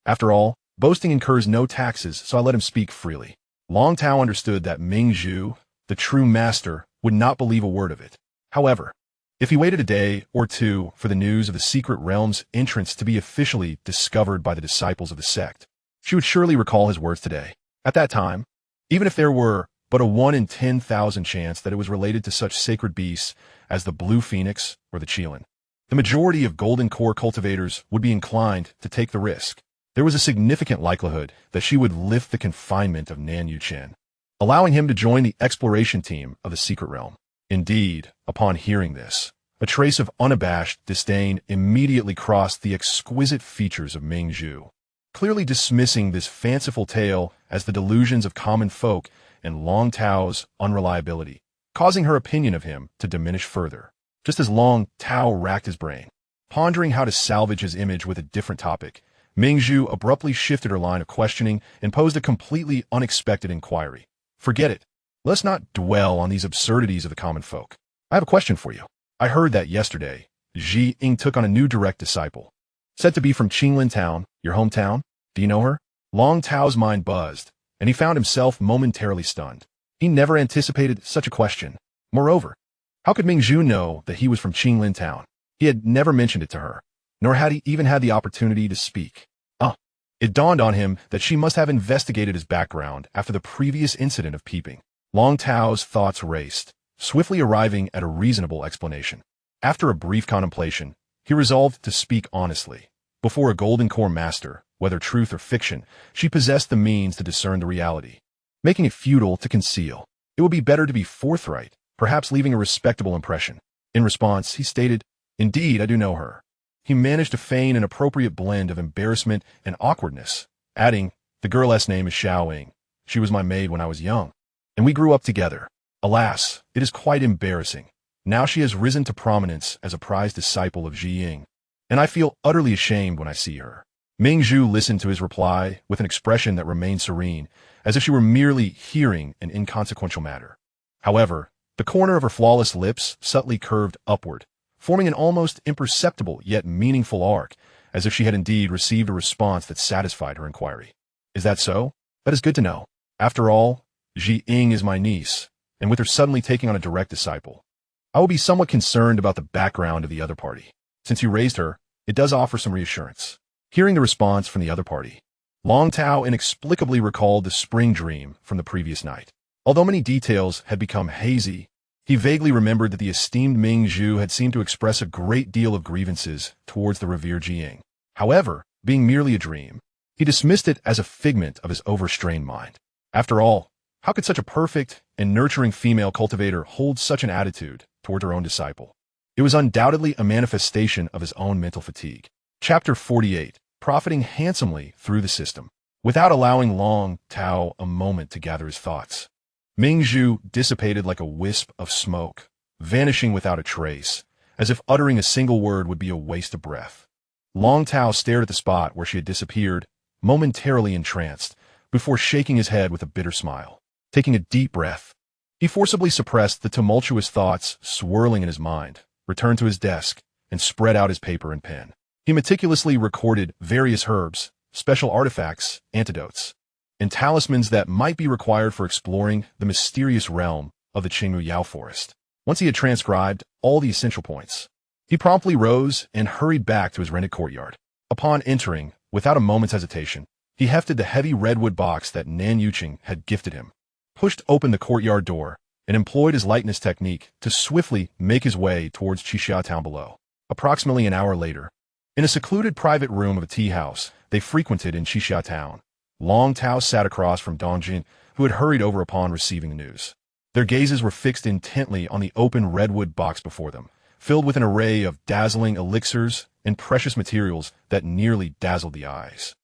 After all, boasting incurs no taxes, so I let him speak freely. Long Tao understood that Ming Zhu, the true master, would not believe a word of it. However, if he waited a day or two for the news of the secret realm's entrance to be officially discovered by the disciples of the sect, she would surely recall his words today. At that time, even if there were but a 1 in 10,000 chance that it was related to such sacred beasts as the blue phoenix or the qilin, the majority of golden core cultivators would be inclined to take the risk. There was a significant likelihood that she would lift the confinement of Nan Yuchen, allowing him to join the exploration team of the secret realm. Indeed, upon hearing this, a trace of unabashed disdain immediately crossed the exquisite features of Ming Zhu, clearly dismissing this fanciful tale as the delusions of common folk and Long Tao's unreliability, causing her opinion of him to diminish further. Just as Long Tao racked his brain, pondering how to salvage his image with a different topic, Ming Zhu abruptly shifted her line of questioning and posed a completely unexpected inquiry. Forget it. Let's not dwell on these absurdities of the common folk. I have a question for you. I heard that yesterday, Ji Ying took on a new direct disciple, said to be from Qinglin Town, your hometown. Do you know her? Long Tao's mind buzzed, and he found himself momentarily stunned. He never anticipated such a question. Moreover, how could Ming Zhu know that he was from Qinglin Town? He had never mentioned it to her, nor had he even had the opportunity to speak. It dawned on him that she must have investigated his background after the previous incident of peeping. Long Tao's thoughts raced, swiftly arriving at a reasonable explanation. After a brief contemplation, he resolved to speak honestly. Before a golden core master, whether truth or fiction, she possessed the means to discern the reality, making it futile to conceal. It would be better to be forthright, perhaps leaving a respectable impression. In response, he stated, "Indeed, I do know her." He managed to feign an appropriate blend of embarrassment and awkwardness, adding, "The girl's name is Xiaoying. She was my maid when I was young, and we grew up together. Alas, it is quite embarrassing. Now she has risen to prominence as a prized disciple of Ji Ying, and I feel utterly ashamed when I see her." Ming Zhu listened to his reply with an expression that remained serene, as if she were merely hearing an inconsequential matter. However, the corner of her flawless lips subtly curved upward, forming an almost imperceptible yet meaningful arc, as if she had indeed received a response that satisfied her inquiry. "Is that so? That is good to know. After all, Ji Ying is my niece, and with her suddenly taking on a direct disciple, I will be somewhat concerned about the background of the other party. Since you raised her, it does offer some reassurance." Hearing the response from the other party, Long Tao inexplicably recalled the spring dream from the previous night. Although many details had become hazy, he vaguely remembered that the esteemed Ming Zhu had seemed to express a great deal of grievances towards the revered Ji Ying. However, being merely a dream, he dismissed it as a figment of his overstrained mind. After all, how could such a perfect and nurturing female cultivator hold such an attitude toward her own disciple? It was undoubtedly a manifestation of his own mental fatigue. Chapter 48. Profiting handsomely through the system. Without allowing Long Tao a moment to gather his thoughts, Ming Zhu dissipated like a wisp of smoke, vanishing without a trace, as if uttering a single word would be a waste of breath. Long Tao stared at the spot where she had disappeared, momentarily entranced, before shaking his head with a bitter smile. Taking a deep breath, he forcibly suppressed the tumultuous thoughts swirling in his mind, returned to his desk, and spread out his paper and pen. He meticulously recorded various herbs, special artifacts, antidotes, and talismans that might be required for exploring the mysterious realm of the Qingmu Yao forest. Once he had transcribed all the essential points, he promptly rose and hurried back to his rented courtyard. Upon entering, without a moment's hesitation, he hefted the heavy redwood box that Nan Yuqing had gifted him, pushed open the courtyard door, and employed his lightness technique to swiftly make his way towards Xianxia town below. Approximately an hour later, in a secluded private room of a tea house they frequented in Xianxia town, Long Tao sat across from Dongjin, who had hurried over upon receiving the news. Their gazes were fixed intently on the open redwood box before them, filled with an array of dazzling elixirs and precious materials that nearly dazzled the eyes.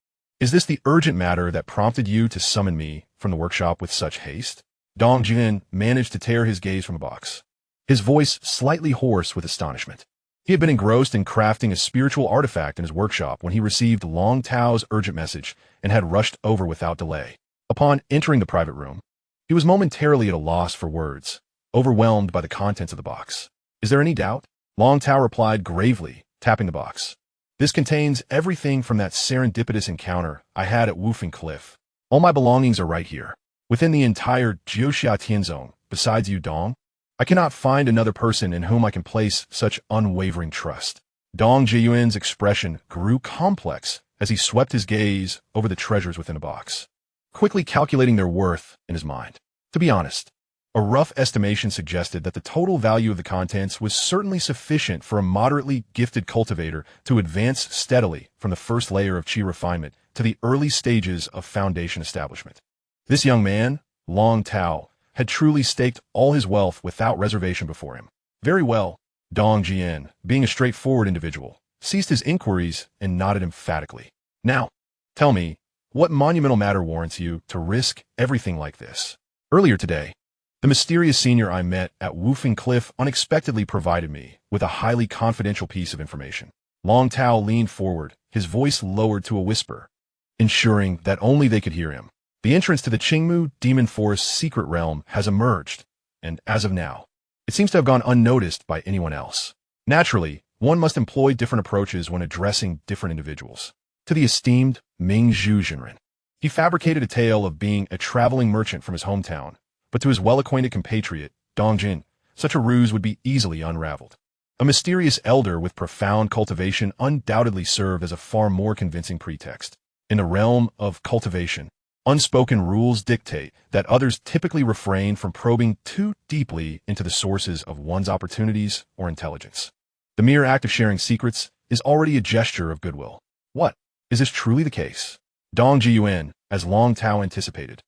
"Is this the urgent matter that prompted you to summon me from the workshop with such haste?" Dongjin managed to tear his gaze from the box, his voice slightly hoarse with astonishment. He had been engrossed in crafting a spiritual artifact in his workshop when he received Long Tao's urgent message and had rushed over without delay. Upon entering the private room, he was momentarily at a loss for words, overwhelmed by the contents of the box. "Is there any doubt?" Long Tao replied gravely, tapping the box. This contains everything from that serendipitous encounter I had at Woofing Cliff. All my belongings are right here, within the entire Jiuxia Tianzong, besides you, Dong. I cannot find another person in whom I can place such unwavering trust. Dong Jiyuan's expression grew complex as he swept his gaze over the treasures within a box, quickly calculating their worth in his mind. To be honest, a rough estimation suggested that the total value of the contents was certainly sufficient for a moderately gifted cultivator to advance steadily from the first layer of Qi Refinement to the early stages of foundation establishment. This young man, Long Tao, had truly staked all his wealth without reservation before him. Very well, Dong Jian, being a straightforward individual, ceased his inquiries and nodded emphatically. Now, tell me, what monumental matter warrants you to risk everything like this? Earlier today, the mysterious senior I met at Woofing Cliff unexpectedly provided me with a highly confidential piece of information. Long Tao leaned forward, his voice lowered to a whisper, ensuring that only they could hear him. The entrance to the Qingmu Demon Forest's secret realm has emerged, and as of now, it seems to have gone unnoticed by anyone else. Naturally, one must employ different approaches when addressing different individuals. To the esteemed Ming Zhu, he fabricated a tale of being a traveling merchant from his hometown, but to his well-acquainted compatriot, Dong Jin, such a ruse would be easily unraveled. A mysterious elder with profound cultivation undoubtedly served as a far more convincing pretext. In the realm of cultivation, unspoken rules dictate that others typically refrain from probing too deeply into the sources of one's opportunities or intelligence. The mere act of sharing secrets is already a gesture of goodwill. What? Is this truly the case? Dong Jiyuan, as Long Tao anticipated,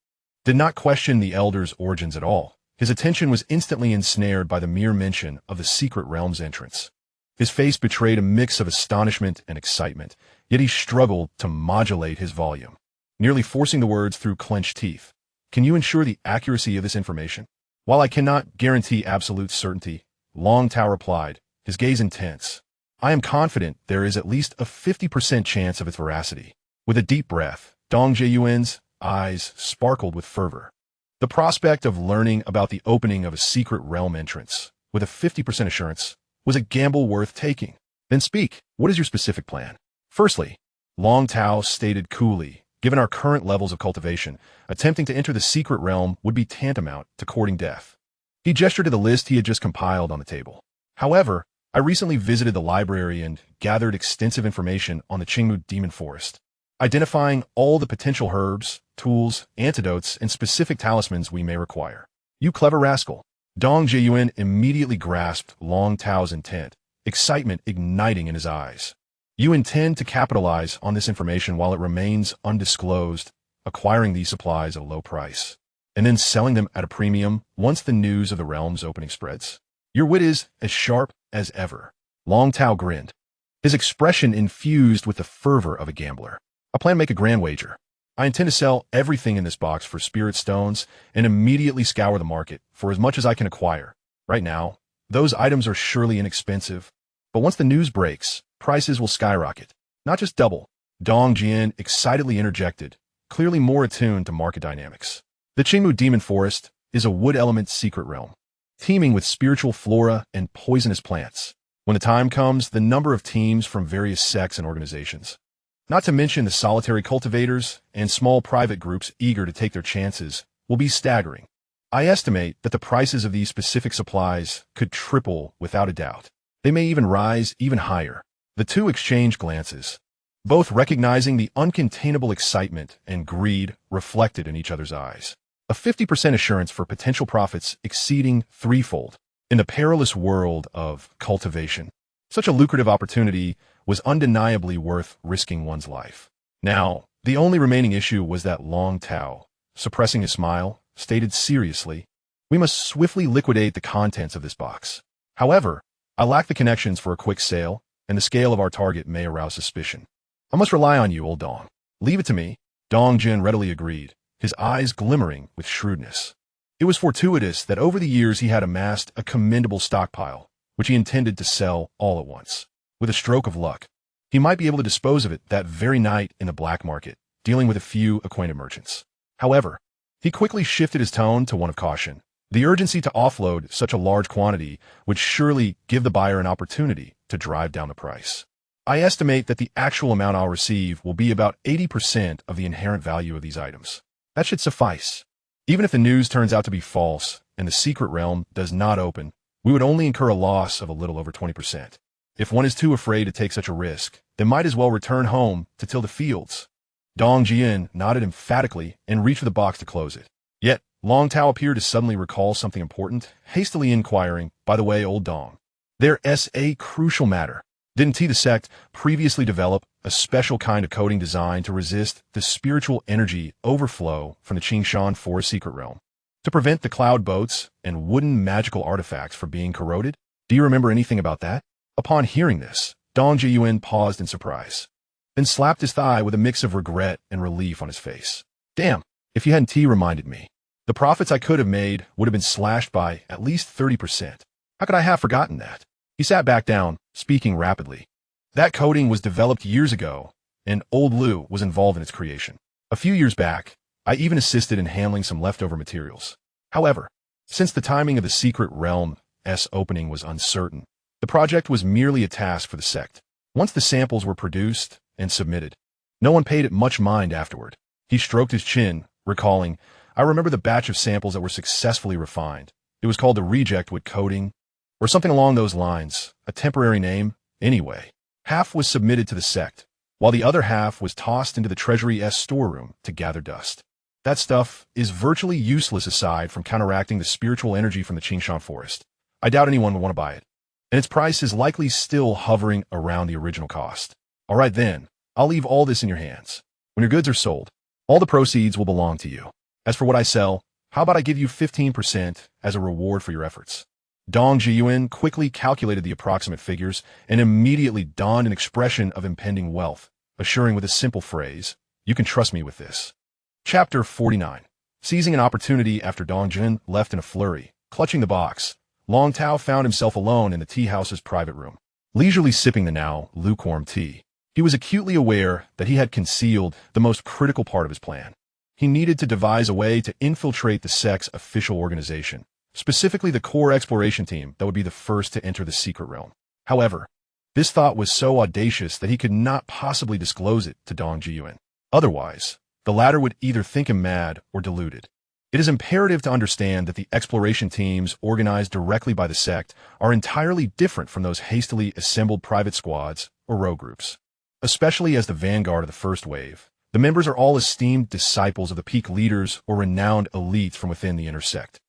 did not question the elder's origins at all. His attention was instantly ensnared by the mere mention of the secret realm's entrance. His face betrayed a mix of astonishment and excitement, yet he struggled to modulate his volume, nearly forcing the words through clenched teeth. Can you ensure the accuracy of this information? While I cannot guarantee absolute certainty, Long Tao replied, his gaze intense, I am confident there is at least a 50% chance of its veracity. With a deep breath, Dong Jiyuan's eyes sparkled with fervor. The prospect of learning about the opening of a secret realm entrance, with a 50% assurance, was a gamble worth taking. Then speak, what is your specific plan? Firstly, Long Tao stated coolly, given our current levels of cultivation, attempting to enter the secret realm would be tantamount to courting death. He gestured to the list he had just compiled on the table. However, I recently visited the library and gathered extensive information on the Qingmu Demon Forest, identifying all the potential herbs, tools, antidotes, and specific talismans we may require. You clever rascal. Dong Jiyuan immediately grasped Long Tao's intent, excitement igniting in his eyes. You intend to capitalize on this information while it remains undisclosed, acquiring these supplies at a low price, and then selling them at a premium once the news of the realm's opening spreads. Your wit is as sharp as ever. Long Tao grinned, his expression infused with the fervor of a gambler. I plan to make a grand wager. I intend to sell everything in this box for spirit stones and immediately scour the market for as much as I can acquire. Right now, those items are surely inexpensive, but once the news breaks, prices will skyrocket. Not just double. Dong Jian excitedly interjected, clearly more attuned to market dynamics. The Qingmu Demon Forest is a wood element secret realm, teeming with spiritual flora and poisonous plants. When the time comes, the number of teams from various sects and organizations, not to mention the solitary cultivators and small private groups eager to take their chances, will be staggering. I estimate that the prices of these specific supplies could triple without a doubt. They may even rise even higher. The two exchanged glances, both recognizing the uncontainable excitement and greed reflected in each other's eyes. A 50% assurance for potential profits exceeding threefold. In the perilous world of cultivation, such a lucrative opportunity was undeniably worth risking one's life. Now, the only remaining issue was that Long Tao, suppressing a smile, stated seriously, we must swiftly liquidate the contents of this box. However, I lack the connections for a quick sale, and the scale of our target may arouse suspicion. I must rely on you, old Dong. Leave it to me. Dong Jin readily agreed, his eyes glimmering with shrewdness. It was fortuitous that over the years he had amassed a commendable stockpile, which he intended to sell all at once. With a stroke of luck, he might be able to dispose of it that very night in the black market, dealing with a few acquainted merchants. However, he quickly shifted his tone to one of caution. The urgency to offload such a large quantity would surely give the buyer an opportunity to drive down the price. I estimate that the actual amount I'll receive will be about 80% of the inherent value of these items. That should suffice. Even if the news turns out to be false and the secret realm does not open, we would only incur a loss of a little over 20%. If one is too afraid to take such a risk, then might as well return home to till the fields. Dong Jian nodded emphatically and reached for the box to close it. Yet, Long Tao appeared to suddenly recall something important, hastily inquiring, "By the way, old Dong, there's a crucial matter. Didn't the sect previously develop a special kind of coding designed to resist the spiritual energy overflow from the Xianxia forest secret realm, to prevent the cloud boats and wooden magical artifacts from being corroded? Do you remember anything about that?" Upon hearing this, Dong Jiyuan paused in surprise, then slapped his thigh with a mix of regret and relief on his face. Damn, if you hadn't reminded me, the profits I could have made would have been slashed by at least 30%. How could I have forgotten that? He sat back down, speaking rapidly. That coding was developed years ago, and old Liu was involved in its creation. A few years back, I even assisted in handling some leftover materials. However, since the timing of the secret realm's opening was uncertain, the project was merely a task for the sect. Once the samples were produced and submitted, no one paid it much mind afterward. He stroked his chin, recalling, "I remember the batch of samples that were successfully refined. It was called the reject with coding, or something along those lines, a temporary name. Anyway, half was submitted to the sect, while the other half was tossed into the treasury's storeroom to gather dust. That stuff is virtually useless aside from counteracting the spiritual energy from the Xianxia forest. I doubt anyone would want to buy it, and its price is likely still hovering around the original cost. All right then, I'll leave all this in your hands. When your goods are sold, all the proceeds will belong to you. As for what I sell, how about I give you 15% as a reward for your efforts?" Dong Jiyuan quickly calculated the approximate figures and immediately donned an expression of impending wealth, assuring with a simple phrase, "You can trust me with this." Chapter 49. Seizing an opportunity after Dong Jin left in a flurry, clutching the box, Long Tao found himself alone in the tea house's private room, leisurely sipping the now lukewarm tea. He was acutely aware that he had concealed the most critical part of his plan. He needed to devise a way to infiltrate the sect's official organization, specifically the core exploration team that would be the first to enter the secret realm. However, this thought was so audacious that he could not possibly disclose it to Dong Jiyuan. Otherwise, the latter would either think him mad or deluded. It is imperative to understand that the exploration teams organized directly by the sect are entirely different from those hastily assembled private squads or rogue groups. Especially as the vanguard of the first wave, the members are all esteemed disciples of the peak leaders or renowned elites from within the inner sect.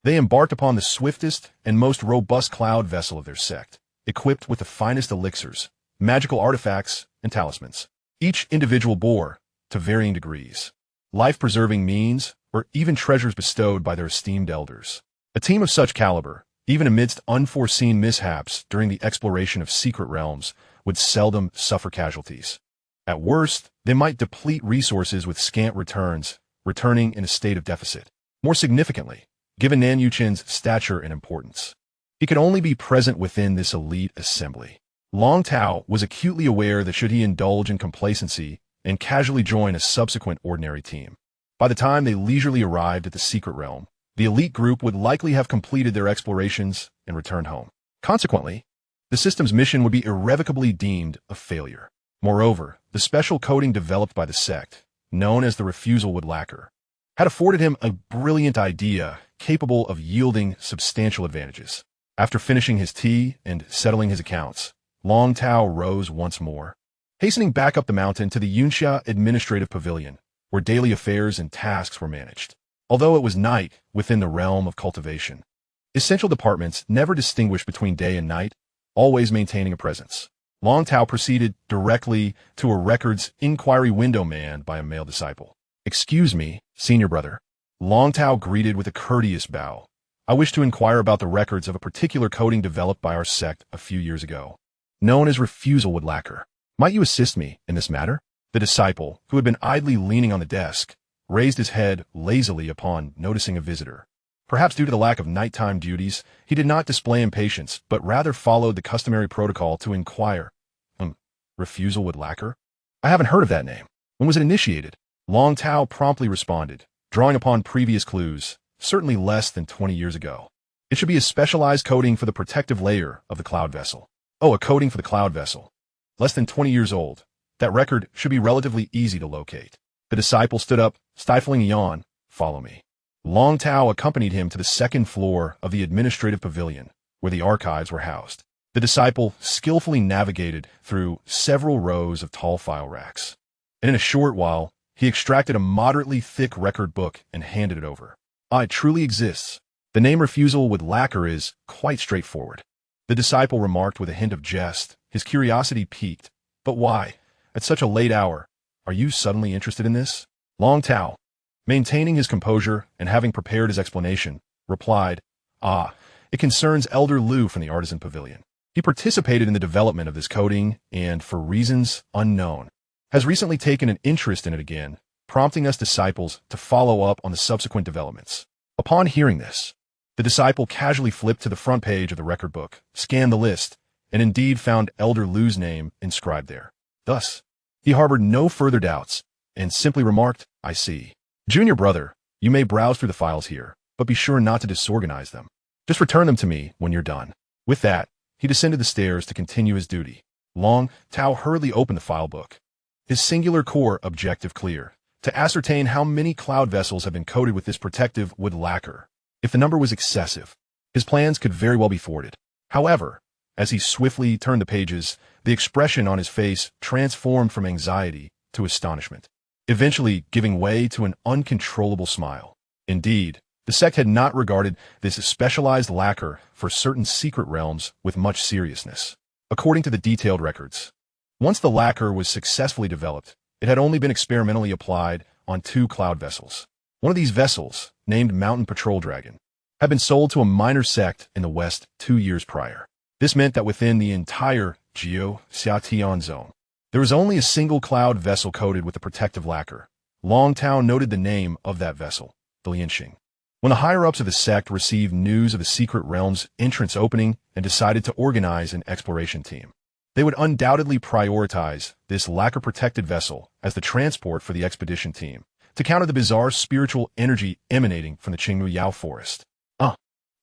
They embarked upon the swiftest and most robust cloud vessel of their sect, equipped with the finest elixirs, magical artifacts, and talismans. Each individual bore, to varying degrees, life-preserving means or even treasures bestowed by their esteemed elders. A team of such caliber, even amidst unforeseen mishaps during the exploration of secret realms, would seldom suffer casualties. At worst, they might deplete resources with scant returns, returning in a state of deficit. More significantly, given Nan Yuchen's stature and importance, he could only be present within this elite assembly. Long Tao was acutely aware that should he indulge in complacency and casually join a subsequent ordinary team, by the time they leisurely arrived at the secret realm, the elite group would likely have completed their explorations and returned home. Consequently, the system's mission would be irrevocably deemed a failure. Moreover, the special coding developed by the sect, known as the refusal would lacquer, had afforded him a brilliant idea capable of yielding substantial advantages. After finishing his tea and settling his accounts, Long Tao rose once more, hastening back up the mountain to the Xianxia administrative pavilion, where daily affairs and tasks were managed. Although it was night within the realm of cultivation, essential departments never distinguished between day and night, always maintaining a presence. Long Tao proceeded directly to a records inquiry window manned by a male disciple. "Excuse me, senior brother." Long Tao greeted with a courteous bow. "I wish to inquire about the records of a particular coding developed by our sect a few years ago, known as refusal would lacquer. Might you assist me in this matter?" The disciple, who had been idly leaning on the desk, raised his head lazily upon noticing a visitor. Perhaps due to the lack of nighttime duties, he did not display impatience, but rather followed the customary protocol to inquire. Refusal would lacquer? I haven't heard of that name. When was it initiated?" Long Tao promptly responded, drawing upon previous clues, certainly less than 20 years ago. "It should be a specialized coating for the protective layer of the cloud vessel." "Oh, a coating for the cloud vessel. less than 20 years old. That record should be relatively easy to locate. The disciple stood up, stifling a yawn. Follow me. Long Tao accompanied him to the second floor of the administrative pavilion, where the archives were housed. The disciple skillfully navigated through several rows of tall file racks, and in a short while, he extracted a moderately thick record book and handed it over. It truly exists. The name refusal with lacquer is quite straightforward. The disciple remarked with a hint of jest, his curiosity piqued. But why? At such a late hour, are you suddenly interested in this? Long Tao, maintaining his composure and having prepared his explanation, replied, it concerns Elder Lu from the Artisan Pavilion. He participated in the development of this coding and, for reasons unknown, has recently taken an interest in it again, prompting us disciples to follow up on the subsequent developments. Upon hearing this, the disciple casually flipped to the front page of the record book, scanned the list, and indeed found Elder Lu's name inscribed there. Thus, he harbored no further doubts, and simply remarked, I see. Junior brother, you may browse through the files here, but be sure not to disorganize them. Just return them to me when you're done. With that, he descended the stairs to continue his duty. Long Tao hurriedly opened the file book, his singular core objective clear, to ascertain how many cloud vessels had been coated with this protective wood lacquer. If the number was excessive, his plans could very well be thwarted. However, as he swiftly turned the pages, the expression on his face transformed from anxiety to astonishment, eventually giving way to an uncontrollable smile. Indeed, the sect had not regarded this specialized lacquer for certain secret realms with much seriousness. According to the detailed records, once the lacquer was successfully developed, it had only been experimentally applied on 2 cloud vessels. One of these vessels, named Mountain Patrol Dragon, had been sold to a minor sect in the West 2 years prior. This meant that within the entire Xianxia zone, there was only a single cloud vessel coated with the protective lacquer. Long Tao noted the name of that vessel, the Xianxia. When the higher-ups of the sect received news of the secret realm's entrance opening and decided to organize an exploration team, they would undoubtedly prioritize this lacquer-protected vessel as the transport for the expedition team to counter the bizarre spiritual energy emanating from the Qingmu Yao forest.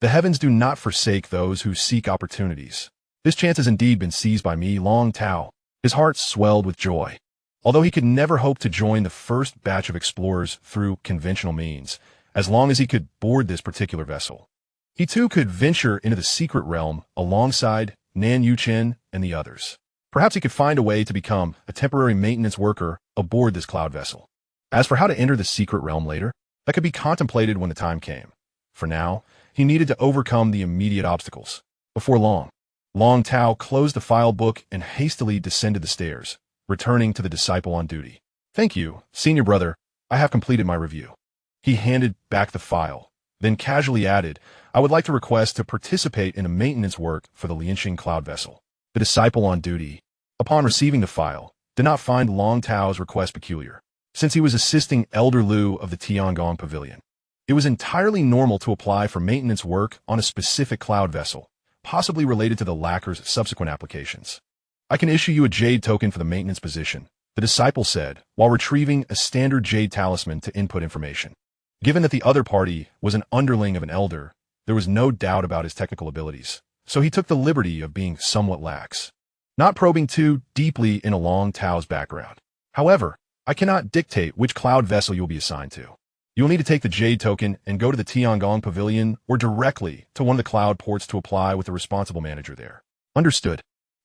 The heavens do not forsake those who seek opportunities. This chance has indeed been seized by me, Long Tao. His heart swelled with joy. Although he could never hope to join the first batch of explorers through conventional means, as long as he could board this particular vessel, he too could venture into the secret realm alongside Nan Yuchen and the others. Perhaps he could find a way to become a temporary maintenance worker aboard this cloud vessel. As for how to enter the secret realm later, that could be contemplated when the time came. For now, he needed to overcome the immediate obstacles. Before long, Long Tao closed the file book and hastily descended the stairs, returning to the disciple on duty. Thank you, senior brother. I have completed my review. He handed back the file, then casually added, I would like to request to participate in a maintenance work for the Lianxing cloud vessel. The disciple on duty, upon receiving the file, did not find Long Tao's request peculiar, since he was assisting Elder Lu of the Tiangong Pavilion. It was entirely normal to apply for maintenance work on a specific cloud vessel, possibly related to the lacquer's subsequent applications. I can issue you a jade token for the maintenance position, the disciple said, while retrieving a standard jade talisman to input information. Given that the other party was an underling of an elder, there was no doubt about his technical abilities, so he took the liberty of being somewhat lax, not probing too deeply into Long Tao's background. However, I cannot dictate which cloud vessel you'll be assigned to. You'll need to take the jade token and go to the Tiangong Pavilion or directly to one of the cloud ports to apply with the responsible manager there. Understood.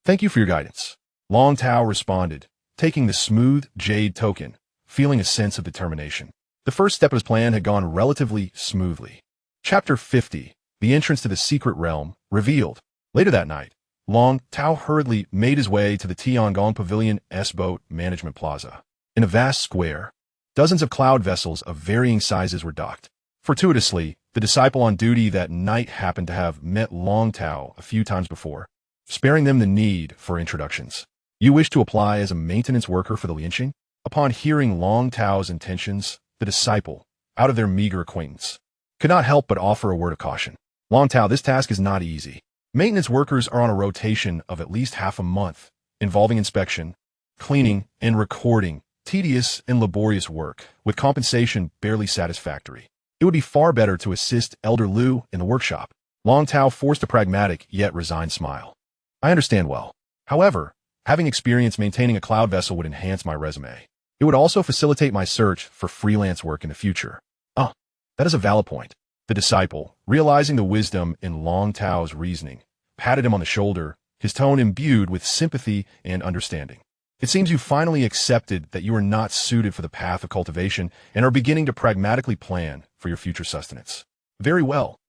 Thank you for your guidance. Long Tao responded, taking the smooth jade token, feeling a sense of determination. The first step of his plan had gone relatively smoothly. Chapter 50, The Entrance to the Secret Realm, revealed. Later that night, Long Tao hurriedly made his way to the Tiangong Pavilion S-Boat Management Plaza. In a vast square, dozens of cloud vessels of varying sizes were docked. Fortuitously, the disciple on duty that night happened to have met Long Tao a few times before, sparing them the need for introductions. You wish to apply as a maintenance worker for the Lianxing? Upon hearing Long Tao's intentions, the disciple, out of their meager acquaintance, could not help but offer a word of caution. Long Tao, this task is not easy. Maintenance workers are on a rotation of at least half a month, involving inspection, cleaning, and recording, tedious and laborious work, with compensation barely satisfactory. It would be far better to assist Elder Lu in the workshop. Long Tao forced a pragmatic yet resigned smile. I understand well. However, Having experience maintaining a cloud vessel would enhance my resume. It would also facilitate my search for freelance work in the future. Ah, that is a valid point. The disciple, realizing the wisdom in Long Tao's reasoning, patted him on the shoulder, his tone imbued with sympathy and understanding. It seems you finally accepted that you are not suited for the path of cultivation and are beginning to pragmatically plan for your future sustenance. Very well.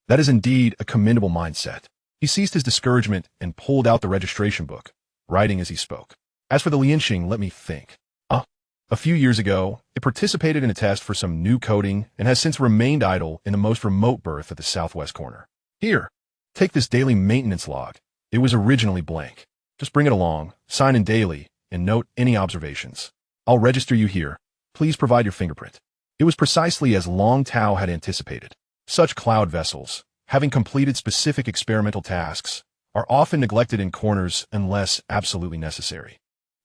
That is indeed a commendable mindset. He ceased his discouragement and pulled out the registration book, writing as he spoke. As for the Lianxing, let me think. A few years ago, it participated in a test for some new coding and has since remained idle in the most remote berth at the southwest corner. Here, take this daily maintenance log. It was originally blank. Just bring it along, sign in daily, and note any observations. I'll register you here. Please provide your fingerprint. It was precisely as Long Tao had anticipated. Such cloud vessels, having completed specific experimental tasks, are often neglected in corners unless absolutely necessary.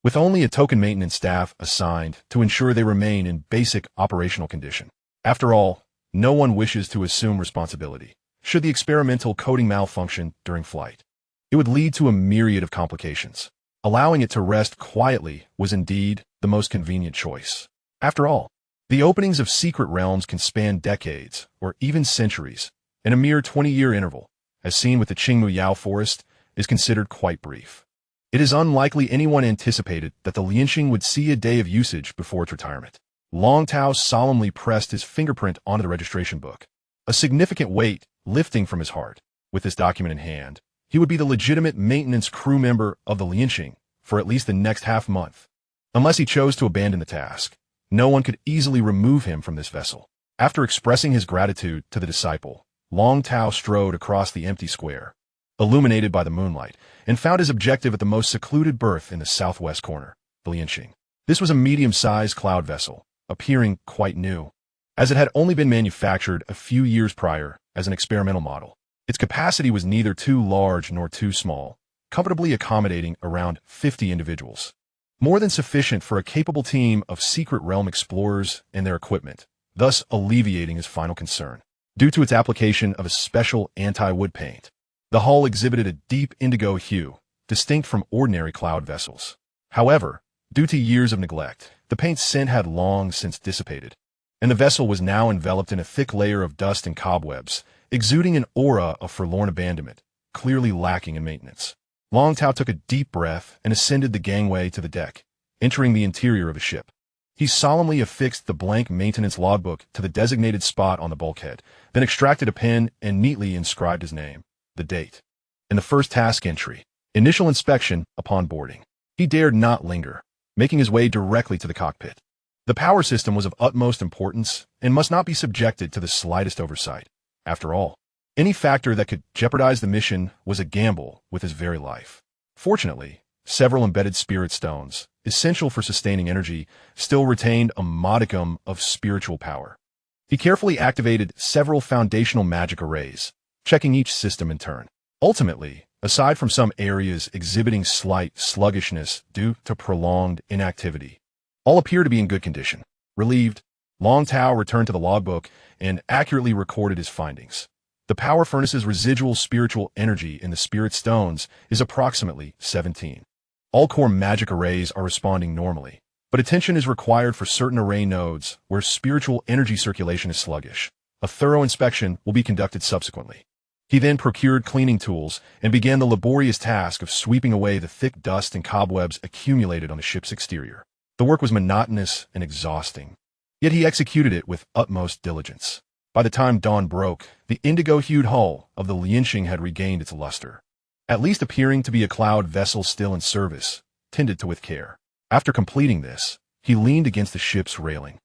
With only a token maintenance staff assigned to ensure they remain in basic operational condition. After all, no one wishes to assume responsibility should the experimental coding malfunction during flight. It would lead to a myriad of complications. Allowing it to rest quietly was indeed the most convenient choice. After all, the openings of secret realms can span decades or even centuries, and a mere 20-year interval, as seen with the Qingmu Yao forest, is considered quite brief. It is unlikely anyone anticipated that the Lianxing would see a day of usage before its retirement. Long Tao solemnly pressed his fingerprint onto the registration book, a significant weight lifting from his heart. With this document in hand, he would be the legitimate maintenance crew member of the Lianxing for at least the next half-month. Unless he chose to abandon the task, no one could easily remove him from this vessel. After expressing his gratitude to the disciple, Long Tao strode across the empty square, illuminated by the moonlight, and found his objective at the most secluded berth in the southwest corner, the Lianxing. This was a medium-sized cloud vessel, appearing quite new, as it had only been manufactured a few years prior as an experimental model. Its capacity was neither too large nor too small, comfortably accommodating around 50 individuals. More than sufficient for a capable team of secret realm explorers and their equipment, thus alleviating his final concern. Due to its application of a special anti-wood paint, the hull exhibited a deep indigo hue, distinct from ordinary cloud vessels. However, due to years of neglect, the paint's scent had long since dissipated, and the vessel was now enveloped in a thick layer of dust and cobwebs, exuding an aura of forlorn abandonment, clearly lacking in maintenance. Long Tao took a deep breath and ascended the gangway to the deck, entering the interior of the ship. He solemnly affixed the blank maintenance logbook to the designated spot on the bulkhead, then extracted a pen and neatly inscribed his name, the date, and the first task entry, initial inspection upon boarding. He dared not linger, making his way directly to the cockpit. The power system was of utmost importance and must not be subjected to the slightest oversight. After all, any factor that could jeopardize the mission was a gamble with his very life. Fortunately, several embedded spirit stones, essential for sustaining energy, still retained a modicum of spiritual power. He carefully activated several foundational magic arrays, checking each system in turn. Ultimately, aside from some areas exhibiting slight sluggishness due to prolonged inactivity, all appear to be in good condition. Relieved, Long Tao returned to the logbook and accurately recorded his findings. The power furnace's residual spiritual energy in the spirit stones is approximately 17. All core magic arrays are responding normally, but attention is required for certain array nodes where spiritual energy circulation is sluggish. A thorough inspection will be conducted subsequently. He then procured cleaning tools and began the laborious task of sweeping away the thick dust and cobwebs accumulated on the ship's exterior. The work was monotonous and exhausting, yet he executed it with utmost diligence. By the time dawn broke, the indigo-hued hull of the Lianxing had regained its luster, at least appearing to be a cloud vessel still in service, tended to with care. After completing this, he leaned against the ship's railing,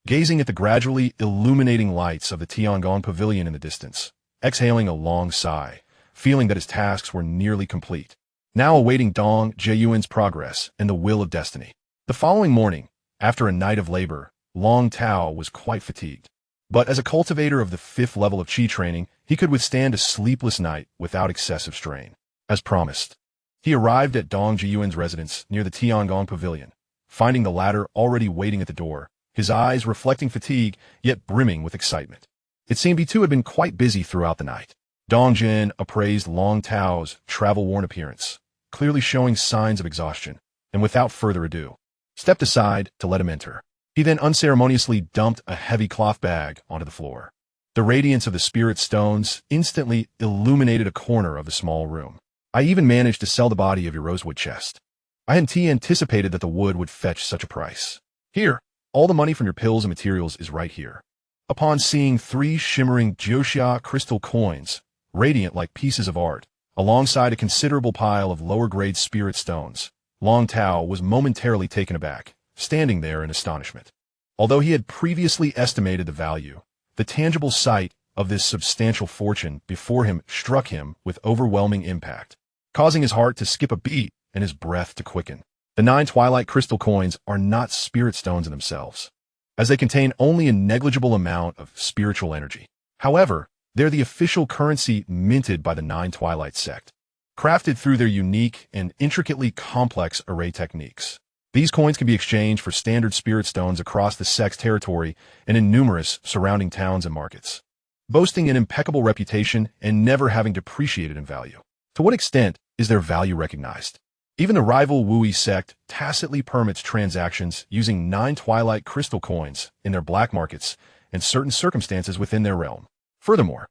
gazing at the gradually illuminating lights of the Tiangong pavilion in the distance, exhaling a long sigh, feeling that his tasks were nearly complete, now awaiting Dong Jieyuan's progress and the will of destiny. The following morning, after a night of labor, Long Tao was quite fatigued. But as a cultivator of the 5th level of Qi training, he could withstand a sleepless night without excessive strain. As promised, he arrived at Dong Jieyuan's residence near the Tiangong pavilion, finding the latter already waiting at the door, his eyes reflecting fatigue, yet brimming with excitement. It seemed he too had been quite busy throughout the night. Dong Jin appraised Long Tao's travel-worn appearance, clearly showing signs of exhaustion, and without further ado, stepped aside to let him enter. He then unceremoniously dumped a heavy cloth bag onto the floor. The radiance of the spirit stones instantly illuminated a corner of the small room. I even managed to sell the body of your rosewood chest. I hadn't anticipated that the wood would fetch such a price. Here, all the money from your pills and materials is right here. Upon seeing 3 shimmering Xianxia crystal coins, radiant like pieces of art, alongside a considerable pile of lower-grade spirit stones, Long Tao was momentarily taken aback, standing there in astonishment. Although he had previously estimated the value, the tangible sight of this substantial fortune before him struck him with overwhelming impact, causing his heart to skip a beat and his breath to quicken. The 9 twilight crystal coins are not spirit stones in themselves, as they contain only a negligible amount of spiritual energy. However, they're the official currency minted by the 9 twilight sect, crafted through their unique and intricately complex array techniques. These coins can be exchanged for standard spirit stones across the sect's territory and in numerous surrounding towns and markets, boasting an impeccable reputation and never having depreciated in value. To what extent is their value recognized? Even the rival Wui sect tacitly permits transactions using 9 twilight crystal coins in their black markets and certain circumstances within their realm. Furthermore,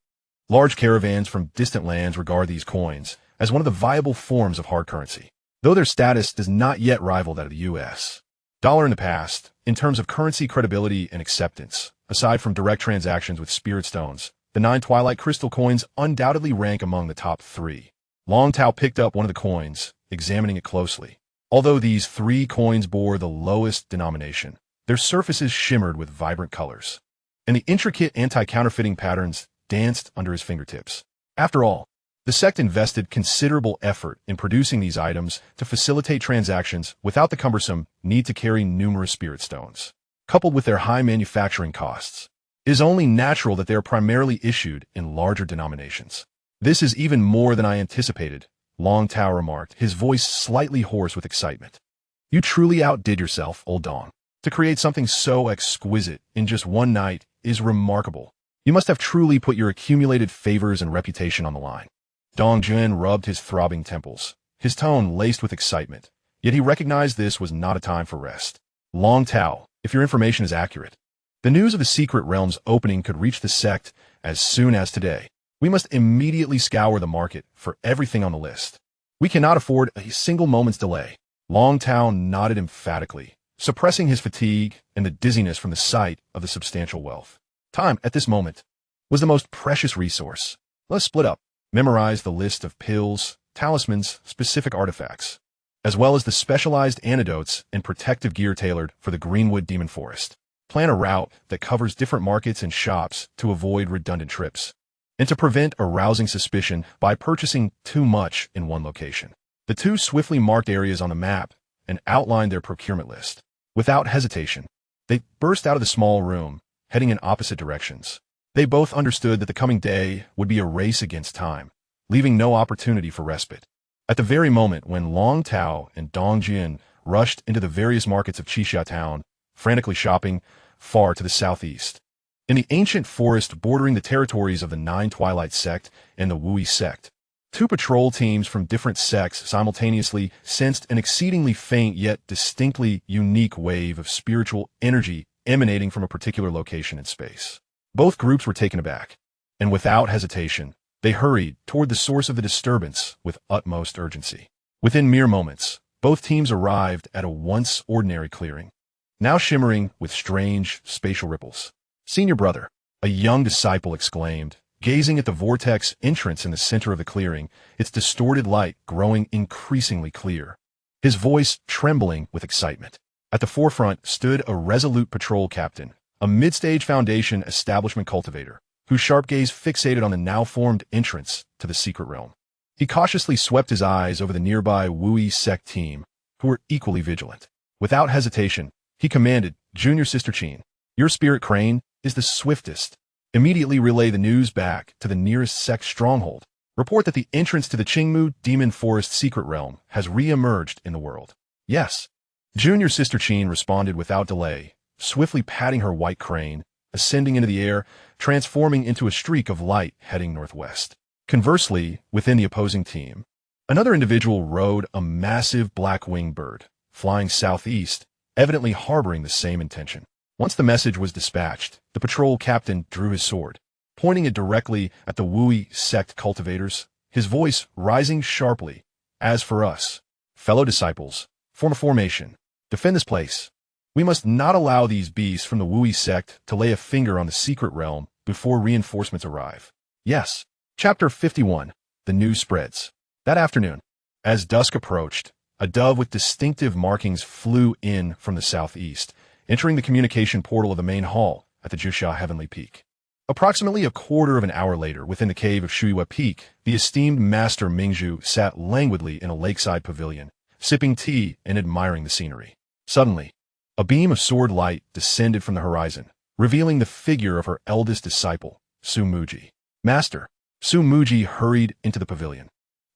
large caravans from distant lands regard these coins as one of the viable forms of hard currency, though their status does not yet rival that of the U.S. dollar in the past. In terms of currency credibility and acceptance, aside from direct transactions with spirit stones, the 9 twilight crystal coins undoubtedly rank among the top 3. Long Tao picked up one of the coins, examining it closely. Although these 3 coins bore the lowest denomination, their surfaces shimmered with vibrant colors, and the intricate anti-counterfeiting patterns danced under his fingertips. After all, the sect invested considerable effort in producing these items to facilitate transactions without the cumbersome need to carry numerous spirit stones. Coupled with their high manufacturing costs, it is only natural that they are primarily issued in larger denominations. This is even more than I anticipated, Long Tao remarked, his voice slightly hoarse with excitement. You truly outdid yourself, old Dong. To create something so exquisite in just one night is remarkable. You must have truly put your accumulated favors and reputation on the line. Dong Jun rubbed his throbbing temples, his tone laced with excitement, yet he recognized this was not a time for rest. Long Tao, if your information is accurate, the news of the secret realm's opening could reach the sect as soon as today. We must immediately scour the market for everything on the list. We cannot afford a single moment's delay. Long Tao nodded emphatically, suppressing his fatigue and the dizziness from the sight of the substantial wealth. Time, at this moment, was the most precious resource. Let's split up. Memorize the list of pills, talismans, specific artifacts, as well as the specialized antidotes and protective gear tailored for the Greenwood Demon Forest. Plan a route that covers different markets and shops to avoid redundant trips, and to prevent arousing suspicion by purchasing too much in one location. The 2 swiftly marked areas on the map and outlined their procurement list. Without hesitation, they burst out of the small room, heading in opposite directions. They both understood that the coming day would be a race against time, leaving no opportunity for respite. At the very moment when Long Tao and Dong Jin rushed into the various markets of Qixia town, frantically shopping far to the southeast, in the ancient forest bordering the territories of the 9 Twilight sect and the Wui sect, 2 patrol teams from different sects simultaneously sensed an exceedingly faint yet distinctly unique wave of spiritual energy emanating from a particular location in space. Both groups were taken aback, and without hesitation, they hurried toward the source of the disturbance with utmost urgency. Within mere moments, both teams arrived at a once ordinary clearing, now shimmering with strange spatial ripples. Senior brother, a young disciple exclaimed, gazing at the vortex entrance in the center of the clearing, its distorted light growing increasingly clear, his voice trembling with excitement. At the forefront stood a resolute patrol captain, a mid-stage Foundation establishment cultivator, whose sharp gaze fixated on the now-formed entrance to the secret realm. He cautiously swept his eyes over the nearby Wui sect team, who were equally vigilant. Without hesitation, he commanded, Junior Sister Qin, your spirit crane is the swiftest. Immediately relay the news back to the nearest sect stronghold. Report that the entrance to the Qingmu Demon Forest secret realm has re-emerged in the world. Yes. Junior Sister Qin responded without delay, swiftly patting her white crane, ascending into the air, transforming into a streak of light heading northwest. Conversely, within the opposing team, Another individual rode a massive black-winged bird, flying southeast, evidently harboring the same intention. Once the message was dispatched, the patrol captain drew his sword, pointing it directly at the Wui sect cultivators, his voice rising sharply. As for us, fellow disciples, form a formation. Defend this place. We must not allow these beasts from the Wui sect to lay a finger on the secret realm before reinforcements arrive. Yes. Chapter 51. The news spreads. That afternoon, as dusk approached, a dove with distinctive markings flew in from the southeast, entering the communication portal of the main hall at the Juxia Heavenly Peak. Approximately a quarter of an hour later, within the cave of Shuiwa Peak, the esteemed Master Mingzhu sat languidly in a lakeside pavilion, sipping tea and admiring the scenery. Suddenly, a beam of sword light descended from the horizon, revealing the figure of her eldest disciple, Su Muji. Master. Su Muji hurried into the pavilion.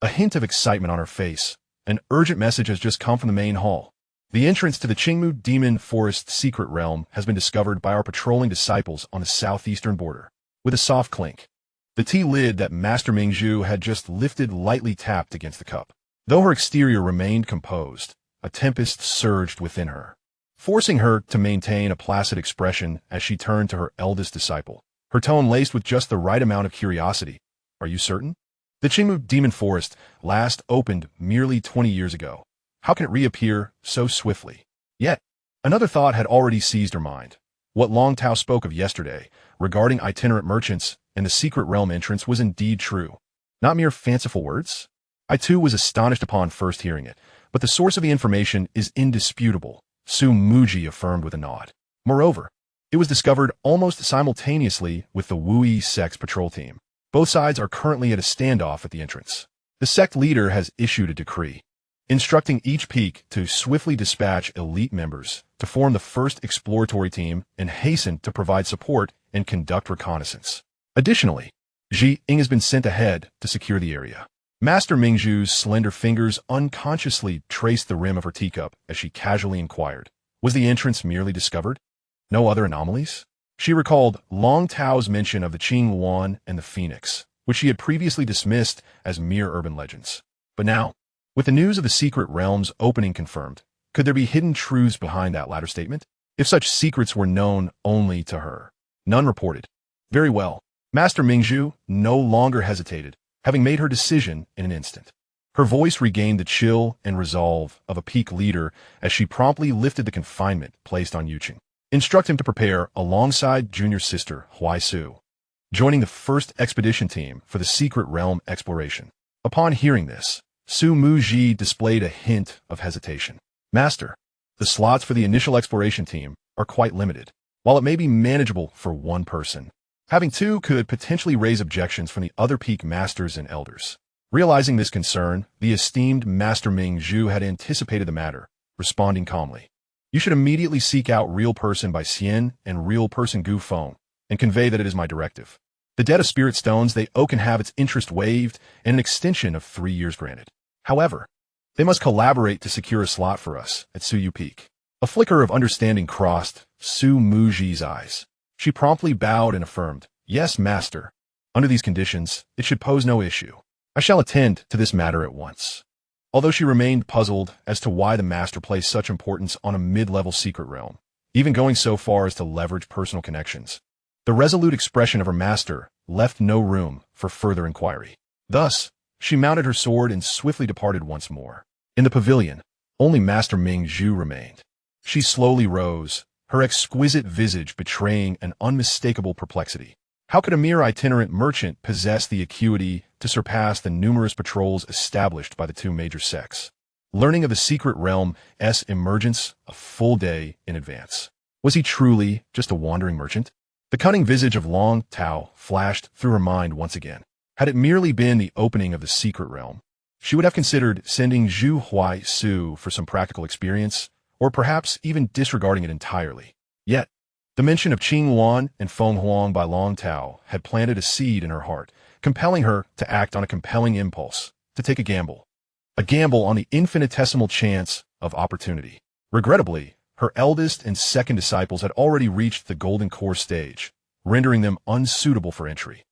A hint of excitement on her face. An urgent message has just come from the main hall. The entrance to the Qingmu Demon Forest secret realm has been discovered by our patrolling disciples on the southeastern border. With a soft clink, the tea lid that Master Mingzhu had just lifted lightly tapped against the cup. Though her exterior remained composed, a tempest surged within her, forcing her to maintain a placid expression as she turned to her eldest disciple, her tone laced with just the right amount of curiosity. Are you certain? The Qingmu Demon Forest last opened merely 20 years ago. How can it reappear so swiftly? Yet, another thought had already seized her mind. What Long Tao spoke of yesterday, regarding itinerant merchants and the secret realm entrance, was indeed true. Not mere fanciful words? I too was astonished upon first hearing it, but the source of the information is indisputable, Su Muji affirmed with a nod. Moreover, it was discovered almost simultaneously with the Wui sect's patrol team. Both sides are currently at a standoff at the entrance. The sect leader has issued a decree, instructing each peak to swiftly dispatch elite members to form the first exploratory team and hasten to provide support and conduct reconnaissance. Additionally, Ji Ying has been sent ahead to secure the area. Master Mingzhu's slender fingers unconsciously traced the rim of her teacup as she casually inquired, was the entrance merely discovered? No other anomalies? She recalled Long Tao's mention of the Qing Yuan and the Phoenix, which she had previously dismissed as mere urban legends. But now, with the news of the secret realm's opening confirmed, could there be hidden truths behind that latter statement? If such secrets were known only to her. None reported. Very well. Master Mingzhu no longer hesitated, having made her decision in an instant. Her voice regained the chill and resolve of a peak leader as she promptly lifted the confinement placed on Yuqing. Instruct him to prepare alongside junior sister Huai Su, joining the first expedition team for the secret realm exploration. Upon hearing this, Su Muji displayed a hint of hesitation. Master, the slots for the initial exploration team are quite limited. While it may be manageable for one person, having two could potentially raise objections from the other peak masters and elders. Realizing this concern, the esteemed Master Mingzhu had anticipated the matter, responding calmly. You should immediately seek out Real Person by Xian and Real Person Gu Feng, and convey that it is my directive. The debt of spirit stones they owe can have its interest waived and an extension of 3 years granted. However, they must collaborate to secure a slot for us at Suyu Peak. A flicker of understanding crossed Su Muji's eyes. She promptly bowed and affirmed, Yes, Master. Under these conditions, it should pose no issue. I shall attend to this matter at once. Although she remained puzzled as to why the Master placed such importance on a mid-level secret realm, even going so far as to leverage personal connections, the resolute expression of her Master left no room for further inquiry. Thus, she mounted her sword and swiftly departed once more. In the pavilion, only Master Mingzhu remained. She slowly rose, her exquisite visage betraying an unmistakable perplexity. How could a mere itinerant merchant possess the acuity to surpass the numerous patrols established by the two major sects, learning of the secret realm's emergence a full day in advance? Was he truly just a wandering merchant? The cunning visage of Long Tao flashed through her mind once again. Had it merely been the opening of the secret realm, she would have considered sending Zhu Huai Su for some practical experience, or perhaps even disregarding it entirely. Yet, the mention of Qing Yuan and Feng Huang by Long Tao had planted a seed in her heart, compelling her to act on a compelling impulse, to take a gamble on the infinitesimal chance of opportunity. Regrettably, her eldest and second disciples had already reached the golden core stage, rendering them unsuitable for entry.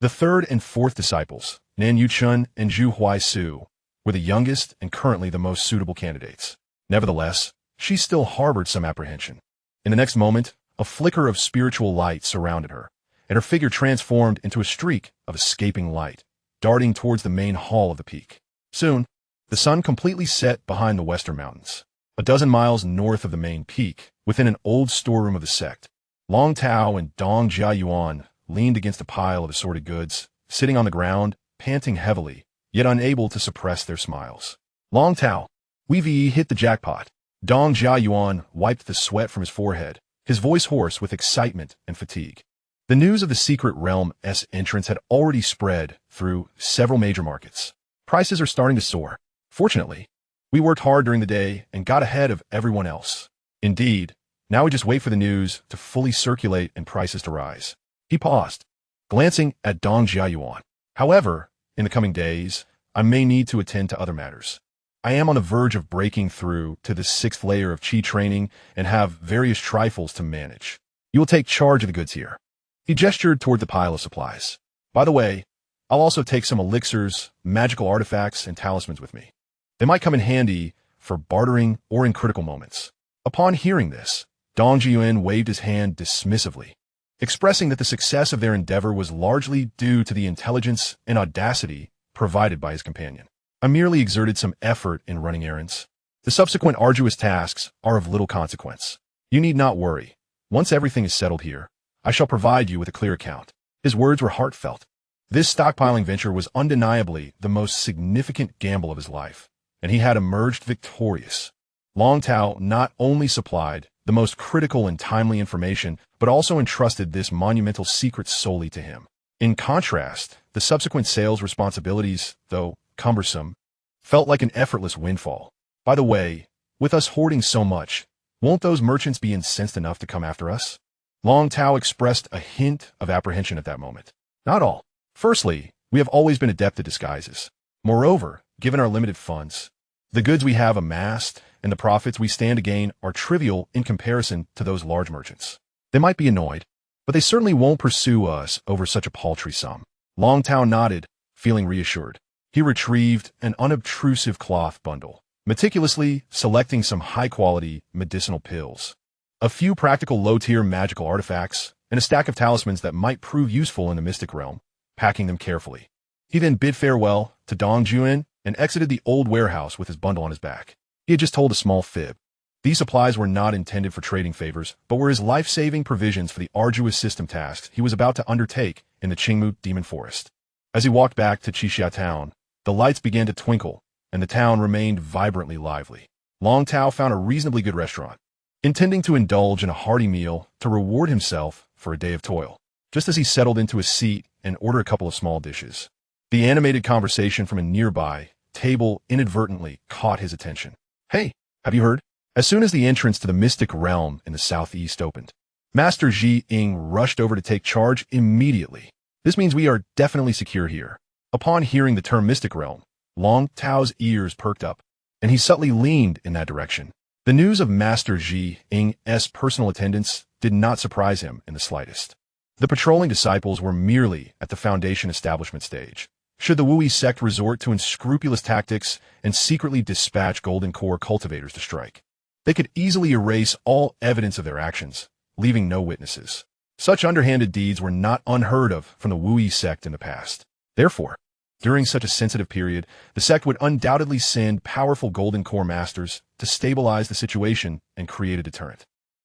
The third and fourth disciples, Nan Yuchun and Zhu Huai Su, were the youngest and currently the most suitable candidates. Nevertheless, she still harbored some apprehension. In the next moment, a flicker of spiritual light surrounded her, and her figure transformed into a streak of escaping light, darting towards the main hall of the peak. Soon, the sun completely set behind the western mountains. A dozen miles north of the main peak, within an old storeroom of the sect, Long Tao and Dong Jiayuan leaned against a pile of assorted goods, sitting on the ground, panting heavily, yet unable to suppress their smiles. Long Tao, we've hit the jackpot. Dong Jiayuan wiped the sweat from his forehead, his voice hoarse with excitement and fatigue. The news of the Secret Realm's entrance had already spread through several major markets. Prices are starting to soar. Fortunately, we worked hard during the day and got ahead of everyone else. Indeed, now we just wait for the news to fully circulate and prices to rise. He paused, glancing at Dong Jiayuan. However, in the coming days, I may need to attend to other matters. I am on the verge of breaking through to the 6th layer of Qi training and have various trifles to manage. You will take charge of the goods here. He gestured toward the pile of supplies. By the way, I'll also take some elixirs, magical artifacts, and talismans with me. They might come in handy for bartering or in critical moments. Upon hearing this, Dong Jiayuan waved his hand dismissively, expressing that the success of their endeavor was largely due to the intelligence and audacity provided by his companion. I merely exerted some effort in running errands. The subsequent arduous tasks are of little consequence. You need not worry. Once everything is settled here, I shall provide you with a clear account. His words were heartfelt. This stockpiling venture was undeniably the most significant gamble of his life, and he had emerged victorious. Long Tao not only supplied the most critical and timely information, but also entrusted this monumental secret solely to him. In contrast, the subsequent sales responsibilities, though cumbersome, felt like an effortless windfall. By the way, with us hoarding so much, won't those merchants be incensed enough to come after us? Long Tao expressed a hint of apprehension at that moment. Not all. Firstly, we have always been adept at disguises. Moreover, given our limited funds, the goods we have amassed and the profits we stand to gain are trivial in comparison to those large merchants. They might be annoyed, but they certainly won't pursue us over such a paltry sum. Long Tao nodded, feeling reassured. He retrieved an unobtrusive cloth bundle, meticulously selecting some high-quality medicinal pills, a few practical low-tier magical artifacts, and a stack of talismans that might prove useful in the mystic realm, packing them carefully. He then bid farewell to Dong Jiayuan and exited the old warehouse with his bundle on his back. He had just told a small fib. These supplies were not intended for trading favors, but were his life-saving provisions for the arduous system tasks he was about to undertake in the Qingmu Demon Forest. As he walked back to Xianxia town, the lights began to twinkle, and the town remained vibrantly lively. Long Tao found a reasonably good restaurant, intending to indulge in a hearty meal to reward himself for a day of toil. Just as he settled into his seat and ordered a couple of small dishes, the animated conversation from a nearby table inadvertently caught his attention. Hey, have you heard? As soon as the entrance to the mystic realm in the southeast opened, Master Ji Ying rushed over to take charge immediately. This means we are definitely secure here. Upon hearing the term mystic realm, Long Tao's ears perked up, and he subtly leaned in that direction. The news of Master Ji Ying's personal attendance did not surprise him in the slightest. The patrolling disciples were merely at the Foundation establishment stage. Should the Wu sect resort to unscrupulous tactics and secretly dispatch Golden Core cultivators to strike, they could easily erase all evidence of their actions, leaving no witnesses. Such underhanded deeds were not unheard of from the Wu sect in the past. Therefore, during such a sensitive period, the sect would undoubtedly send powerful Golden Core masters to stabilize the situation and create a deterrent.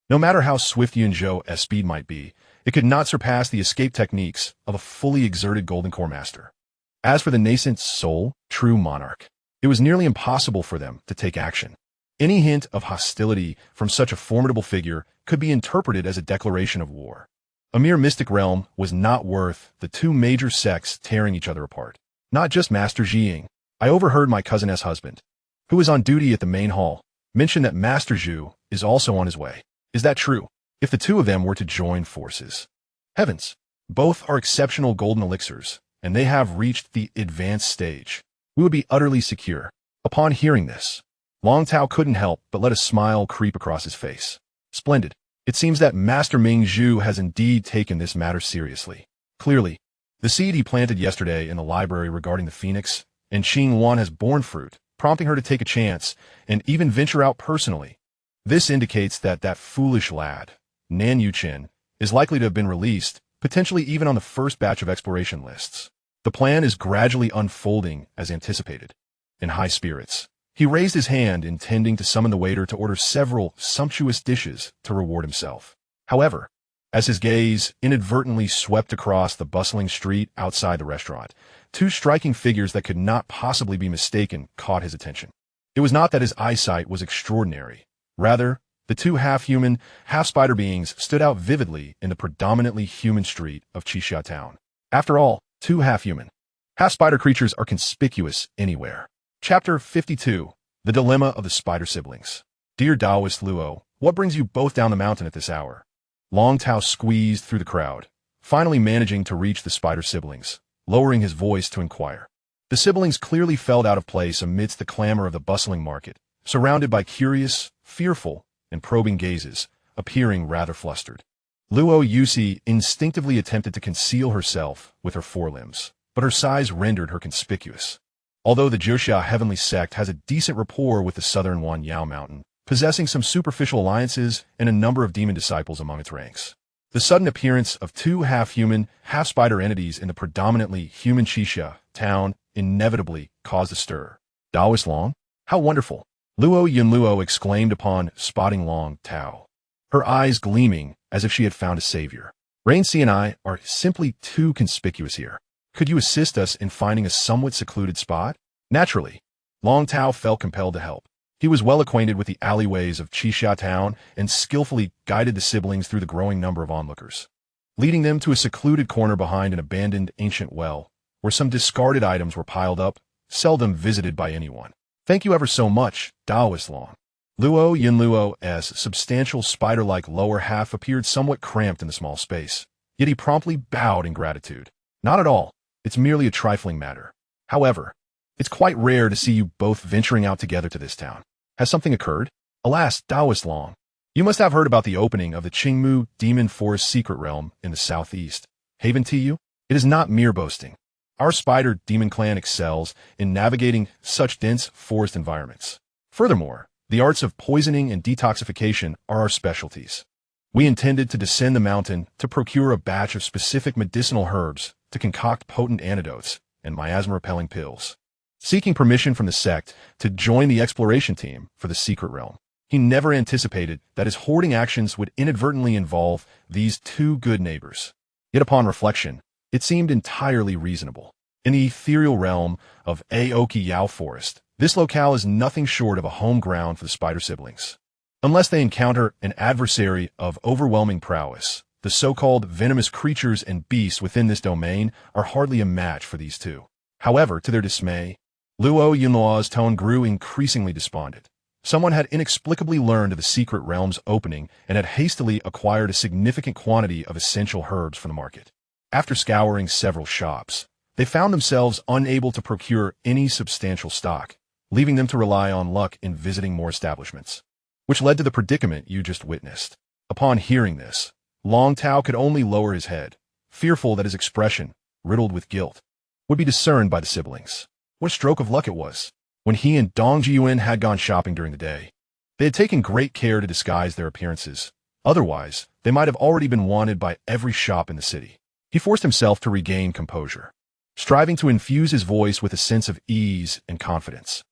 No matter how swift Yunzhou's speed might be, it could not surpass the escape techniques of a fully exerted Golden Core master. As for the nascent soul, true monarch, it was nearly impossible for them to take action. Any hint of hostility from such a formidable figure could be interpreted as a declaration of war. A mere mystic realm was not worth the two major sects tearing each other apart. Not just Master Ji Ying. I overheard my cousin's husband, who is on duty at the main hall, mention that Master Zhu is also on his way. Is that true? If the two of them were to join forces. Heavens, both are exceptional golden elixirs, and they have reached the advanced stage. We would be utterly secure. Upon hearing this, Long Tao couldn't help but let a smile creep across his face. Splendid. It seems that Master Ming Zhu has indeed taken this matter seriously. Clearly, the seed he planted yesterday in the library regarding the phoenix and Qing Wan has borne fruit, prompting her to take a chance and even venture out personally. This indicates that foolish lad, Nan Yuchen, is likely to have been released, potentially even on the first batch of exploration lists. The plan is gradually unfolding as anticipated. In high spirits, he raised his hand, intending to summon the waiter to order several sumptuous dishes to reward himself. However, as his gaze inadvertently swept across the bustling street outside the restaurant, two striking figures that could not possibly be mistaken caught his attention. It was not that his eyesight was extraordinary. Rather, the two half-human, half-spider beings stood out vividly in the predominantly human street of Xianxia town. After all, two half-human, half-spider creatures are conspicuous anywhere. Chapter 52. The Dilemma of the Spider Siblings. Dear Taoist Luo, what brings you both down the mountain at this hour? Long Tao squeezed through the crowd, finally managing to reach the spider siblings, lowering his voice to inquire. The siblings clearly felt out of place amidst the clamor of the bustling market, surrounded by curious, fearful, and probing gazes, appearing rather flustered. Luo Yusi instinctively attempted to conceal herself with her forelimbs, but her size rendered her conspicuous. Although the Jiuxia Heavenly Sect has a decent rapport with the southern Wanyao Mountain, possessing some superficial alliances and a number of demon disciples among its ranks, the sudden appearance of two half-human, half-spider entities in the predominantly human Xianxia town inevitably caused a stir. Taoist Long? How wonderful! Luo Yunluo exclaimed upon spotting Long Tao, her eyes gleaming as if she had found a savior. Raincy and I are simply too conspicuous here. Could you assist us in finding a somewhat secluded spot? Naturally, Long Tao felt compelled to help. He was well acquainted with the alleyways of Xianxia town and skillfully guided the siblings through the growing number of onlookers, leading them to a secluded corner behind an abandoned ancient well, where some discarded items were piled up, seldom visited by anyone. Thank you ever so much, Taoist Long. Luo Yunluo's substantial spider-like lower half appeared somewhat cramped in the small space, yet he promptly bowed in gratitude. Not at all. It's merely a trifling matter. However, it's quite rare to see you both venturing out together to this town. Has something occurred? Alas, Taoist Long, you must have heard about the opening of the Qingmu Demon Forest Secret Realm in the southeast. Haven to you? It is not mere boasting. Our spider demon clan excels in navigating such dense forest environments. Furthermore, the arts of poisoning and detoxification are our specialties. We intended to descend the mountain to procure a batch of specific medicinal herbs to concoct potent antidotes and miasma-repelling pills. Seeking permission from the sect to join the exploration team for the secret realm, he never anticipated that his hoarding actions would inadvertently involve these two good neighbors. Yet upon reflection, it seemed entirely reasonable. In the ethereal realm of Aoki Yao Forest, this locale is nothing short of a home ground for the spider siblings. Unless they encounter an adversary of overwhelming prowess, the so-called venomous creatures and beasts within this domain are hardly a match for these two. However, to their dismay, Luo Yunluo's tone grew increasingly despondent. Someone had inexplicably learned of the secret realm's opening and had hastily acquired a significant quantity of essential herbs from the market. After scouring several shops, they found themselves unable to procure any substantial stock, leaving them to rely on luck in visiting more establishments, which led to the predicament you just witnessed. Upon hearing this, Long Tao could only lower his head, fearful that his expression, riddled with guilt, would be discerned by the siblings. What a stroke of luck it was. When he and Dong Jiyuan had gone shopping during the day, they had taken great care to disguise their appearances. Otherwise, they might have already been wanted by every shop in the city. He forced himself to regain composure, striving to infuse his voice with a sense of ease and confidence.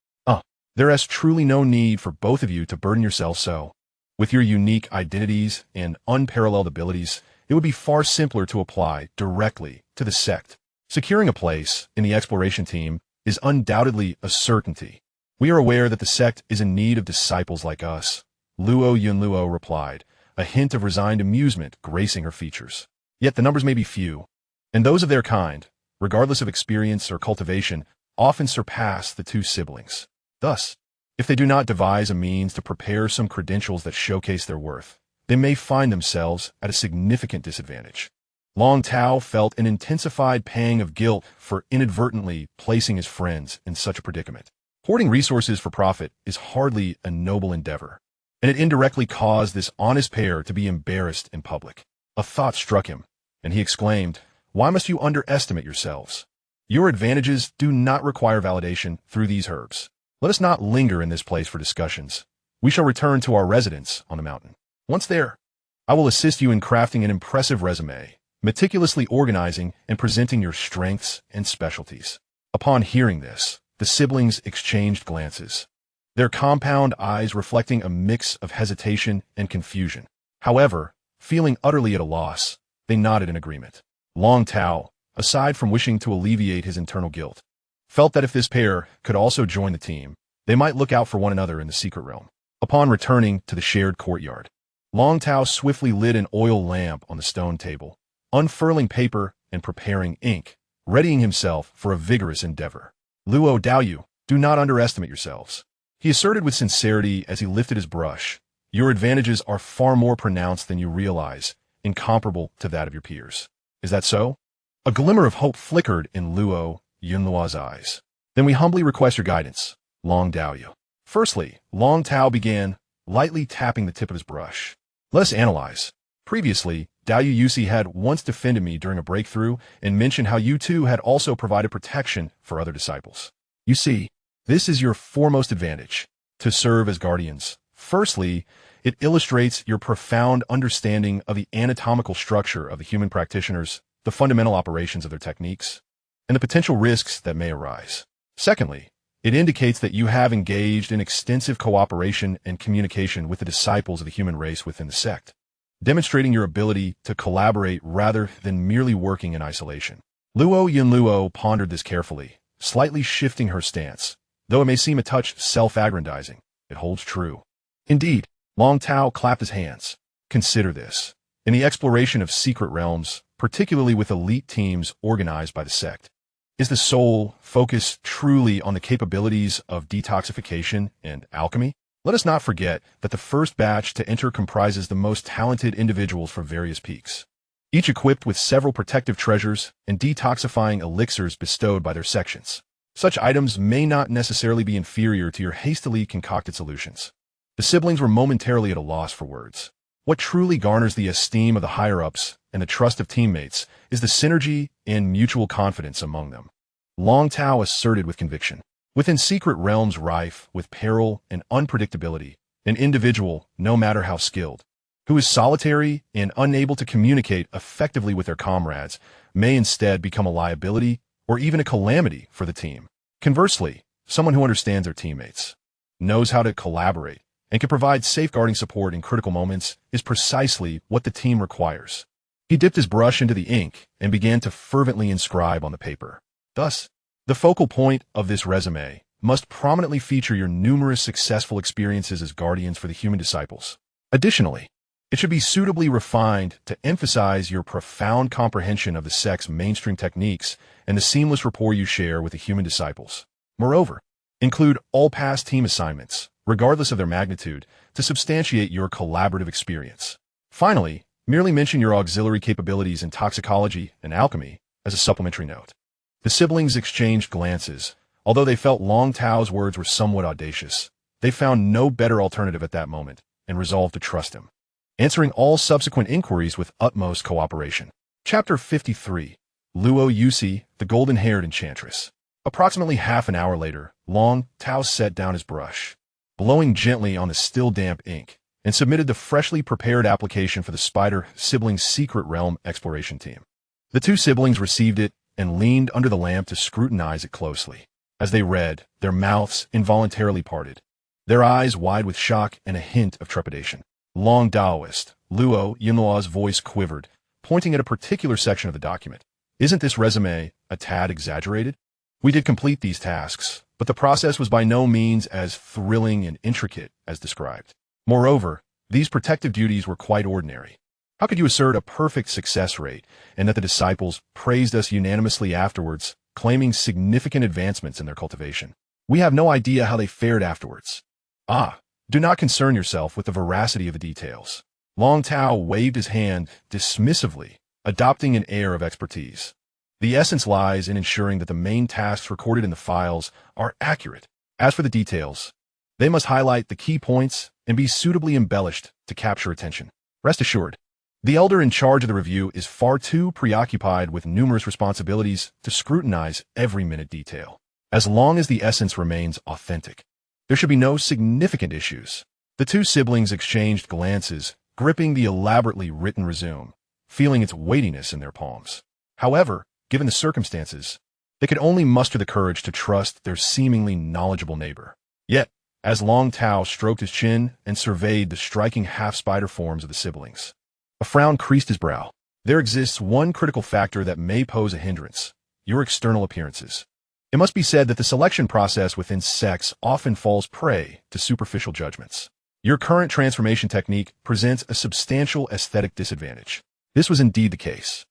There is truly no need for both of you to burden yourselves so. With your unique identities and unparalleled abilities, it would be far simpler to apply directly to the sect. Securing a place in the exploration team is undoubtedly a certainty. We are aware that the sect is in need of disciples like us, Luo Yunluo replied, a hint of resigned amusement gracing her features. Yet the numbers may be few, and those of their kind, regardless of experience or cultivation, often surpass the two siblings. Thus, if they do not devise a means to prepare some credentials that showcase their worth, they may find themselves at a significant disadvantage. Long Tao felt an intensified pang of guilt for inadvertently placing his friends in such a predicament. Hoarding resources for profit is hardly a noble endeavor, and it indirectly caused this honest pair to be embarrassed in public. A thought struck him, and he exclaimed, "Why must you underestimate yourselves? Your advantages do not require validation through these herbs. Let us not linger in this place for discussions. We shall return to our residence on the mountain. Once there, I will assist you in crafting an impressive resume, meticulously organizing and presenting your strengths and specialties. Upon hearing this, the siblings exchanged glances, their compound eyes reflecting a mix of hesitation and confusion. However, feeling utterly at a loss, they nodded in agreement. Long Tao, aside from wishing to alleviate his internal guilt, felt that if this pair could also join the team, they might look out for one another in the secret realm. Upon returning to the shared courtyard, Long Tao swiftly lit an oil lamp on the stone table, unfurling paper and preparing ink, readying himself for a vigorous endeavor. Luo Daoyu, do not underestimate yourselves, he asserted with sincerity as he lifted his brush. Your advantages are far more pronounced than you realize, incomparable to that of your peers. Is that so? A glimmer of hope flickered in Luo Yunluo's eyes. Then we humbly request your guidance, Long Daoyu. Firstly, Long Tao began, lightly tapping the tip of his brush. Let us analyze. Previously, Daoyu Yusi had once defended me during a breakthrough and mentioned how you two had also provided protection for other disciples. You see, this is your foremost advantage, to serve as guardians. Firstly, it illustrates your profound understanding of the anatomical structure of the human practitioners, the fundamental operations of their techniques, and the potential risks that may arise. Secondly, it indicates that you have engaged in extensive cooperation and communication with the disciples of the human race within the sect, demonstrating your ability to collaborate rather than merely working in isolation. Luo Yunluo pondered this carefully, slightly shifting her stance. Though it may seem a touch self-aggrandizing, it holds true. Indeed, Long Tao clapped his hands. Consider this. In the exploration of secret realms, particularly with elite teams organized by the sect, is the sole focus truly on the capabilities of detoxification and alchemy? Let us not forget that the first batch to enter comprises the most talented individuals from various peaks, each equipped with several protective treasures and detoxifying elixirs bestowed by their sections. Such items may not necessarily be inferior to your hastily concocted solutions. The siblings were momentarily at a loss for words. What truly garners the esteem of the higher-ups and the trust of teammates is the synergy and mutual confidence among them. Long Tao asserted with conviction. Within secret realms rife with peril and unpredictability, an individual, no matter how skilled, who is solitary and unable to communicate effectively with their comrades, may instead become a liability or even a calamity for the team. Conversely, someone who understands their teammates, knows how to collaborate, and can provide safeguarding support in critical moments is precisely what the team requires. He dipped his brush into the ink and began to fervently inscribe on the paper. Thus, the focal point of this resume must prominently feature your numerous successful experiences as guardians for the human disciples. Additionally, it should be suitably refined to emphasize your profound comprehension of the sect's mainstream techniques and the seamless rapport you share with the human disciples. Moreover, include all past team assignments, regardless of their magnitude, to substantiate your collaborative experience. Finally, merely mention your auxiliary capabilities in toxicology and alchemy as a supplementary note. The siblings exchanged glances. Although they felt Long Tao's words were somewhat audacious, they found no better alternative at that moment and resolved to trust him, answering all subsequent inquiries with utmost cooperation. Chapter 53. Luo Yusi, the golden-haired enchantress. Approximately half an hour later, Long Tao set down his brush, blowing gently on the still damp ink, and submitted the freshly prepared application for the Spider siblings' secret realm exploration team. The two siblings received it and leaned under the lamp to scrutinize it closely. As they read, their mouths involuntarily parted, their eyes wide with shock and a hint of trepidation. Long Taoist, Luo Yunluo's voice quivered, pointing at a particular section of the document. Isn't this resume a tad exaggerated? We did complete these tasks, but the process was by no means as thrilling and intricate as described. Moreover, these protective duties were quite ordinary. How could you assert a perfect success rate and that the disciples praised us unanimously afterwards, claiming significant advancements in their cultivation? We have no idea how they fared afterwards. Do not concern yourself with the veracity of the details. Long Tao waved his hand dismissively, adopting an air of expertise. The essence lies in ensuring that the main tasks recorded in the files are accurate. As for the details, they must highlight the key points and be suitably embellished to capture attention. Rest assured, The elder in charge of the review is far too preoccupied with numerous responsibilities to scrutinize every minute detail. As long as the essence remains authentic, there should be no significant issues. The two siblings exchanged glances, gripping the elaborately written resume, feeling its weightiness in their palms. However, given the circumstances, they could only muster the courage to trust their seemingly knowledgeable neighbor. Yet, as Long Tao stroked his chin and surveyed the striking half-spider forms of the siblings, a frown creased his brow. There exists one critical factor that may pose a hindrance: your external appearances. It must be said that the selection process within sects often falls prey to superficial judgments. Your current transformation technique presents a substantial aesthetic disadvantage. This was indeed the case.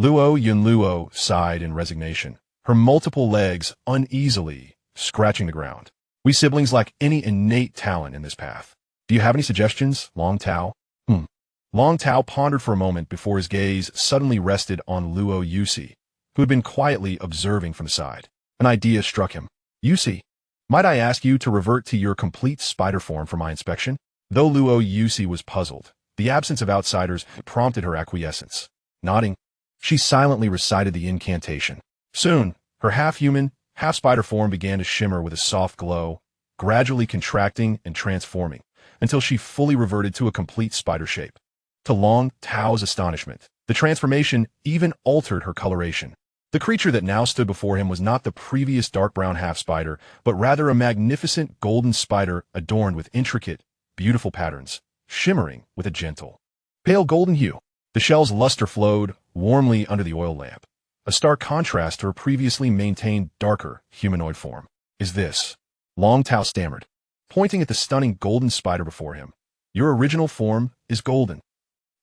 Luo Yunluo sighed in resignation, her multiple legs uneasily scratching the ground. We siblings lack any innate talent in this path. Do you have any suggestions, Long Tao? Long Tao pondered for a moment before his gaze suddenly rested on Luo Yusi, who had been quietly observing from the side. An idea struck him. Yusi, might I ask you to revert to your complete spider form for my inspection? Though Luo Yusi was puzzled, the absence of outsiders prompted her acquiescence. Nodding, she silently recited the incantation. Soon, her half-human, half-spider form began to shimmer with a soft glow, gradually contracting and transforming, until she fully reverted to a complete spider shape. To Long Tao's astonishment, the transformation even altered her coloration. The creature that now stood before him was not the previous dark brown half-spider, but rather a magnificent golden spider adorned with intricate, beautiful patterns, shimmering with a gentle, pale golden hue. The shell's luster flowed warmly under the oil lamp, a stark contrast to her previously maintained darker humanoid form. Is this? Long Tao stammered, pointing at the stunning golden spider before him. Your original form is golden.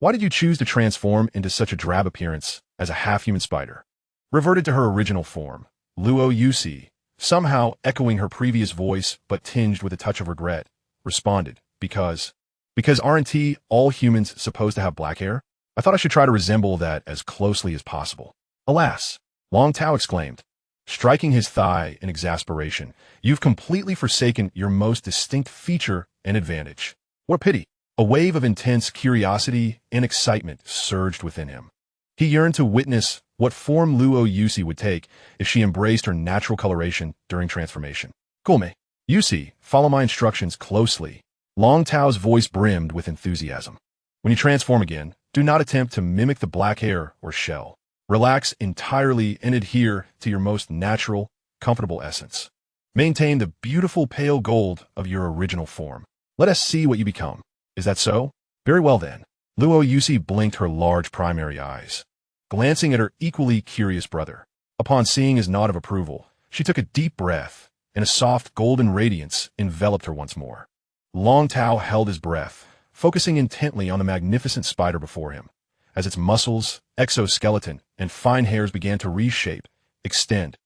Why did you choose to transform into such a drab appearance as a half-human spider? Reverted to her original form, Luo Yusi, somehow echoing her previous voice but tinged with a touch of regret, responded, Because aren't all humans supposed to have black hair? I thought I should try to resemble that as closely as possible. Alas, Long Tao exclaimed, striking his thigh in exasperation, you've completely forsaken your most distinct feature and advantage. What a pity. A wave of intense curiosity and excitement surged within him. He yearned to witness what form Luo Yusi would take if she embraced her natural coloration during transformation. Gome, Yusi, follow my instructions closely. Long Tao's voice brimmed with enthusiasm. When you transform again, do not attempt to mimic the black hair or shell. Relax entirely and adhere to your most natural, comfortable essence. Maintain the beautiful pale gold of your original form. Let us see what you become. Is that so? Very well then. Luo Yusi blinked her large primary eyes, glancing at her equally curious brother. Upon seeing his nod of approval, she took a deep breath, and a soft golden radiance enveloped her once more. Long Tao held his breath, focusing intently on the magnificent spider before him, as its muscles, exoskeleton, and fine hairs began to reshape, extend,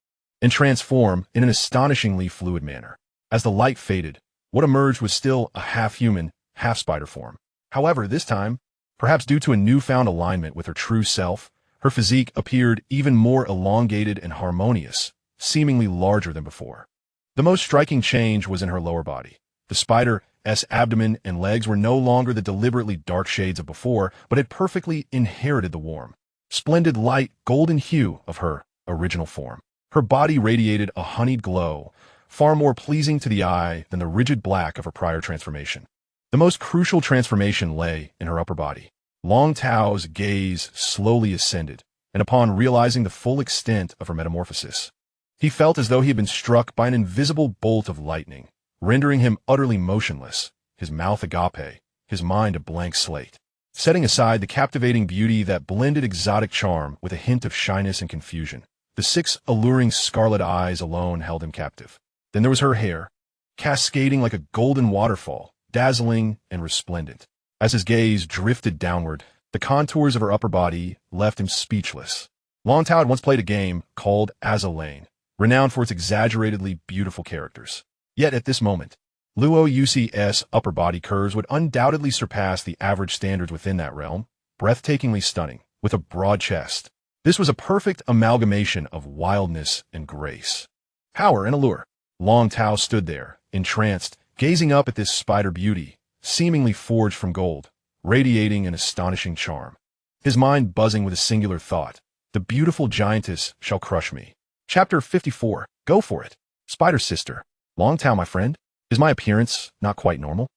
and transform in an astonishingly fluid manner. As the light faded, what emerged was still a half-human, half-spider form. However, this time, perhaps due to a newfound alignment with her true self, her physique appeared even more elongated and harmonious, seemingly larger than before. The most striking change was in her lower body. The spider's abdomen and legs were no longer the deliberately dark shades of before, but had perfectly inherited the warm, splendid light golden hue of her original form. Her body radiated a honeyed glow, far more pleasing to the eye than the rigid black of her prior transformation. The most crucial transformation lay in her upper body. Long Tao's gaze slowly ascended, and upon realizing the full extent of her metamorphosis, he felt as though he had been struck by an invisible bolt of lightning, rendering him utterly motionless, his mouth agape, his mind a blank slate. Setting aside the captivating beauty that blended exotic charm with a hint of shyness and confusion, the 6 alluring scarlet eyes alone held him captive. Then there was her hair, cascading like a golden waterfall, dazzling and resplendent. As his gaze drifted downward, the contours of her upper body left him speechless. Long Tao had once played a game called As a Lane, renowned for its exaggeratedly beautiful characters. Yet at this moment, Luo Yusi's upper body curves would undoubtedly surpass the average standards within that realm, breathtakingly stunning, with a broad chest. This was a perfect amalgamation of wildness and grace. Power and allure. Long Tao stood there, entranced, gazing up at this spider beauty, seemingly forged from gold, radiating an astonishing charm. his mind buzzing with a singular thought. The beautiful giantess shall crush me. Chapter 54. Go for it. Spider sister. Long Tao, my friend. Is my appearance not quite normal?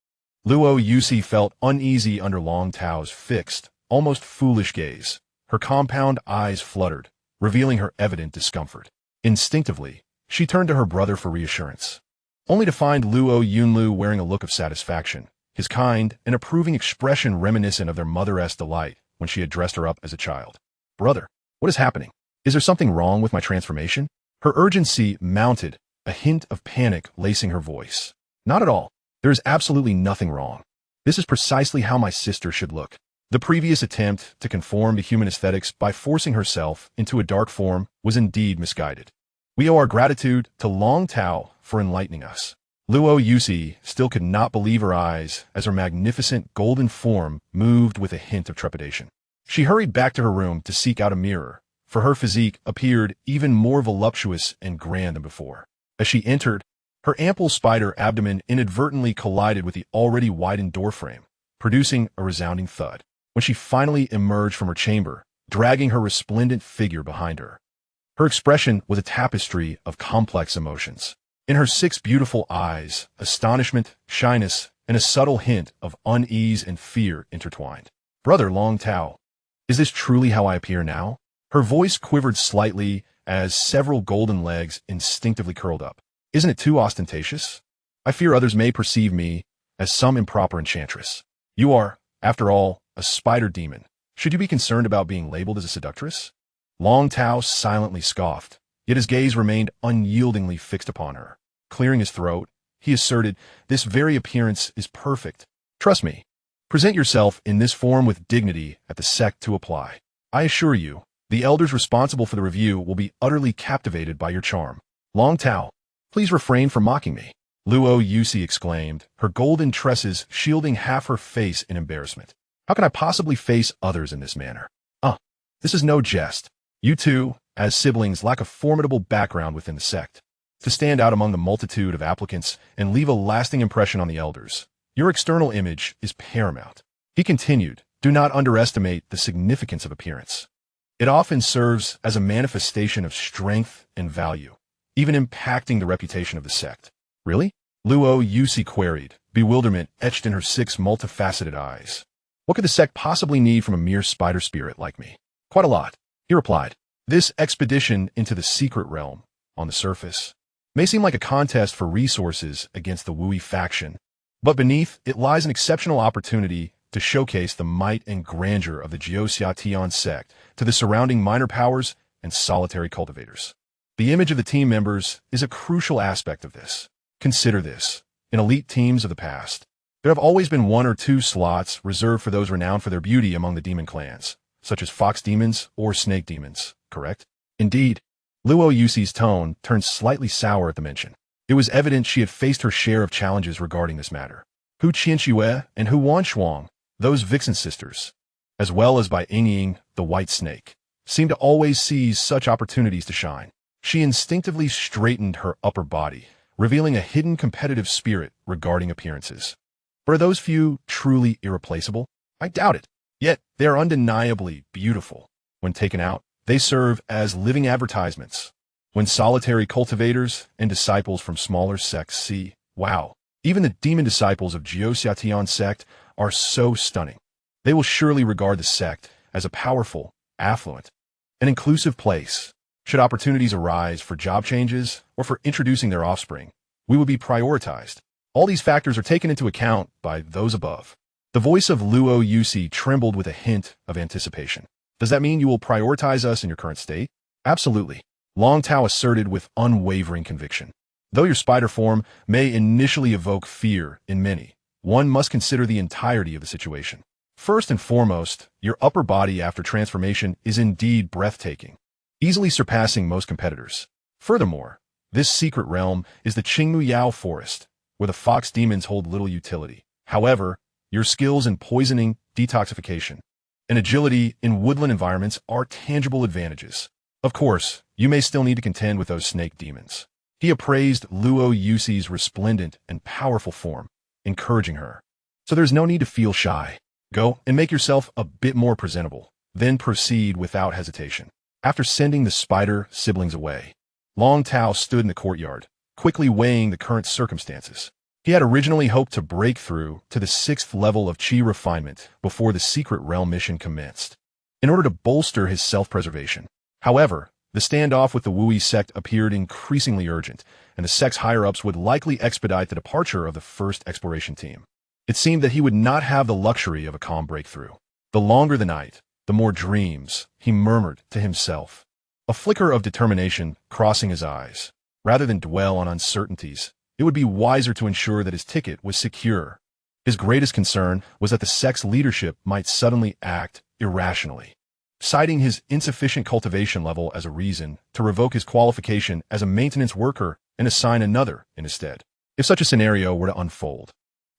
Luo Yusi felt uneasy under Long Tao's fixed, almost foolish gaze. Her compound eyes fluttered, revealing her evident discomfort. Instinctively, she turned to her brother for reassurance, only to find Luo Yunlu wearing a look of satisfaction, his kind and approving expression reminiscent of their mother-esque delight when she had dressed her up as a child. Brother, what is happening? Is there something wrong with my transformation? Her urgency mounted, a hint of panic lacing her voice. Not at all. There is absolutely nothing wrong. This is precisely how my sister should look. The previous attempt to conform to human aesthetics by forcing herself into a dark form was indeed misguided. We owe our gratitude to Long Tao for enlightening us. Luo Yusi still could not believe her eyes as her magnificent golden form moved with a hint of trepidation. She hurried back to her room to seek out a mirror, for her physique appeared even more voluptuous and grand than before. As she entered, her ample spider abdomen inadvertently collided with the already widened doorframe, producing a resounding thud. When she finally emerged from her chamber, dragging her resplendent figure behind her, her expression was a tapestry of complex emotions. In her 6 beautiful eyes, astonishment, shyness, and a subtle hint of unease and fear intertwined. Brother Long Tao, is this truly how I appear now? Her voice quivered slightly as several golden legs instinctively curled up. Isn't it too ostentatious? I fear others may perceive me as some improper enchantress. You are, after all, a spider demon. Should you be concerned about being labeled as a seductress? Long Tao silently scoffed, yet his gaze remained unyieldingly fixed upon her. Clearing his throat, he asserted, this very appearance is perfect. Trust me. Present yourself in this form with dignity at the sect to apply. I assure you, the elders responsible for the review will be utterly captivated by your charm. Long Tao, please refrain from mocking me. Luo Yusi exclaimed, her golden tresses shielding half her face in embarrassment. How can I possibly face others in this manner? This is no jest. You two, as siblings, lack a formidable background within the sect to stand out among the multitude of applicants and leave a lasting impression on the elders. Your external image is paramount. He continued, do not underestimate the significance of appearance. It often serves as a manifestation of strength and value, even impacting the reputation of the sect. Really? Luo Yusi queried, bewilderment etched in her 6 multifaceted eyes. What could the sect possibly need from a mere spider spirit like me? Quite a lot, he replied. This expedition into the secret realm, on the surface, may seem like a contest for resources against the Wui faction, but beneath it lies an exceptional opportunity to showcase the might and grandeur of the Xianxia sect to the surrounding minor powers and solitary cultivators. The image of the team members is a crucial aspect of this. Consider this. In elite teams of the past, there have always been 1 or 2 slots reserved for those renowned for their beauty among the demon clans, such as fox demons or snake demons, correct? Indeed. Luo Yusi's tone turned slightly sour at the mention. It was evident she had faced her share of challenges regarding this matter. Hu Qianxia and Hu Wanshuang, those vixen sisters, as well as by Ying, the white snake, seemed to always seize such opportunities to shine. She instinctively straightened her upper body, revealing a hidden competitive spirit regarding appearances. But are those few truly irreplaceable? I doubt it. Yet they are undeniably beautiful. When taken out, they serve as living advertisements. When solitary cultivators and disciples from smaller sects see, wow, even the demon disciples of Xianxia sect are so stunning. They will surely regard the sect as a powerful, affluent, and inclusive place. Should opportunities arise for job changes or for introducing their offspring, we will be prioritized. All these factors are taken into account by those above. The voice of Luo Yusi trembled with a hint of anticipation. Does that mean you will prioritize us in your current state? Absolutely. Long Tao asserted with unwavering conviction. Though your spider form may initially evoke fear in many, one must consider the entirety of the situation. First and foremost, your upper body after transformation is indeed breathtaking, easily surpassing most competitors. Furthermore, this secret realm is the Qingmu Yao forest, where the fox demons hold little utility. However, your skills in poisoning, detoxification, and agility in woodland environments are tangible advantages. Of course, you may still need to contend with those snake demons. He appraised Luo Yusi's resplendent and powerful form, encouraging her. So there's no need to feel shy. Go and make yourself a bit more presentable. then proceed without hesitation. After sending the spider siblings away, Long Tao stood in the courtyard, quickly weighing the current circumstances. He had originally hoped to break through to the 6th level of Qi Refinement before the Secret Realm mission commenced, in order to bolster his self-preservation. However, the standoff with the Wui sect appeared increasingly urgent, and the sect's higher-ups would likely expedite the departure of the first exploration team. It seemed that he would not have the luxury of a calm breakthrough. The longer the night, the more dreams, he murmured to himself, a flicker of determination crossing his eyes. Rather than dwell on uncertainties, it would be wiser to ensure that his ticket was secure. His greatest concern was that the sect's leadership might suddenly act irrationally, citing his insufficient cultivation level as a reason to revoke his qualification as a maintenance worker and assign another in his stead. If such a scenario were to unfold,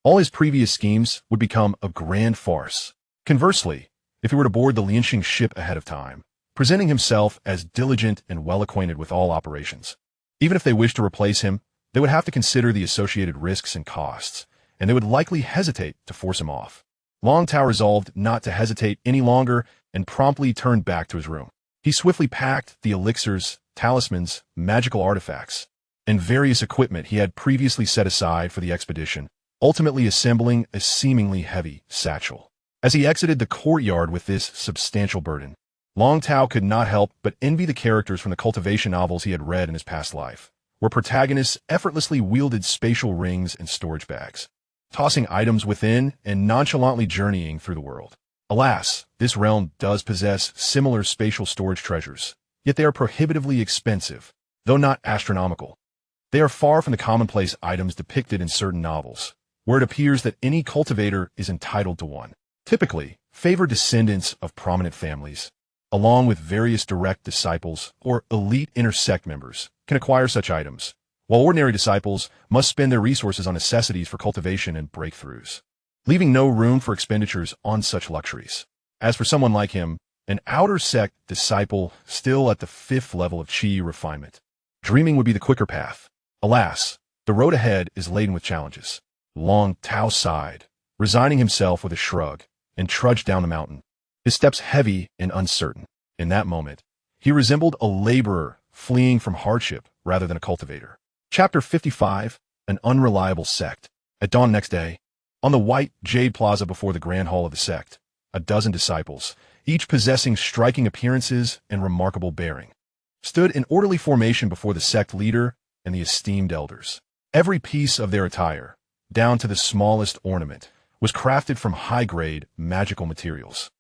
all his previous schemes would become a grand farce. Conversely, if he were to board the Xianxia ship ahead of time, presenting himself as diligent and well-acquainted with all operations, even if they wished to replace him, they would have to consider the associated risks and costs, and they would likely hesitate to force him off. Long Tao resolved not to hesitate any longer and promptly turned back to his room. He swiftly packed the elixirs, talismans, magical artifacts, and various equipment he had previously set aside for the expedition, ultimately assembling a seemingly heavy satchel. As he exited the courtyard with this substantial burden, Long Tao could not help but envy the characters from the Cultivation novels he had read in his past life, where protagonists effortlessly wielded spatial rings and storage bags, tossing items within and nonchalantly journeying through the world. Alas, this realm does possess similar spatial storage treasures, yet they are prohibitively expensive, though not astronomical. They are far from the commonplace items depicted in certain novels, where it appears that any cultivator is entitled to one. Typically, favored descendants of prominent families, along with various direct disciples or elite inner sect members, can acquire such items, while ordinary disciples must spend their resources on necessities for cultivation and breakthroughs, leaving no room for expenditures on such luxuries. As for someone like him, an outer sect disciple still at the 5th level of Qi Refinement, dreaming would be the quicker path. Alas, the road ahead is laden with challenges. Long Tao sighed, resigning himself with a shrug, and trudged down the mountain, his steps heavy and uncertain. In that moment, he resembled a laborer fleeing from hardship rather than a cultivator. Chapter 55, An Unreliable Sect. At dawn next day, on the white jade plaza before the grand hall of the sect, a dozen disciples, each possessing striking appearances and remarkable bearing, stood in orderly formation before the sect leader and the esteemed elders. Every piece of their attire, down to the smallest ornament, was crafted from high-grade magical materials.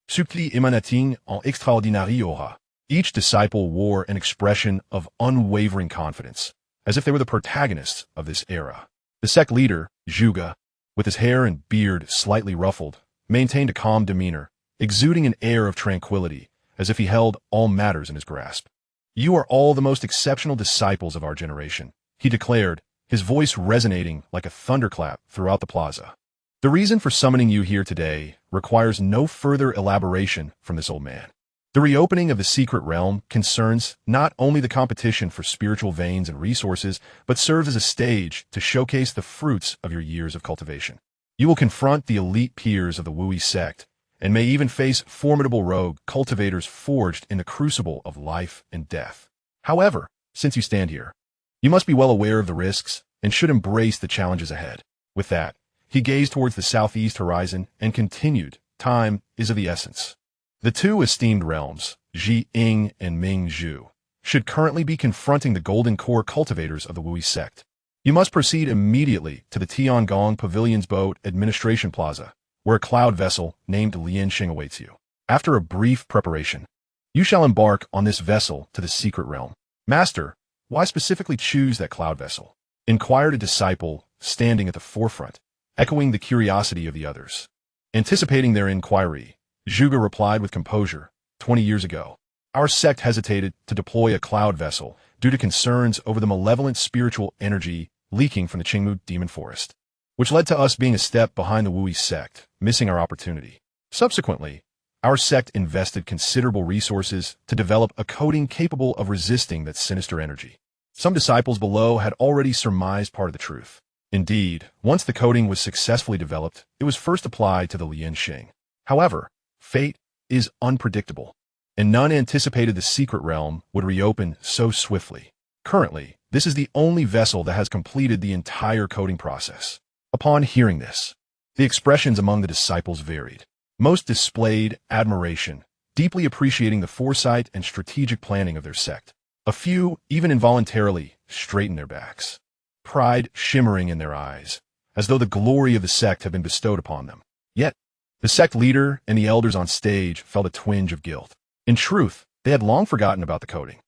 Subtili émanating en extraordinaire aura. Each disciple wore an expression of unwavering confidence, as if they were the protagonists of this era. The sect leader, Zhuge, with his hair and beard slightly ruffled, maintained a calm demeanor, exuding an air of tranquility, as if he held all matters in his grasp. "You are all the most exceptional disciples of our generation," he declared, his voice resonating like a thunderclap throughout the plaza. "The reason for summoning you here today requires no further elaboration from this old man. The reopening of the secret realm concerns not only the competition for spiritual veins and resources, but serves as a stage to showcase the fruits of your years of cultivation. You will confront the elite peers of the Wui sect, and may even face formidable rogue cultivators forged in the crucible of life and death. However, since you stand here, you must be well aware of the risks and should embrace the challenges ahead." With that, he gazed towards the southeast horizon and continued, "Time is of the essence. The two esteemed realms, Ji Ying and Ming Zhu, should currently be confronting the golden core cultivators of the Wui sect. You must proceed immediately to the Tiangong Pavilion's Boat Administration Plaza, where a cloud vessel named Lianxing awaits you. After a brief preparation, you shall embark on this vessel to the secret realm." "Master, why specifically choose that cloud vessel?" inquired a disciple standing at the forefront, echoing the curiosity of the others. Anticipating their inquiry, Zhuge replied with composure, 20 years ago, our sect hesitated to deploy a cloud vessel due to concerns over the malevolent spiritual energy leaking from the Qingmu demon forest, which led to us being a step behind the Wui sect, missing our opportunity. Subsequently, our sect invested considerable resources to develop a coating capable of resisting that sinister energy. Some disciples below had already surmised part of the truth. Indeed, once the coating was successfully developed, it was first applied to the Lianxing. However, fate is unpredictable, and none anticipated the secret realm would reopen so swiftly. Currently, this is the only vessel that has completed the entire coding process. Upon hearing this, the expressions among the disciples varied. Most displayed admiration, deeply appreciating the foresight and strategic planning of their sect. A few, even involuntarily, straightened their backs, pride shimmering in their eyes, as though the glory of the sect had been bestowed upon them. Yet, the sect leader and the elders on stage felt a twinge of guilt. In truth, they had long forgotten about the coding.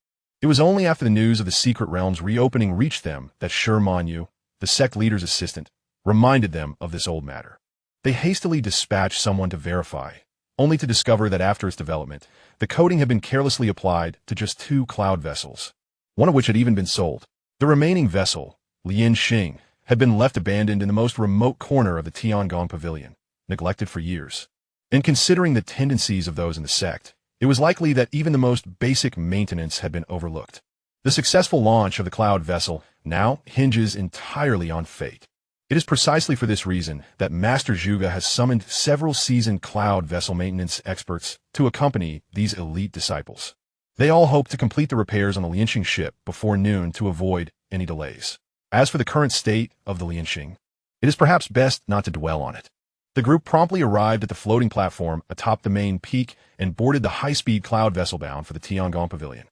It was only after the news of the secret realm's reopening reached them that Shermanyu, the sect leader's assistant, reminded them of this old matter. They hastily dispatched someone to verify, only to discover that after its development, the coding had been carelessly applied to just 2 cloud vessels, one of which had even been sold. The remaining vessel, Lianxing, had been left abandoned in the most remote corner of the Tiangong Pavilion, neglected for years. And considering the tendencies of those in the sect, it was likely that even the most basic maintenance had been overlooked. The successful launch of the cloud vessel now hinges entirely on fate. It is precisely for this reason that Master Zhuge has summoned several seasoned cloud vessel maintenance experts to accompany these elite disciples. They all hope to complete the repairs on the Lianxing ship before noon to avoid any delays. As for the current state of the Lianxing, it is perhaps best not to dwell on it. The group promptly arrived at the floating platform atop the main peak and boarded the high-speed cloud vessel bound for the Tiangong Pavilion.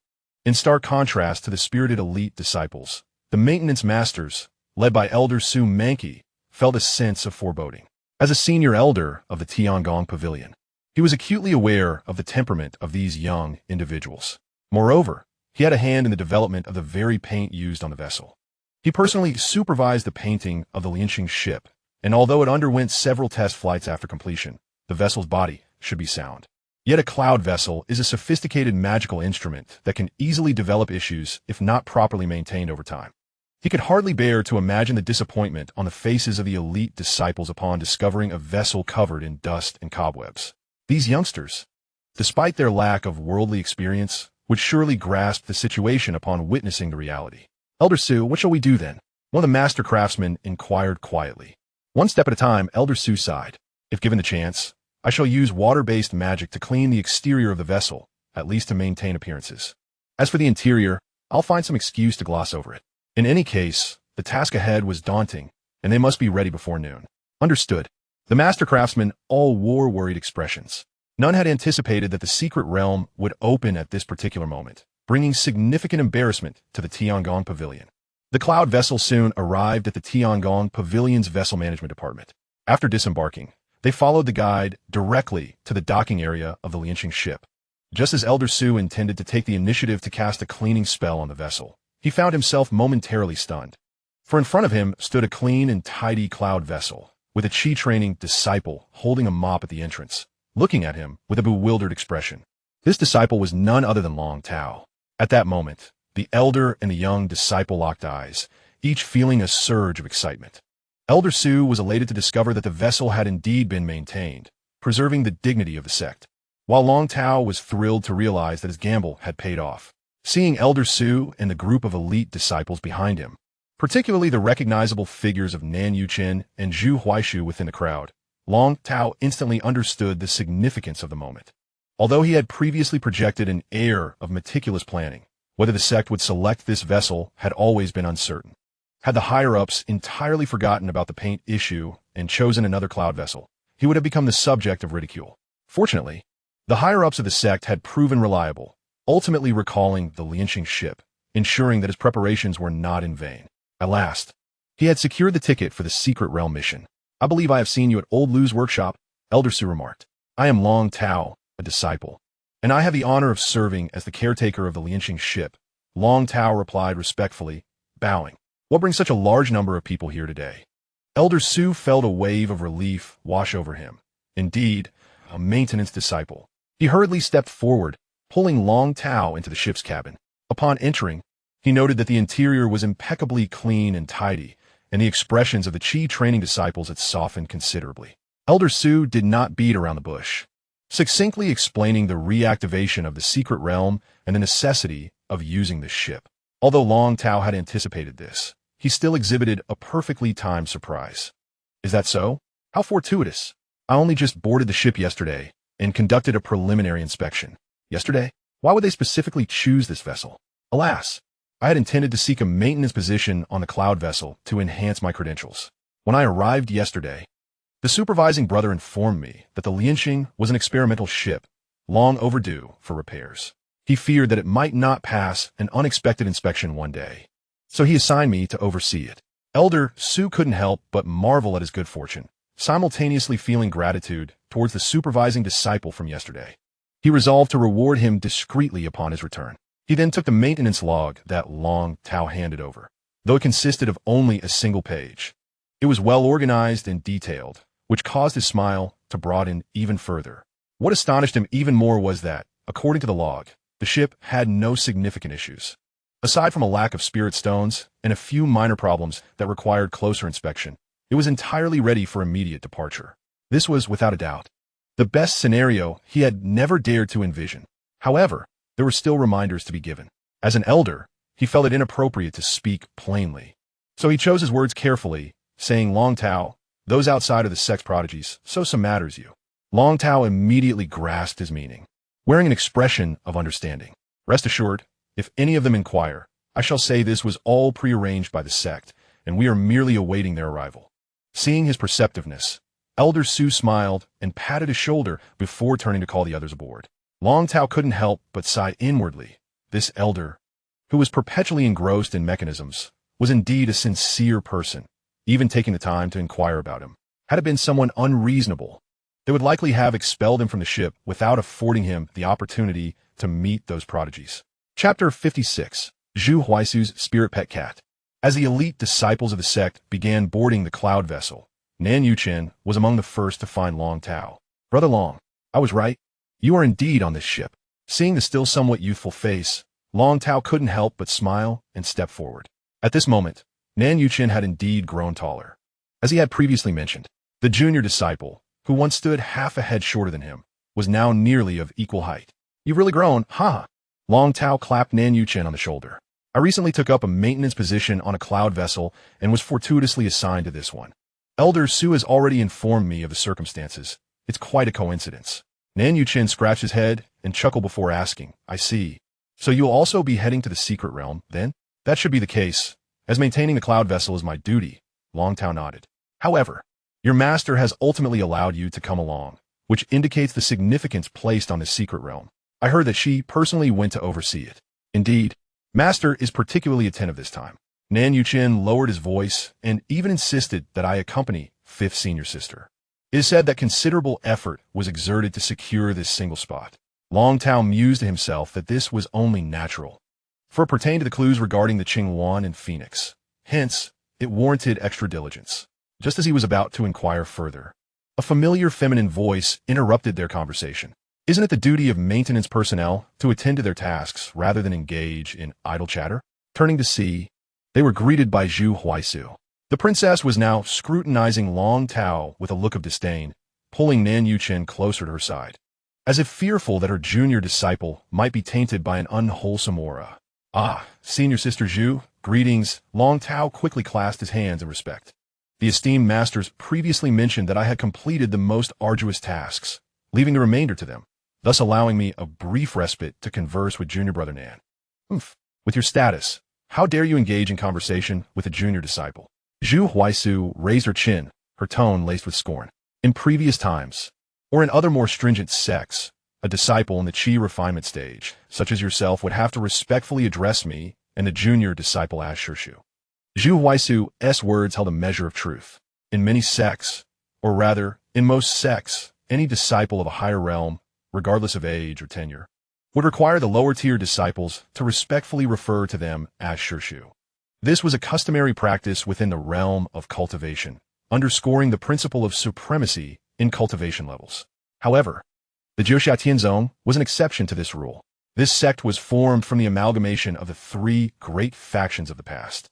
In stark contrast to the spirited elite disciples, the maintenance masters, led by Elder Su Manqi, felt a sense of foreboding. As a senior elder of the Tiangong Pavilion, he was acutely aware of the temperament of these young individuals. Moreover, he had a hand in the development of the very paint used on the vessel. He personally supervised the painting of the Lianxing ship, and although it underwent several test flights after completion, the vessel's body should be sound. Yet a cloud vessel is a sophisticated magical instrument that can easily develop issues if not properly maintained over time. He could hardly bear to imagine the disappointment on the faces of the elite disciples upon discovering a vessel covered in dust and cobwebs. These youngsters, despite their lack of worldly experience, would surely grasp the situation upon witnessing the reality. Elder Su, what shall we do then? One of the master craftsmen inquired quietly. One step at a time, Elder Su sighed. If given the chance, I shall use water-based magic to clean the exterior of the vessel, at least to maintain appearances. As for the interior, I'll find some excuse to gloss over it. In any case, the task ahead was daunting, and they must be ready before noon. Understood. The master craftsmen all wore worried expressions. None had anticipated that the secret realm would open at this particular moment, bringing significant embarrassment to the Tiangong Pavilion. The cloud vessel soon arrived at the Tiangong Pavilion's vessel management department. After disembarking, they followed the guide directly to the docking area of the Lianxing ship. Just as Elder Su intended to take the initiative to cast a cleaning spell on the vessel, he found himself momentarily stunned. For in front of him stood a clean and tidy cloud vessel, with a Qi training disciple holding a mop at the entrance, looking at him with a bewildered expression. This disciple was none other than Long Tao. At that moment, the elder and the young disciple locked eyes, each feeling a surge of excitement. Elder Su was elated to discover that the vessel had indeed been maintained, preserving the dignity of the sect, while Long Tao was thrilled to realize that his gamble had paid off. Seeing Elder Su and the group of elite disciples behind him, particularly the recognizable figures of Nan Yuchen and Zhu Huaishu within the crowd, Long Tao instantly understood the significance of the moment. Although he had previously projected an air of meticulous planning, whether the sect would select this vessel had always been uncertain. Had the higher-ups entirely forgotten about the paint issue and chosen another cloud vessel, he would have become the subject of ridicule. Fortunately, the higher-ups of the sect had proven reliable, ultimately recalling the Lianxing ship, ensuring that his preparations were not in vain. At last, he had secured the ticket for the secret realm mission. I believe I have seen you at Old Lu's workshop, Elder Su remarked. I am Long Tao, a disciple, and I have the honor of serving as the caretaker of the Lianxing ship. Long Tao replied respectfully, bowing. What brings such a large number of people here today? Elder Su felt a wave of relief wash over him. Indeed, a maintenance disciple. He hurriedly stepped forward, pulling Long Tao into the ship's cabin. Upon entering, he noted that the interior was impeccably clean and tidy, and the expressions of the Qi training disciples had softened considerably. Elder Su did not beat around the bush, succinctly explaining the reactivation of the secret realm and the necessity of using the ship. Although Long Tao had anticipated this, he still exhibited a perfectly timed surprise. Is that so? How fortuitous. I only just boarded the ship yesterday, and conducted a preliminary inspection. Yesterday, why would they specifically choose this vessel? Alas, I had intended to seek a maintenance position on the cloud vessel to enhance my credentials. When I arrived yesterday, the supervising brother informed me that the Lianxing was an experimental ship, long overdue for repairs. He feared that it might not pass an unexpected inspection one day, so he assigned me to oversee it. Elder Su couldn't help but marvel at his good fortune, simultaneously feeling gratitude towards the supervising disciple from yesterday. He resolved to reward him discreetly upon his return. He then took the maintenance log that Long Tao handed over. Though it consisted of only a single page, it was well organized and detailed, which caused his smile to broaden even further. What astonished him even more was that, according to the log, the ship had no significant issues. Aside from a lack of spirit stones and a few minor problems that required closer inspection, it was entirely ready for immediate departure. This was, without a doubt, the best scenario he had never dared to envision. However, there were still reminders to be given. As an elder, he felt it inappropriate to speak plainly. So he chose his words carefully, saying, "Long Tao, those outside of the sex prodigies, so some matters you." Long Tao immediately grasped his meaning, wearing an expression of understanding. "Rest assured, if any of them inquire, I shall say this was all prearranged by the sect, and we are merely awaiting their arrival." Seeing his perceptiveness, Elder Su smiled and patted his shoulder before turning to call the others aboard. Long Tao couldn't help but sigh inwardly. This elder, who was perpetually engrossed in mechanisms, was indeed a sincere person, even taking the time to inquire about him. Had it been someone unreasonable, they would likely have expelled him from the ship without affording him the opportunity to meet those prodigies. Chapter 56. Zhu Huaisu's Spirit Pet Cat. As the elite disciples of the sect began boarding the cloud vessel, Nan Yuchen was among the first to find Long Tao. "Brother Long, I was right. You are indeed on this ship." Seeing the still somewhat youthful face, Long Tao couldn't help but smile and step forward. At this moment, Nan Yuchen had indeed grown taller. As he had previously mentioned, the junior disciple, who once stood half a head shorter than him, was now nearly of equal height. "You've really grown, huh?" Long Tao clapped Nan Yuchen on the shoulder. "I recently took up a maintenance position on a cloud vessel and was fortuitously assigned to this one. Elder Su has already informed me of the circumstances. It's quite a coincidence." Nan Yuchen scratched his head and chuckled before asking, "I see. So you'll also be heading to the secret realm, then?" "That should be the case, as maintaining the cloud vessel is my duty," Long Tao nodded. "However, your master has ultimately allowed you to come along, which indicates the significance placed on the secret realm. I heard that she personally went to oversee it." "Indeed, Master is particularly attentive this time." Nan Yuchen lowered his voice and even insisted that I accompany fifth senior sister. It is said that considerable effort was exerted to secure this single spot. Long Tao mused to himself that this was only natural, for it pertained to the clues regarding the Qingyuan and Phoenix. Hence, it warranted extra diligence. Just as he was about to inquire further, a familiar feminine voice interrupted their conversation. "Isn't it the duty of maintenance personnel to attend to their tasks rather than engage in idle chatter?" Turning to see, they were greeted by Zhu Huaisu. The princess was now scrutinizing Long Tao with a look of disdain, pulling Nan Yuchen closer to her side, as if fearful that her junior disciple might be tainted by an unwholesome aura. "Ah, senior sister Zhu, greetings." Long Tao quickly clasped his hands in respect. The esteemed masters previously mentioned that I had completed the most arduous tasks, leaving the remainder to them, thus allowing me a brief respite to converse with junior brother Nan. With your status, how dare you engage in conversation with a junior disciple?" Zhu Huaisu raised her chin, her tone laced with scorn. "In previous times, or in other more stringent sects, a disciple in the Qi Refinement stage, such as yourself, would have to respectfully address me and the junior disciple as Shirshu." Zhu Huaisu's words held a measure of truth. In many sects, or rather, in most sects, any disciple of a higher realm, regardless of age or tenure, would require the lower-tier disciples to respectfully refer to them as Shirshu. This was a customary practice within the realm of cultivation, underscoring the principle of supremacy in cultivation levels. However, the Jiuxia Tianzong was an exception to this rule. This sect was formed from the amalgamation of the three great factions of the past,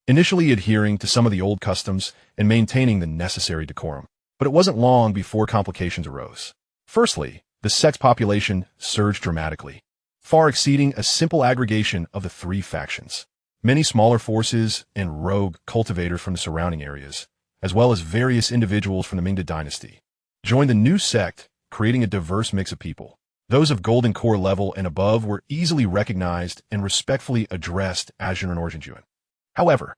initially adhering to some of the old customs and maintaining the necessary decorum. But it wasn't long before complications arose. Firstly, the sect's population surged dramatically, far exceeding a simple aggregation of the three factions. Many smaller forces and rogue cultivators from the surrounding areas, as well as various individuals from the Ming dynasty, joined the new sect creating a diverse mix of people. Those of golden core level and above were easily recognized and respectfully addressed as Yuan. However,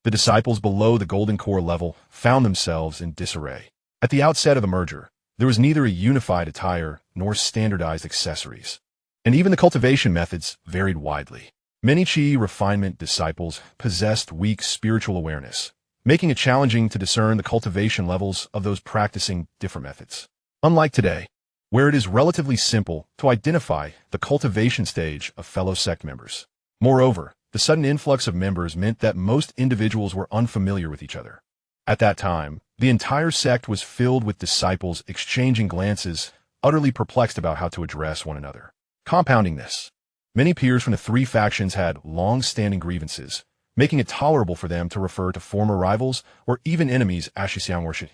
the disciples below the golden core level found themselves in disarray. At the outset of the merger, there was neither a unified attire nor standardized accessories. And even the cultivation methods varied widely. Many Qi Refinement disciples possessed weak spiritual awareness, making it challenging to discern the cultivation levels of those practicing different methods. Unlike today, where it is relatively simple to identify the cultivation stage of fellow sect members. Moreover, the sudden influx of members meant that most individuals were unfamiliar with each other. At that time, the entire sect was filled with disciples exchanging glances, utterly perplexed about how to address one another. Compounding this, many peers from the three factions had long-standing grievances, making it tolerable for them to refer to former rivals or even enemies as Xianxia.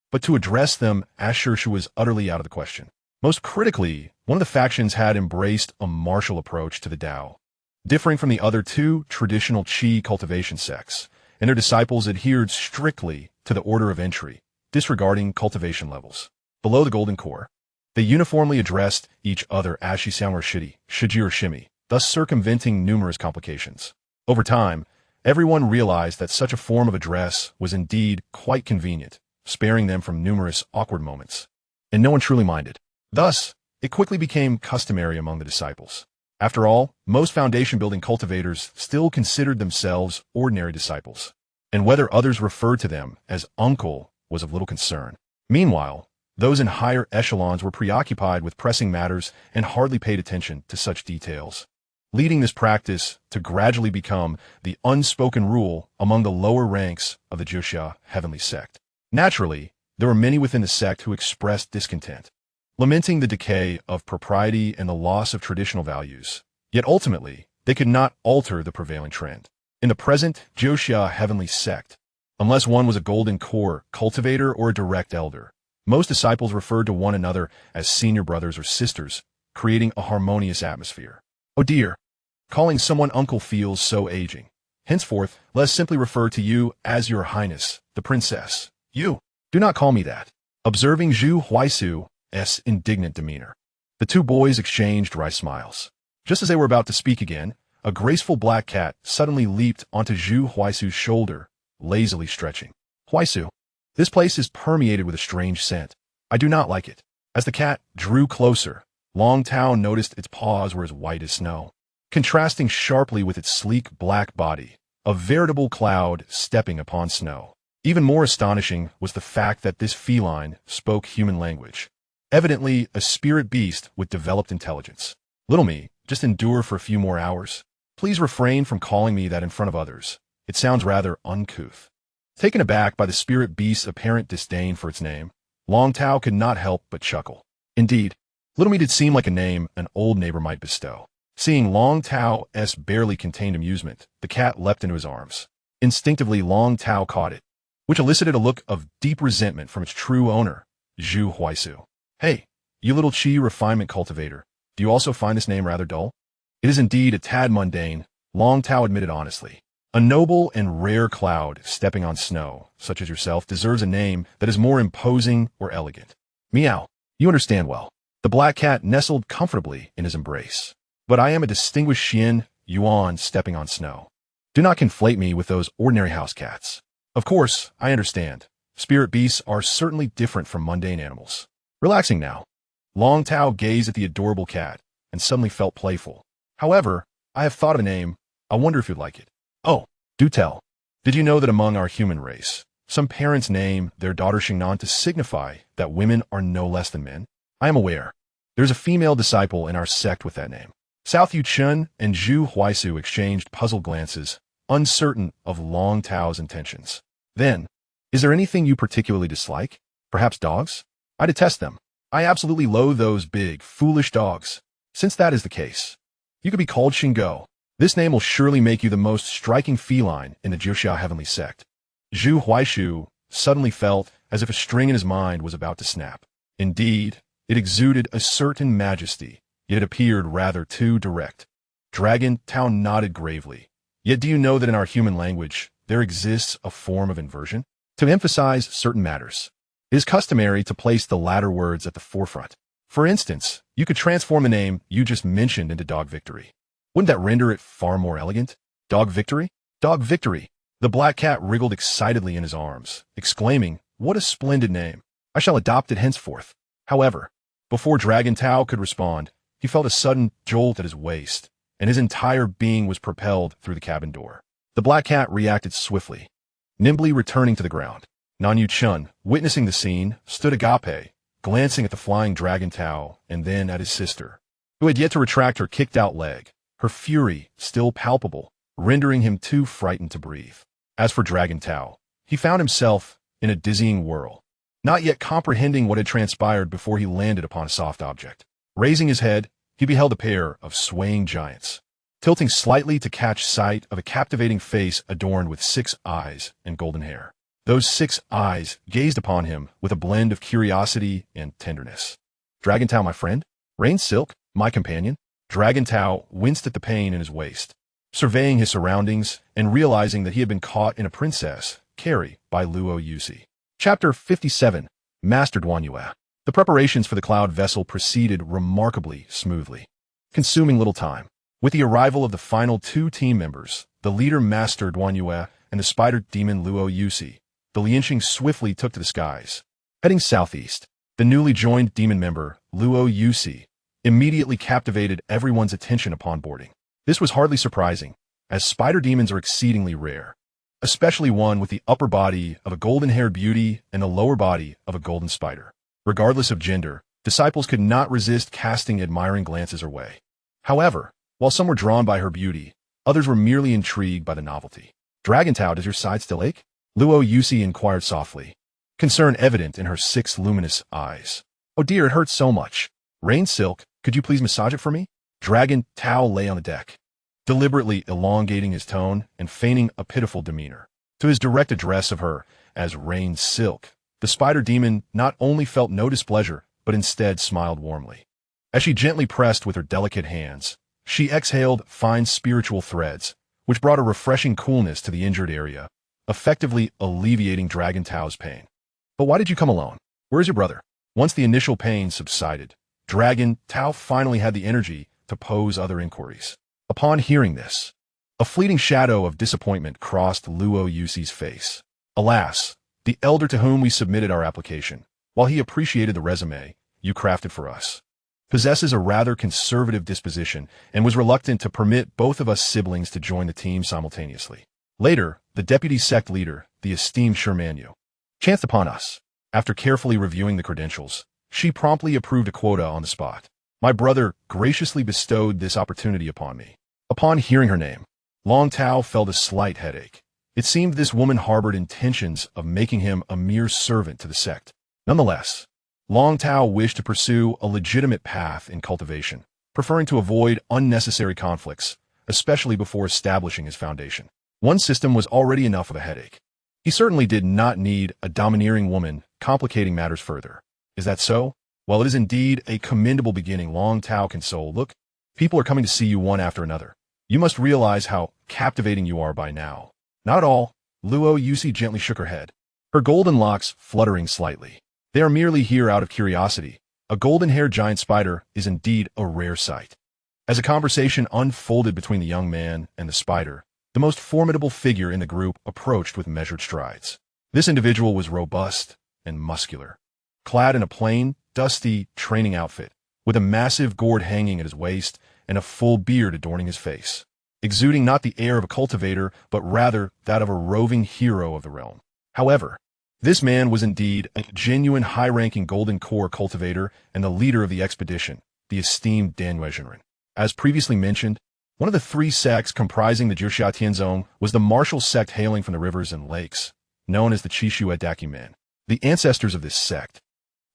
But to address them as Xianxia was utterly out of the question. Most critically, one of the factions had embraced a martial approach to the Tao, differing from the other two traditional Qi cultivation sects, and their disciples adhered strictly to the order of entry, disregarding cultivation levels. Below the golden core, they uniformly addressed each other as Xianxia, Shiji or Shimi, thus circumventing numerous complications. Over time, everyone realized that such a form of address was indeed quite convenient, sparing them from numerous awkward moments. And no one truly minded. Thus, it quickly became customary among the disciples. After all, most foundation-building cultivators still considered themselves ordinary disciples, and whether others referred to them as uncle was of little concern. Meanwhile, those in higher echelons were preoccupied with pressing matters and hardly paid attention to such details, leading this practice to gradually become the unspoken rule among the lower ranks of the Xianxia heavenly sect. Naturally, there were many within the sect who expressed discontent, lamenting the decay of propriety and the loss of traditional values. Yet ultimately, they could not alter the prevailing trend. In the present Xianxia heavenly sect, unless one was a golden core cultivator or a direct elder, most disciples referred to one another as senior brothers or sisters, creating a harmonious atmosphere. Oh dear, calling someone uncle feels so aging. Henceforth, let us simply refer to you as Your Highness, the Princess. You, do not call me that. Observing Zhu Huaisu's indignant demeanor, the two boys exchanged wry smiles. Just as they were about to speak again, a graceful black cat suddenly leaped onto Zhu Huaisu's shoulder, lazily stretching. Huaisu, this place is permeated with a strange scent. I do not like it. As the cat drew closer, Long Tao noticed its paws were as white as snow, contrasting sharply with its sleek black body, a veritable cloud stepping upon snow. Even more astonishing was the fact that this feline spoke human language, evidently a spirit beast with developed intelligence. Little me, just endure for a few more hours. Please refrain from calling me that in front of others. It sounds rather uncouth. Taken aback by the spirit beast's apparent disdain for its name, Long Tao could not help but chuckle. Indeed, Little Me did seem like a name an old neighbor might bestow. Seeing Long Tao's barely contained amusement, the cat leapt into his arms. Instinctively, Long Tao caught it, which elicited a look of deep resentment from its true owner, Zhu Huaisu. Hey, you little Qi Refinement cultivator, do you also find this name rather dull? It is indeed a tad mundane, Long Tao admitted honestly. A noble and rare cloud stepping on snow, such as yourself, deserves a name that is more imposing or elegant. Meow, you understand well. The black cat nestled comfortably in his embrace. But I am a distinguished Xian Yuan stepping on snow. Do not conflate me with those ordinary house cats. Of course, I understand. Spirit beasts are certainly different from mundane animals. Relaxing now. Long Tao gazed at the adorable cat and suddenly felt playful. However, I have thought of a name. I wonder if you'd like it. Oh, do tell. Did you know that among our human race, some parents name their daughter Xingnan to signify that women are no less than men? I am aware. There's a female disciple in our sect with that name. South Yu Chun and Zhu Huaisu exchanged puzzled glances, uncertain of Long Tao's intentions. Then, is there anything you particularly dislike? Perhaps dogs? I detest them. I absolutely loathe those big, foolish dogs. Since that is the case, you could be called Xinggo. This name will surely make you the most striking feline in the Xianxia heavenly sect. Zhu Huaishu suddenly felt as if a string in his mind was about to snap. Indeed, it exuded a certain majesty, yet it appeared rather too direct. Dragon Tao nodded gravely. Yet do you know that in our human language, there exists a form of inversion? To emphasize certain matters. It is customary to place the latter words at the forefront. For instance, you could transform the name you just mentioned into Dog Victory. Wouldn't that render it far more elegant? Dog Victory? Dog Victory! The black cat wriggled excitedly in his arms, exclaiming, "What a splendid name! I shall adopt it henceforth." However, before Dragon Tao could respond, he felt a sudden jolt at his waist, and his entire being was propelled through the cabin door. The black cat reacted swiftly, nimbly returning to the ground. Nan Yu Chun, witnessing the scene, stood agape, glancing at the flying Dragon Tao and then at his sister, who had yet to retract her kicked-out leg, her fury still palpable, rendering him too frightened to breathe. As for Dragon Tao, he found himself in a dizzying whirl, not yet comprehending what had transpired before he landed upon a soft object. Raising his head, he beheld a pair of swaying giants, tilting slightly to catch sight of a captivating face adorned with 6 eyes and golden hair. Those 6 eyes gazed upon him with a blend of curiosity and tenderness. "Dragon Tao, my friend? Rain Silk, my companion?" Dragon Tao winced at the pain in his waist, surveying his surroundings and realizing that he had been caught in a princess carry by Luo Yusi. Chapter 57. Master Duanyue. The preparations for the cloud vessel proceeded remarkably smoothly, consuming little time. With the arrival of the final 2 team members, the leader Master Duanyue and the spider demon Luo Yusi, the Lianxing swiftly took to the skies. Heading southeast, the newly joined demon member, Luo Yusi, immediately captivated everyone's attention upon boarding. This was hardly surprising, as spider demons are exceedingly rare, especially one with the upper body of a golden-haired beauty and the lower body of a golden spider. Regardless of gender, disciples could not resist casting admiring glances her way. However, while some were drawn by her beauty, others were merely intrigued by the novelty. "Dragon Tao, does your side still ache?" Luo Yusi inquired softly, concern evident in her 6 luminous eyes. "Oh dear, it hurts so much. Rain Silk, could you please massage it for me?" Dragon Tao lay on the deck, deliberately elongating his tone and feigning a pitiful demeanor. To his direct address of her as Rain Silk, the spider demon not only felt no displeasure, but instead smiled warmly. As she gently pressed with her delicate hands, she exhaled fine spiritual threads, which brought a refreshing coolness to the injured area, effectively alleviating Dragon Tao's pain. "But why did you come alone? Where is your brother?" Once the initial pain subsided, Dragon Tao finally had the energy to pose other inquiries. Upon hearing this, a fleeting shadow of disappointment crossed Luo Yusi's face. "Alas, the elder to whom we submitted our application, while he appreciated the resume you crafted for us, possesses a rather conservative disposition and was reluctant to permit both of us siblings to join the team simultaneously." Later, the deputy sect leader, the esteemed Shermanyu, chanced upon us. After carefully reviewing the credentials, she promptly approved a quota on the spot. "My brother graciously bestowed this opportunity upon me." Upon hearing her name, Long Tao felt a slight headache. It seemed this woman harbored intentions of making him a mere servant to the sect. Nonetheless, Long Tao wished to pursue a legitimate path in cultivation, preferring to avoid unnecessary conflicts, especially before establishing his foundation. One system was already enough of a headache. He certainly did not need a domineering woman complicating matters further. Is that so? Well, it is indeed a commendable beginning, Long Tao consoled. "Look, people are coming to see you one after another. You must realize how captivating you are by now." "Not at all." Luo Yusi gently shook her head, her golden locks fluttering slightly. "They are merely here out of curiosity. A golden-haired giant spider is indeed a rare sight." As a conversation unfolded between the young man and the spider, the most formidable figure in the group approached with measured strides. This individual was robust and muscular, clad in a plain, dusty training outfit, with a massive gourd hanging at his waist and a full beard adorning his face, exuding not the air of a cultivator, but rather that of a roving hero of the realm. However, this man was indeed a genuine high-ranking golden core cultivator and the leader of the expedition, the esteemed Danwei. As previously mentioned, one of the 3 sects comprising the Jiuxia Tianzong was the martial sect hailing from the rivers and lakes, known as the Qi Refinement. The ancestors of this sect,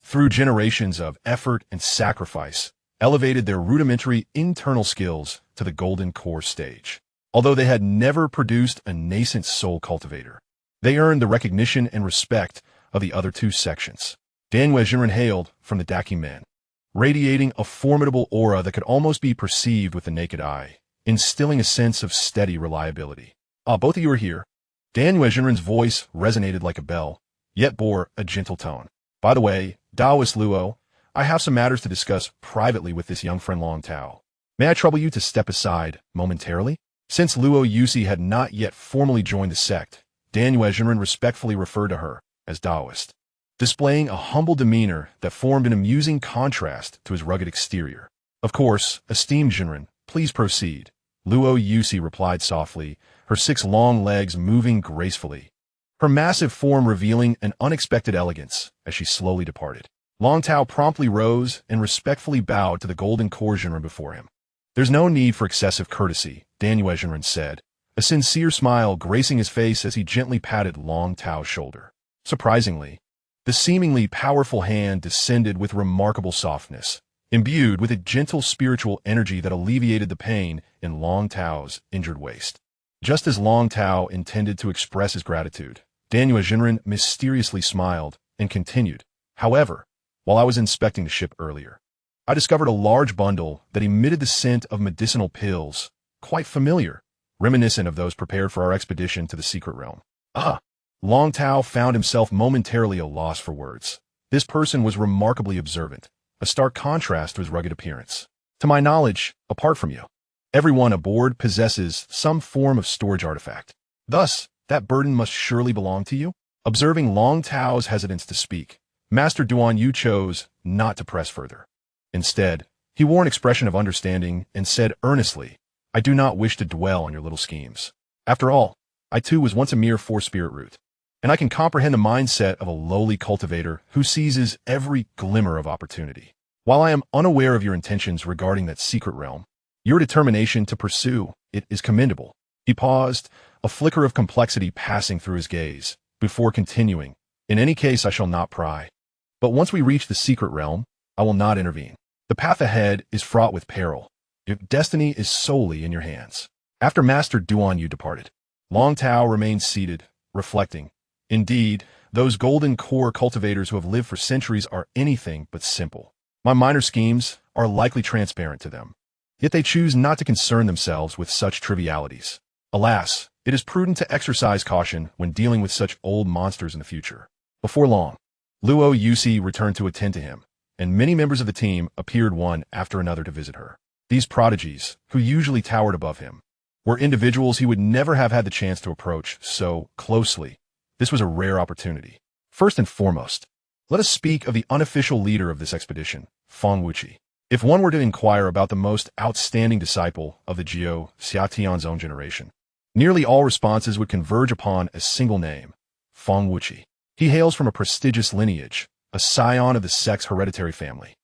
through generations of effort and sacrifice, elevated their rudimentary internal skills to the golden core stage. Although they had never produced a nascent soul cultivator, they earned the recognition and respect of the other 2 sections. Danwei hailed from the Dakimen, radiating a formidable aura that could almost be perceived with the naked eye, instilling a sense of steady reliability. "Ah, both of you are here." Danwei voice resonated like a bell, yet bore a gentle tone. By the way, Taoist Luo, I have some matters to discuss privately with this young friend Long Tao. May I trouble you to step aside momentarily? Since Luo Yusi had not yet formally joined the sect, Daniel Zhenren respectfully referred to her as Taoist, displaying a humble demeanor that formed an amusing contrast to his rugged exterior. Of course, esteemed Zhenren, please proceed, Luo Yusi replied softly, her 6 long legs moving gracefully, her massive form revealing an unexpected elegance as she slowly departed. Long Tao promptly rose and respectfully bowed to the golden core Zhenren before him. There's no need for excessive courtesy, Daniel Zhenren said, a sincere smile gracing his face as he gently patted Long Tao's shoulder. Surprisingly, the seemingly powerful hand descended with remarkable softness, imbued with a gentle spiritual energy that alleviated the pain in Long Tao's injured waist. Just as Long Tao intended to express his gratitude, Daniel Zhenren mysteriously smiled and continued. However, while I was inspecting the ship earlier, I discovered a large bundle that emitted the scent of medicinal pills, quite familiar, reminiscent of those prepared for our expedition to the secret realm. Long Tao found himself momentarily at a loss for words. This person was remarkably observant, a stark contrast to his rugged appearance. To my knowledge, apart from you, everyone aboard possesses some form of storage artifact. Thus, that burden must surely belong to you? Observing Long Tao's hesitance to speak, Master Duan Yu chose not to press further. Instead, he wore an expression of understanding and said earnestly, I do not wish to dwell on your little schemes. After all, I too was once a mere 4-spirit root, and I can comprehend the mindset of a lowly cultivator who seizes every glimmer of opportunity. While I am unaware of your intentions regarding that secret realm, your determination to pursue it is commendable. He paused, a flicker of complexity passing through his gaze, before continuing, in any case I shall not pry. But once we reach the secret realm, I will not intervene. The path ahead is fraught with peril. Your destiny is solely in your hands. After Master Duan Yu departed, Long Tao remained seated, reflecting. Indeed, those golden core cultivators who have lived for centuries are anything but simple. My minor schemes are likely transparent to them, yet they choose not to concern themselves with such trivialities. Alas, it is prudent to exercise caution when dealing with such old monsters in the future. Before long, Luo Yusi returned to attend to him, and many members of the team appeared one after another to visit her. These prodigies, who usually towered above him, were individuals he would never have had the chance to approach so closely. This was a rare opportunity. First and foremost, let us speak of the unofficial leader of this expedition, Feng Wuqi. If one were to inquire about the most outstanding disciple of the Jiao Xiatian's own generation, nearly all responses would converge upon a single name, Feng Wuqi. He hails from a prestigious lineage, a scion of the sect's hereditary family,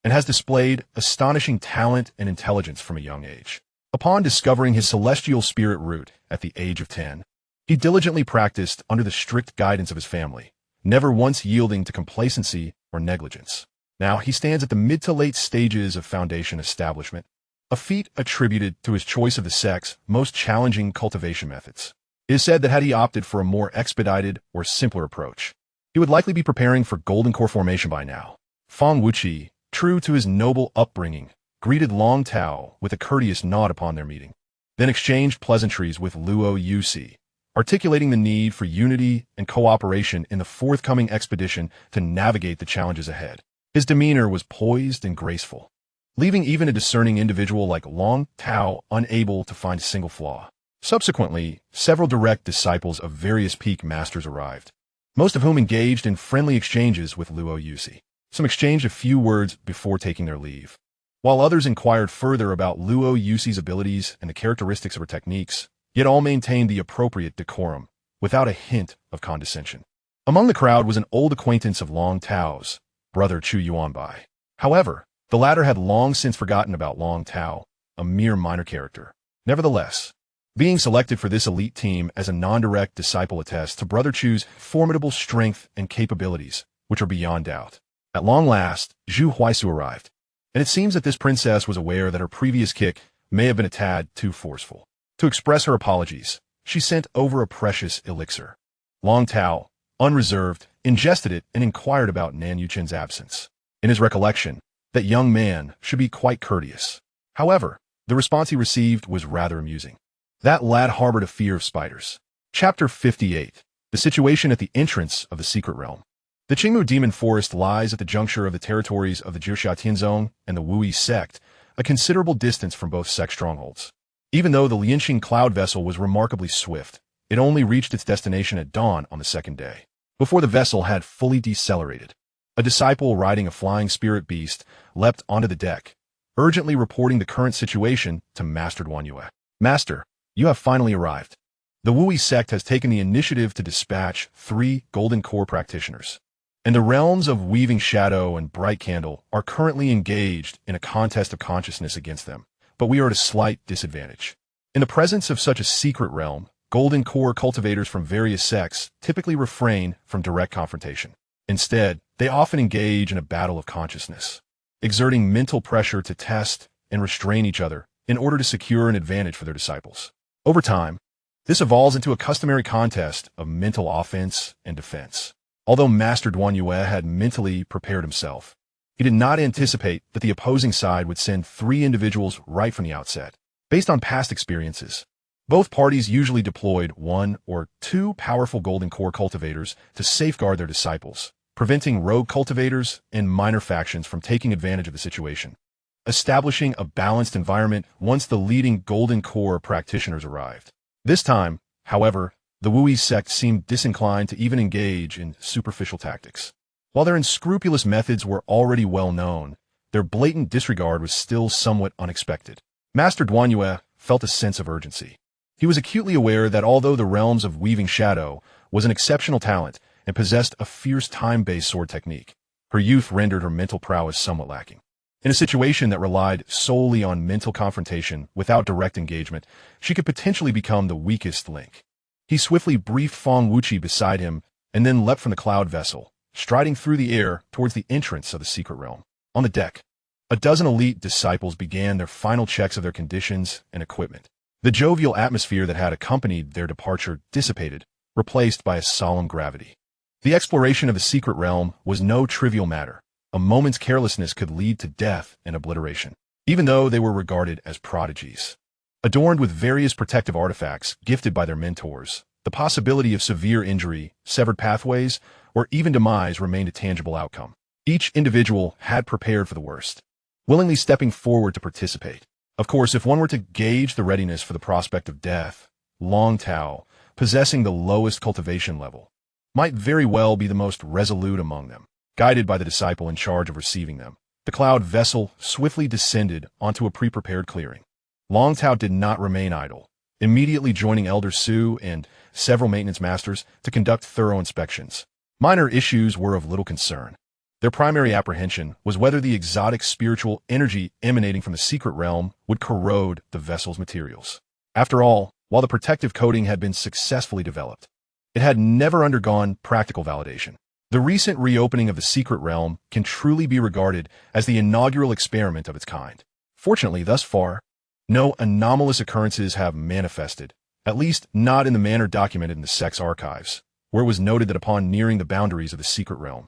and has displayed astonishing talent and intelligence from a young age. Upon discovering his celestial spirit root at the age of 10, he diligently practiced under the strict guidance of his family, never once yielding to complacency or negligence. Now he stands at the mid to late stages of foundation establishment, a feat attributed to his choice of the sect's most challenging cultivation methods. It is said that had he opted for a more expedited or simpler approach, he would likely be preparing for golden core formation by now. Feng Wuqi, true to his noble upbringing, greeted Long Tao with a courteous nod upon their meeting, then exchanged pleasantries with Luo Yusi, articulating the need for unity and cooperation in the forthcoming expedition to navigate the challenges ahead. His demeanor was poised and graceful, leaving even a discerning individual like Long Tao unable to find a single flaw. Subsequently, several direct disciples of various peak masters arrived, most of whom engaged in friendly exchanges with Luo Yusi. Some exchanged a few words before taking their leave, while others inquired further about Luo Yusi's abilities and the characteristics of her techniques, yet all maintained the appropriate decorum, without a hint of condescension. Among the crowd was an old acquaintance of Long Tao's, brother Chu Yuanbai. However, the latter had long since forgotten about Long Tao, a mere minor character. Nevertheless, being selected for this elite team as a non-direct disciple attests to Brother Chu's formidable strength and capabilities, which are beyond doubt. At long last, Zhu Huaisu arrived, and it seems that this princess was aware that her previous kick may have been a tad too forceful. To express her apologies, she sent over a precious elixir. Long Tao, unreserved, ingested it and inquired about Nan Yuchen's absence. In his recollection, that young man should be quite courteous. However, the response he received was rather amusing. That lad harbored a fear of spiders. Chapter 58. The situation at the entrance of the secret realm. The Qingmu Demon Forest lies at the juncture of the territories of the Jiuxia Tianzong and the Wuyi sect, a considerable distance from both sect strongholds. Even though the Lianxing cloud vessel was remarkably swift, it only reached its destination at dawn on the second day. Before the vessel had fully decelerated, a disciple riding a flying spirit beast leapt onto the deck, urgently reporting the current situation to Master Duanyue. Master, you have finally arrived. The Wuyi sect has taken the initiative to dispatch 3 Golden Core practitioners, and the realms of Weaving Shadow and Bright Candle are currently engaged in a contest of consciousness against them, but we are at a slight disadvantage. In the presence of such a secret realm, Golden Core cultivators from various sects typically refrain from direct confrontation. Instead, they often engage in a battle of consciousness, exerting mental pressure to test and restrain each other in order to secure an advantage for their disciples. Over time, this evolves into a customary contest of mental offense and defense. Although Master Duanyue had mentally prepared himself, he did not anticipate that the opposing side would send 3 individuals right from the outset. Based on past experiences, both parties usually deployed 1 or 2 powerful Golden Core cultivators to safeguard their disciples, preventing rogue cultivators and minor factions from taking advantage of the situation, establishing a balanced environment once the leading Golden Core practitioners arrived. This time, however, the Wuyi sect seemed disinclined to even engage in superficial tactics. While their unscrupulous methods were already well known, their blatant disregard was still somewhat unexpected. Master Duanyue felt a sense of urgency. He was acutely aware that although the realms of Weaving Shadow was an exceptional talent and possessed a fierce time-based sword technique, her youth rendered her mental prowess somewhat lacking. In a situation that relied solely on mental confrontation without direct engagement, she could potentially become the weakest link. He swiftly briefed Feng Wuqi beside him and then leapt from the cloud vessel, striding through the air towards the entrance of the secret realm. On the deck, a dozen elite disciples began their final checks of their conditions and equipment. The jovial atmosphere that had accompanied their departure dissipated, replaced by a solemn gravity. The exploration of the secret realm was no trivial matter. A moment's carelessness could lead to death and obliteration, even though they were regarded as prodigies. Adorned with various protective artifacts gifted by their mentors, the possibility of severe injury, severed pathways, or even demise remained a tangible outcome. Each individual had prepared for the worst, willingly stepping forward to participate. Of course, if one were to gauge the readiness for the prospect of death, Long Tao, possessing the lowest cultivation level, might very well be the most resolute among them. Guided by the disciple in charge of receiving them, the cloud vessel swiftly descended onto a pre-prepared clearing. Long Tao did not remain idle, immediately joining Elder Su and several maintenance masters to conduct thorough inspections. Minor issues were of little concern. Their primary apprehension was whether the exotic spiritual energy emanating from the secret realm would corrode the vessel's materials. After all, while the protective coating had been successfully developed, it had never undergone practical validation. The recent reopening of the secret realm can truly be regarded as the inaugural experiment of its kind. Fortunately, thus far, no anomalous occurrences have manifested, at least not in the manner documented in the sect's archives, where it was noted that upon nearing the boundaries of the secret realm,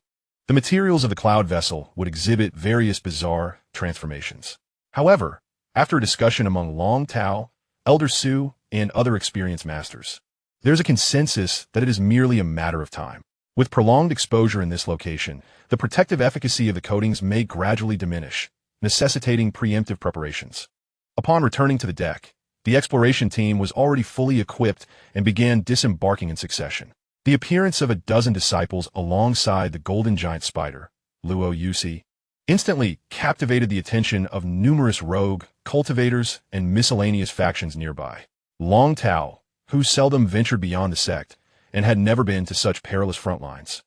the materials of the cloud vessel would exhibit various bizarre transformations. However, after a discussion among Long Tao, Elder Su, and other experienced masters, there's a consensus that it is merely a matter of time. With prolonged exposure in this location, the protective efficacy of the coatings may gradually diminish, necessitating preemptive preparations. Upon returning to the deck, the exploration team was already fully equipped and began disembarking in succession. The appearance of a dozen disciples alongside the golden giant spider, Luo Yusi, instantly captivated the attention of numerous rogue, cultivators, and miscellaneous factions nearby. Long Tao, who seldom ventured beyond the sect, and had never been to such perilous front lines,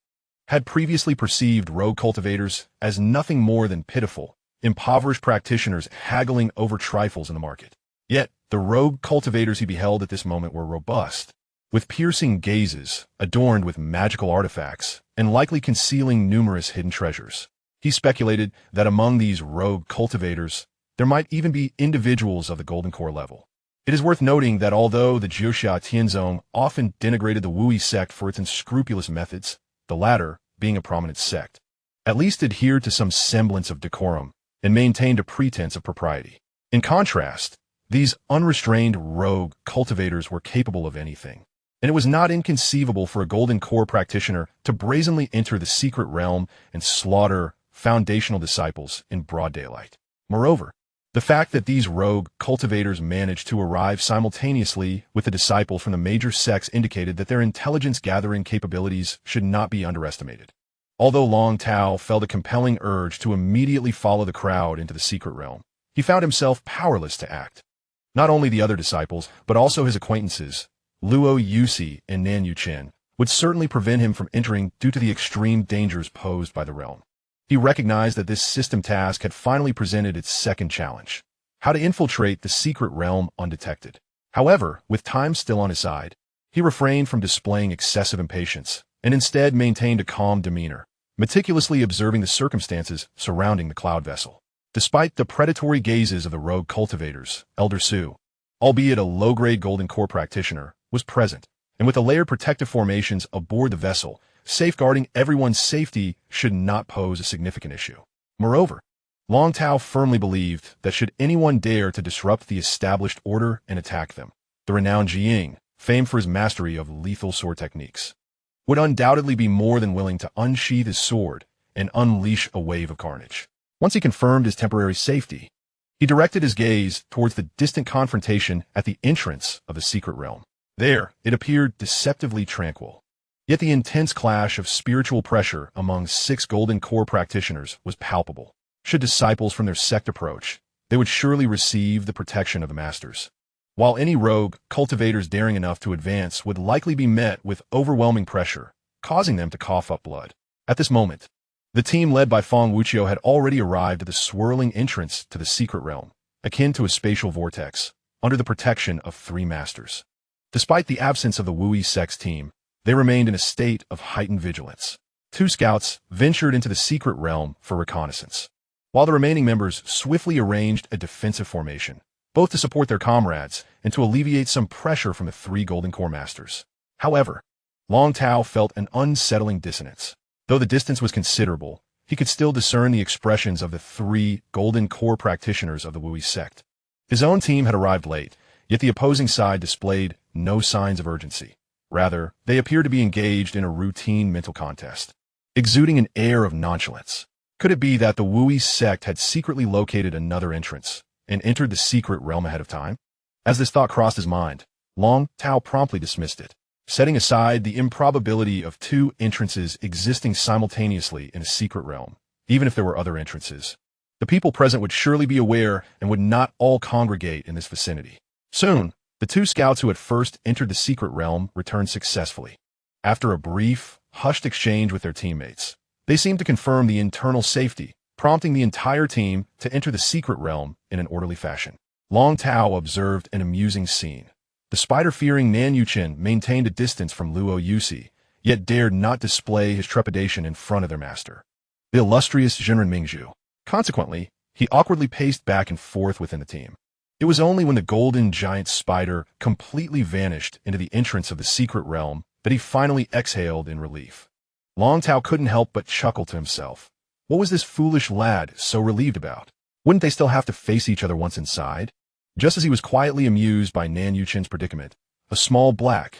had previously perceived rogue cultivators as nothing more than pitiful, impoverished practitioners haggling over trifles in the market. Yet, the rogue cultivators he beheld at this moment were robust, with piercing gazes, adorned with magical artifacts, and likely concealing numerous hidden treasures. He speculated that among these rogue cultivators, there might even be individuals of the Golden Core level. It is worth noting that although the Jiuxia Tianzong often denigrated the Wuyi sect for its unscrupulous methods, the latter, being a prominent sect, at least adhered to some semblance of decorum and maintained a pretense of propriety. In contrast, these unrestrained rogue cultivators were capable of anything. and it was not inconceivable for a Golden Core practitioner to brazenly enter the secret realm and slaughter foundational disciples in broad daylight. Moreover, the fact that these rogue cultivators managed to arrive simultaneously with the disciples from the major sects indicated that their intelligence-gathering capabilities should not be underestimated. Although Long Tao felt a compelling urge to immediately follow the crowd into the secret realm, he found himself powerless to act. Not only the other disciples, but also his acquaintances, Luo Yusi and Nan Yuchen, would certainly prevent him from entering due to the extreme dangers posed by the realm. He recognized that this system task had finally presented its second challenge: how to infiltrate the secret realm undetected. However, with time still on his side, he refrained from displaying excessive impatience and instead maintained a calm demeanor, meticulously observing the circumstances surrounding the cloud vessel. Despite the predatory gazes of the rogue cultivators, Elder Su, albeit a low-grade Golden Core practitioner, was present, and with the layered protective formations aboard the vessel, safeguarding everyone's safety should not pose a significant issue. Moreover, Long Tao firmly believed that should anyone dare to disrupt the established order and attack them, the renowned Jiying, famed for his mastery of lethal sword techniques, would undoubtedly be more than willing to unsheath his sword and unleash a wave of carnage. Once he confirmed his temporary safety, he directed his gaze towards the distant confrontation at the entrance of the secret realm. There, it appeared deceptively tranquil. Yet the intense clash of spiritual pressure among 6 Golden Core practitioners was palpable. Should disciples from their sect approach, they would surely receive the protection of the masters, while any rogue cultivators daring enough to advance would likely be met with overwhelming pressure, causing them to cough up blood. At this moment, the team led by Feng Wuqiu had already arrived at the swirling entrance to the secret realm, akin to a spatial vortex, under the protection of 3 masters. Despite the absence of the Wui sect's team, they remained in a state of heightened vigilance. 2 scouts ventured into the secret realm for reconnaissance, while the remaining members swiftly arranged a defensive formation, both to support their comrades and to alleviate some pressure from the 3 Golden Core masters. However, Long Tao felt an unsettling dissonance. Though the distance was considerable, he could still discern the expressions of the 3 Golden Core practitioners of the Wui sect. His own team had arrived late, yet the opposing side displayed no signs of urgency. Rather, they appeared to be engaged in a routine mental contest, exuding an air of nonchalance. Could it be that the Wui sect had secretly located another entrance and entered the secret realm ahead of time? As this thought crossed his mind, Long Tao promptly dismissed it, setting aside the improbability of 2 entrances existing simultaneously in a secret realm. Even if there were other entrances, the people present would surely be aware and would not all congregate in this vicinity. Soon, the 2 scouts who had first entered the secret realm returned successfully. After a brief, hushed exchange with their teammates, they seemed to confirm the internal safety, prompting the entire team to enter the secret realm in an orderly fashion. Long Tao observed an amusing scene. The spider-fearing Nan Yuchen maintained a distance from Luo Yusi, yet dared not display his trepidation in front of their master, the illustrious Zhenren Mingzhu. Consequently, he awkwardly paced back and forth within the team. It was only when the golden giant spider completely vanished into the entrance of the secret realm that he finally exhaled in relief. Long Tao couldn't help but chuckle to himself. What was this foolish lad so relieved about? Wouldn't they still have to face each other once inside? Just as he was quietly amused by Nan Yuchen's predicament, a small black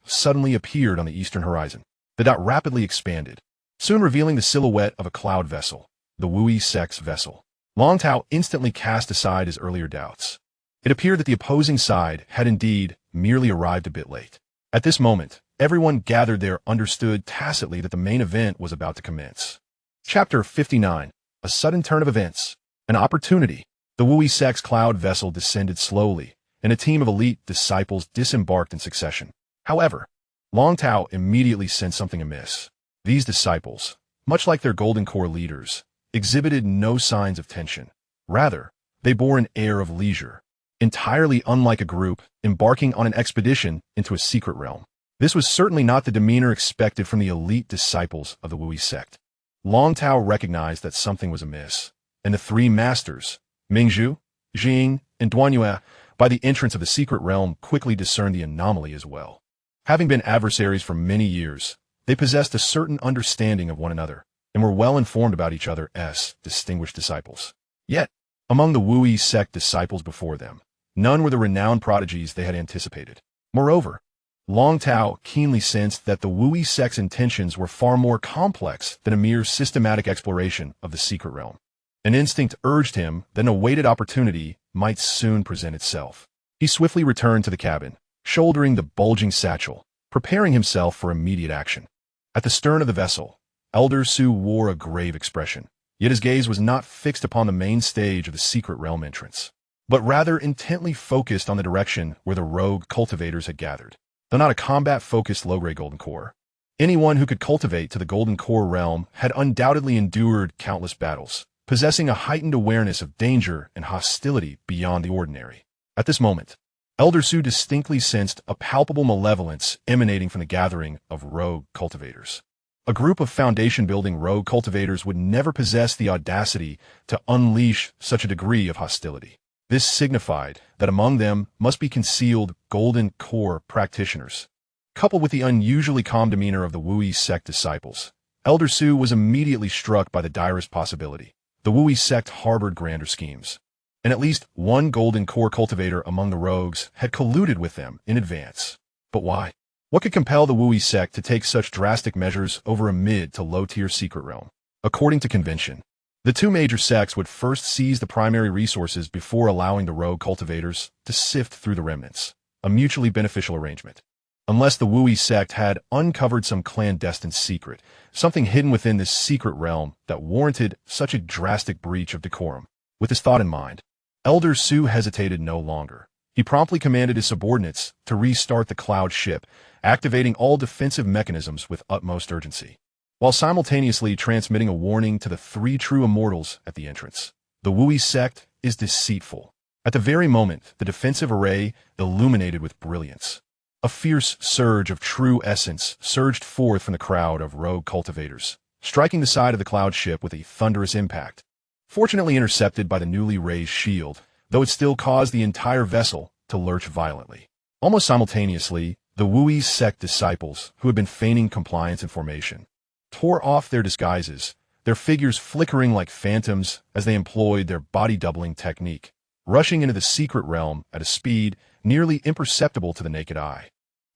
suddenly appeared on the eastern horizon. The dot rapidly expanded, soon revealing the silhouette of a cloud vessel, the Wui sect's vessel. Long Tao instantly cast aside his earlier doubts. It appeared that the opposing side had indeed merely arrived a bit late. At this moment, everyone gathered there understood tacitly that the main event was about to commence. Chapter 59. A sudden turn of events. An opportunity. The Wui sect's cloud vessel descended slowly, and a team of elite disciples disembarked in succession. However, Long Tao immediately sensed something amiss. These disciples, much like their Golden Core leaders, exhibited no signs of tension. Rather, they bore an air of leisure, entirely unlike a group embarking on an expedition into a secret realm. This was certainly not the demeanor expected from the elite disciples of the Wui sect. Long Tao recognized that something was amiss, and the 3 masters, Mingzhu, Jing, and Duanyue, by the entrance of the secret realm quickly discerned the anomaly as well. Having been adversaries for many years, they possessed a certain understanding of one another, and were well informed about each other as distinguished disciples. Yet, among the Wui sect disciples before them, none were the renowned prodigies they had anticipated. Moreover, Long Tao keenly sensed that the Wu sect's intentions were far more complex than a mere systematic exploration of the secret realm. An instinct urged him that an awaited opportunity might soon present itself. He swiftly returned to the cabin, shouldering the bulging satchel, preparing himself for immediate action. At the stern of the vessel, Elder Su wore a grave expression, yet his gaze was not fixed upon the main stage of the secret realm entrance, but rather intently focused on the direction where the rogue cultivators had gathered. Though not a combat-focused low-grade golden core, anyone who could cultivate to the golden core realm had undoubtedly endured countless battles, possessing a heightened awareness of danger and hostility beyond the ordinary. At this moment, Elder Su distinctly sensed a palpable malevolence emanating from the gathering of rogue cultivators. A group of foundation-building rogue cultivators would never possess the audacity to unleash such a degree of hostility. This signified that among them must be concealed golden core practitioners. Coupled with the unusually calm demeanor of the Wu sect disciples, Elder Su was immediately struck by the direst possibility. The Wu sect harbored grander schemes, and at least one golden core cultivator among the rogues had colluded with them in advance. But why? What could compel the Wu sect to take such drastic measures over a mid to low-tier secret realm? According to convention, the two major sects would first seize the primary resources before allowing the rogue cultivators to sift through the remnants, a mutually beneficial arrangement. Unless the Wu sect had uncovered some clandestine secret, something hidden within this secret realm that warranted such a drastic breach of decorum. With this thought in mind, Elder Su hesitated no longer. He promptly commanded his subordinates to restart the cloud ship, activating all defensive mechanisms with utmost urgency, while simultaneously transmitting a warning to the 3 True Immortals at the entrance. The Wu sect is deceitful. At the very moment, the defensive array illuminated with brilliance. A fierce surge of true essence surged forth from the crowd of rogue cultivators, striking the side of the cloud ship with a thunderous impact. Fortunately intercepted by the newly raised shield, though it still caused the entire vessel to lurch violently. Almost simultaneously, the Wu sect disciples, who had been feigning compliance and formation, tore off their disguises, their figures flickering like phantoms as they employed their body-doubling technique, rushing into the secret realm at a speed nearly imperceptible to the naked eye.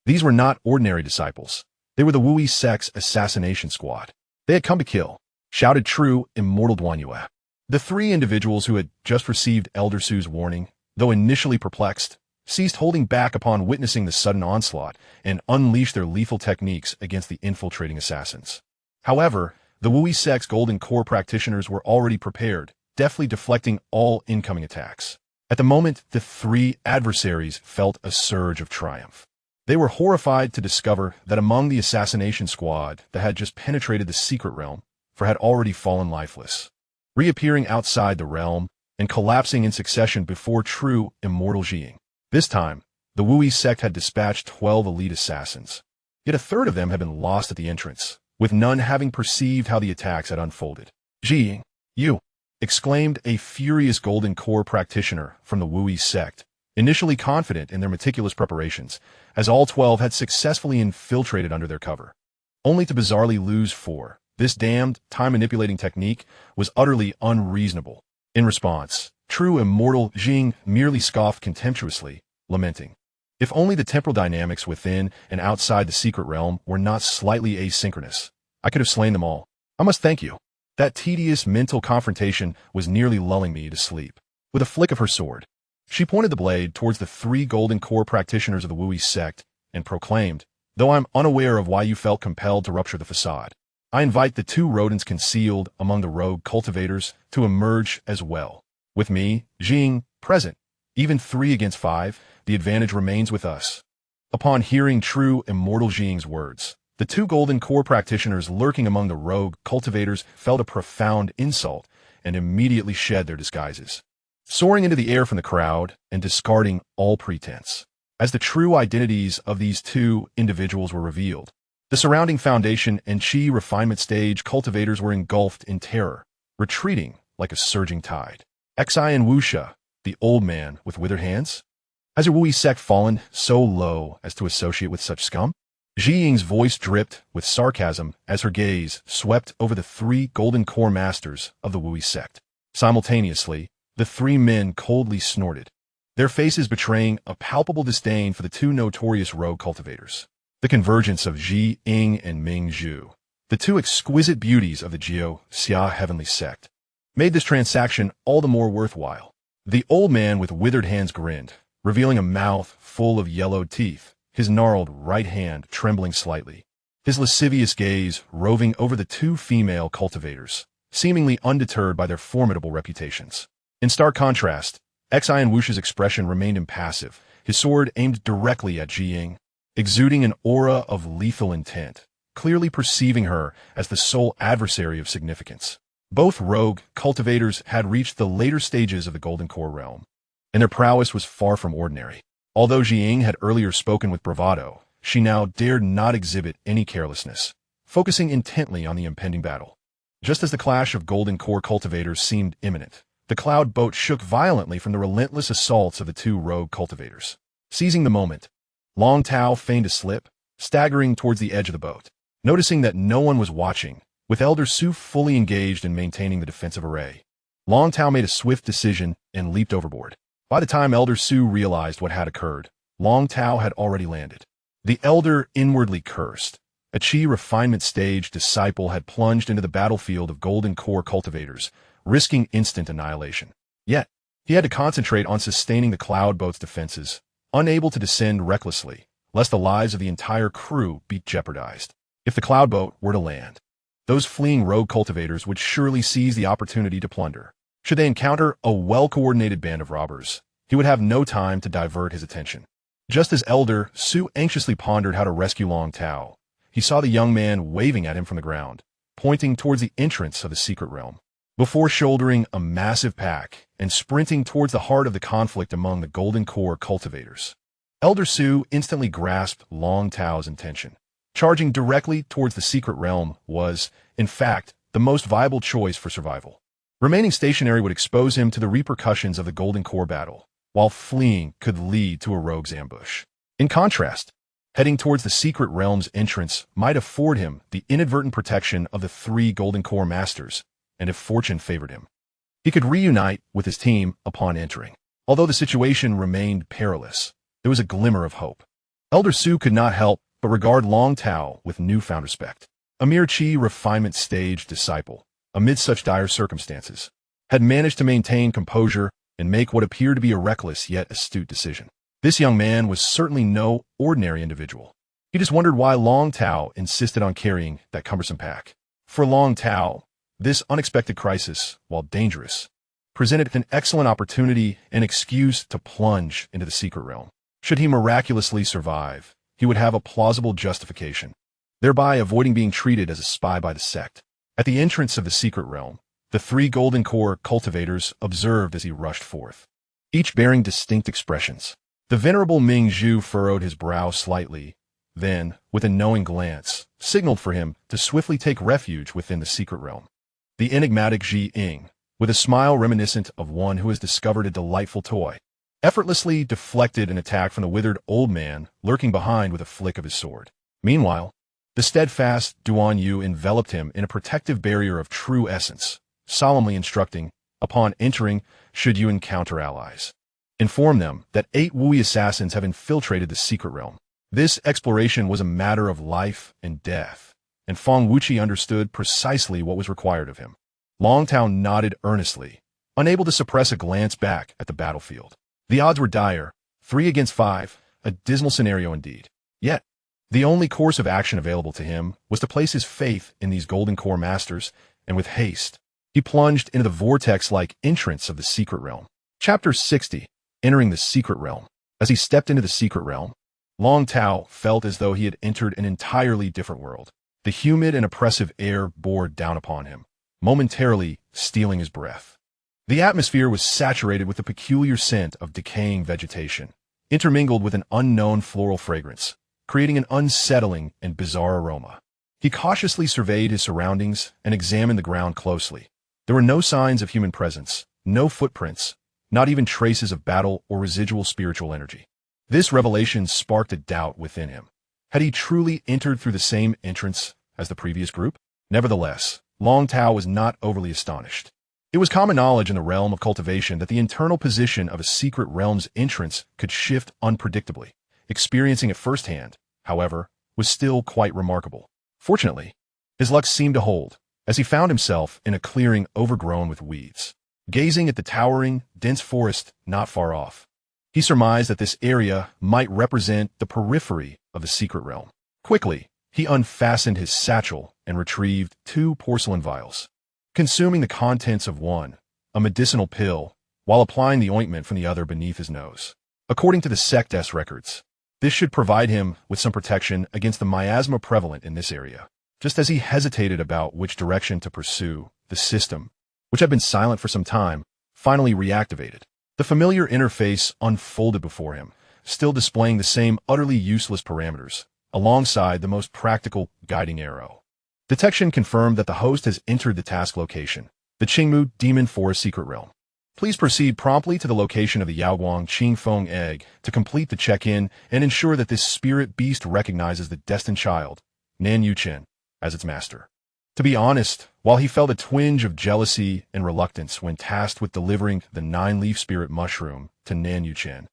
These were not ordinary disciples. They were the Wu sect's assassination squad. They had come to kill, shouted True Immortal Duanyue. The 3 individuals who had just received Elder Su's warning, though initially perplexed, ceased holding back upon witnessing the sudden onslaught and unleashed their lethal techniques against the infiltrating assassins. However, the Wu sect's golden core practitioners were already prepared, deftly deflecting all incoming attacks. At the moment, the 3 adversaries felt a surge of triumph. They were horrified to discover that among the assassination squad that had just penetrated the secret realm, for had already fallen lifeless, reappearing outside the realm and collapsing in succession before True Immortal Xianxia. This time, the Wu sect had dispatched 12 elite assassins, yet a third of them had been lost at the entrance, with none having perceived how the attacks had unfolded. Xianxia, you! Exclaimed a furious golden core practitioner from the Wu sect, initially confident in their meticulous preparations, as all 12 had successfully infiltrated under their cover, only to bizarrely lose 4. This damned, time-manipulating technique was utterly unreasonable. In response, True Immortal Xianxia merely scoffed contemptuously, lamenting, "If only the temporal dynamics within and outside the secret realm were not slightly asynchronous, I could have slain them all. I must thank you." That tedious mental confrontation was nearly lulling me to sleep. With a flick of her sword, she pointed the blade towards the 3 golden core practitioners of the Wu sect and proclaimed, "Though I'm unaware of why you felt compelled to rupture the facade, I invite the 2 rodents concealed among the rogue cultivators to emerge as well. With me, Xianxia, present, even 3 against 5, the advantage remains with us." Upon hearing True Immortal Xianxia's words, the 2 golden core practitioners lurking among the rogue cultivators felt a profound insult and immediately shed their disguises, soaring into the air from the crowd and discarding all pretense. As the true identities of these 2 individuals were revealed, the surrounding Foundation and Qi Refinement stage cultivators were engulfed in terror, retreating like a surging tide. Xi and Wuxia, the old man with withered hands? Has your Wu sect fallen so low as to associate with such scum? Xianxia's voice dripped with sarcasm as her gaze swept over the 3 golden core masters of the Wu sect. Simultaneously, the 3 men coldly snorted. their faces betraying a palpable disdain for the two notorious rogue cultivators. The convergence of Ji Ying and Ming Zhu, the two exquisite beauties of the Xianxia heavenly sect, made this transaction all the more worthwhile. The old man with withered hands grinned, revealing a mouth full of yellowed teeth, his gnarled right hand trembling slightly. His lascivious gaze roving over the two female cultivators, seemingly undeterred by their formidable reputations. In stark contrast, Xian Wush's expression remained impassive, his sword aimed directly at Ji Ying, exuding an aura of lethal intent, clearly perceiving her as the sole adversary of significance. Both rogue cultivators had reached the later stages of the Golden Core realm, and their prowess was far from ordinary. Although Ji Ying had earlier spoken with bravado, she now dared not exhibit any carelessness, focusing intently on the impending battle. Just as the clash of Golden Core cultivators seemed imminent, the cloud boat shook violently from the relentless assaults of the two rogue cultivators. Seizing the moment, Long Tao feigned a slip, staggering towards the edge of the boat. Noticing that no one was watching, with Elder Su fully engaged in maintaining the defensive array, Long Tao made a swift decision and leaped overboard. By the time Elder Su realized what had occurred, Long Tao had already landed. The Elder inwardly cursed. A Qi Refinement stage disciple had plunged into the battlefield of Golden Core cultivators, risking instant annihilation. Yet, he had to concentrate on sustaining the cloud boat's defenses, unable to descend recklessly, lest the lives of the entire crew be jeopardized. If the cloud boat were to land, those fleeing rogue cultivators would surely seize the opportunity to plunder. Should they encounter a well-coordinated band of robbers, he would have no time to divert his attention. Just as Elder Su anxiously pondered how to rescue Long Tao, he saw the young man waving at him from the ground, pointing towards the entrance of the secret realm. Before shouldering a massive pack and sprinting towards the heart of the conflict among the Golden Core cultivators, Elder Su instantly grasped Long Tao's intention. Charging directly towards the secret realm was, in fact, the most viable choice for survival. Remaining stationary would expose him to the repercussions of the Golden Core battle, while fleeing could lead to a rogue's ambush. In contrast, heading towards the secret realm's entrance might afford him the inadvertent protection of the three Golden Core masters, and if fortune favored him, he could reunite with his team upon entering. Although the situation remained perilous, there was a glimmer of hope. Elder Su could not help but regard Long Tao with newfound respect. A mere Qi Refinement stage disciple, amid such dire circumstances, had managed to maintain composure and make what appeared to be a reckless yet astute decision. This young man was certainly no ordinary individual. He just wondered why Long Tao insisted on carrying that cumbersome pack. For Long Tao, this unexpected crisis, while dangerous, presented an excellent opportunity and excuse to plunge into the secret realm. Should he miraculously survive, he would have a plausible justification, thereby avoiding being treated as a spy by the sect. At the entrance of the secret realm, the three Golden Core cultivators observed as he rushed forth, each bearing distinct expressions. The venerable Ming Zhu furrowed his brow slightly, then, with a knowing glance, signaled for him to swiftly take refuge within the secret realm. The enigmatic Ji Ying, with a smile reminiscent of one who has discovered a delightful toy, effortlessly deflected an attack from the withered old man lurking behind with a flick of his sword. Meanwhile, the steadfast Duan Yu enveloped him in a protective barrier of true essence, solemnly instructing, upon entering, should you encounter allies, inform them that 8 Wui assassins have infiltrated the secret realm. This exploration was a matter of life and death, and Feng Wuqi understood precisely what was required of him. Long Tao nodded earnestly, unable to suppress a glance back at the battlefield. The odds were dire, 3 against 5, a dismal scenario indeed. Yet, the only course of action available to him was to place his faith in these Golden Core masters, and with haste, he plunged into the vortex-like entrance of the secret realm. Chapter 60. Entering the secret realm. As he stepped into the secret realm, Long Tao felt as though he had entered an entirely different world. The humid and oppressive air bore down upon him, momentarily stealing his breath. The atmosphere was saturated with the peculiar scent of decaying vegetation, intermingled with an unknown floral fragrance, creating an unsettling and bizarre aroma. He cautiously surveyed his surroundings and examined the ground closely. There were no signs of human presence, no footprints, not even traces of battle or residual spiritual energy. This revelation sparked a doubt within him. Had he truly entered through the same entrance as the previous group? Nevertheless, Long Tao was not overly astonished. It was common knowledge in the realm of cultivation that the internal position of a secret realm's entrance could shift unpredictably. Experiencing it firsthand, however, was still quite remarkable. Fortunately, his luck seemed to hold, as he found himself in a clearing overgrown with weeds. Gazing at the towering, dense forest not far off, he surmised that this area might represent the periphery of the secret realm. Quickly, he unfastened his satchel and retrieved 2 porcelain vials. Consuming the contents of one, a medicinal pill, while applying the ointment from the other beneath his nose. According to the Sect's records, this should provide him with some protection against the miasma prevalent in this area. Just as he hesitated about which direction to pursue, the system, which had been silent for some time, finally reactivated. The familiar interface unfolded before him, still displaying the same utterly useless parameters, alongside the most practical guiding arrow. Detection confirmed that the host has entered the task location, the Qingmu Demon Forest Secret Realm. Please proceed promptly to the location of the Yaoguang Qingfeng egg to complete the check-in and ensure that this spirit beast recognizes the destined child, Nan Yuchen, as its master. To be honest, while he felt a twinge of jealousy and reluctance when tasked with delivering the 9-leaf spirit mushroom to Nan Yuchen,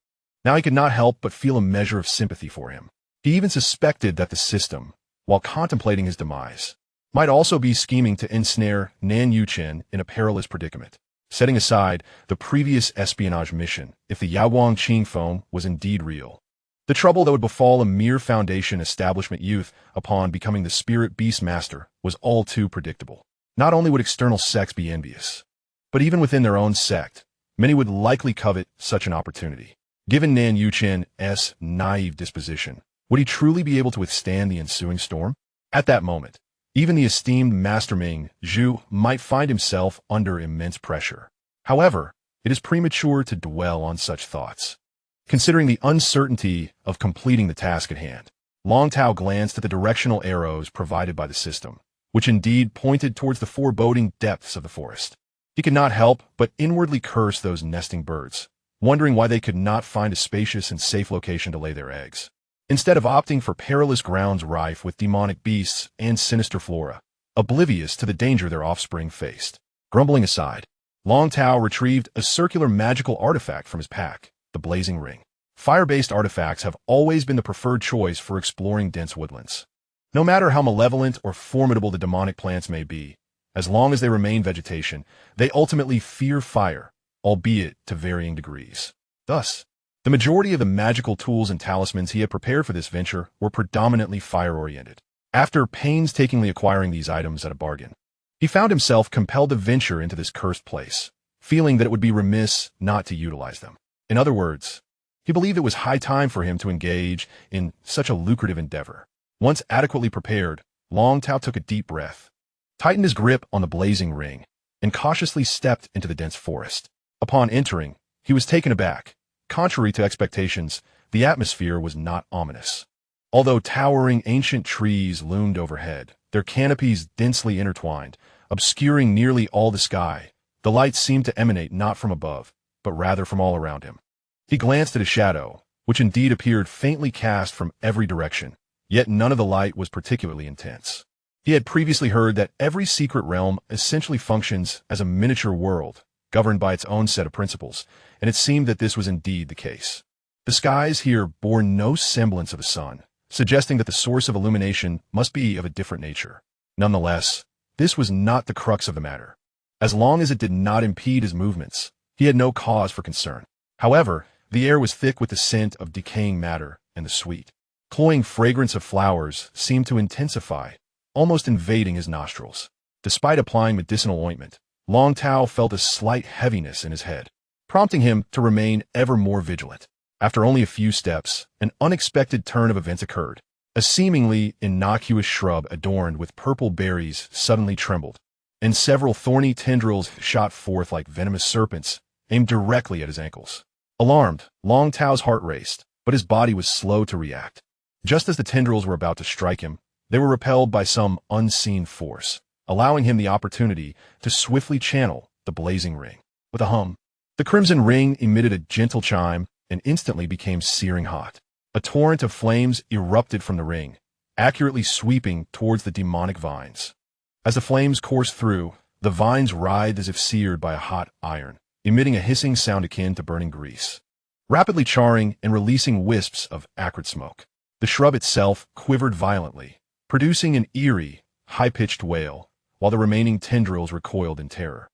now he could not help but feel a measure of sympathy for him. He even suspected that the system, while contemplating his demise, might also be scheming to ensnare Nan Yuchen in a perilous predicament, setting aside the previous espionage mission if the Yaoguang Qingfeng was indeed real. The trouble that would befall a mere Foundation establishment youth upon becoming the spirit beast master was all too predictable. Not only would external sects be envious, but even within their own sect, many would likely covet such an opportunity. Given Nan Yuchen's naive disposition, would he truly be able to withstand the ensuing storm? At that moment, even the esteemed Master Ming Zhu might find himself under immense pressure. However, it is premature to dwell on such thoughts. Considering the uncertainty of completing the task at hand, Long Tao glanced at the directional arrows provided by the system, which indeed pointed towards the foreboding depths of the forest. He could not help but inwardly curse those nesting birds, wondering why they could not find a spacious and safe location to lay their eggs, instead of opting for perilous grounds rife with demonic beasts and sinister flora, oblivious to the danger their offspring faced. Grumbling aside, Long Tao retrieved a circular magical artifact from his pack, the blazing ring. Fire-based artifacts have always been the preferred choice for exploring dense woodlands. No matter how malevolent or formidable the demonic plants may be, as long as they remain vegetation, they ultimately fear fire, albeit to varying degrees. Thus, the majority of the magical tools and talismans he had prepared for this venture were predominantly fire-oriented. After painstakingly acquiring these items at a bargain, he found himself compelled to venture into this cursed place, feeling that it would be remiss not to utilize them. In other words, he believed it was high time for him to engage in such a lucrative endeavor. Once adequately prepared, Long Tao took a deep breath, tightened his grip on the blazing ring, and cautiously stepped into the dense forest. Upon entering, he was taken aback. Contrary to expectations, the atmosphere was not ominous. Although towering ancient trees loomed overhead, their canopies densely intertwined, obscuring nearly all the sky, the light seemed to emanate not from above, but rather from all around him. He glanced at his shadow, which indeed appeared faintly cast from every direction, yet none of the light was particularly intense. He had previously heard that every secret realm essentially functions as a miniature world, governed by its own set of principles, and it seemed that this was indeed the case. The skies here bore no semblance of a sun, suggesting that the source of illumination must be of a different nature. Nonetheless, this was not the crux of the matter. As long as it did not impede his movements, he had no cause for concern. However, the air was thick with the scent of decaying matter and the sweet, cloying fragrance of flowers seemed to intensify, almost invading his nostrils. Despite applying medicinal ointment, Long Tao felt a slight heaviness in his head, prompting him to remain ever more vigilant. After only a few steps, an unexpected turn of events occurred. A seemingly innocuous shrub adorned with purple berries suddenly trembled, and several thorny tendrils shot forth like venomous serpents, aimed directly at his ankles. Alarmed, Long Tao's heart raced, but his body was slow to react. Just as the tendrils were about to strike him, they were repelled by some unseen force, allowing him the opportunity to swiftly channel the blazing ring. With a hum, the crimson ring emitted a gentle chime and instantly became searing hot. A torrent of flames erupted from the ring, accurately sweeping towards the demonic vines. As the flames coursed through, The vines writhed as if seared by a hot iron, emitting a hissing sound akin to burning grease, rapidly charring and releasing wisps of acrid smoke. The shrub itself quivered violently, producing an eerie, high-pitched wail, while the remaining tendrils recoiled in terror,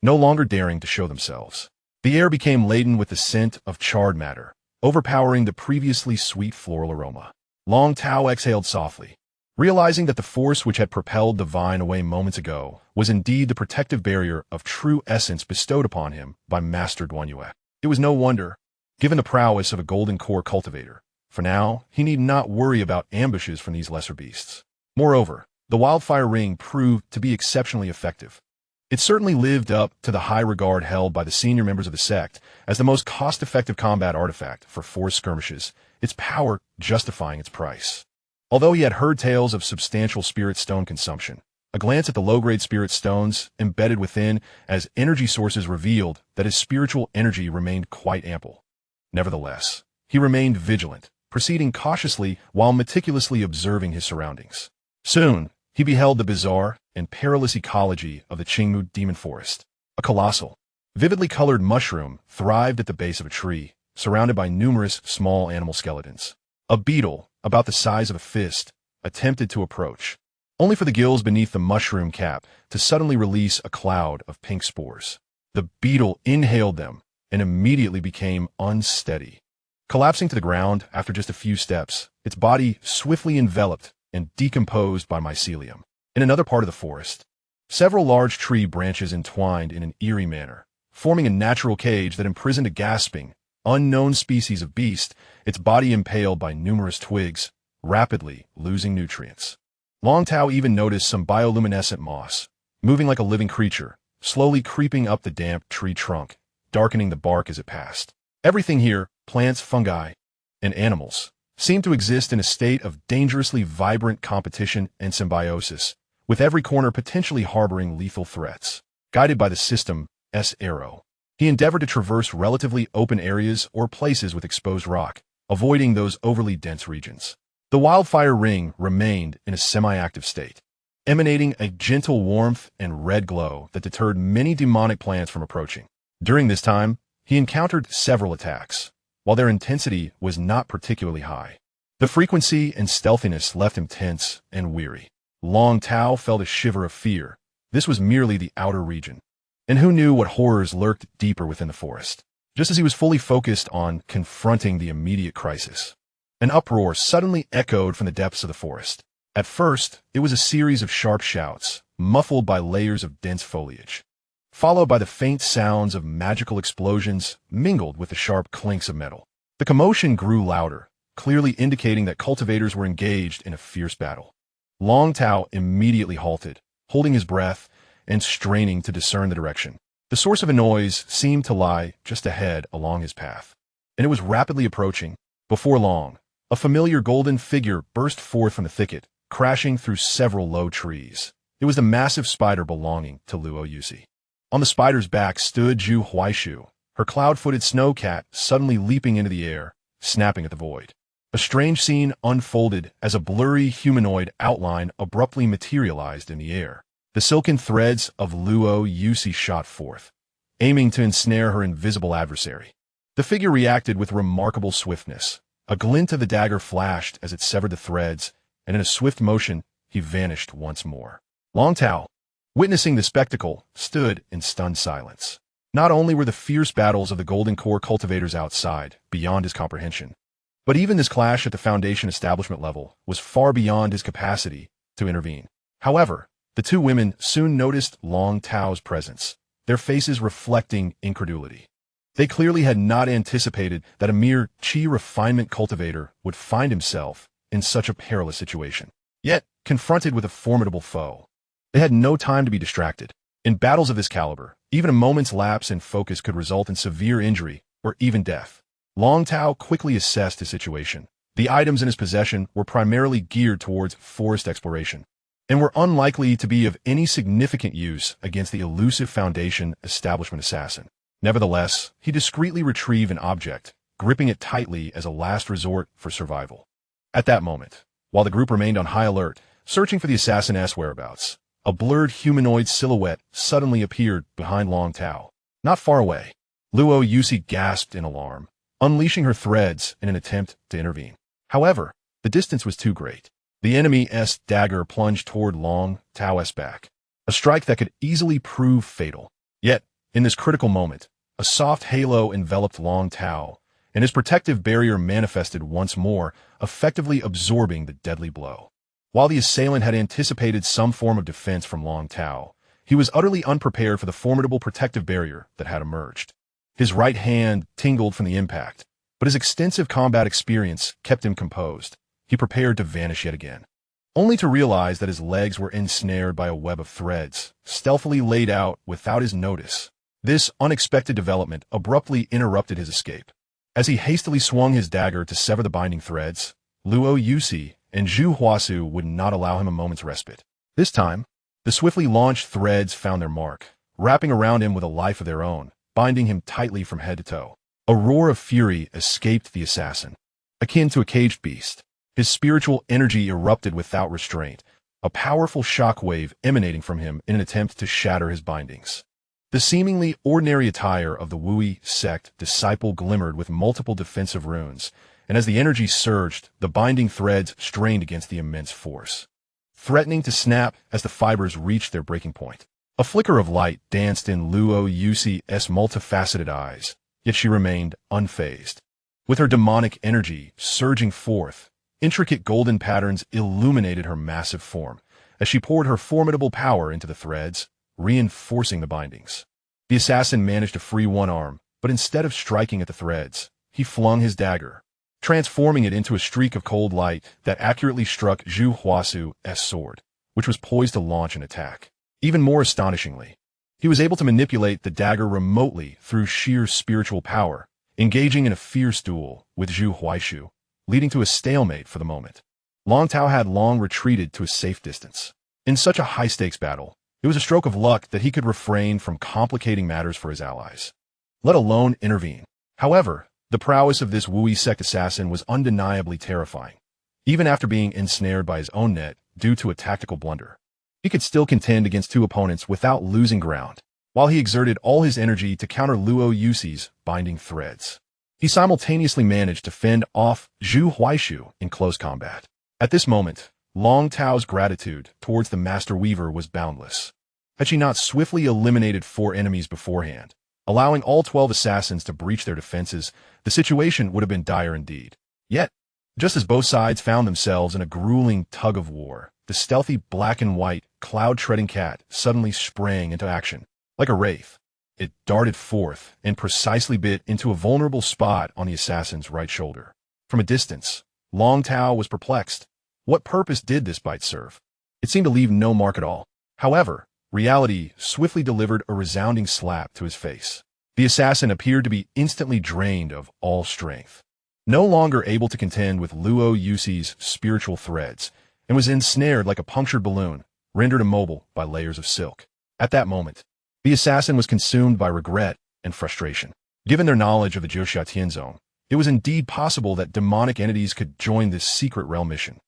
no longer daring to show themselves. The air became laden with the scent of charred matter, overpowering the previously sweet floral aroma. Long Tao exhaled softly, realizing that the force which had propelled the vine away moments ago was indeed the protective barrier of true essence bestowed upon him by Master Duanyue. It was no wonder, given the prowess of a golden core cultivator. For now, he need not worry about ambushes from these lesser beasts. Moreover, the wildfire ring proved to be exceptionally effective. It certainly lived up to the high regard held by the senior members of the sect as the most cost-effective combat artifact for forest skirmishes, its power justifying its price. Although he had heard tales of substantial spirit stone consumption, a glance at the low-grade spirit stones embedded within as energy sources revealed that his spiritual energy remained quite ample. Nevertheless, he remained vigilant, proceeding cautiously while meticulously observing his surroundings. Soon, he beheld the bizarre and perilous ecology of the Qingmu demon forest. A colossal, vividly colored mushroom thrived at the base of a tree, surrounded by numerous small animal skeletons. A beetle, about the size of a fist, attempted to approach, only for the gills beneath the mushroom cap to suddenly release a cloud of pink spores. The beetle inhaled them and immediately became unsteady. Collapsing to the ground after just a few steps, its body swiftly enveloped and decomposed by mycelium. In another part of the forest, several large tree branches entwined in an eerie manner, forming a natural cage that imprisoned a gasping, unknown species of beast, its body impaled by numerous twigs, rapidly losing nutrients. Long Tao even noticed some bioluminescent moss, moving like a living creature, slowly creeping up the damp tree trunk, darkening the bark as it passed. Everything here, plants, fungi, and animals, seemed to exist in a state of dangerously vibrant competition and symbiosis, with every corner potentially harboring lethal threats. Guided by the system's arrow, he endeavored to traverse relatively open areas or places with exposed rock, avoiding those overly dense regions. The wildfire ring remained in a semi-active state, emanating a gentle warmth and red glow that deterred many demonic plants from approaching. During this time, he encountered several attacks, while their intensity was not particularly high. The frequency and stealthiness left him tense and weary. Long Tao felt a shiver of fear. This was merely the outer region, and who knew what horrors lurked deeper within the forest. Just as he was fully focused on confronting the immediate crisis, an uproar suddenly echoed from the depths of the forest. At first, it was a series of sharp shouts, muffled by layers of dense foliage, followed by the faint sounds of magical explosions mingled with the sharp clinks of metal. The commotion grew louder, clearly indicating that cultivators were engaged in a fierce battle. Long Tao immediately halted, holding his breath and straining to discern the direction. The source of a noise seemed to lie just ahead along his path, and it was rapidly approaching. Before long, a familiar golden figure burst forth from the thicket, crashing through several low trees. It was the massive spider belonging to Luo Yusi. On the spider's back stood Zhu Huaishu, her cloud-footed snow cat suddenly leaping into the air, snapping at the void. A strange scene unfolded as a blurry humanoid outline abruptly materialized in the air. The silken threads of Luo Yusi shot forth, aiming to ensnare her invisible adversary. The figure reacted with remarkable swiftness. A glint of the dagger flashed as it severed the threads, and in a swift motion, he vanished once more. Long Tao, witnessing the spectacle, stood in stunned silence. Not only were the fierce battles of the Golden Core cultivators outside, beyond his comprehension, but even this clash at the Foundation establishment level was far beyond his capacity to intervene. However, the two women soon noticed Long Tao's presence, their faces reflecting incredulity. They clearly had not anticipated that a mere Qi Refinement cultivator would find himself in such a perilous situation. Yet, confronted with a formidable foe, they had no time to be distracted. In battles of this caliber, even a moment's lapse in focus could result in severe injury or even death. Long Tao quickly assessed his situation. The items in his possession were primarily geared towards forest exploration, and were unlikely to be of any significant use against the elusive Foundation establishment assassin. Nevertheless, he discreetly retrieved an object, gripping it tightly as a last resort for survival. At that moment, while the group remained on high alert, searching for the assassin's whereabouts, a blurred humanoid silhouette suddenly appeared behind Long Tao. Not far away, Luo Yusi gasped in alarm, unleashing her threads in an attempt to intervene. However, the distance was too great. The enemy's dagger plunged toward Long Tao's back, a strike that could easily prove fatal. Yet, in this critical moment, a soft halo enveloped Long Tao, and his protective barrier manifested once more, effectively absorbing the deadly blow. While the assailant had anticipated some form of defense from Long Tao, he was utterly unprepared for the formidable protective barrier that had emerged. His right hand tingled from the impact, but his extensive combat experience kept him composed. He prepared to vanish yet again, only to realize that his legs were ensnared by a web of threads, stealthily laid out without his notice. This unexpected development abruptly interrupted his escape. As he hastily swung his dagger to sever the binding threads, Luo Yusi and Zhu Huasu would not allow him a moment's respite. This time, the swiftly launched threads found their mark, wrapping around him with a life of their own, binding him tightly from head to toe. A roar of fury escaped the assassin. Akin to a caged beast, his spiritual energy erupted without restraint, a powerful shockwave emanating from him in an attempt to shatter his bindings. The seemingly ordinary attire of the Wui sect disciple glimmered with multiple defensive runes, and as the energy surged, the binding threads strained against the immense force, threatening to snap as the fibers reached their breaking point. A flicker of light danced in Luo Yusi's multifaceted eyes, yet she remained unfazed. With her demonic energy surging forth, intricate golden patterns illuminated her massive form as she poured her formidable power into the threads, reinforcing the bindings. The assassin managed to free one arm, but instead of striking at the threads, he flung his dagger, transforming it into a streak of cold light that accurately struck Zhu Huasu's sword, which was poised to launch an attack. Even more astonishingly, he was able to manipulate the dagger remotely through sheer spiritual power, engaging in a fierce duel with Zhu Huaishu, leading to a stalemate for the moment. Long Tao had long retreated to a safe distance. In such a high-stakes battle, it was a stroke of luck that he could refrain from complicating matters for his allies, let alone intervene. However, the prowess of this Wui sect assassin was undeniably terrifying. Even after being ensnared by his own net due to a tactical blunder, he could still contend against two opponents without losing ground, while he exerted all his energy to counter Luo Yusi's binding threads. He simultaneously managed to fend off Zhu Huaishu in close combat. At this moment, Long Tao's gratitude towards the Master Weaver was boundless. Had she not swiftly eliminated 4 enemies beforehand, allowing all 12 assassins to breach their defenses, the situation would have been dire indeed. Yet, just as both sides found themselves in a grueling tug-of-war, the stealthy black and white, cloud-treading cat suddenly sprang into action. Like a wraith, it darted forth and precisely bit into a vulnerable spot on the assassin's right shoulder. From a distance, Long Tao was perplexed. What purpose did this bite serve? It seemed to leave no mark at all. However, reality swiftly delivered a resounding slap to his face. The assassin appeared to be instantly drained of all strength, no longer able to contend with Luo Yusi's spiritual threads, and was ensnared like a punctured balloon, rendered immobile by layers of silk. At that moment, the assassin was consumed by regret and frustration. Given their knowledge of the Jiuxia Tianzong, it was indeed possible that demonic entities could join this secret realm mission.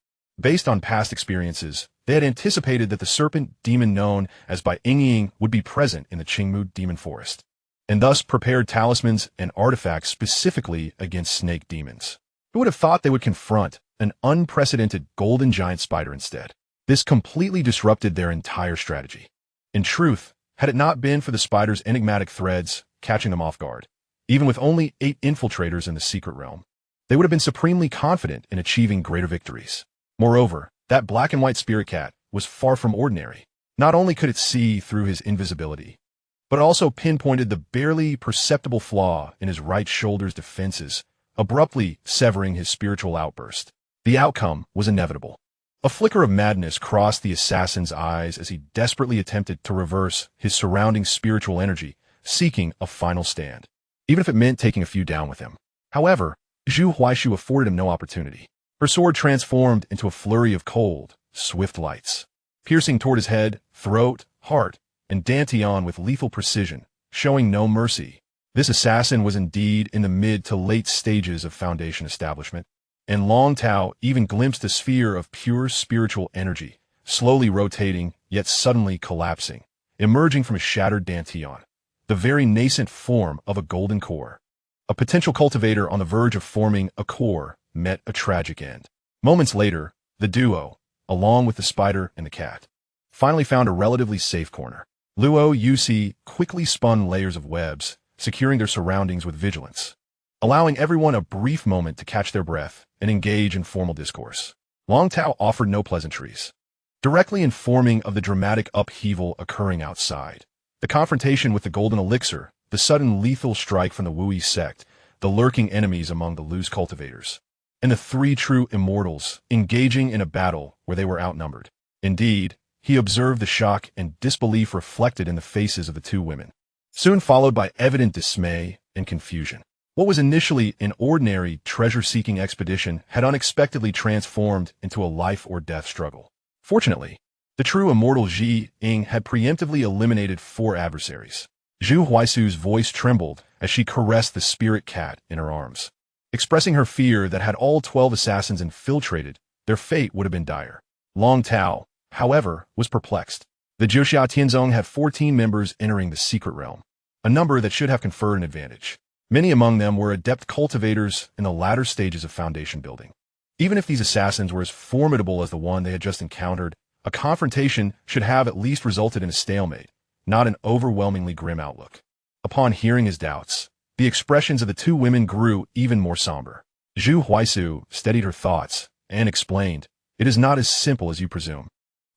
Based on past experiences, they had anticipated that the serpent demon known as Bai Yingying would be present in the Qingmu demon forest, and thus prepared talismans and artifacts specifically against snake demons. Who would have thought they would confront an unprecedented golden giant spider instead? This completely disrupted their entire strategy. In truth, had it not been for the spider's enigmatic threads catching them off guard, even with only 8 infiltrators in the secret realm, they would have been supremely confident in achieving greater victories. Moreover, that black and white spirit cat was far from ordinary. Not only could it see through his invisibility, but also pinpointed the barely perceptible flaw in his right shoulder's defenses, abruptly severing his spiritual outburst. The outcome was inevitable. A flicker of madness crossed the assassin's eyes as he desperately attempted to reverse his surrounding spiritual energy, seeking a final stand, even if it meant taking a few down with him. However, Zhu Huaishu afforded him no opportunity. Her sword transformed into a flurry of cold, swift lights, piercing toward his head, throat, heart, and dantian with lethal precision, showing no mercy. This assassin was indeed in the mid to late stages of Foundation establishment, and Long Tao even glimpsed a sphere of pure spiritual energy, slowly rotating, yet suddenly collapsing, emerging from a shattered dantian, the very nascent form of a golden core. A potential cultivator on the verge of forming a core met a tragic end. Moments later, the duo, along with the spider and the cat, finally found a relatively safe corner. Luo Yusi quickly spun layers of webs, securing their surroundings with vigilance, allowing everyone a brief moment to catch their breath and engage in formal discourse. Long Tao offered no pleasantries, directly informing of the dramatic upheaval occurring outside. The confrontation with the golden elixir, the sudden lethal strike from the Wui sect, the lurking enemies among the loose cultivators, and the three true immortals engaging in a battle where they were outnumbered. Indeed, he observed the shock and disbelief reflected in the faces of the two women, soon followed by evident dismay and confusion. What was initially an ordinary treasure-seeking expedition had unexpectedly transformed into a life-or-death struggle. Fortunately, the true immortal Ji Ying had preemptively eliminated 4 adversaries. Zhu Huaisu's voice trembled as she caressed the spirit cat in her arms, expressing her fear that had all 12 assassins infiltrated, their fate would have been dire. Long Tao, however, was perplexed. The Zhuxia Tianzong had 14 members entering the secret realm, a number that should have conferred an advantage. Many among them were adept cultivators in the latter stages of foundation building. Even if these assassins were as formidable as the one they had just encountered, a confrontation should have at least resulted in a stalemate, not an overwhelmingly grim outlook. Upon hearing his doubts, the expressions of the two women grew even more somber. Zhu Huaisu steadied her thoughts and explained, "It is not as simple as you presume.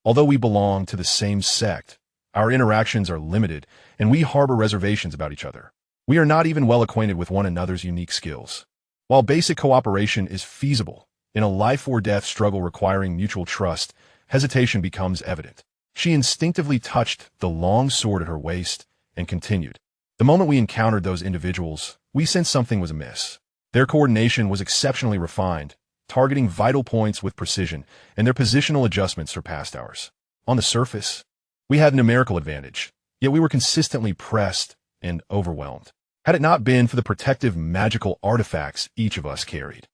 Although we belong to the same sect, our interactions are limited and we harbor reservations about each other. We are not even well acquainted with one another's unique skills. While basic cooperation is feasible, in a life-or-death struggle requiring mutual trust, hesitation becomes evident." She instinctively touched the long sword at her waist and continued, "The moment we encountered those individuals, we sensed something was amiss. Their coordination was exceptionally refined, targeting vital points with precision, and their positional adjustments surpassed ours. On the surface, we had numerical advantage, yet we were consistently pressed and overwhelmed. Had it not been for the protective magical artifacts each of us carried,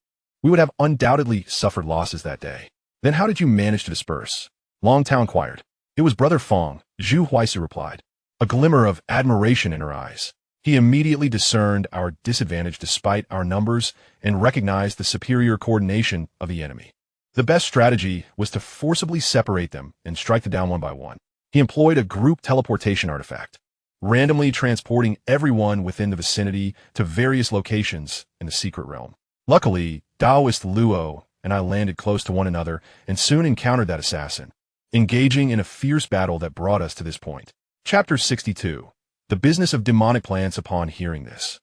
we would have undoubtedly suffered losses that day." "Then how did you manage to disperse?" Long Tao inquired. "It was Brother Fong," Zhu Huaisu replied, a glimmer of admiration in her eyes. "He immediately discerned our disadvantage despite our numbers and recognized the superior coordination of the enemy. The best strategy was to forcibly separate them and strike them down one by one. He employed a group teleportation artifact, randomly transporting everyone within the vicinity to various locations in the secret realm. Luckily, Taoist Luo and I landed close to one another and soon encountered that assassin, engaging in a fierce battle that brought us to this point." Chapter 62. The Business of Demonic Plants. Upon hearing this,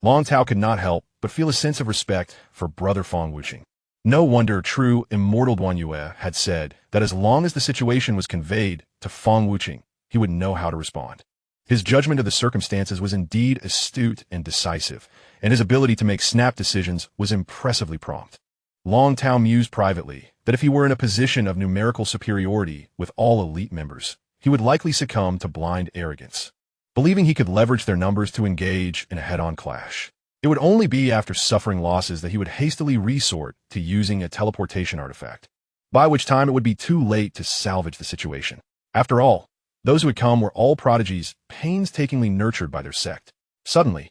Long Tao could not help but feel a sense of respect for Brother Fong Wuxing. No wonder True Immortal Duan Yue had said that as long as the situation was conveyed to Fong Wuxing, he would know how to respond. His judgment of the circumstances was indeed astute and decisive, and his ability to make snap decisions was impressively prompt. Long Tao mused privately that if he were in a position of numerical superiority with all elite members, he would likely succumb to blind arrogance, believing he could leverage their numbers to engage in a head-on clash. It would only be after suffering losses that he would hastily resort to using a teleportation artifact, by which time it would be too late to salvage the situation. After all, those who had come were all prodigies painstakingly nurtured by their sect. Suddenly,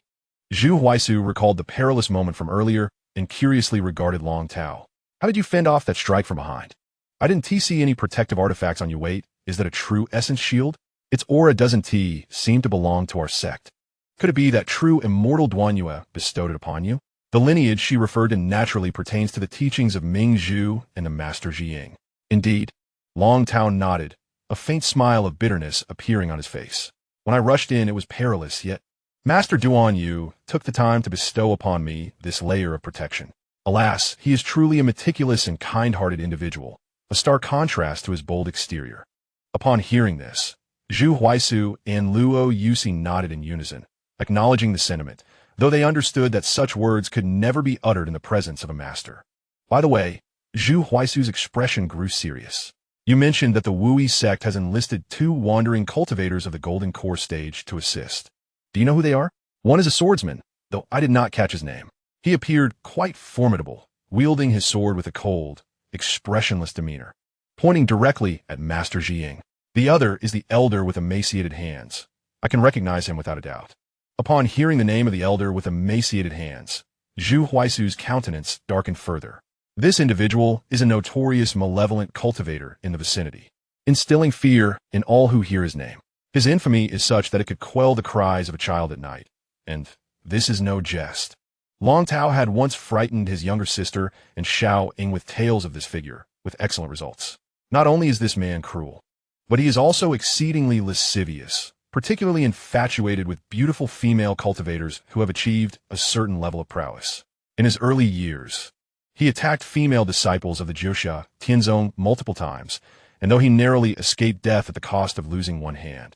Zhu Huaisu recalled the perilous moment from earlier and curiously regarded Long Tao. "How did you fend off that strike from behind? I didn't see any protective artifacts on your weight. Is that a true essence shield? Its aura doesn't seem to belong to our sect. Could it be that True Immortal Duan Yue bestowed it upon you?" The lineage she referred to naturally pertains to the teachings of Ming Zhu and the Master Ji Ying. "Indeed." Long Tao nodded, a faint smile of bitterness appearing on his face. "When I rushed in, it was perilous, yet Master Duan Yu took the time to bestow upon me this layer of protection. Alas, he is truly a meticulous and kind-hearted individual, a stark contrast to his bold exterior." Upon hearing this, Zhu Huaisu and Luo Yusi nodded in unison, acknowledging the sentiment, though they understood that such words could never be uttered in the presence of a master. "By the way," Zhu Huaisu's expression grew serious. "You mentioned that the Wui sect has enlisted 2 wandering cultivators of the Golden Core stage to assist. Do you know who they are?" "One is a swordsman, though I did not catch his name. He appeared quite formidable, wielding his sword with a cold, expressionless demeanor. pointing directly at Master Zhiying. The other is the elder with emaciated hands. I can recognize him without a doubt. Upon hearing the name of the elder with emaciated hands, Zhu Huaisu's countenance darkened further. This individual is a notorious malevolent cultivator in the vicinity, instilling fear in all who hear his name. His infamy is such that it could quell the cries of a child at night. And this is no jest. Long Tao had once frightened his younger sister and Xiao Ying with tales of this figure, with excellent results. Not only is this man cruel, but he is also exceedingly lascivious, particularly infatuated with beautiful female cultivators who have achieved a certain level of prowess. In his early years, he attacked female disciples of the Jiuxia Tianzong multiple times, and though he narrowly escaped death at the cost of losing one hand,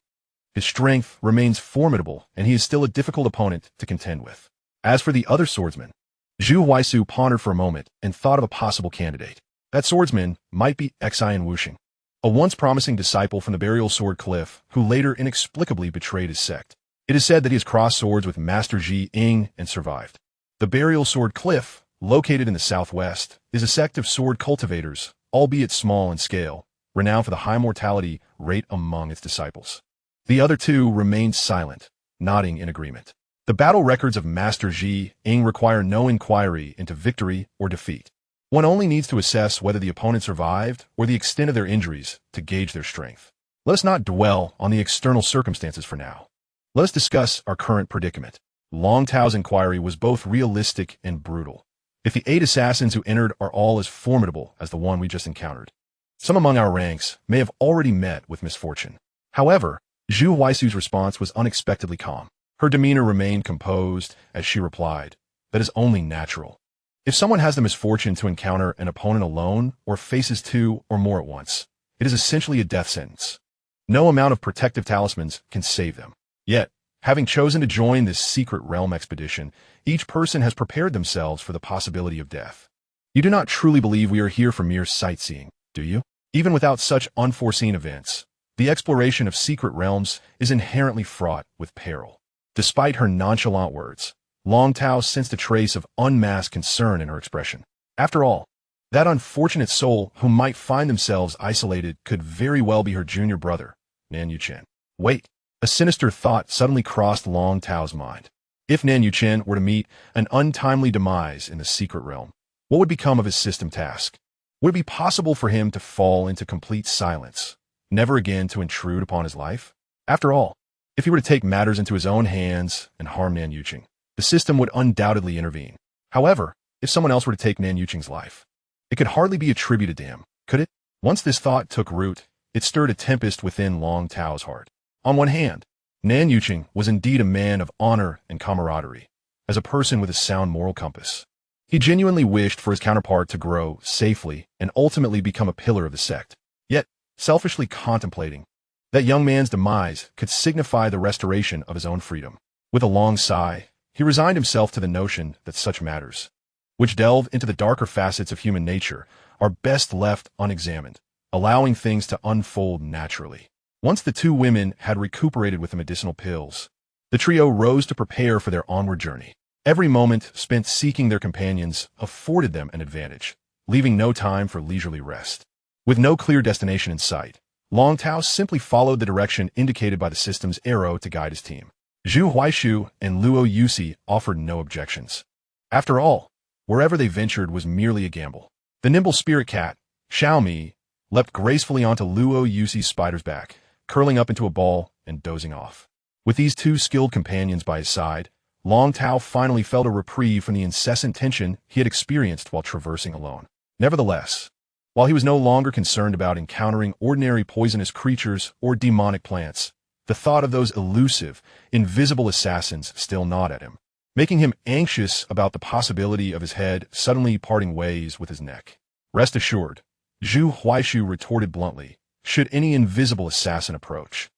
his strength remains formidable and he is still a difficult opponent to contend with. As for the other swordsman, Zhu Huaisu pondered for a moment and thought of a possible candidate. That swordsman might be Xian Wuxing, a once promising disciple from the Burial Sword Cliff who later inexplicably betrayed his sect. It is said that he has crossed swords with Master Zhi Ying and survived. The Burial Sword Cliff, located in the southwest, is a sect of sword cultivators, albeit small in scale, renowned for the high mortality rate among its disciples. The other two remained silent, nodding in agreement. The battle records of Master Zhi Ying require no inquiry into victory or defeat. One only needs to assess whether the opponent survived or the extent of their injuries to gauge their strength. Let us not dwell on the external circumstances for now. Let us discuss our current predicament. Long Tao's inquiry was both realistic and brutal. If the 8 assassins who entered are all as formidable as the one we just encountered, some among our ranks may have already met with misfortune. However, Zhu Huaisu's response was unexpectedly calm. Her demeanor remained composed as she replied, "That is only natural. If someone has the misfortune to encounter an opponent alone or faces 2 or more at once, it is essentially a death sentence. No amount of protective talismans can save them. Yet, having chosen to join this secret realm expedition, each person has prepared themselves for the possibility of death. You do not truly believe we are here for mere sightseeing, do you? Even without such unforeseen events, the exploration of secret realms is inherently fraught with peril." Despite her nonchalant words, Long Tao sensed a trace of unmasked concern in her expression. After all, that unfortunate soul who might find themselves isolated could very well be her junior brother, Nan Yuchen. Wait, a sinister thought suddenly crossed Long Tao's mind. If Nan Yuchen were to meet an untimely demise in the secret realm, what would become of his system task? Would it be possible for him to fall into complete silence, never again to intrude upon his life? After all, if he were to take matters into his own hands and harm Nan Yuchen, the system would undoubtedly intervene. However, if someone else were to take Nan Yucheng's life, it could hardly be attributed to him, could it? Once this thought took root, it stirred a tempest within Long Tao's heart. On one hand, Nan Yucheng was indeed a man of honor and camaraderie, as a person with a sound moral compass. He genuinely wished for his counterpart to grow safely and ultimately become a pillar of the sect. Yet, selfishly contemplating that young man's demise could signify the restoration of his own freedom. With a long sigh, he resigned himself to the notion that such matters, which delve into the darker facets of human nature, are best left unexamined, allowing things to unfold naturally. Once the 2 women had recuperated with the medicinal pills, the trio rose to prepare for their onward journey. Every moment spent seeking their companions afforded them an advantage, leaving no time for leisurely rest. With no clear destination in sight, Long Tao simply followed the direction indicated by the system's arrow to guide his team. Zhu Huaishu and Luo Yusi offered no objections. After all, wherever they ventured was merely a gamble. The nimble spirit cat, Xiaomi, leapt gracefully onto Luo Yusi's spider's back, curling up into a ball and dozing off. With these 2 skilled companions by his side, Long Tao finally felt a reprieve from the incessant tension he had experienced while traversing alone. Nevertheless, while he was no longer concerned about encountering ordinary poisonous creatures or demonic plants, the thought of those elusive, invisible assassins still gnawed at him, making him anxious about the possibility of his head suddenly parting ways with his neck. Rest assured, Zhu Huaishu retorted bluntly, should any invisible assassin approach,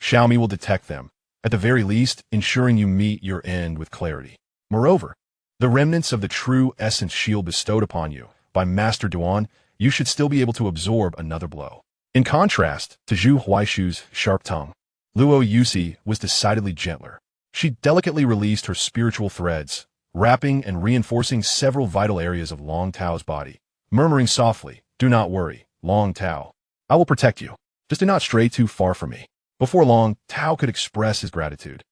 Xiaomi will detect them, at the very least ensuring you meet your end with clarity. Moreover, the remnants of the true essence shield bestowed upon you by Master Duan, you should still be able to absorb another blow. In contrast to Zhu Huaishu's sharp tongue, Luo Yusi was decidedly gentler. She delicately released her spiritual threads, wrapping and reinforcing several vital areas of Long Tao's body, murmuring softly, "Do not worry, Long Tao. I will protect you. Just do not stray too far from me. Before long, Tao could express his gratitude.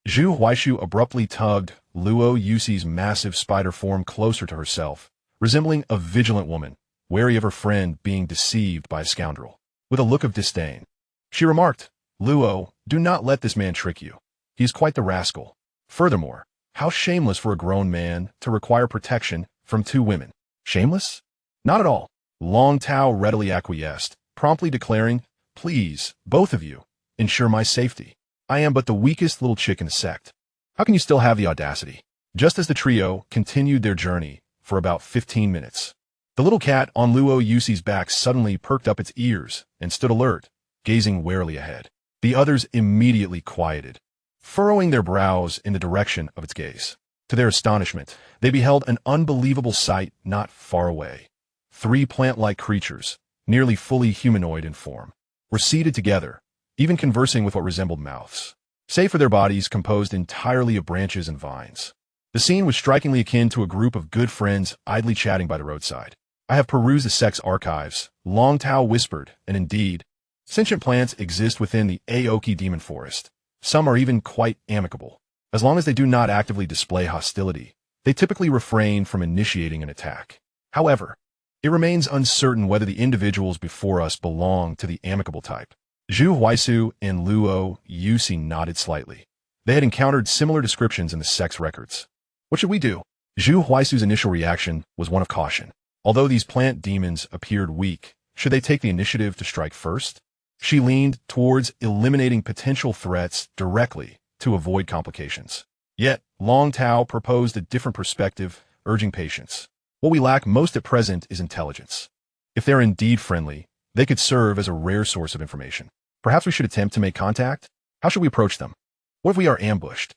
Zhu Huaishu abruptly tugged Luo Yuxi's massive spider form closer to herself, resembling a vigilant woman, wary of her friend being deceived by a scoundrel. With a look of disdain, she remarked, Luo, do not let this man trick you. He is quite the rascal. Furthermore, how shameless for a grown man to require protection from two women. Shameless? Not at all. Long Tao readily acquiesced, promptly declaring, please, both of you, ensure my safety. I am but the weakest little chick in the sect. How can you still have the audacity? Just as the trio continued their journey for about 15 minutes, the little cat on Luo Yuxi's back suddenly perked up its ears and stood alert, gazing warily ahead. The others immediately quieted, furrowing their brows in the direction of its gaze. To their astonishment, they beheld an unbelievable sight not far away. 3 plant-like creatures, nearly fully humanoid in form, were seated together, even conversing with what resembled mouths, save for their bodies composed entirely of branches and vines. The scene was strikingly akin to a group of good friends idly chatting by the roadside. I have perused the sect's archives, Long Tao whispered, and indeed, sentient plants exist within the Aoki demon forest. Some are even quite amicable. As long as they do not actively display hostility, they typically refrain from initiating an attack. However, it remains uncertain whether the individuals before us belong to the amicable type. Zhu Huaisu and Luo Yuxi nodded slightly. They had encountered similar descriptions in the sect's records. What should we do? Zhu Huaisu's initial reaction was one of caution. Although these plant demons appeared weak, should they take the initiative to strike first? She leaned towards eliminating potential threats directly to avoid complications. Yet, Long Tao proposed a different perspective, urging patience. What we lack most at present is intelligence. If they're indeed friendly, they could serve as a rare source of information. Perhaps we should attempt to make contact? How should we approach them? What if we are ambushed?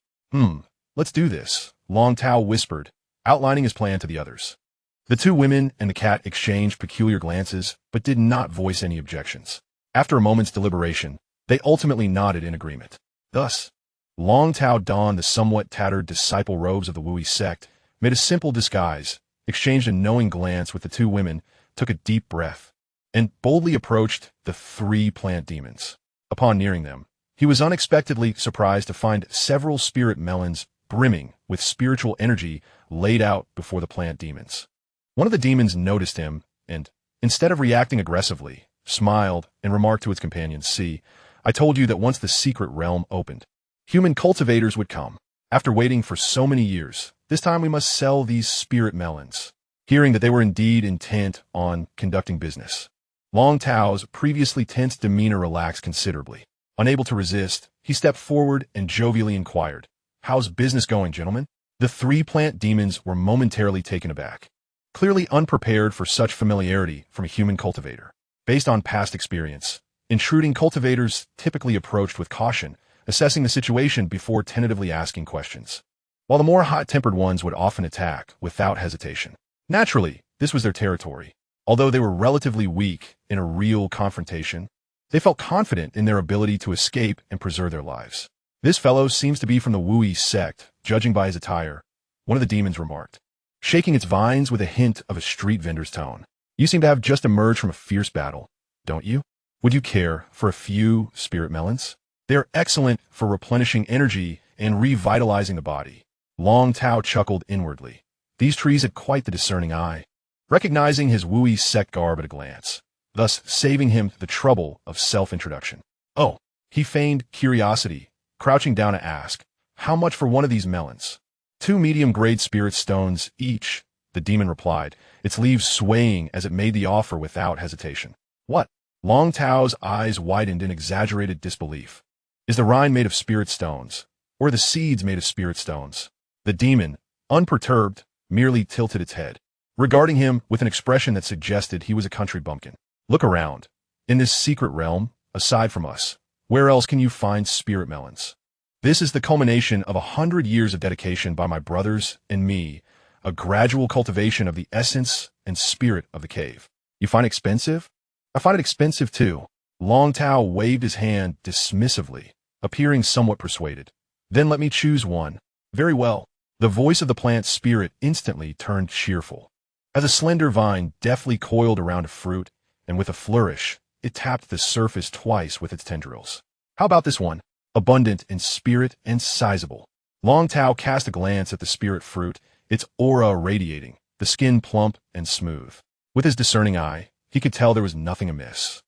Let's do this, Long Tao whispered, outlining his plan to the others. The 2 women and the cat exchanged peculiar glances, but did not voice any objections. After a moment's deliberation, they ultimately nodded in agreement. Thus, Long Tao donned the somewhat tattered disciple robes of the Wui sect, made a simple disguise, exchanged a knowing glance with the 2 women, took a deep breath, and boldly approached the 3 plant demons. Upon nearing them, he was unexpectedly surprised to find several spirit melons brimming with spiritual energy laid out before the plant demons. One of the demons noticed him and, instead of reacting aggressively, smiled and remarked to its companion, see, I told you that once the secret realm opened, human cultivators would come. After waiting for so many years, this time we must sell these spirit melons. Hearing that they were indeed intent on conducting business, Long Tao's previously tense demeanor relaxed considerably. Unable to resist, he stepped forward and jovially inquired, how's business going, gentlemen? The 3 plant demons were momentarily taken aback, clearly unprepared for such familiarity from a human cultivator. Based on past experience, intruding cultivators typically approached with caution, assessing the situation before tentatively asking questions, while the more hot-tempered ones would often attack without hesitation. Naturally, this was their territory. Although they were relatively weak in a real confrontation, they felt confident in their ability to escape and preserve their lives. This fellow seems to be from the Wui sect, judging by his attire, one of the demons remarked, shaking its vines with a hint of a street vendor's tone. You seem to have just emerged from a fierce battle, don't you? Would you care for a few spirit melons? They are excellent for replenishing energy and revitalizing the body. Long Tao chuckled inwardly. These trees had quite the discerning eye, recognizing his Wui sect garb at a glance, thus saving him the trouble of self-introduction. Oh, he feigned curiosity, crouching down to ask, how much for one of these melons? 2 medium-grade spirit stones each, the demon replied, its leaves swaying as it made the offer without hesitation. What? Long Tao's eyes widened in exaggerated disbelief. Is the rind made of spirit stones, or the seeds made of spirit stones? The demon, unperturbed, merely tilted its head, regarding him with an expression that suggested he was a country bumpkin. Look around. In this secret realm, aside from us, where else can you find spirit melons? This is the culmination of 100 years of dedication by my brothers and me, a gradual cultivation of the essence and spirit of the cave. You find it expensive? I find it expensive too. Long Tao waved his hand dismissively, appearing somewhat persuaded. Then let me choose one. Very well. The voice of the plant spirit instantly turned cheerful. As a slender vine deftly coiled around a fruit, and with a flourish, it tapped the surface twice with its tendrils. How about this one? Abundant in spirit and sizable. Long Tao cast a glance at the spirit fruit, its aura radiating, the skin plump and smooth. With his discerning eye, he could tell there was nothing amiss.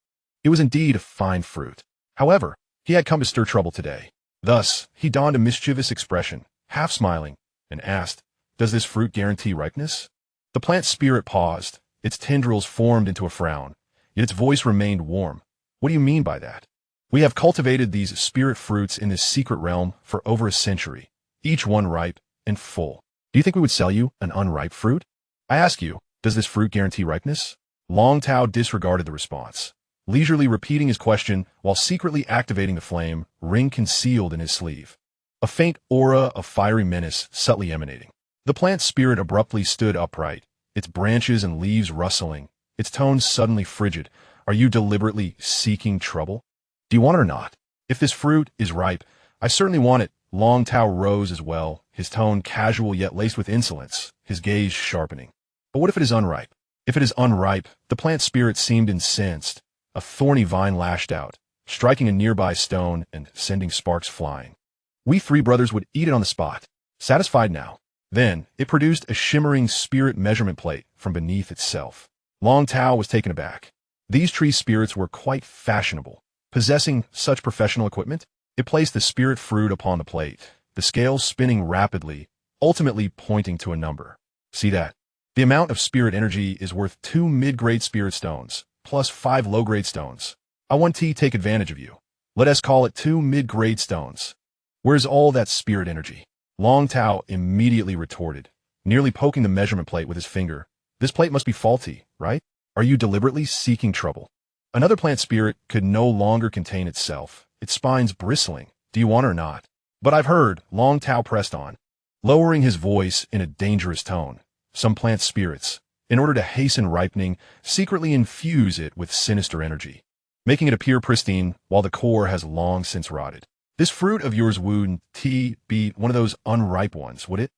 It was indeed a fine fruit. However, he had come to stir trouble today. Thus, he donned a mischievous expression, half smiling, and asked, "Does this fruit guarantee ripeness?" The plant spirit paused, its tendrils formed into a frown, yet its voice remained warm. "What do you mean by that?" "We have cultivated these spirit fruits in this secret realm for over a century, each one ripe and full. Do you think we would sell you an unripe fruit? I ask you, does this fruit guarantee ripeness?" Long Tao disregarded the response, leisurely repeating his question while secretly activating the flame ring concealed in his sleeve. A faint aura of fiery menace subtly emanating. The plant spirit abruptly stood upright, its branches and leaves rustling, its tones suddenly frigid. "Are you deliberately seeking trouble? Do you want it or not? If this fruit is ripe, I certainly want it." Long Tao rose as well, his tone casual yet laced with insolence, his gaze sharpening. "But what if it is unripe?" "If it is unripe," the plant spirit seemed incensed. A thorny vine lashed out, striking a nearby stone and sending sparks flying. "We three brothers would eat it on the spot." Satisfied now? Then, it produced a shimmering spirit measurement plate from beneath itself. Long Tao was taken aback. These tree spirits were quite fashionable. Possessing such professional equipment, it placed the spirit fruit upon the plate, the scales spinning rapidly, ultimately pointing to a number. "See that? The amount of spirit energy is worth 2 mid-grade spirit stones, plus 5 low-grade stones. I want to take advantage of you. Let us call it 2 mid-grade stones. Where's all that spirit energy?" Long Tao immediately retorted, nearly poking the measurement plate with his finger. "This plate must be faulty, right? Are you deliberately seeking trouble?" Another plant spirit could no longer contain itself, its spines bristling. "Do you want it or not?" "But I've heard," Long Tao pressed on, lowering his voice in a dangerous tone. "Some plant spirits, in order to hasten ripening, secretly infuse it with sinister energy, making it appear pristine while the core has long since rotted. This fruit of yours wouldn't be one of those unripe ones, would it?"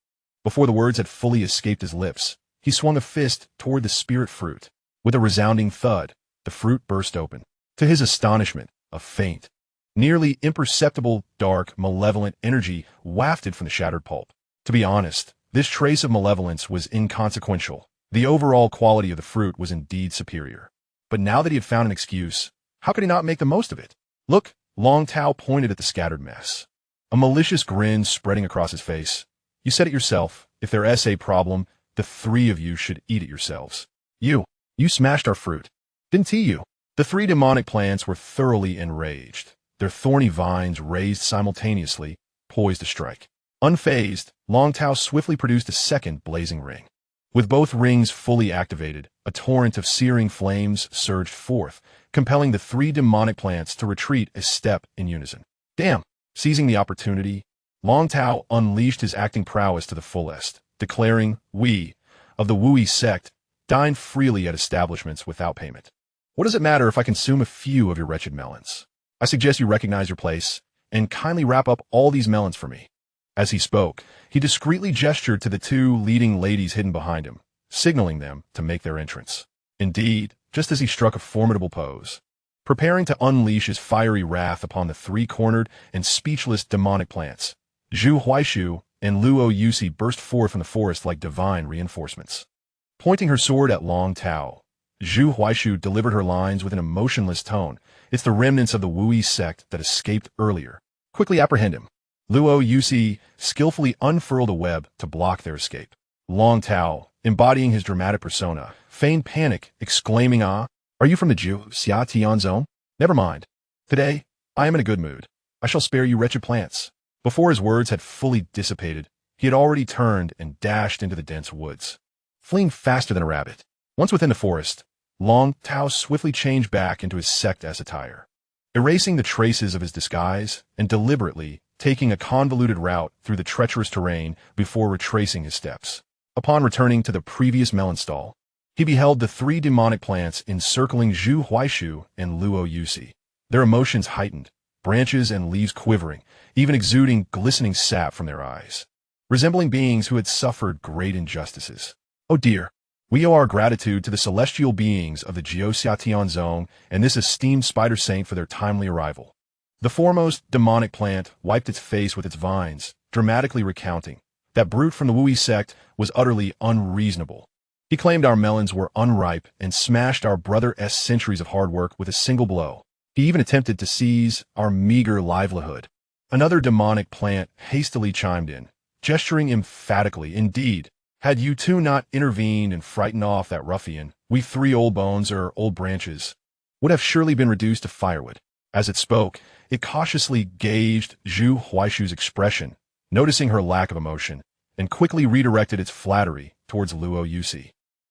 Before the words had fully escaped his lips, he swung a fist toward the spirit fruit. With a resounding thud, the fruit burst open. To his astonishment, a faint, nearly imperceptible, dark, malevolent energy wafted from the shattered pulp. To be honest, this trace of malevolence was inconsequential. The overall quality of the fruit was indeed superior. But now that he had found an excuse, how could he not make the most of it? "Look," Long Tao pointed at the scattered mess, a malicious grin spreading across his face. "You said it yourself. If there's a problem, the three of you should eat it yourselves. You smashed our fruit. Didn't you?" The three demonic plants were thoroughly enraged, their thorny vines raised simultaneously, poised to strike. Unfazed, Long Tao swiftly produced a second blazing ring. With both rings fully activated, a torrent of searing flames surged forth, compelling the three demonic plants to retreat a step in unison. "Damn!" Seizing the opportunity, Long Tao unleashed his acting prowess to the fullest, declaring, "We, of the Wui sect, dine freely at establishments without payment. What does it matter if I consume a few of your wretched melons? I suggest you recognize your place, and kindly wrap up all these melons for me." As he spoke, he discreetly gestured to the two leading ladies hidden behind him, signaling them to make their entrance. Indeed, just as he struck a formidable pose, preparing to unleash his fiery wrath upon the three-cornered and speechless demonic plants, Zhu Huaishu and Luo Yusi burst forth from the forest like divine reinforcements. Pointing her sword at Long Tao, Zhu Huaishu delivered her lines with an emotionless tone. "It's the remnants of the Wui sect that escaped earlier. Quickly apprehend him." Luo Yusi skillfully unfurled a web to block their escape. Long Tao, embodying his dramatic persona, feigned panic, exclaiming, "Ah, are you from the Xianxia Tian zone? Never mind. Today, I am in a good mood. I shall spare you wretched plants." Before his words had fully dissipated, he had already turned and dashed into the dense woods, fleeing faster than a rabbit. Once within the forest, Long Tao swiftly changed back into his sect-as attire, erasing the traces of his disguise and deliberately taking a convoluted route through the treacherous terrain before retracing his steps. Upon returning to the previous melon stall, he beheld the three demonic plants encircling Zhu Huaishu and Luo Yusi, their emotions heightened, branches and leaves quivering, even exuding glistening sap from their eyes, resembling beings who had suffered great injustices. "Oh dear, We owe our gratitude to the celestial beings of the Xianxia zone and this esteemed spider saint for their timely arrival. The foremost demonic plant wiped its face with its vines, dramatically recounting that brute from the Wui sect was utterly unreasonable. He claimed our melons were unripe and smashed our brother's centuries of hard work with a single blow. He even attempted to seize our meager livelihood. Another demonic plant hastily chimed in, gesturing emphatically, "Indeed, had you two not intervened and frightened off that ruffian, we 3 old bones or old branches would have surely been reduced to firewood." As it spoke, it cautiously gauged Zhu Huaishu's expression, noticing her lack of emotion, and quickly redirected its flattery towards Luo Yusi.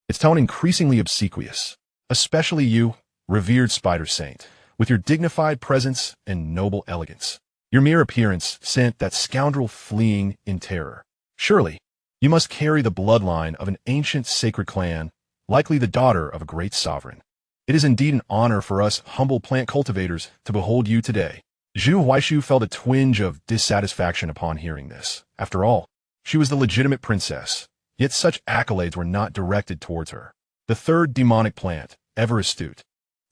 Its tone increasingly obsequious. "Especially you, revered spider saint, with your dignified presence and noble elegance. Your mere appearance sent that scoundrel fleeing in terror. Surely, you must carry the bloodline of an ancient sacred clan, likely the daughter of a great sovereign. It is indeed an honor for us humble plant cultivators to behold you today." Zhu Huaishu felt a twinge of dissatisfaction upon hearing this. After all, she was the legitimate princess, yet such accolades were not directed towards her. The third demonic plant, ever astute,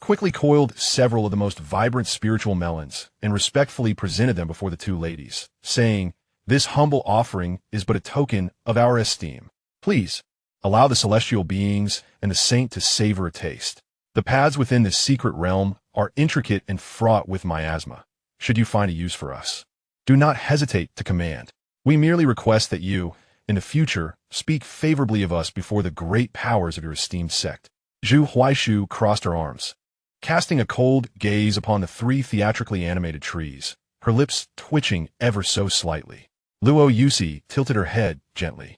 quickly coiled several of the most vibrant spiritual melons and respectfully presented them before the 2 ladies, saying, "This humble offering is but a token of our esteem. Please, allow the celestial beings and the saint to savor a taste. The paths within this secret realm are intricate and fraught with miasma. Should you find a use for us, do not hesitate to command. We merely request that you, in the future, speak favorably of us before the great powers of your esteemed sect." Zhu Huaishu crossed her arms, casting a cold gaze upon the 3 theatrically animated trees, her lips twitching ever so slightly. Luo Yusi tilted her head gently,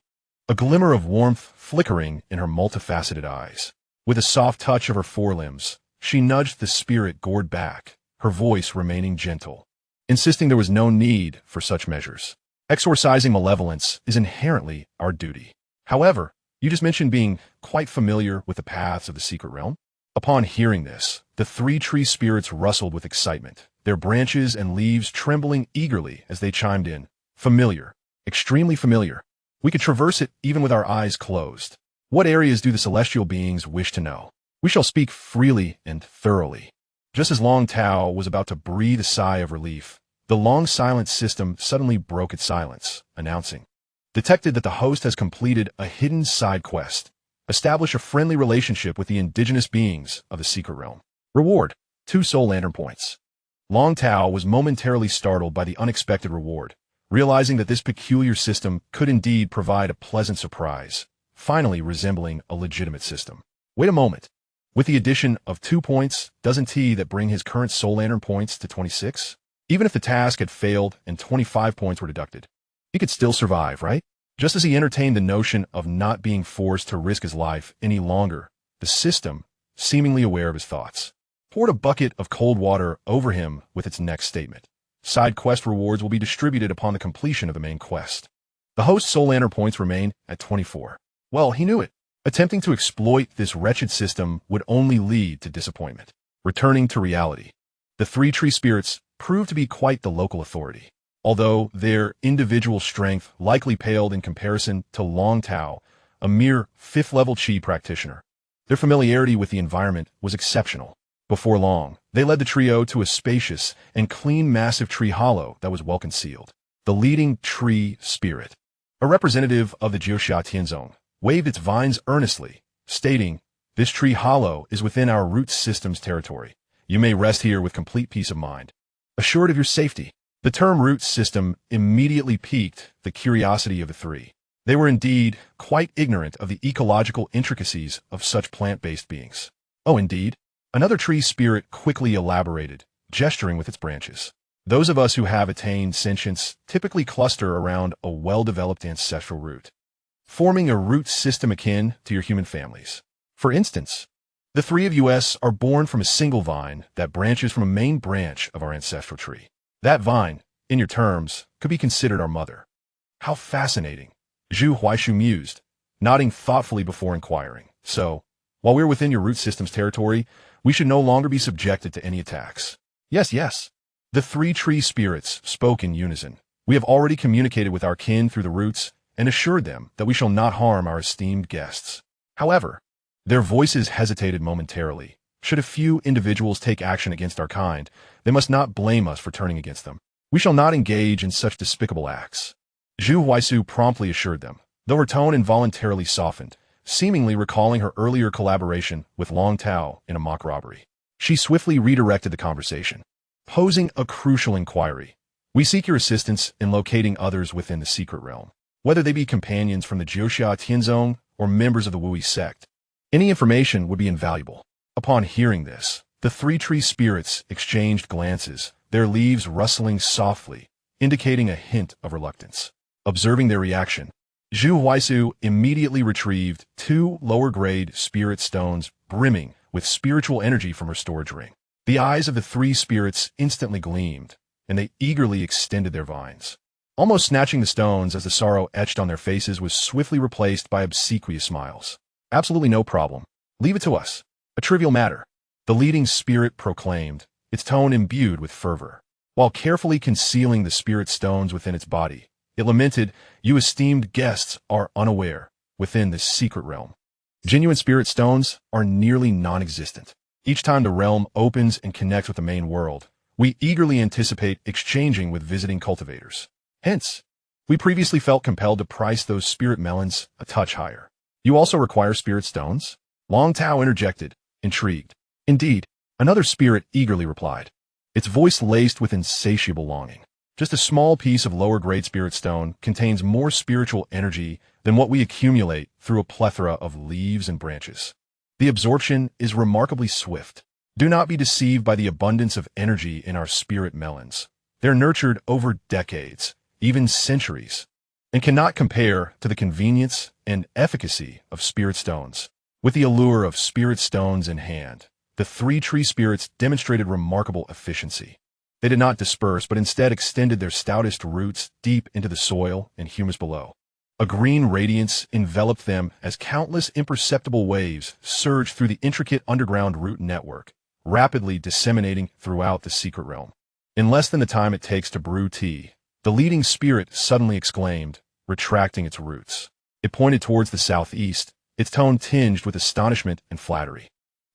a glimmer of warmth flickering in her multifaceted eyes. With a soft touch of her forelimbs, she nudged the spirit gourd back, her voice remaining gentle, insisting there was no need for such measures. Exorcising malevolence is inherently our duty. However, you just mentioned being quite familiar with the paths of the secret realm. Upon hearing this, the 3 tree spirits rustled with excitement, their branches and leaves trembling eagerly as they chimed in. "Familiar. Extremely familiar. We could traverse it even with our eyes closed. What areas do the celestial beings wish to know? We shall speak freely and thoroughly." Just as Long Tao was about to breathe a sigh of relief, the long silent system suddenly broke its silence, announcing, "Detected that the host has completed a hidden side quest. Establish a friendly relationship with the indigenous beings of the secret realm. Reward, 2 soul lantern points." Long Tao was momentarily startled by the unexpected reward, realizing that this peculiar system could indeed provide a pleasant surprise, finally resembling a legitimate system. Wait a moment. With the addition of 2 points, doesn't that bring his current soul lantern points to 26? Even if the task had failed and 25 points were deducted, he could still survive, right? Just as he entertained the notion of not being forced to risk his life any longer, the system, seemingly aware of his thoughts, poured a bucket of cold water over him with its next statement. Side quest rewards will be distributed upon the completion of the main quest. The host's soul lantern points remain at 24. Well, he knew it. Attempting to exploit this wretched system would only lead to disappointment. Returning to reality, the 3 tree spirits proved to be quite the local authority. Although their individual strength likely paled in comparison to Long Tao, a mere 5th-level Qi practitioner, their familiarity with the environment was exceptional. Before long, they led the trio to a spacious and clean massive tree hollow that was well concealed. The leading tree spirit, a representative of the Xianxia zone, waved its vines earnestly, stating, "This tree hollow is within our root system's territory. You may rest here with complete peace of mind, assured of your safety." The term root system immediately piqued the curiosity of the 3. They were indeed quite ignorant of the ecological intricacies of such plant-based beings. "Oh, indeed?" Another tree spirit quickly elaborated, gesturing with its branches. "Those of us who have attained sentience typically cluster around a well-developed ancestral root, forming a root system akin to your human families. For instance, the 3 of us are born from a single vine that branches from a main branch of our ancestral tree. That vine, in your terms, could be considered our mother." "How fascinating," Zhu Huaishu mused, nodding thoughtfully before inquiring. "So, while we're within your root system's territory, we should no longer be subjected to any attacks." Yes. The 3 tree spirits spoke in unison. "We have already communicated with our kin through the roots and assured them that we shall not harm our esteemed guests. However, their voices hesitated momentarily. Should a few individuals take action against our kind, they must not blame us for turning against them. We shall not engage in such despicable acts. Zhu Huaisu promptly assured them, though her tone involuntarily softened, seemingly recalling her earlier collaboration with Long Tao in a mock robbery. She swiftly redirected the conversation, posing a crucial inquiry. We seek your assistance in locating others within the secret realm, whether they be companions from the Jiuxia Tianzong or members of the Wui sect. Any information would be invaluable. Upon hearing this, the three tree spirits exchanged glances, their leaves rustling softly, indicating a hint of reluctance. Observing their reaction, Zhu Huaisu immediately retrieved 2 lower-grade spirit stones brimming with spiritual energy from her storage ring. The eyes of the 3 spirits instantly gleamed, and they eagerly extended their vines. Almost snatching the stones as the sorrow etched on their faces was swiftly replaced by obsequious smiles. Absolutely no problem. Leave it to us. A trivial matter, the leading spirit proclaimed, its tone imbued with fervor. While carefully concealing the spirit stones within its body, it lamented, "You esteemed guests are unaware within this secret realm. Genuine spirit stones are nearly non-existent. Each time the realm opens and connects with the main world, we eagerly anticipate exchanging with visiting cultivators. Hence, we previously felt compelled to price those spirit melons a touch higher. You also require spirit stones?" Long Tao interjected, intrigued. "Indeed," another spirit eagerly replied, its voice laced with insatiable longing. "Just a small piece of lower-grade spirit stone contains more spiritual energy than what we accumulate through a plethora of leaves and branches. The absorption is remarkably swift. Do not be deceived by the abundance of energy in our spirit melons. They're nurtured over decades, even centuries, and cannot compare to the convenience and efficacy of spirit stones." With the allure of spirit stones in hand, the 3 tree spirits demonstrated remarkable efficiency. They did not disperse, but instead extended their stoutest roots deep into the soil and humus below. A green radiance enveloped them as countless imperceptible waves surged through the intricate underground root network, rapidly disseminating throughout the secret realm. In less than the time it takes to brew tea, the leading spirit suddenly exclaimed, retracting its roots. It pointed towards the southeast, its tone tinged with astonishment and flattery.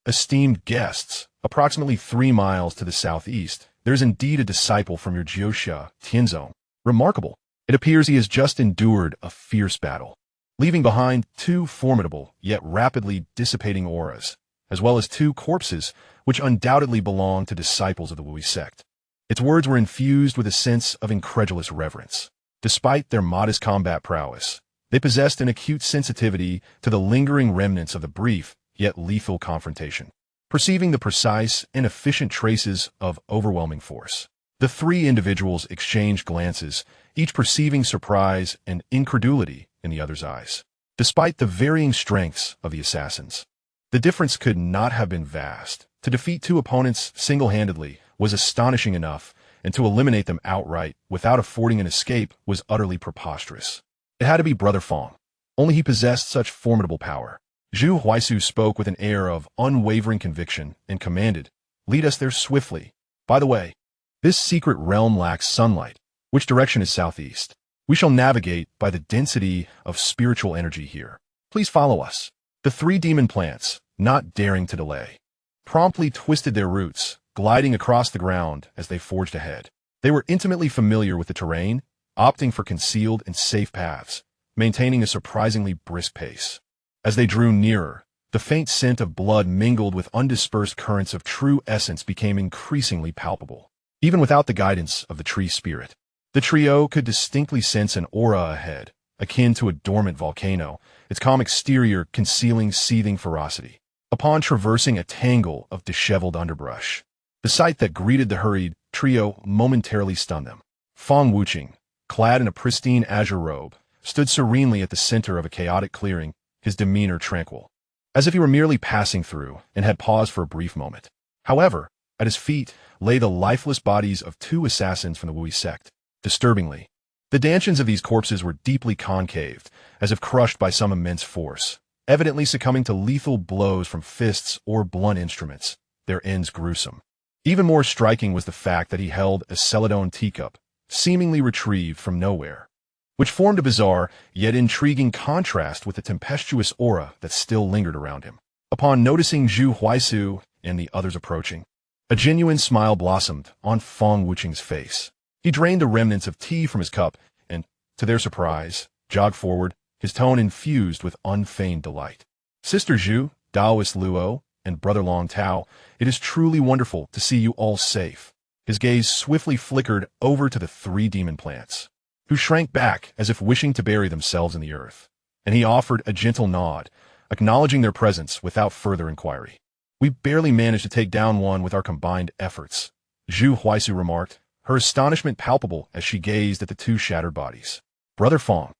"Esteemed guests, approximately 3 miles to the southeast, there is indeed a disciple from your Jiuxia Tianzong. Remarkable. It appears he has just endured a fierce battle, leaving behind 2 formidable yet rapidly dissipating auras, as well as 2 corpses which undoubtedly belong to disciples of the Wui sect." Its words were infused with a sense of incredulous reverence. Despite their modest combat prowess, they possessed an acute sensitivity to the lingering remnants of the brief yet lethal confrontation, perceiving the precise and efficient traces of overwhelming force. The 3 individuals exchanged glances, each perceiving surprise and incredulity in the other's eyes. Despite the varying strengths of the assassins, the difference could not have been vast. To defeat 2 opponents single-handedly was astonishing enough, and to eliminate them outright without affording an escape was utterly preposterous. It had to be Brother Fong. Only he possessed such formidable power. Zhu Huaisu spoke with an air of unwavering conviction and commanded, "Lead us there swiftly. By the way, this secret realm lacks sunlight. Which direction is southeast? We shall navigate by the density of spiritual energy here. Please follow us." The 3 demon plants, not daring to delay, promptly twisted their roots, gliding across the ground as they forged ahead. They were intimately familiar with the terrain, opting for concealed and safe paths, maintaining a surprisingly brisk pace. As they drew nearer, the faint scent of blood mingled with undispersed currents of true essence became increasingly palpable. Even without the guidance of the tree spirit, the trio could distinctly sense an aura ahead, akin to a dormant volcano, its calm exterior concealing seething ferocity. Upon traversing a tangle of disheveled underbrush, the sight that greeted the hurried trio momentarily stunned them. Fong Wuqing, clad in a pristine azure robe, stood serenely at the center of a chaotic clearing, his demeanor tranquil, as if he were merely passing through and had paused for a brief moment. However, at his feet lay the lifeless bodies of 2 assassins from the Wui sect. Disturbingly, the dantians of these corpses were deeply concaved, as if crushed by some immense force, evidently succumbing to lethal blows from fists or blunt instruments, their ends gruesome. Even more striking was the fact that he held a celadone teacup, seemingly retrieved from nowhere. which formed a bizarre yet intriguing contrast with the tempestuous aura that still lingered around him. Upon noticing Zhu Huaisu and the others approaching, a genuine smile blossomed on Feng Wuqing's face. He drained the remnants of tea from his cup and, to their surprise, jogged forward, his tone infused with unfeigned delight. Sister Zhu, Taoist Luo, and Brother Long Tao, it is truly wonderful to see you all safe. His gaze swiftly flickered over to the three demon plants, who shrank back as if wishing to bury themselves in the earth, and he offered a gentle nod, acknowledging their presence without further inquiry. We barely managed to take down one with our combined efforts, Zhu Huaisu remarked, her astonishment palpable as she gazed at the two shattered bodies. Brother Feng,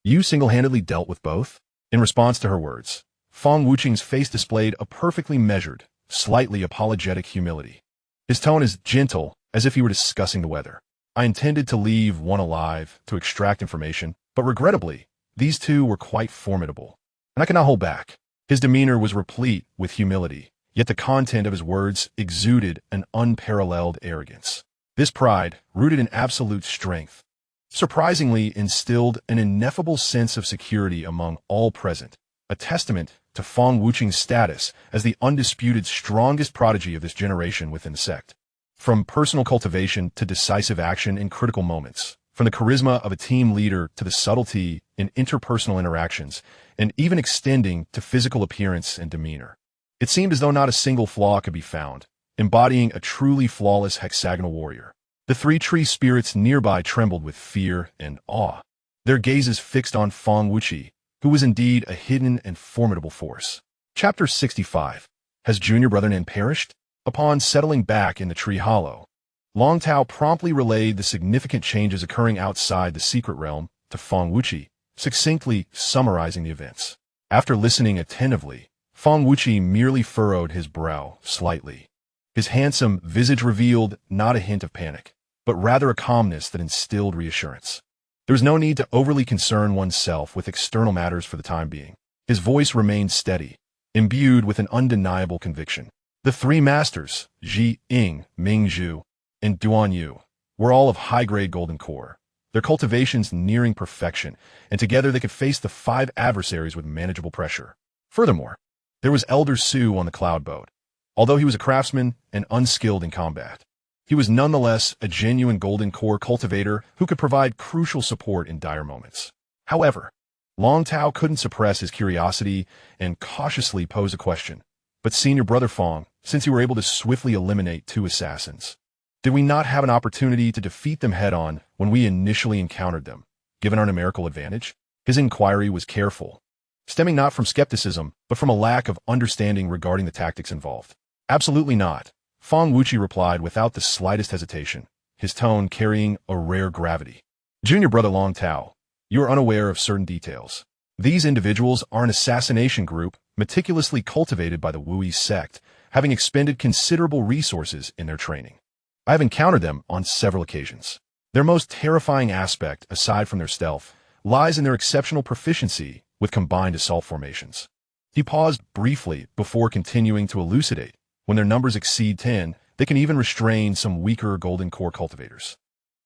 you single-handedly dealt with both? In response to her words, Feng Wuqing's face displayed a perfectly measured, slightly apologetic humility. His tone as gentle as if he were discussing the weather. I intended to leave one alive to extract information, but regrettably, these two were quite formidable, and I could not hold back. His demeanor was replete with humility, yet the content of his words exuded an unparalleled arrogance. This pride, rooted in absolute strength, surprisingly instilled an ineffable sense of security among all present, a testament to Feng Wuqing's status as the undisputed strongest prodigy of this generation within the sect. From personal cultivation to decisive action in critical moments, from the charisma of a team leader to the subtlety in interpersonal interactions, and even extending to physical appearance and demeanor. It seemed as though not a single flaw could be found, embodying a truly flawless hexagonal warrior. The three tree spirits nearby trembled with fear and awe, their gazes fixed on Feng Wuqing, who was indeed a hidden and formidable force. Chapter 65. Has Junior Brother Nan perished? Upon settling back in the tree hollow, Long Tao promptly relayed the significant changes occurring outside the secret realm to Feng Wuqing, succinctly summarizing the events. After listening attentively, Feng Wuqing merely furrowed his brow slightly. His handsome visage revealed not a hint of panic, but rather a calmness that instilled reassurance. There was no need to overly concern oneself with external matters for the time being. His voice remained steady, imbued with an undeniable conviction. The three masters, Ji Ying, Ming Zhu, and Duan Yu, were all of high-grade golden core, their cultivations nearing perfection, and together they could face the five adversaries with manageable pressure. Furthermore, there was Elder Su on the cloud boat. Although he was a craftsman and unskilled in combat, he was nonetheless a genuine golden core cultivator who could provide crucial support in dire moments. However, Long Tao couldn't suppress his curiosity and cautiously pose a question. But Senior Brother Feng, since you were able to swiftly eliminate two assassins, did we not have an opportunity to defeat them head-on when we initially encountered them, given our numerical advantage? His inquiry was careful, stemming not from skepticism, but from a lack of understanding regarding the tactics involved. Absolutely not, Feng Wuqing replied without the slightest hesitation, his tone carrying a rare gravity. Junior Brother Long Tao, you are unaware of certain details. These individuals are an assassination group meticulously cultivated by the Wui sect, having expended considerable resources in their training. I have encountered them on several occasions. Their most terrifying aspect, aside from their stealth, lies in their exceptional proficiency with combined assault formations. He paused briefly before continuing to elucidate. When their numbers exceed 10, they can even restrain some weaker golden core cultivators.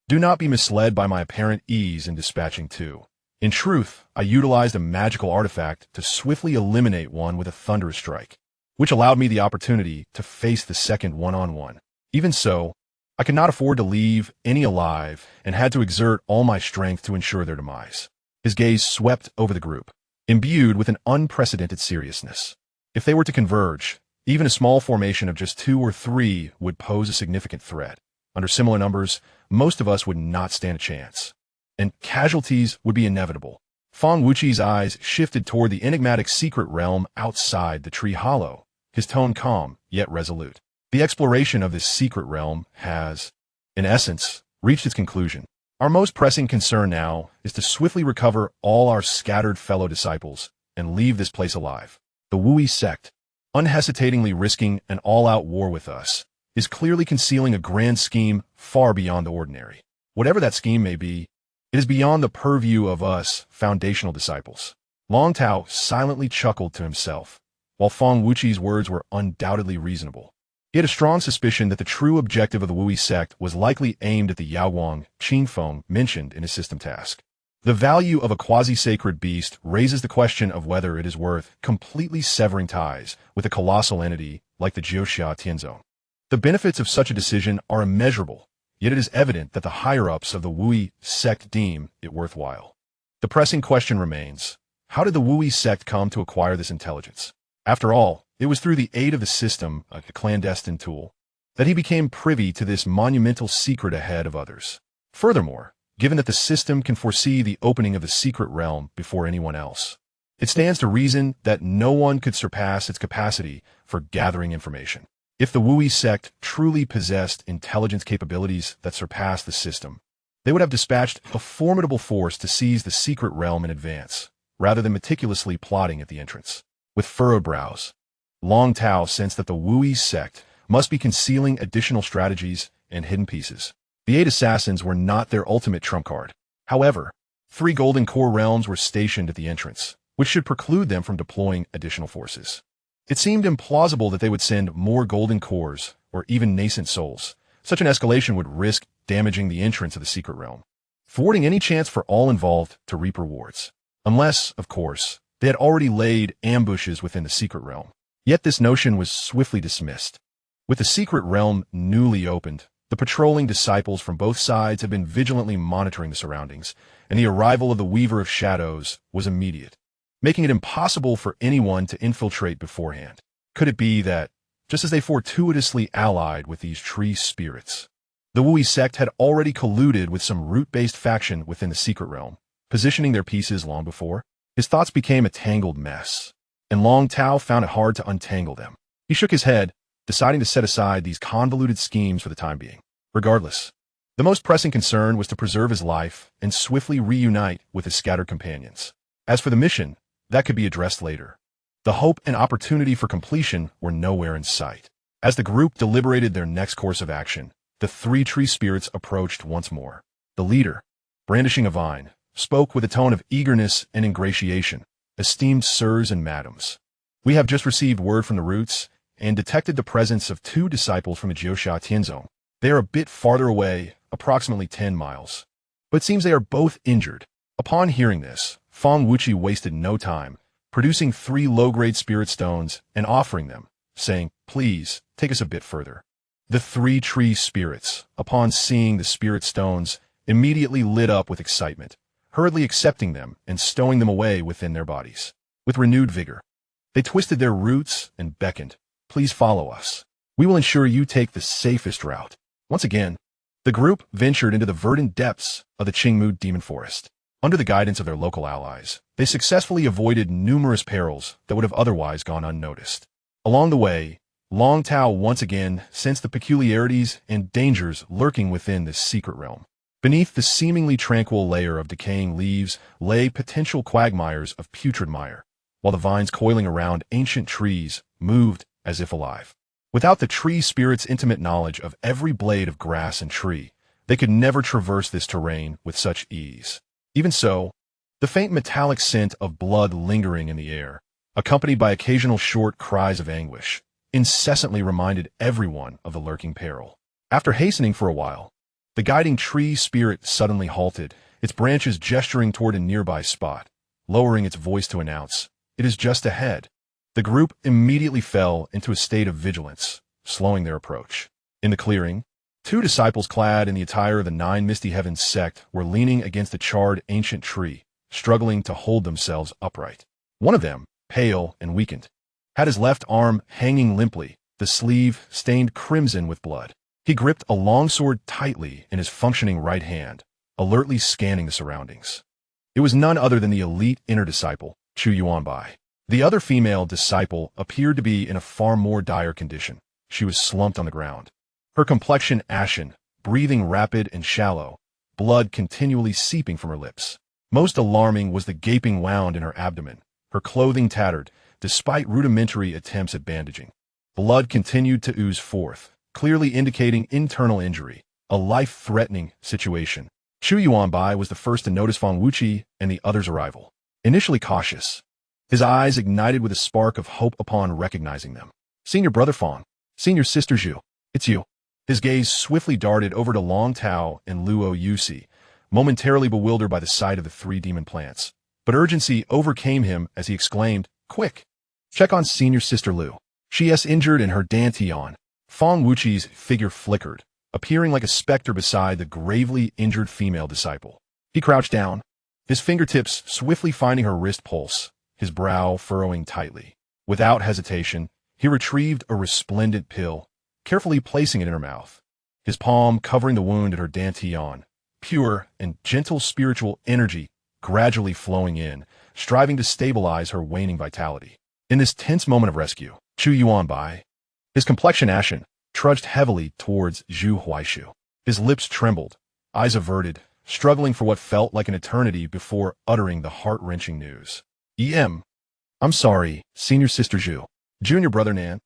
Do not be misled by my apparent ease in dispatching two. In truth, I utilized a magical artifact to swiftly eliminate one with a thunderous strike, which allowed me the opportunity to face the second one-on-one. Even so, I could not afford to leave any alive and had to exert all my strength to ensure their demise. His gaze swept over the group, imbued with an unprecedented seriousness. If they were to converge, even a small formation of just 2 or 3 would pose a significant threat. Under similar numbers, most of us would not stand a chance, and casualties would be inevitable. Feng Wuqing's eyes shifted toward the enigmatic secret realm outside the tree hollow, his tone calm, yet resolute. The exploration of this secret realm has, in essence, reached its conclusion. Our most pressing concern now is to swiftly recover all our scattered fellow disciples and leave this place alive. The Wui sect, unhesitatingly risking an all-out war with us, is clearly concealing a grand scheme far beyond the ordinary. Whatever that scheme may be, it is beyond the purview of us foundational disciples. Long Tao silently chuckled to himself, while Feng Wuqing's words were undoubtedly reasonable. He had a strong suspicion that the true objective of the Wui sect was likely aimed at the Yaoguang Qingfeng mentioned in his system task. The value of a quasi-sacred beast raises the question of whether it is worth completely severing ties with a colossal entity like the Xianxia Tianzong. The benefits of such a decision are immeasurable, yet it is evident that the higher-ups of the Wui sect deem it worthwhile. The pressing question remains, how did the Wui sect come to acquire this intelligence? After all, it was through the aid of the system, a clandestine tool, that he became privy to this monumental secret ahead of others. Furthermore, given that the system can foresee the opening of the secret realm before anyone else, it stands to reason that no one could surpass its capacity for gathering information. If the Wui sect truly possessed intelligence capabilities that surpassed the system, they would have dispatched a formidable force to seize the secret realm in advance, rather than meticulously plotting at the entrance. With furrowed brows, Long Tao sensed that the Wui sect must be concealing additional strategies and hidden pieces. The 8 assassins were not their ultimate trump card. However, 3 golden core realms were stationed at the entrance, which should preclude them from deploying additional forces. It seemed implausible that they would send more golden cores or even nascent souls. Such an escalation would risk damaging the entrance of the secret realm, thwarting any chance for all involved to reap rewards. Unless, of course, they had already laid ambushes within the secret realm. Yet this notion was swiftly dismissed. With the secret realm newly opened, the patrolling disciples from both sides had been vigilantly monitoring the surroundings, and the arrival of the Weaver of Shadows was immediate, making it impossible for anyone to infiltrate beforehand. Could it be that, just as they fortuitously allied with these tree spirits, the Wui sect had already colluded with some root-based faction within the secret realm, positioning their pieces long before? His thoughts became a tangled mess, and Long Tao found it hard to untangle them. He shook his head, deciding to set aside these convoluted schemes for the time being. Regardless, the most pressing concern was to preserve his life and swiftly reunite with his scattered companions. As for the mission, that could be addressed later. The hope and opportunity for completion were nowhere in sight. As the group deliberated their next course of action, the 3 tree spirits approached once more. The leader, brandishing a vine, spoke with a tone of eagerness and ingratiation. Esteemed sirs and madams, we have just received word from the roots and detected the presence of 2 disciples from the Xianxia Tianzong. They are a bit farther away, approximately 10 miles. But it seems they are both injured. Upon hearing this, Feng Wuqi wasted no time, producing 3 low-grade spirit stones and offering them, saying, "Please, take us a bit further." The 3 tree spirits, upon seeing the spirit stones, immediately lit up with excitement, hurriedly accepting them and stowing them away within their bodies. With renewed vigor, they twisted their roots and beckoned, "Please follow us. We will ensure you take the safest route." Once again, the group ventured into the verdant depths of the Qingmu Demon Forest. Under the guidance of their local allies, they successfully avoided numerous perils that would have otherwise gone unnoticed. Along the way, Long Tao once again sensed the peculiarities and dangers lurking within this secret realm. Beneath the seemingly tranquil layer of decaying leaves lay potential quagmires of putrid mire, while the vines coiling around ancient trees moved as if alive. Without the tree spirit's intimate knowledge of every blade of grass and tree, they could never traverse this terrain with such ease. Even so, the faint metallic scent of blood lingering in the air, accompanied by occasional short cries of anguish, incessantly reminded everyone of the lurking peril. After hastening for a while, the guiding tree spirit suddenly halted, its branches gesturing toward a nearby spot, lowering its voice to announce, "It is just ahead." The group immediately fell into a state of vigilance, slowing their approach. In the clearing, 2 disciples clad in the attire of the 9 Misty Heavens sect were leaning against a charred ancient tree, struggling to hold themselves upright. One of them, pale and weakened, had his left arm hanging limply, the sleeve stained crimson with blood. He gripped a longsword tightly in his functioning right hand, alertly scanning the surroundings. It was none other than the elite inner disciple, Qi Refinement. The other female disciple appeared to be in a far more dire condition. She was slumped on the ground, her complexion ashen, breathing rapid and shallow, blood continually seeping from her lips. Most alarming was the gaping wound in her abdomen, her clothing tattered, despite rudimentary attempts at bandaging. Blood continued to ooze forth, clearly indicating internal injury, a life-threatening situation. Qi Refinement was the first to notice Feng Wuqi and the others' arrival. Initially cautious, his eyes ignited with a spark of hope upon recognizing them. "Senior Brother Feng, Senior Sister Zhu, it's you." His gaze swiftly darted over to Long Tao and Luo Yusi, momentarily bewildered by the sight of the three demon plants. But urgency overcame him as he exclaimed, "Quick! Check on senior sister Lu. She is injured in her dantian." Feng Wuqi's figure flickered, appearing like a specter beside the gravely injured female disciple. He crouched down, his fingertips swiftly finding her wrist pulse, his brow furrowing tightly. Without hesitation, he retrieved a resplendent pill, carefully placing it in her mouth, his palm covering the wound at her dantian, pure and gentle spiritual energy gradually flowing in, striving to stabilize her waning vitality. In this tense moment of rescue, Chu Yuanbai, his complexion ashen, trudged heavily towards Zhu Huaishu. His lips trembled, eyes averted, struggling for what felt like an eternity before uttering the heart-wrenching news. I'm sorry, senior sister Zhu. Junior brother Nan.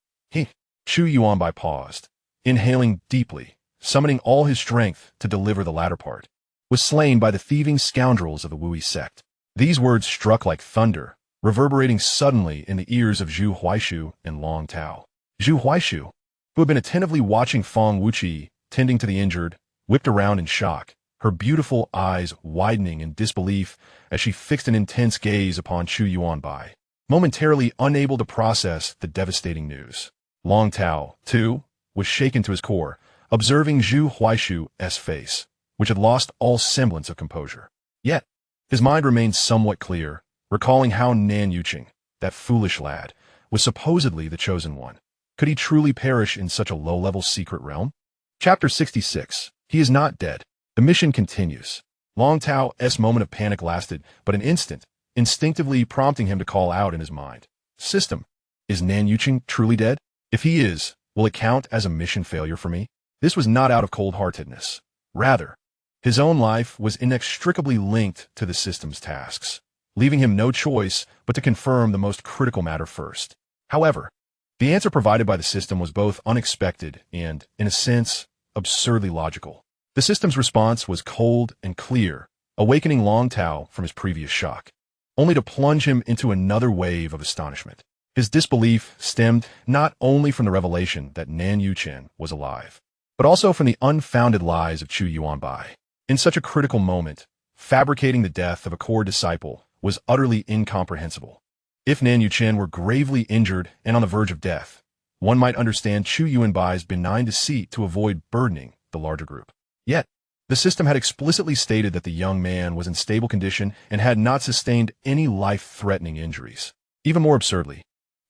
Chu Yuanbai paused, inhaling deeply, summoning all his strength to deliver the latter part. Was slain by the thieving scoundrels of the Wui sect. These words struck like thunder, reverberating suddenly in the ears of Zhu Huaishu and Long Tao. Zhu Huaishu, who had been attentively watching Feng Wuqi tending to the injured, whipped around in shock, her beautiful eyes widening in disbelief as she fixed an intense gaze upon Chu Yuanbai, momentarily unable to process the devastating news. Long Tao, too, was shaken to his core, observing Zhu Huaishu's face, which had lost all semblance of composure. Yet, his mind remained somewhat clear, recalling how Nan Yuqing, that foolish lad, was supposedly the chosen one. Could he truly perish in such a low-level secret realm? Chapter 66. He is not dead. The mission continues. Long Tao's moment of panic lasted but an instant, instinctively prompting him to call out in his mind. System, is Nan Yuqing truly dead? If he is, will it count as a mission failure for me? This was not out of cold-heartedness. Rather, his own life was inextricably linked to the system's tasks, leaving him no choice but to confirm the most critical matter first. However, the answer provided by the system was both unexpected and, in a sense, absurdly logical. The system's response was cold and clear, awakening Long Tao from his previous shock, only to plunge him into another wave of astonishment. His disbelief stemmed not only from the revelation that Nan Yuqian was alive, but also from the unfounded lies of Chu Yuanbai. In such a critical moment, fabricating the death of a core disciple was utterly incomprehensible. If Nan Yuqian were gravely injured and on the verge of death, one might understand Chu Yuanbai's benign deceit to avoid burdening the larger group. Yet, the system had explicitly stated that the young man was in stable condition and had not sustained any life-threatening injuries. Even more absurdly,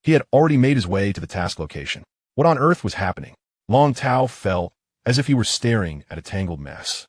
he had already made his way to the task location. What on earth was happening? Long Tao felt as if he were staring at a tangled mess,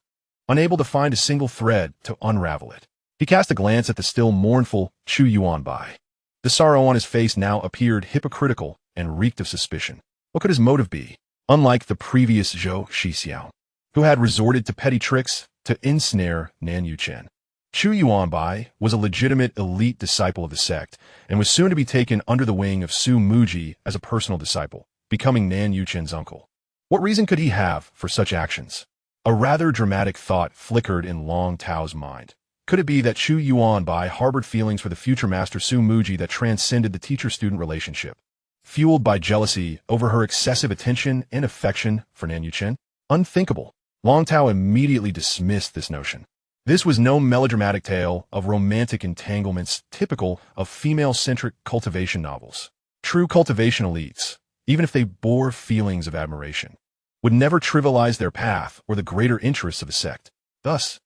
unable to find a single thread to unravel it. He cast a glance at the still mournful Chu Yuanbai. The sorrow on his face now appeared hypocritical and reeked of suspicion. What could his motive be? Unlike the previous Zhou Shixiao, who had resorted to petty tricks to ensnare Nan Yuqian, Chu Yuanbai was a legitimate elite disciple of the sect and was soon to be taken under the wing of Su Muji as a personal disciple, becoming Nan Yuqian's uncle. What reason could he have for such actions? A rather dramatic thought flickered in Long Tao's mind. Could it be that Chu Yuanbai harbored feelings for the future master Su Muji that transcended the teacher-student relationship, fueled by jealousy over her excessive attention and affection for Nan Yuqian? Unthinkable. Long Tao immediately dismissed this notion. This was no melodramatic tale of romantic entanglements typical of female-centric cultivation novels. True cultivation elites, even if they bore feelings of admiration, would never trivialize their path or the greater interests of the sect. Thus,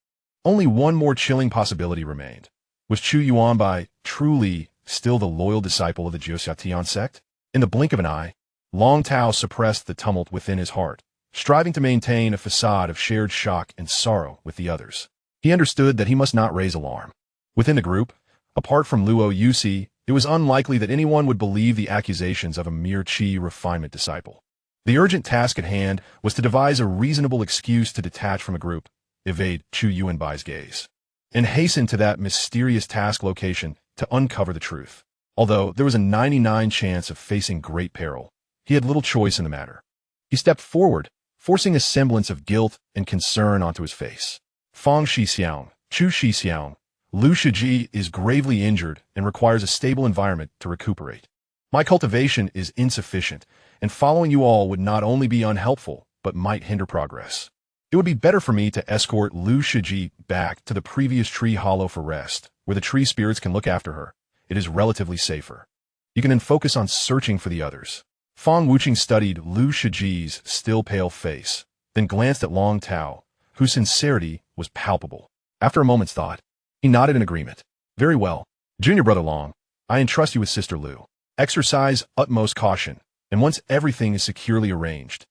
only one more chilling possibility remained. Was Chu Yuanbai truly still the loyal disciple of the Jiuxiatian sect? In the blink of an eye, Long Tao suppressed the tumult within his heart, striving to maintain a facade of shared shock and sorrow with the others. He understood that he must not raise alarm. Within the group, apart from Luo Yusi, it was unlikely that anyone would believe the accusations of a mere Qi Refinement disciple. The urgent task at hand was to devise a reasonable excuse to detach from a group, evade Chu Yuanbai's gaze, and hasten to that mysterious task location to uncover the truth. Although there was a 99% chance of facing great peril, he had little choice in the matter. He stepped forward, forcing a semblance of guilt and concern onto his face. Feng Shixiang, Chu Shixiang, Lu Shiji is gravely injured and requires a stable environment to recuperate. My cultivation is insufficient, and following you all would not only be unhelpful, but might hinder progress. It would be better for me to escort Lu Shiji back to the previous tree hollow for rest, where the tree spirits can look after her. It is relatively safer. You can then focus on searching for the others. Fang Wuqing studied Lu Shiji's still pale face, then glanced at Long Tao, whose sincerity was palpable. After a moment's thought, he nodded in agreement. Very well. Junior brother Long, I entrust you with Sister Lu. Exercise utmost caution, and once everything is securely arranged,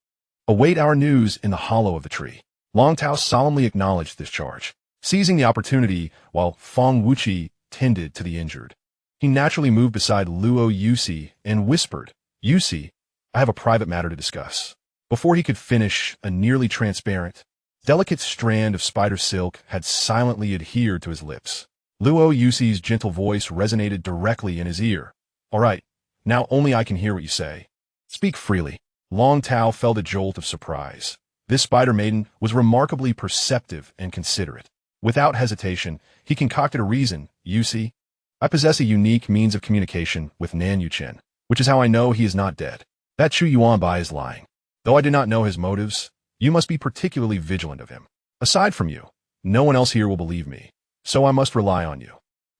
await our news in the hollow of the tree. Long Tao solemnly acknowledged this charge, seizing the opportunity while Fang Wuqi tended to the injured. He naturally moved beside Luo Yusi and whispered, Yusi, I have a private matter to discuss. Before he could finish, a nearly transparent, delicate strand of spider silk had silently adhered to his lips. Luo Yusi's gentle voice resonated directly in his ear. All right, now only I can hear what you say. Speak freely. Long Tao felt a jolt of surprise. This spider maiden was remarkably perceptive and considerate. Without hesitation, he concocted a reason. Yusi, I possess a unique means of communication with Nan Yuchen, which is how I know he is not dead. That Chu Yuanbai is lying. Though I do not know his motives, you must be particularly vigilant of him. Aside from you, no one else here will believe me, so I must rely on you.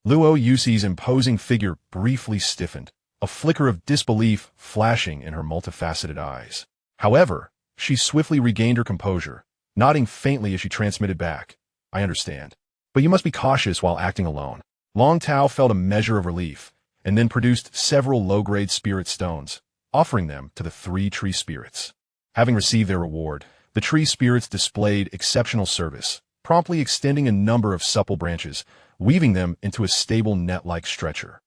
Luo Yusi's imposing figure briefly stiffened, a flicker of disbelief flashing in her multifaceted eyes. However, she swiftly regained her composure, nodding faintly as she transmitted back. I understand. But you must be cautious while acting alone. Long Tao felt a measure of relief, and then produced several low-grade spirit stones, offering them to the 3 tree spirits. Having received their reward, the tree spirits displayed exceptional service, promptly extending a number of supple branches, weaving them into a stable net-like stretcher.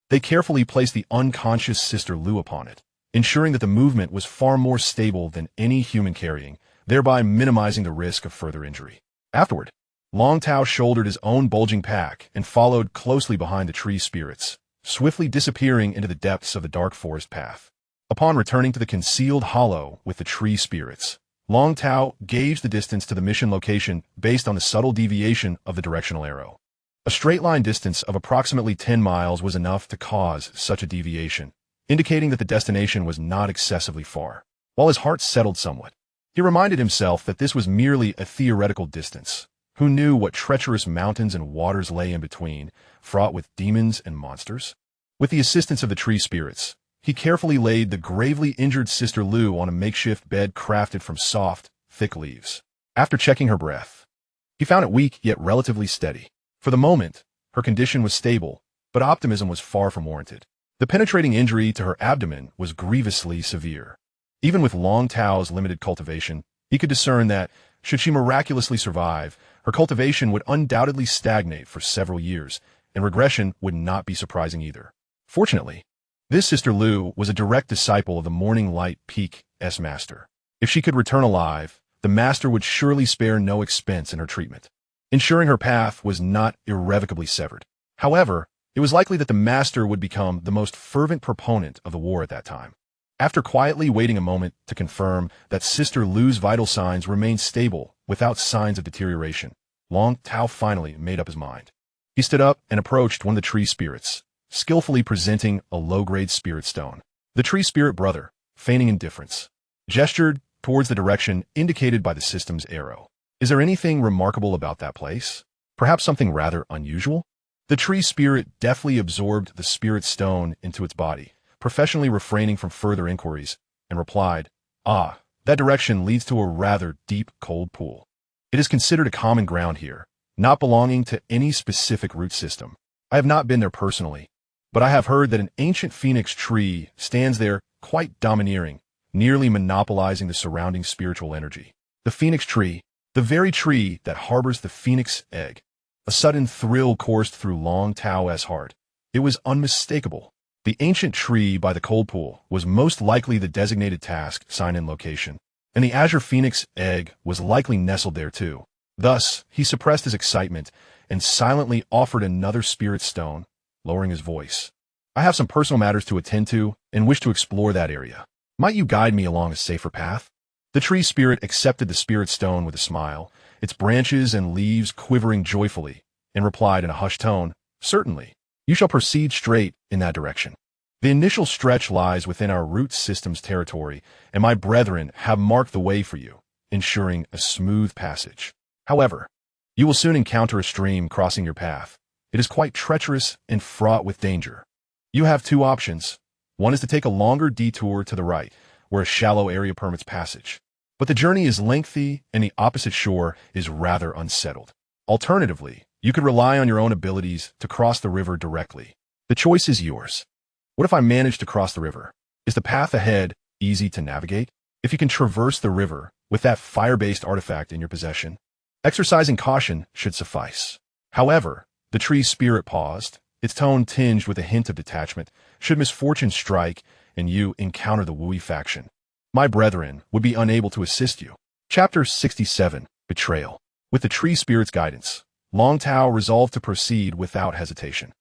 They carefully placed the unconscious Sister Lu upon it, ensuring that the movement was far more stable than any human carrying, thereby minimizing the risk of further injury. Afterward, Long Tao shouldered his own bulging pack and followed closely behind the tree spirits, swiftly disappearing into the depths of the dark forest path. Upon returning to the concealed hollow with the tree spirits, Long Tao gauged the distance to the mission location based on the subtle deviation of the directional arrow. A straight-line distance of approximately 10 miles was enough to cause such a deviation, indicating that the destination was not excessively far. While his heart settled somewhat, he reminded himself that this was merely a theoretical distance. Who knew what treacherous mountains and waters lay in between, fraught with demons and monsters? With the assistance of the tree spirits, he carefully laid the gravely injured Sister Lu on a makeshift bed crafted from soft, thick leaves. After checking her breath, he found it weak yet relatively steady. For the moment, her condition was stable, but optimism was far from warranted. The penetrating injury to her abdomen was grievously severe. Even with Long Tao's limited cultivation, he could discern that, should she miraculously survive, her cultivation would undoubtedly stagnate for several years, and regression would not be surprising either. Fortunately, this Sister Lu was a direct disciple of the Morning Light Peak S-Master. If she could return alive, the Master would surely spare no expense in her treatment, ensuring her path was not irrevocably severed. However, it was likely that the Master would become the most fervent proponent of the war at that time. After quietly waiting a moment to confirm that Sister Lu's vital signs remained stable without signs of deterioration, Long Tao finally made up his mind. He stood up and approached one of the tree spirits, skillfully presenting a low-grade spirit stone. The tree spirit brother, feigning indifference, gestured towards the direction indicated by the system's arrow. Is there anything remarkable about that place? Perhaps something rather unusual? The tree spirit deftly absorbed the spirit stone into its body, professionally refraining from further inquiries, and replied, Ah, that direction leads to a rather deep, cold pool. It is considered a common ground here, not belonging to any specific root system. I have not been there personally, but I have heard that an ancient phoenix tree stands there quite domineering, nearly monopolizing the surrounding spiritual energy. The phoenix tree, the very tree that harbors the phoenix egg. A sudden thrill coursed through Long Tao's heart. It was unmistakable. The ancient tree by the cold pool was most likely the designated task sign-in location, and the azure phoenix egg was likely nestled there too. Thus, he suppressed his excitement and silently offered another spirit stone, lowering his voice. I have some personal matters to attend to and wish to explore that area. Might you guide me along a safer path? The tree spirit accepted the spirit stone with a smile, its branches and leaves quivering joyfully, and replied in a hushed tone, Certainly. You shall proceed straight in that direction. The initial stretch lies within our root system's territory, and my brethren have marked the way for you. ensuring a smooth passage. However, you will soon encounter a stream crossing your path. It is quite treacherous and fraught with danger. You have two options. One is to take a longer detour to the right, where a shallow area permits passage. But the journey is lengthy and the opposite shore is rather unsettled. Alternatively, you could rely on your own abilities to cross the river directly. The choice is yours. What if I manage to cross the river? Is the path ahead easy to navigate? If you can traverse the river with that fire-based artifact in your possession, exercising caution should suffice. However, the tree's spirit paused, its tone tinged with a hint of detachment. Should misfortune strike and you encounter the Wui faction, my brethren would be unable to assist you. Chapter 67, Betrayal. With the tree spirit's guidance, Long Tao resolved to proceed without hesitation.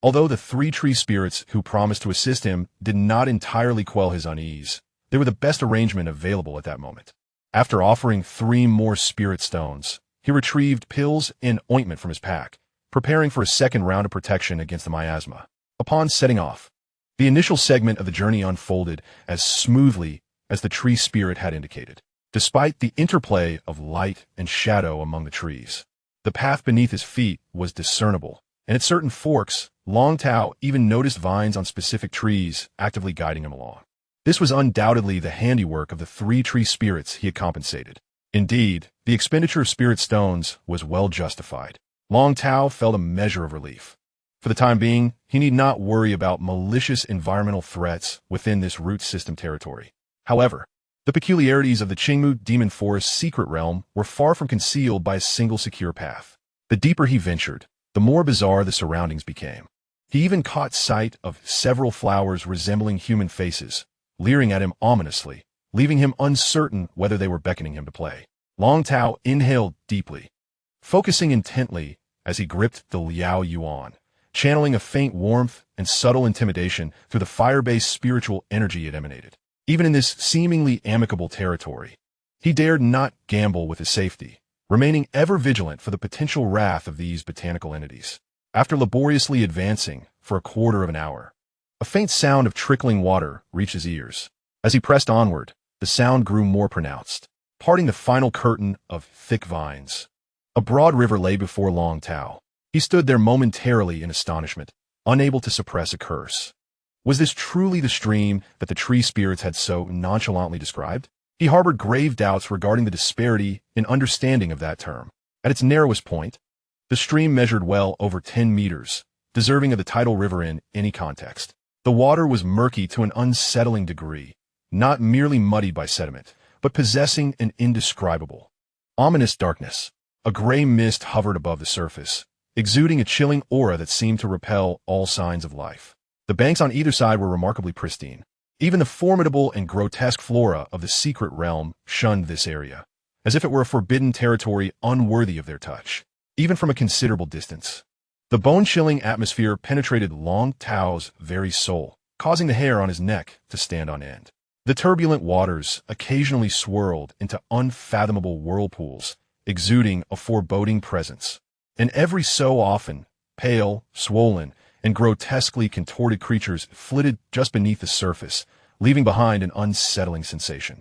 Although the three tree spirits who promised to assist him did not entirely quell his unease, they were the best arrangement available at that moment. After offering 3 more spirit stones, he retrieved pills and ointment from his pack, preparing for a second round of protection against the miasma. Upon setting off, the initial segment of the journey unfolded as smoothly as the tree spirit had indicated. Despite the interplay of light and shadow among the trees, the path beneath his feet was discernible, and at certain forks, Long Tao even noticed vines on specific trees actively guiding him along. This was undoubtedly the handiwork of the 3 tree spirits he had compensated. Indeed, the expenditure of spirit stones was well justified. Long Tao felt a measure of relief. For the time being, he need not worry about malicious environmental threats within this root system territory. However, the peculiarities of the Qingmu Demon Forest's secret realm were far from concealed by a single secure path. The deeper he ventured, the more bizarre the surroundings became. He even caught sight of several flowers resembling human faces, leering at him ominously, leaving him uncertain whether they were beckoning him to play. Long Tao inhaled deeply, focusing intently as he gripped the Liao Yuan, channeling a faint warmth and subtle intimidation through the fire-based spiritual energy it emanated. Even in this seemingly amicable territory, he dared not gamble with his safety, remaining ever vigilant for the potential wrath of these botanical entities. After laboriously advancing for a quarter of an hour, a faint sound of trickling water reached his ears. As he pressed onward, the sound grew more pronounced, parting the final curtain of thick vines. A broad river lay before Long Tao. He stood there momentarily in astonishment, unable to suppress a curse. Was this truly the stream that the tree spirits had so nonchalantly described? He harbored grave doubts regarding the disparity in understanding of that term. At its narrowest point, the stream measured well over 10 meters, deserving of the tidal river in any context. The water was murky to an unsettling degree, not merely muddied by sediment, but possessing an indescribable, ominous darkness. A gray mist hovered above the surface, exuding a chilling aura that seemed to repel all signs of life. The banks on either side were remarkably pristine. Even the formidable and grotesque flora of the secret realm shunned this area, as if it were a forbidden territory unworthy of their touch, even from a considerable distance. The bone-chilling atmosphere penetrated Long Tao's very soul, causing the hair on his neck to stand on end. The turbulent waters occasionally swirled into unfathomable whirlpools, exuding a foreboding presence. And every so often, pale, swollen, and grotesquely contorted creatures flitted just beneath the surface, leaving behind an unsettling sensation.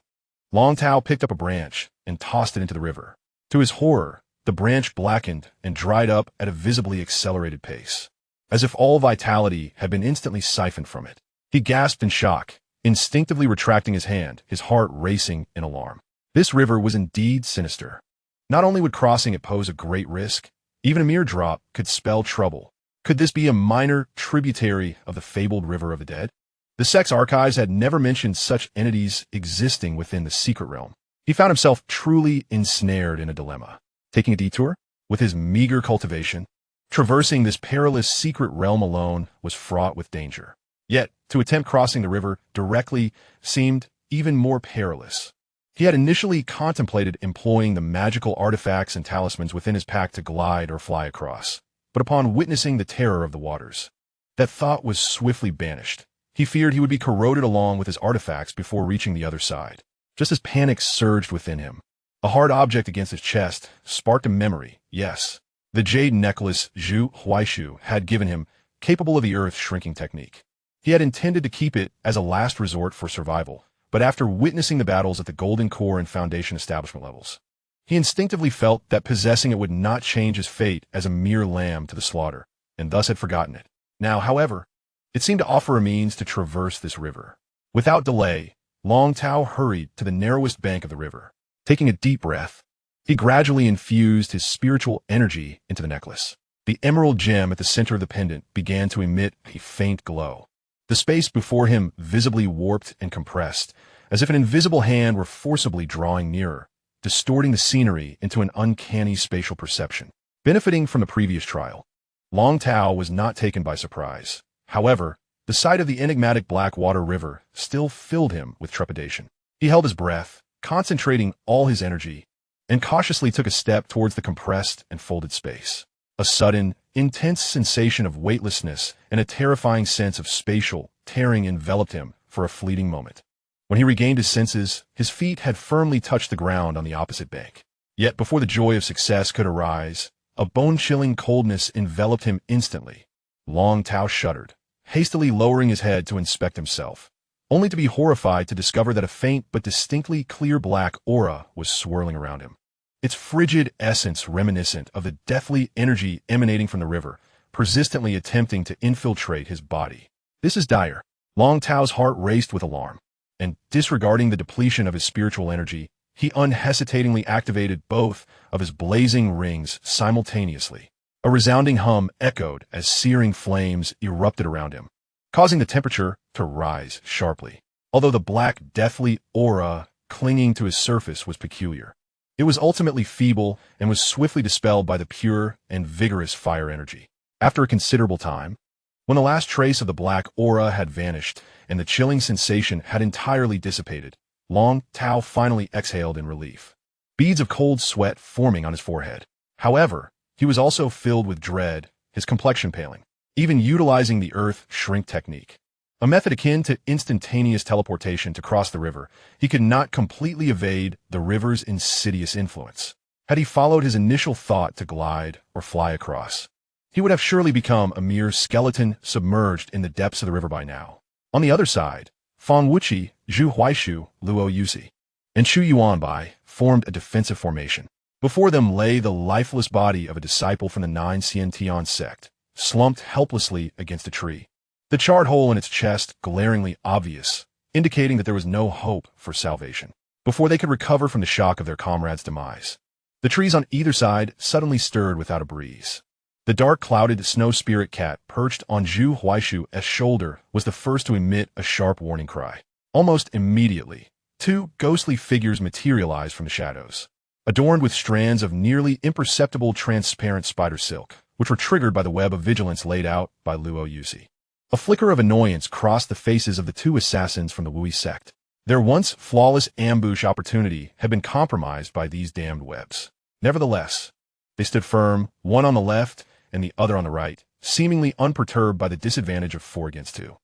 Long Tao picked up a branch and tossed it into the river. To his horror, the branch blackened and dried up at a visibly accelerated pace, as if all vitality had been instantly siphoned from it. He gasped in shock, instinctively retracting his hand, his heart racing in alarm. This river was indeed sinister. Not only would crossing it pose a great risk, even a mere drop could spell trouble. Could this be a minor tributary of the fabled River of the Dead? The Sect's archives had never mentioned such entities existing within the secret realm. He found himself truly ensnared in a dilemma. Taking a detour? With his meager cultivation, traversing this perilous secret realm alone was fraught with danger. Yet, to attempt crossing the river directly seemed even more perilous. He had initially contemplated employing the magical artifacts and talismans within his pack to glide or fly across. But upon witnessing the terror of the waters, that thought was swiftly banished. He feared he would be corroded along with his artifacts before reaching the other side. Just as panic surged within him, a hard object against his chest sparked a memory. Yes, the jade necklace Zhu Huaishu had given him, capable of the earth shrinking technique. He had intended to keep it as a last resort for survival, but after witnessing the battles at the Golden Core and Foundation establishment levels, he instinctively felt that possessing it would not change his fate as a mere lamb to the slaughter, and thus had forgotten it. Now, however, it seemed to offer a means to traverse this river. Without delay, Long Tao hurried to the narrowest bank of the river. Taking a deep breath, he gradually infused his spiritual energy into the necklace. The emerald gem at the center of the pendant began to emit a faint glow. The space before him visibly warped and compressed, as if an invisible hand were forcibly drawing nearer, distorting the scenery into an uncanny spatial perception. Benefiting from the previous trial, Long Tao was not taken by surprise. However, the sight of the enigmatic black water river still filled him with trepidation. He held his breath, concentrating all his energy, and cautiously took a step towards the compressed and folded space. A sudden, intense sensation of weightlessness and a terrifying sense of spatial tearing enveloped him for a fleeting moment. When he regained his senses, his feet had firmly touched the ground on the opposite bank. Yet before the joy of success could arise, a bone-chilling coldness enveloped him instantly. Long Tao shuddered, hastily lowering his head to inspect himself, only to be horrified to discover that a faint but distinctly clear black aura was swirling around him. Its frigid essence reminiscent of the deathly energy emanating from the river, persistently attempting to infiltrate his body. This is dire. Long Tao's heart raced with alarm, and disregarding the depletion of his spiritual energy, he unhesitatingly activated both of his blazing rings simultaneously. A resounding hum echoed as searing flames erupted around him, causing the temperature to rise sharply. Although the black, deathly aura clinging to his surface was peculiar, it was ultimately feeble and was swiftly dispelled by the pure and vigorous fire energy. After a considerable time, when the last trace of the black aura had vanished and the chilling sensation had entirely dissipated, Long Tao finally exhaled in relief, beads of cold sweat forming on his forehead. However, he was also filled with dread, his complexion paling, even utilizing the earth shrink technique, a method akin to instantaneous teleportation to cross the river. He could not completely evade the river's insidious influence. Had he followed his initial thought to glide or fly across, he would have surely become a mere skeleton submerged in the depths of the river by now. On the other side, Fang Wuqi, Zhu Huaishu, Luo Yuzi, and Chu Yuanbai formed a defensive formation. Before them lay the lifeless body of a disciple from the Nine Xiantian sect, slumped helplessly against a tree, the charred hole in its chest glaringly obvious, indicating that there was no hope for salvation. Before they could recover from the shock of their comrade's demise, the trees on either side suddenly stirred without a breeze. The dark, clouded snow spirit cat perched on Zhu Huaishu's shoulder was the first to emit a sharp warning cry. Almost immediately, two ghostly figures materialized from the shadows, adorned with strands of nearly imperceptible transparent spider silk, which were triggered by the web of vigilance laid out by Luo Yuzi. A flicker of annoyance crossed the faces of the two assassins from the Wui sect. Their once flawless ambush opportunity had been compromised by these damned webs. Nevertheless, they stood firm, one on the left and the other on the right, seemingly unperturbed by the disadvantage of 4 against 2.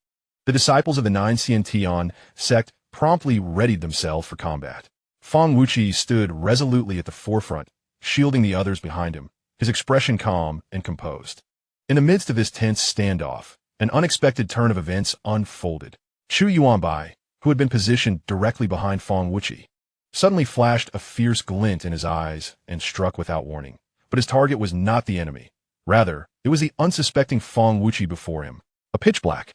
The disciples of the Nine Xiantian sect promptly readied themselves for combat. Fang Wuqi stood resolutely at the forefront, shielding the others behind him, his expression calm and composed. In the midst of this tense standoff, an unexpected turn of events unfolded. Chu Yuanbai, who had been positioned directly behind Fang Wuqi, suddenly flashed a fierce glint in his eyes and struck without warning. But his target was not the enemy. Rather, it was the unsuspecting Fang Wuqi before him. A pitch-black,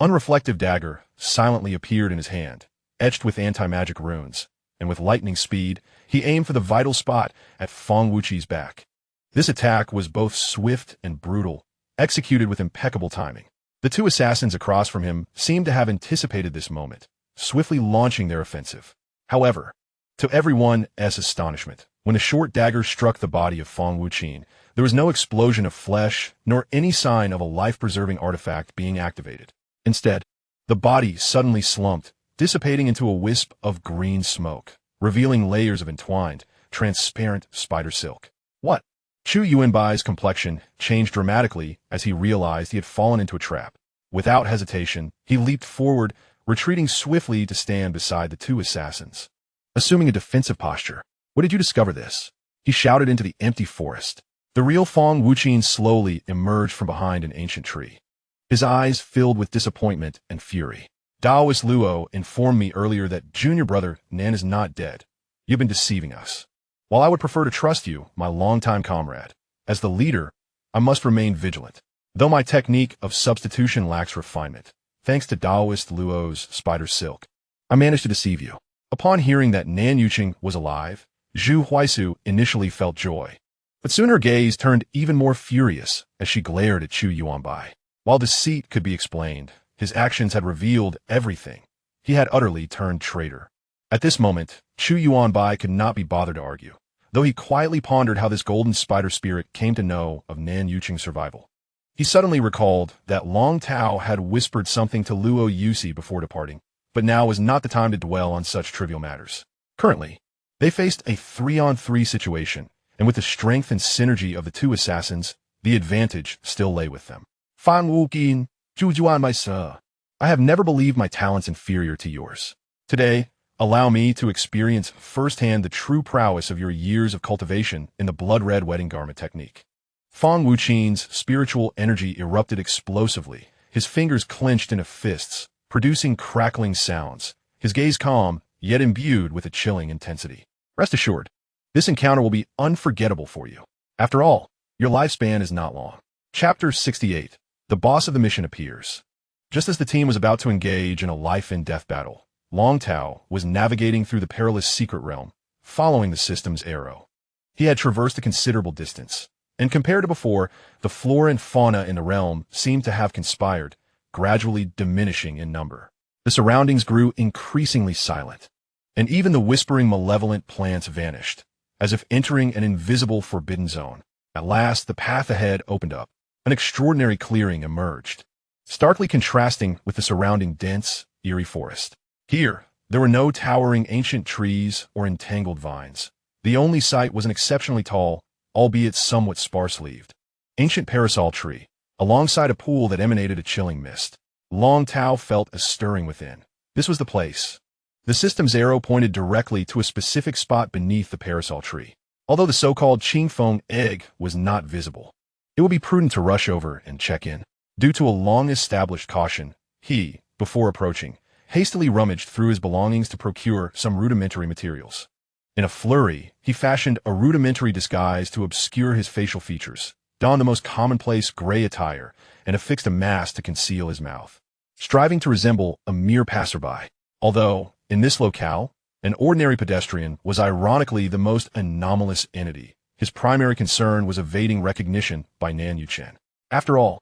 unreflective dagger silently appeared in his hand, etched with anti-magic runes, and with lightning speed, he aimed for the vital spot at Fang Wuqi's back. This attack was both swift and brutal, executed with impeccable timing. The two assassins across from him seemed to have anticipated this moment, swiftly launching their offensive. However, to everyone's astonishment, when the short dagger struck the body of Fang Wuqi, there was no explosion of flesh, nor any sign of a life-preserving artifact being activated. Instead, the body suddenly slumped, dissipating into a wisp of green smoke, revealing layers of entwined, transparent spider silk. What? Chu Yuanbai's complexion changed dramatically as he realized he had fallen into a trap. Without hesitation, he leaped forward, retreating swiftly to stand beside the two assassins. Assuming a defensive posture, "What did you discover this?" he shouted into the empty forest. The real Fang Wuqi slowly emerged from behind an ancient tree, his eyes filled with disappointment and fury. Daoist Luo informed me earlier that junior brother Nan is not dead. You've been deceiving us. While I would prefer to trust you, my longtime comrade, as the leader, I must remain vigilant. Though my technique of substitution lacks refinement, thanks to Daoist Luo's spider silk, I managed to deceive you. Upon hearing that Nan Yuqing was alive, Zhu Huaisu initially felt joy. But soon her gaze turned even more furious as she glared at Chu Yuanbai. While deceit could be explained, his actions had revealed everything. He had utterly turned traitor. At this moment, Chu Yuanbai could not be bothered to argue, though he quietly pondered how this golden spider spirit came to know of Nan Yuqing's survival. He suddenly recalled that Long Tao had whispered something to Luo Yusi before departing, but now was not the time to dwell on such trivial matters. Currently, they faced a 3-on-3 situation, and with the strength and synergy of the two assassins, the advantage still lay with them. Fan Wuqin, Zhu Juanbai Sir, I have never believed my talents inferior to yours. Today, allow me to experience firsthand the true prowess of your years of cultivation in the blood-red wedding garment technique. Fan Wuqin's spiritual energy erupted explosively, his fingers clenched into fists, producing crackling sounds, his gaze calm, yet imbued with a chilling intensity. Rest assured, this encounter will be unforgettable for you. After all, your lifespan is not long. Chapter 68. The boss of the mission appears. Just as the team was about to engage in a life-and-death battle, Long Tao was navigating through the perilous secret realm, following the system's arrow. He had traversed a considerable distance, and compared to before, the flora and fauna in the realm seemed to have conspired, gradually diminishing in number. The surroundings grew increasingly silent, and even the whispering malevolent plants vanished, as if entering an invisible forbidden zone. At last, the path ahead opened up. An extraordinary clearing emerged, starkly contrasting with the surrounding dense, eerie forest. Here, there were no towering ancient trees or entangled vines. The only sight was an exceptionally tall, albeit somewhat sparse-leaved, ancient parasol tree, alongside a pool that emanated a chilling mist. Long Tao felt a stirring within. This was the place. The system's arrow pointed directly to a specific spot beneath the parasol tree. Although the so-called Qingfeng egg was not visible, it would be prudent to rush over and check in. Due to a long-established caution, he, before approaching, hastily rummaged through his belongings to procure some rudimentary materials. In a flurry, he fashioned a rudimentary disguise to obscure his facial features, donned the most commonplace gray attire, and affixed a mask to conceal his mouth, striving to resemble a mere passerby. Although, in this locale, an ordinary pedestrian was ironically the most anomalous entity. His primary concern was evading recognition by Nan Yuchen. After all,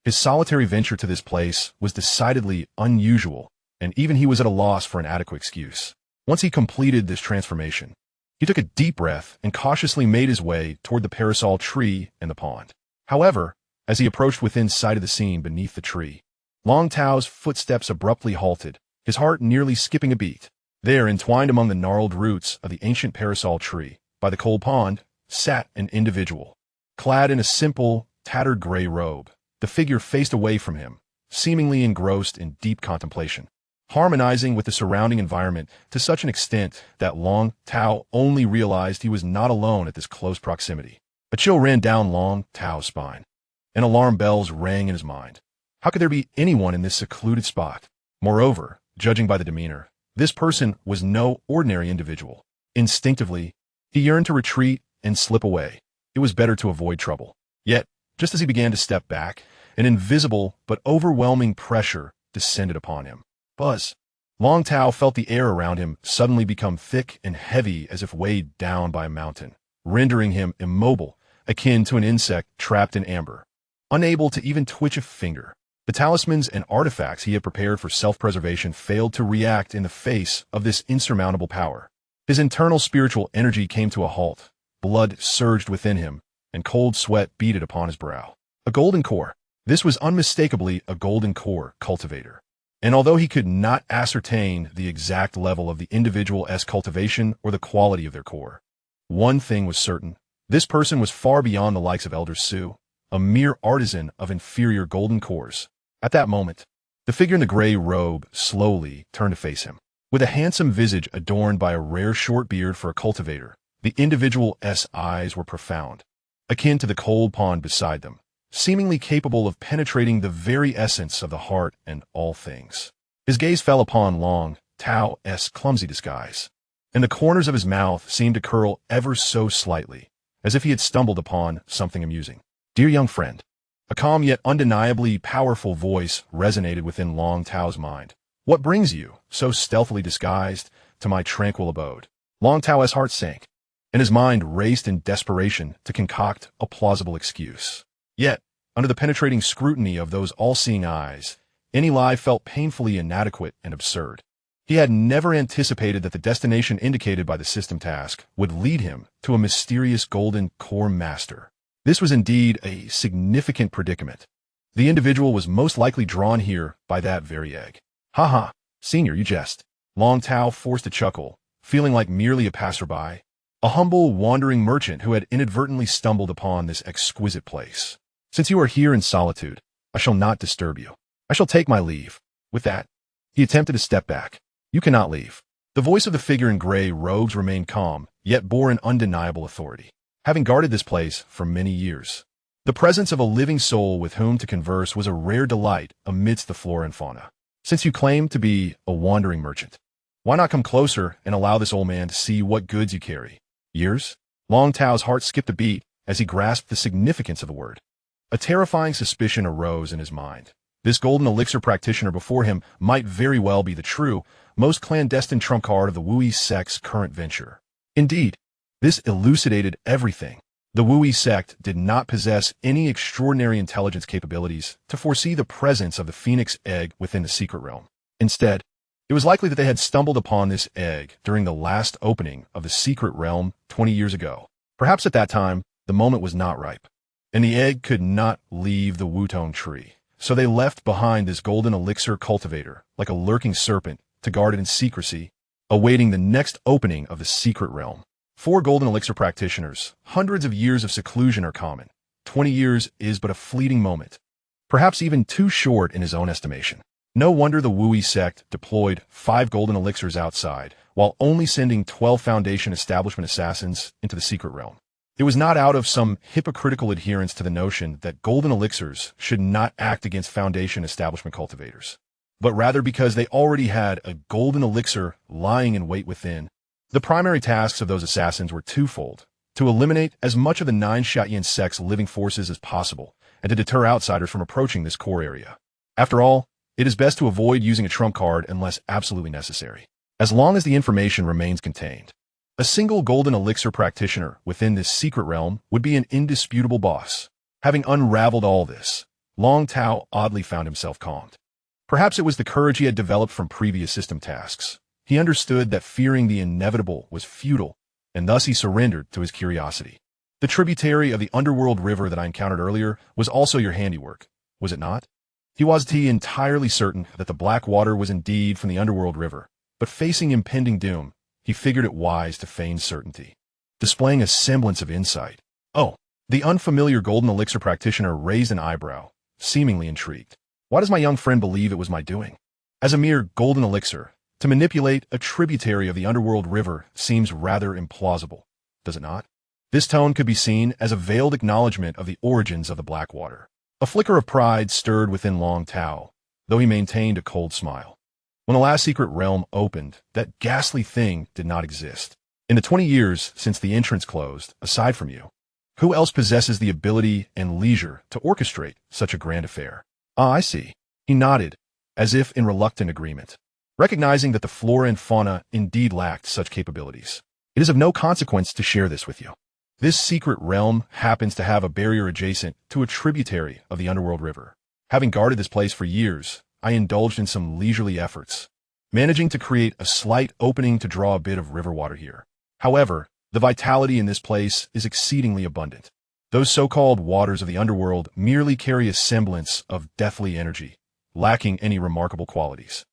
his solitary venture to this place was decidedly unusual, and even he was at a loss for an adequate excuse. Once he completed this transformation, he took a deep breath and cautiously made his way toward the parasol tree and the pond. However, as he approached within sight of the scene beneath the tree, Long Tao's footsteps abruptly halted, his heart nearly skipping a beat. There, entwined among the gnarled roots of the ancient parasol tree, by the cold pond, sat an individual. Clad in a simple, tattered gray robe, the figure faced away from him, seemingly engrossed in deep contemplation, harmonizing with the surrounding environment to such an extent that Long Tao only realized he was not alone at this close proximity. A chill ran down Long Tao's spine, and alarm bells rang in his mind. How could there be anyone in this secluded spot? Moreover, judging by the demeanor, this person was no ordinary individual. Instinctively, he yearned to retreat and slip away. It was better to avoid trouble. Yet, just as he began to step back, an invisible but overwhelming pressure descended upon him. Buzz. Long Tao felt the air around him suddenly become thick and heavy as if weighed down by a mountain, rendering him immobile, akin to an insect trapped in amber, unable to even twitch a finger. The talismans and artifacts he had prepared for self-preservation failed to react in the face of this insurmountable power. His internal spiritual energy came to a halt, blood surged within him, and cold sweat beaded upon his brow. A golden core. This was unmistakably a golden core cultivator. And although he could not ascertain the exact level of the individual's cultivation or the quality of their core, one thing was certain. This person was far beyond the likes of Elder Su, a mere artisan of inferior golden cores. At that moment, the figure in the gray robe slowly turned to face him. With a handsome visage adorned by a rare short beard for a cultivator, the individual's eyes were profound, akin to the cold pond beside them, seemingly capable of penetrating the very essence of the heart and all things. His gaze fell upon Long Tao's clumsy disguise, and the corners of his mouth seemed to curl ever so slightly, as if he had stumbled upon something amusing. "Dear young friend," a calm yet undeniably powerful voice resonated within Long Tao's mind. "What brings you, so stealthily disguised, to my tranquil abode?" Long Tao's heart sank, and his mind raced in desperation to concoct a plausible excuse. Yet, under the penetrating scrutiny of those all-seeing eyes, any lie felt painfully inadequate and absurd. He had never anticipated that the destination indicated by the system task would lead him to a mysterious golden core master. This was indeed a significant predicament. The individual was most likely drawn here by that very egg. "Ha ha, senior, you jest." Long Tao forced a chuckle, feeling like merely a passerby, a humble, wandering merchant who had inadvertently stumbled upon this exquisite place. "Since you are here in solitude, I shall not disturb you. I shall take my leave." With that, he attempted to step back. "You cannot leave." The voice of the figure in gray robes remained calm, yet bore an undeniable authority. Having guarded this place for many years, the presence of a living soul with whom to converse was a rare delight amidst the flora and fauna. "Since you claim to be a wandering merchant, why not come closer and allow this old man to see what goods you carry?" "Years?" Long Tao's heart skipped a beat as he grasped the significance of the word. A terrifying suspicion arose in his mind. This golden elixir practitioner before him might very well be the true, most clandestine trump card of the Wui sect's current venture. Indeed, this elucidated everything. The Wui sect did not possess any extraordinary intelligence capabilities to foresee the presence of the phoenix egg within the secret realm. Instead, it was likely that they had stumbled upon this egg during the last opening of the secret realm 20 years ago. Perhaps at that time, the moment was not ripe, and the egg could not leave the Wutong tree. So they left behind this golden elixir cultivator, like a lurking serpent, to guard it in secrecy, awaiting the next opening of the secret realm. For golden elixir practitioners, hundreds of years of seclusion are common. 20 years is but a fleeting moment, perhaps even too short in his own estimation. No wonder the Wui sect deployed 5 golden elixirs outside, while only sending 12 Foundation establishment assassins into the secret realm. It was not out of some hypocritical adherence to the notion that golden elixirs should not act against Foundation establishment cultivators, but rather because they already had a golden elixir lying in wait within. The primary tasks of those assassins were twofold: to eliminate as much of the 9 Xianxia sect's living forces as possible, and to deter outsiders from approaching this core area. After all, it is best to avoid using a trump card unless absolutely necessary, as long as the information remains contained. A single golden elixir practitioner within this secret realm would be an indisputable boss. Having unraveled all this, Long Tao oddly found himself calmed. Perhaps it was the courage he had developed from previous system tasks. He understood that fearing the inevitable was futile, and thus he surrendered to his curiosity. "The tributary of the underworld river that I encountered earlier was also your handiwork, was it not?" He was entirely certain that the black water was indeed from the underworld river, but facing impending doom, he figured it wise to feign certainty, displaying a semblance of insight. "Oh." The unfamiliar golden elixir practitioner raised an eyebrow, seemingly intrigued. "Why does my young friend believe it was my doing?" As a mere golden elixir, to manipulate a tributary of the underworld river seems rather implausible, does it not? This tone could be seen as a veiled acknowledgement of the origins of the black water. A flicker of pride stirred within Long Tao, though he maintained a cold smile. When the last secret realm opened, that ghastly thing did not exist. In the 20 years since the entrance closed, aside from you, who else possesses the ability and leisure to orchestrate such a grand affair? "Ah, I see." He nodded, as if in reluctant agreement, recognizing that the flora and fauna indeed lacked such capabilities. "It is of no consequence to share this with you. This secret realm happens to have a barrier adjacent to a tributary of the underworld river. Having guarded this place for years, I indulged in some leisurely efforts, managing to create a slight opening to draw a bit of river water here. However, the vitality in this place is exceedingly abundant. Those so-called waters of the underworld merely carry a semblance of deathly energy, lacking any remarkable qualities.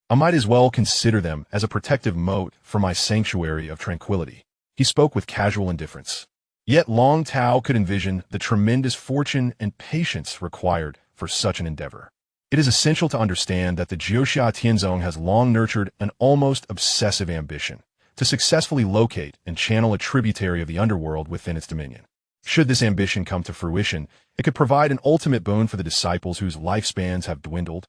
I might as well consider them as a protective moat for my sanctuary of tranquility." He spoke with casual indifference. Yet Long Tao could envision the tremendous fortune and patience required for such an endeavor. It is essential to understand that the Jiuxia Tianzong has long nurtured an almost obsessive ambition to successfully locate and channel a tributary of the underworld within its dominion. Should this ambition come to fruition, it could provide an ultimate boon for the disciples whose lifespans have dwindled.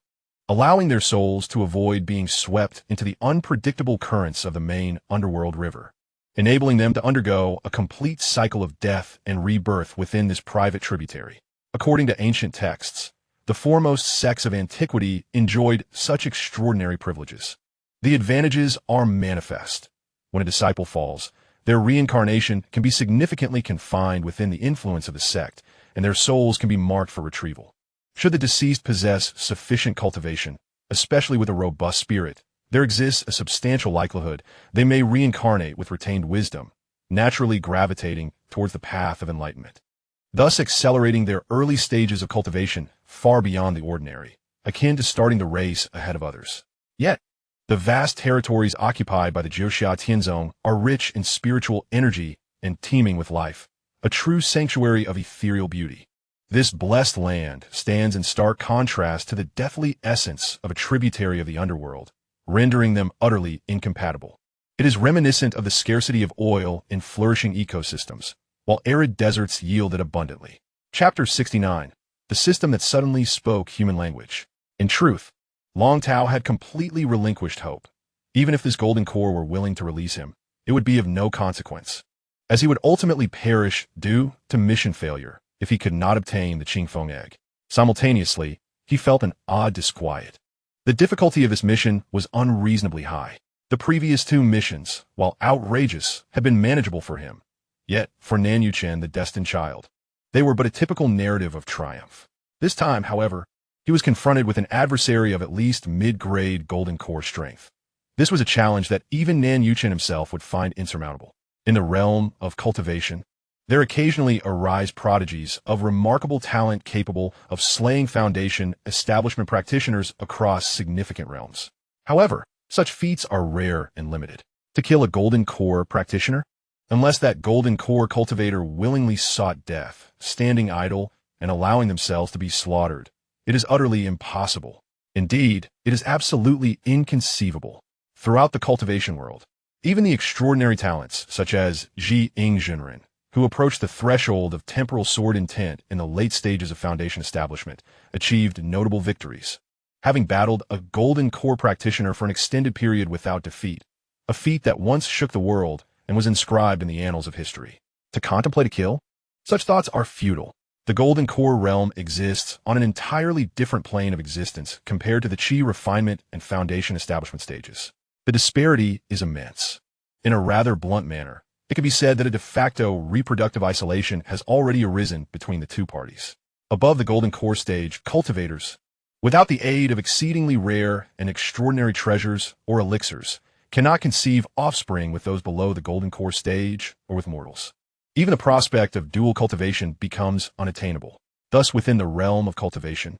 allowing their souls to avoid being swept into the unpredictable currents of the main underworld river, enabling them to undergo a complete cycle of death and rebirth within this private tributary. According to ancient texts, the foremost sects of antiquity enjoyed such extraordinary privileges. The advantages are manifest. When a disciple falls, their reincarnation can be significantly confined within the influence of the sect, and their souls can be marked for retrieval. Should the deceased possess sufficient cultivation, especially with a robust spirit, there exists a substantial likelihood they may reincarnate with retained wisdom, naturally gravitating towards the path of enlightenment, thus accelerating their early stages of cultivation far beyond the ordinary, akin to starting the race ahead of others. Yet, the vast territories occupied by the Jiuxia Tianzong are rich in spiritual energy and teeming with life, a true sanctuary of ethereal beauty. This blessed land stands in stark contrast to the deathly essence of a tributary of the underworld, rendering them utterly incompatible. It is reminiscent of the scarcity of oil in flourishing ecosystems, while arid deserts yield it abundantly. Chapter 69. The System That Suddenly Spoke Human Language. In truth, Long Tao had completely relinquished hope. Even if this golden core were willing to release him, it would be of no consequence, as he would ultimately perish due to mission failure if he could not obtain the Qingfeng egg. Simultaneously, he felt an odd disquiet. The difficulty of this mission was unreasonably high. The previous two missions, while outrageous, had been manageable for him. Yet, for Nan Yuchen, the destined child, they were but a typical narrative of triumph. This time, however, he was confronted with an adversary of at least mid-grade golden core strength. This was a challenge that even Nan Yuchen himself would find insurmountable. In the realm of cultivation, there occasionally arise prodigies of remarkable talent capable of slaying foundation establishment practitioners across significant realms. However, such feats are rare and limited. To kill a golden core practitioner, unless that golden core cultivator willingly sought death, standing idle and allowing themselves to be slaughtered, it is utterly impossible. Indeed, it is absolutely inconceivable. Throughout the cultivation world, even the extraordinary talents, such as Xianxia, who approached the threshold of temporal sword intent in the late stages of foundation establishment, achieved notable victories, having battled a golden core practitioner for an extended period without defeat, a feat that once shook the world and was inscribed in the annals of history. To contemplate a kill? Such thoughts are futile. The golden core realm exists on an entirely different plane of existence compared to the Qi Refinement and foundation establishment stages. The disparity is immense. In a rather blunt manner, it can be said that a de facto reproductive isolation has already arisen between the two parties. Above the golden core stage, cultivators, without the aid of exceedingly rare and extraordinary treasures or elixirs, cannot conceive offspring with those below the golden core stage or with mortals. Even the prospect of dual cultivation becomes unattainable. Thus, within the realm of cultivation,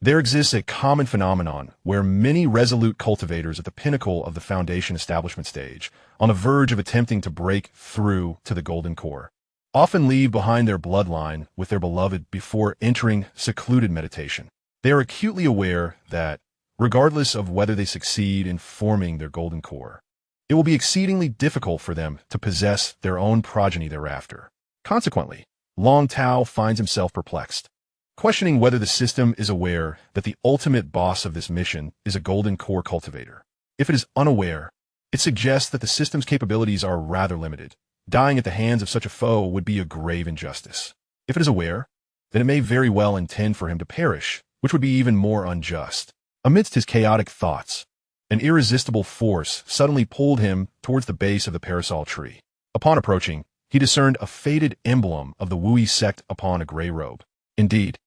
there exists a common phenomenon where many resolute cultivators at the pinnacle of the foundation establishment stage, on the verge of attempting to break through to the golden core, often leave behind their bloodline with their beloved before entering secluded meditation. They are acutely aware that, regardless of whether they succeed in forming their golden core, it will be exceedingly difficult for them to possess their own progeny thereafter. Consequently, Long Tao finds himself perplexed, questioning whether the system is aware that the ultimate boss of this mission is a golden core cultivator. If it is unaware, it suggests that the system's capabilities are rather limited. Dying at the hands of such a foe would be a grave injustice. If it is aware, then it may very well intend for him to perish, which would be even more unjust. Amidst his chaotic thoughts, an irresistible force suddenly pulled him towards the base of the parasol tree. Upon approaching, he discerned a faded emblem of the Wui sect upon a gray robe. Indeed,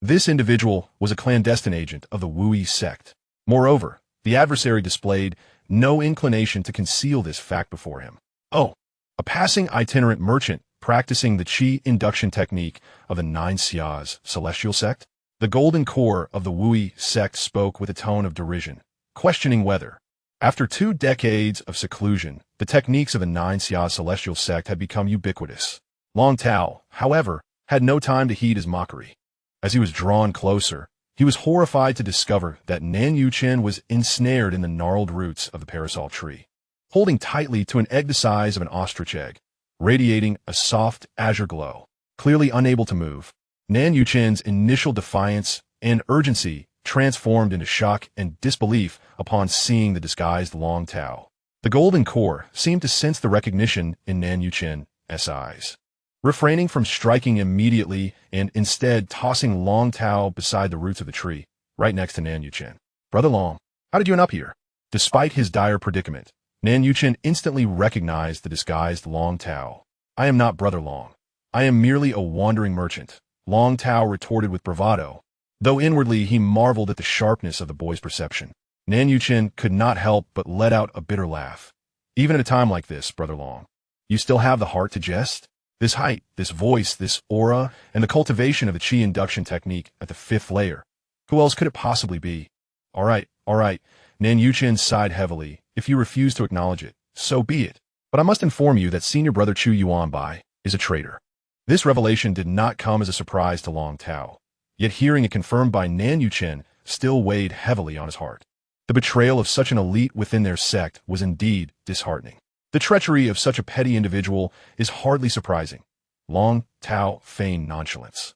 this individual was a clandestine agent of the Wui sect. Moreover, the adversary displayed no inclination to conceal this fact before him. Oh, a passing itinerant merchant practicing the Qi induction technique of the Xianxia's celestial sect? The golden core of the Wui sect spoke with a tone of derision, questioning whether, after 2 decades of seclusion, the techniques of the Xianxia's celestial sect had become ubiquitous. Long Tao, however, had no time to heed his mockery. As he was drawn closer, he was horrified to discover that Nan Yuchen was ensnared in the gnarled roots of the parasol tree, holding tightly to an egg the size of an ostrich egg, radiating a soft azure glow. Clearly unable to move, Nan Yuchen's initial defiance and urgency transformed into shock and disbelief upon seeing the disguised Long Tao. The golden core seemed to sense the recognition in Nan Yuchen's eyes. Refraining from striking immediately and instead tossing Long Tao beside the roots of the tree, right next to Nan Yuchen. "Brother Long, how did you end up here?" Despite his dire predicament, Nan Yuchen instantly recognized the disguised Long Tao. "I am not Brother Long. I am merely a wandering merchant," Long Tao retorted with bravado, though inwardly he marveled at the sharpness of the boy's perception. Nan Yuchen could not help but let out a bitter laugh. "Even at a time like this, Brother Long, you still have the heart to jest? This height, this voice, this aura, and the cultivation of the Qi induction technique at the 5th layer. Who else could it possibly be?" All right, Nan Yuchen sighed heavily. "If you refuse to acknowledge it, so be it. But I must inform you that Senior Brother Chu Yuanbai is a traitor." This revelation did not come as a surprise to Long Tao, yet hearing it confirmed by Nan Yuchen still weighed heavily on his heart. The betrayal of such an elite within their sect was indeed disheartening. The treachery of such a petty individual is hardly surprising. Long Tao feigned nonchalance,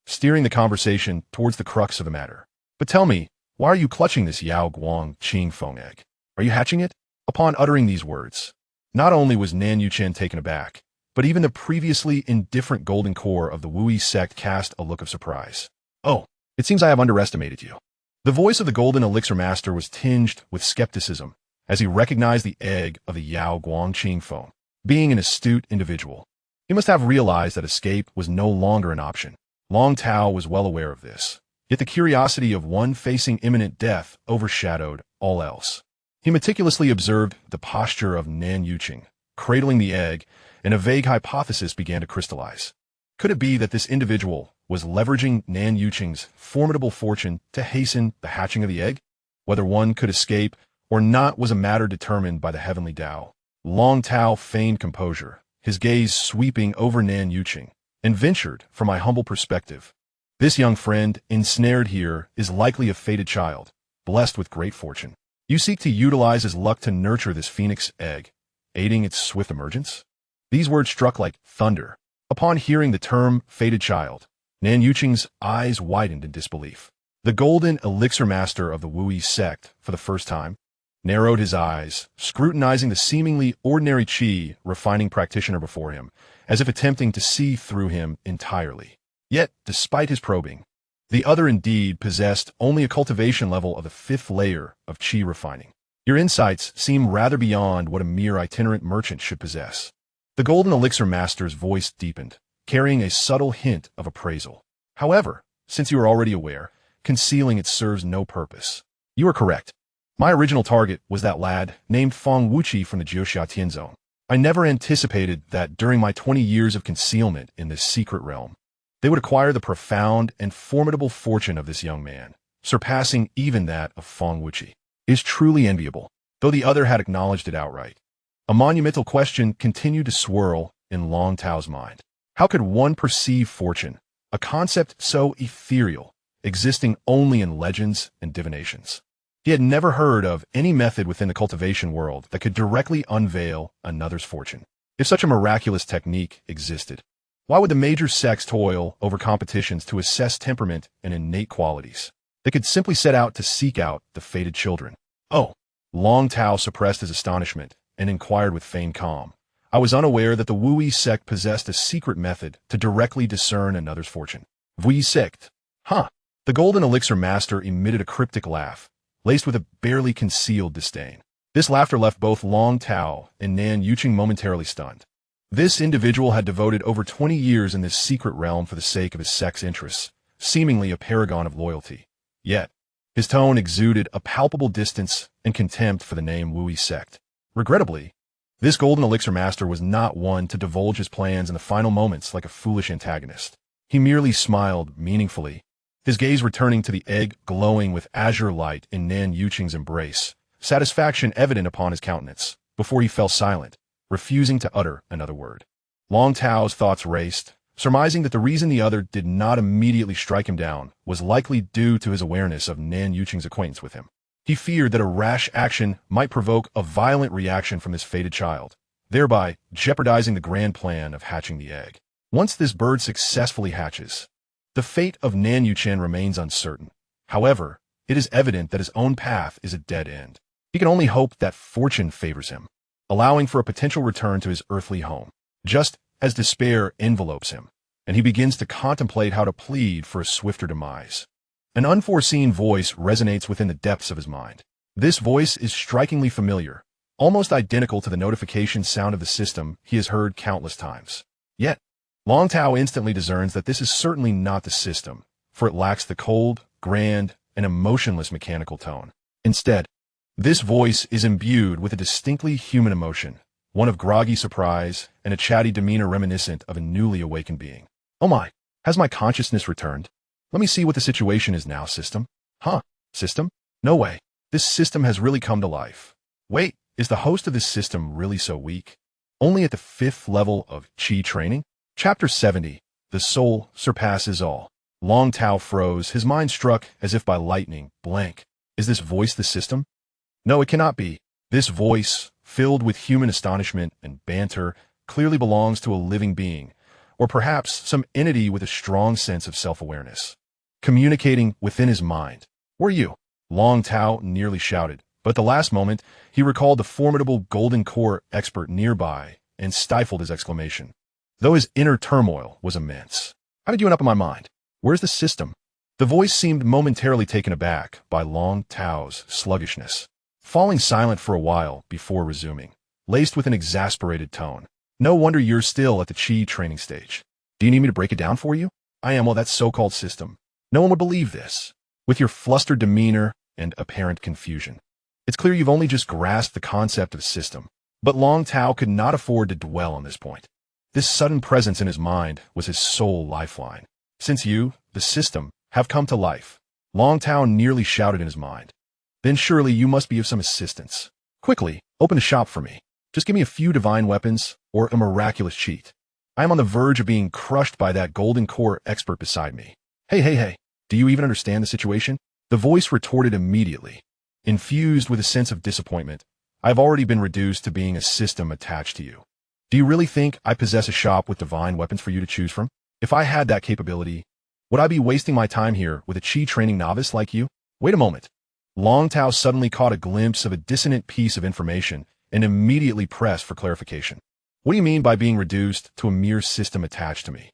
steering the conversation towards the crux of the matter. "But tell me, why are you clutching this Yao Guang Qing Feng egg? Are you hatching it?" Upon uttering these words, not only was Nan Yuchen taken aback, but even the previously indifferent golden core of the Wui sect cast a look of surprise. "Oh, it seems I have underestimated you." The voice of the Golden Elixir Master was tinged with skepticism as he recognized the egg of the Yao Guang Qing Feng. Being an astute individual, he must have realized that escape was no longer an option. Long Tao was well aware of this, yet the curiosity of one facing imminent death overshadowed all else. He meticulously observed the posture of Nan Yuchen, cradling the egg, and a vague hypothesis began to crystallize. Could it be that this individual was leveraging Nan Yuchen's formidable fortune to hasten the hatching of the egg? Whether one could escape or not was a matter determined by the heavenly Tao. Long Tao feigned composure, his gaze sweeping over Nan Yuchen, and ventured, from my humble perspective, "This young friend, ensnared here, is likely a fated child, blessed with great fortune. You seek to utilize his luck to nurture this phoenix egg, aiding its swift emergence?" These words struck like thunder. Upon hearing the term fated child, Nan Yuchen's eyes widened in disbelief. The Golden Elixir Master of the Wui sect, for the first time, narrowed his eyes, scrutinizing the seemingly ordinary Qi refining practitioner before him, as if attempting to see through him entirely. Yet, despite his probing, the other indeed possessed only a cultivation level of the 5th layer of Qi refining. "Your insights seem rather beyond what a mere itinerant merchant should possess." The Golden Elixir Master's voice deepened, carrying a subtle hint of appraisal. "However, since you are already aware, concealing it serves no purpose. You are correct. My original target was that lad named Feng Wuqi from the Jiuxia Zone. I never anticipated that during my 20 years of concealment in this secret realm, they would acquire the profound and formidable fortune of this young man, surpassing even that of Feng Wuqi. It is truly enviable," though the other had acknowledged it outright. A monumental question continued to swirl in Long Tao's mind. How could one perceive fortune, a concept so ethereal, existing only in legends and divinations? He had never heard of any method within the cultivation world that could directly unveil another's fortune. If such a miraculous technique existed, why would the major sects toil over competitions to assess temperament and innate qualities? They could simply set out to seek out the fated children. "Oh," Long Tao suppressed his astonishment and inquired with feigned calm. "I was unaware that the Wui sect possessed a secret method to directly discern another's fortune." "Wui sect? Huh." The Golden Elixir Master emitted a cryptic laugh, laced with a barely concealed disdain. This laughter left both Long Tao and Nan Yuchen momentarily stunned. This individual had devoted over 20 years in this secret realm for the sake of his sect's interests, seemingly a paragon of loyalty. Yet, his tone exuded a palpable distance and contempt for the name Wui sect. Regrettably, this Golden Elixir Master was not one to divulge his plans in the final moments like a foolish antagonist. He merely smiled meaningfully, his gaze returning to the egg glowing with azure light in Nan Yuchen's embrace, satisfaction evident upon his countenance, before he fell silent, refusing to utter another word. Long Tao's thoughts raced, surmising that the reason the other did not immediately strike him down was likely due to his awareness of Nan Yuchen's acquaintance with him. He feared that a rash action might provoke a violent reaction from this fated child, thereby jeopardizing the grand plan of hatching the egg. Once this bird successfully hatches, the fate of Nan Yuchen remains uncertain. However, it is evident that his own path is a dead end. He can only hope that fortune favors him, allowing for a potential return to his earthly home, just as despair envelopes him, and he begins to contemplate how to plead for a swifter demise. An unforeseen voice resonates within the depths of his mind. This voice is strikingly familiar, almost identical to the notification sound of the system he has heard countless times. Yet, Long Tao instantly discerns that this is certainly not the system, for it lacks the cold, grand, and emotionless mechanical tone. Instead, this voice is imbued with a distinctly human emotion, one of groggy surprise and a chatty demeanor reminiscent of a newly awakened being. Oh my, has my consciousness returned? Let me see what the situation is now, system. Huh, system? No way. This system has really come to life. Wait, is the host of this system really so weak? Only at the 5th level of Qi training? Chapter 70, The Soul Surpasses All. Long Tao froze, his mind struck as if by lightning, blank. Is this voice the system? No, it cannot be. This voice, filled with human astonishment and banter, clearly belongs to a living being, or perhaps some entity with a strong sense of self-awareness. Communicating within his mind. Were you? Long Tao nearly shouted, but at the last moment, he recalled the formidable golden core expert nearby and stifled his exclamation, though his inner turmoil was immense. How did you end up in my mind? Where's the system? The voice seemed momentarily taken aback by Long Tao's sluggishness, falling silent for a while before resuming, laced with an exasperated tone. No wonder you're still at the Qi training stage. Do you need me to break it down for you? I am, well, that so-called system. No one would believe this. With your flustered demeanor and apparent confusion, it's clear you've only just grasped the concept of system. But Long Tao could not afford to dwell on this point. This sudden presence in his mind was his sole lifeline. Since you, the system, have come to life, Long Tao nearly shouted in his mind, then surely you must be of some assistance. Quickly, open a shop for me. Just give me a few divine weapons or a miraculous cheat. I am on the verge of being crushed by that golden core expert beside me. Hey, do you even understand the situation? The voice retorted immediately, infused with a sense of disappointment. I've already been reduced to being a system attached to you. Do you really think I possess a shop with divine weapons for you to choose from? If I had that capability, would I be wasting my time here with a Qi training novice like you? Wait a moment. Long Tao suddenly caught a glimpse of a dissonant piece of information and immediately pressed for clarification. What do you mean by being reduced to a mere system attached to me?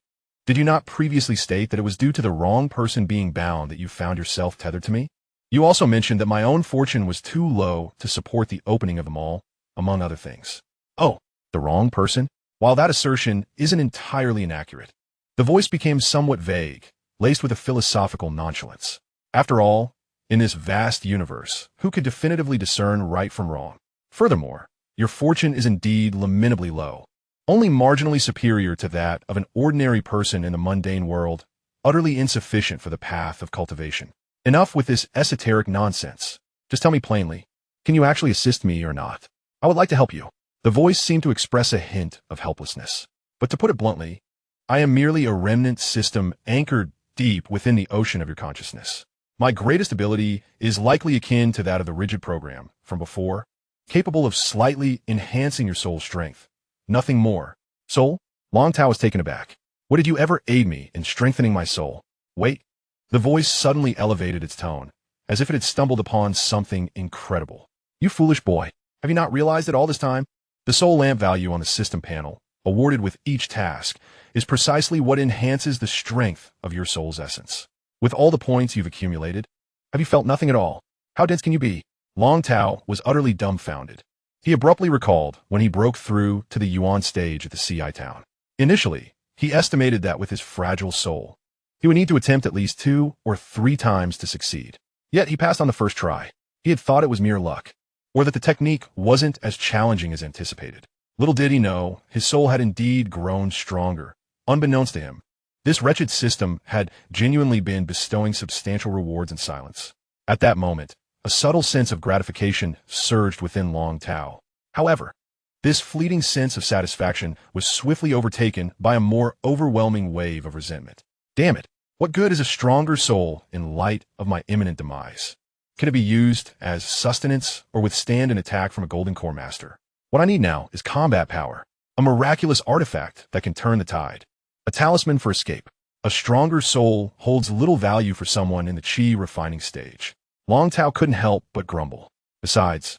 Did you not previously state that it was due to the wrong person being bound that you found yourself tethered to me? You also mentioned that my own fortune was too low to support the opening of them all, among other things. Oh, the wrong person? While that assertion isn't entirely inaccurate, the voice became somewhat vague, laced with a philosophical nonchalance. After all, in this vast universe, who could definitively discern right from wrong? Furthermore, your fortune is indeed lamentably low, only marginally superior to that of an ordinary person in the mundane world, utterly insufficient for the path of cultivation. Enough with this esoteric nonsense. Just tell me plainly, can you actually assist me or not? I would like to help you. The voice seemed to express a hint of helplessness. But to put it bluntly, I am merely a remnant system anchored deep within the ocean of your consciousness. My greatest ability is likely akin to that of the rigid program from before, capable of slightly enhancing your soul's strength. Nothing more. Soul? Long Tao was taken aback. What did you ever aid me in strengthening my soul? Wait. The voice suddenly elevated its tone, as if it had stumbled upon something incredible. You foolish boy. Have you not realized it all this time? The soul lamp value on the system panel, awarded with each task, is precisely what enhances the strength of your soul's essence. With all the points you've accumulated, have you felt nothing at all? How dense can you be? Long Tao was utterly dumbfounded. He abruptly recalled when he broke through to the Yuan stage at the CI town. Initially, he estimated that with his fragile soul, he would need to attempt at least 2 or 3 times to succeed. Yet he passed on the first try. He had thought it was mere luck, or that the technique wasn't as challenging as anticipated. Little did he know, his soul had indeed grown stronger. Unbeknownst to him, this wretched system had genuinely been bestowing substantial rewards in silence. At that moment, a subtle sense of gratification surged within Long Tao. However, this fleeting sense of satisfaction was swiftly overtaken by a more overwhelming wave of resentment. Damn it, what good is a stronger soul in light of my imminent demise? Can it be used as sustenance or withstand an attack from a golden core master? What I need now is combat power, a miraculous artifact that can turn the tide, a talisman for escape. A stronger soul holds little value for someone in the Qi refining stage. Long Tao couldn't help but grumble. Besides,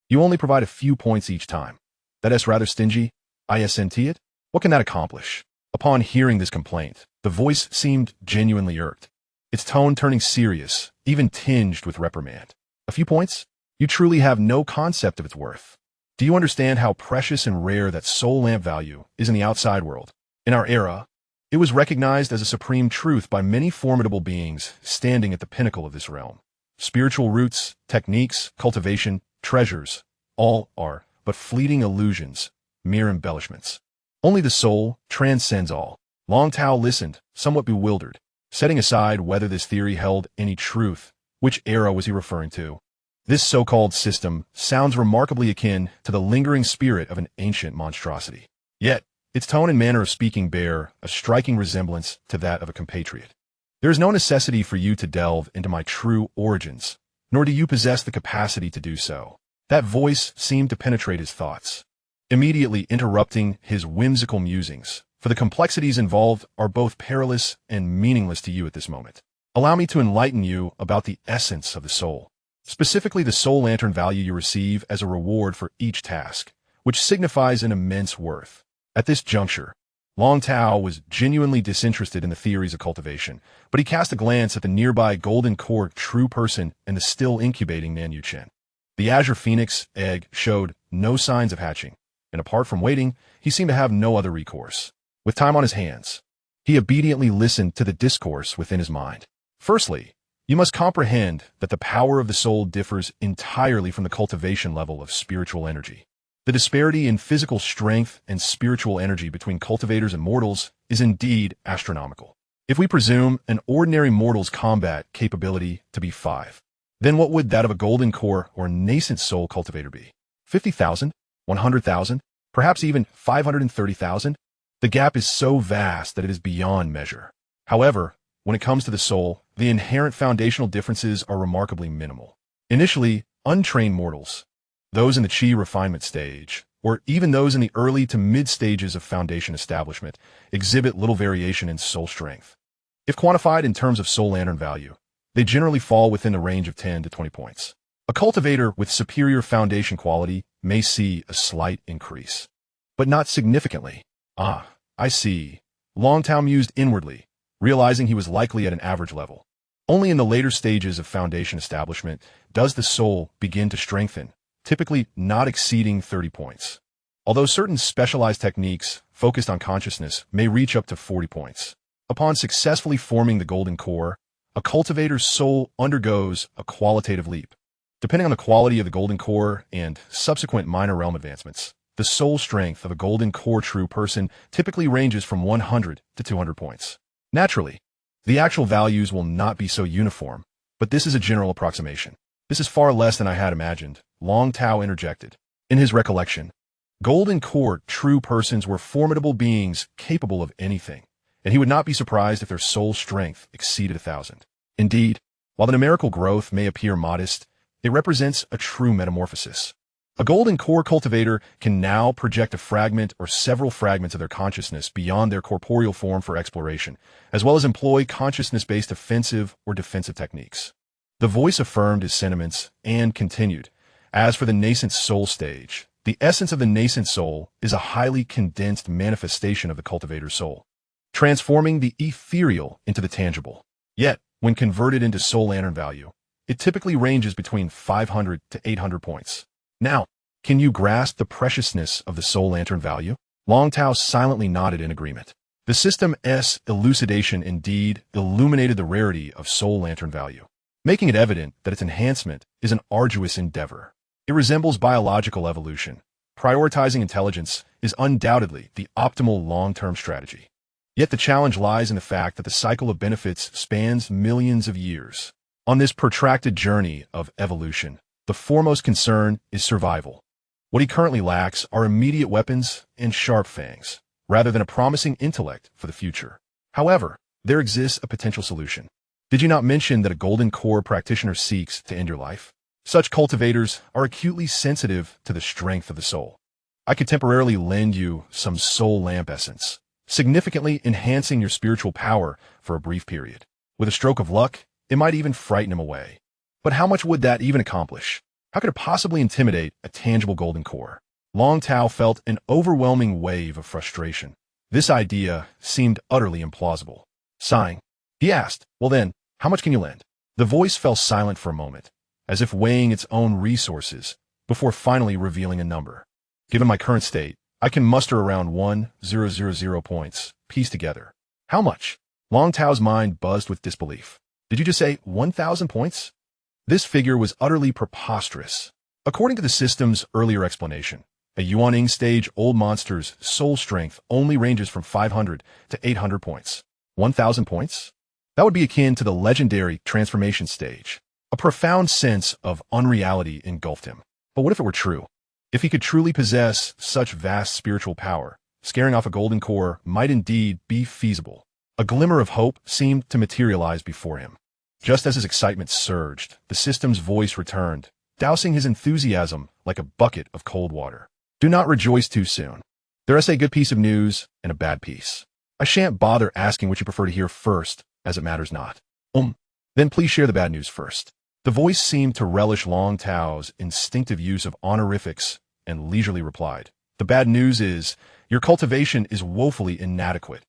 you only provide a few points each time. That is rather stingy. Isn't it? What can that accomplish? Upon hearing this complaint, the voice seemed genuinely irked, its tone turning serious, even tinged with reprimand. A few points? You truly have no concept of its worth. Do you understand how precious and rare that soul lamp value is in the outside world? In our era, it was recognized as a supreme truth by many formidable beings standing at the pinnacle of this realm. Spiritual roots, techniques, cultivation, treasures, all are but fleeting illusions, mere embellishments. Only the soul transcends all. Long Tao listened, somewhat bewildered, setting aside whether this theory held any truth. Which era was he referring to? This so-called system sounds remarkably akin to the lingering spirit of an ancient monstrosity. Yet, its tone and manner of speaking bear a striking resemblance to that of a compatriot. There is no necessity for you to delve into my true origins, nor do you possess the capacity to do so. That voice seemed to penetrate his thoughts, immediately interrupting his whimsical musings, for the complexities involved are both perilous and meaningless to you at this moment. Allow me to enlighten you about the essence of the soul, specifically the soul lantern value you receive as a reward for each task, which signifies an immense worth. At this juncture, Long Tao was genuinely disinterested in the theories of cultivation, but he cast a glance at the nearby golden core true person and the still incubating Nan Yuchen. The azure phoenix egg showed no signs of hatching, and apart from waiting, he seemed to have no other recourse. With time on his hands, he obediently listened to the discourse within his mind. Firstly, you must comprehend that the power of the soul differs entirely from the cultivation level of spiritual energy. The disparity in physical strength and spiritual energy between cultivators and mortals is indeed astronomical. If we presume an ordinary mortal's combat capability to be 5, then what would that of a golden core or nascent soul cultivator be? 50,000? 100,000? Perhaps even 530,000? The gap is so vast that it is beyond measure. However, when it comes to the soul, the inherent foundational differences are remarkably minimal. Initially, untrained mortals, those in the Qi Refinement stage, or even those in the early to mid stages of foundation establishment, exhibit little variation in soul strength. If quantified in terms of soul lantern value, they generally fall within the range of 10 to 20 points. A cultivator with superior foundation quality may see a slight increase, but not significantly. Ah, I see. Long Tao mused inwardly, realizing he was likely at an average level. Only in the later stages of foundation establishment does the soul begin to strengthen, typically not exceeding 30 points. Although certain specialized techniques focused on consciousness may reach up to 40 points. Upon successfully forming the golden core, a cultivator's soul undergoes a qualitative leap. Depending on the quality of the golden core and subsequent minor realm advancements, the soul strength of a golden core true person typically ranges from 100 to 200 points. Naturally, the actual values will not be so uniform, but this is a general approximation. This is far less than I had imagined, Long Tao interjected. In his recollection, golden core true persons were formidable beings capable of anything, and he would not be surprised if their soul strength exceeded 1,000. Indeed, while the numerical growth may appear modest, it represents a true metamorphosis. A golden core cultivator can now project a fragment or several fragments of their consciousness beyond their corporeal form for exploration, as well as employ consciousness-based offensive or defensive techniques. The voice affirmed his sentiments and continued, as for the nascent soul stage, the essence of the nascent soul is a highly condensed manifestation of the cultivator's soul, transforming the ethereal into the tangible. Yet, when converted into soul lantern value, it typically ranges between 500 to 800 points. Now, can you grasp the preciousness of the soul lantern value? Long Tao silently nodded in agreement. The system's elucidation indeed illuminated the rarity of soul lantern value, making it evident that its enhancement is an arduous endeavor. It resembles biological evolution. Prioritizing intelligence is undoubtedly the optimal long-term strategy. Yet the challenge lies in the fact that the cycle of benefits spans millions of years. On this protracted journey of evolution, the foremost concern is survival. What he currently lacks are immediate weapons and sharp fangs, rather than a promising intellect for the future. However, there exists a potential solution. Did you not mention that a golden core practitioner seeks to end your life? Such cultivators are acutely sensitive to the strength of the soul. I could temporarily lend you some soul lamp essence, significantly enhancing your spiritual power for a brief period. With a stroke of luck, it might even frighten him away. But how much would that even accomplish? How could it possibly intimidate a tangible golden core? Long Tao felt an overwhelming wave of frustration. This idea seemed utterly implausible. Sighing, he asked, "Well then, how much can you lend?" The voice fell silent for a moment, as if weighing its own resources, before finally revealing a number. "Given my current state, I can muster around 1,000 points, pieced together." "How much?" Long Tao's mind buzzed with disbelief. "Did you just say 1,000 points?" This figure was utterly preposterous. According to the system's earlier explanation, a Yuaning stage old monster's soul strength only ranges from 500 to 800 points. 1,000 points? That would be akin to the legendary transformation stage. A profound sense of unreality engulfed him. But what if it were true? If he could truly possess such vast spiritual power, scaring off a golden core might indeed be feasible. A glimmer of hope seemed to materialize before him. Just as his excitement surged, the system's voice returned, dousing his enthusiasm like a bucket of cold water. "Do not rejoice too soon. There is a good piece of news and a bad piece. I shan't bother asking which you prefer to hear first, as it matters not. Then please share the bad news first." The voice seemed to relish Long Tao's instinctive use of honorifics and leisurely replied, "The bad news is, your cultivation is woefully inadequate.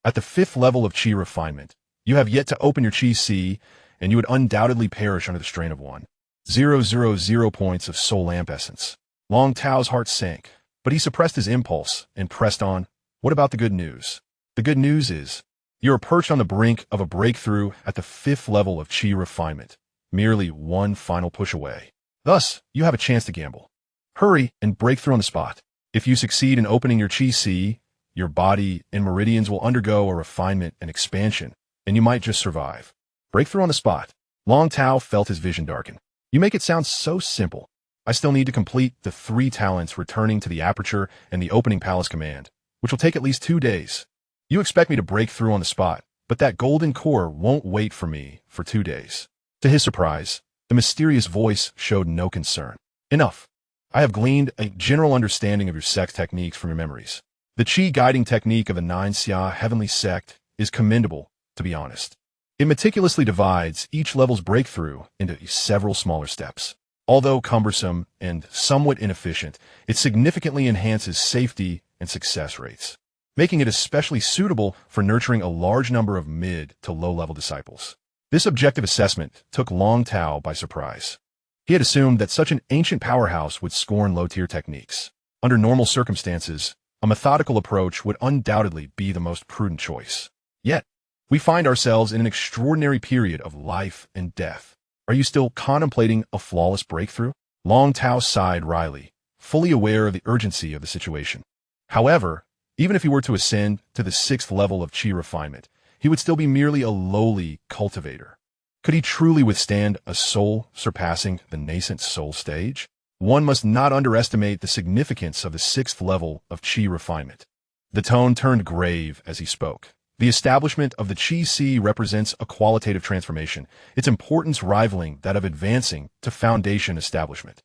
At the 5th level of Qi Refinement, you have yet to open your Qi Si, and you would undoubtedly perish under the strain of 1,000 points of soul lamp essence." Long Tao's heart sank, but he suppressed his impulse and pressed on, "What about the good news?" "The good news is, you are perched on the brink of a breakthrough at the 5th level of Qi Refinement, merely one final push away. Thus, you have a chance to gamble. Hurry and break through on the spot. If you succeed in opening your Qi Si, your body and meridians will undergo a refinement and expansion, and you might just survive. Breakthrough on the spot." Long Tao felt his vision darken. "You make it sound so simple. I still need to complete the 3 talents returning to the aperture and the opening palace command, which will take at least 2 days. You expect me to break through on the spot, but that golden core won't wait for me for 2 days. To his surprise, the mysterious voice showed no concern. "Enough. I have gleaned a general understanding of your sex techniques from your memories. The Qi guiding technique of the Xianxia heavenly sect is commendable, to be honest. It meticulously divides each level's breakthrough into several smaller steps. Although cumbersome and somewhat inefficient, it significantly enhances safety and success rates, making it especially suitable for nurturing a large number of mid to low-level disciples." This objective assessment took Long Tao by surprise. He had assumed that such an ancient powerhouse would scorn low-tier techniques. Under normal circumstances, a methodical approach would undoubtedly be the most prudent choice. Yet, we find ourselves in an extraordinary period of life and death. Are you still contemplating a flawless breakthrough? Long Tao sighed wryly, fully aware of the urgency of the situation. However, even if he were to ascend to the 6th level of Qi Refinement, he would still be merely a lowly cultivator. Could he truly withstand a soul surpassing the nascent soul stage? One must not underestimate the significance of the 6th level of Qi Refinement. The tone turned grave as he spoke. The establishment of the Qi Si represents a qualitative transformation, its importance rivaling that of advancing to foundation establishment.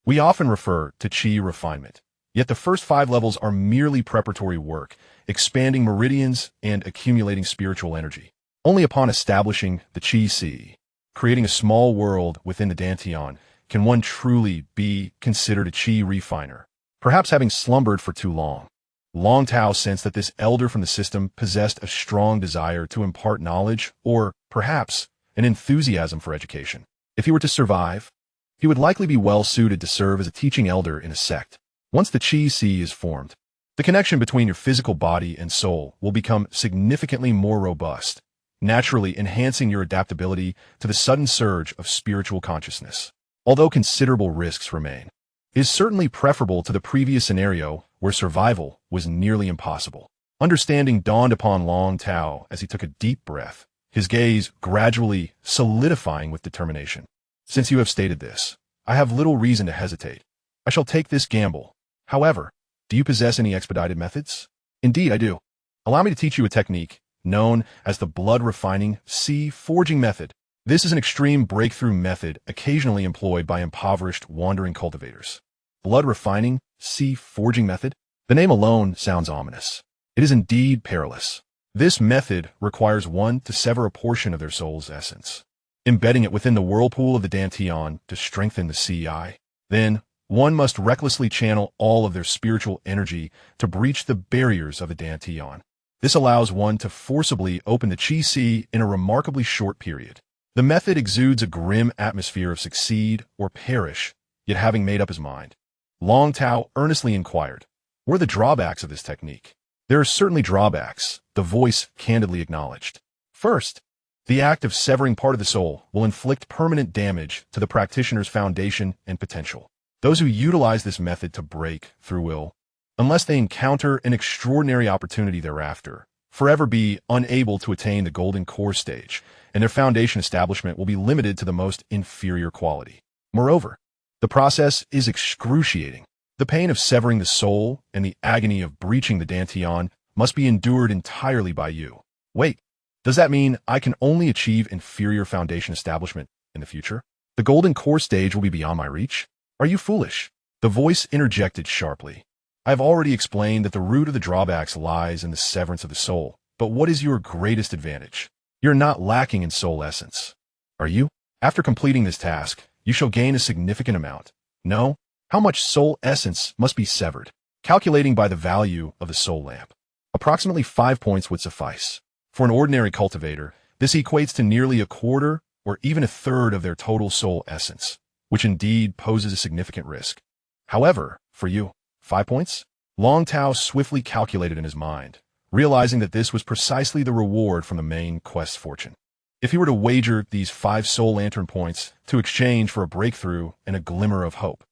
We often refer to Qi Refinement, yet the first 5 levels are merely preparatory work, expanding meridians and accumulating spiritual energy. Only upon establishing the Qi Si, creating a small world within the Dantian, can one truly be considered a Qi refiner, perhaps having slumbered for too long. Long Tao sensed that this elder from the system possessed a strong desire to impart knowledge, or, perhaps, an enthusiasm for education. If he were to survive, he would likely be well suited to serve as a teaching elder in a sect. Once the Qi Si is formed, the connection between your physical body and soul will become significantly more robust, naturally enhancing your adaptability to the sudden surge of spiritual consciousness. Although considerable risks remain, it is certainly preferable to the previous scenario where survival was nearly impossible. Understanding dawned upon Long Tao as he took a deep breath, his gaze gradually solidifying with determination. "Since you have stated this, I have little reason to hesitate. I shall take this gamble. However, do you possess any expedited methods?" "Indeed, I do. Allow me to teach you a technique known as the blood-refining Si forging method. This is an extreme breakthrough method occasionally employed by impoverished, wandering cultivators." Blood-refining Si forging method? The name alone sounds ominous. It is indeed perilous. This method requires one to sever a portion of their soul's essence. embedding it within the whirlpool of the Dantian to strengthen the CI. Then, one must recklessly channel all of their spiritual energy to breach the barriers of the Dantian. This allows one to forcibly open the Qi Sea in a remarkably short period. The method exudes a grim atmosphere of succeed or perish, yet having made up his mind, Long Tao earnestly inquired, what are the drawbacks of this technique? There are certainly drawbacks, the voice candidly acknowledged. First, the act of severing part of the soul will inflict permanent damage to the practitioner's foundation and potential. Those who utilize this method to break through will, unless they encounter an extraordinary opportunity thereafter, forever be unable to attain the golden core stage, and their foundation establishment will be limited to the most inferior quality. Moreover, the process is excruciating. The pain of severing the soul and the agony of breaching the Dantian must be endured entirely by you. Wait, does that mean I can only achieve inferior foundation establishment in the future? The golden core stage will be beyond my reach? Are you foolish? The voice interjected sharply. I have already explained that the root of the drawbacks lies in the severance of the soul, but what is your greatest advantage? You're not lacking in soul essence. Are you? After completing this task, you shall gain a significant amount. No? How much soul essence must be severed? Calculating by the value of the soul lamp. Approximately 5 points would suffice. For an ordinary cultivator, this equates to nearly a quarter or even a third of their total soul essence, which indeed poses a significant risk. However, for you, 5 points? Long Tao swiftly calculated in his mind, realizing that this was precisely the reward from the main quest fortune. If he were to wager these 5 soul lantern points to exchange for a breakthrough and a glimmer of hope,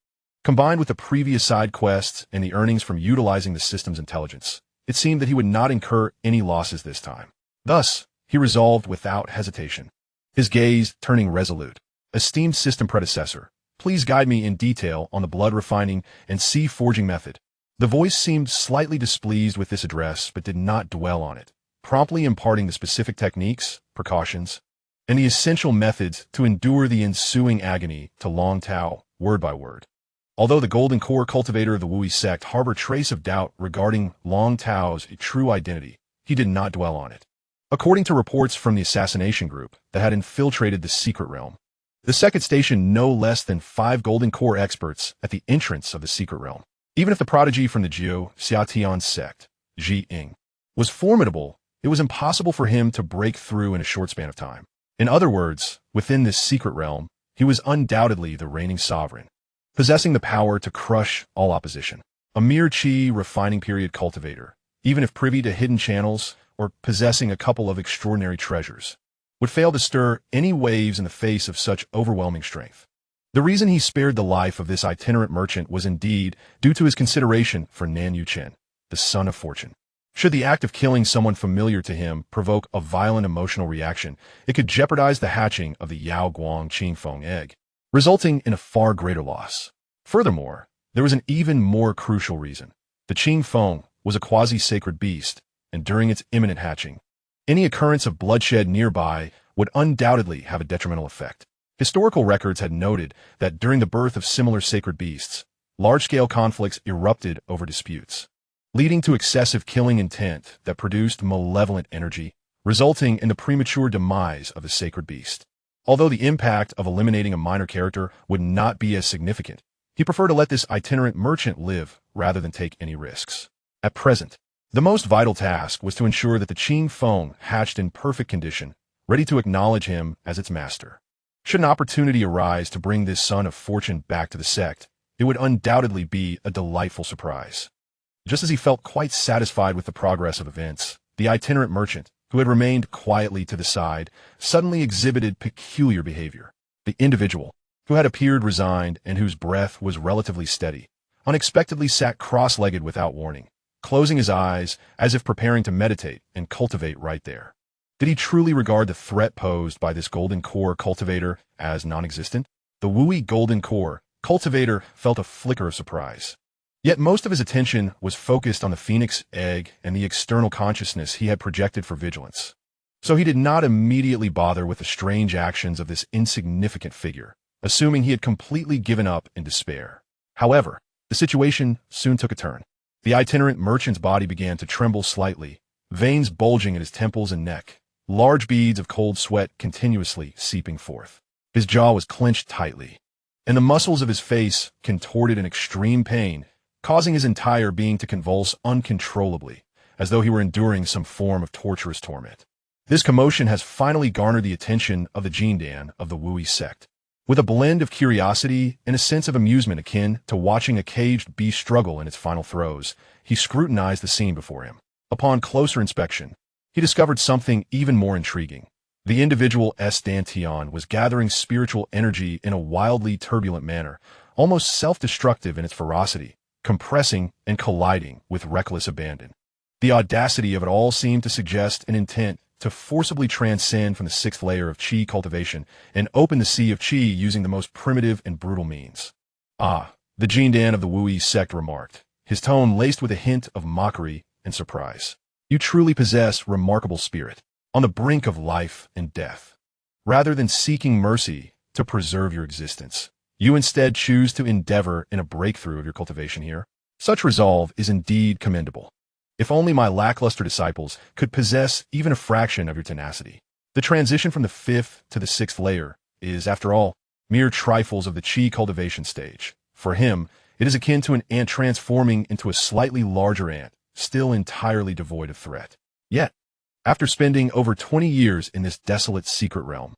combined with the previous side quests and the earnings from utilizing the system's intelligence, it seemed that he would not incur any losses this time. Thus, he resolved without hesitation, his gaze turning resolute. Esteemed system predecessor, please guide me in detail on the blood refining and sea forging method. The voice seemed slightly displeased with this address but did not dwell on it, promptly imparting the specific techniques, precautions, and the essential methods to endure the ensuing agony to Long Tao, word by word. Although the Golden Core cultivator of the Wui sect harbored trace of doubt regarding Long Tao's true identity, he did not dwell on it. According to reports from the assassination group that had infiltrated the secret realm, the second stationed no less than 5 Golden Core experts at the entrance of the secret realm. Even if the prodigy from the Xianxia sect, Ji, was formidable, it was impossible for him to break through in a short span of time. In other words, within this secret realm, he was undoubtedly the reigning sovereign, possessing the power to crush all opposition. A mere Qi refining period cultivator, even if privy to hidden channels or possessing a couple of extraordinary treasures, would fail to stir any waves in the face of such overwhelming strength. The reason he spared the life of this itinerant merchant was indeed due to his consideration for Nan Yuchen, the son of fortune. Should the act of killing someone familiar to him provoke a violent emotional reaction, it could jeopardize the hatching of the Yao Guang Qingfeng egg, resulting in a far greater loss. Furthermore, there was an even more crucial reason. The Qingfeng was a quasi-sacred beast, and during its imminent hatching, any occurrence of bloodshed nearby would undoubtedly have a detrimental effect. Historical records had noted that during the birth of similar sacred beasts, large-scale conflicts erupted over disputes, leading to excessive killing intent that produced malevolent energy, resulting in the premature demise of the sacred beast. Although the impact of eliminating a minor character would not be as significant, he preferred to let this itinerant merchant live rather than take any risks. At present, the most vital task was to ensure that the Qingfeng hatched in perfect condition, ready to acknowledge him as its master. Should an opportunity arise to bring this son of fortune back to the sect, it would undoubtedly be a delightful surprise. Just as he felt quite satisfied with the progress of events, the itinerant merchant, who had remained quietly to the side, suddenly exhibited peculiar behavior. The individual, who had appeared resigned and whose breath was relatively steady, unexpectedly sat cross-legged without warning, closing his eyes as if preparing to meditate and cultivate right there. Did he truly regard the threat posed by this Golden Core cultivator as non-existent? The Wui Golden Core cultivator felt a flicker of surprise. Yet most of his attention was focused on the phoenix egg and the external consciousness he had projected for vigilance. So he did not immediately bother with the strange actions of this insignificant figure, assuming he had completely given up in despair. However, the situation soon took a turn. The itinerant merchant's body began to tremble slightly, veins bulging at his temples and neck, large beads of cold sweat continuously seeping forth. His jaw was clenched tightly, and the muscles of his face contorted in extreme pain, causing his entire being to convulse uncontrollably, as though he were enduring some form of torturous torment. This commotion has finally garnered the attention of the Jindan of the Wui sect. With a blend of curiosity and a sense of amusement akin to watching a caged beast struggle in its final throes, he scrutinized the scene before him. Upon closer inspection, he discovered something even more intriguing. The individual Dantian was gathering spiritual energy in a wildly turbulent manner, almost self-destructive in its ferocity, compressing and colliding with reckless abandon. The audacity of it all seemed to suggest an intent to forcibly transcend from the sixth layer of Qi cultivation and open the sea of Qi using the most primitive and brutal means. Ah, the Jindan of the Wui sect remarked, his tone laced with a hint of mockery and surprise. You truly possess remarkable spirit, on the brink of life and death. Rather than seeking mercy to preserve your existence, you instead choose to endeavor in a breakthrough of your cultivation here. Such resolve is indeed commendable. If only my lackluster disciples could possess even a fraction of your tenacity. The transition from the fifth to the sixth layer is, after all, mere trifles of the Qi cultivation stage. For him, it is akin to an ant transforming into a slightly larger ant, still entirely devoid of threat. Yet, after spending over 20 years in this desolate secret realm,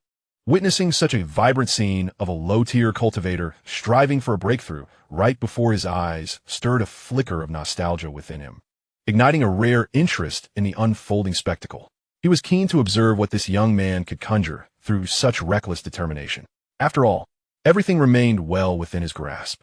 witnessing such a vibrant scene of a low-tier cultivator striving for a breakthrough right before his eyes stirred a flicker of nostalgia within him, igniting a rare interest in the unfolding spectacle. He was keen to observe what this young man could conjure through such reckless determination. After all, everything remained well within his grasp.